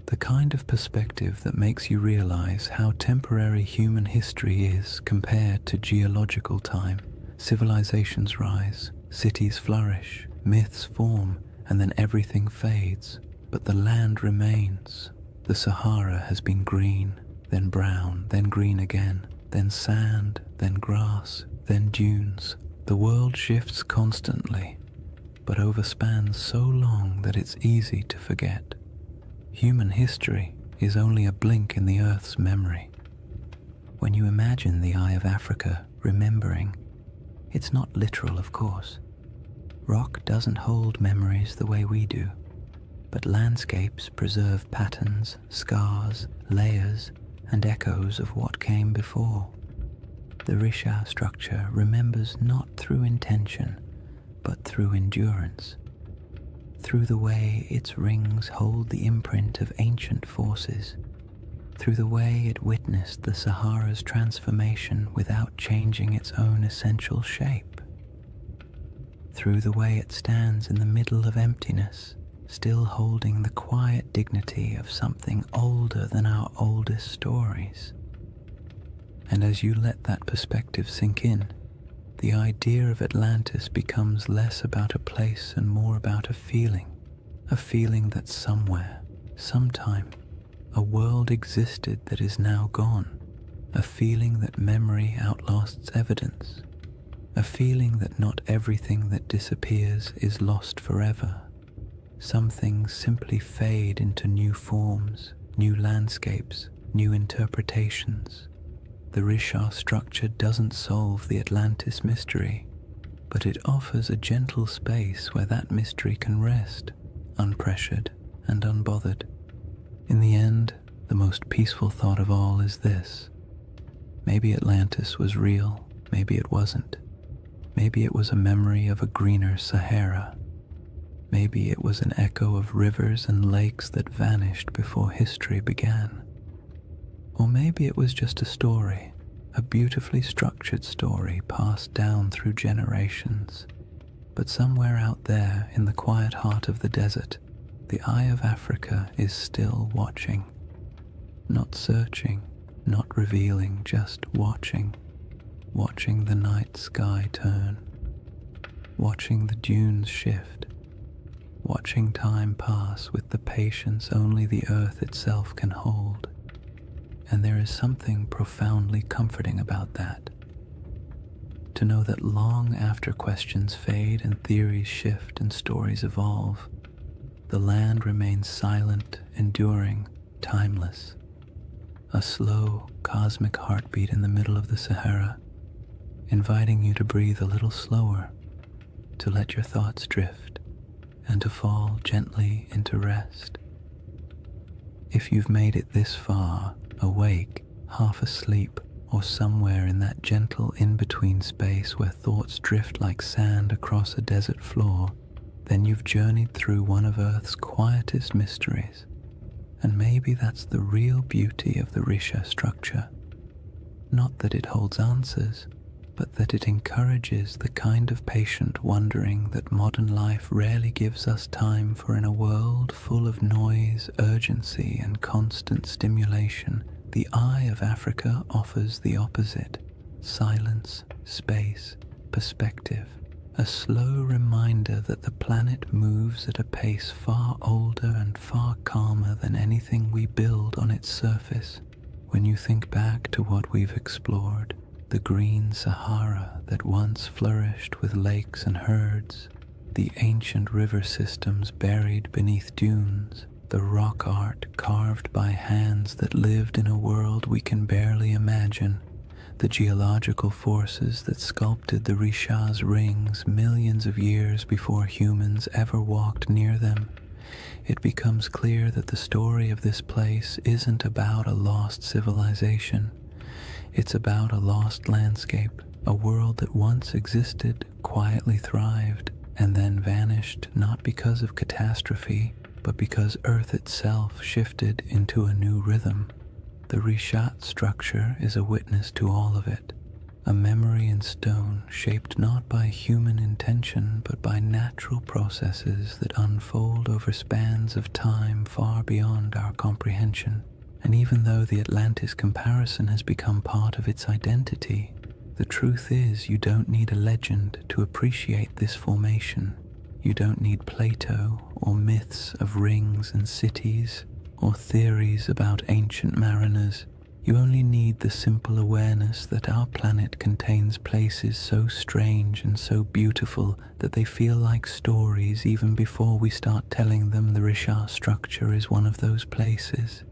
the kind of perspective that makes you realize how temporary human history is compared to geological time. Civilizations rise, cities flourish, myths form, and then everything fades. But the land remains. The Sahara has been green, then brown, then green again, then sand, then grass, then dunes. The world shifts constantly, but overspans so long that it's easy to forget. Human history is only a blink in the Earth's memory. When you imagine the Eye of Africa remembering, it's not literal, of course. Rock doesn't hold memories the way we do, but landscapes preserve patterns, scars, layers, and echoes of what came before. The Risha structure remembers not through intention, but through endurance, through the way its rings hold the imprint of ancient forces, through the way it witnessed the Sahara's transformation without changing its own essential shape, through the way it stands in the middle of emptiness, still holding the quiet dignity of something older than our oldest stories. And as you let that perspective sink in, the idea of Atlantis becomes less about a place and more about a feeling that somewhere, sometime, a world existed that is now gone, a feeling that memory outlasts evidence, a feeling that not everything that disappears is lost forever. Some things simply fade into new forms, new landscapes, new interpretations. The Risha structure doesn't solve the Atlantis mystery, but it offers a gentle space where that mystery can rest, unpressured and unbothered. In the end, the most peaceful thought of all is this: maybe Atlantis was real, maybe it wasn't. Maybe it was a memory of a greener Sahara. Maybe it was an echo of rivers and lakes that vanished before history began. Or maybe it was just a story, a beautifully structured story passed down through generations. But somewhere out there in the quiet heart of the desert, the Eye of Africa is still watching. Not searching, not revealing, just watching. Watching the night sky turn. Watching the dunes shift. Watching time pass with the patience only the earth itself can hold. And there is something profoundly comforting about that. To know that long after questions fade and theories shift and stories evolve, the land remains silent, enduring, timeless. A slow, cosmic heartbeat in the middle of the Sahara, inviting you to breathe a little slower, to let your thoughts drift, and to fall gently into rest. If you've made it this far, awake, half asleep, or somewhere in that gentle in-between space where thoughts drift like sand across a desert floor, then you've journeyed through one of Earth's quietest mysteries. And maybe that's the real beauty of the Risha structure. Not that it holds answers, but that it encourages the kind of patient wondering that modern life rarely gives us time for. In a world full of noise, urgency, and constant stimulation, the Eye of Africa offers the opposite: silence, space, perspective, a slow reminder that the planet moves at a pace far older and far calmer than anything we build on its surface. When you think back to what we've explored, the green Sahara that once flourished with lakes and herds, the ancient river systems buried beneath dunes, the rock art carved by hands that lived in a world we can barely imagine, the geological forces that sculpted the Risha's rings millions of years before humans ever walked near them, it becomes clear that the story of this place isn't about a lost civilization. It's about a lost landscape, a world that once existed, quietly thrived, and then vanished not because of catastrophe, but because Earth itself shifted into a new rhythm. The Rishat structure is a witness to all of it, a memory in stone shaped not by human intention but by natural processes that unfold over spans of time far beyond our comprehension. And even though the Atlantis comparison has become part of its identity, the truth is you don't need a legend to appreciate this formation. You don't need Plato or myths of rings and cities or theories about ancient mariners. You only need the simple awareness that our planet contains places so strange and so beautiful that they feel like stories even before we start telling them. The Rishat structure is one of those places.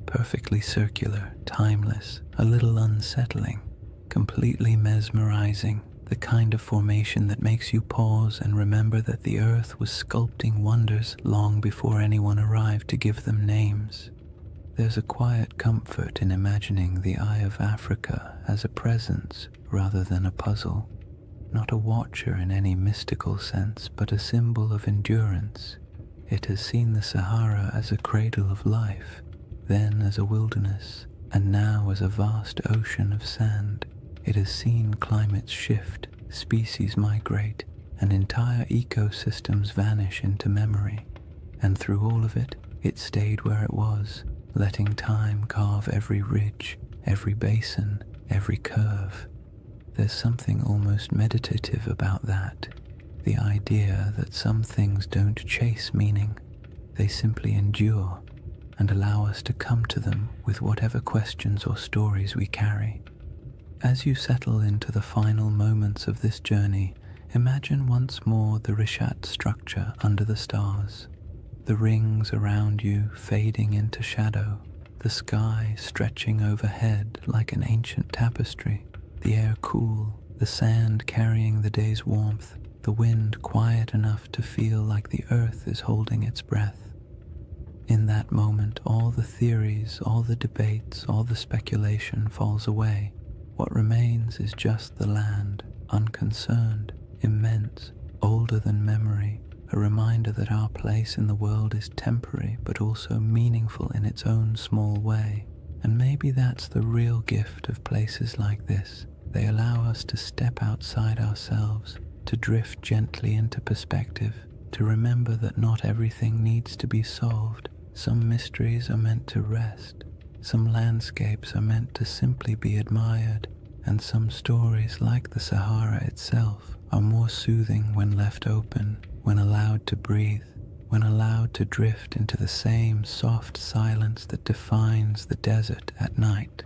Perfectly circular, timeless, a little unsettling, completely mesmerizing, the kind of formation that makes you pause and remember that the earth was sculpting wonders long before anyone arrived to give them names. There's a quiet comfort in imagining the Eye of Africa as a presence rather than a puzzle, not a watcher in any mystical sense, but a symbol of endurance. It has seen the Sahara as a cradle of life, then as a wilderness, and now as a vast ocean of sand. It has seen climates shift, species migrate, and entire ecosystems vanish into memory. And through all of it, it stayed where it was, letting time carve every ridge, every basin, every curve. There's something almost meditative about that, the idea that some things don't chase meaning, they simply endure and allow us to come to them with whatever questions or stories we carry. As you settle into the final moments of this journey, imagine once more the Rishat structure under the stars, the rings around you fading into shadow, the sky stretching overhead like an ancient tapestry, the air cool, the sand carrying the day's warmth, the wind quiet enough to feel like the earth is holding its breath. In that moment, all the theories, all the debates, all the speculation falls away. What remains is just the land, unconcerned, immense, older than memory, a reminder that our place in the world is temporary but also meaningful in its own small way. And maybe that's the real gift of places like this. They allow us to step outside ourselves, to drift gently into perspective, to remember that not everything needs to be solved. Some mysteries are meant to rest, some landscapes are meant to simply be admired, and some stories, like the Sahara itself, are more soothing when left open, when allowed to breathe, when allowed to drift into the same soft silence that defines the desert at night.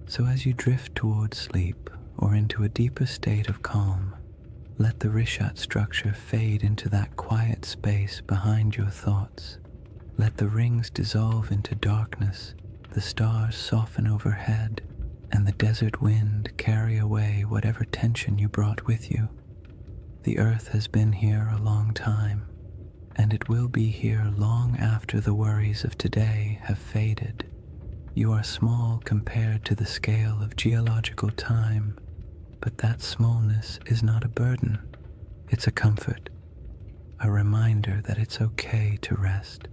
So as you drift towards sleep or into a deeper state of calm, let the Rishat structure fade into that quiet space behind your thoughts. Let the rings dissolve into darkness, the stars soften overhead, and the desert wind carry away whatever tension you brought with you. The earth has been here a long time, and it will be here long after the worries of today have faded. You are small compared to the scale of geological time, but that smallness is not a burden. It's a comfort, a reminder that it's okay to rest.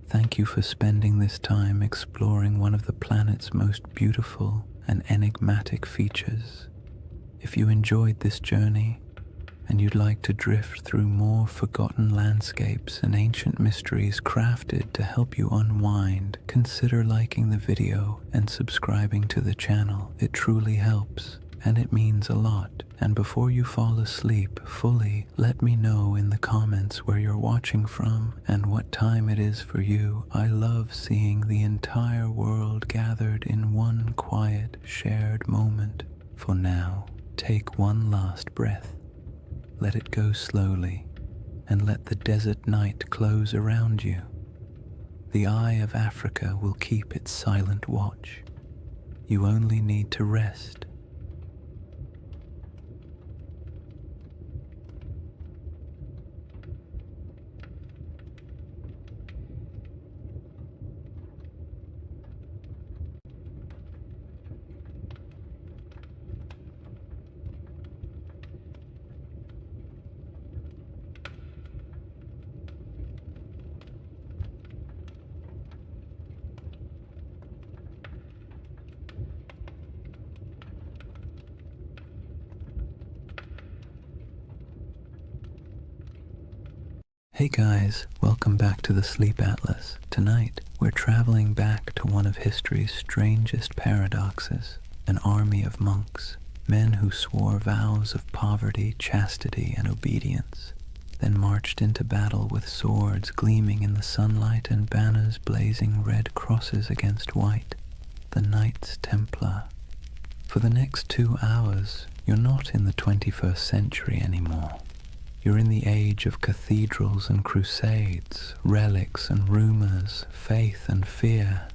Thank you for spending this time exploring one of the planet's most beautiful and enigmatic features. If you enjoyed this journey and you'd like to drift through more forgotten landscapes and ancient mysteries crafted to help you unwind, consider liking the video and subscribing to the channel. It truly helps, and it means a lot. And before you fall asleep fully, let me know in the comments where you're watching from and what time it is for you. I love seeing the entire world gathered in one quiet, shared moment. For now, take one last breath. Let it go slowly, and let the desert night close around you. The Eye of Africa will keep its silent watch. You only need to rest. Hey guys, welcome back to the Sleep Atlas. Tonight, we're traveling back to one of history's strangest paradoxes, an army of monks, men who swore vows of poverty, chastity, and obedience, then marched into battle with swords gleaming in the sunlight and banners blazing red crosses against white, the Knights Templar. For the next 2 hours, you're not in the 21st century anymore. You're in the age of cathedrals and crusades, relics and rumors, faith and fear.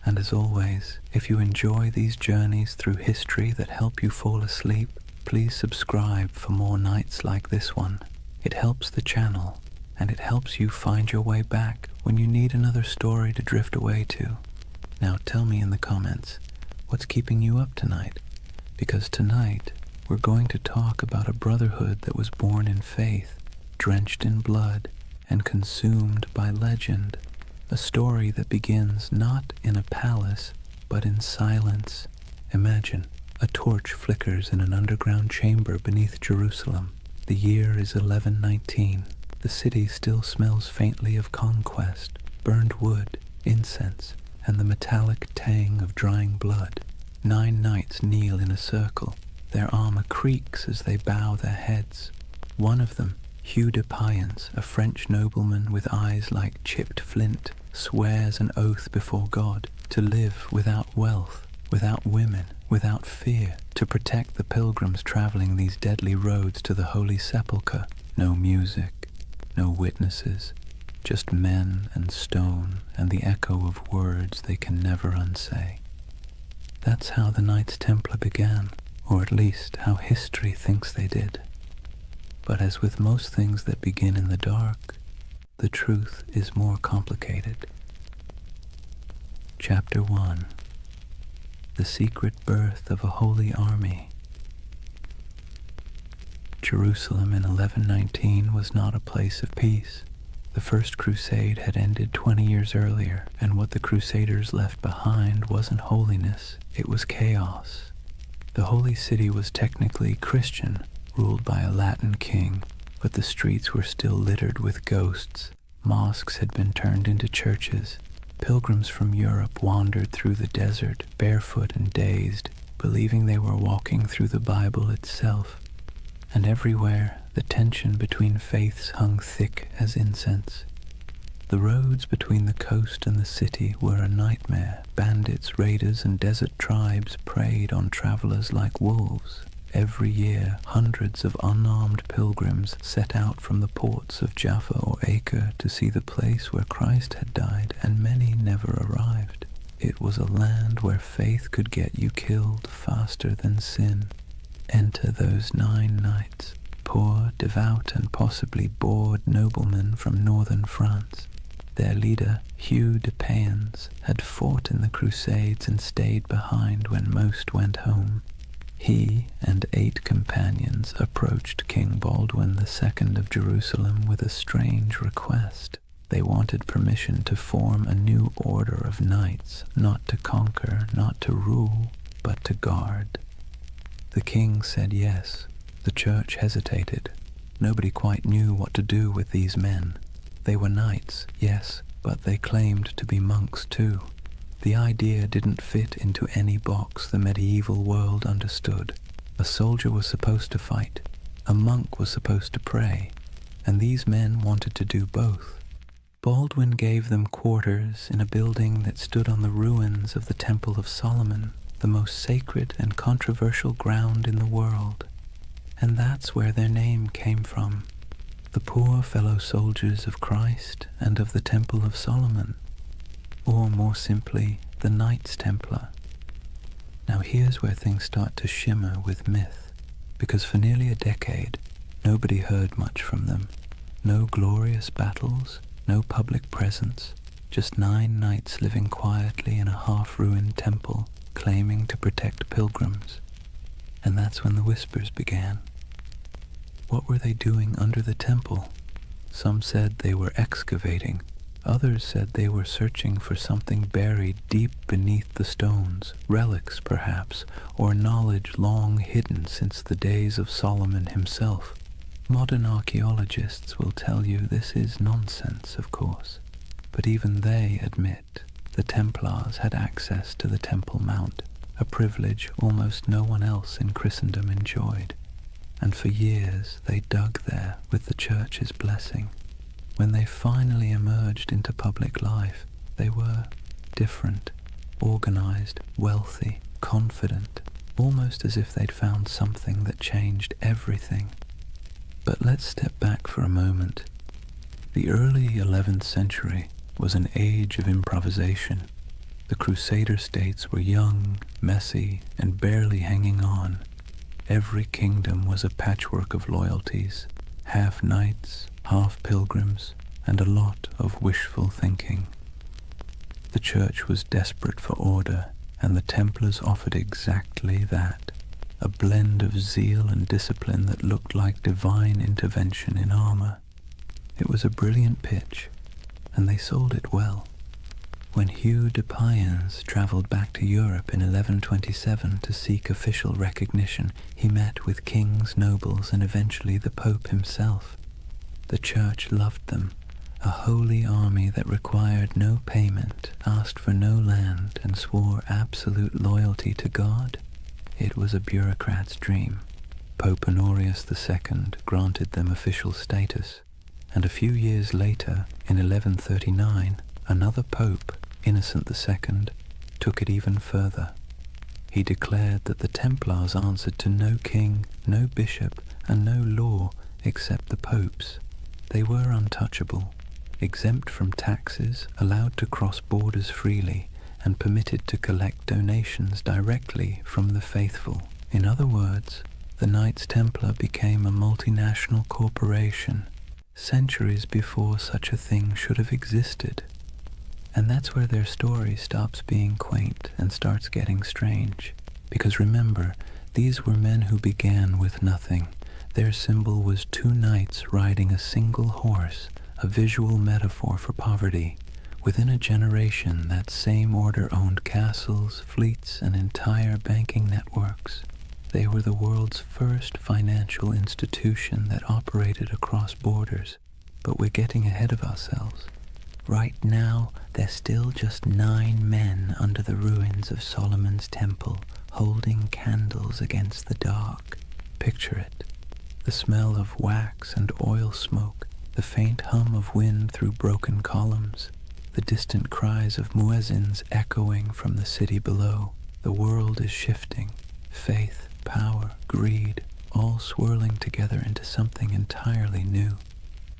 And as always, if you enjoy these journeys through history that help you fall asleep, please subscribe for more nights like this one. It helps the channel, and it helps you find your way back when you need another story to drift away to. Now tell me in the comments, what's keeping you up tonight? Because tonight, we're going to talk about a brotherhood that was born in faith, drenched in blood, and consumed by legend. A story that begins not in a palace, but in silence. Imagine, a torch flickers in an underground chamber beneath Jerusalem. The year is 1119. The city still smells faintly of conquest, burned wood, incense, and the metallic tang of drying blood. 9 knights kneel in a circle. Their armor creaks as they bow their heads. One of them, Hugh de Payens, a French nobleman with eyes like chipped flint, swears an oath before God to live without wealth, without women, without fear, to protect the pilgrims traveling these deadly roads to the Holy Sepulchre. No music, no witnesses, just men and stone and the echo of words they can never unsay. That's how the Knights Templar began. Or at least how history thinks they did. But as with most things that begin in the dark, the truth is more complicated. Chapter 1. The Secret Birth of a Holy Army. Jerusalem in 1119 was not a place of peace. The First Crusade had ended 20 years earlier, and what the Crusaders left behind wasn't holiness, it was chaos. The Holy City was technically Christian, ruled by a Latin king, but the streets were still littered with ghosts. Mosques had been turned into churches. Pilgrims from Europe wandered through the desert, barefoot and dazed, believing they were walking through the Bible itself. And everywhere, the tension between faiths hung thick as incense. The roads between the coast and the city were a nightmare. Bandits, raiders, and desert tribes preyed on travelers like wolves. Every year, hundreds of unarmed pilgrims set out from the ports of Jaffa or Acre to see the place where Christ had died, and many never arrived. It was a land where faith could get you killed faster than sin. Enter those 9 knights, poor, devout, and possibly bored noblemen from northern France. Their leader, Hugh de Payens, had fought in the Crusades and stayed behind when most went home. He and 8 companions approached King Baldwin II of Jerusalem with a strange request. They wanted permission to form a new order of knights, not to conquer, not to rule, but to guard. The king said yes. The church hesitated. Nobody quite knew what to do with these men. They were knights, yes, but they claimed to be monks too. The idea didn't fit into any box the medieval world understood. A soldier was supposed to fight, a monk was supposed to pray, and these men wanted to do both. Baldwin gave them quarters in a building that stood on the ruins of the Temple of Solomon, the most sacred and controversial ground in the world. And that's where their name came from. The poor fellow soldiers of Christ and of the Temple of Solomon, or more simply, the Knights Templar. Now here's where things start to shimmer with myth, because for nearly a decade, nobody heard much from them. No glorious battles, no public presence, just 9 knights living quietly in a half-ruined temple, claiming to protect pilgrims. And that's when the whispers began. What were they doing under the temple? Some said they were excavating. Others said they were searching for something buried deep beneath the stones, relics perhaps, or knowledge long hidden since the days of Solomon himself. Modern archaeologists will tell you this is nonsense, of course, but even they admit the Templars had access to the Temple Mount, a privilege almost no one else in Christendom enjoyed, and for years they dug there with the Church's blessing. When they finally emerged into public life, they were different, organized, wealthy, confident, almost as if they'd found something that changed everything. But let's step back for a moment. The early 11th century was an age of improvisation. The Crusader states were young, messy, and barely hanging on. Every kingdom was a patchwork of loyalties, half knights, half pilgrims, and a lot of wishful thinking. The Church was desperate for order, and the Templars offered exactly that, a blend of zeal and discipline that looked like divine intervention in armor. It was a brilliant pitch, and they sold it well. When Hugh de Payens travelled back to Europe in 1127 to seek official recognition, he met with kings, nobles, and eventually the Pope himself. The Church loved them, a holy army that required no payment, asked for no land, and swore absolute loyalty to God. It was a bureaucrat's dream. Pope Honorius II granted them official status, and a few years later, in 1139, another pope, Innocent II, took it even further. He declared that the Templars answered to no king, no bishop, and no law except the popes. They were untouchable, exempt from taxes, allowed to cross borders freely, and permitted to collect donations directly from the faithful. In other words, the Knights Templar became a multinational corporation, centuries before such a thing should have existed. And that's where their story stops being quaint and starts getting strange. Because remember, these were men who began with nothing. Their symbol was two knights riding a single horse, a visual metaphor for poverty. Within a generation, that same order owned castles, fleets, and entire banking networks. They were the world's first financial institution that operated across borders. But we're getting ahead of ourselves. Right now, there's still just 9 men under the ruins of Solomon's temple, holding candles against the dark. Picture it. The smell of wax and oil smoke, the faint hum of wind through broken columns, the distant cries of muezzins echoing from the city below. The world is shifting. Faith, power, greed, all swirling together into something entirely new.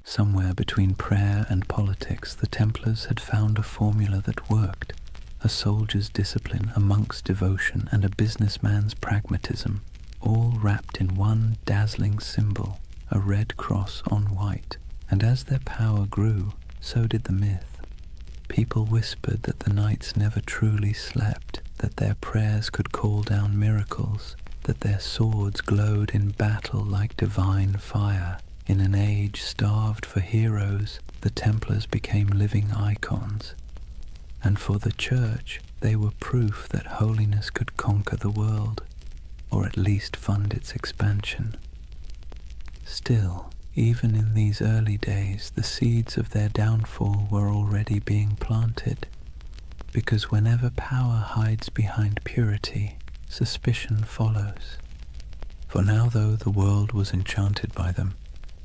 Somewhere between prayer and politics, the Templars had found a formula that worked. A soldier's discipline, a monk's devotion, and a businessman's pragmatism, all wrapped in one dazzling symbol, a red cross on white. And as their power grew, so did the myth. People whispered that the knights never truly slept, that their prayers could call down miracles, that their swords glowed in battle like divine fire. In an age starved for heroes, the Templars became living icons. And for the Church, they were proof that holiness could conquer the world, or at least fund its expansion. Still, even in these early days, the seeds of their downfall were already being planted, because whenever power hides behind purity, suspicion follows. For now, though the world was enchanted by them,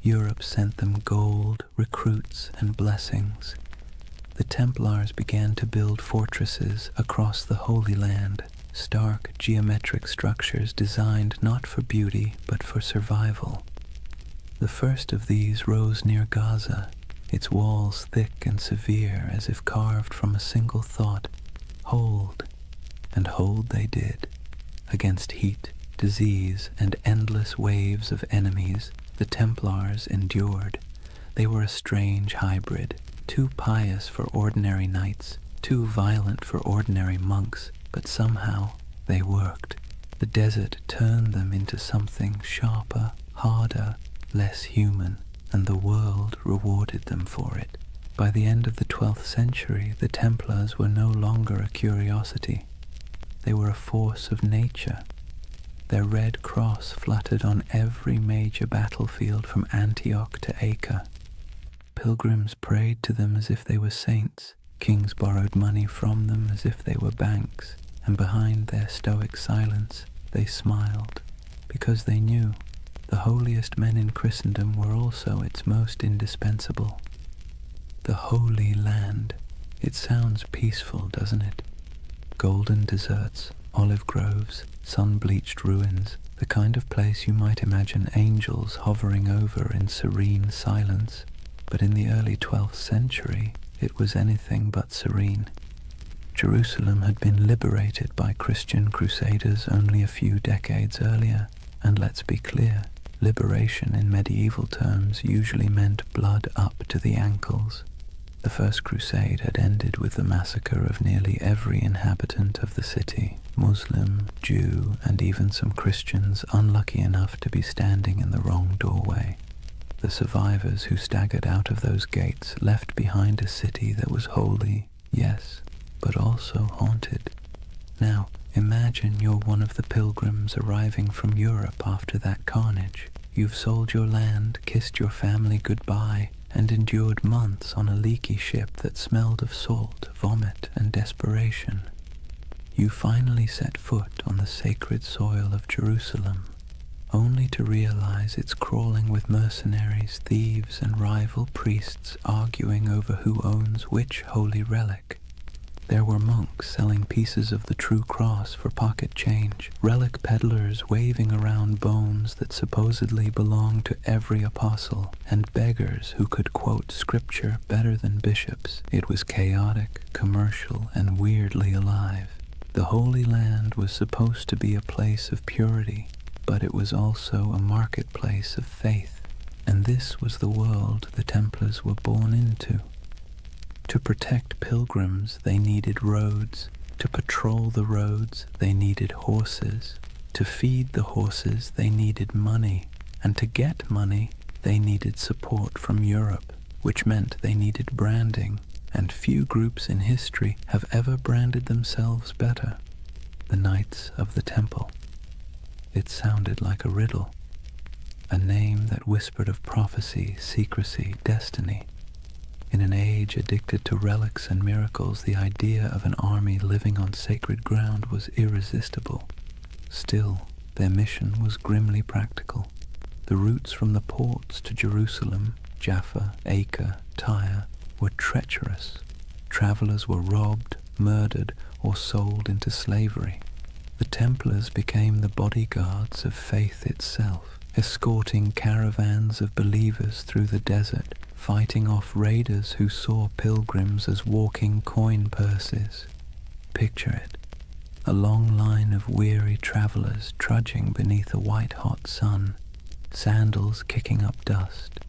Europe sent them gold, recruits, and blessings. The Templars began to build fortresses across the Holy Land, stark geometric structures designed not for beauty but for survival. The first of these rose near Gaza, its walls thick and severe as if carved from a single thought, hold, and hold they did. Against heat, disease, and endless waves of enemies, the Templars endured. They were a strange hybrid, too pious for ordinary knights, too violent for ordinary monks, but somehow they worked. The desert turned them into something sharper, harder, less human, and the world rewarded them for it. By the end of the 12th century, the Templars were no longer a curiosity. They were a force of nature. Their red cross fluttered on every major battlefield from Antioch to Acre. Pilgrims prayed to them as if they were saints. Kings borrowed money from them as if they were banks, and behind their stoic silence they smiled, because they knew the holiest men in Christendom were also its most indispensable. The Holy Land. It sounds peaceful, doesn't it? Golden deserts, olive groves, sun-bleached ruins, the kind of place you might imagine angels hovering over in serene silence. But in the early 12th century, it was anything but serene. Jerusalem had been liberated by Christian crusaders only a few decades earlier, and let's be clear, liberation in medieval terms usually meant blood up to the ankles. The First Crusade had ended with the massacre of nearly every inhabitant of the city, Muslim, Jew, and even some Christians unlucky enough to be standing in the wrong doorway. The survivors who staggered out of those gates left behind a city that was holy, yes, but also haunted. Now, imagine you're one of the pilgrims arriving from Europe after that carnage. You've sold your land, kissed your family goodbye, and endured months on a leaky ship that smelled of salt, vomit, and desperation. You finally set foot on the sacred soil of Jerusalem, only to realize it's crawling with mercenaries, thieves, and rival priests arguing over who owns which holy relic. There were monks selling pieces of the true cross for pocket change, relic peddlers waving around bones that supposedly belonged to every apostle, and beggars who could quote scripture better than bishops. It was chaotic, commercial, and weirdly alive. The Holy Land was supposed to be a place of purity, but it was also a marketplace of faith, and this was the world the Templars were born into. To protect pilgrims, they needed roads. To patrol the roads, they needed horses. To feed the horses, they needed money. And to get money, they needed support from Europe, which meant they needed branding. And few groups in history have ever branded themselves better. The Knights of the Temple. It sounded like a riddle, a name that whispered of prophecy, secrecy, destiny. In an age addicted to relics and miracles, the idea of an army living on sacred ground was irresistible. Still, their mission was grimly practical. The routes from the ports to Jerusalem, Jaffa, Acre, Tyre, were treacherous. Travelers were robbed, murdered, or sold into slavery. The Templars became the bodyguards of faith itself, escorting caravans of believers through the desert, fighting off raiders who saw pilgrims as walking coin purses. Picture it, a long line of weary travelers trudging beneath a white-hot sun, sandals kicking up dust,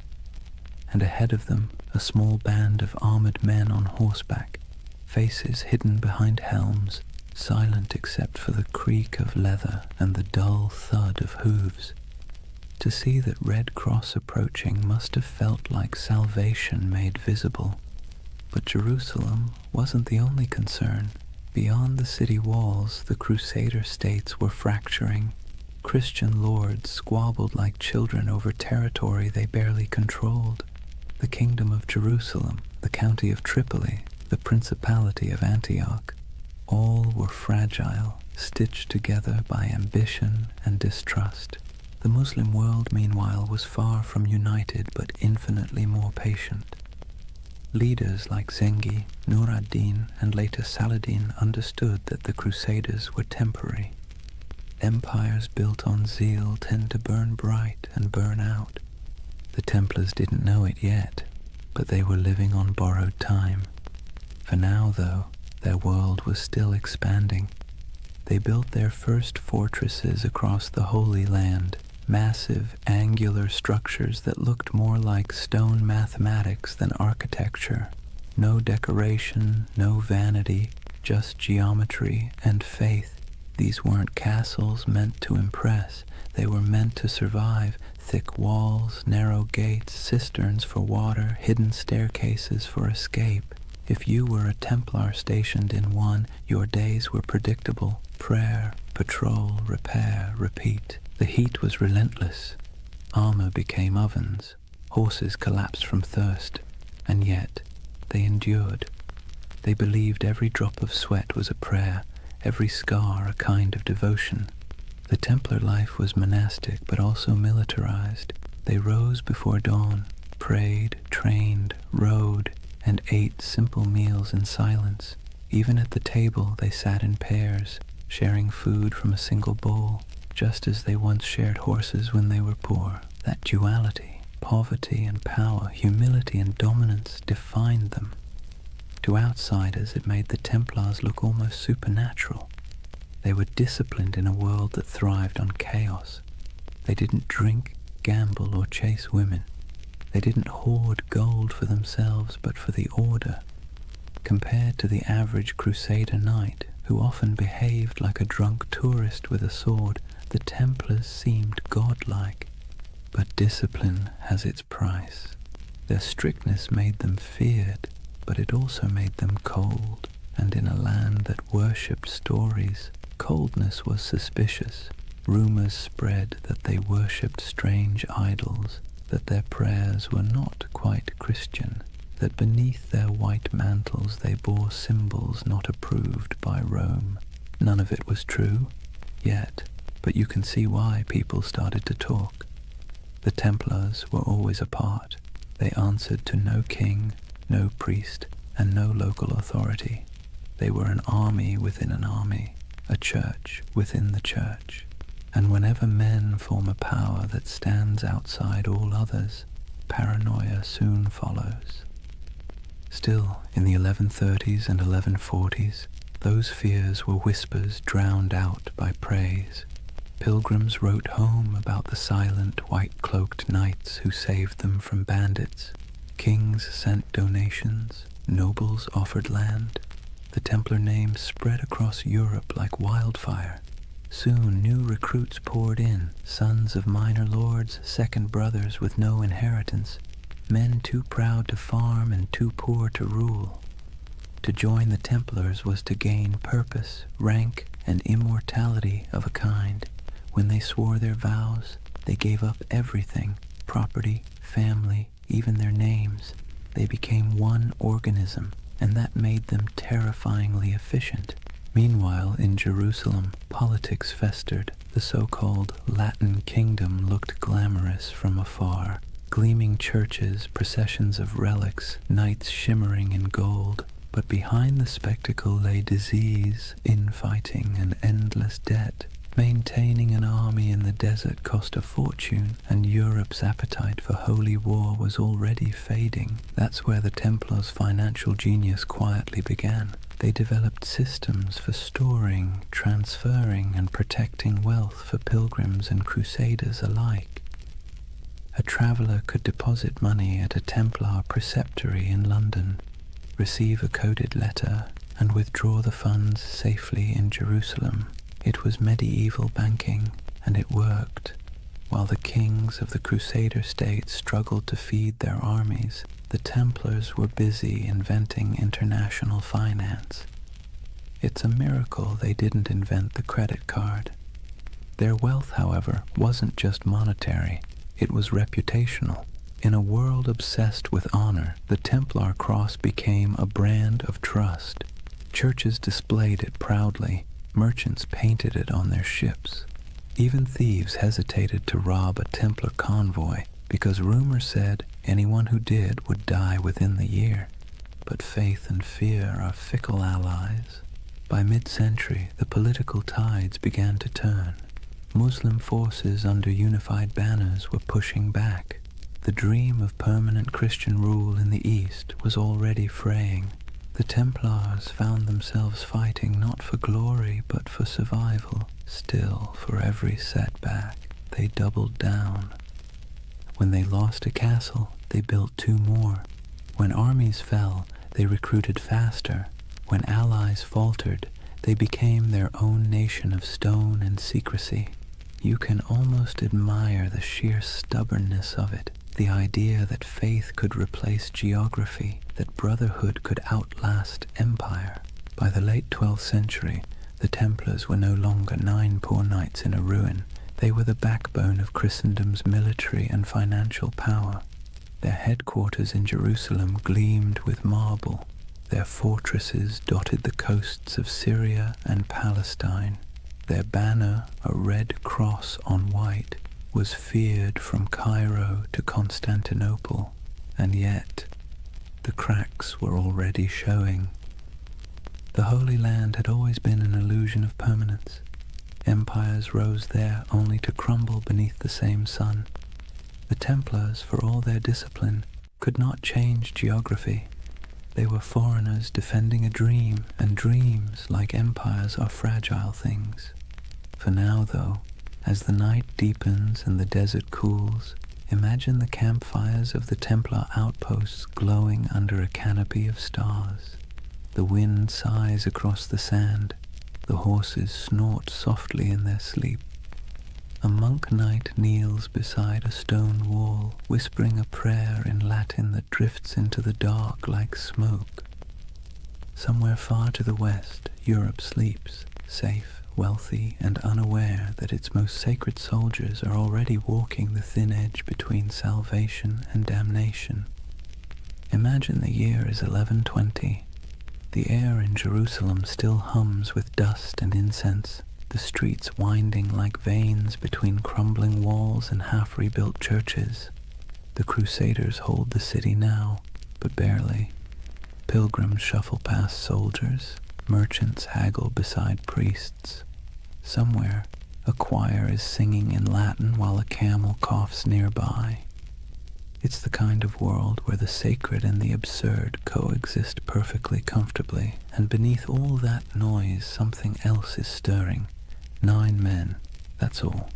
and ahead of them a small band of armored men on horseback, faces hidden behind helms, silent except for the creak of leather and the dull thud of hooves. To see that Red Cross approaching must have felt like salvation made visible. But Jerusalem wasn't the only concern. Beyond the city walls, the Crusader states were fracturing. Christian lords squabbled like children over territory they barely controlled. The Kingdom of Jerusalem, the County of Tripoli, the Principality of Antioch, all were fragile, stitched together by ambition and distrust. The Muslim world, meanwhile, was far from united but infinitely more patient. Leaders like Zengi, Nur ad-Din, and later Saladin understood that the Crusaders were temporary. Empires built on zeal tend to burn bright and burn out. The Templars didn't know it yet, but they were living on borrowed time. For now, though, their world was still expanding. They built their first fortresses across the Holy Land, massive, angular structures that looked more like stone mathematics than architecture. No decoration, no vanity, just geometry and faith. These weren't castles meant to impress. They were meant to survive. Thick walls, narrow gates, cisterns for water, hidden staircases for escape. If you were a Templar stationed in one, your days were predictable. Prayer, patrol, repair, repeat. The heat was relentless. Armor became ovens. Horses collapsed from thirst. And yet, they endured. They believed every drop of sweat was a prayer, every scar a kind of devotion. The Templar life was monastic but also militarized. They rose before dawn, prayed, trained, rode, and ate simple meals in silence. Even at the table they sat in pairs, sharing food from a single bowl, just as they once shared horses when they were poor. That duality, poverty and power, humility and dominance, defined them. To outsiders it made the Templars look almost supernatural. They were disciplined in a world that thrived on chaos. They didn't drink, gamble, or chase women. They didn't hoard gold for themselves, but for the order. Compared to the average crusader knight, who often behaved like a drunk tourist with a sword, the Templars seemed godlike. But discipline has its price. Their strictness made them feared, but it also made them cold. And in a land that worshipped stories, coldness was suspicious. Rumors spread that they worshipped strange idols, that their prayers were not quite Christian, that beneath their white mantles they bore symbols not approved by Rome. None of it was true, yet, but you can see why people started to talk. The Templars were always apart. They answered to no king, no priest, and no local authority. They were an army within an army, a church within the church. And whenever men form a power that stands outside all others, paranoia soon follows. Still, in the 1130s and 1140s, those fears were whispers drowned out by praise. Pilgrims wrote home about the silent, white-cloaked knights who saved them from bandits. Kings sent donations, nobles offered land. The Templar name spread across Europe like wildfire. Soon new recruits poured in, sons of minor lords, second brothers with no inheritance, men too proud to farm and too poor to rule. To join the Templars was to gain purpose, rank, and immortality of a kind. When they swore their vows, they gave up everything, property, family, even their names. They became one organism, and that made them terrifyingly efficient. Meanwhile, in Jerusalem, politics festered. The so-called Latin Kingdom looked glamorous from afar. Gleaming churches, processions of relics, knights shimmering in gold. But behind the spectacle lay disease, infighting, and endless debt. Maintaining an army in the desert cost a fortune, and Europe's appetite for holy war was already fading. That's where the Templars' financial genius quietly began. They developed systems for storing, transferring, and protecting wealth for pilgrims and crusaders alike. A traveler could deposit money at a Templar preceptory in London, receive a coded letter, and withdraw the funds safely in Jerusalem. It was medieval banking, and it worked. While the kings of the Crusader states struggled to feed their armies, the Templars were busy inventing international finance. It's a miracle they didn't invent the credit card. Their wealth, however, wasn't just monetary, it was reputational. In a world obsessed with honor, the Templar cross became a brand of trust. Churches displayed it proudly. Merchants painted it on their ships. Even thieves hesitated to rob a Templar convoy because rumor said anyone who did would die within the year. But faith and fear are fickle allies. By mid-century, the political tides began to turn. Muslim forces under unified banners were pushing back. The dream of permanent Christian rule in the East was already fraying. The Templars found themselves fighting not for glory but for survival. Still, for every setback, they doubled down. When they lost a castle, they built two more. When armies fell, they recruited faster. When allies faltered, they became their own nation of stone and secrecy. You can almost admire the sheer stubbornness of it. The idea that faith could replace geography, that brotherhood could outlast empire. By the late 12th century, The Templars were no longer 9 poor knights in a ruin. They were the backbone of Christendom's military and financial power. Their headquarters in Jerusalem gleamed with marble. Their fortresses dotted the coasts of Syria and Palestine. Their banner, a red cross on white, was feared from Cairo to Constantinople, and yet the cracks were already showing. The Holy Land had always been an illusion of permanence. Empires rose there only to crumble beneath the same sun. The Templars, for all their discipline, could not change geography. They were foreigners defending a dream, and dreams, like empires, are fragile things. For now, though, as the night deepens and the desert cools, imagine the campfires of the Templar outposts glowing under a canopy of stars. The wind sighs across the sand. The horses snort softly in their sleep. A monk knight kneels beside a stone wall, whispering a prayer in Latin that drifts into the dark like smoke. Somewhere far to the west, Europe sleeps, safe, wealthy, and unaware that its most sacred soldiers are already walking the thin edge between salvation and damnation. Imagine the year is 1120. The air in Jerusalem still hums with dust and incense, the streets winding like veins between crumbling walls and half-rebuilt churches. The Crusaders hold the city now, but barely. Pilgrims shuffle past soldiers, merchants haggle beside priests. Somewhere, a choir is singing in Latin while a camel coughs nearby. It's the kind of world where the sacred and the absurd coexist perfectly comfortably, and beneath all that noise something else is stirring. 9 men, that's all.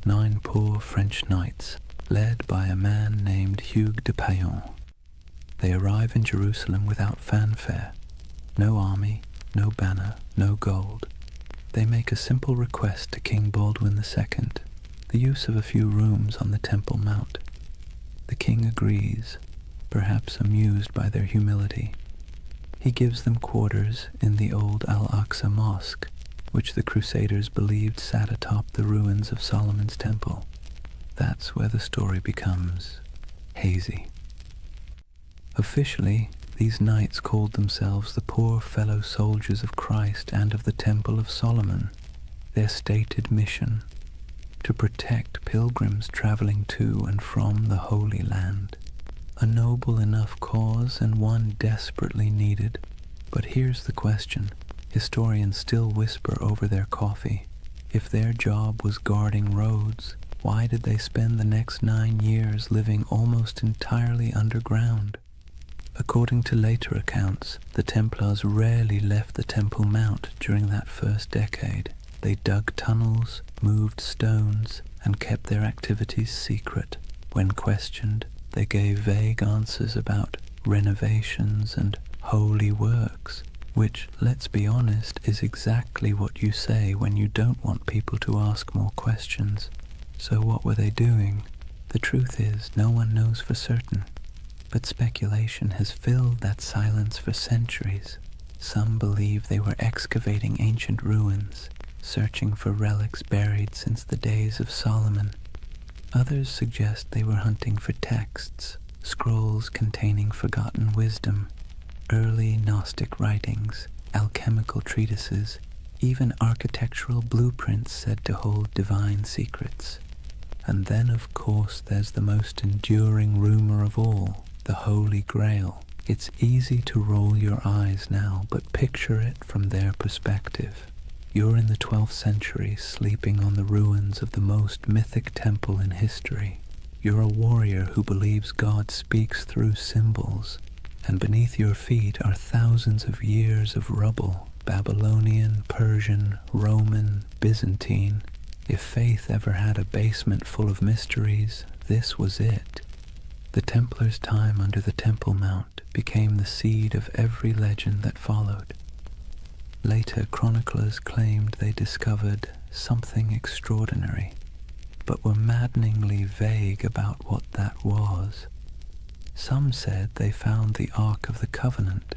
9 poor French knights, led by a man named Hugues de Payan. They arrive in Jerusalem without fanfare. No army, no banner, no gold. They make a simple request to King Baldwin II, the use of a few rooms on the Temple Mount. The king agrees, perhaps amused by their humility. He gives them quarters in the old Al-Aqsa Mosque, which the Crusaders believed sat atop the ruins of Solomon's Temple. That's where the story becomes hazy. Officially, these knights called themselves the poor fellow soldiers of Christ and of the Temple of Solomon. Their stated mission: to protect pilgrims traveling to and from the Holy Land. A noble enough cause and one desperately needed. But here's the question. Historians still whisper over their coffee. If their job was guarding roads, why did they spend the next 9 years living almost entirely underground? According to later accounts, the Templars rarely left the Temple Mount during that first decade. They dug tunnels, moved stones, and kept their activities secret. When questioned, they gave vague answers about renovations and holy works, which, let's be honest, is exactly what you say when you don't want people to ask more questions. So what were they doing? The truth is, no one knows for certain. But speculation has filled that silence for centuries. Some believe they were excavating ancient ruins, searching for relics buried since the days of Solomon. Others suggest they were hunting for texts, scrolls containing forgotten wisdom, early Gnostic writings, alchemical treatises, even architectural blueprints said to hold divine secrets. And then, of course, there's the most enduring rumor of all, the Holy Grail. It's easy to roll your eyes now, but picture it from their perspective. You're in the 12th century, sleeping on the ruins of the most mythic temple in history. You're a warrior who believes God speaks through symbols, and beneath your feet are thousands of years of rubble, Babylonian, Persian, Roman, Byzantine. If faith ever had a basement full of mysteries, this was it. The Templars' time under the Temple Mount became the seed of every legend that followed. Later chroniclers claimed they discovered something extraordinary, but were maddeningly vague about what that was. Some said they found the Ark of the Covenant.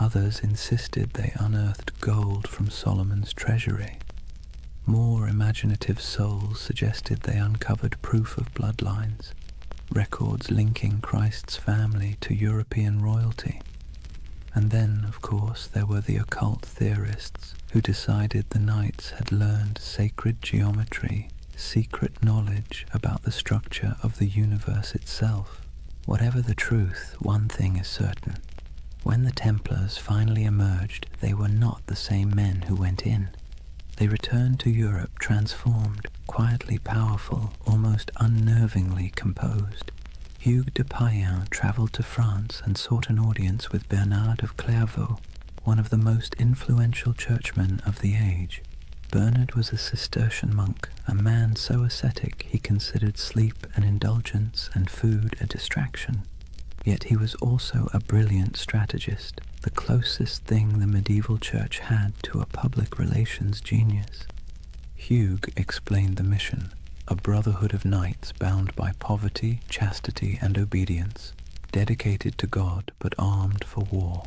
Others insisted they unearthed gold from Solomon's treasury. More imaginative souls suggested they uncovered proof of bloodlines, records linking Christ's family to European royalty. And then, of course, there were the occult theorists who decided the knights had learned sacred geometry, secret knowledge about the structure of the universe itself. Whatever the truth, one thing is certain. When the Templars finally emerged, they were not the same men who went in. They returned to Europe transformed, quietly powerful, almost unnervingly composed. Hugues de Payen travelled to France and sought an audience with Bernard of Clairvaux, one of the most influential churchmen of the age. Bernard was a Cistercian monk, a man so ascetic he considered sleep an indulgence and food a distraction. Yet he was also a brilliant strategist, the closest thing the medieval church had to a public relations genius. Hugues explained the mission, a brotherhood of knights bound by poverty, chastity, and obedience, dedicated to God but armed for war.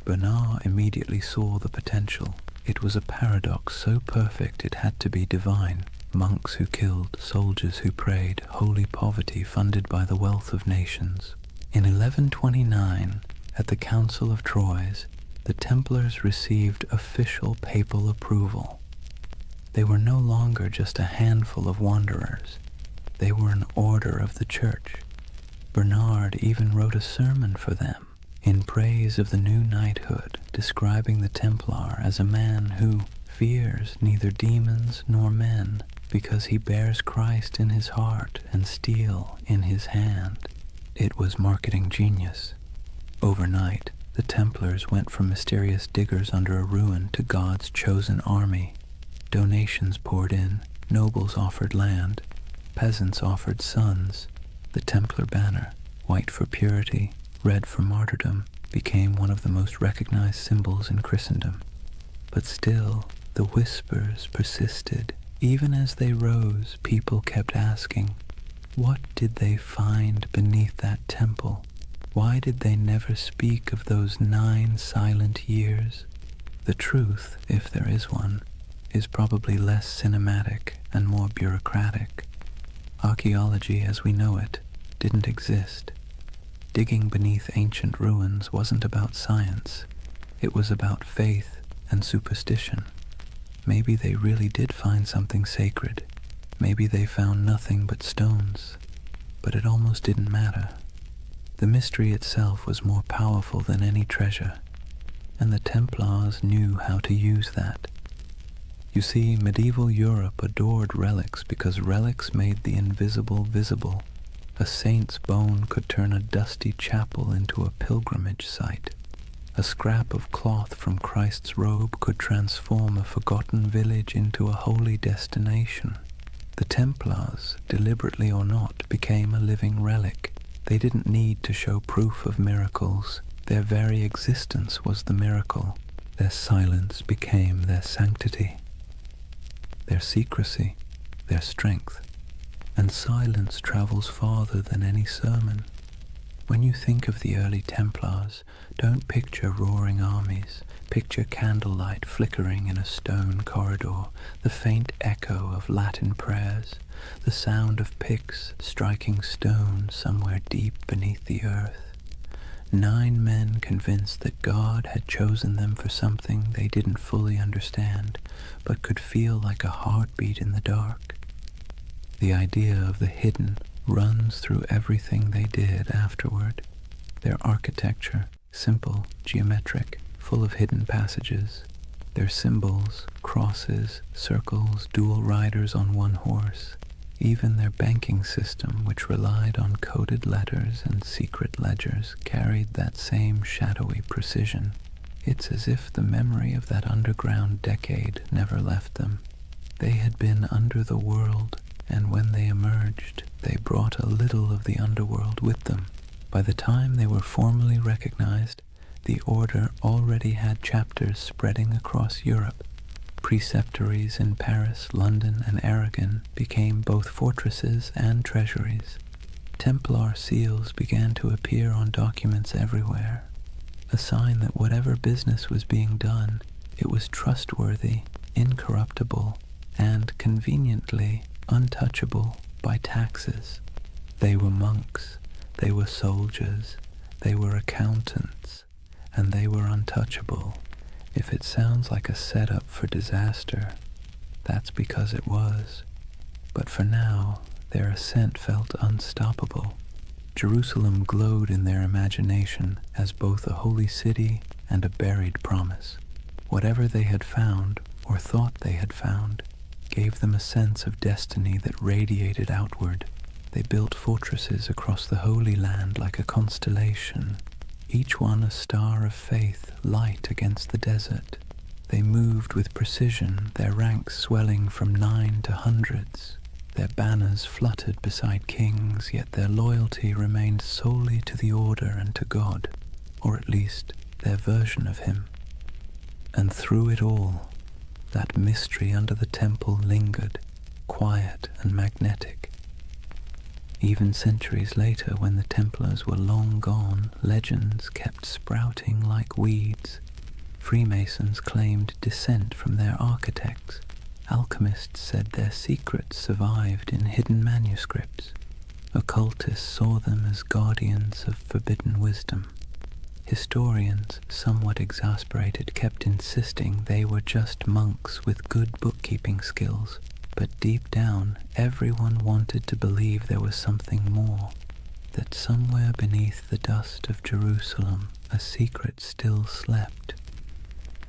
Bernard immediately saw the potential. It was a paradox so perfect it had to be divine. Monks who killed, soldiers who prayed, holy poverty funded by the wealth of nations. In 1129, at the Council of Troyes, the Templars received official papal approval. They were no longer just a handful of wanderers. They were an order of the Church. Bernard even wrote a sermon for them, in praise of the new knighthood, describing the Templar as a man who fears neither demons nor men, because he bears Christ in his heart and steel in his hand. It was marketing genius. Overnight, the Templars went from mysterious diggers under a ruin to God's chosen army. Donations poured in, nobles offered land, peasants offered sons. The Templar banner, white for purity, red for martyrdom, became one of the most recognized symbols in Christendom. But still, the whispers persisted. Even as they rose, people kept asking, what did they find beneath that temple? Why did they never speak of those 9 silent years? The truth, if there is one, is probably less cinematic and more bureaucratic. Archaeology as we know it didn't exist. Digging beneath ancient ruins wasn't about science. It was about faith and superstition. Maybe they really did find something sacred. Maybe they found nothing but stones. But it almost didn't matter. The mystery itself was more powerful than any treasure, and the Templars knew how to use that. You see, medieval Europe adored relics because relics made the invisible visible. A saint's bone could turn a dusty chapel into a pilgrimage site. A scrap of cloth from Christ's robe could transform a forgotten village into a holy destination. The Templars, deliberately or not, became a living relic. They didn't need to show proof of miracles. Their very existence was the miracle. Their silence became their sanctity, their secrecy, their strength. And silence travels farther than any sermon. When you think of the early Templars, don't picture roaring armies. Picture candlelight flickering in a stone corridor, the faint echo of Latin prayers, the sound of picks striking stone somewhere deep beneath the earth. 9 men convinced that God had chosen them for something they didn't fully understand, but could feel like a heartbeat in the dark. The idea of the hidden runs through everything they did afterward. Their architecture, simple, geometric, full of hidden passages. Their symbols, crosses, circles, dual riders on one horse. Even their banking system, which relied on coded letters and secret ledgers, carried that same shadowy precision. It's as if the memory of that underground decade never left them. They had been under the world, and when they emerged, they brought a little of the underworld with them. By the time they were formally recognized, the order already had chapters spreading across Europe. Preceptories in Paris, London, and Aragon became both fortresses and treasuries. Templar seals began to appear on documents everywhere. a sign that whatever business was being done, it was trustworthy, incorruptible, and conveniently untouchable by taxes. They were monks, they were soldiers, they were accountants, and they were untouchable. If it sounds like a setup for disaster, that's because it was. But for now, their ascent felt unstoppable. Jerusalem glowed in their imagination as both a holy city and a buried promise. Whatever they had found, or thought they had found, gave them a sense of destiny that radiated outward. They built fortresses across the Holy Land like a constellation, each one a star of faith light against the desert. They moved with precision, their ranks swelling from 9 to hundreds. Their banners fluttered beside kings, yet their loyalty remained solely to the order and to God, or at least their version of him. And through it all, that mystery under the temple lingered, quiet and magnetic. Even centuries later, when the Templars were long gone, legends kept sprouting like weeds. Freemasons claimed descent from their architects. Alchemists said their secrets survived in hidden manuscripts. Occultists saw them as guardians of forbidden wisdom. Historians, somewhat exasperated, kept insisting they were just monks with good bookkeeping skills. But deep down, everyone wanted to believe there was something more, that somewhere beneath the dust of Jerusalem, a secret still slept.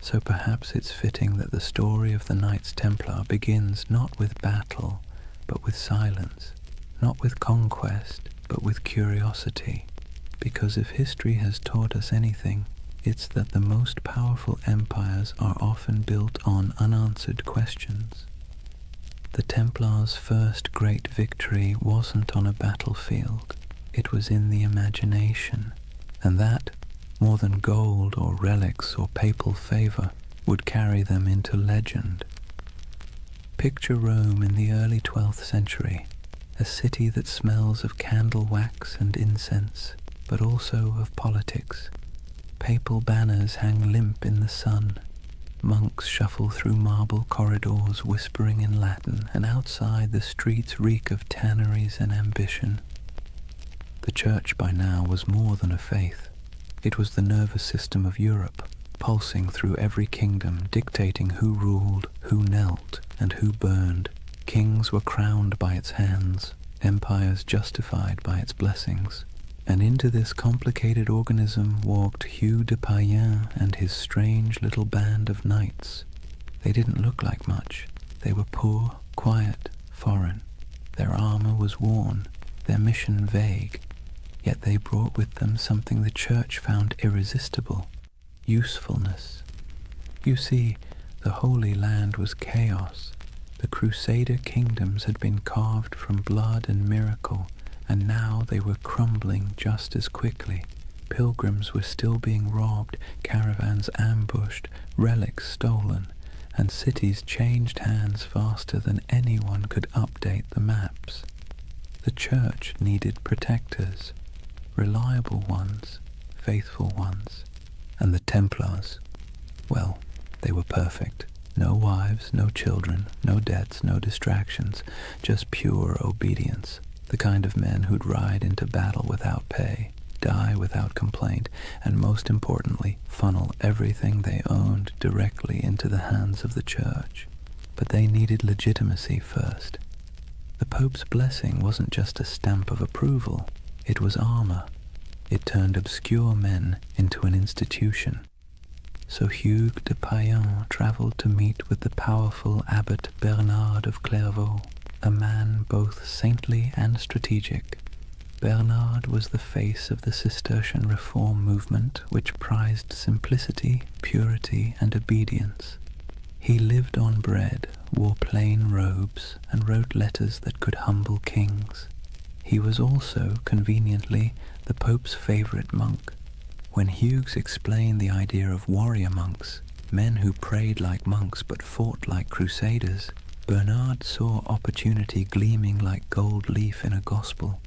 So perhaps it's fitting that the story of the Knights Templar begins not with battle, but with silence, not with conquest, but with curiosity. Because if history has taught us anything, it's that the most powerful empires are often built on unanswered questions. The Templars' first great victory wasn't on a battlefield, it was in the imagination, and that, more than gold or relics or papal favor, would carry them into legend. Picture Rome in the early 12th century, a city that smells of candle wax and incense, but also of politics. Papal banners hang limp in the sun. Monks shuffle through marble corridors whispering in Latin, and outside the streets reek of tanneries and ambition. The church by now was more than a faith. It was the nervous system of Europe, pulsing through every kingdom, dictating who ruled, who knelt, and who burned. Kings were crowned by its hands, empires justified by its blessings. And into this complicated organism walked Hugh de Payens and his strange little band of knights. They didn't look like much. They were poor, quiet, foreign. Their armor was worn, their mission vague, yet they brought with them something the church found irresistible: usefulness. You see, the Holy Land was chaos. The Crusader kingdoms had been carved from blood and miracle, and now they were crumbling just as quickly. Pilgrims were still being robbed, caravans ambushed, relics stolen, and cities changed hands faster than anyone could update the maps. The church needed protectors, reliable ones, faithful ones, and the Templars, well, they were perfect. No wives, no children, no debts, no distractions, just pure obedience. The kind of men who'd ride into battle without pay, die without complaint, and most importantly, funnel everything they owned directly into the hands of the church. But they needed legitimacy first. The Pope's blessing wasn't just a stamp of approval, it was armor. It turned obscure men into an institution. So Hugh de Payens travelled to meet with the powerful Abbot Bernard of Clairvaux, a man both saintly and strategic. Bernard was the face of the Cistercian reform movement, which prized simplicity, purity, and obedience. He lived on bread, wore plain robes, and wrote letters that could humble kings. He was also, conveniently, the Pope's favorite monk. When Hughes explained the idea of warrior monks, men who prayed like monks but fought like crusaders, Bernard saw opportunity gleaming like gold leaf in a gospel.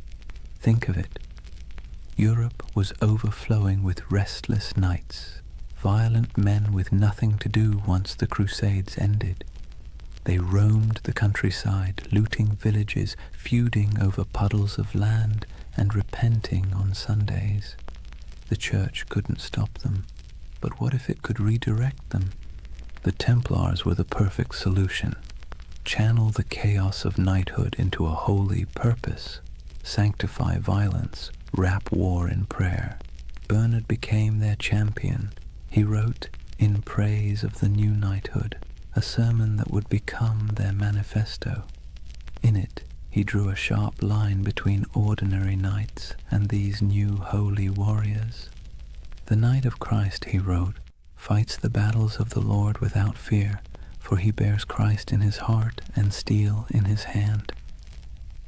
Think of it. Europe was overflowing with restless knights, violent men with nothing to do once the Crusades ended. They roamed the countryside, looting villages, feuding over puddles of land, and repenting on Sundays. The church couldn't stop them, but what if it could redirect them? The Templars were the perfect solution. Channel the chaos of knighthood into a holy purpose. Sanctify violence, wrap war in prayer. Bernard became their champion. He wrote, in praise of the new knighthood, a sermon that would become their manifesto. In it, he drew a sharp line between ordinary knights and these new holy warriors. The Knight of Christ, he wrote, fights the battles of the Lord without fear, for he bears Christ in his heart and steel in his hand.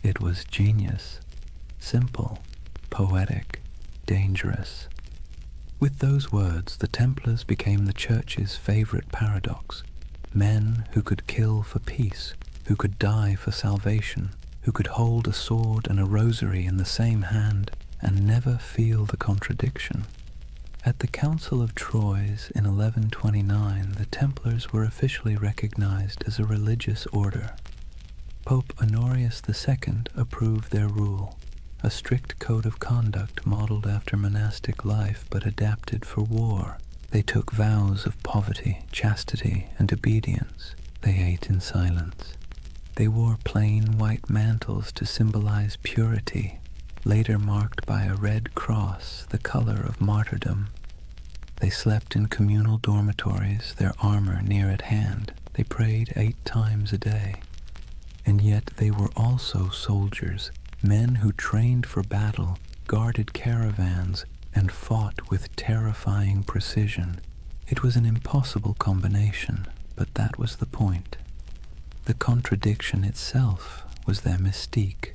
It was genius, simple, poetic, dangerous. With those words, the Templars became the Church's favorite paradox. Men who could kill for peace, who could die for salvation, who could hold a sword and a rosary in the same hand and never feel the contradiction. At the Council of Troyes in 1129, the Templars were officially recognized as a religious order. Pope Honorius II approved their rule, a strict code of conduct modeled after monastic life but adapted for war. They took vows of poverty, chastity, and obedience. They ate in silence. They wore plain white mantles to symbolize purity, later marked by a red cross, the color of martyrdom. They slept in communal dormitories, their armor near at hand. They prayed 8 times a day. And yet they were also soldiers, men who trained for battle, guarded caravans, and fought with terrifying precision. It was an impossible combination, but that was the point. The contradiction itself was their mystique.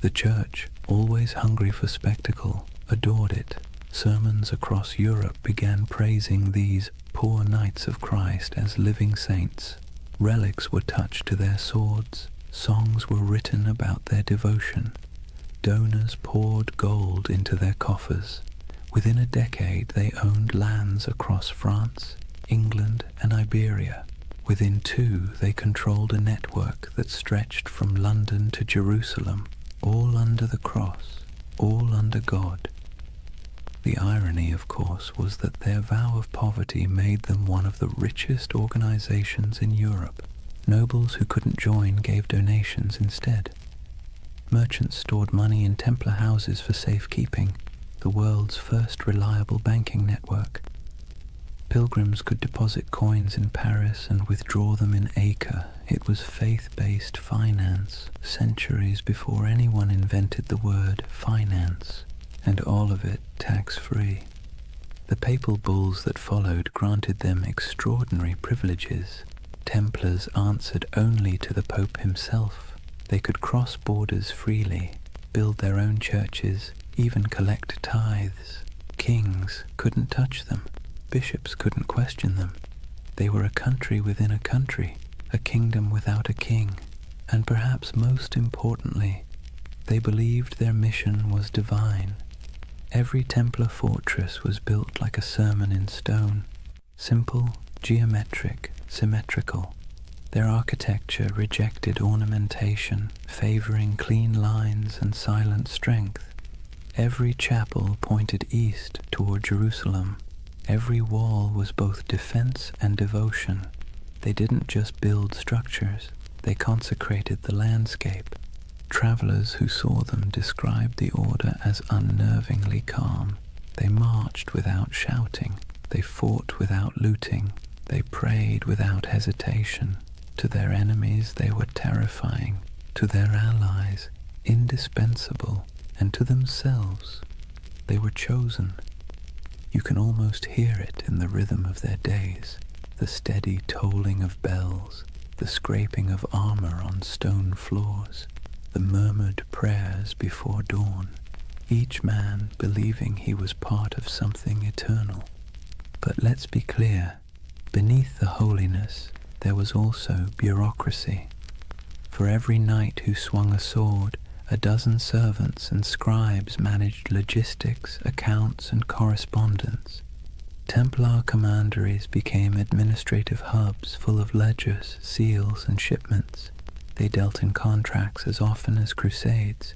The Church, always hungry for spectacle, adored it. Sermons across Europe began praising these poor knights of Christ as living saints. Relics were touched to their swords. Songs were written about their devotion. Donors poured gold into their coffers. Within a decade, they owned lands across France, England, and Iberia. Within 2, they controlled a network that stretched from London to Jerusalem, all under the cross, all under God. The irony, of course, was that their vow of poverty made them one of the richest organizations in Europe. Nobles who couldn't join gave donations instead. Merchants stored money in Templar houses for safekeeping, the world's first reliable banking network. Pilgrims could deposit coins in Paris and withdraw them in Acre. It was faith-based finance, centuries before anyone invented the word finance, and all of it tax-free. The papal bulls that followed granted them extraordinary privileges. Templars answered only to the Pope himself. They could cross borders freely, build their own churches, even collect tithes. Kings couldn't touch them. Bishops couldn't question them. They were a country within a country, a kingdom without a king. And perhaps most importantly, they believed their mission was divine. Every Templar fortress was built like a sermon in stone, simple, geometric, symmetrical. Their architecture rejected ornamentation, favoring clean lines and silent strength. Every chapel pointed east toward Jerusalem. Every wall was both defense and devotion. They didn't just build structures, they consecrated the landscape. Travelers who saw them described the order as unnervingly calm. They marched without shouting. They fought without looting. They prayed without hesitation. To their enemies they were terrifying. To their allies, indispensable. And to themselves, they were chosen. You can almost hear it in the rhythm of their days, the steady tolling of bells, the scraping of armor on stone floors, the murmured prayers before dawn, each man believing he was part of something eternal. But let's be clear, beneath the holiness there was also bureaucracy. For every knight who swung a sword, A dozen servants and scribes managed logistics, accounts, and correspondence. Templar commanderies became administrative hubs full of ledgers, seals, and shipments. They dealt in contracts as often as crusades.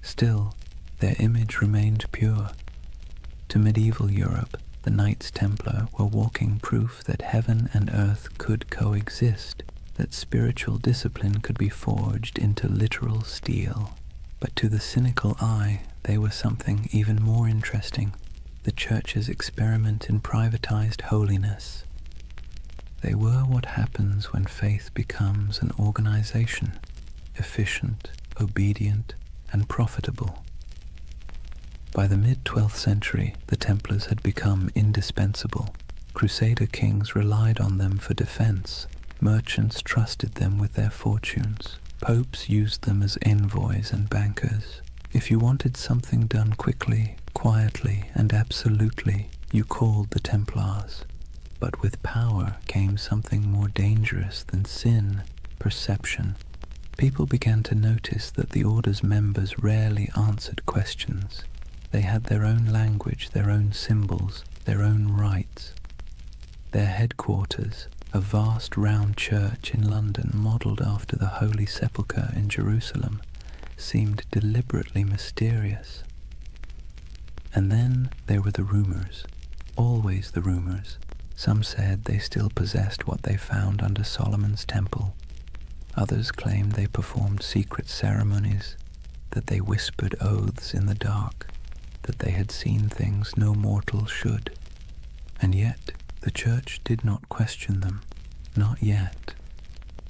Still, their image remained pure. To medieval Europe, the Knights Templar were walking proof that heaven and earth could coexist, that spiritual discipline could be forged into literal steel. But to the cynical eye, they were something even more interesting, the Church's experiment in privatized holiness. They were what happens when faith becomes an organization, efficient, obedient, and profitable. By the mid-12th century, the Templars had become indispensable. Crusader kings relied on them for defense. Merchants trusted them with their fortunes. Popes used them as envoys and bankers. If you wanted something done quickly, quietly, and absolutely, you called the Templars. But with power came something more dangerous than sin, perception. People began to notice that the order's members rarely answered questions. They had their own language, their own symbols, their own rites. Their headquarters, a vast round church in London modelled after the Holy Sepulchre in Jerusalem, seemed deliberately mysterious. And then there were the rumours, always the rumours. Some said they still possessed what they found under Solomon's temple. Others claimed they performed secret ceremonies, that they whispered oaths in the dark, that they had seen things no mortal should. And yet the Church did not question them, not yet.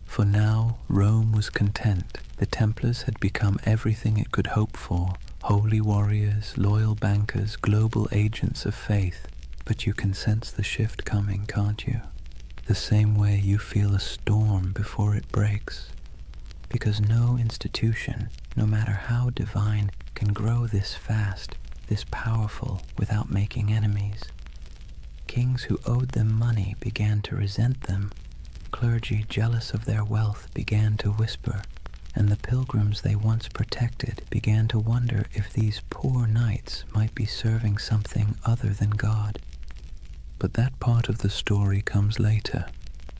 For now Rome was content. The Templars had become everything it could hope for, holy warriors, loyal bankers, global agents of faith. But you can sense the shift coming, can't you? The same way you feel a storm before it breaks. Because no institution, no matter how divine, can grow this fast, this powerful, without making enemies. Kings who owed them money began to resent them. Clergy jealous of their wealth began to whisper, and the pilgrims they once protected began to wonder if these poor knights might be serving something other than God. But that part of the story comes later.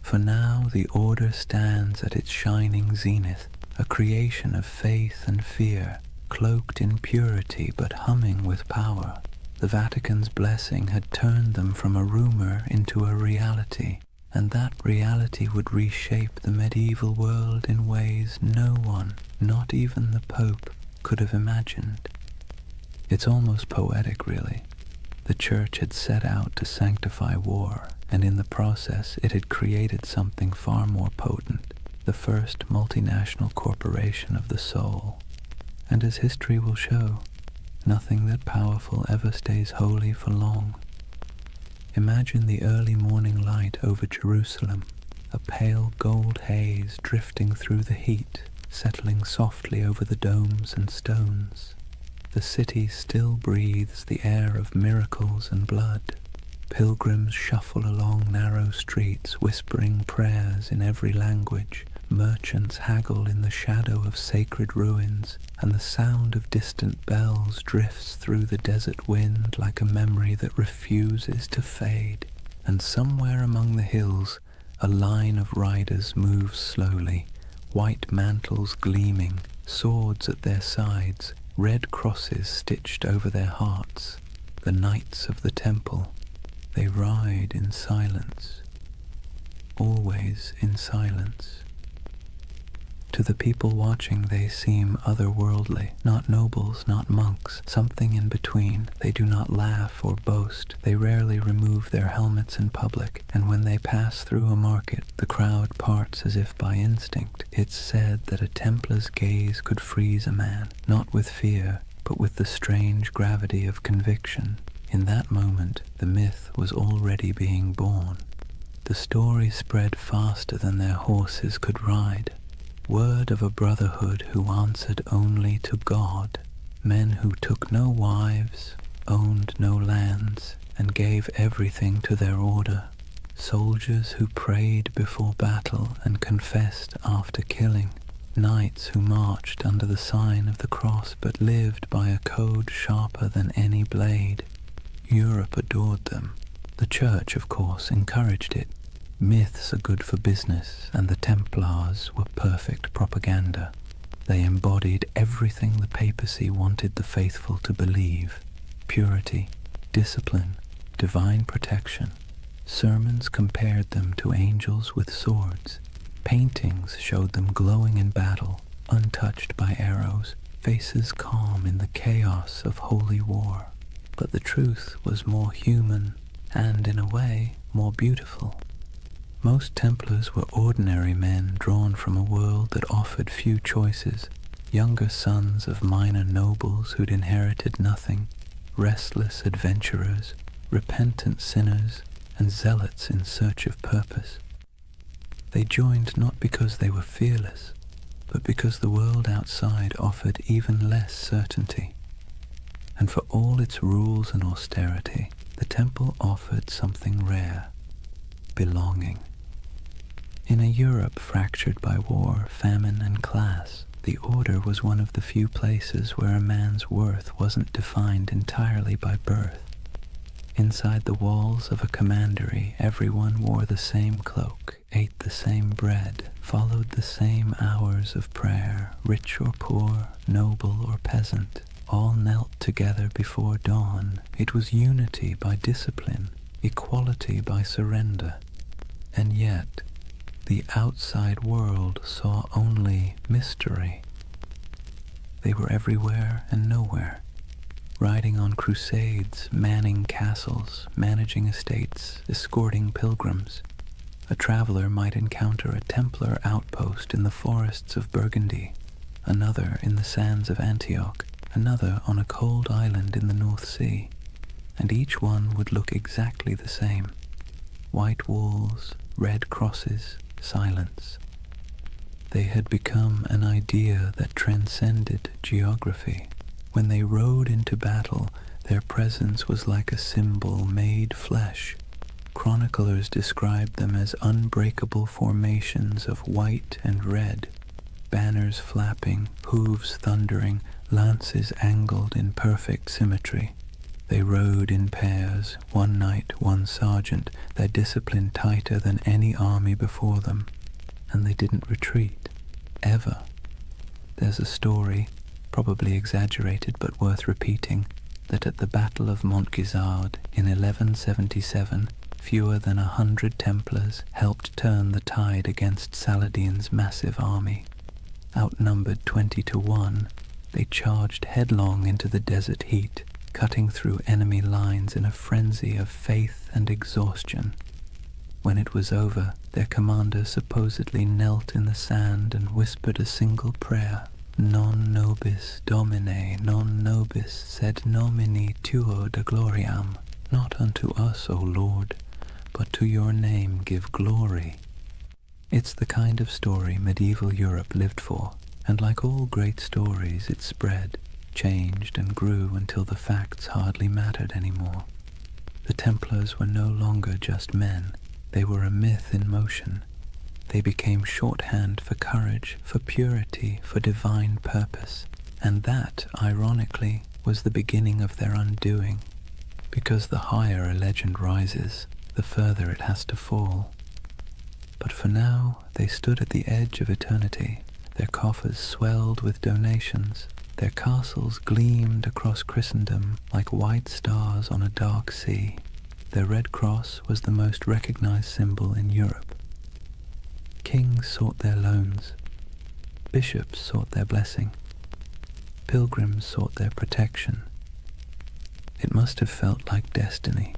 For now the order stands at its shining zenith, a creation of faith and fear, cloaked in purity but humming with power. The Vatican's blessing had turned them from a rumor into a reality, and that reality would reshape the medieval world in ways no one, not even the Pope, could have imagined. It's almost poetic, really. The Church had set out to sanctify war, and in the process it had created something far more potent, the first multinational corporation of the soul. And as history will show, nothing that powerful ever stays holy for long. Imagine the early morning light over Jerusalem, a pale gold haze drifting through the heat, settling softly over the domes and stones. The city still breathes the air of miracles and blood. Pilgrims shuffle along narrow streets, whispering prayers in every language. Merchants haggle in the shadow of sacred ruins, and the sound of distant bells drifts through the desert wind like a memory that refuses to fade. And somewhere among the hills, a line of riders moves slowly, white mantles gleaming, swords at their sides, red crosses stitched over their hearts. The Knights of the Temple. They ride in silence, always in silence. To the people watching they seem otherworldly, not nobles, not monks, something in between. They do not laugh or boast. They rarely remove their helmets in public, and when they pass through a market, the crowd parts as if by instinct. It's said that a Templar's gaze could freeze a man, not with fear, but with the strange gravity of conviction. In that moment, the myth was already being born. The story spread faster than their horses could ride. Word of a brotherhood who answered only to God, men who took no wives, owned no lands, and gave everything to their order, soldiers who prayed before battle and confessed after killing, knights who marched under the sign of the cross but lived by a code sharper than any blade. Europe adored them. The Church, of course, encouraged it. Myths are good for business, and the Templars were perfect propaganda. They embodied everything the papacy wanted the faithful to believe: purity, discipline, divine protection. Sermons compared them to angels with swords. Paintings showed them glowing in battle, untouched by arrows, faces calm in the chaos of holy war. But the truth was more human and, in a way, more beautiful. Most Templars were ordinary men drawn from a world that offered few choices, younger sons of minor nobles who'd inherited nothing, restless adventurers, repentant sinners, and zealots in search of purpose. They joined not because they were fearless, but because the world outside offered even less certainty. And for all its rules and austerity, the temple offered something rare: belonging. In a Europe fractured by war, famine, and class, the Order was one of the few places where a man's worth wasn't defined entirely by birth. Inside the walls of a commandery, everyone wore the same cloak, ate the same bread, followed the same hours of prayer. Rich or poor, noble or peasant, all knelt together before dawn. It was unity by discipline, equality by surrender. And yet, the outside world saw only mystery. They were everywhere and nowhere, riding on crusades, manning castles, managing estates, escorting pilgrims. A traveler might encounter a Templar outpost in the forests of Burgundy, another in the sands of Antioch, another on a cold island in the North Sea, and each one would look exactly the same: white walls, red crosses, silence. They had become an idea that transcended geography. When they rode into battle, their presence was like a symbol made flesh. Chroniclers described them as unbreakable formations of white and red, banners flapping, hooves thundering, lances angled in perfect symmetry. They rode in pairs, one knight, one sergeant, their discipline tighter than any army before them, and they didn't retreat, ever. There's a story, probably exaggerated but worth repeating, that at the Battle of Montgisard in 1177, fewer than 100 Templars helped turn the tide against Saladin's massive army. Outnumbered 20-1, they charged headlong into the desert heat, cutting through enemy lines in a frenzy of faith and exhaustion. When it was over, their commander supposedly knelt in the sand and whispered a single prayer: Non nobis Domine, non nobis, sed nomini tuo de gloriam. Not unto us, O Lord, but to your name give glory. It's the kind of story medieval Europe lived for, and like all great stories, it spread, changed, and grew until the facts hardly mattered anymore. The Templars were no longer just men. They were a myth in motion. They became shorthand for courage, for purity, for divine purpose. And that, ironically, was the beginning of their undoing. Because the higher a legend rises, the further it has to fall. But for now, they stood at the edge of eternity. Their coffers swelled with donations. Their castles gleamed across Christendom like white stars on a dark sea. Their red cross was the most recognized symbol in Europe. Kings sought their loans. Bishops sought their blessing. Pilgrims sought their protection. It must have felt like destiny,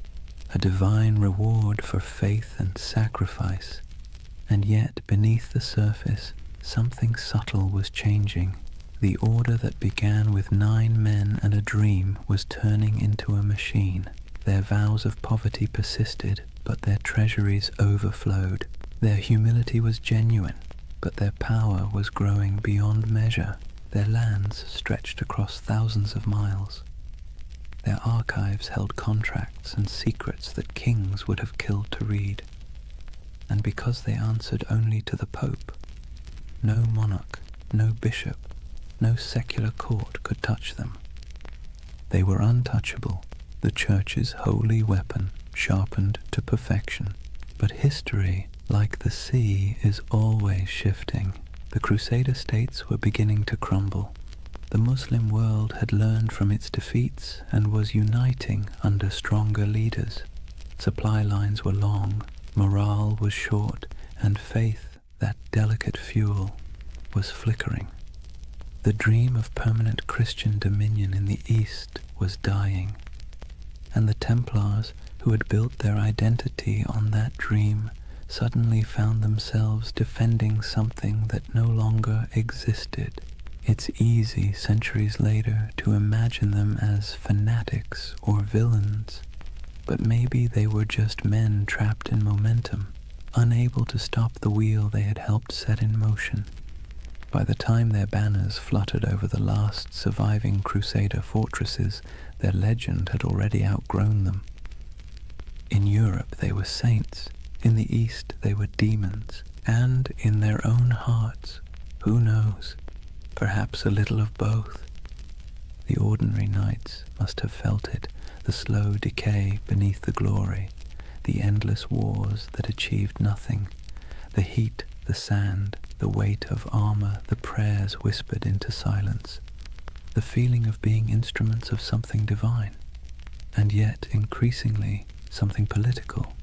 a divine reward for faith and sacrifice. And yet, beneath the surface, something subtle was changing. The order that began with 9 men and a dream was turning into a machine. Their vows of poverty persisted, but their treasuries overflowed. Their humility was genuine, but their power was growing beyond measure. Their lands stretched across thousands of miles. Their archives held contracts and secrets that kings would have killed to read. And because they answered only to the Pope, no monarch, no bishop, no secular court could touch them. They were untouchable, the Church's holy weapon, sharpened to perfection. But history, like the sea, is always shifting. The Crusader states were beginning to crumble. The Muslim world had learned from its defeats and was uniting under stronger leaders. Supply lines were long, morale was short, and faith, that delicate fuel, was flickering. The dream of permanent Christian dominion in the East was dying, and the Templars, who had built their identity on that dream, suddenly found themselves defending something that no longer existed. It's easy, centuries later, to imagine them as fanatics or villains, but maybe they were just men trapped in momentum, unable to stop the wheel they had helped set in motion. By the time their banners fluttered over the last surviving Crusader fortresses, their legend had already outgrown them. In Europe they were saints, in the East they were demons, and in their own hearts, who knows, perhaps a little of both. The ordinary knights must have felt it, the slow decay beneath the glory, the endless wars that achieved nothing, the heat, the sand, the weight of armor, the prayers whispered into silence, the feeling of being instruments of something divine, and yet increasingly something political.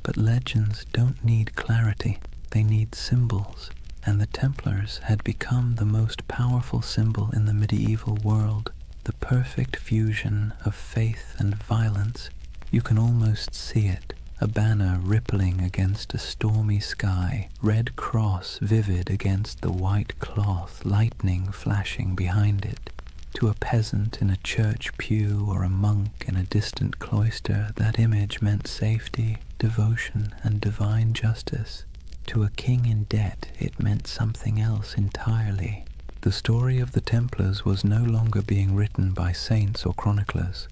But legends don't need clarity, they need symbols, and the Templars had become the most powerful symbol in the medieval world, the perfect fusion of faith and violence. You can almost see it, a banner rippling against a stormy sky, red cross vivid against the white cloth, lightning flashing behind it. To a peasant in a church pew or a monk in a distant cloister, that image meant safety, devotion, and divine justice. To a king in debt, it meant something else entirely. The story of the Templars was no longer being written by saints or chroniclers.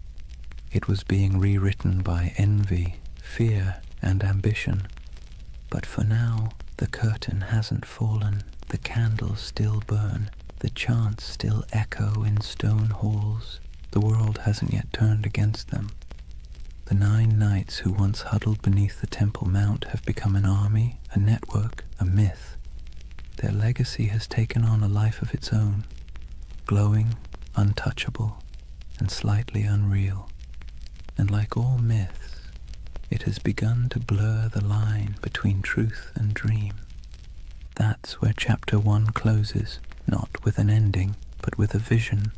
It was being rewritten by envy, fear, and ambition. But for now, the curtain hasn't fallen, the candles still burn, the chants still echo in stone halls. The world hasn't yet turned against them. The 9 knights who once huddled beneath the Temple Mount have become an army, a network, a myth. Their legacy has taken on a life of its own, glowing, untouchable, and slightly unreal. And like all myths, it has begun to blur the line between truth and dream. That's where chapter 1 closes, not with an ending, but with a vision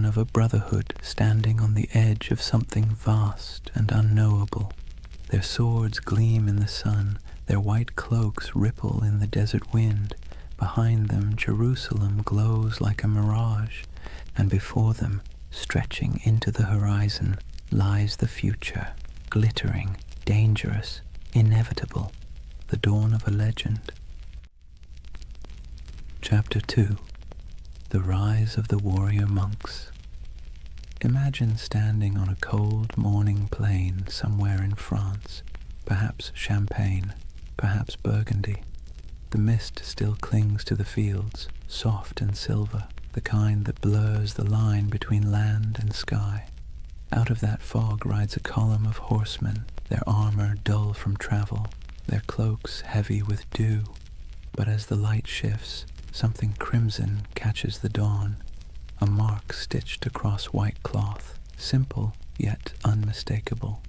of a brotherhood standing on the edge of something vast and unknowable. Their swords gleam in the sun, their white cloaks ripple in the desert wind. Behind them, Jerusalem glows like a mirage, and before them, stretching into the horizon, lies the future, glittering, dangerous, inevitable, the dawn of a legend. Chapter 2. The Rise of the Warrior Monks. Imagine standing on a cold morning plain somewhere in France, perhaps Champagne, perhaps Burgundy. The mist still clings to the fields, soft and silver, the kind that blurs the line between land and sky. Out of that fog rides a column of horsemen, their armor dull from travel, their cloaks heavy with dew. But as the light shifts, something crimson catches the dawn, a mark stitched across white cloth, simple yet unmistakable.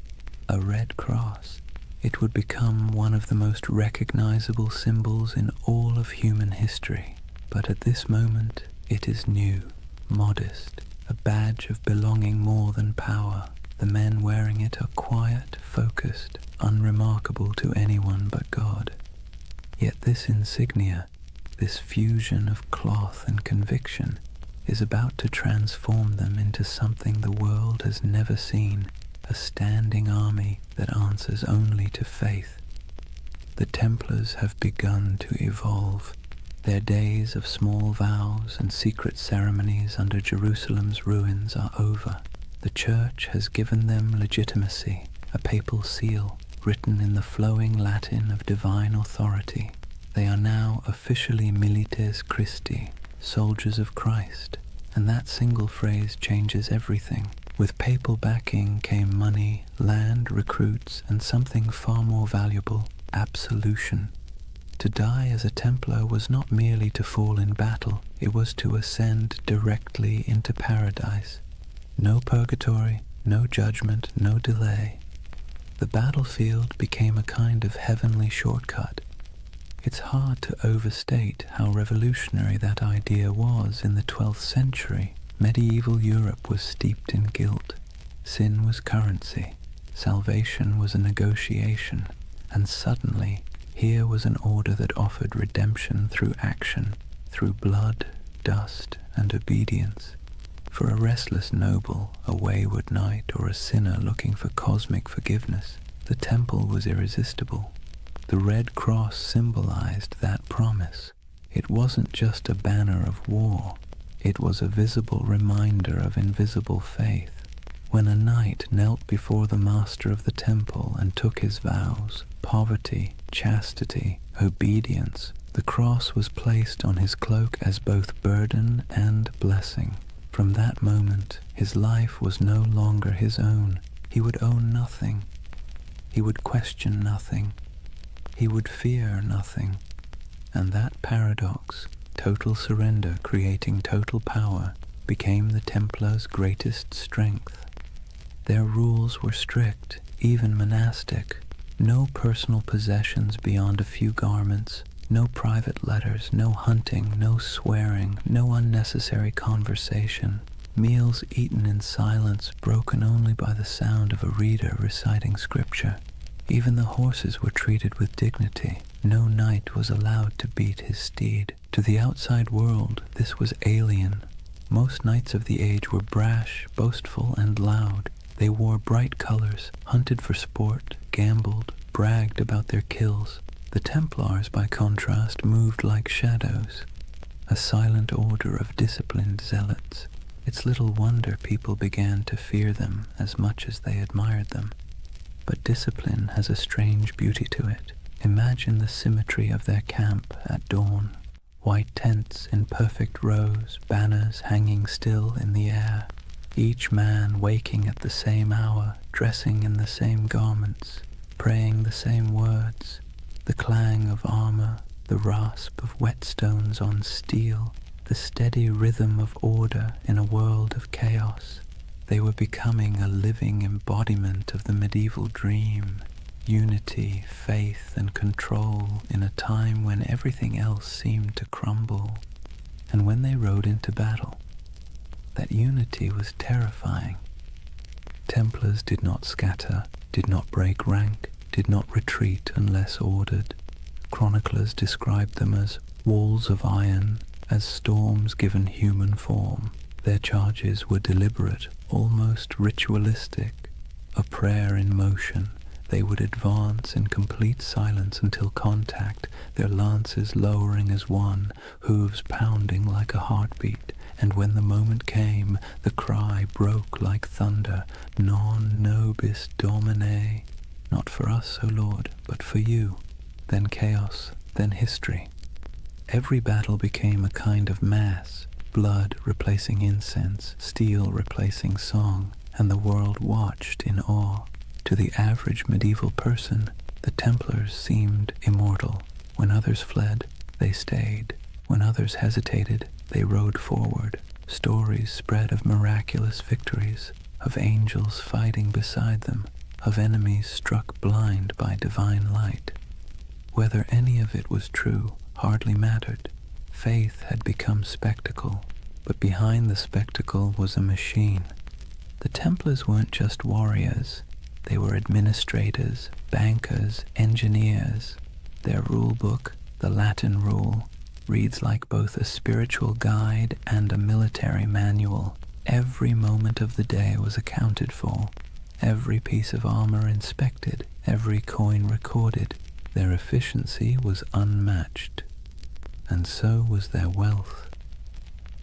A red cross. It would become one of the most recognizable symbols in all of human history. But at this moment, it is new, modest, a badge of belonging more than power. The men wearing it are quiet, focused, unremarkable to anyone but God. Yet this insignia, this fusion of cloth and conviction, is about to transform them into something the world has never seen, a standing army that answers only to faith. The Templars have begun to evolve. Their days of small vows and secret ceremonies under Jerusalem's ruins are over. The Church has given them legitimacy, a papal seal written in the flowing Latin of divine authority. They are now officially milites Christi, soldiers of Christ, and that single phrase changes everything. With papal backing came money, land, recruits, and something far more valuable, absolution. To die as a Templar was not merely to fall in battle, it was to ascend directly into paradise. No purgatory, no judgment, no delay. The battlefield became a kind of heavenly shortcut. It's hard to overstate how revolutionary that idea was in the 12th century. Medieval Europe was steeped in guilt. Sin was currency. Salvation was a negotiation. And suddenly, here was an order that offered redemption through action, through blood, dust, and obedience. For a restless noble, a wayward knight, or a sinner looking for cosmic forgiveness, the temple was irresistible. The Red Cross symbolized that promise. It wasn't just a banner of war. It was a visible reminder of invisible faith. When a knight knelt before the master of the temple and took his vows, poverty, chastity, obedience, the cross was placed on his cloak as both burden and blessing. From that moment, his life was no longer his own. He would own nothing. He would question nothing. He would fear nothing. And that paradox, total surrender creating total power, became the Templars' greatest strength. Their rules were strict, even monastic. No personal possessions beyond a few garments, no private letters, no hunting, no swearing, no unnecessary conversation. Meals eaten in silence, broken only by the sound of a reader reciting scripture. Even the horses were treated with dignity. No knight was allowed to beat his steed. To the outside world, this was alien. Most knights of the age were brash, boastful, and loud. They wore bright colors, hunted for sport, gambled, bragged about their kills. The Templars, by contrast, moved like shadows, a silent order of disciplined zealots. It's little wonder people began to fear them as much as they admired them. But discipline has a strange beauty to it. Imagine the symmetry of their camp at dawn. White tents in perfect rows, banners hanging still in the air. Each man waking at the same hour, dressing in the same garments, praying the same words. The clang of armor, the rasp of whetstones on steel, the steady rhythm of order in a world of chaos. They were becoming a living embodiment of the medieval dream. Unity, faith, and control in a time when everything else seemed to crumble. And when they rode into battle, that unity was terrifying. Templars did not scatter, did not break rank, did not retreat unless ordered. Chroniclers described them as walls of iron, as storms given human form. Their charges were deliberate, almost ritualistic, a prayer in motion. They would advance in complete silence until contact, their lances lowering as one, hooves pounding like a heartbeat. And when the moment came, the cry broke like thunder, Non nobis Domine. Not for us, O Lord, but for you. Then chaos, then history. Every battle became a kind of mass, blood replacing incense, steel replacing song, and the world watched in awe. To the average medieval person, the Templars seemed immortal. When others fled, they stayed. When others hesitated, they rode forward. Stories spread of miraculous victories, of angels fighting beside them, of enemies struck blind by divine light. Whether any of it was true hardly mattered. Faith had become spectacle, but behind the spectacle was a machine. The Templars weren't just warriors. They were administrators, bankers, engineers. Their rule book, the Latin Rule, reads like both a spiritual guide and a military manual. Every moment of the day was accounted for, every piece of armor inspected, every coin recorded. Their efficiency was unmatched, and so was their wealth.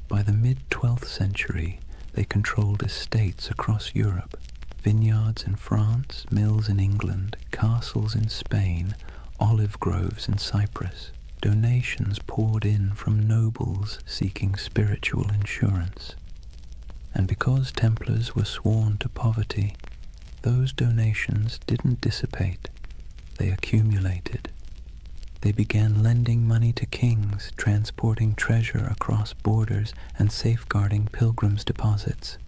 By the mid-12th century, they controlled estates across Europe, vineyards in France, mills in England, castles in Spain, olive groves in Cyprus. donations poured in from nobles seeking spiritual insurance. And because Templars were sworn to poverty, those donations didn't dissipate, they accumulated. They began lending money to kings, transporting treasure across borders, and safeguarding pilgrims' deposits.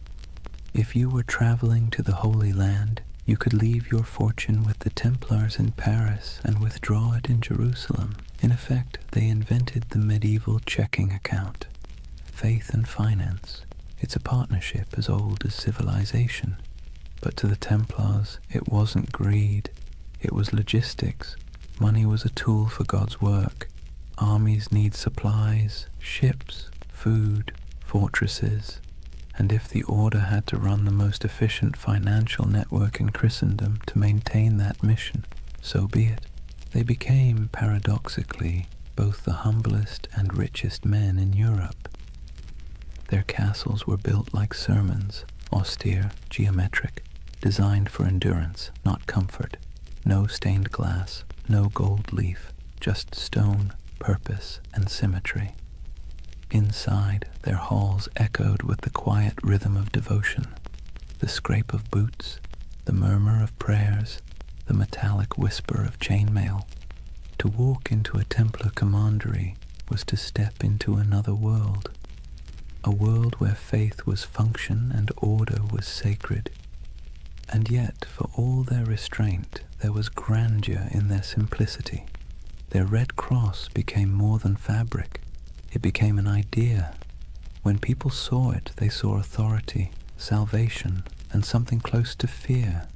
If you were traveling to the Holy Land, you could leave your fortune with the Templars in Paris and withdraw it in Jerusalem. In effect, they invented the medieval checking account. Faith and finance. It's a partnership as old as civilization. But to the Templars, it wasn't greed, it was logistics. Money was a tool for God's work. Armies need supplies, ships, food, fortresses. And if the order had to run the most efficient financial network in Christendom to maintain that mission, so be it. They became, paradoxically, both the humblest and richest men in Europe. Their castles were built like sermons, austere, geometric, designed for endurance, not comfort. No stained glass, no gold leaf, just stone, purpose, and symmetry. Inside, their halls echoed with the quiet rhythm of devotion, the scrape of boots, the murmur of prayers, the metallic whisper of chainmail. To walk into a Templar commandery was to step into another world, a world where faith was function and order was sacred. And yet, for all their restraint, there was grandeur in their simplicity. Their red cross became more than fabric. It became an idea. When people saw it, they saw authority, salvation, and something close to fear.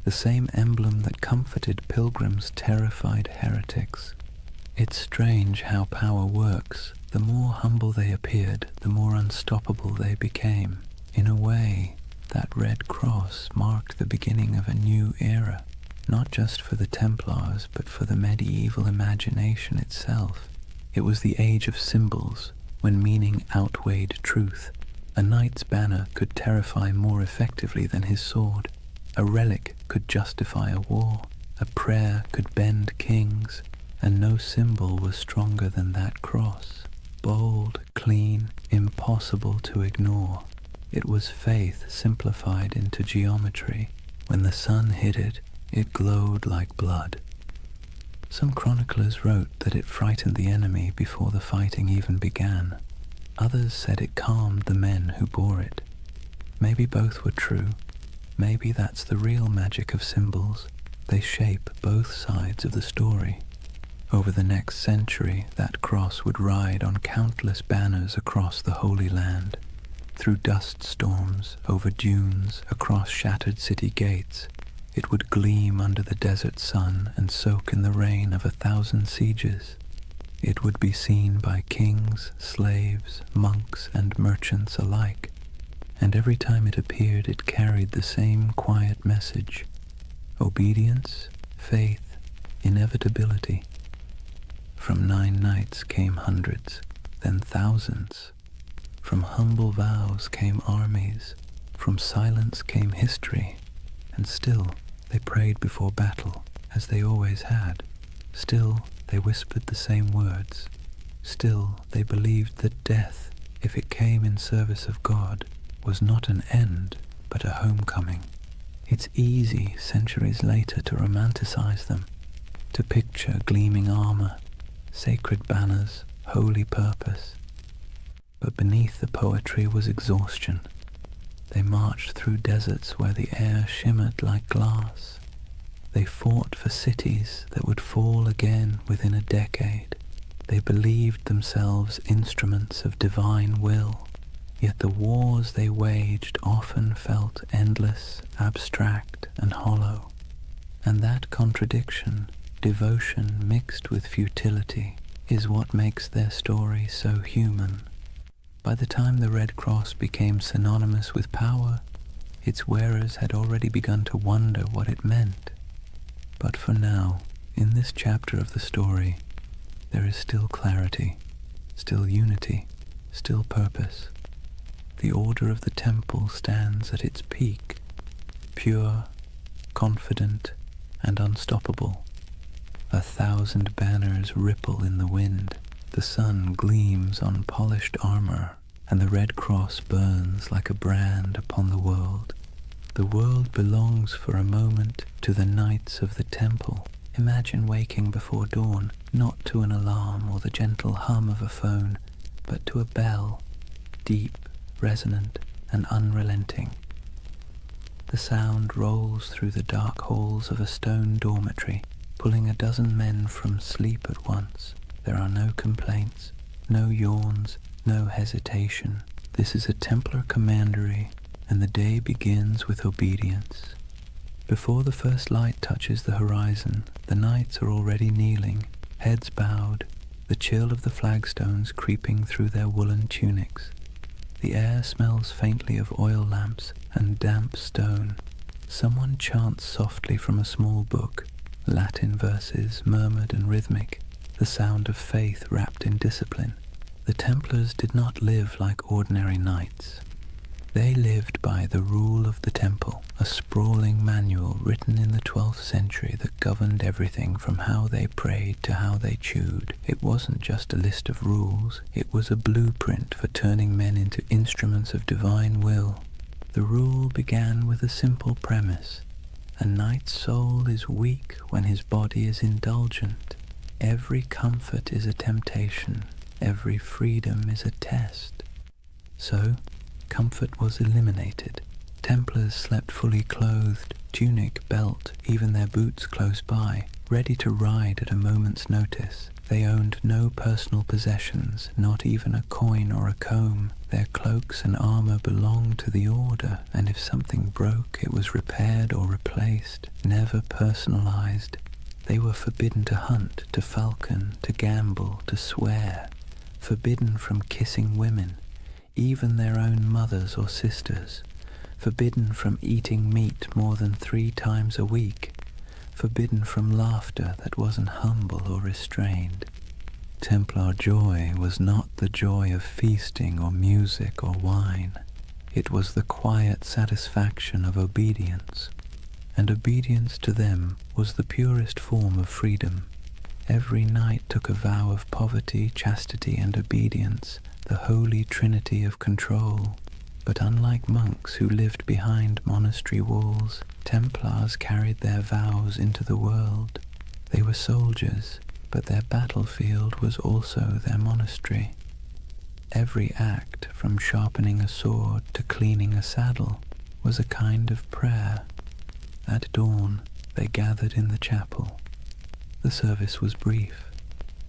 The same emblem that comforted pilgrims terrified heretics. It's strange how power works. The more humble they appeared, the more unstoppable they became. In a way, that red cross marked the beginning of a new era, not just for the Templars, but for the medieval imagination itself. It was the age of symbols, when meaning outweighed truth. A knight's banner could terrify more effectively than his sword. A relic could justify a war. A prayer could bend kings, and no symbol was stronger than that cross. Bold, clean, impossible to ignore. It was faith simplified into geometry. When the sun hit it, it glowed like blood. Some chroniclers wrote that it frightened the enemy before the fighting even began. Others said it calmed the men who bore it. Maybe both were true. Maybe that's the real magic of symbols. They shape both sides of the story. Over the next century, that cross would ride on countless banners across the Holy Land. Through dust storms, over dunes, across shattered city gates, it would gleam under the desert sun and soak in the rain of 1,000 sieges. It would be seen by kings, slaves, monks, and merchants alike, and every time it appeared it carried the same quiet message: obedience, faith, inevitability. From 9 nights came hundreds, then thousands. From humble vows came armies, from silence came history, and still they prayed before battle, as they always had. Still they whispered the same words. Still they believed that death, if it came in service of God, was not an end, but a homecoming. It's easy, centuries later, to romanticize them, to picture gleaming armor, sacred banners, holy purpose. But beneath the poetry was exhaustion. They marched through deserts where the air shimmered like glass. They fought for cities that would fall again within a decade. They believed themselves instruments of divine will, yet the wars they waged often felt endless, abstract, and hollow. And that contradiction, devotion mixed with futility, is what makes their story so human. By the time the Red Cross became synonymous with power, its wearers had already begun to wonder what it meant. But for now, in this chapter of the story, there is still clarity, still unity, still purpose. The order of the temple stands at its peak, pure, confident, and unstoppable. 1,000 banners ripple in the wind. The sun gleams on polished armor, and the red cross burns like a brand upon the world. The world belongs for a moment to the knights of the temple. Imagine waking before dawn, not to an alarm or the gentle hum of a phone, but to a bell, deep, resonant, and unrelenting. The sound rolls through the dark halls of a stone dormitory, pulling a dozen men from sleep at once. There are no complaints, no yawns, no hesitation. This is a Templar commandery, and the day begins with obedience. Before the first light touches the horizon, the knights are already kneeling, heads bowed, the chill of the flagstones creeping through their woolen tunics. The air smells faintly of oil lamps and damp stone. Someone chants softly from a small book, Latin verses murmured and rhythmic, the sound of faith wrapped in discipline. The Templars did not live like ordinary knights. They lived by the rule of the temple, a sprawling manual written in the 12th century that governed everything from how they prayed to how they chewed. It wasn't just a list of rules, it was a blueprint for turning men into instruments of divine will. The rule began with a simple premise. A knight's soul is weak when his body is indulgent. Every comfort is a temptation, every freedom is a test. So, comfort was eliminated. Templars slept fully clothed, tunic, belt, even their boots close by, ready to ride at a moment's notice. They owned no personal possessions, not even a coin or a comb. Their cloaks and armor belonged to the order, and if something broke, it was repaired or replaced, never personalized. They were forbidden to hunt, to falcon, to gamble, to swear, forbidden from kissing women, even their own mothers or sisters, forbidden from eating meat more than 3 times a week, forbidden from laughter that wasn't humble or restrained. Templar joy was not the joy of feasting or music or wine. It was the quiet satisfaction of obedience, and obedience to them was the purest form of freedom. Every knight took a vow of poverty, chastity, and obedience, the holy trinity of control. But unlike monks who lived behind monastery walls, Templars carried their vows into the world. They were soldiers, but their battlefield was also their monastery. Every act, from sharpening a sword to cleaning a saddle, was a kind of prayer. At dawn, they gathered in the chapel. The service was brief.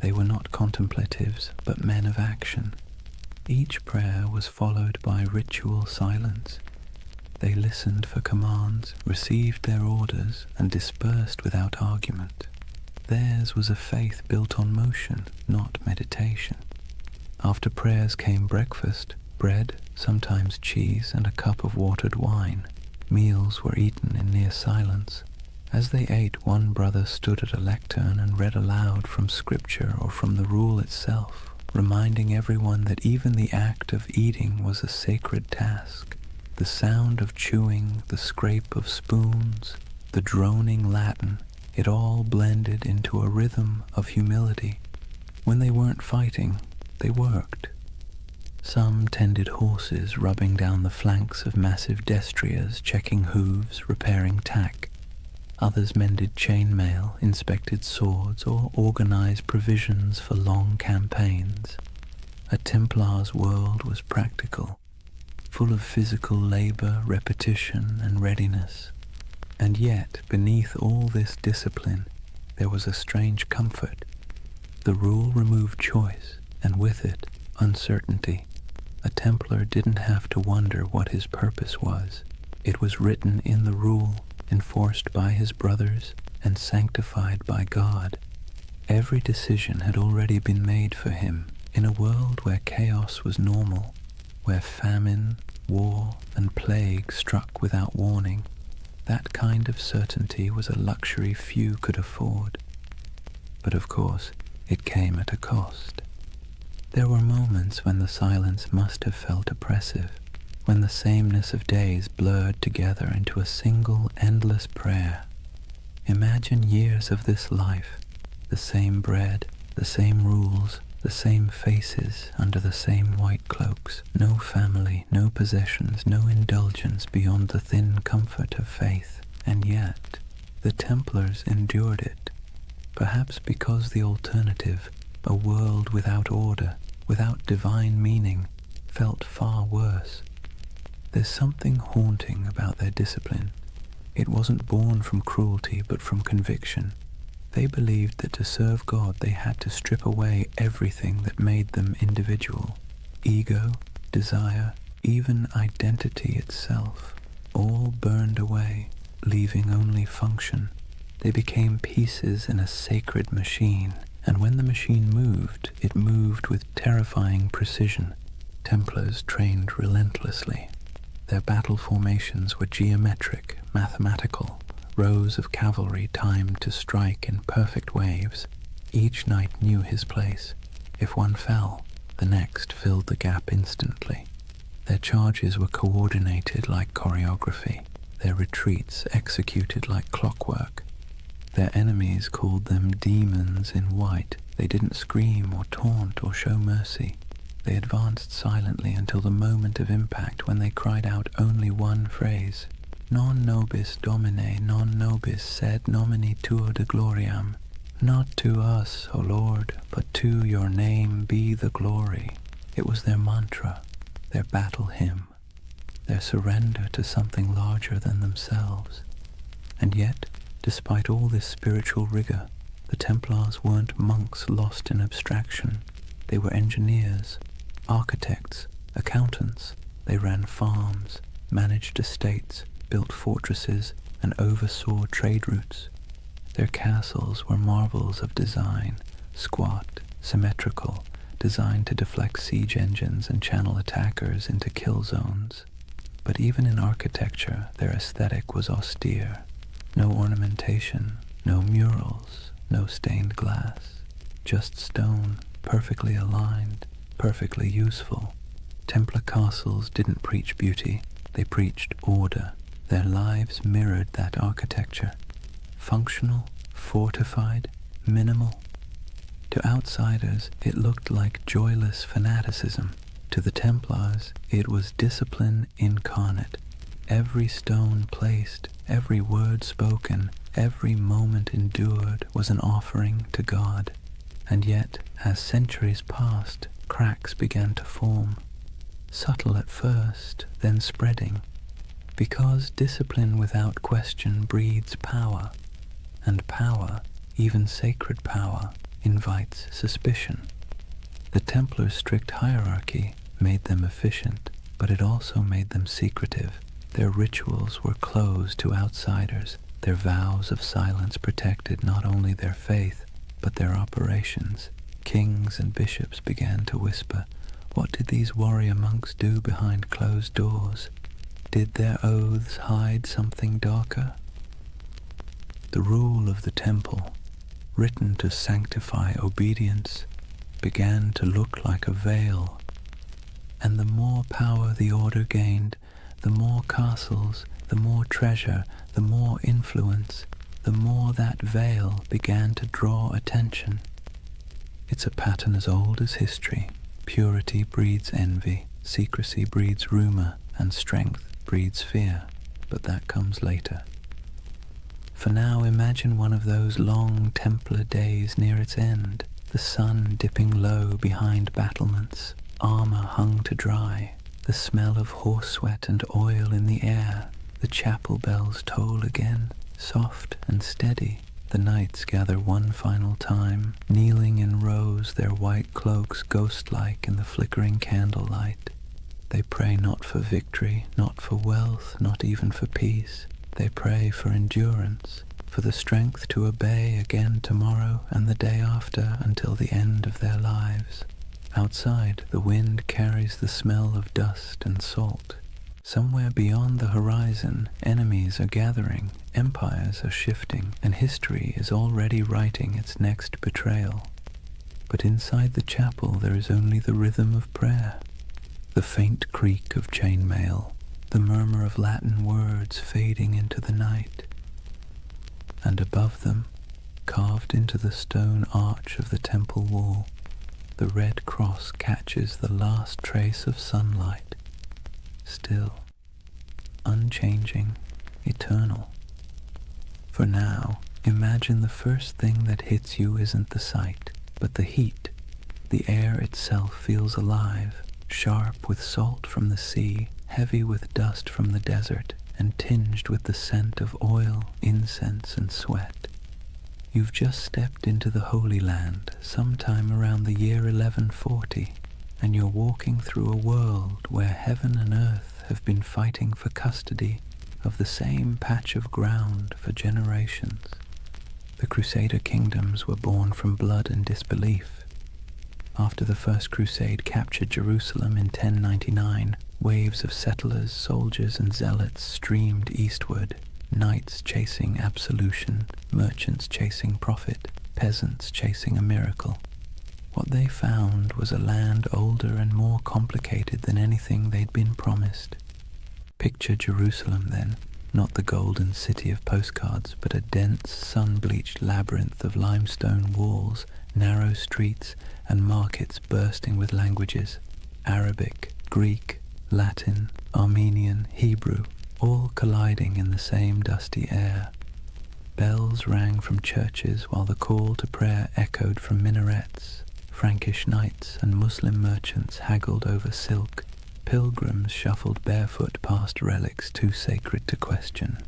They were not contemplatives, but men of action. Each prayer was followed by ritual silence. They listened for commands, received their orders, and dispersed without argument. Theirs was a faith built on motion, not meditation. After prayers came breakfast, bread, sometimes cheese, and a cup of watered wine. Meals were eaten in near silence. As they ate, one brother stood at a lectern and read aloud from scripture or from the rule itself, reminding everyone that even the act of eating was a sacred task. The sound of chewing, the scrape of spoons, the droning Latin, it all blended into a rhythm of humility. When they weren't fighting, they worked. Some tended horses, rubbing down the flanks of massive destriers, checking hooves, repairing tack. Others mended chainmail, inspected swords, or organized provisions for long campaigns. A Templar's world was practical, full of physical labor, repetition, and readiness. And yet, beneath all this discipline, there was a strange comfort. The rule removed choice, and with it, uncertainty. A Templar didn't have to wonder what his purpose was. It was written in the rule, enforced by his brothers, and sanctified by God. Every decision had already been made for him. In a world where chaos was normal, where famine, war, and plague struck without warning, that kind of certainty was a luxury few could afford. But of course, it came at a cost. There were moments when the silence must have felt oppressive, when the sameness of days blurred together into a single endless prayer. Imagine years of this life, the same bread, the same rules, the same faces under the same white cloaks, no family, no possessions, no indulgence beyond the thin comfort of faith. And yet, the Templars endured it, perhaps because the alternative, a world without order, without divine meaning, felt far worse. There's something haunting about their discipline. It wasn't born from cruelty, but from conviction. They believed that to serve God they had to strip away everything that made them individual. Ego, desire, even identity itself, all burned away, leaving only function. They became pieces in a sacred machine, and when the machine moved, it moved with terrifying precision. Templars trained relentlessly. Their battle formations were geometric, mathematical, rows of cavalry timed to strike in perfect waves. Each knight knew his place. If one fell, the next filled the gap instantly. Their charges were coordinated like choreography, their retreats executed like clockwork. Their enemies called them demons in white. They didn't scream or taunt or show mercy. They advanced silently until the moment of impact, when they cried out only one phrase: Non nobis Domine, non nobis sed nomini tuo de gloriam. Not to us, O Lord, but to your name be the glory. It was their mantra, their battle hymn, their surrender to something larger than themselves. And yet, despite all this spiritual rigor, the Templars weren't monks lost in abstraction. They were engineers, architects, accountants. They ran farms, managed estates, built fortresses, and oversaw trade routes. Their castles were marvels of design, squat, symmetrical, designed to deflect siege engines and channel attackers into kill zones. But even in architecture, their aesthetic was austere. No ornamentation, no murals, no stained glass, just stone, perfectly aligned, perfectly useful. Templar castles didn't preach beauty, they preached order. Their lives mirrored that architecture. Functional, fortified, minimal. To outsiders, it looked like joyless fanaticism. To the Templars, it was discipline incarnate. Every stone placed, every word spoken, every moment endured was an offering to God. And yet, as centuries passed, cracks began to form. Subtle at first, then spreading. Because discipline without question breeds power, and power, even sacred power, invites suspicion. The Templars' strict hierarchy made them efficient, but it also made them secretive. Their rituals were closed to outsiders. Their vows of silence protected not only their faith, but their operations. Kings and bishops began to whisper, "What did these warrior monks do behind closed doors? Did their oaths hide something darker?" The rule of the temple, written to sanctify obedience, began to look like a veil. And the more power the order gained, the more castles, the more treasure, the more influence, the more that veil began to draw attention. It's a pattern as old as history. Purity breeds envy, secrecy breeds rumor, and strength breeds fear. But that comes later. For now, imagine one of those long Templar days near its end, the sun dipping low behind battlements, armor hung to dry, the smell of horse sweat and oil in the air. The chapel bells toll again, soft and steady. The knights gather one final time, kneeling in rows, their white cloaks ghost-like in the flickering candlelight. They pray not for victory, not for wealth, not even for peace. They pray for endurance, for the strength to obey again tomorrow and the day after until the end of their lives. Outside, the wind carries the smell of dust and salt. Somewhere beyond the horizon, enemies are gathering, empires are shifting, and history is already writing its next betrayal. But inside the chapel there is only the rhythm of prayer, the faint creak of chainmail, the murmur of Latin words fading into the night. And above them, carved into the stone arch of the temple wall, the red cross catches the last trace of sunlight, still, unchanging, eternal. For now, imagine the first thing that hits you isn't the sight, but the heat. The air itself feels alive, sharp with salt from the sea, heavy with dust from the desert, and tinged with the scent of oil, incense, and sweat. You've just stepped into the Holy Land sometime around the year 1140, and you're walking through a world where heaven and earth have been fighting for custody of the same patch of ground for generations. The Crusader kingdoms were born from blood and disbelief. After the First Crusade captured Jerusalem in 1099, waves of settlers, soldiers, and zealots streamed eastward, knights chasing absolution, merchants chasing profit, peasants chasing a miracle. What they found was a land older and more complicated than anything they'd been promised. Picture Jerusalem then, not the golden city of postcards, but a dense, sun-bleached labyrinth of limestone walls, narrow streets, and markets bursting with languages: Arabic, Greek, Latin, Armenian, Hebrew, all colliding in the same dusty air. Bells rang from churches while the call to prayer echoed from minarets. Frankish knights and Muslim merchants haggled over silk. Pilgrims shuffled barefoot past relics too sacred to question.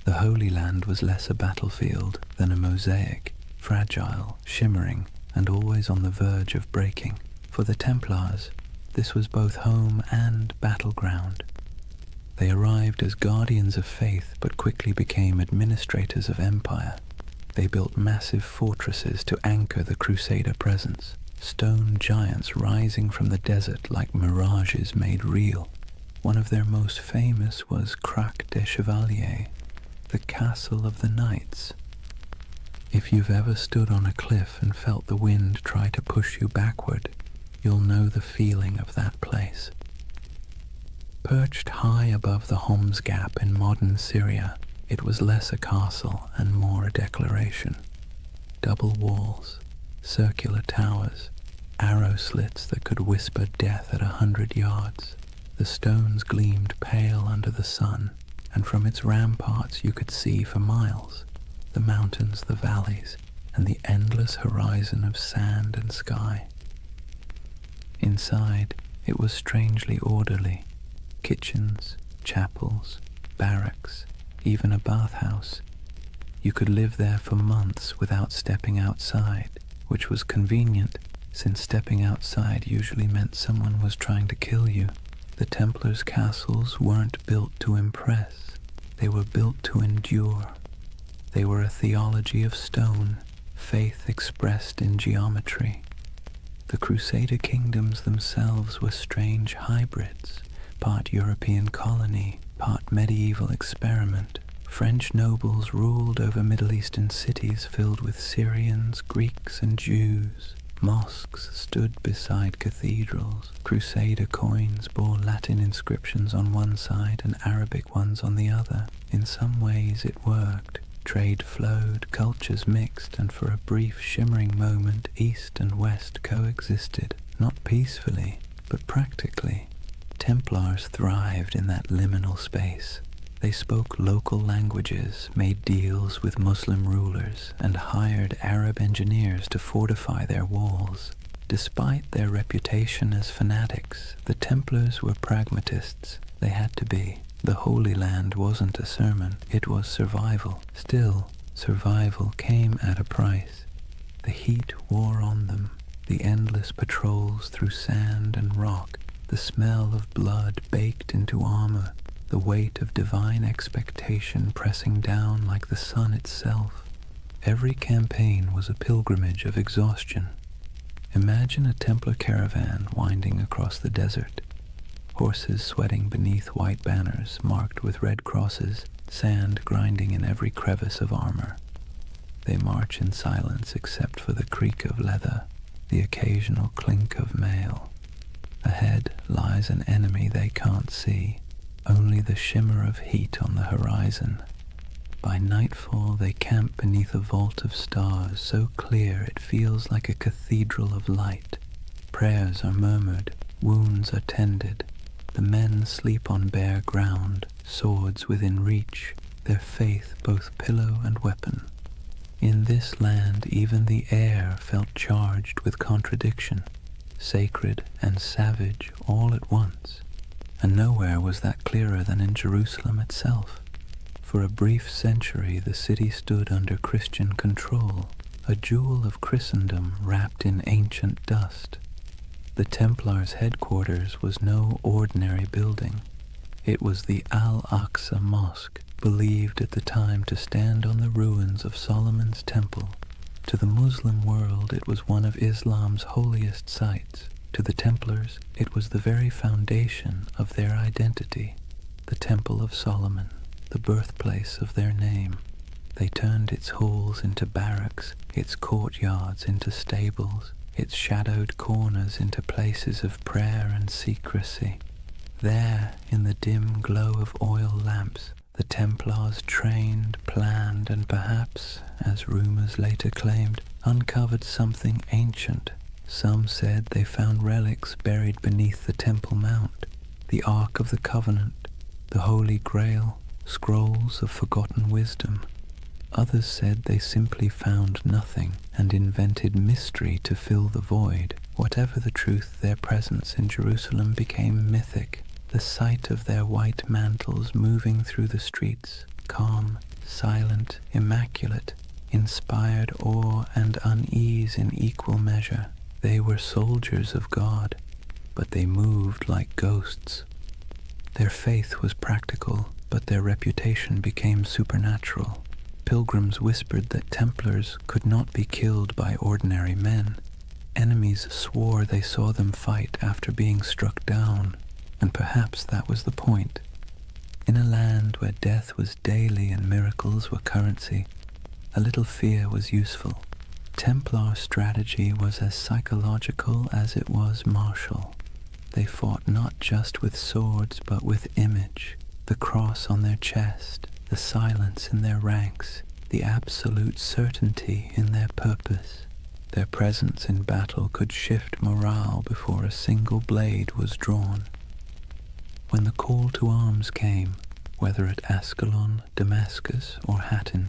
The Holy Land was less a battlefield than a mosaic, fragile, shimmering, and always on the verge of breaking. For the Templars, this was both home and battleground. They arrived as guardians of faith but quickly became administrators of empire. They built massive fortresses to anchor the Crusader presence, stone giants rising from the desert like mirages made real. One of their most famous was Crac des Chevaliers, the castle of the knights. If you've ever stood on a cliff and felt the wind try to push you backward, you'll know the feeling of that place. Perched high above the Homs Gap in modern Syria, it was less a castle and more a declaration. Double walls, circular towers, arrow slits that could whisper death at 100 yards. The stones gleamed pale under the sun, and from its ramparts you could see for miles the mountains, the valleys, and the endless horizon of sand and sky. Inside, it was strangely orderly. Kitchens, chapels, barracks, even a bathhouse. You could live there for months without stepping outside, which was convenient, since stepping outside usually meant someone was trying to kill you. The Templars' castles weren't built to impress, they were built to endure. They were a theology of stone, faith expressed in geometry. The Crusader kingdoms themselves were strange hybrids, part European colony, part medieval experiment. French nobles ruled over Middle Eastern cities filled with Syrians, Greeks, and Jews. Mosques stood beside cathedrals. Crusader coins bore Latin inscriptions on one side and Arabic ones on the other. In some ways it worked. Trade flowed, cultures mixed, and for a brief shimmering moment East and West coexisted, not peacefully, but practically. Templars thrived in that liminal space. They spoke local languages, made deals with Muslim rulers, and hired Arab engineers to fortify their walls. Despite their reputation as fanatics, the Templars were pragmatists. They had to be. The Holy Land wasn't a sermon, it was survival. Still, survival came at a price. The heat wore on them, the endless patrols through sand and rock, the smell of blood baked into armor, the weight of divine expectation pressing down like the sun itself. Every campaign was a pilgrimage of exhaustion. Imagine a Templar caravan winding across the desert. Horses sweating beneath white banners marked with red crosses, sand grinding in every crevice of armor. They march in silence except for the creak of leather, the occasional clink of mail. Ahead lies an enemy they can't see, only the shimmer of heat on the horizon. By nightfall they camp beneath a vault of stars so clear it feels like a cathedral of light. Prayers are murmured, wounds are tended. The men sleep on bare ground, swords within reach, their faith both pillow and weapon. In this land even the air felt charged with contradiction, sacred and savage all at once, and nowhere was that clearer than in Jerusalem itself. For a brief century the city stood under Christian control, a jewel of Christendom wrapped in ancient dust. The Templars' headquarters was no ordinary building. It was the Al-Aqsa Mosque, believed at the time to stand on the ruins of Solomon's Temple. To the Muslim world it was one of Islam's holiest sites. To the Templars it was the very foundation of their identity, the Temple of Solomon, the birthplace of their name. They turned its halls into barracks, its courtyards into stables, its shadowed corners into places of prayer and secrecy. There, in the dim glow of oil lamps, the Templars trained, planned, and perhaps, as rumors later claimed, uncovered something ancient. Some said they found relics buried beneath the Temple Mount, the Ark of the Covenant, the Holy Grail, scrolls of forgotten wisdom. Others said they simply found nothing and invented mystery to fill the void. Whatever the truth, their presence in Jerusalem became mythic. The sight of their white mantles moving through the streets, calm, silent, immaculate, inspired awe and unease in equal measure. They were soldiers of God, but they moved like ghosts. Their faith was practical, but their reputation became supernatural. Pilgrims whispered that Templars could not be killed by ordinary men. Enemies swore they saw them fight after being struck down. And perhaps that was the point. In a land where death was daily and miracles were currency, a little fear was useful. Templar strategy was as psychological as it was martial. They fought not just with swords but with image, the cross on their chest, the silence in their ranks, the absolute certainty in their purpose. Their presence in battle could shift morale before a single blade was drawn. When the call to arms came, whether at Ascalon, Damascus, or Hattin,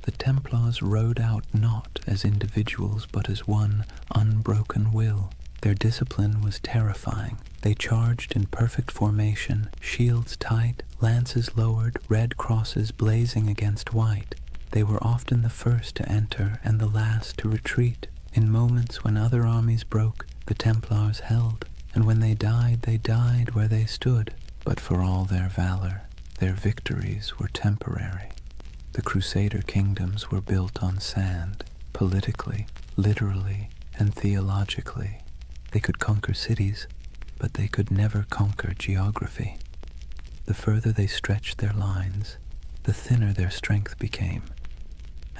the Templars rode out not as individuals but as one unbroken will. Their discipline was terrifying. They charged in perfect formation, shields tight, lances lowered, red crosses blazing against white. They were often the first to enter and the last to retreat. In moments when other armies broke, the Templars held, and when they died where they stood. But for all their valor, their victories were temporary. The Crusader kingdoms were built on sand, politically, literally, and theologically. They could conquer cities, but they could never conquer geography. The further they stretched their lines, the thinner their strength became.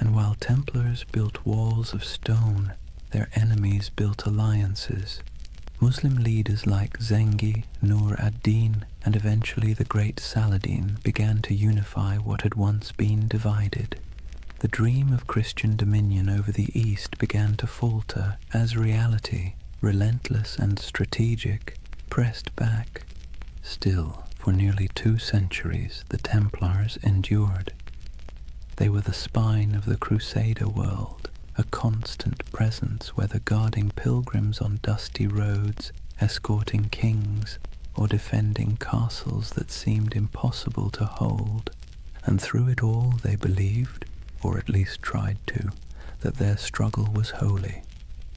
And while Templars built walls of stone, their enemies built alliances. Muslim leaders like Zengi, Nur ad-Din, and eventually the great Saladin began to unify what had once been divided. The dream of Christian dominion over the East began to falter as reality, relentless and strategic, pressed back. Still, for nearly 2 centuries, the Templars endured. They were the spine of the Crusader world, a constant presence, whether guarding pilgrims on dusty roads, escorting kings, or defending castles that seemed impossible to hold. And through it all they believed, or at least tried to, that their struggle was holy,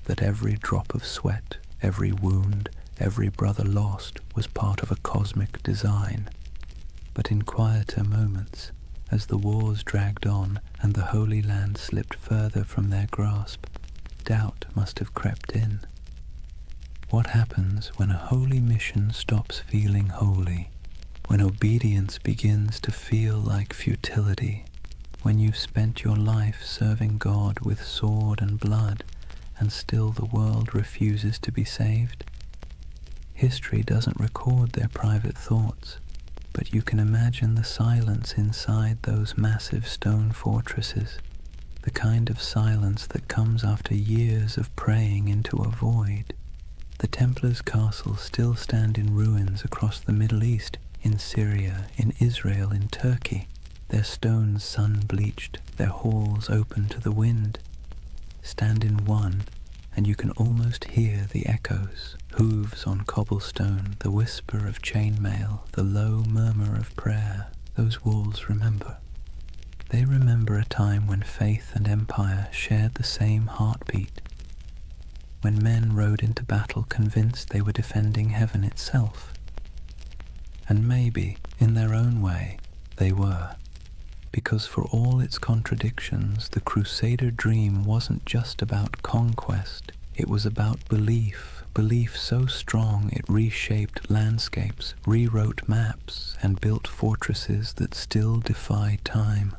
that every drop of sweat, every wound, every brother lost was part of a cosmic design. But in quieter moments, as the wars dragged on and the Holy Land slipped further from their grasp, doubt must have crept in. What happens when a holy mission stops feeling holy? When obedience begins to feel like futility? When you've spent your life serving God with sword and blood, and still the world refuses to be saved? History doesn't record their private thoughts, but you can imagine the silence inside those massive stone fortresses, the kind of silence that comes after years of praying into a void. The Templars' castles still stand in ruins across the Middle East, in Syria, in Israel, in Turkey, their stones sun-bleached, their halls open to the wind. Stand in one, and you can almost hear the echoes, hooves on cobblestone, the whisper of chainmail, the low murmur of prayer. Those walls remember. They remember a time when faith and empire shared the same heartbeat, when men rode into battle convinced they were defending heaven itself. And maybe, in their own way, they were. Because for all its contradictions, the Crusader dream wasn't just about conquest, it was about belief, belief so strong it reshaped landscapes, rewrote maps, and built fortresses that still defy time.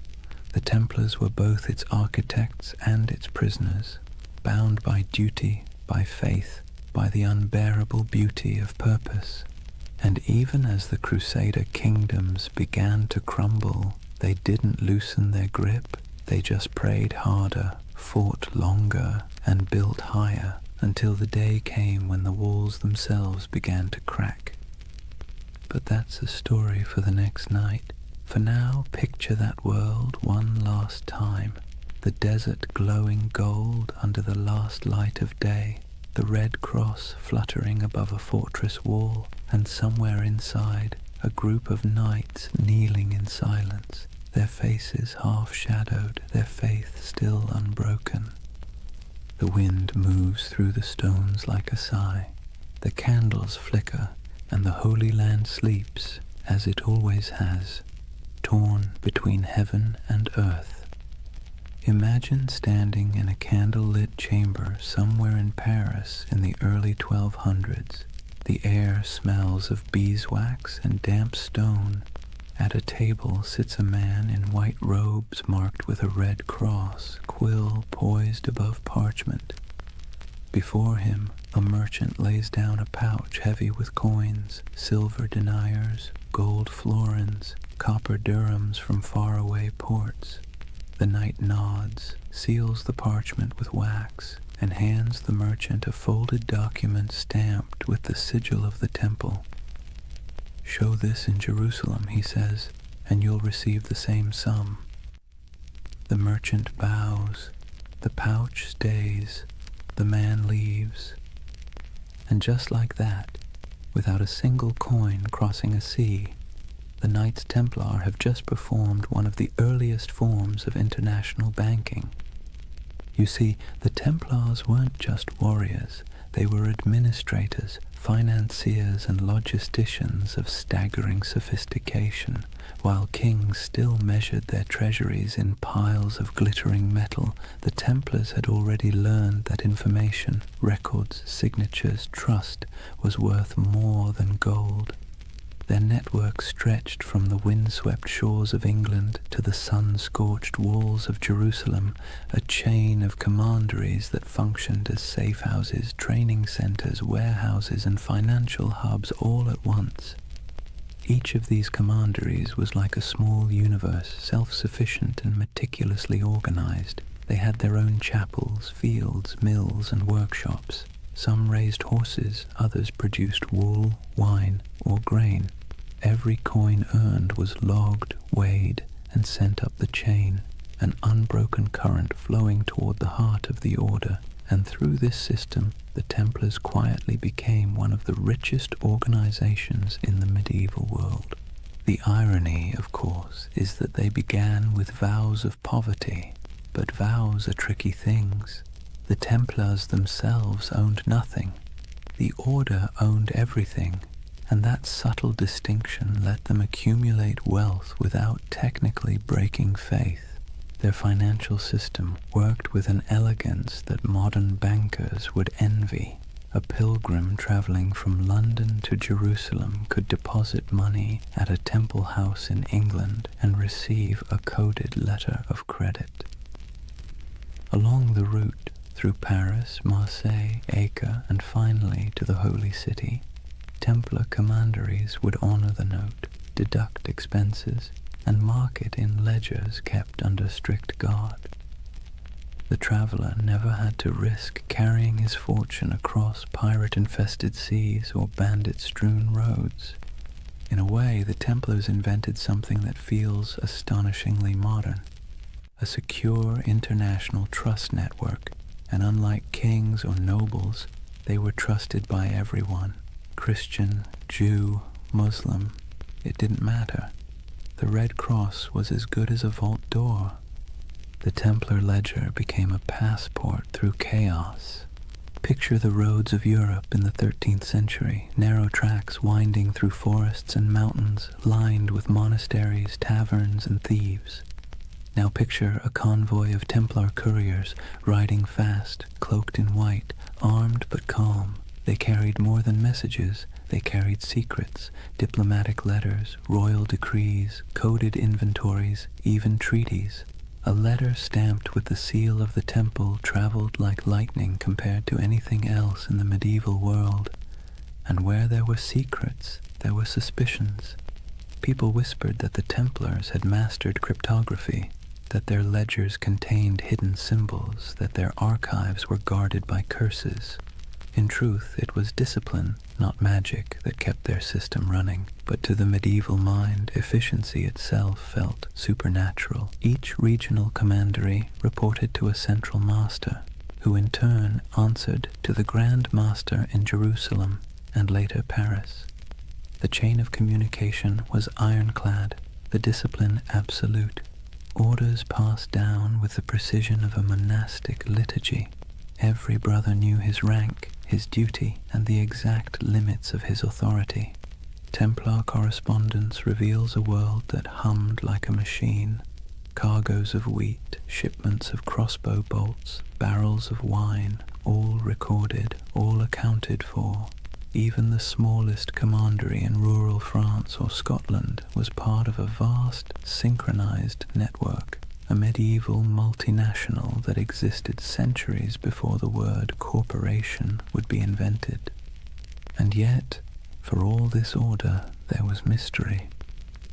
The Templars were both its architects and its prisoners, bound by duty, by faith, by the unbearable beauty of purpose. And even as the Crusader kingdoms began to crumble, they didn't loosen their grip, they just prayed harder, fought longer, and built higher, until the day came when the walls themselves began to crack. But that's a story for the next night. For now, picture that world one last time, the desert glowing gold under the last light of day, the red cross fluttering above a fortress wall, and somewhere inside, a group of knights kneeling in silence, their faces half-shadowed, their faith still unbroken. The wind moves through the stones like a sigh, the candles flicker, and the Holy Land sleeps, as it always has, torn between heaven and earth. Imagine standing in a candle-lit chamber somewhere in Paris in the early 1200s. The air smells of beeswax and damp stone. At a table sits a man in white robes marked with a red cross, quill poised above parchment. Before him, a merchant lays down a pouch heavy with coins, silver deniers, gold florins, copper dirhams from faraway ports. The knight nods, seals the parchment with wax, and hands the merchant a folded document stamped with the sigil of the temple. "Show this in Jerusalem," he says, "and you'll receive the same sum." The merchant bows, the pouch stays, the man leaves. And just like that, without a single coin crossing a sea, the Knights Templar have just performed one of the earliest forms of international banking. You see, the Templars weren't just warriors, they were administrators, financiers and logisticians of staggering sophistication. While kings still measured their treasuries in piles of glittering metal, the Templars had already learned that information, records, signatures, trust was worth more than gold. Their network stretched from the windswept shores of England to the sun-scorched walls of Jerusalem, a chain of commanderies that functioned as safe houses, training centers, warehouses, and financial hubs all at once. Each of these commanderies was like a small universe, self-sufficient and meticulously organized. They had their own chapels, fields, mills, and workshops. Some raised horses, others produced wool, wine, or grain. Every coin earned was logged, weighed, and sent up the chain, an unbroken current flowing toward the heart of the order, and through this system the Templars quietly became one of the richest organizations in the medieval world. The irony, of course, is that they began with vows of poverty, but vows are tricky things. The Templars themselves owned nothing. The order owned everything, and that subtle distinction let them accumulate wealth without technically breaking faith. Their financial system worked with an elegance that modern bankers would envy. A pilgrim traveling from London to Jerusalem could deposit money at a temple house in England and receive a coded letter of credit. Along the route, through Paris, Marseille, Acre, and finally to the Holy City, Templar commanderies would honor the note. deduct expenses, and mark it in ledgers kept under strict guard. The traveller never had to risk carrying his fortune across pirate-infested seas or bandit-strewn roads. In a way, the Templars invented something that feels astonishingly modern, a secure international trust network, and unlike kings or nobles, they were trusted by everyone. Christian, Jew, Muslim, it didn't matter. The Red Cross was as good as a vault door. The Templar ledger became a passport through chaos. Picture the roads of Europe in the 13th century, narrow tracks winding through forests and mountains, lined with monasteries, taverns, and thieves. Now picture a convoy of Templar couriers riding fast, cloaked in white, armed but calm. They carried more than messages. They carried secrets, diplomatic letters, royal decrees, coded inventories, even treaties. A letter stamped with the seal of the temple traveled like lightning compared to anything else in the medieval world. And where there were secrets, there were suspicions. People whispered that the Templars had mastered cryptography, that their ledgers contained hidden symbols, that their archives were guarded by curses. In truth, it was discipline, not magic, that kept their system running, but to the medieval mind, efficiency itself felt supernatural. Each regional commandery reported to a central master, who in turn answered to the Grand Master in Jerusalem and later Paris. The chain of communication was ironclad, the discipline absolute. Orders passed down with the precision of a monastic liturgy. Every brother knew his rank, his duty, and the exact limits of his authority. Templar correspondence reveals a world that hummed like a machine. Cargoes of wheat, shipments of crossbow bolts, barrels of wine, all recorded, all accounted for. Even the smallest commandery in rural France or Scotland was part of a vast, synchronized network, a medieval multinational that existed centuries before the word corporation would be invented. And yet, for all this order, there was mystery.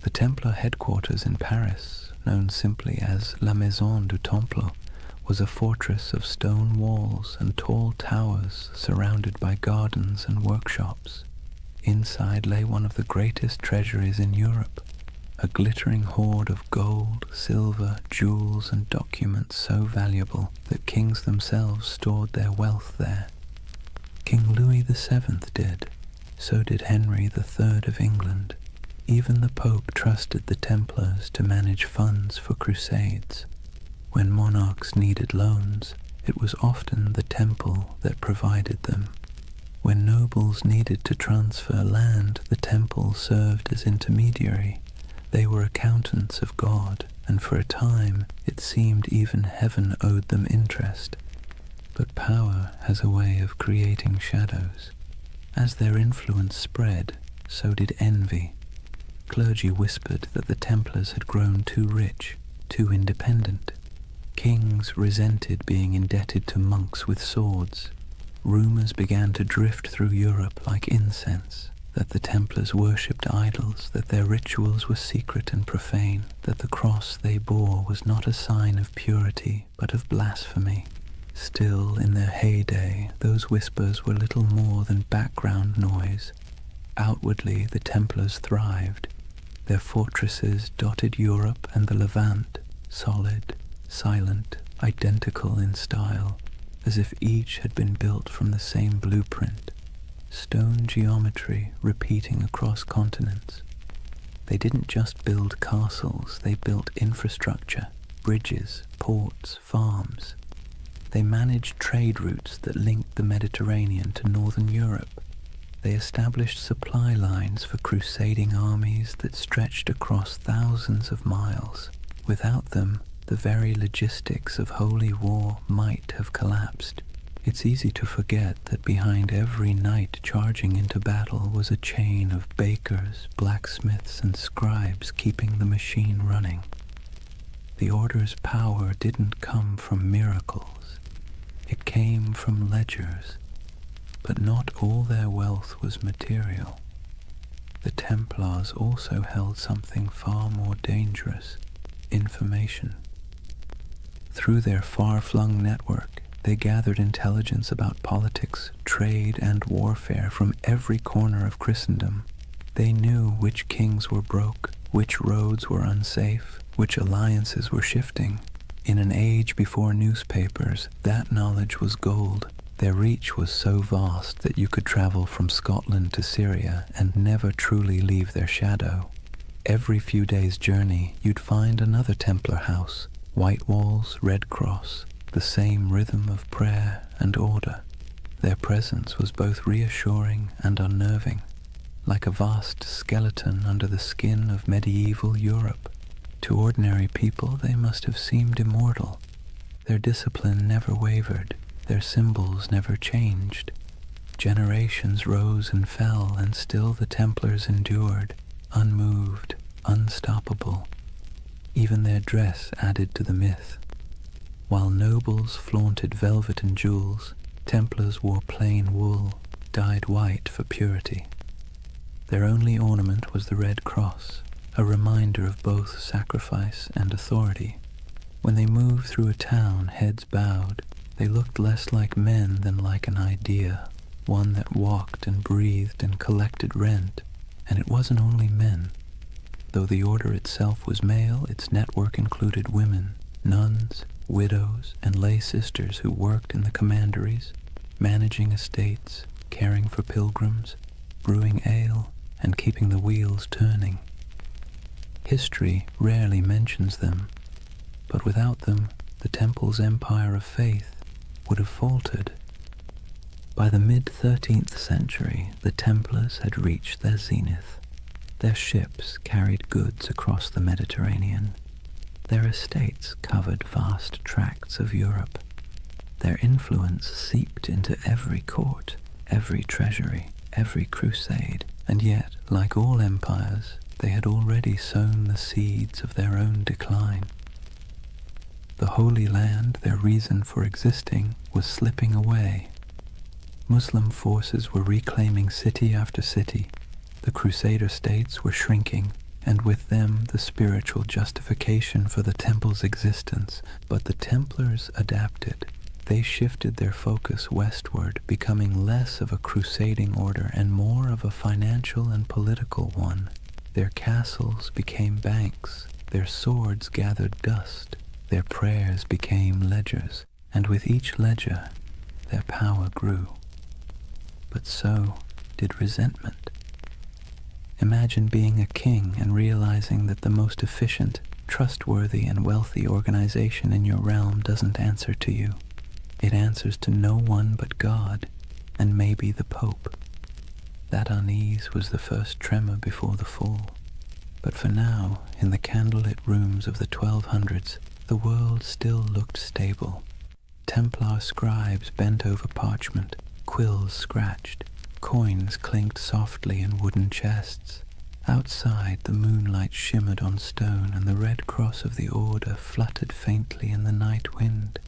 The Templar headquarters in Paris, known simply as La Maison du Temple, was a fortress of stone walls and tall towers surrounded by gardens and workshops. Inside lay one of the greatest treasuries in Europe, a glittering hoard of gold, silver, jewels, and documents so valuable that kings themselves stored their wealth there. King Louis VII did. So did Henry III of England. Even the Pope trusted the Templars to manage funds for crusades. When monarchs needed loans, it was often the temple that provided them. When nobles needed to transfer land, the temple served as intermediary. They were accountants of God, and for a time it seemed even heaven owed them interest. But power has a way of creating shadows. As their influence spread, so did envy. Clergy whispered that the Templars had grown too rich, too independent. Kings resented being indebted to monks with swords. Rumors began to drift through Europe like incense, that the Templars worshipped idols, that their rituals were secret and profane, that the cross they bore was not a sign of purity, but of blasphemy. Still, in their heyday, those whispers were little more than background noise. Outwardly, the Templars thrived. Their fortresses dotted Europe and the Levant, solid, silent, identical in style, as if each had been built from the same blueprint. Stone geometry repeating across continents. They didn't just build castles, they built infrastructure, bridges, ports, farms. They managed trade routes that linked the Mediterranean to northern Europe. They established supply lines for crusading armies that stretched across thousands of miles. Without them, the very logistics of holy war might have collapsed. It's easy to forget that behind every knight charging into battle was a chain of bakers, blacksmiths, and scribes keeping the machine running. The Order's power didn't come from miracles. It came from ledgers, but not all their wealth was material. the Templars also held something far more dangerous: information. Through their far-flung network, they gathered intelligence about politics, trade, and warfare from every corner of Christendom. They knew which kings were broke, which roads were unsafe, which alliances were shifting. In an age before newspapers, that knowledge was gold. Their reach was so vast that you could travel from Scotland to Syria and never truly leave their shadow. Every few days' journey, you'd find another Templar house, white walls, red cross, the same rhythm of prayer and order. Their presence was both reassuring and unnerving, like a vast skeleton under the skin of medieval Europe. To ordinary people, they must have seemed immortal. Their discipline never wavered, their symbols never changed. Generations rose and fell, and still the Templars endured, unmoved, unstoppable. Even their dress added to the myth. While nobles flaunted velvet and jewels, Templars wore plain wool, dyed white for purity. Their only ornament was the red cross, a reminder of both sacrifice and authority. When they moved through a town, heads bowed, they looked less like men than like an idea, one that walked and breathed and collected rent. And it wasn't only men. Though the order itself was male, its network included women, nuns, widows, and lay sisters who worked in the commanderies, managing estates, caring for pilgrims, brewing ale, and keeping the wheels turning. History rarely mentions them, but without them, the Temple's empire of faith would have faltered. By the mid-13th century, the Templars had reached their zenith. Their ships carried goods across the Mediterranean. Their estates covered vast tracts of Europe. Their influence seeped into every court, every treasury, every crusade, and yet, like all empires, they had already sown the seeds of their own decline. The Holy Land, their reason for existing, was slipping away. Muslim forces were reclaiming city after city. The Crusader states were shrinking, and with them the spiritual justification for the Temple's existence. But the Templars adapted. They shifted their focus westward, becoming less of a crusading order and more of a financial and political one. Their castles became banks, their swords gathered dust, their prayers became ledgers, and with each ledger, their power grew. But so did resentment. Imagine being a king and realizing that the most efficient, trustworthy, and wealthy organization in your realm doesn't answer to you. It answers to no one but God, and maybe the Pope. That unease was the first tremor before the fall. But for now, in the candlelit rooms of the 1200s, the world still looked stable. Templar scribes bent over parchment, quills scratched, coins clinked softly in wooden chests. Outside, the moonlight shimmered on stone, and the red cross of the order fluttered faintly in the night wind.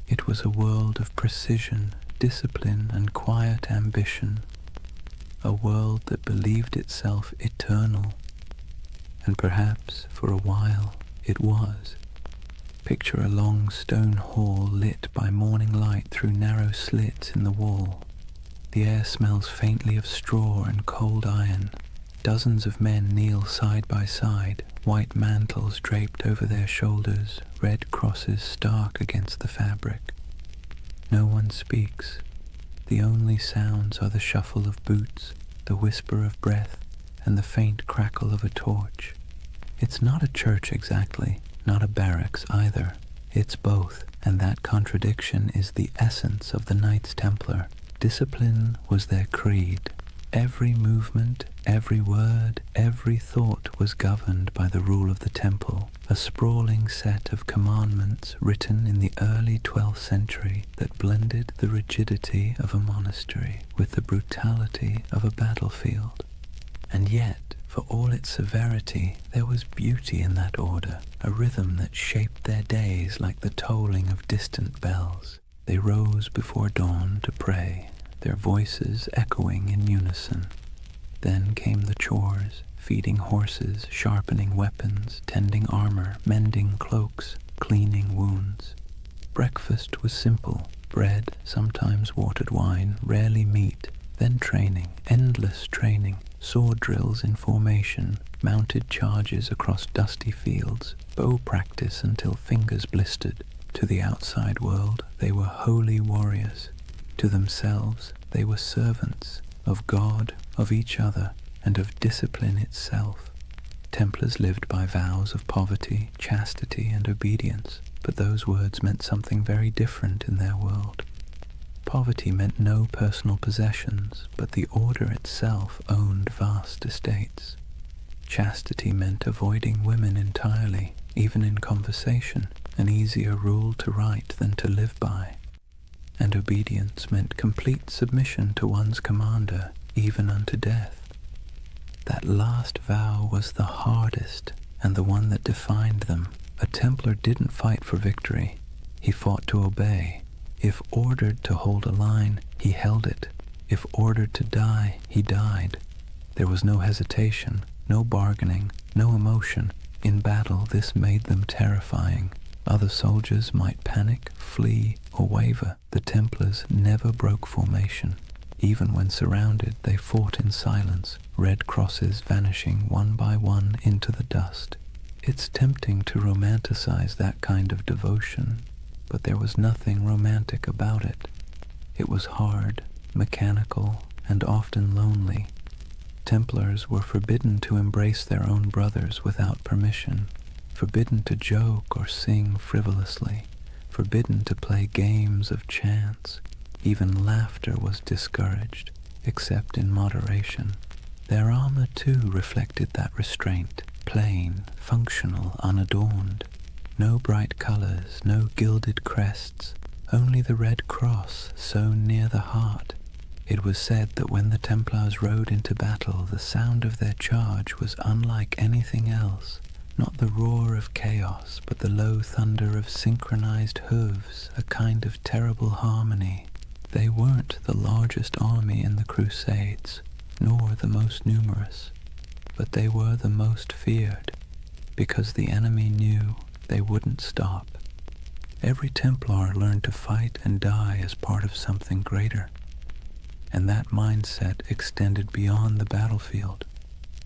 It was a world of precision, discipline, and quiet ambition. A world that believed itself eternal. And perhaps, for a while, it was. Picture a long stone hall lit by morning light through narrow slits in the wall. The air smells faintly of straw and cold iron. Dozens of men kneel side by side, white mantles draped over their shoulders, red crosses stark against the fabric. No one speaks. The only sounds are the shuffle of boots, the whisper of breath, and the faint crackle of a torch. It's not a church exactly, not a barracks either. It's both, and that contradiction is the essence of the Knights Templar. Discipline was their creed. Every movement, every word, every thought was governed by the rule of the temple, a sprawling set of commandments written in the early 12th century that blended the rigidity of a monastery with the brutality of a battlefield. And yet, for all its severity, there was beauty in that order, a rhythm that shaped their days like the tolling of distant bells. They rose before dawn to pray, their voices echoing in unison. Then came the chores, feeding horses, sharpening weapons, tending armor, mending cloaks, cleaning wounds. Breakfast was simple: bread, sometimes watered wine, rarely meat. Then training, endless training, sword drills in formation, mounted charges across dusty fields, bow practice until fingers blistered. To the outside world, they were holy warriors. To themselves, they were servants of God, of each other, and of discipline itself. Templars lived by vows of poverty, chastity, and obedience, but those words meant something very different in their world. Poverty meant no personal possessions, but the order itself owned vast estates. Chastity meant avoiding women entirely, even in conversation, an easier rule to write than to live by. And obedience meant complete submission to one's commander, even unto death. That last vow was the hardest, and the one that defined them. A Templar didn't fight for victory. He fought to obey. If ordered to hold a line, he held it. If ordered to die, he died. There was no hesitation, no bargaining, no emotion. In battle, this made them terrifying. Other soldiers might panic, flee, or waver. The Templars never broke formation. Even when surrounded, they fought in silence, red crosses vanishing one by one into the dust. It's tempting to romanticize that kind of devotion, but there was nothing romantic about it. It was hard, mechanical, and often lonely. Templars were forbidden to embrace their own brothers without permission, forbidden to joke or sing frivolously, forbidden to play games of chance. Even laughter was discouraged, except in moderation. Their armor, too, reflected that restraint, plain, functional, unadorned. No bright colors, no gilded crests, only the red cross sewn near the heart. It was said that when the Templars rode into battle, the sound of their charge was unlike anything else. Not the roar of chaos, but the low thunder of synchronized hooves, a kind of terrible harmony. They weren't the largest army in the Crusades, nor the most numerous, but they were the most feared, because the enemy knew they wouldn't stop. Every Templar learned to fight and die as part of something greater, and that mindset extended beyond the battlefield.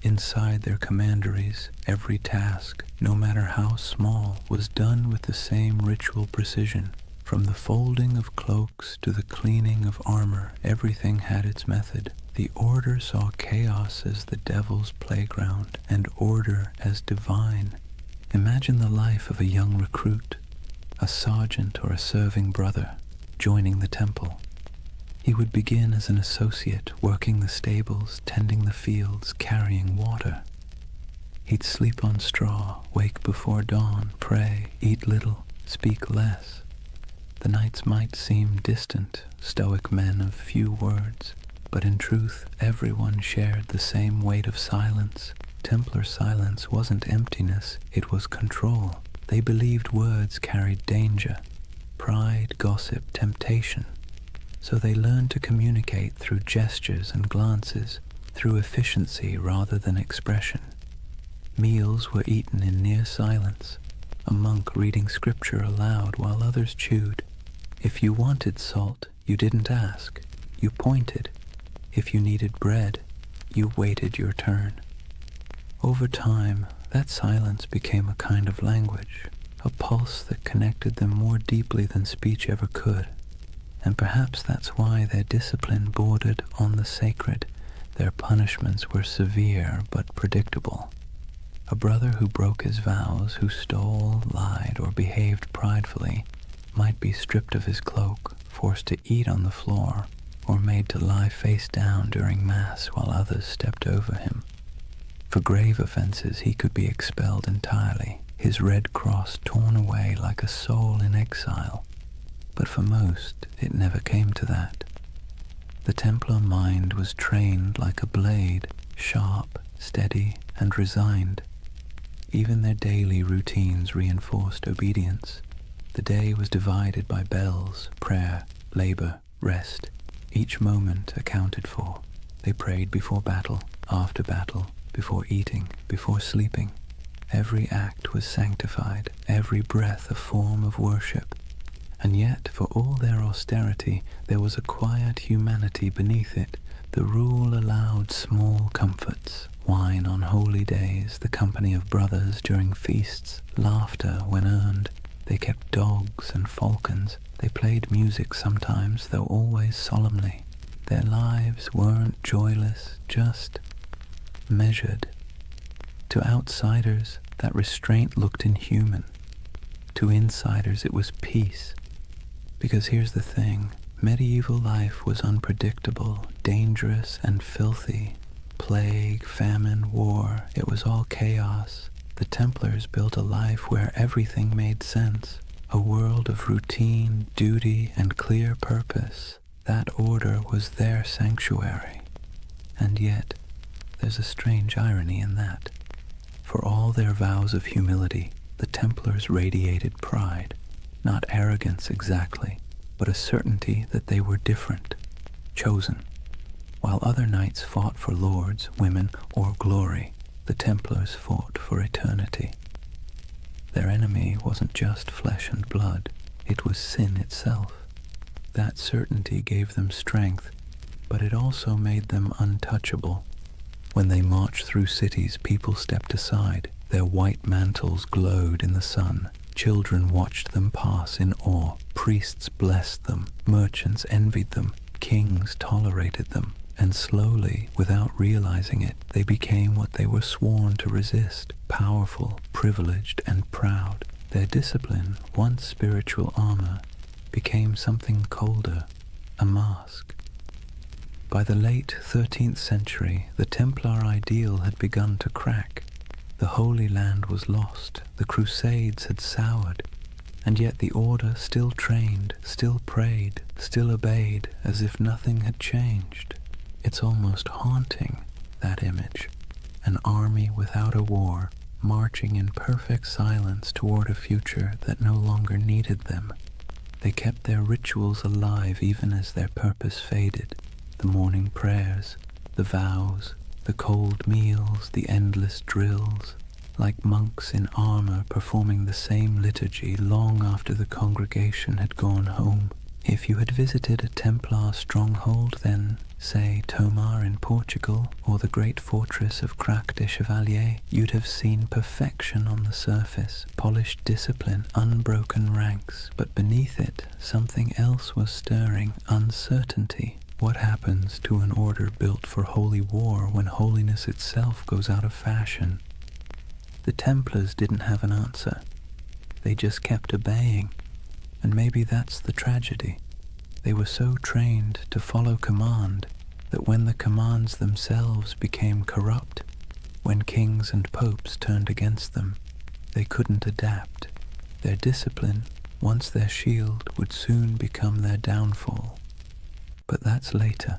Inside their commanderies, every task, no matter how small, was done with the same ritual precision. From the folding of cloaks to the cleaning of armor, everything had its method. The order saw chaos as the devil's playground, and order as divine. Imagine the life of a young recruit, a sergeant or a serving brother, joining the temple. He would begin as an associate, working the stables, tending the fields, carrying water. He'd sleep on straw, wake before dawn, pray, eat little, speak less. The nights might seem distant, stoic men of few words, but in truth everyone shared the same weight of silence. Templar silence wasn't emptiness, it was control. They believed words carried danger, pride, gossip, temptation. So they learned to communicate through gestures and glances, through efficiency rather than expression. Meals were eaten in near silence, a monk reading scripture aloud while others chewed. If you wanted salt, you didn't ask, you pointed. If you needed bread, you waited your turn. Over time, that silence became a kind of language, a pulse that connected them more deeply than speech ever could. And perhaps that's why their discipline bordered on the sacred. Their punishments were severe but predictable. A brother who broke his vows, who stole, lied, or behaved pridefully, might be stripped of his cloak, forced to eat on the floor, or made to lie face down during Mass while others stepped over him. For grave offenses, he could be expelled entirely, his red cross torn away like a soul in exile. But for most, it never came to that. The Templar mind was trained like a blade, sharp, steady, and resigned. Even their daily routines reinforced obedience. The day was divided by bells, prayer, labor, rest. Each moment accounted for. They prayed before battle, after battle, before eating, before sleeping. Every act was sanctified, every breath a form of worship. And yet, for all their austerity, there was a quiet humanity beneath it. The rule allowed small comforts, wine on holy days, the company of brothers during feasts, laughter when earned. They kept dogs and falcons. They played music sometimes, though always solemnly. Their lives weren't joyless, just measured. To outsiders, that restraint looked inhuman. To insiders, it was peace. Because here's the thing, medieval life was unpredictable, dangerous, and filthy. Plague, famine, war, it was all chaos. The Templars built a life where everything made sense, a world of routine, duty, and clear purpose. That order was their sanctuary. And yet, there's a strange irony in that. For all their vows of humility, the Templars radiated pride. Not arrogance exactly, but a certainty that they were different, chosen. While other knights fought for lords, women, or glory, the Templars fought for eternity. Their enemy wasn't just flesh and blood, it was sin itself. That certainty gave them strength, but it also made them untouchable. When they marched through cities, people stepped aside. Their white mantles glowed in the sun. Children watched them pass in awe. Priests blessed them. Merchants envied them. Kings tolerated them. And slowly, without realizing it, they became what they were sworn to resist: powerful, privileged, and proud. Their discipline, once spiritual armor, became something colder, a mask. By the late 13th century, the Templar ideal had begun to crack. The Holy Land was lost, the Crusades had soured, and yet the Order still trained, still prayed, still obeyed, as if nothing had changed. It's almost haunting, that image. An army without a war, marching in perfect silence toward a future that no longer needed them. They kept their rituals alive even as their purpose faded. The morning prayers, the vows, the cold meals, the endless drills, like monks in armor performing the same liturgy long after the congregation had gone home. If you had visited a Templar stronghold, then, say, Tomar in Portugal, or the great fortress of Crac des Chevaliers, you'd have seen perfection on the surface, polished discipline, unbroken ranks, but beneath it, something else was stirring: uncertainty. What happens to an order built for holy war when holiness itself goes out of fashion? The Templars didn't have an answer. They just kept obeying. And maybe that's the tragedy. They were so trained to follow command that when the commands themselves became corrupt, when kings and popes turned against them, they couldn't adapt. Their discipline, once their shield, would soon become their downfall. But that's later.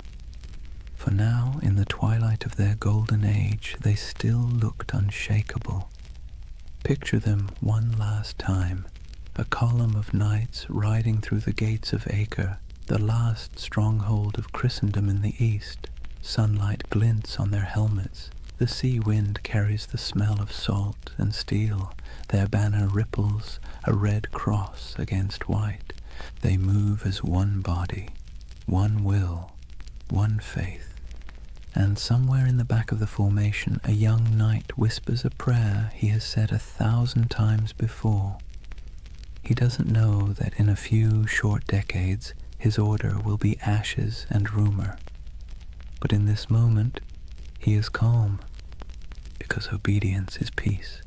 For now, in the twilight of their golden age, they still looked unshakable. Picture them one last time, a column of knights riding through the gates of Acre, the last stronghold of Christendom in the east. Sunlight glints on their helmets. The sea wind carries the smell of salt and steel. Their banner ripples, a red cross against white. They move as one body, one will, one faith. And somewhere in the back of the formation, a young knight whispers a prayer he has said 1,000 times before. He doesn't know that in a few short decades, his order will be ashes and rumor. But in this moment, he is calm, because obedience is peace.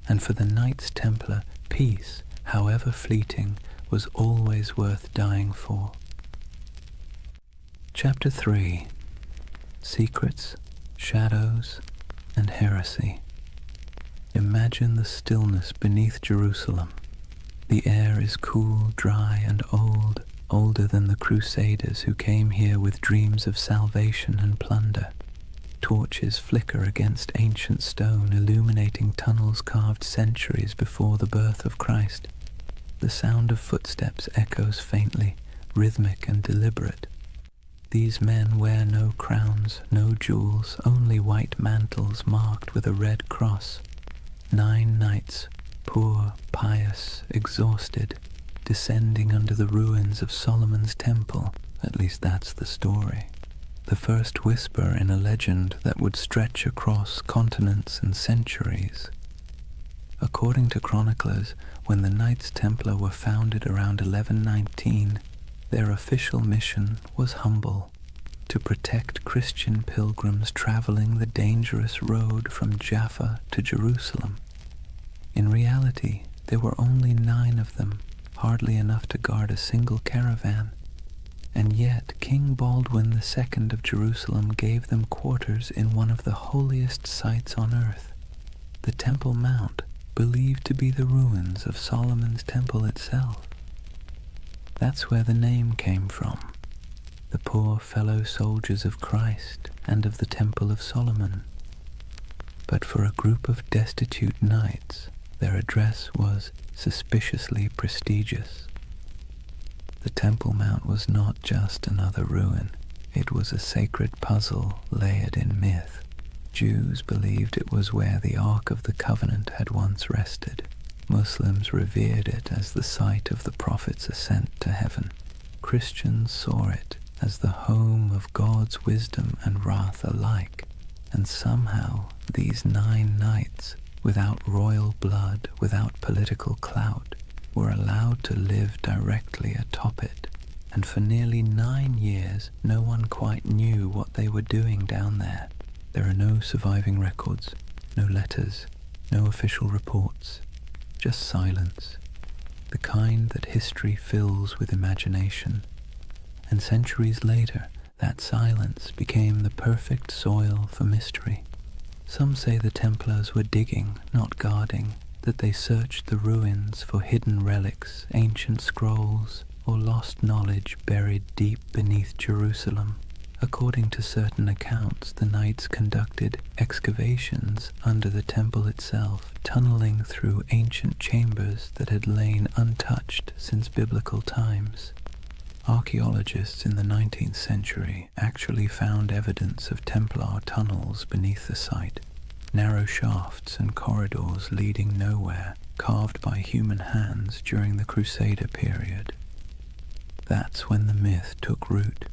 And for the Knights Templar, peace, however fleeting, was always worth dying for. Chapter 3: Secrets, Shadows, and Heresy. Imagine the stillness beneath Jerusalem. The air is cool, dry, and old, older than the Crusaders who came here with dreams of salvation and plunder. Torches flicker against ancient stone, illuminating tunnels carved centuries before the birth of Christ. The sound of footsteps echoes faintly, rhythmic and deliberate. These men wear no crowns, no jewels, only white mantles marked with a red cross. 9 knights, poor, pious, exhausted, descending under the ruins of Solomon's temple. At least that's the story. The first whisper in a legend that would stretch across continents and centuries. According to chroniclers, when the Knights Templar were founded around 1119, their official mission was humble: to protect Christian pilgrims traveling the dangerous road from Jaffa to Jerusalem. In reality, there were only 9 of them, hardly enough to guard a single caravan. And yet King Baldwin II of Jerusalem gave them quarters in one of the holiest sites on earth, the Temple Mount, believed to be the ruins of Solomon's temple itself. That's where the name came from, the poor fellow soldiers of Christ and of the Temple of Solomon. But for a group of destitute knights, their address was suspiciously prestigious. The Temple Mount was not just another ruin, it was a sacred puzzle layered in myth. Jews believed it was where the Ark of the Covenant had once rested. Muslims revered it as the site of the Prophet's ascent to heaven. Christians saw it as the home of God's wisdom and wrath alike. And somehow these 9 knights, without royal blood, without political clout, were allowed to live directly atop it. And for nearly 9 years, no one quite knew what they were doing down there. There are no surviving records, no letters, no official reports, just silence, the kind that history fills with imagination. And centuries later, that silence became the perfect soil for mystery. Some say the Templars were digging, not guarding, that they searched the ruins for hidden relics, ancient scrolls, or lost knowledge buried deep beneath Jerusalem. According to certain accounts, the knights conducted excavations under the temple itself, tunneling through ancient chambers that had lain untouched since biblical times. Archaeologists in the 19th century actually found evidence of Templar tunnels beneath the site, narrow shafts and corridors leading nowhere, carved by human hands during the Crusader period. That's when the myth took root,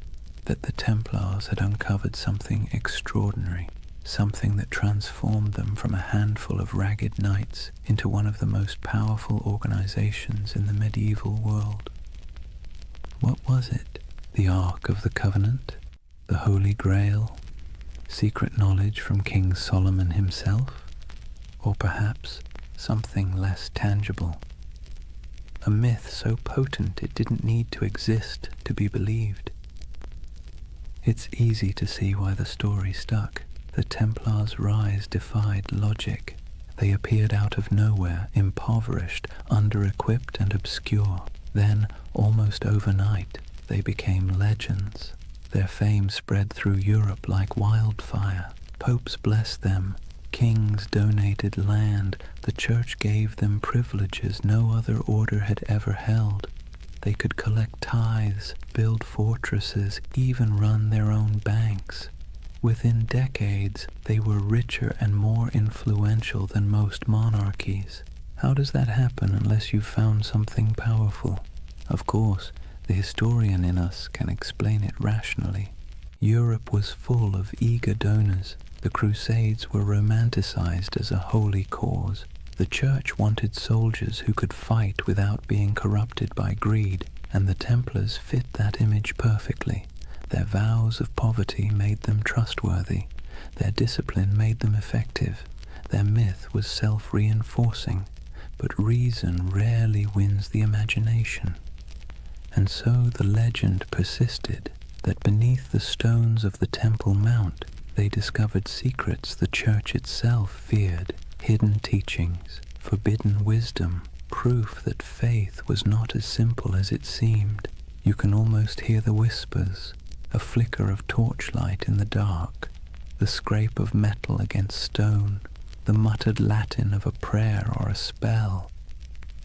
that the Templars had uncovered something extraordinary, something that transformed them from a handful of ragged knights into one of the most powerful organizations in the medieval world. What was it? The Ark of the Covenant? The Holy Grail? Secret knowledge from King Solomon himself? Or perhaps something less tangible? A myth so potent it didn't need to exist to be believed. It's easy to see why the story stuck. The Templars' rise defied logic. They appeared out of nowhere, impoverished, under-equipped and obscure. Then, almost overnight, they became legends. Their fame spread through Europe like wildfire. Popes blessed them. Kings donated land. The church gave them privileges no other order had ever held. They could collect tithes, build fortresses, even run their own banks. Within decades, they were richer and more influential than most monarchies. How does that happen unless you've found something powerful? Of course, the historian in us can explain it rationally. Europe was full of eager donors. The Crusades were romanticized as a holy cause. The Church wanted soldiers who could fight without being corrupted by greed, and the Templars fit that image perfectly. Their vows of poverty made them trustworthy. Their discipline made them effective. Their myth was self-reinforcing, but reason rarely wins the imagination. And so the legend persisted that beneath the stones of the Temple Mount, they discovered secrets the Church itself feared. Hidden teachings, forbidden wisdom, proof that faith was not as simple as it seemed. You can almost hear the whispers, a flicker of torchlight in the dark, the scrape of metal against stone, the muttered Latin of a prayer or a spell.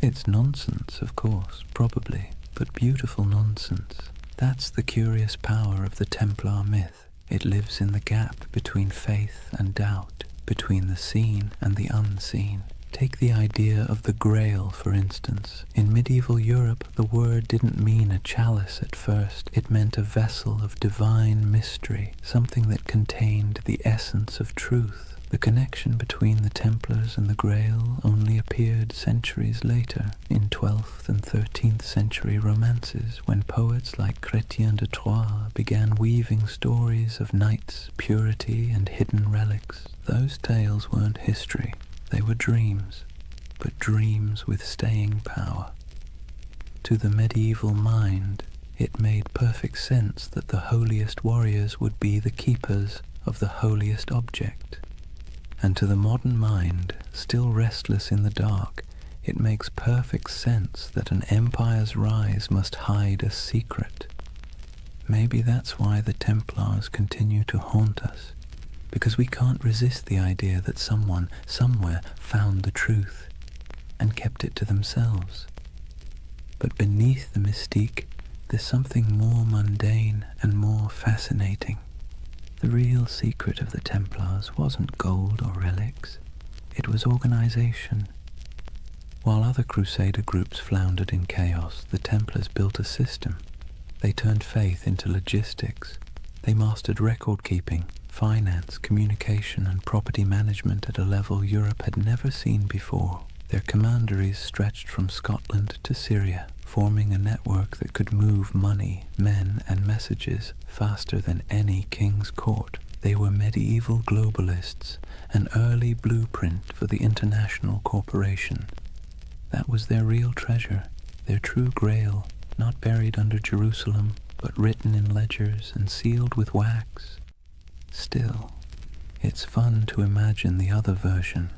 It's nonsense, of course, probably, but beautiful nonsense. That's the curious power of the Templar myth. It lives in the gap between faith and doubt, between the seen and the unseen. Take the idea of the Grail, for instance. In medieval Europe, the word didn't mean a chalice at first. It meant a vessel of divine mystery, something that contained the essence of truth. The connection between the Templars and the Grail only appeared centuries later, in 12th and 13th century romances, when poets like Chrétien de Troyes began weaving stories of knights, purity, and hidden relics. Those tales weren't history. They were dreams, but dreams with staying power. To the medieval mind, it made perfect sense that the holiest warriors would be the keepers of the holiest object. And to the modern mind, still restless in the dark, it makes perfect sense that an empire's rise must hide a secret. Maybe that's why the Templars continue to haunt us, because we can't resist the idea that someone, somewhere, found the truth and kept it to themselves. But beneath the mystique, there's something more mundane and more fascinating. The real secret of the Templars wasn't gold or relics. It was organization. While other Crusader groups floundered in chaos, the Templars built a system. They turned faith into logistics. They mastered record-keeping, finance, communication, and property management at a level Europe had never seen before. Their commanderies stretched from Scotland to Syria, forming a network that could move money, men, and messages faster than any king's court. They were medieval globalists, an early blueprint for the international corporation. That was their real treasure, their true grail, not buried under Jerusalem, but written in ledgers and sealed with wax. Still, it's fun to imagine the other version,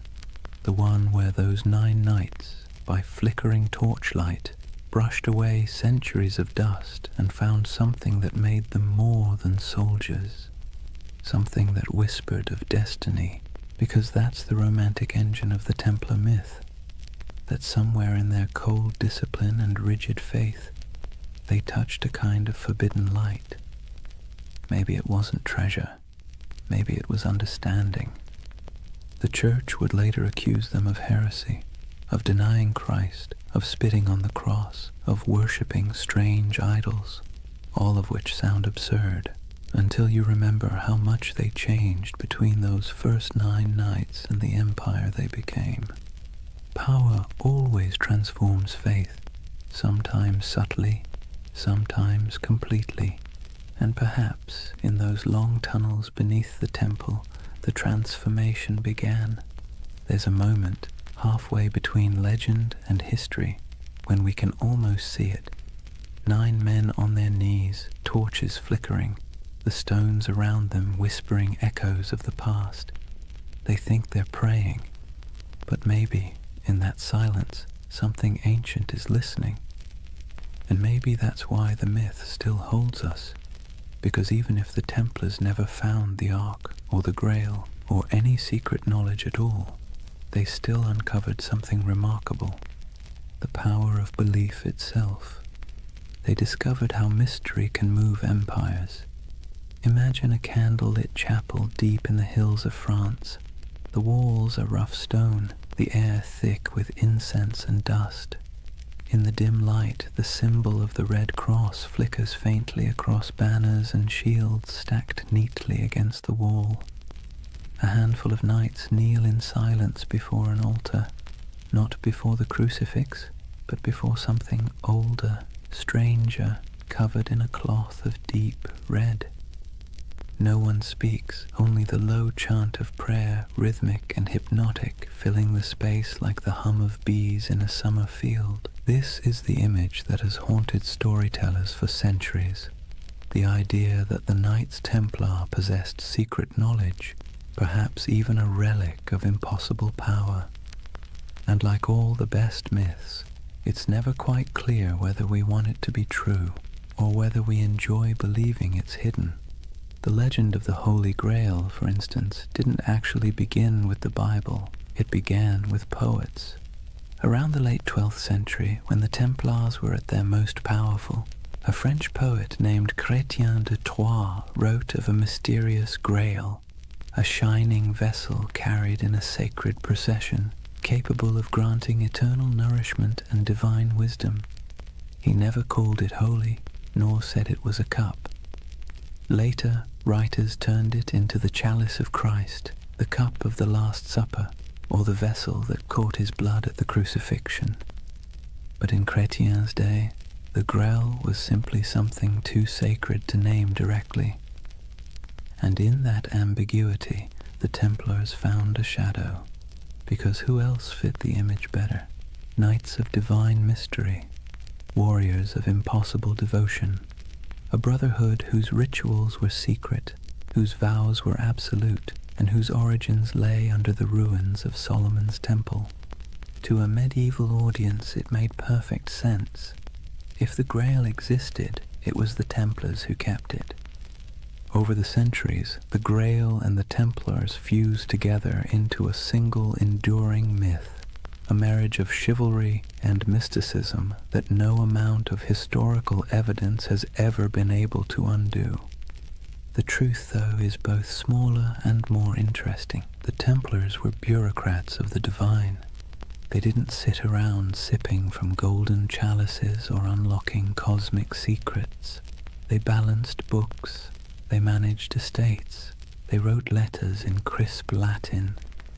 the one where those 9 knights, by flickering torchlight, brushed away centuries of dust and found something that made them more than soldiers, something that whispered of destiny, because that's the romantic engine of the Templar myth, that somewhere in their cold discipline and rigid faith, they touched a kind of forbidden light. Maybe it wasn't treasure, maybe it was understanding. The Church would later accuse them of heresy, of denying Christ, of spitting on the cross, of worshipping strange idols, all of which sound absurd, until you remember how much they changed between those first 9 nights and the empire they became. Power always transforms faith, sometimes subtly, sometimes completely, and perhaps in those long tunnels beneath the temple, the transformation began. There's a moment halfway between legend and history when we can almost see it. 9 men on their knees, torches flickering, the stones around them whispering echoes of the past. They think they're praying, but maybe in that silence something ancient is listening. And maybe that's why the myth still holds us, because even if the Templars never found the Ark or the Grail or any secret knowledge at all, they still uncovered something remarkable, the power of belief itself. They discovered how mystery can move empires. Imagine a candle-lit chapel deep in the hills of France. The walls are rough stone, the air thick with incense and dust. In the dim light, the symbol of the Red Cross flickers faintly across banners and shields stacked neatly against the wall. A handful of knights kneel in silence before an altar, not before the crucifix, but before something older, stranger, covered in a cloth of deep red. No one speaks, only the low chant of prayer, rhythmic and hypnotic, filling the space like the hum of bees in a summer field. This is the image that has haunted storytellers for centuries. The idea that the Knights Templar possessed secret knowledge, perhaps even a relic of impossible power. And like all the best myths, it's never quite clear whether we want it to be true or whether we enjoy believing it's hidden. The legend of the Holy Grail, for instance, didn't actually begin with the Bible. It began with poets. Around the late 12th century, when the Templars were at their most powerful, A French poet named Chrétien de Troyes wrote of a mysterious grail, a shining vessel carried in a sacred procession, capable of granting eternal nourishment and divine wisdom. He never called it holy, nor said it was a cup. Later, writers turned it into the chalice of Christ, the cup of the Last Supper, or the vessel that caught his blood at the crucifixion. But in Chrétien's day, the Grail was simply something too sacred to name directly. And in that ambiguity, the Templars found a shadow, because who else fit the image better? Knights of divine mystery, warriors of impossible devotion, a brotherhood whose rituals were secret, whose vows were absolute, and whose origins lay under the ruins of Solomon's temple. To a medieval audience it made perfect sense. If the Grail existed, it was the Templars who kept it. Over the centuries, the Grail and the Templars fused together into a single enduring myth, a marriage of chivalry and mysticism that no amount of historical evidence has ever been able to undo. The truth, though, is both smaller and more interesting. The Templars were bureaucrats of the divine. They didn't sit around sipping from golden chalices or unlocking cosmic secrets. They balanced books, they managed estates, they wrote letters in crisp Latin.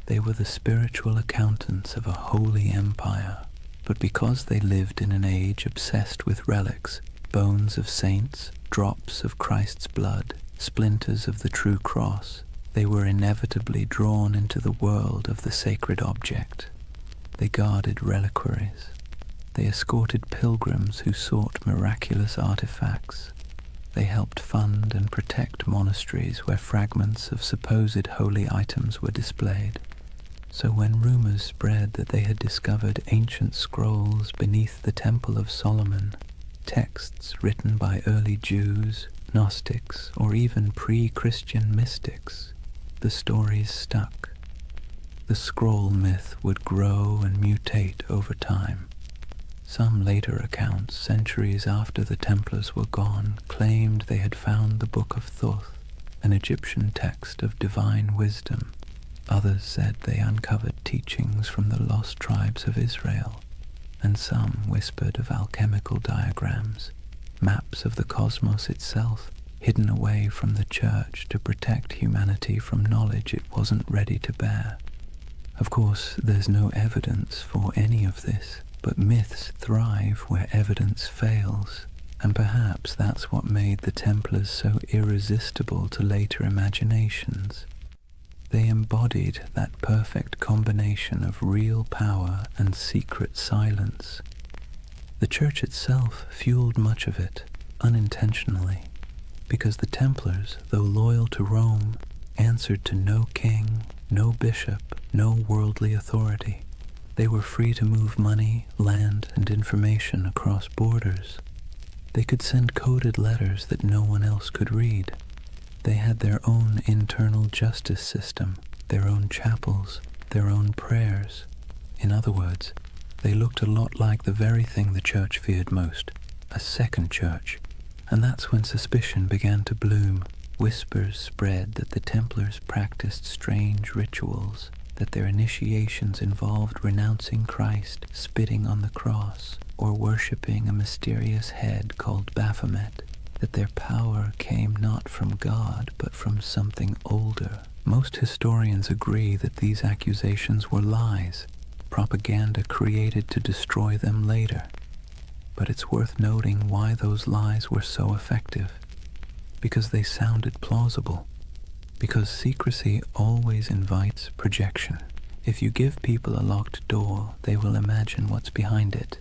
They were the spiritual accountants of a holy empire. But because they lived in an age obsessed with relics, bones of saints, drops of Christ's blood, splinters of the true cross, they were inevitably drawn into the world of the sacred object. They guarded reliquaries. They escorted pilgrims who sought miraculous artifacts. They helped fund and protect monasteries where fragments of supposed holy items were displayed. So when rumors spread that they had discovered ancient scrolls beneath the Temple of Solomon, texts written by early Jews, Gnostics, or even pre-Christian mystics, the stories stuck. The scroll myth would grow and mutate over time. Some later accounts, centuries after the Templars were gone, claimed they had found the Book of Thoth, an Egyptian text of divine wisdom. Others said they uncovered teachings from the lost tribes of Israel, and some whispered of alchemical diagrams, maps of the cosmos itself, hidden away from the church to protect humanity from knowledge it wasn't ready to bear. Of course, there's no evidence for any of this, but myths thrive where evidence fails, and perhaps that's what made the Templars so irresistible to later imaginations. They embodied that perfect combination of real power and secret silence. The Church itself fueled much of it, unintentionally, because the Templars, though loyal to Rome, answered to no king, no bishop, no worldly authority. They were free to move money, land, and information across borders. They could send coded letters that no one else could read. They had their own internal justice system, their own chapels, their own prayers. In other words, they looked a lot like the very thing the Church feared most, a second church. And that's when suspicion began to bloom. Whispers spread that the Templars practiced strange rituals, that their initiations involved renouncing Christ, spitting on the cross, or worshipping a mysterious head called Baphomet, that their power came not from God but from something older. Most historians agree that these accusations were lies, propaganda created to destroy them later. But it's worth noting why those lies were so effective. Because they sounded plausible. Because secrecy always invites projection. If you give people a locked door, they will imagine what's behind it.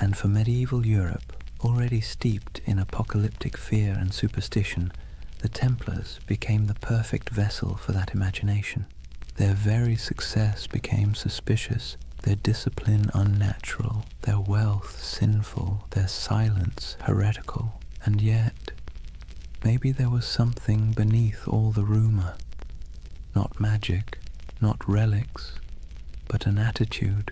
And for medieval Europe, already steeped in apocalyptic fear and superstition, the Templars became the perfect vessel for that imagination. Their very success became suspicious, their discipline unnatural, their wealth sinful, their silence heretical. And yet, maybe there was something beneath all the rumor. Not magic, not relics, but an attitude.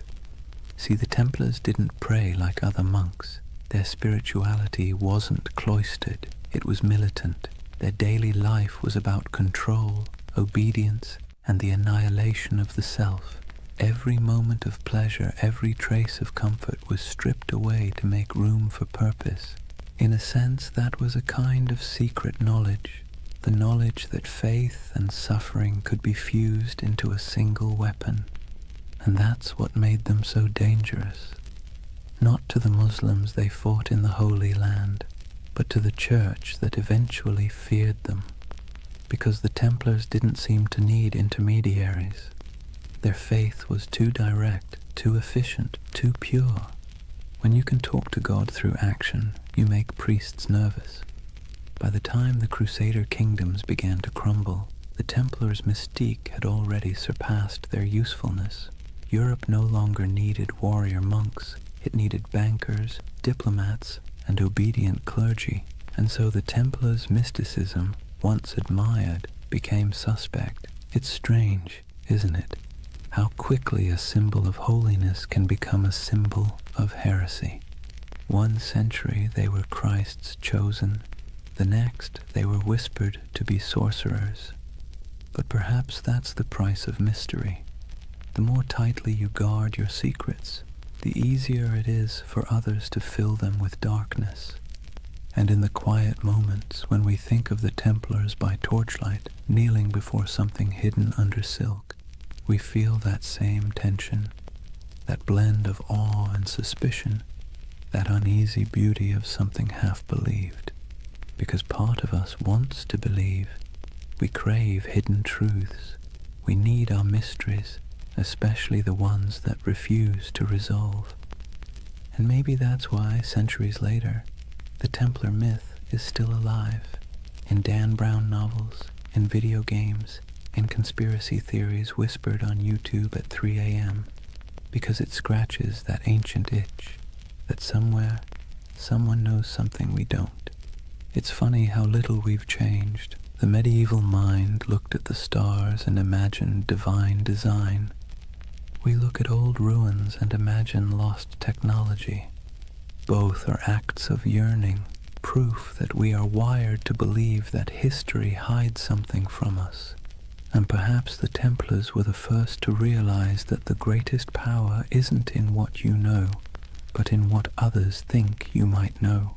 See, the Templars didn't pray like other monks. Their spirituality wasn't cloistered, it was militant. Their daily life was about control, obedience, and the annihilation of the self. Every moment of pleasure, every trace of comfort was stripped away to make room for purpose. In a sense, that was a kind of secret knowledge, the knowledge that faith and suffering could be fused into a single weapon. And that's what made them so dangerous. Not to the Muslims they fought in the Holy Land, but to the church that eventually feared them, because the Templars didn't seem to need intermediaries. Their faith was too direct, too efficient, too pure. When you can talk to God through action, you make priests nervous. By the time the Crusader kingdoms began to crumble, the Templars' mystique had already surpassed their usefulness. Europe no longer needed warrior monks, it needed bankers, diplomats, and obedient clergy, and so the Templars' mysticism, once admired, became suspect. It's strange, isn't it, how quickly a symbol of holiness can become a symbol of heresy. One century they were Christ's chosen, the next they were whispered to be sorcerers. But perhaps that's the price of mystery. The more tightly you guard your secrets, the easier it is for others to fill them with darkness. And in the quiet moments when we think of the Templars by torchlight, kneeling before something hidden under silk, we feel that same tension, that blend of awe and suspicion, that uneasy beauty of something half-believed. Because part of us wants to believe. We crave hidden truths. We need our mysteries, especially the ones that refuse to resolve. And maybe that's why, centuries later, the Templar myth is still alive, in Dan Brown novels, in video games, in conspiracy theories whispered on YouTube at 3 a.m., because it scratches that ancient itch, that somewhere, someone knows something we don't. It's funny how little we've changed. The medieval mind looked at the stars and imagined divine design. We look at old ruins and imagine lost technology. Both are acts of yearning, proof that we are wired to believe that history hides something from us. And perhaps the Templars were the first to realize that the greatest power isn't in what you know, but in what others think you might know.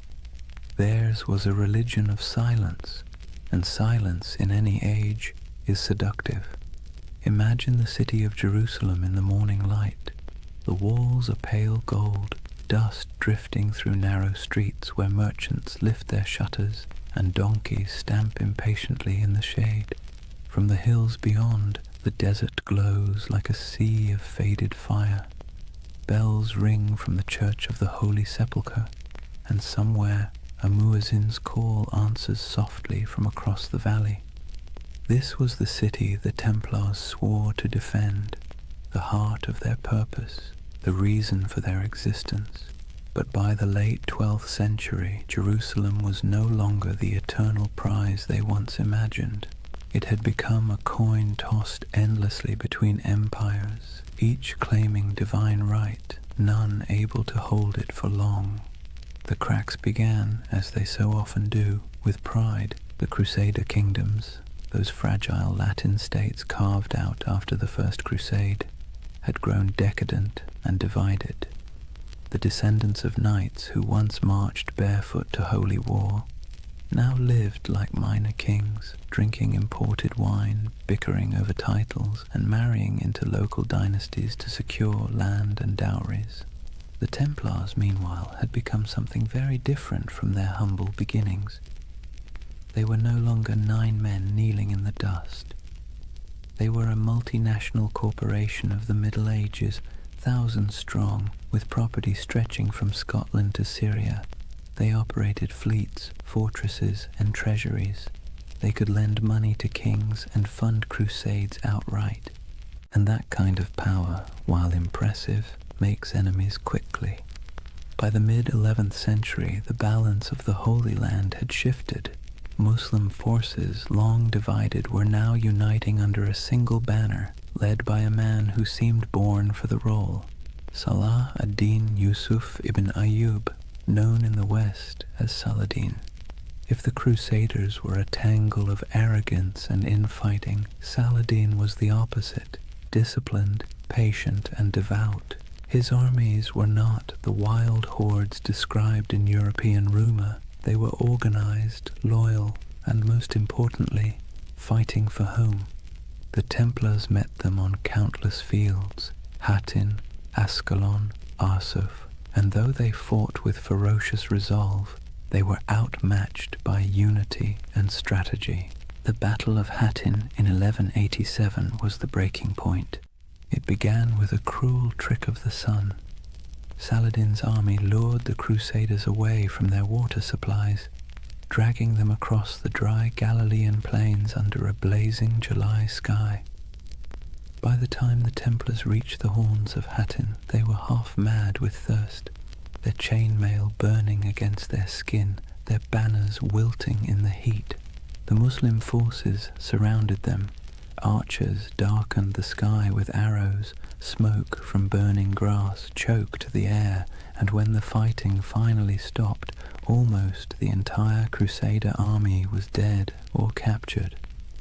Theirs was a religion of silence, and silence in any age is seductive. Imagine the city of Jerusalem in the morning light. The walls are pale gold, dust drifting through narrow streets where merchants lift their shutters and donkeys stamp impatiently in the shade. From the hills beyond, the desert glows like a sea of faded fire. Bells ring from the Church of the Holy Sepulchre, and somewhere a muezzin's call answers softly from across the valley. This was the city the Templars swore to defend, the heart of their purpose, the reason for their existence. But by the late 12th century, Jerusalem was no longer the eternal prize they once imagined. It had become a coin tossed endlessly between empires, each claiming divine right, none able to hold it for long. The cracks began, as they so often do, with pride. The Crusader kingdoms, those fragile Latin states carved out after the First Crusade, had grown decadent and divided. The descendants of knights who once marched barefoot to holy war now lived like minor kings, drinking imported wine, bickering over titles, and marrying into local dynasties to secure land and dowries. The Templars, meanwhile, had become something very different from their humble beginnings. They were no longer 9 men kneeling in the dust. They were a multinational corporation of the Middle Ages, thousands strong, with property stretching from Scotland to Syria. They operated fleets, fortresses, and treasuries. They could lend money to kings and fund crusades outright. And that kind of power, while impressive, makes enemies quickly. By the mid-11th century, the balance of the Holy Land had shifted. Muslim forces, long divided, were now uniting under a single banner, led by a man who seemed born for the role, Salah ad-Din Yusuf ibn Ayyub. known in the West as Saladin. If the Crusaders were a tangle of arrogance and infighting, Saladin was the opposite, disciplined, patient, and devout. His armies were not the wild hordes described in European rumor. They were organized, loyal, and most importantly, fighting for home. The Templars met them on countless fields, Hattin, Ascalon, Arsuf, and though they fought with ferocious resolve, they were outmatched by unity and strategy. The Battle of Hattin in 1187 was the breaking point. It began with a cruel trick of the sun. Saladin's army lured the Crusaders away from their water supplies, dragging them across the dry Galilean plains under a blazing July sky. By the time the Templars reached the horns of Hattin, they were half mad with thirst, their chainmail burning against their skin, their banners wilting in the heat. The Muslim forces surrounded them. Archers darkened the sky with arrows, smoke from burning grass choked the air, and when the fighting finally stopped, almost the entire Crusader army was dead or captured.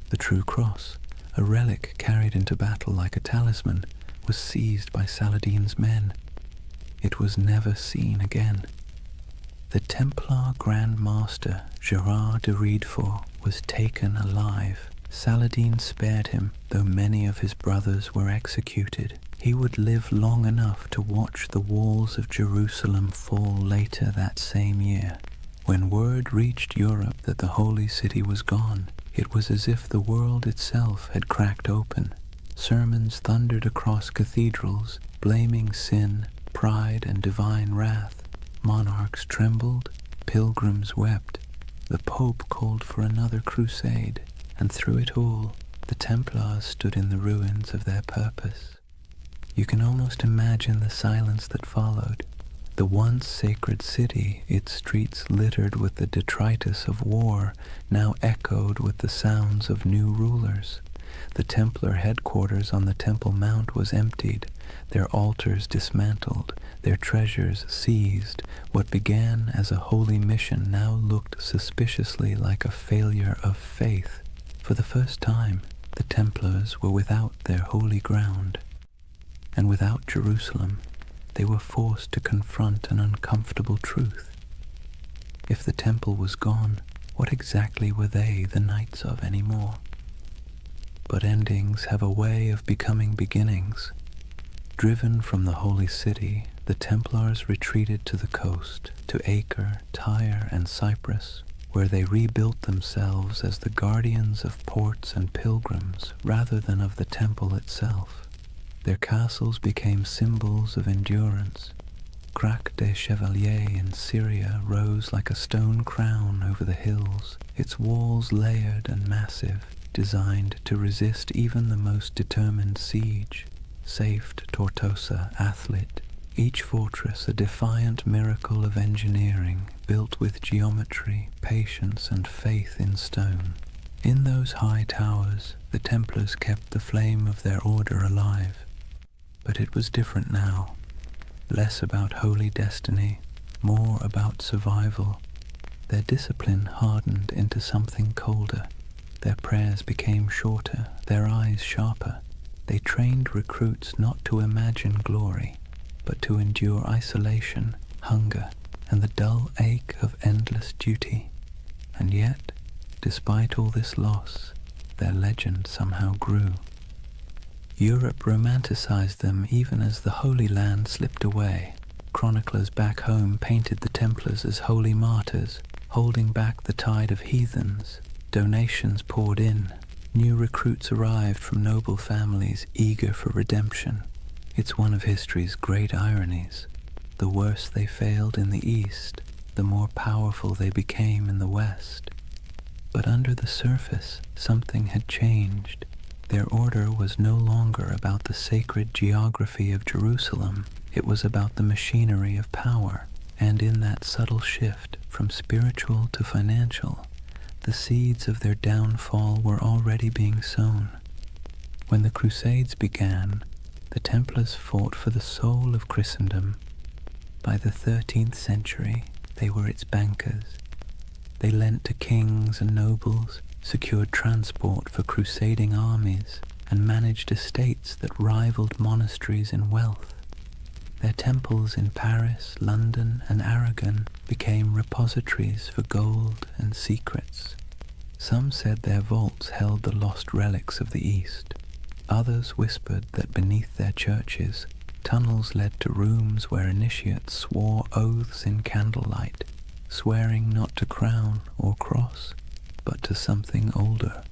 The True Cross, a relic carried into battle like a talisman, was seized by Saladin's men. It was never seen again. The Templar Grand Master Gerard de Riedefort was taken alive. Saladin spared him, though many of his brothers were executed. He would live long enough to watch the walls of Jerusalem fall later that same year. When word reached Europe that the Holy City was gone, it was as if the world itself had cracked open. Sermons thundered across cathedrals, blaming sin, pride, and divine wrath. Monarchs trembled, pilgrims wept. The Pope called for another crusade, and through it all, the Templars stood in the ruins of their purpose. You can almost imagine the silence that followed. The once sacred city, its streets littered with the detritus of war, now echoed with the sounds of new rulers. The Templar headquarters on the Temple Mount was emptied, their altars dismantled, their treasures seized. What began as a holy mission now looked suspiciously like a failure of faith. For the first time, the Templars were without their holy ground, and without Jerusalem, they were forced to confront an uncomfortable truth. If the temple was gone, what exactly were they the knights of anymore? But endings have a way of becoming beginnings. Driven from the holy city, the Templars retreated to the coast, to Acre, Tyre, and Cyprus, where they rebuilt themselves as the guardians of ports and pilgrims rather than of the temple itself. Their castles became symbols of endurance. Crac des Chevaliers in Syria rose like a stone crown over the hills, its walls layered and massive, designed to resist even the most determined siege. Safed Tortosa, Athlit, each fortress a defiant miracle of engineering, built with geometry, patience, and faith in stone. In those high towers, the Templars kept the flame of their order alive. But it was different now. Less about holy destiny, more about survival. Their discipline hardened into something colder. Their prayers became shorter, their eyes sharper. They trained recruits not to imagine glory, but to endure isolation, hunger, and the dull ache of endless duty. And yet, despite all this loss, their legend somehow grew. Europe romanticized them even as the Holy Land slipped away. Chroniclers back home painted the Templars as holy martyrs, holding back the tide of heathens. Donations poured in. New recruits arrived from noble families eager for redemption. It's one of history's great ironies. The worse they failed in the East, the more powerful they became in the West. But under the surface, something had changed. Their order was no longer about the sacred geography of Jerusalem. It was about the machinery of power. And in that subtle shift from spiritual to financial, the seeds of their downfall were already being sown. When the Crusades began, the Templars fought for the soul of Christendom. By the 13th century, They were its bankers. They lent to kings and nobles, secured transport for crusading armies, and managed estates that rivaled monasteries in wealth. Their temples in Paris, London, and Aragon became repositories for gold and secrets. Some said their vaults held the lost relics of the East. Others whispered that beneath their churches, tunnels led to rooms where initiates swore oaths in candlelight, swearing not to crown or cross, but to something older.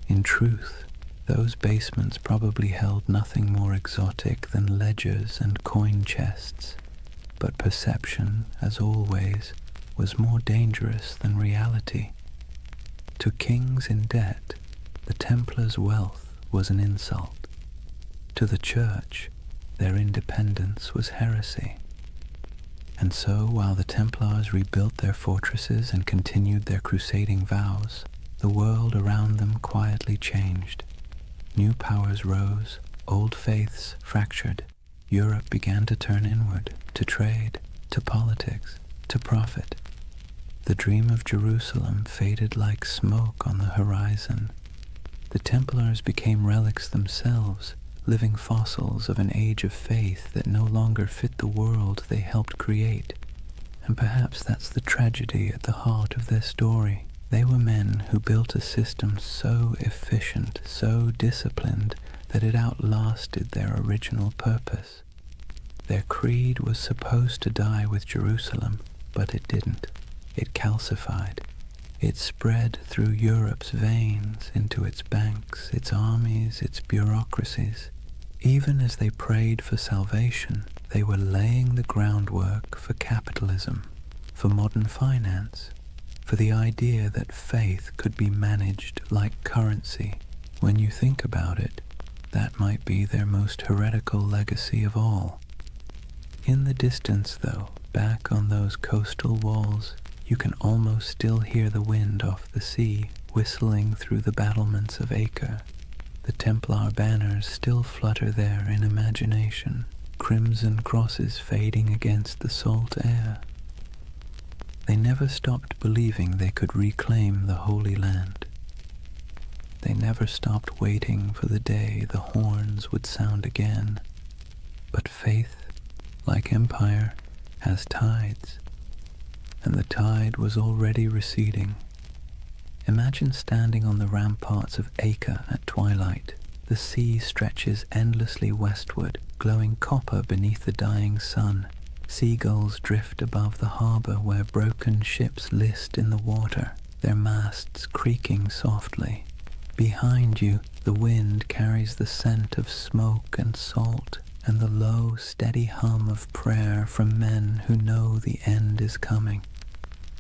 In truth, those basements probably held nothing more exotic than ledgers and coin chests, but perception, as always, was more dangerous than reality. To kings in debt, the Templars' wealth was an insult. To the Church, their independence was heresy. And so, while the Templars rebuilt their fortresses and continued their crusading vows, the world around them quietly changed. New powers rose, old faiths fractured. Europe began to turn inward, to trade, to politics, to profit. The dream of Jerusalem faded like smoke on the horizon. The Templars became relics themselves, living fossils of an age of faith that no longer fit the world they helped create. And perhaps that's the tragedy at the heart of their story. They were men who built a system so efficient, so disciplined, that it outlasted their original purpose. Their creed was supposed to die with Jerusalem, but it didn't. It calcified. It spread through Europe's veins, into its banks, its armies, its bureaucracies. Even as they prayed for salvation, they were laying the groundwork for capitalism, for modern finance, for the idea that faith could be managed like currency. When you think about it, that might be their most heretical legacy of all. In the distance, though, back on those coastal walls, you can almost still hear the wind off the sea whistling through the battlements of Acre. The Templar banners still flutter there in imagination, crimson crosses fading against the salt air. They never stopped believing they could reclaim the Holy Land. They never stopped waiting for the day the horns would sound again. But faith, like empire, has tides, and the tide was already receding. Imagine standing on the ramparts of Acre at twilight. The sea stretches endlessly westward, glowing copper beneath the dying sun. Seagulls drift above the harbor where broken ships list in the water, their masts creaking softly. Behind you, the wind carries the scent of smoke and salt, and the low, steady hum of prayer from men who know the end is coming.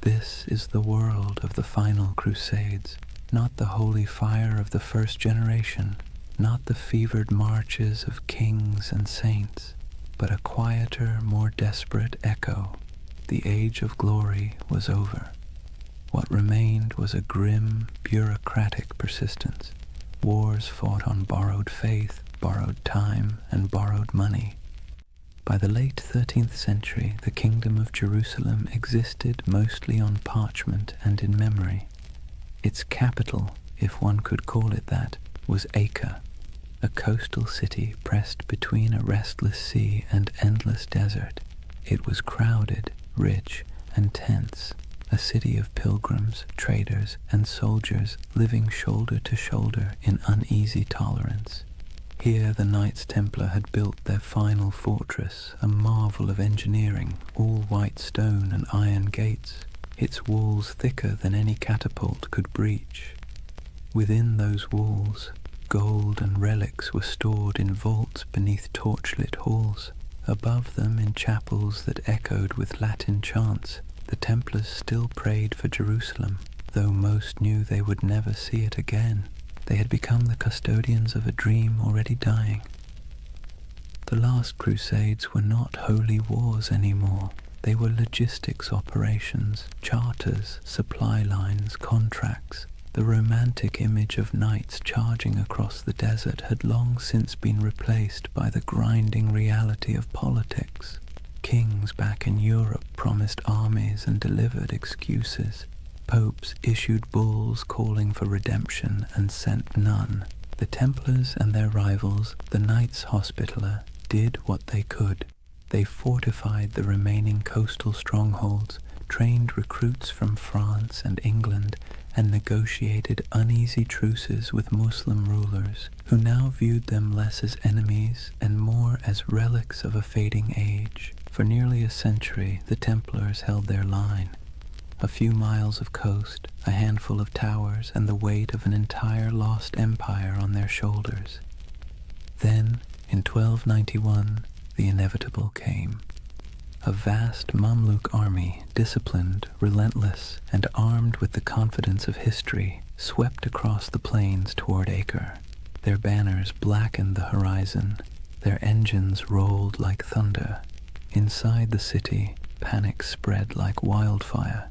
This is the world of the final crusades, not the holy fire of the first generation, not the fevered marches of kings and saints, but a quieter, more desperate echo. The age of glory was over. What remained was a grim, bureaucratic persistence. Wars fought on borrowed faith, borrowed time, and borrowed money. By the late 13th century, the Kingdom of Jerusalem existed mostly on parchment and in memory. Its capital, if one could call it that, was Acre, a coastal city pressed between a restless sea and endless desert. It was crowded, rich, and tense, a city of pilgrims, traders, and soldiers living shoulder to shoulder in uneasy tolerance. Here the Knights Templar had built their final fortress, a marvel of engineering, all white stone and iron gates, its walls thicker than any catapult could breach. Within those walls, gold and relics were stored in vaults beneath torchlit halls. Above them, in chapels that echoed with Latin chants, the Templars still prayed for Jerusalem, though most knew they would never see it again. They had become the custodians of a dream already dying. The last crusades were not holy wars anymore. They were logistics operations, charters, supply lines, contracts. The romantic image of knights charging across the desert had long since been replaced by the grinding reality of politics. Kings back in Europe promised armies and delivered excuses. Popes issued bulls calling for redemption and sent none. The Templars and their rivals, the Knights Hospitaller, did what they could. They fortified the remaining coastal strongholds, trained recruits from France and England, and negotiated uneasy truces with Muslim rulers, who now viewed them less as enemies and more as relics of a fading age. For nearly a century, the Templars held their line. A few miles of coast, a handful of towers, and the weight of an entire lost empire on their shoulders. Then, in 1291, the inevitable came. A vast Mamluk army, disciplined, relentless, and armed with the confidence of history, swept across the plains toward Acre. Their banners blackened the horizon. Their engines rolled like thunder. Inside the city, panic spread like wildfire.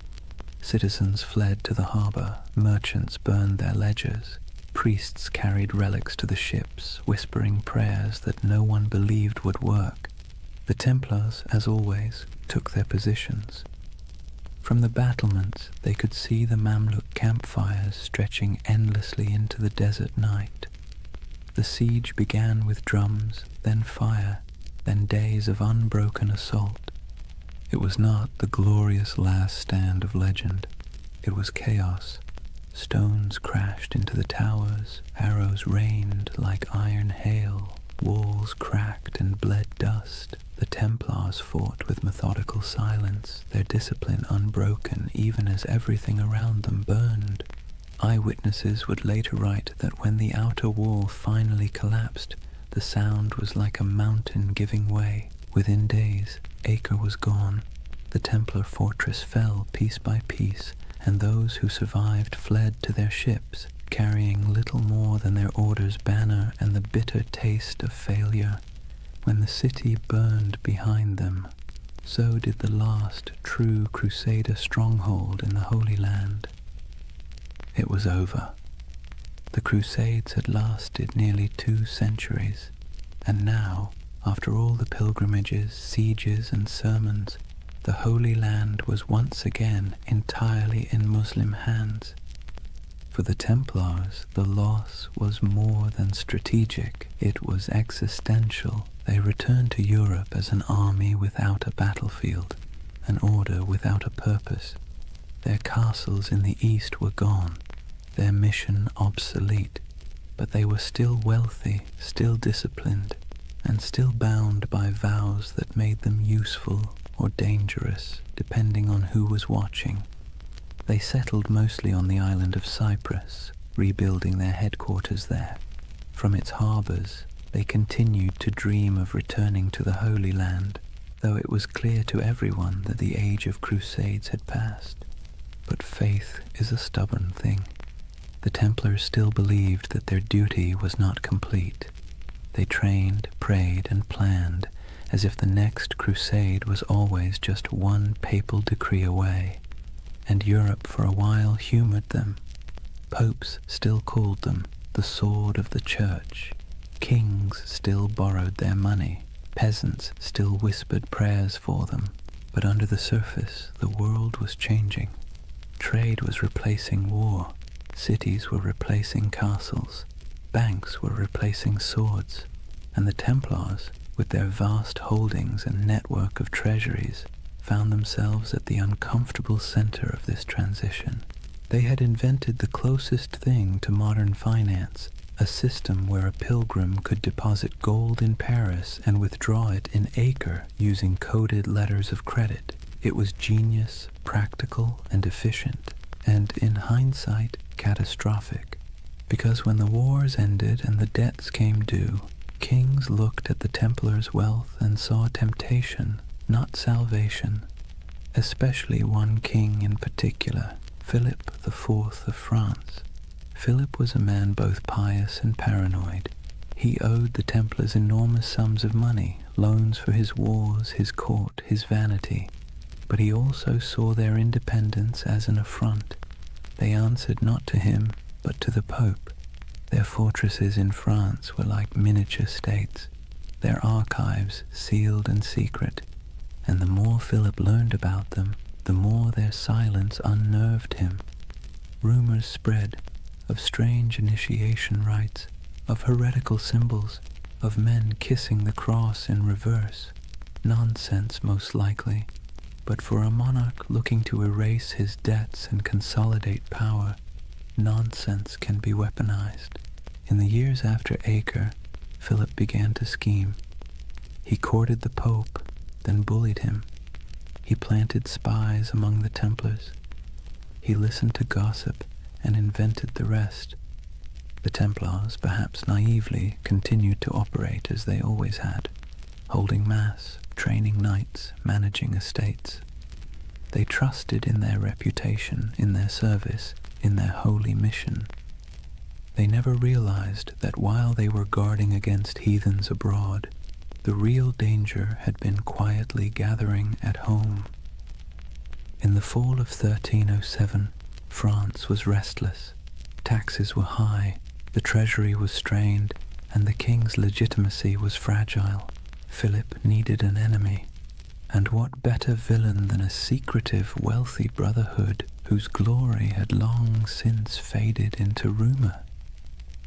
Citizens fled to the harbor, merchants burned their ledgers, priests carried relics to the ships, whispering prayers that no one believed would work. The Templars, as always, took their positions. From the battlements, they could see the Mamluk campfires stretching endlessly into the desert night. The siege began with drums, then fire, then days of unbroken assault. It was not the glorious last stand of legend. It was chaos. Stones crashed into the towers, arrows rained like iron hail, walls cracked and bled dust. The Templars fought with methodical silence, their discipline unbroken even as everything around them burned. Eyewitnesses would later write that when the outer wall finally collapsed, the sound was like a mountain giving way. Within days, Acre was gone. The Templar fortress fell piece by piece, and those who survived fled to their ships, carrying little more than their order's banner and the bitter taste of failure. When the city burned behind them, so did the last true Crusader stronghold in the Holy Land. It was over. The Crusades had lasted nearly 2 centuries, and now, after all the pilgrimages, sieges, and sermons, the Holy Land was once again entirely in Muslim hands. For the Templars, the loss was more than strategic, it was existential. They returned to Europe as an army without a battlefield, an order without a purpose. Their castles in the east were gone, their mission obsolete, but they were still wealthy, still disciplined, and still bound by vows that made them useful or dangerous, depending on who was watching. They settled mostly on the island of Cyprus, rebuilding their headquarters there. From its harbors, they continued to dream of returning to the Holy Land, though it was clear to everyone that the age of crusades had passed. But faith is a stubborn thing. The Templars still believed that their duty was not complete. They trained, prayed, and planned as if the next crusade was always just one papal decree away, and Europe for a while humored them. Popes still called them the sword of the church. Kings still borrowed their money. Peasants still whispered prayers for them. But under the surface, the world was changing. Trade was replacing war. Cities were replacing castles. Banks were replacing swords. And the Templars, with their vast holdings and network of treasuries, found themselves at the uncomfortable center of this transition. They had invented the closest thing to modern finance, a system where a pilgrim could deposit gold in Paris and withdraw it in Acre using coded letters of credit. It was genius, practical, and efficient, and in hindsight, catastrophic. Because when the wars ended and the debts came due, kings looked at the Templars' wealth and saw temptation, not salvation. Especially one king in particular, Philip IV of France. Philip was a man both pious and paranoid. He owed the Templars enormous sums of money, loans for his wars, his court, his vanity. But he also saw their independence as an affront. They answered not to him, but to the Pope. Their fortresses in France were like miniature states, their archives sealed and secret, and the more Philip learned about them, the more their silence unnerved him. Rumors spread of strange initiation rites, of heretical symbols, of men kissing the cross in reverse. Nonsense, most likely, but for a monarch looking to erase his debts and consolidate power, nonsense can be weaponized. In the years after Acre, Philip began to scheme. He courted the Pope, then bullied him. He planted spies among the Templars. He listened to gossip and invented the rest. The Templars, perhaps naively, continued to operate as they always had, holding mass, training knights, managing estates. They trusted in their reputation, in their service, in their holy mission. They never realized that while they were guarding against heathens abroad, the real danger had been quietly gathering at home. In the fall of 1307, France was restless. Taxes were high, the treasury was strained, and the king's legitimacy was fragile. Philip needed an enemy, and what better villain than a secretive, wealthy brotherhood whose glory had long since faded into rumor?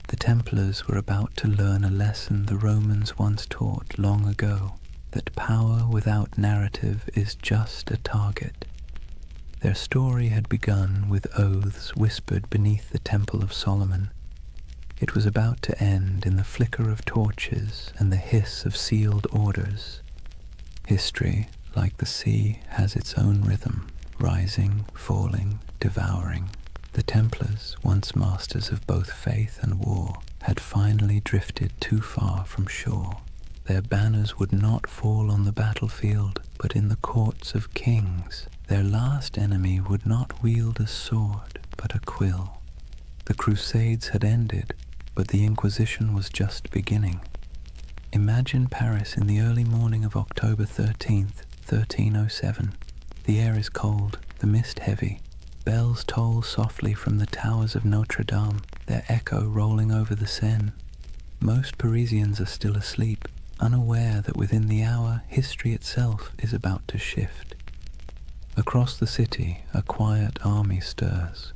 The Templars were about to learn a lesson the Romans once taught long ago, that power without narrative is just a target. Their story had begun with oaths whispered beneath the Temple of Solomon. It was about to end in the flicker of torches and the hiss of sealed orders. History, like the sea, has its own rhythm, rising, falling, devouring. The Templars, once masters of both faith and war, had finally drifted too far from shore. Their banners would not fall on the battlefield, but in the courts of kings. Their last enemy would not wield a sword, but a quill. The Crusades had ended, but the Inquisition was just beginning. Imagine Paris in the early morning of October 13th, 1307. The air is cold, the mist heavy. Bells toll softly from the towers of Notre Dame, their echo rolling over the Seine. Most Parisians are still asleep, unaware that within the hour history itself is about to shift. Across the city, a quiet army stirs.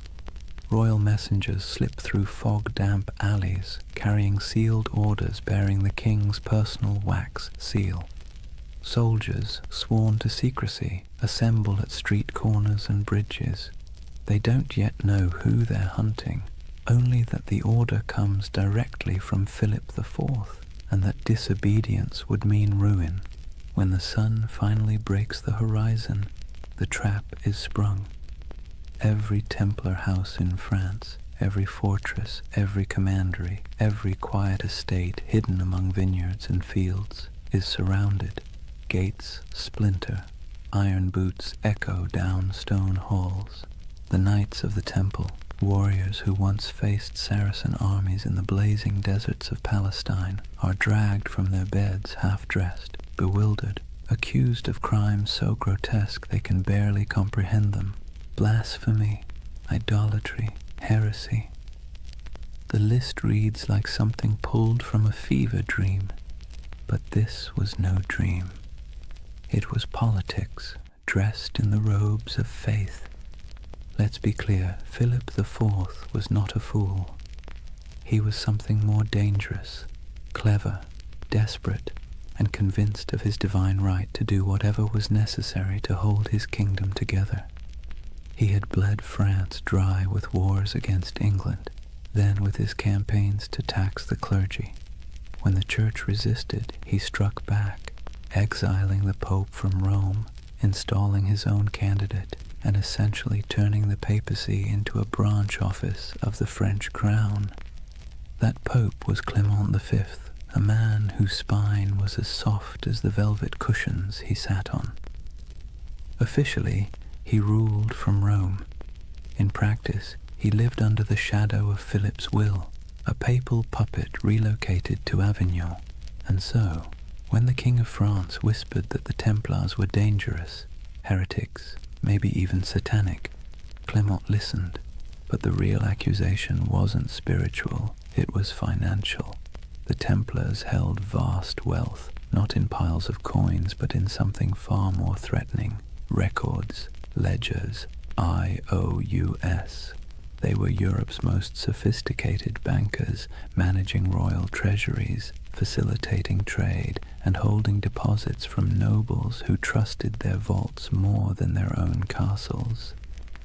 Royal messengers slip through fog-damp alleys, carrying sealed orders bearing the king's personal wax seal. Soldiers, sworn to secrecy, assemble at street corners and bridges. They don't yet know who they're hunting, only that the order comes directly from Philip IV, and that disobedience would mean ruin. When the sun finally breaks the horizon, the trap is sprung. Every Templar house in France, every fortress, every commandery, every quiet estate hidden among vineyards and fields is surrounded. Gates splinter, iron boots echo down stone halls. The knights of the temple, warriors who once faced Saracen armies in the blazing deserts of Palestine, are dragged from their beds half-dressed, bewildered, accused of crimes so grotesque they can barely comprehend them. Blasphemy, idolatry, heresy. The list reads like something pulled from a fever dream, but this was no dream. It was politics, dressed in the robes of faith. Let's be clear, Philip IV was not a fool. He was something more dangerous, clever, desperate, and convinced of his divine right to do whatever was necessary to hold his kingdom together. He had bled France dry with wars against England, then with his campaigns to tax the clergy. When the church resisted, he struck back, exiling the Pope from Rome, installing his own candidate, and essentially turning the papacy into a branch office of the French crown. That pope was Clement V, a man whose spine was as soft as the velvet cushions he sat on. Officially, he ruled from Rome. In practice, he lived under the shadow of Philip's will, a papal puppet relocated to Avignon. And so, when the King of France whispered that the Templars were dangerous, heretics, maybe even satanic, Clement listened. But the real accusation wasn't spiritual, it was financial. The Templars held vast wealth, not in piles of coins, but in something far more threatening: records, ledgers, IOUs. They were Europe's most sophisticated bankers, managing royal treasuries, facilitating trade, and holding deposits from nobles who trusted their vaults more than their own castles.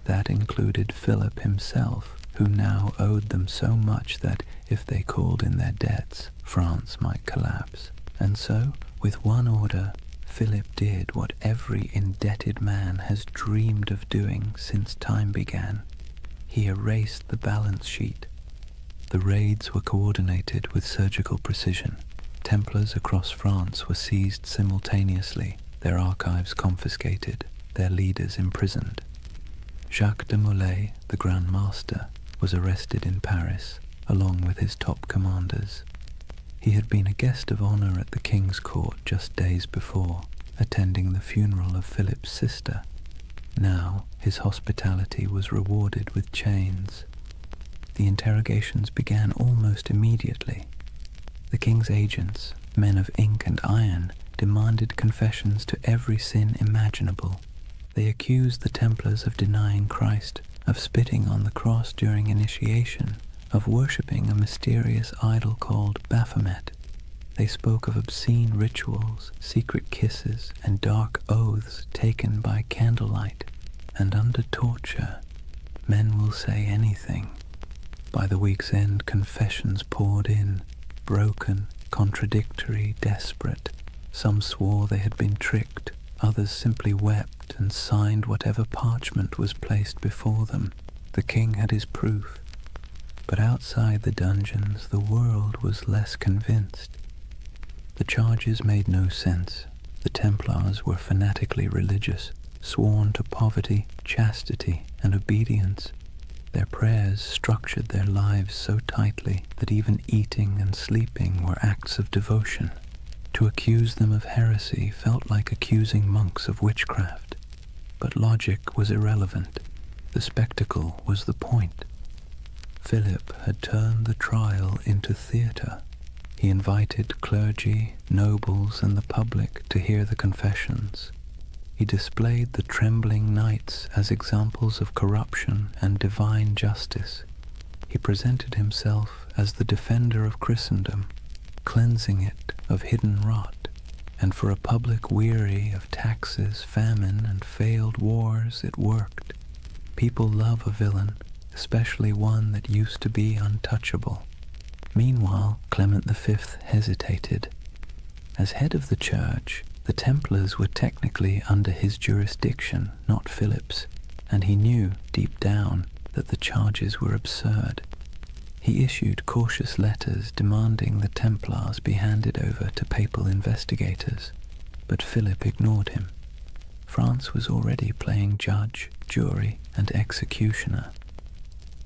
That included Philip himself, who now owed them so much that, if they called in their debts, France might collapse. And so, with one order, Philip did what every indebted man has dreamed of doing since time began. He erased the balance sheet. The raids were coordinated with surgical precision. Templars across France were seized simultaneously, their archives confiscated, their leaders imprisoned. Jacques de Molay, the Grand Master, was arrested in Paris, along with his top commanders. He had been a guest of honor at the king's court just days before, attending the funeral of Philip's sister. Now his hospitality was rewarded with chains. The interrogations began almost immediately. The king's agents, men of ink and iron, demanded confessions to every sin imaginable. They accused the Templars of denying Christ, of spitting on the cross during initiation, of worshipping a mysterious idol called Baphomet. They spoke of obscene rituals, secret kisses, and dark oaths taken by candlelight. And under torture, men will say anything. By the week's end, confessions poured in, broken, contradictory, desperate. Some swore they had been tricked, others simply wept and signed whatever parchment was placed before them. The king had his proof. But outside the dungeons, the world was less convinced. The charges made no sense. The Templars were fanatically religious, sworn to poverty, chastity, and obedience. Their prayers structured their lives so tightly that even eating and sleeping were acts of devotion. To accuse them of heresy felt like accusing monks of witchcraft. But logic was irrelevant. The spectacle was the point. Philip had turned the trial into theatre. He invited clergy, nobles, and the public to hear the confessions. He displayed the trembling knights as examples of corruption and divine justice. He presented himself as the defender of Christendom, cleansing it of hidden rot. And for a public weary of taxes, famine, and failed wars, it worked. People love a villain, especially one that used to be untouchable. Meanwhile, Clement V hesitated. As head of the church, the Templars were technically under his jurisdiction, not Philip's, and he knew, deep down, that the charges were absurd. He issued cautious letters demanding the Templars be handed over to papal investigators, but Philip ignored him. France was already playing judge, jury, and executioner.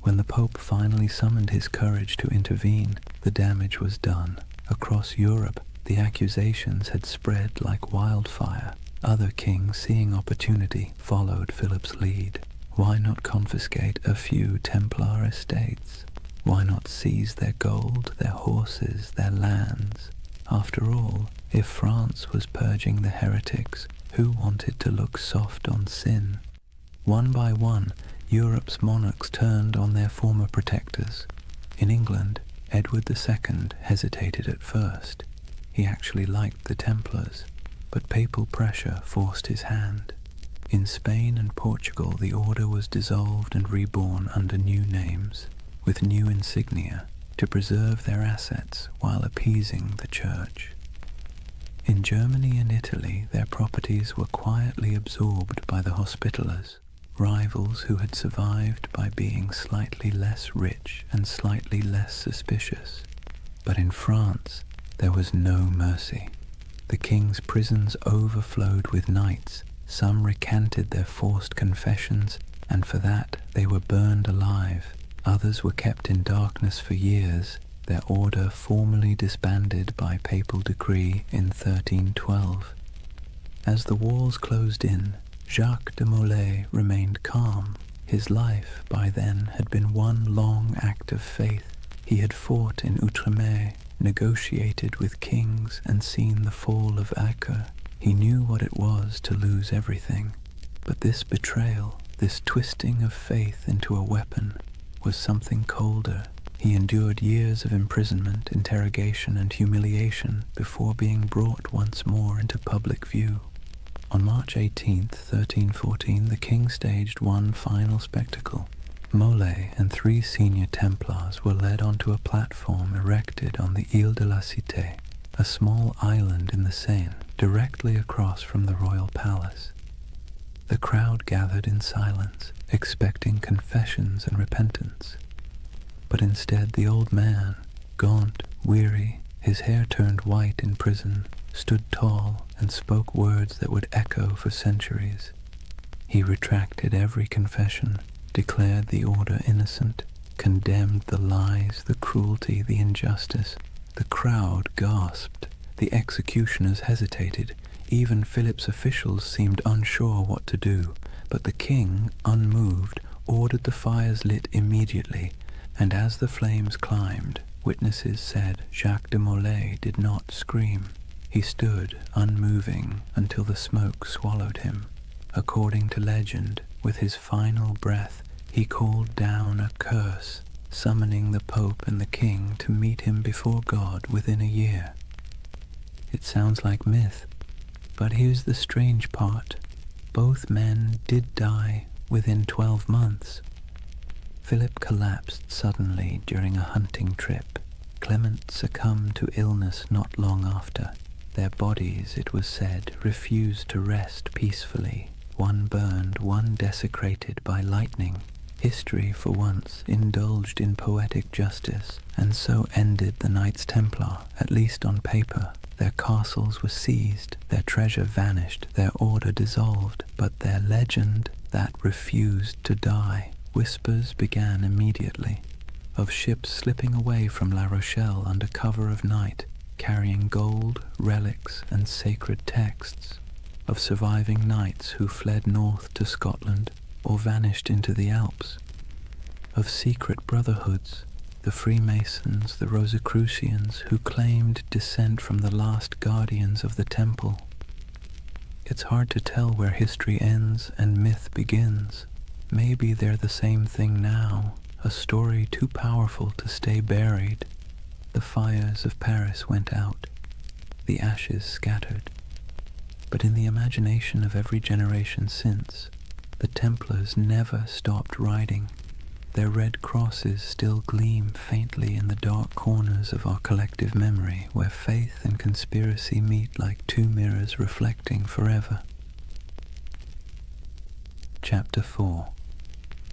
When the Pope finally summoned his courage to intervene, the damage was done. Across Europe, the accusations had spread like wildfire. Other kings, seeing opportunity, followed Philip's lead. Why not confiscate a few Templar estates? Why not seize their gold, their horses, their lands? After all, if France was purging the heretics, who wanted to look soft on sin? One by one, Europe's monarchs turned on their former protectors. In England, Edward II hesitated at first. He actually liked the Templars, but papal pressure forced his hand. In Spain and Portugal, the order was dissolved and reborn under new names, with new insignia, to preserve their assets while appeasing the church. In Germany and Italy, their properties were quietly absorbed by the Hospitallers, rivals who had survived by being slightly less rich and slightly less suspicious. But in France, there was no mercy. The king's prisons overflowed with knights. Some recanted their forced confessions, and for that they were burned alive. Others were kept in darkness for years, their order formally disbanded by papal decree in 1312. As the walls closed in, Jacques de Molay remained calm. His life, by then, had been one long act of faith. He had fought in Outremer, negotiated with kings, and seen the fall of Acre. He knew what it was to lose everything. But this betrayal, this twisting of faith into a weapon, was something colder. He endured years of imprisonment, interrogation, and humiliation before being brought once more into public view. On March 18, 1314, the king staged one final spectacle. Molay and 3 senior Templars were led onto a platform erected on the Ile de la Cité, a small island in the Seine, directly across from the royal palace. The crowd gathered in silence, expecting confessions and repentance. But instead the old man, gaunt, weary, his hair turned white in prison, stood tall and spoke words that would echo for centuries. He retracted every confession, declared the order innocent, condemned the lies, the cruelty, the injustice. The crowd gasped. The executioners hesitated. Even Philip's officials seemed unsure what to do, but the king, unmoved, ordered the fires lit immediately, and as the flames climbed, witnesses said Jacques de Molay did not scream. He stood, unmoving, until the smoke swallowed him. According to legend, with his final breath, he called down a curse, summoning the Pope and the King to meet him before God within a year. It sounds like myth, but here's the strange part. Both men did die within 12 months. Philip collapsed suddenly during a hunting trip. Clement succumbed to illness not long after. Their bodies, it was said, refused to rest peacefully. One burned, one desecrated by lightning. History, for once, indulged in poetic justice, and so ended the Knights Templar, at least on paper. Their castles were seized, their treasure vanished, their order dissolved, but their legend, that refused to die. Whispers began immediately, of ships slipping away from La Rochelle under cover of night, carrying gold, relics, and sacred texts, of surviving knights who fled north to Scotland or vanished into the Alps, of secret brotherhoods, the Freemasons, the Rosicrucians, who claimed descent from the last guardians of the temple. It's hard to tell where history ends and myth begins. Maybe they're the same thing now, a story too powerful to stay buried. The fires of Paris went out, the ashes scattered. But in the imagination of every generation since, the Templars never stopped riding. Their red crosses still gleam faintly in the dark corners of our collective memory, where faith and conspiracy meet like two mirrors reflecting forever. Chapter 4.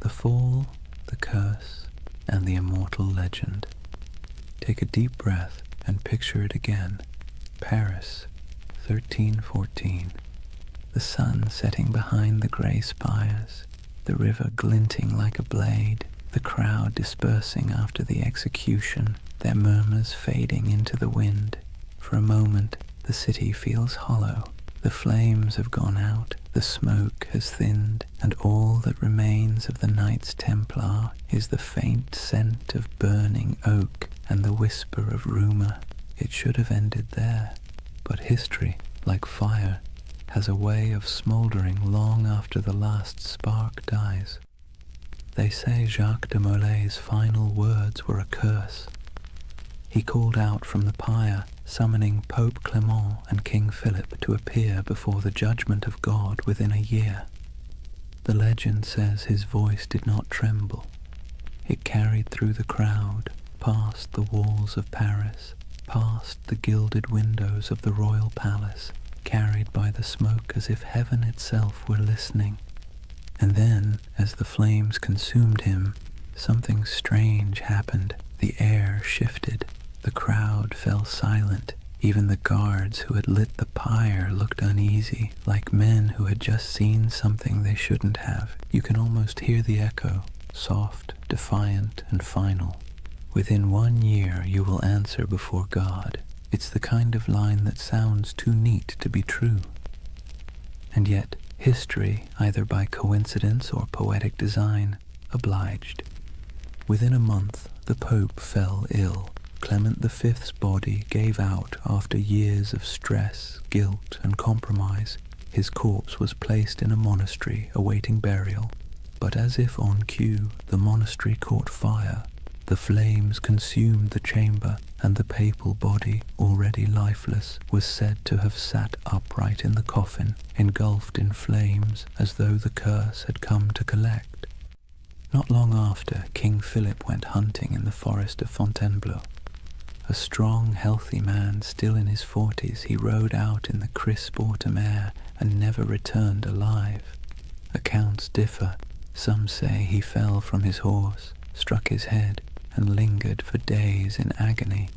The Fall, the Curse, and the Immortal Legend. Take a deep breath and picture it again. Paris, 1314. The sun setting behind the grey spires, the river glinting like a blade, the crowd dispersing after the execution, their murmurs fading into the wind. For a moment, the city feels hollow. The flames have gone out, the smoke has thinned, and all that remains of the Knights Templar is the faint scent of burning oak and the whisper of rumour. It should have ended there, but history, like fire, has a way of smouldering long after the last spark dies. They say Jacques de Molay's final words were a curse. He called out from the pyre, summoning Pope Clement and King Philip to appear before the judgment of God within a year. The legend says his voice did not tremble. It carried through the crowd, past the walls of Paris, past the gilded windows of the royal palace, carried by the smoke as if heaven itself were listening. And then, as the flames consumed him, something strange happened. The air shifted. The crowd fell silent. Even the guards who had lit the pyre looked uneasy, like men who had just seen something they shouldn't have. You can almost hear the echo, soft, defiant, and final. Within 1 year you will answer before God. It's the kind of line that sounds too neat to be true. And yet, history, either by coincidence or poetic design, obliged. Within a month, the Pope fell ill. Clement V's body gave out after years of stress, guilt, and compromise. His corpse was placed in a monastery awaiting burial, but as if on cue, the monastery caught fire. The flames consumed the chamber, and the papal body, already lifeless, was said to have sat upright in the coffin, engulfed in flames, as though the curse had come to collect. Not long after, King Philip went hunting in the forest of Fontainebleau. A strong, healthy man, still in his 40s, he rode out in the crisp autumn air and never returned alive. Accounts differ. Some say he fell from his horse, struck his head, and lingered for days in agony.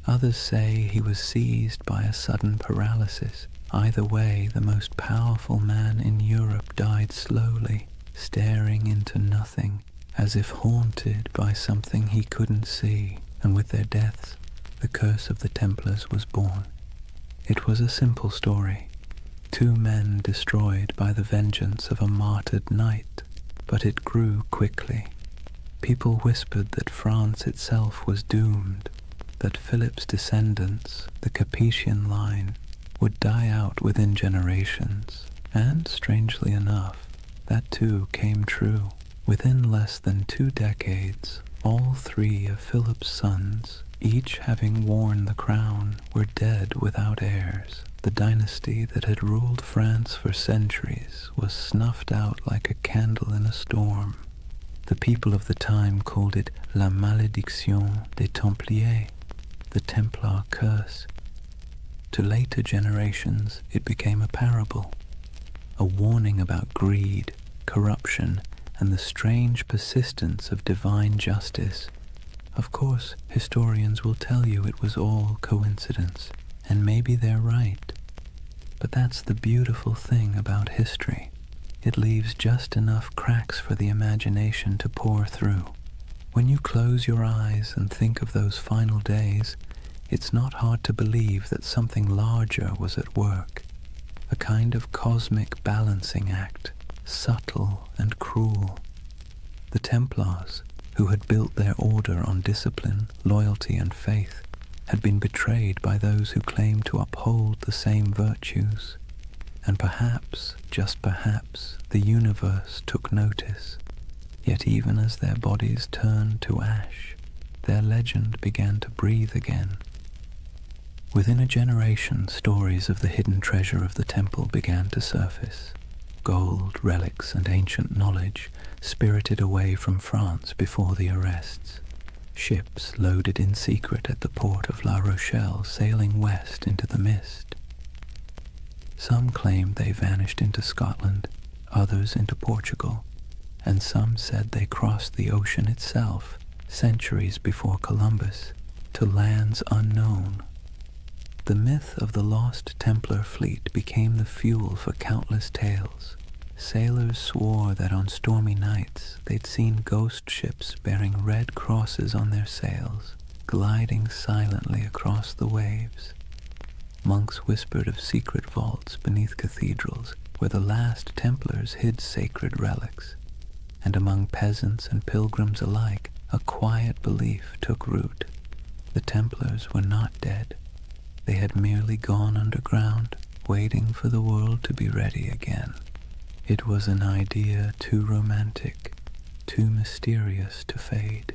Others say he was seized by a sudden paralysis. Either way, the most powerful man in Europe died slowly, staring into nothing, as if haunted by something he couldn't see, and with their deaths, the curse of the Templars was born. It was a simple story. 2 men destroyed by the vengeance of a martyred knight, but it grew quickly. People whispered that France itself was doomed, that Philip's descendants, the Capetian line, would die out within generations, and, strangely enough, that too came true. Within less than 2 decades, all 3 of Philip's sons, each having worn the crown, were dead without heirs. The dynasty that had ruled France for centuries was snuffed out like a candle in a storm. The people of the time called it La Malédiction des Templiers, the Templar curse. To later generations, it became a parable, a warning about greed, corruption, and the strange persistence of divine justice. Of course, historians will tell you it was all coincidence, and maybe they're right. But that's the beautiful thing about history. It leaves just enough cracks for the imagination to pour through. When you close your eyes and think of those final days, it's not hard to believe that something larger was at work, a kind of cosmic balancing act, subtle and cruel. The Templars, who had built their order on discipline, loyalty, and faith, had been betrayed by those who claimed to uphold the same virtues. And perhaps, just perhaps, the universe took notice. Yet even as their bodies turned to ash, their legend began to breathe again. Within a generation, stories of the hidden treasure of the temple began to surface. Gold, relics, and ancient knowledge spirited away from France before the arrests. Ships loaded in secret at the port of La Rochelle, sailing west into the mist. Some claimed they vanished into Scotland, others into Portugal, and some said they crossed the ocean itself, centuries before Columbus, to lands unknown. The myth of the lost Templar fleet became the fuel for countless tales. Sailors swore that on stormy nights they'd seen ghost ships bearing red crosses on their sails, gliding silently across the waves. Monks whispered of secret vaults beneath cathedrals where the last Templars hid sacred relics, and among peasants and pilgrims alike, a quiet belief took root. The Templars were not dead. They had merely gone underground, waiting for the world to be ready again. It was an idea too romantic, too mysterious to fade.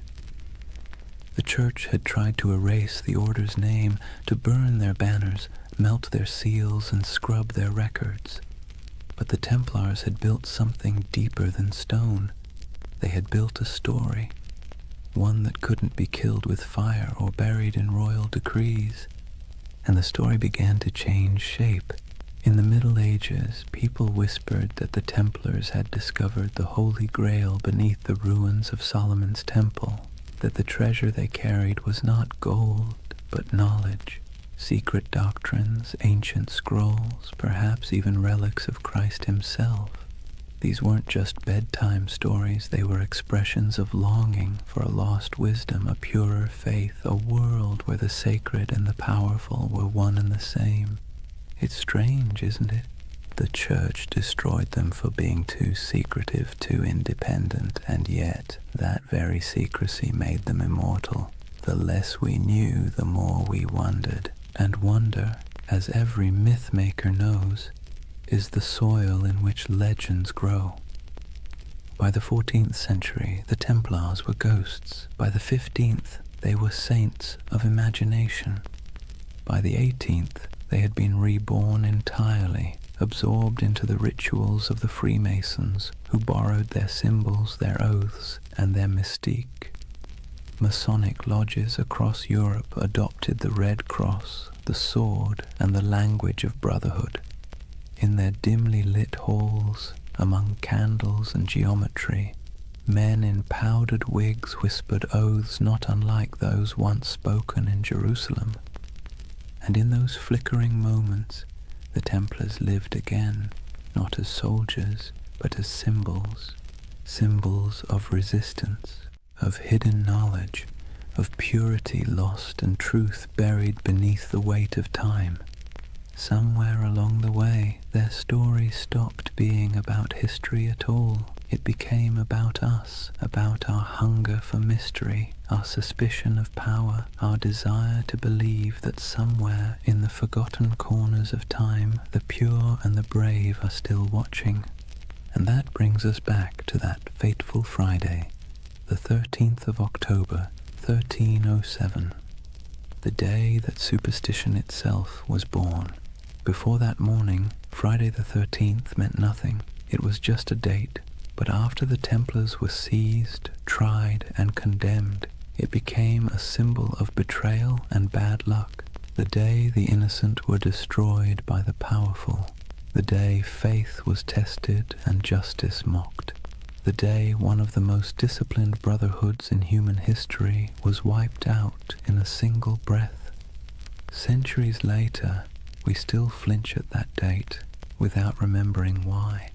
The church had tried to erase the order's name, to burn their banners, melt their seals, and scrub their records. But the Templars had built something deeper than stone. They had built a story, one that couldn't be killed with fire or buried in royal decrees. And the story began to change shape. In the Middle Ages, people whispered that the Templars had discovered the Holy Grail beneath the ruins of Solomon's temple, that the treasure they carried was not gold, but knowledge, secret doctrines, ancient scrolls, perhaps even relics of Christ himself. These weren't just bedtime stories, they were expressions of longing for a lost wisdom, a purer faith, a world where the sacred and the powerful were one and the same. It's strange, isn't it? The church destroyed them for being too secretive, too independent, and yet that very secrecy made them immortal. The less we knew, the more we wondered, and wonder, as every myth maker knows, is the soil in which legends grow. By the 14th century, the Templars were ghosts. By the 15th, they were saints of imagination. By the 18th, they had been reborn entirely, absorbed into the rituals of the Freemasons, who borrowed their symbols, their oaths, and their mystique. Masonic lodges across Europe adopted the Red Cross, the sword, and the language of brotherhood. In their dimly lit halls, among candles and geometry, men in powdered wigs whispered oaths not unlike those once spoken in Jerusalem. And in those flickering moments, the Templars lived again, not as soldiers, but as symbols, symbols of resistance, of hidden knowledge, of purity lost and truth buried beneath the weight of time. Somewhere along the way, their story stopped being about history at all. It became about us, about our hunger for mystery, our suspicion of power, our desire to believe that somewhere in the forgotten corners of time, the pure and the brave are still watching. And that brings us back to that fateful Friday, the 13th of October, 1307, the day that superstition itself was born. Before that morning, Friday the 13th meant nothing. It was just a date. But after the Templars were seized, tried, and condemned, it became a symbol of betrayal and bad luck. The day the innocent were destroyed by the powerful. The day faith was tested and justice mocked. The day one of the most disciplined brotherhoods in human history was wiped out in a single breath. Centuries later, we still flinch at that date without remembering why.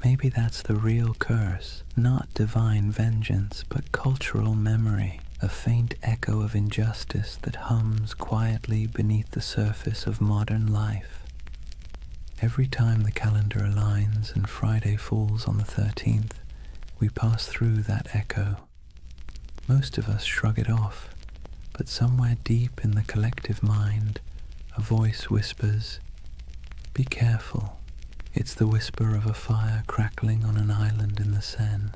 Maybe that's the real curse, not divine vengeance, but cultural memory, a faint echo of injustice that hums quietly beneath the surface of modern life. Every time the calendar aligns and Friday falls on the 13th, we pass through that echo. Most of us shrug it off, but somewhere deep in the collective mind, a voice whispers, "Be careful." It's the whisper of a fire crackling on an island in the Seine.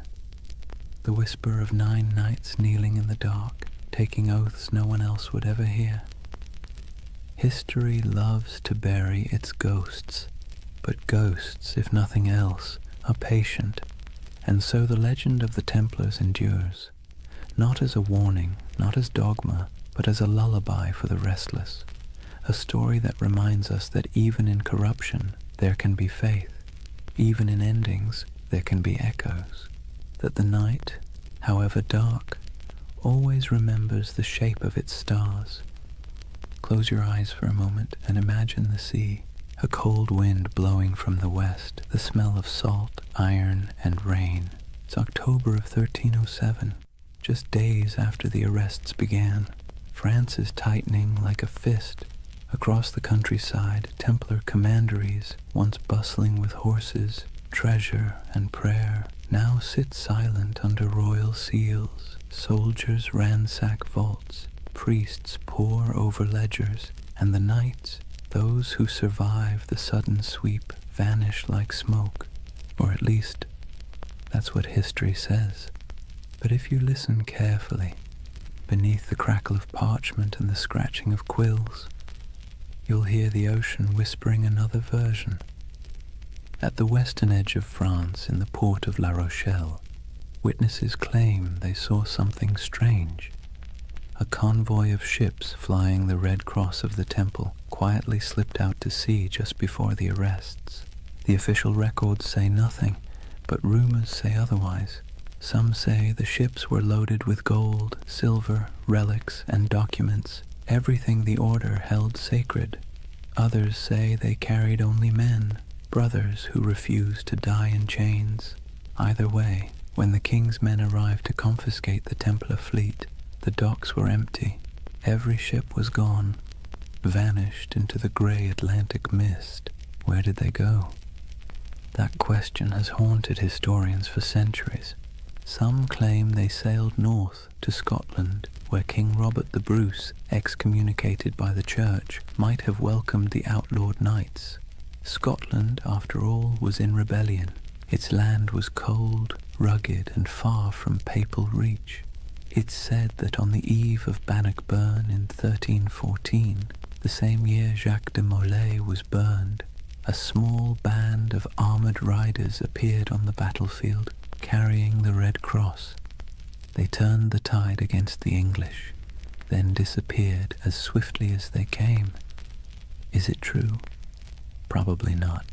The whisper of 9 knights kneeling in the dark, taking oaths no one else would ever hear. History loves to bury its ghosts, but ghosts, if nothing else, are patient, and so the legend of the Templars endures, not as a warning, not as dogma, but as a lullaby for the restless, a story that reminds us that even in corruption, there can be faith. Even in endings, there can be echoes. That the night, however dark, always remembers the shape of its stars. Close your eyes for a moment and imagine the sea, a cold wind blowing from the west, the smell of salt, iron, and rain. It's October of 1307, just days after the arrests began. France is tightening like a fist. Across the countryside, Templar commanderies, once bustling with horses, treasure, and prayer, now sit silent under royal seals. Soldiers ransack vaults, priests pore over ledgers, and the knights, those who survive the sudden sweep, vanish like smoke. Or at least, that's what history says. But if you listen carefully, beneath the crackle of parchment and the scratching of quills, you'll hear the ocean whispering another version. At the western edge of France, in the port of La Rochelle, witnesses claim they saw something strange. A convoy of ships flying the Red Cross of the Temple quietly slipped out to sea just before the arrests. The official records say nothing, but rumors say otherwise. Some say the ships were loaded with gold, silver, relics, and documents, everything the order held sacred. Others say they carried only men, brothers who refused to die in chains. Either way, when the king's men arrived to confiscate the Templar fleet, the docks were empty. Every ship was gone, vanished into the grey Atlantic mist. Where did they go? That question has haunted historians for centuries. Some claim they sailed north to Scotland, where where King Robert the Bruce, excommunicated by the church, might have welcomed the outlawed knights. Scotland, after all, was in rebellion. Its land was cold, rugged, and far from papal reach. It's said that on the eve of Bannockburn in 1314, the same year Jacques de Molay was burned, a small band of armoured riders appeared on the battlefield, carrying the Red Cross. They turned the tide against the English, then disappeared as swiftly as they came. Is it true? Probably not.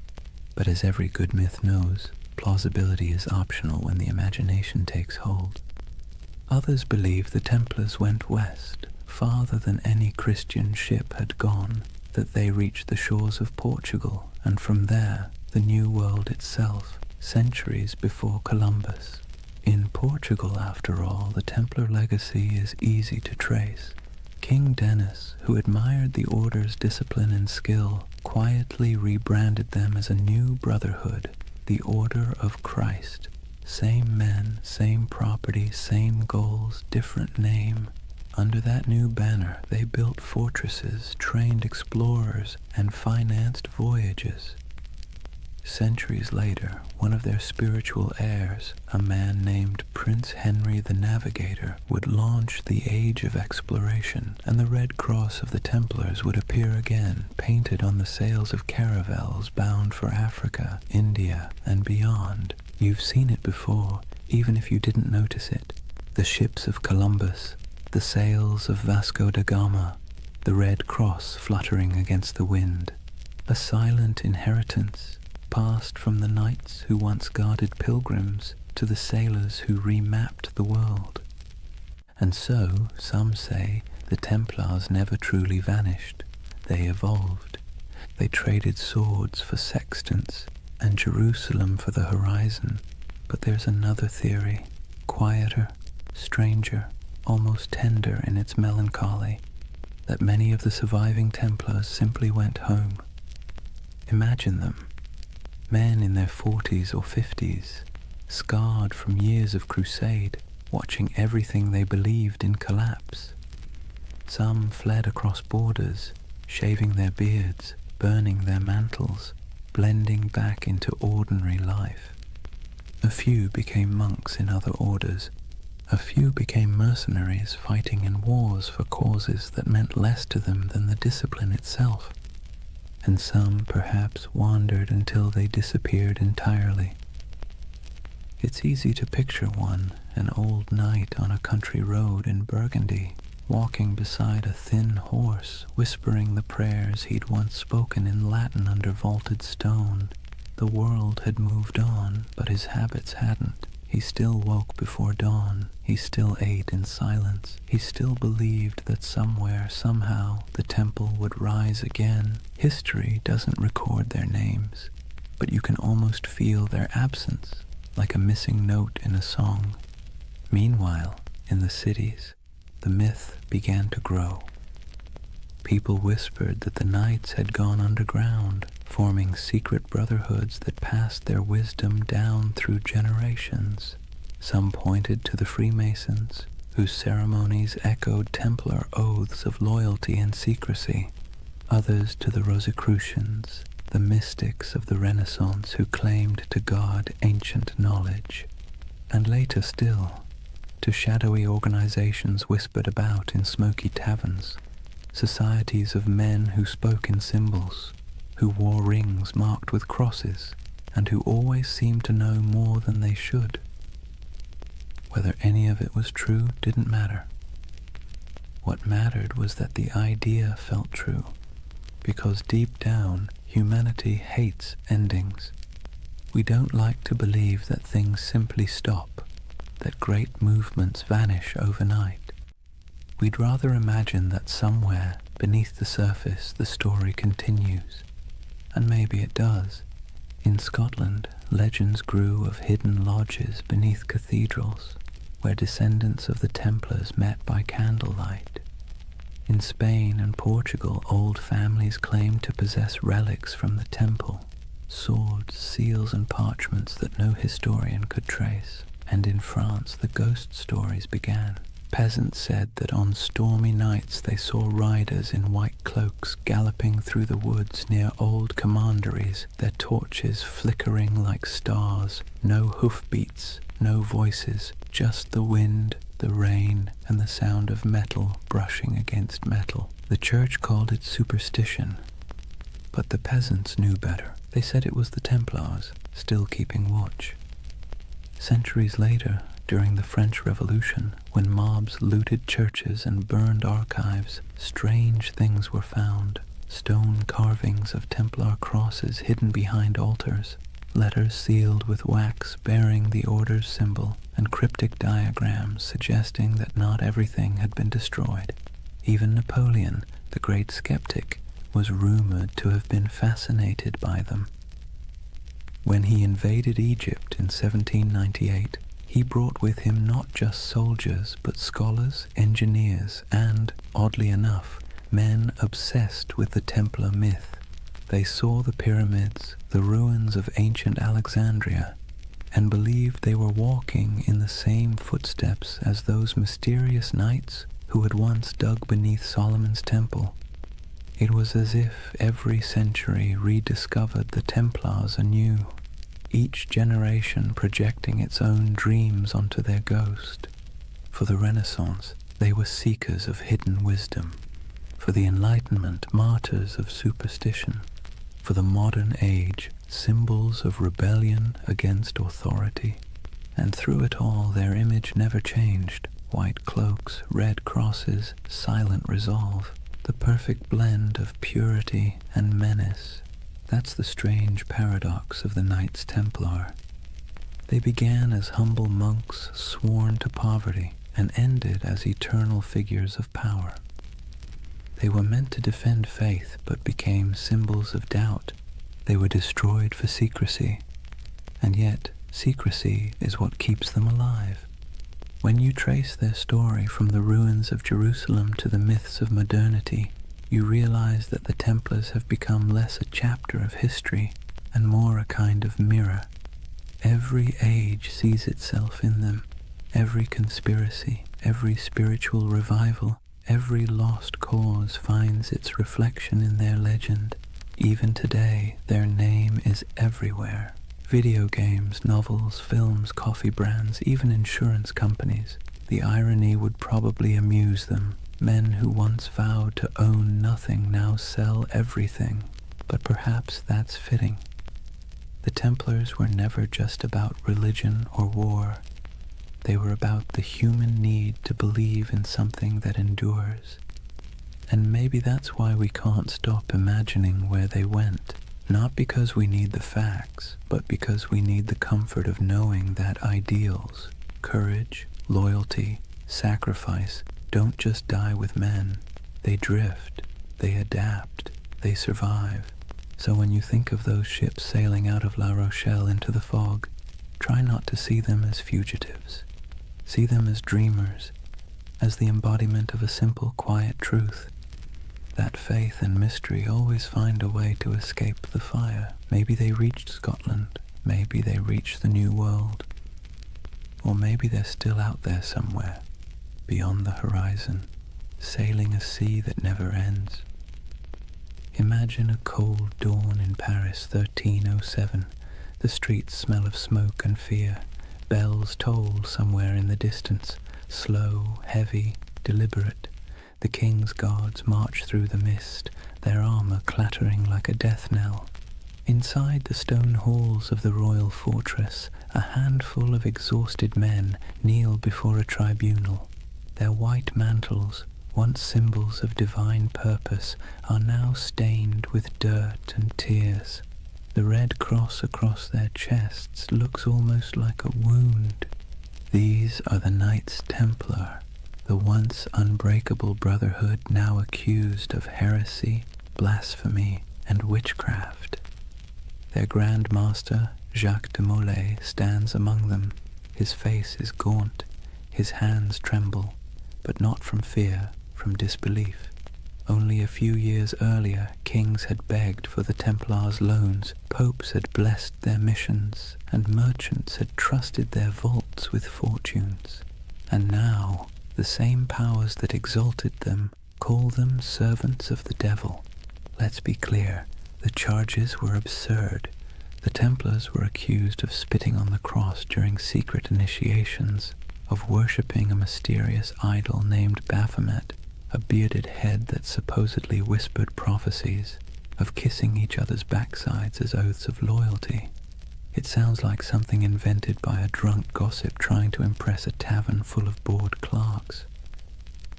But as every good myth knows, plausibility is optional when the imagination takes hold. Others believe the Templars went west, farther than any Christian ship had gone, that they reached the shores of Portugal, and from there, the New World itself, centuries before Columbus. In Portugal, after all, the Templar legacy is easy to trace. King Denis, who admired the order's discipline and skill, quietly rebranded them as a new brotherhood, the Order of Christ. Same men, same property, same goals, different name. Under that new banner, they built fortresses, trained explorers, and financed voyages. Centuries later, one of their spiritual heirs, a man named Prince Henry the Navigator, would launch the Age of Exploration, and the Red Cross of the Templars would appear again, painted on the sails of caravels bound for Africa, India, and beyond. You've seen it before, even if you didn't notice it. The ships of Columbus, the sails of Vasco da Gama, the Red Cross fluttering against the wind. A silent inheritance, passed from the knights who once guarded pilgrims to the sailors who remapped the world. And so, some say, the Templars never truly vanished. They evolved. They traded swords for sextants and Jerusalem for the horizon. But there's another theory, quieter, stranger, almost tender in its melancholy, that many of the surviving Templars simply went home. Imagine them. Men in their 40s or 50s, scarred from years of crusade, watching everything they believed in collapse. Some fled across borders, shaving their beards, burning their mantles, blending back into ordinary life. A few became monks in other orders. A few became mercenaries fighting in wars for causes that meant less to them than the discipline itself. And some perhaps wandered until they disappeared entirely. It's easy to picture one, an old knight on a country road in Burgundy, walking beside a thin horse, whispering the prayers he'd once spoken in Latin under vaulted stone. The world had moved on, but his habits hadn't. He still woke before dawn. He still ate in silence. He still believed that somewhere, somehow, the temple would rise again. History doesn't record their names, but you can almost feel their absence, like a missing note in a song. Meanwhile, in the cities, the myth began to grow. People whispered that the knights had gone underground, forming secret brotherhoods that passed their wisdom down through generations. Some pointed to the Freemasons, whose ceremonies echoed Templar oaths of loyalty and secrecy. Others to the Rosicrucians, the mystics of the Renaissance who claimed to guard ancient knowledge. And later still, to shadowy organizations whispered about in smoky taverns, societies of men who spoke in symbols, who wore rings marked with crosses, and who always seemed to know more than they should. Whether any of it was true didn't matter. What mattered was that the idea felt true, because deep down, humanity hates endings. We don't like to believe that things simply stop, that great movements vanish overnight. We'd rather imagine that somewhere, beneath the surface, the story continues. And maybe it does. In Scotland, legends grew of hidden lodges beneath cathedrals, where descendants of the Templars met by candlelight. In Spain and Portugal, old families claimed to possess relics from the temple, swords, seals, and parchments that no historian could trace. And in France, the ghost stories began. Peasants said that on stormy nights they saw riders in white cloaks galloping through the woods near old commanderies, their torches flickering like stars. No hoofbeats, no voices, just the wind, the rain, and the sound of metal brushing against metal. The church called it superstition, but the peasants knew better. They said it was the Templars, still keeping watch. Centuries later, during the French Revolution, when mobs looted churches and burned archives, strange things were found. Stone carvings of Templar crosses hidden behind altars, letters sealed with wax bearing the order's symbol, and cryptic diagrams suggesting that not everything had been destroyed. Even Napoleon, the great skeptic, was rumored to have been fascinated by them. When he invaded Egypt in 1798, he brought with him not just soldiers, but scholars, engineers, and, oddly enough, men obsessed with the Templar myth. They saw the pyramids, the ruins of ancient Alexandria, and believed they were walking in the same footsteps as those mysterious knights who had once dug beneath Solomon's temple. It was as if every century rediscovered the Templars anew, each generation projecting its own dreams onto their ghost. For the Renaissance, they were seekers of hidden wisdom. For the Enlightenment, martyrs of superstition. For the modern age, symbols of rebellion against authority. And through it all, their image never changed. White cloaks, red crosses, silent resolve. The perfect blend of purity and menace. That's the strange paradox of the Knights Templar. They began as humble monks sworn to poverty and ended as eternal figures of power. They were meant to defend faith but became symbols of doubt. They were destroyed for secrecy, and yet secrecy is what keeps them alive. When you trace their story from the ruins of Jerusalem to the myths of modernity, you realize that the Templars have become less a chapter of history and more a kind of mirror. Every age sees itself in them. Every conspiracy, every spiritual revival, every lost cause finds its reflection in their legend. Even today, their name is everywhere. Video games, novels, films, coffee brands, even insurance companies. The irony would probably amuse them. Men who once vowed to own nothing now sell everything. But perhaps that's fitting. The Templars were never just about religion or war. They were about the human need to believe in something that endures. And maybe that's why we can't stop imagining where they went. Not because we need the facts, but because we need the comfort of knowing that ideals, courage, loyalty, sacrifice don't just die with men. They drift, they adapt, they survive. So when you think of those ships sailing out of La Rochelle into the fog, try not to see them as fugitives. See them as dreamers, as the embodiment of a simple, quiet truth. That faith and mystery always find a way to escape the fire. Maybe they reached Scotland, maybe they reached the New World, or maybe they're still out there somewhere, beyond the horizon, sailing a sea that never ends. Imagine a cold dawn in Paris, 1307. The streets smell of smoke and fear. Bells toll somewhere in the distance, slow, heavy, deliberate. The king's guards march through the mist, their armor clattering like a death knell. Inside the stone halls of the royal fortress, a handful of exhausted men kneel before a tribunal. Their white mantles, once symbols of divine purpose, are now stained with dirt and tears. The red cross across their chests looks almost like a wound. These are the Knights Templar, the once unbreakable brotherhood now accused of heresy, blasphemy, and witchcraft. Their Grand Master, Jacques de Molay, stands among them. His face is gaunt, his hands tremble, but not from fear, from disbelief. Only a few years earlier, kings had begged for the Templars' loans, popes had blessed their missions, and merchants had trusted their vaults with fortunes. And now, The same powers that exalted them call them servants of the devil. Let's be clear, the charges were absurd. The Templars were accused of spitting on the cross during secret initiations, of worshipping a mysterious idol named Baphomet, a bearded head that supposedly whispered prophecies, of kissing each other's backsides as oaths of loyalty. It sounds like something invented by a drunk gossip trying to impress a tavern full of bored clerks.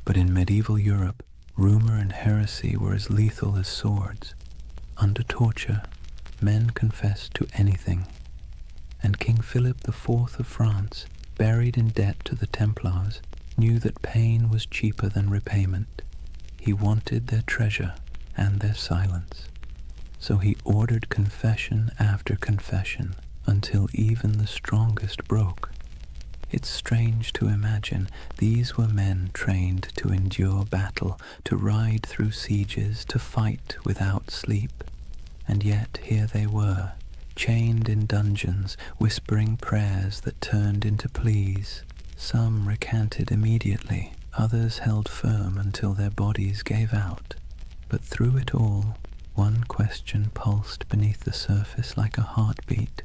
But in medieval Europe, rumor and heresy were as lethal as swords. Under torture, men confessed to anything. And King Philip IV of France, buried in debt to the Templars, knew that pain was cheaper than repayment. He wanted their treasure and their silence. So he ordered confession after confession until even the strongest broke. It's strange to imagine these were men trained to endure battle, to ride through sieges, to fight without sleep. And yet here they were, chained in dungeons, whispering prayers that turned into pleas. Some recanted immediately, others held firm until their bodies gave out. But through it all, one question pulsed beneath the surface like a heartbeat.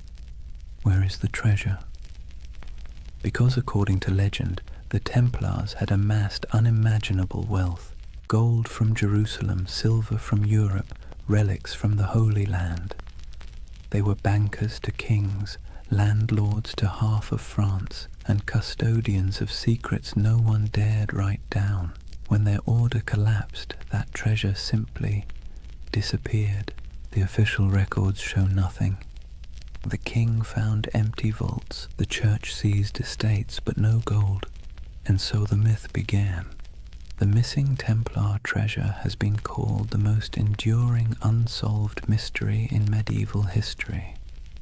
Where is the treasure? Because according to legend, the Templars had amassed unimaginable wealth. Gold from Jerusalem, silver from Europe, relics from the Holy Land. They were bankers to kings, landlords to half of France, and custodians of secrets no one dared write down. When their order collapsed, that treasure simply disappeared. The official records show nothing. The king found empty vaults, the church seized estates, but no gold. And so the myth began. The missing Templar treasure has been called the most enduring unsolved mystery in medieval history.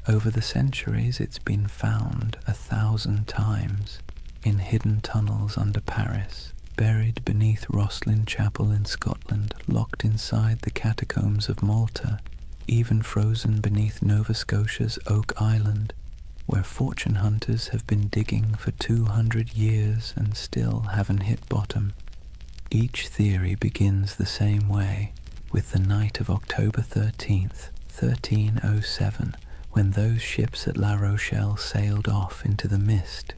Over the centuries it's been found 1,000 times, in hidden tunnels under Paris, buried beneath Rosslyn Chapel in Scotland, locked inside the catacombs of Malta, even frozen beneath Nova Scotia's Oak Island, where fortune hunters have been digging for 200 years and still haven't hit bottom. Each theory begins the same way, with the night of October 13th, 1307, when those ships at La Rochelle sailed off into the mist.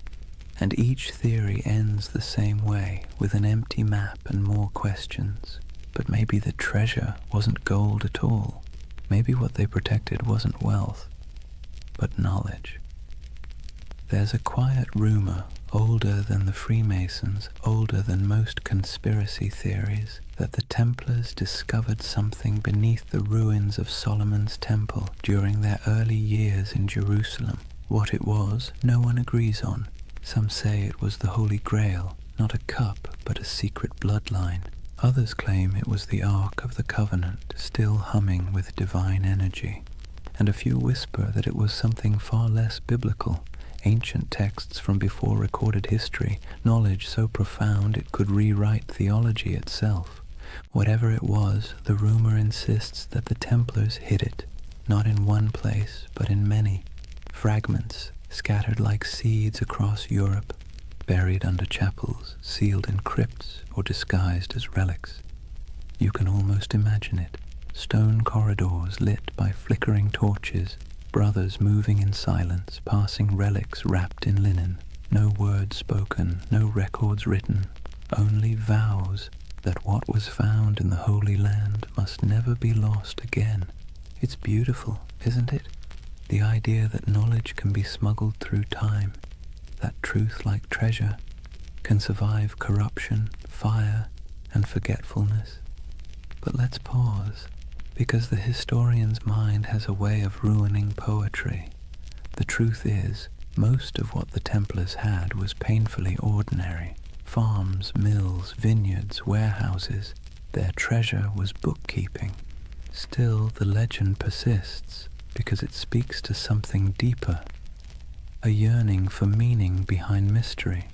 And each theory ends the same way, with an empty map and more questions. But maybe the treasure wasn't gold at all. Maybe what they protected wasn't wealth, but knowledge. There's a quiet rumor, older than the Freemasons, older than most conspiracy theories, that the Templars discovered something beneath the ruins of Solomon's Temple during their early years in Jerusalem. What it was, no one agrees on. Some say it was the Holy Grail, not a cup, but a secret bloodline. Others claim it was the Ark of the Covenant, still humming with divine energy. And a few whisper that it was something far less biblical, ancient texts from before recorded history, knowledge so profound it could rewrite theology itself. Whatever it was, the rumor insists that the Templars hid it, not in one place, but in many. Fragments scattered like seeds across Europe, buried under chapels, sealed in crypts, or disguised as relics. You can almost imagine it. Stone corridors lit by flickering torches, brothers moving in silence, passing relics wrapped in linen. No words spoken, no records written, only vows that what was found in the Holy Land must never be lost again. It's beautiful, isn't it? The idea that knowledge can be smuggled through time, that truth, like treasure, can survive corruption, fire, and forgetfulness. But let's pause, because the historian's mind has a way of ruining poetry. The truth is, most of what the Templars had was painfully ordinary. Farms, mills, vineyards, warehouses. Their treasure was bookkeeping. Still, the legend persists, because it speaks to something deeper, a yearning for meaning behind mystery.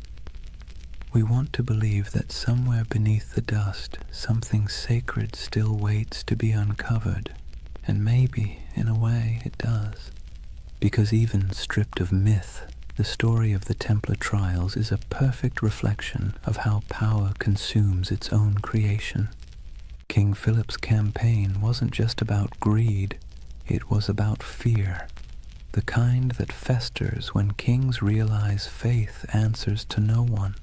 We want to believe that somewhere beneath the dust, something sacred still waits to be uncovered, and maybe, in a way, it does. Because even stripped of myth, The story of the Templar trials is a perfect reflection of how power consumes its own creation. King Philip's campaign wasn't just about greed, it was about fear, the kind that festers when kings realize faith answers to no one.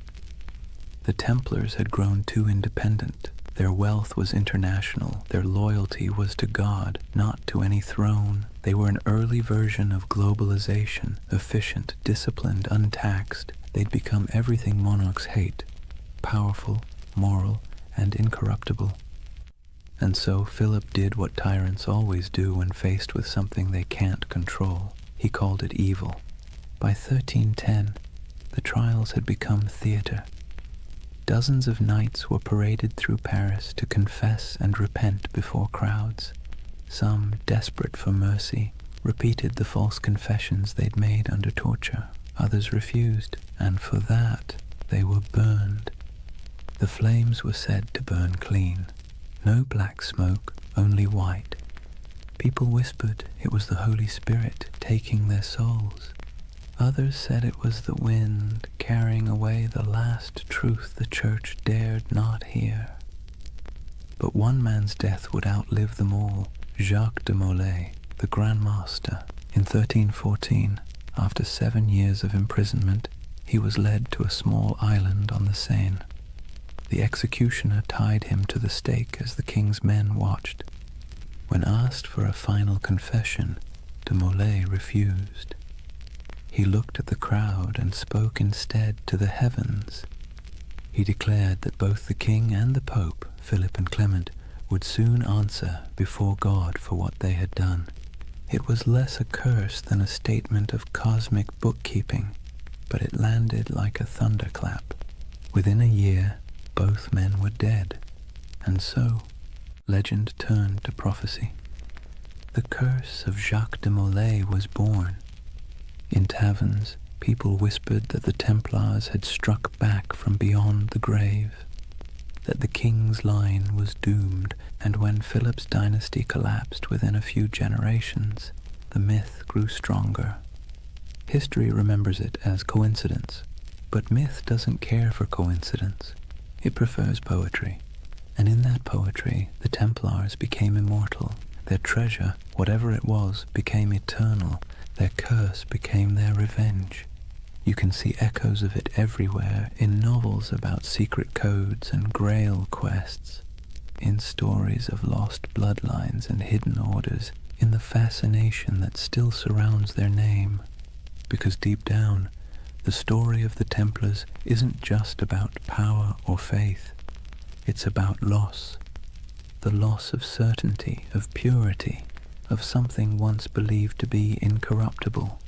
The Templars had grown too independent. Their wealth was international. Their loyalty was to God, not to any throne. They were an early version of globalization, efficient, disciplined, untaxed. They'd become everything monarchs hate, powerful, moral, and incorruptible. And so Philip did what tyrants always do when faced with something they can't control. He called it evil. By 1310, the trials had become theater. Dozens of knights were paraded through Paris to confess and repent before crowds. Some, desperate for mercy, repeated the false confessions they'd made under torture. Others refused, and for that they were burned. The flames were said to burn clean. No black smoke, only white. People whispered it was the Holy Spirit taking their souls. Others said it was the wind carrying away the last truth the church dared not hear. But one man's death would outlive them all, Jacques de Molay, the Grand Master. In 1314, after 7 years of imprisonment, he was led to a small island on the Seine. The executioner tied him to the stake as the king's men watched. When asked for a final confession, de Molay refused. He looked at the crowd and spoke instead to the heavens. He declared that both the king and the pope, Philip and Clement, would soon answer before God for what they had done. It was less a curse than a statement of cosmic bookkeeping, but it landed like a thunderclap. Within a year, both men were dead, and so legend turned to prophecy. The curse of Jacques de Molay was born. In taverns, people whispered that the Templars had struck back from beyond the grave, that the king's line was doomed, and when Philip's dynasty collapsed within a few generations, the myth grew stronger. History remembers it as coincidence, but myth doesn't care for coincidence. It prefers poetry, and in that poetry, the Templars became immortal. Their treasure, whatever it was, became eternal. Their curse became their revenge. You can see echoes of it everywhere, in novels about secret codes and grail quests, in stories of lost bloodlines and hidden orders, in the fascination that still surrounds their name. Because deep down, the story of the Templars isn't just about power or faith. It's about loss. The loss of certainty, of purity, of something once believed to be incorruptible.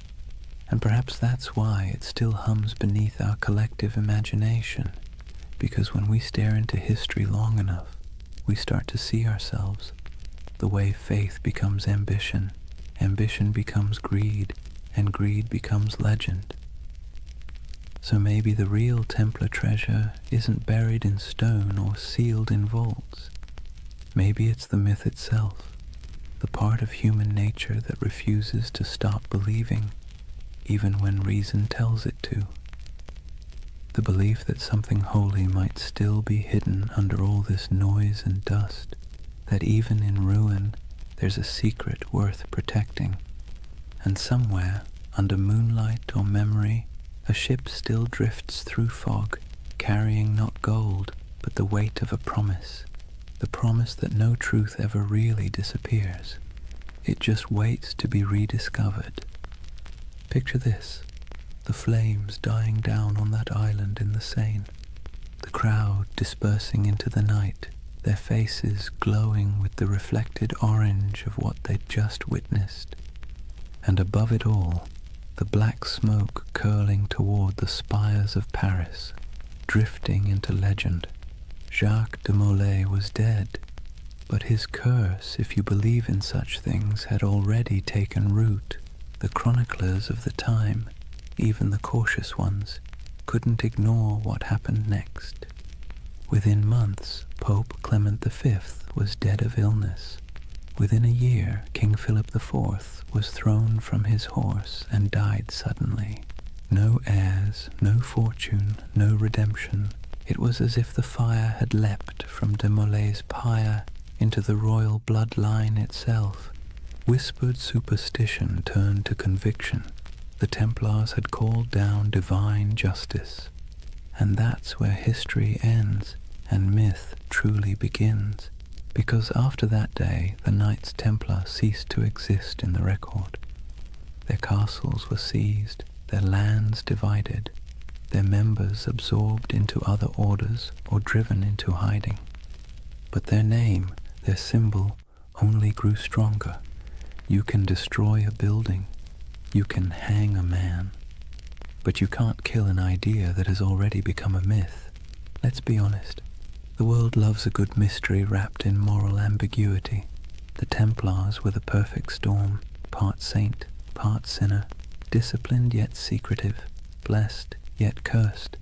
And perhaps that's why it still hums beneath our collective imagination, because when we stare into history long enough, we start to see ourselves. The way faith becomes ambition, ambition becomes greed, and greed becomes legend. So maybe the real Templar treasure isn't buried in stone or sealed in vaults. Maybe it's the myth itself, the part of human nature that refuses to stop believing, even when reason tells it to. The belief that something holy might still be hidden under all this noise and dust, that even in ruin there's a secret worth protecting, and somewhere, under moonlight or memory, a ship still drifts through fog, carrying not gold, but the weight of a promise, the promise that no truth ever really disappears. It just waits to be rediscovered. Picture this, the flames dying down on that island in the Seine, the crowd dispersing into the night, their faces glowing with the reflected orange of what they'd just witnessed. And above it all, the black smoke curling toward the spires of Paris, drifting into legend. Jacques de Molay was dead, but his curse, if you believe in such things, had already taken root. The chroniclers of the time, even the cautious ones, couldn't ignore what happened next. Within months, Pope Clement V was dead of illness. Within a year, King Philip IV was thrown from his horse and died suddenly. No heirs, no fortune, no redemption. It was as if the fire had leapt from de Molay's pyre into the royal bloodline itself. Whispered superstition turned to conviction. The Templars had called down divine justice. And that's where history ends and myth truly begins, because after that day the Knights Templar ceased to exist in the record. Their castles were seized, their lands divided, their members absorbed into other orders or driven into hiding. But their name, their symbol, only grew stronger. You can destroy a building, you can hang a man, but you can't kill an idea that has already become a myth. Let's be honest, the world loves a good mystery wrapped in moral ambiguity. The Templars were the perfect storm, part saint, part sinner, disciplined yet secretive, blessed yet cursed.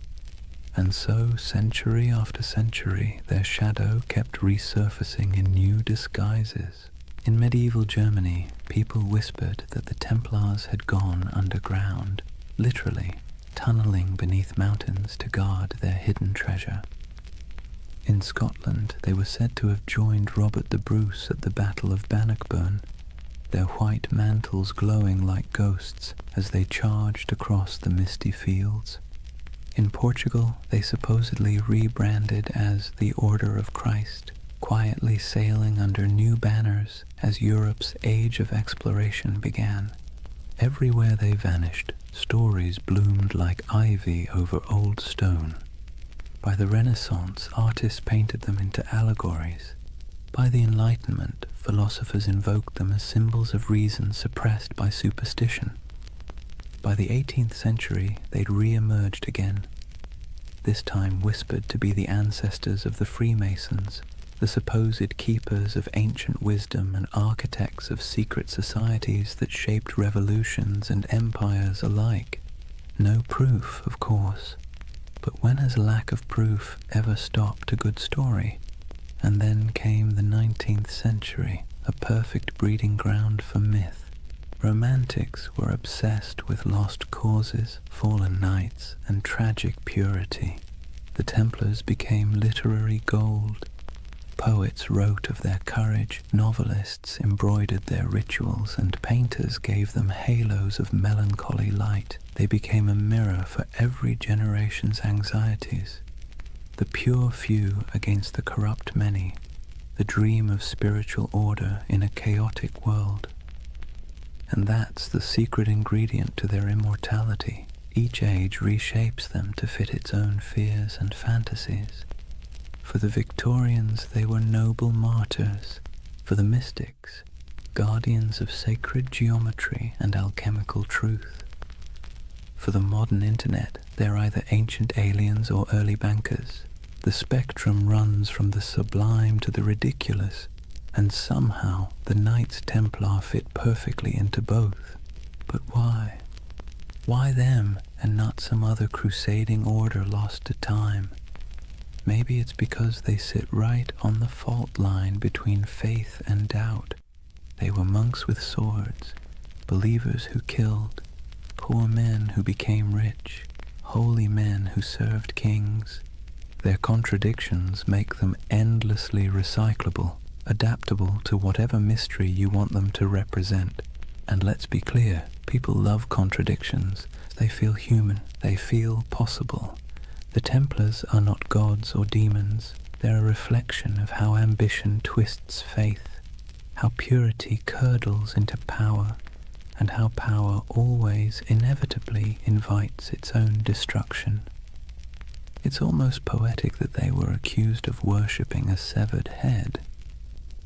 And so, century after century, their shadow kept resurfacing in new disguises. In medieval Germany, people whispered that the Templars had gone underground, literally tunneling beneath mountains to guard their hidden treasure. In Scotland, they were said to have joined Robert the Bruce at the Battle of Bannockburn, their white mantles glowing like ghosts as they charged across the misty fields. In Portugal, they supposedly rebranded as the Order of Christ, quietly sailing under new banners as Europe's age of exploration began. Everywhere they vanished, stories bloomed like ivy over old stone. By the Renaissance, artists painted them into allegories. By the Enlightenment, philosophers invoked them as symbols of reason suppressed by superstition. By the 18th century, they'd re-emerged again, this time whispered to be the ancestors of the Freemasons, the supposed keepers of ancient wisdom and architects of secret societies that shaped revolutions and empires alike. No proof, of course, but when has lack of proof ever stopped a good story? And then came the 19th century, a perfect breeding ground for myth. Romantics were obsessed with lost causes, fallen knights, and tragic purity. The Templars became literary gold. Poets wrote of their courage, novelists embroidered their rituals, and painters gave them halos of melancholy light. They became a mirror for every generation's anxieties. The pure few against the corrupt many, the dream of spiritual order in a chaotic world. And that's the secret ingredient to their immortality. Each age reshapes them to fit its own fears and fantasies. For the Victorians, they were noble martyrs. For the mystics, guardians of sacred geometry and alchemical truth. For the modern internet, they're either ancient aliens or early bankers. The spectrum runs from the sublime to the ridiculous, and somehow the Knights Templar fit perfectly into both. But why? Why them and not some other crusading order lost to time? Maybe it's because they sit right on the fault line between faith and doubt. They were monks with swords, believers who killed, poor men who became rich, holy men who served kings. Their contradictions make them endlessly recyclable, adaptable to whatever mystery you want them to represent. And let's be clear, people love contradictions. They feel human, they feel possible. The Templars are not gods or demons. They're a reflection of how ambition twists faith, how purity curdles into power, and how power always inevitably invites its own destruction. It's almost poetic that they were accused of worshipping a severed head,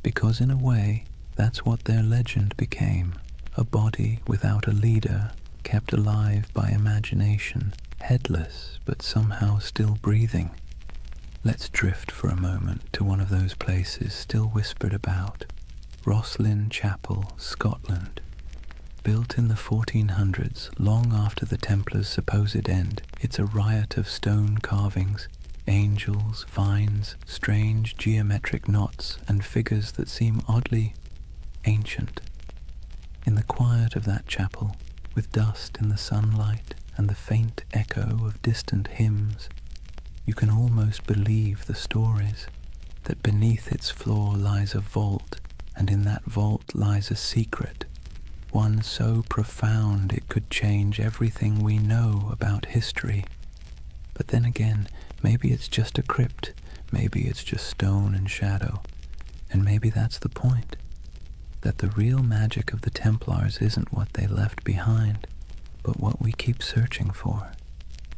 because in a way, that's what their legend became, a body without a leader, kept alive by imagination, headless but somehow still breathing. Let's drift for a moment to one of those places still whispered about, Rosslyn Chapel, Scotland. Built in the 1400s, long after the Templars' supposed end, it's a riot of stone carvings, angels, vines, strange geometric knots, and figures that seem oddly ancient. In the quiet of that chapel, with dust in the sunlight and the faint echo of distant hymns, you can almost believe the stories, that beneath its floor lies a vault, and in that vault lies a secret, one so profound it could change everything we know about history. But then again, maybe it's just a crypt, maybe it's just stone and shadow, and maybe that's the point, that the real magic of the Templars isn't what they left behind, but what we keep searching for.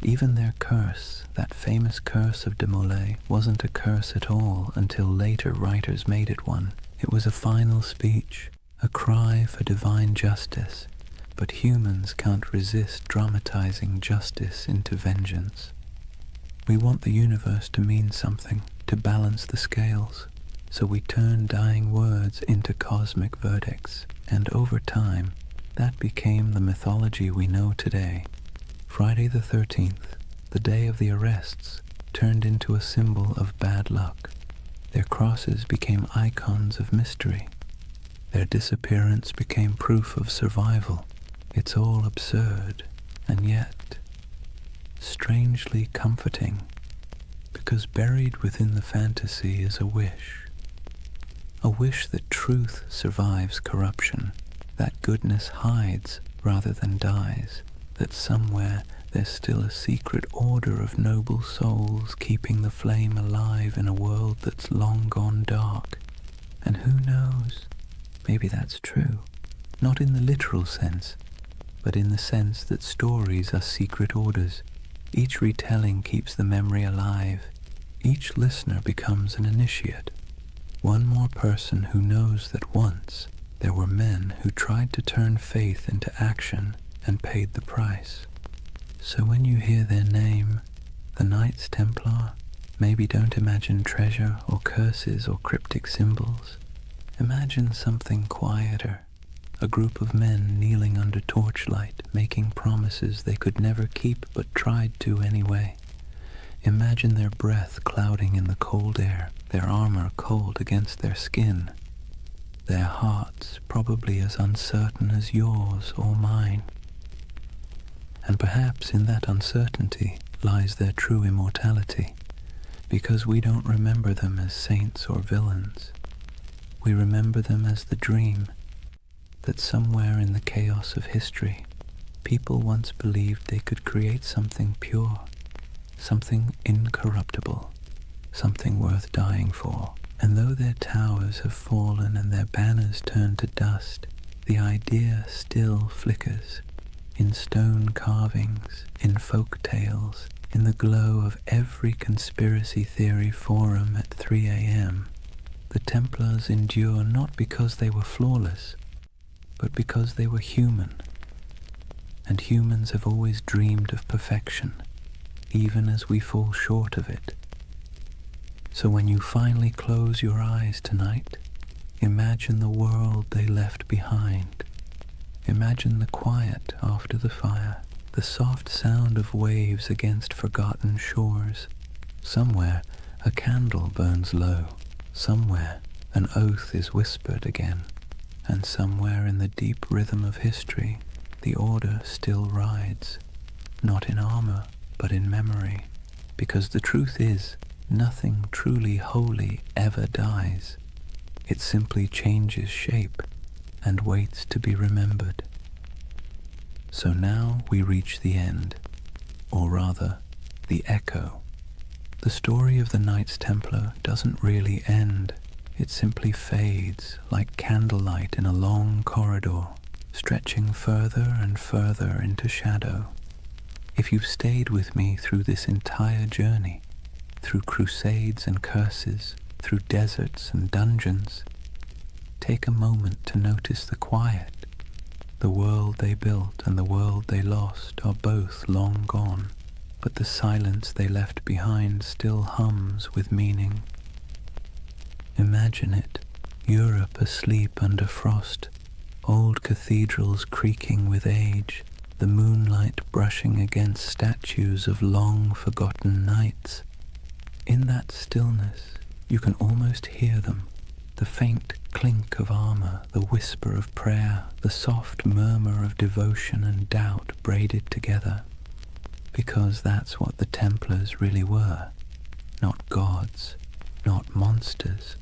Even their curse, that famous curse of de Molay, wasn't a curse at all until later writers made it one. It was a final speech, a cry for divine justice, but humans can't resist dramatizing justice into vengeance. We want the universe to mean something, to balance the scales, so we turn dying words into cosmic verdicts, and over time, that became the mythology we know today. Friday the 13th, the day of the arrests, turned into a symbol of bad luck. Their crosses became icons of mystery. Their disappearance became proof of survival. It's all absurd, and yet strangely comforting, because buried within the fantasy is a wish that truth survives corruption, that goodness hides rather than dies, that somewhere there's still a secret order of noble souls keeping the flame alive in a world that's long gone dark. And who knows, maybe that's true, not in the literal sense, but in the sense that stories are secret orders. Each retelling keeps the memory alive. Each listener becomes an initiate, one more person who knows that once there were men who tried to turn faith into action and paid the price. So when you hear their name, the Knights Templar, maybe don't imagine treasure or curses or cryptic symbols. Imagine something quieter, a group of men kneeling under torchlight, making promises they could never keep but tried to anyway. Imagine their breath clouding in the cold air, their armor cold against their skin, their hearts probably as uncertain as yours or mine. And perhaps in that uncertainty lies their true immortality, because we don't remember them as saints or villains. We remember them as the dream that somewhere in the chaos of history, people once believed they could create something pure, something incorruptible, something worth dying for. And though their towers have fallen and their banners turned to dust, the idea still flickers in stone carvings, in folk tales, in the glow of every conspiracy theory forum at 3 a.m. The Templars endure not because they were flawless, but because they were human. And humans have always dreamed of perfection, even as we fall short of it. So when you finally close your eyes tonight, imagine the world they left behind. Imagine the quiet after the fire, the soft sound of waves against forgotten shores. Somewhere a candle burns low, somewhere an oath is whispered again, and somewhere in the deep rhythm of history, the order still rides, not in armor, but in memory, because the truth is, nothing truly holy ever dies. It simply changes shape and waits to be remembered. So now we reach the end, or rather, the echo. The story of the Knights Templar doesn't really end. It simply fades like candlelight in a long corridor, stretching further and further into shadow. If you've stayed with me through this entire journey, through crusades and curses, through deserts and dungeons, take a moment to notice the quiet. The world they built and the world they lost are both long gone, but the silence they left behind still hums with meaning. Imagine it, Europe asleep under frost, old cathedrals creaking with age, the moonlight brushing against statues of long-forgotten knights. In that stillness, you can almost hear them, the faint clink of armor, the whisper of prayer, the soft murmur of devotion and doubt braided together. because that's what the Templars really were. Not gods, not monsters,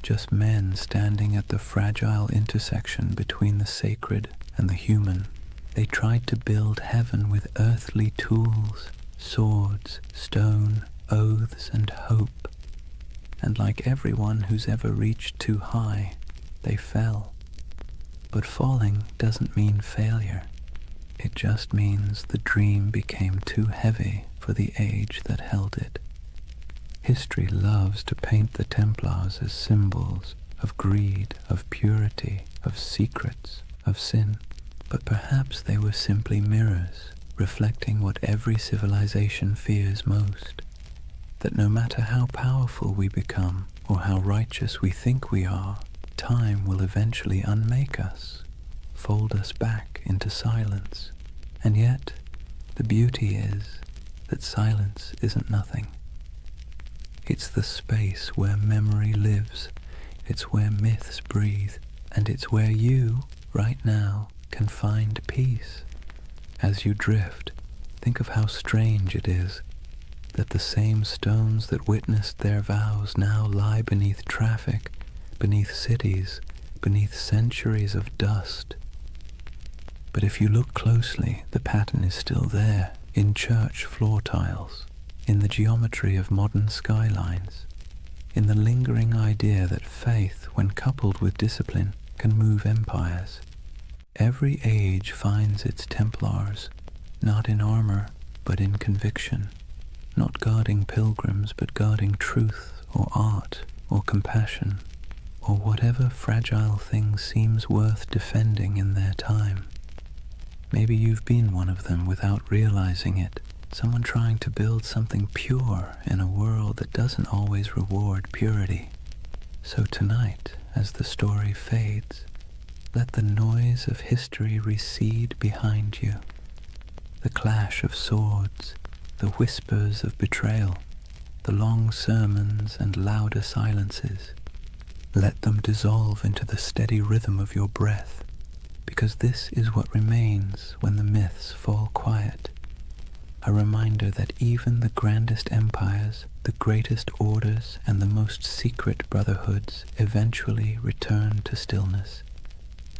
just men standing at the fragile intersection between the sacred and the human. They tried to build heaven with earthly tools, swords, stone, oaths, and hope. And like everyone who's ever reached too high, they fell. But falling doesn't mean failure. It just means the dream became too heavy for the age that held it. History loves to paint the Templars as symbols of greed, of purity, of secrets, of sin. But perhaps they were simply mirrors, reflecting what every civilization fears most. That no matter how powerful we become, or how righteous we think we are, time will eventually unmake us, fold us back into silence. And yet, the beauty is that silence isn't nothing. It's the space where memory lives, it's where myths breathe, and it's where you, right now, can find peace. As you drift, think of how strange it is that the same stones that witnessed their vows now lie beneath traffic, beneath cities, beneath centuries of dust. But if you look closely, the pattern is still there, in church floor tiles, in the geometry of modern skylines, in the lingering idea that faith, when coupled with discipline, can move empires. Every age finds its Templars, not in armor, but in conviction, not guarding pilgrims, but guarding truth, or art, or compassion, or whatever fragile thing seems worth defending in their time. Maybe you've been one of them without realizing it, someone trying to build something pure in a world that doesn't always reward purity. So tonight, as the story fades, let the noise of history recede behind you. The clash of swords, the whispers of betrayal, the long sermons and louder silences. Let them dissolve into the steady rhythm of your breath, because this is what remains when the myths fall quiet. A reminder that even the grandest empires, the greatest orders, and the most secret brotherhoods eventually return to stillness.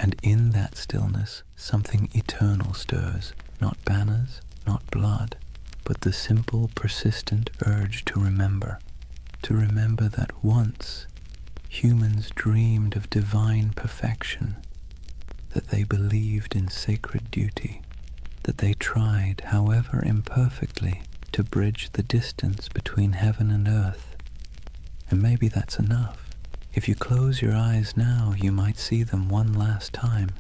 And in that stillness, something eternal stirs, not banners, not blood, but the simple, persistent urge to remember that once humans dreamed of divine perfection, that they believed in sacred duty, that they tried, however imperfectly, to bridge the distance between heaven and earth. And maybe that's enough. If you close your eyes now, you might see them one last time,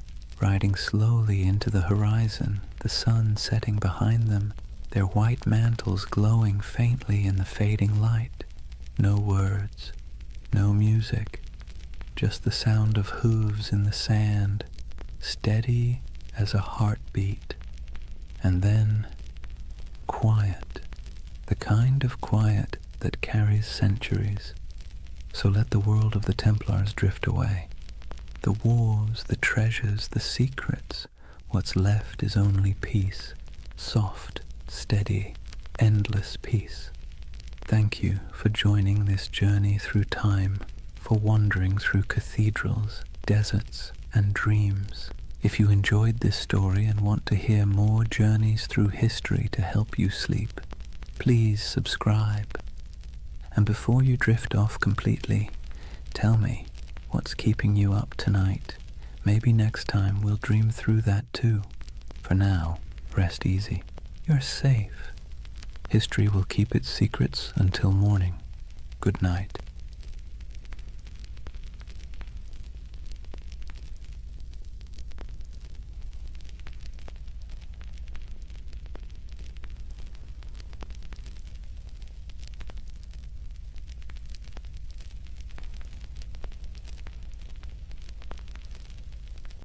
riding slowly into the horizon, the sun setting behind them, their white mantles glowing faintly in the fading light. No words, no music, just the sound of hooves in the sand, steady as a heartbeat. And then, quiet, the kind of quiet that carries centuries. So let the world of the Templars drift away. The wars, the treasures, the secrets, what's left is only peace, soft, steady, endless peace. Thank you for joining this journey through time, for wandering through cathedrals, deserts, and dreams. If you enjoyed this story and want to hear more journeys through history to help you sleep, please subscribe. And before you drift off completely, tell me what's keeping you up tonight. Maybe next time we'll dream through that too. For now, rest easy. You're safe. History will keep its secrets until morning. Good night.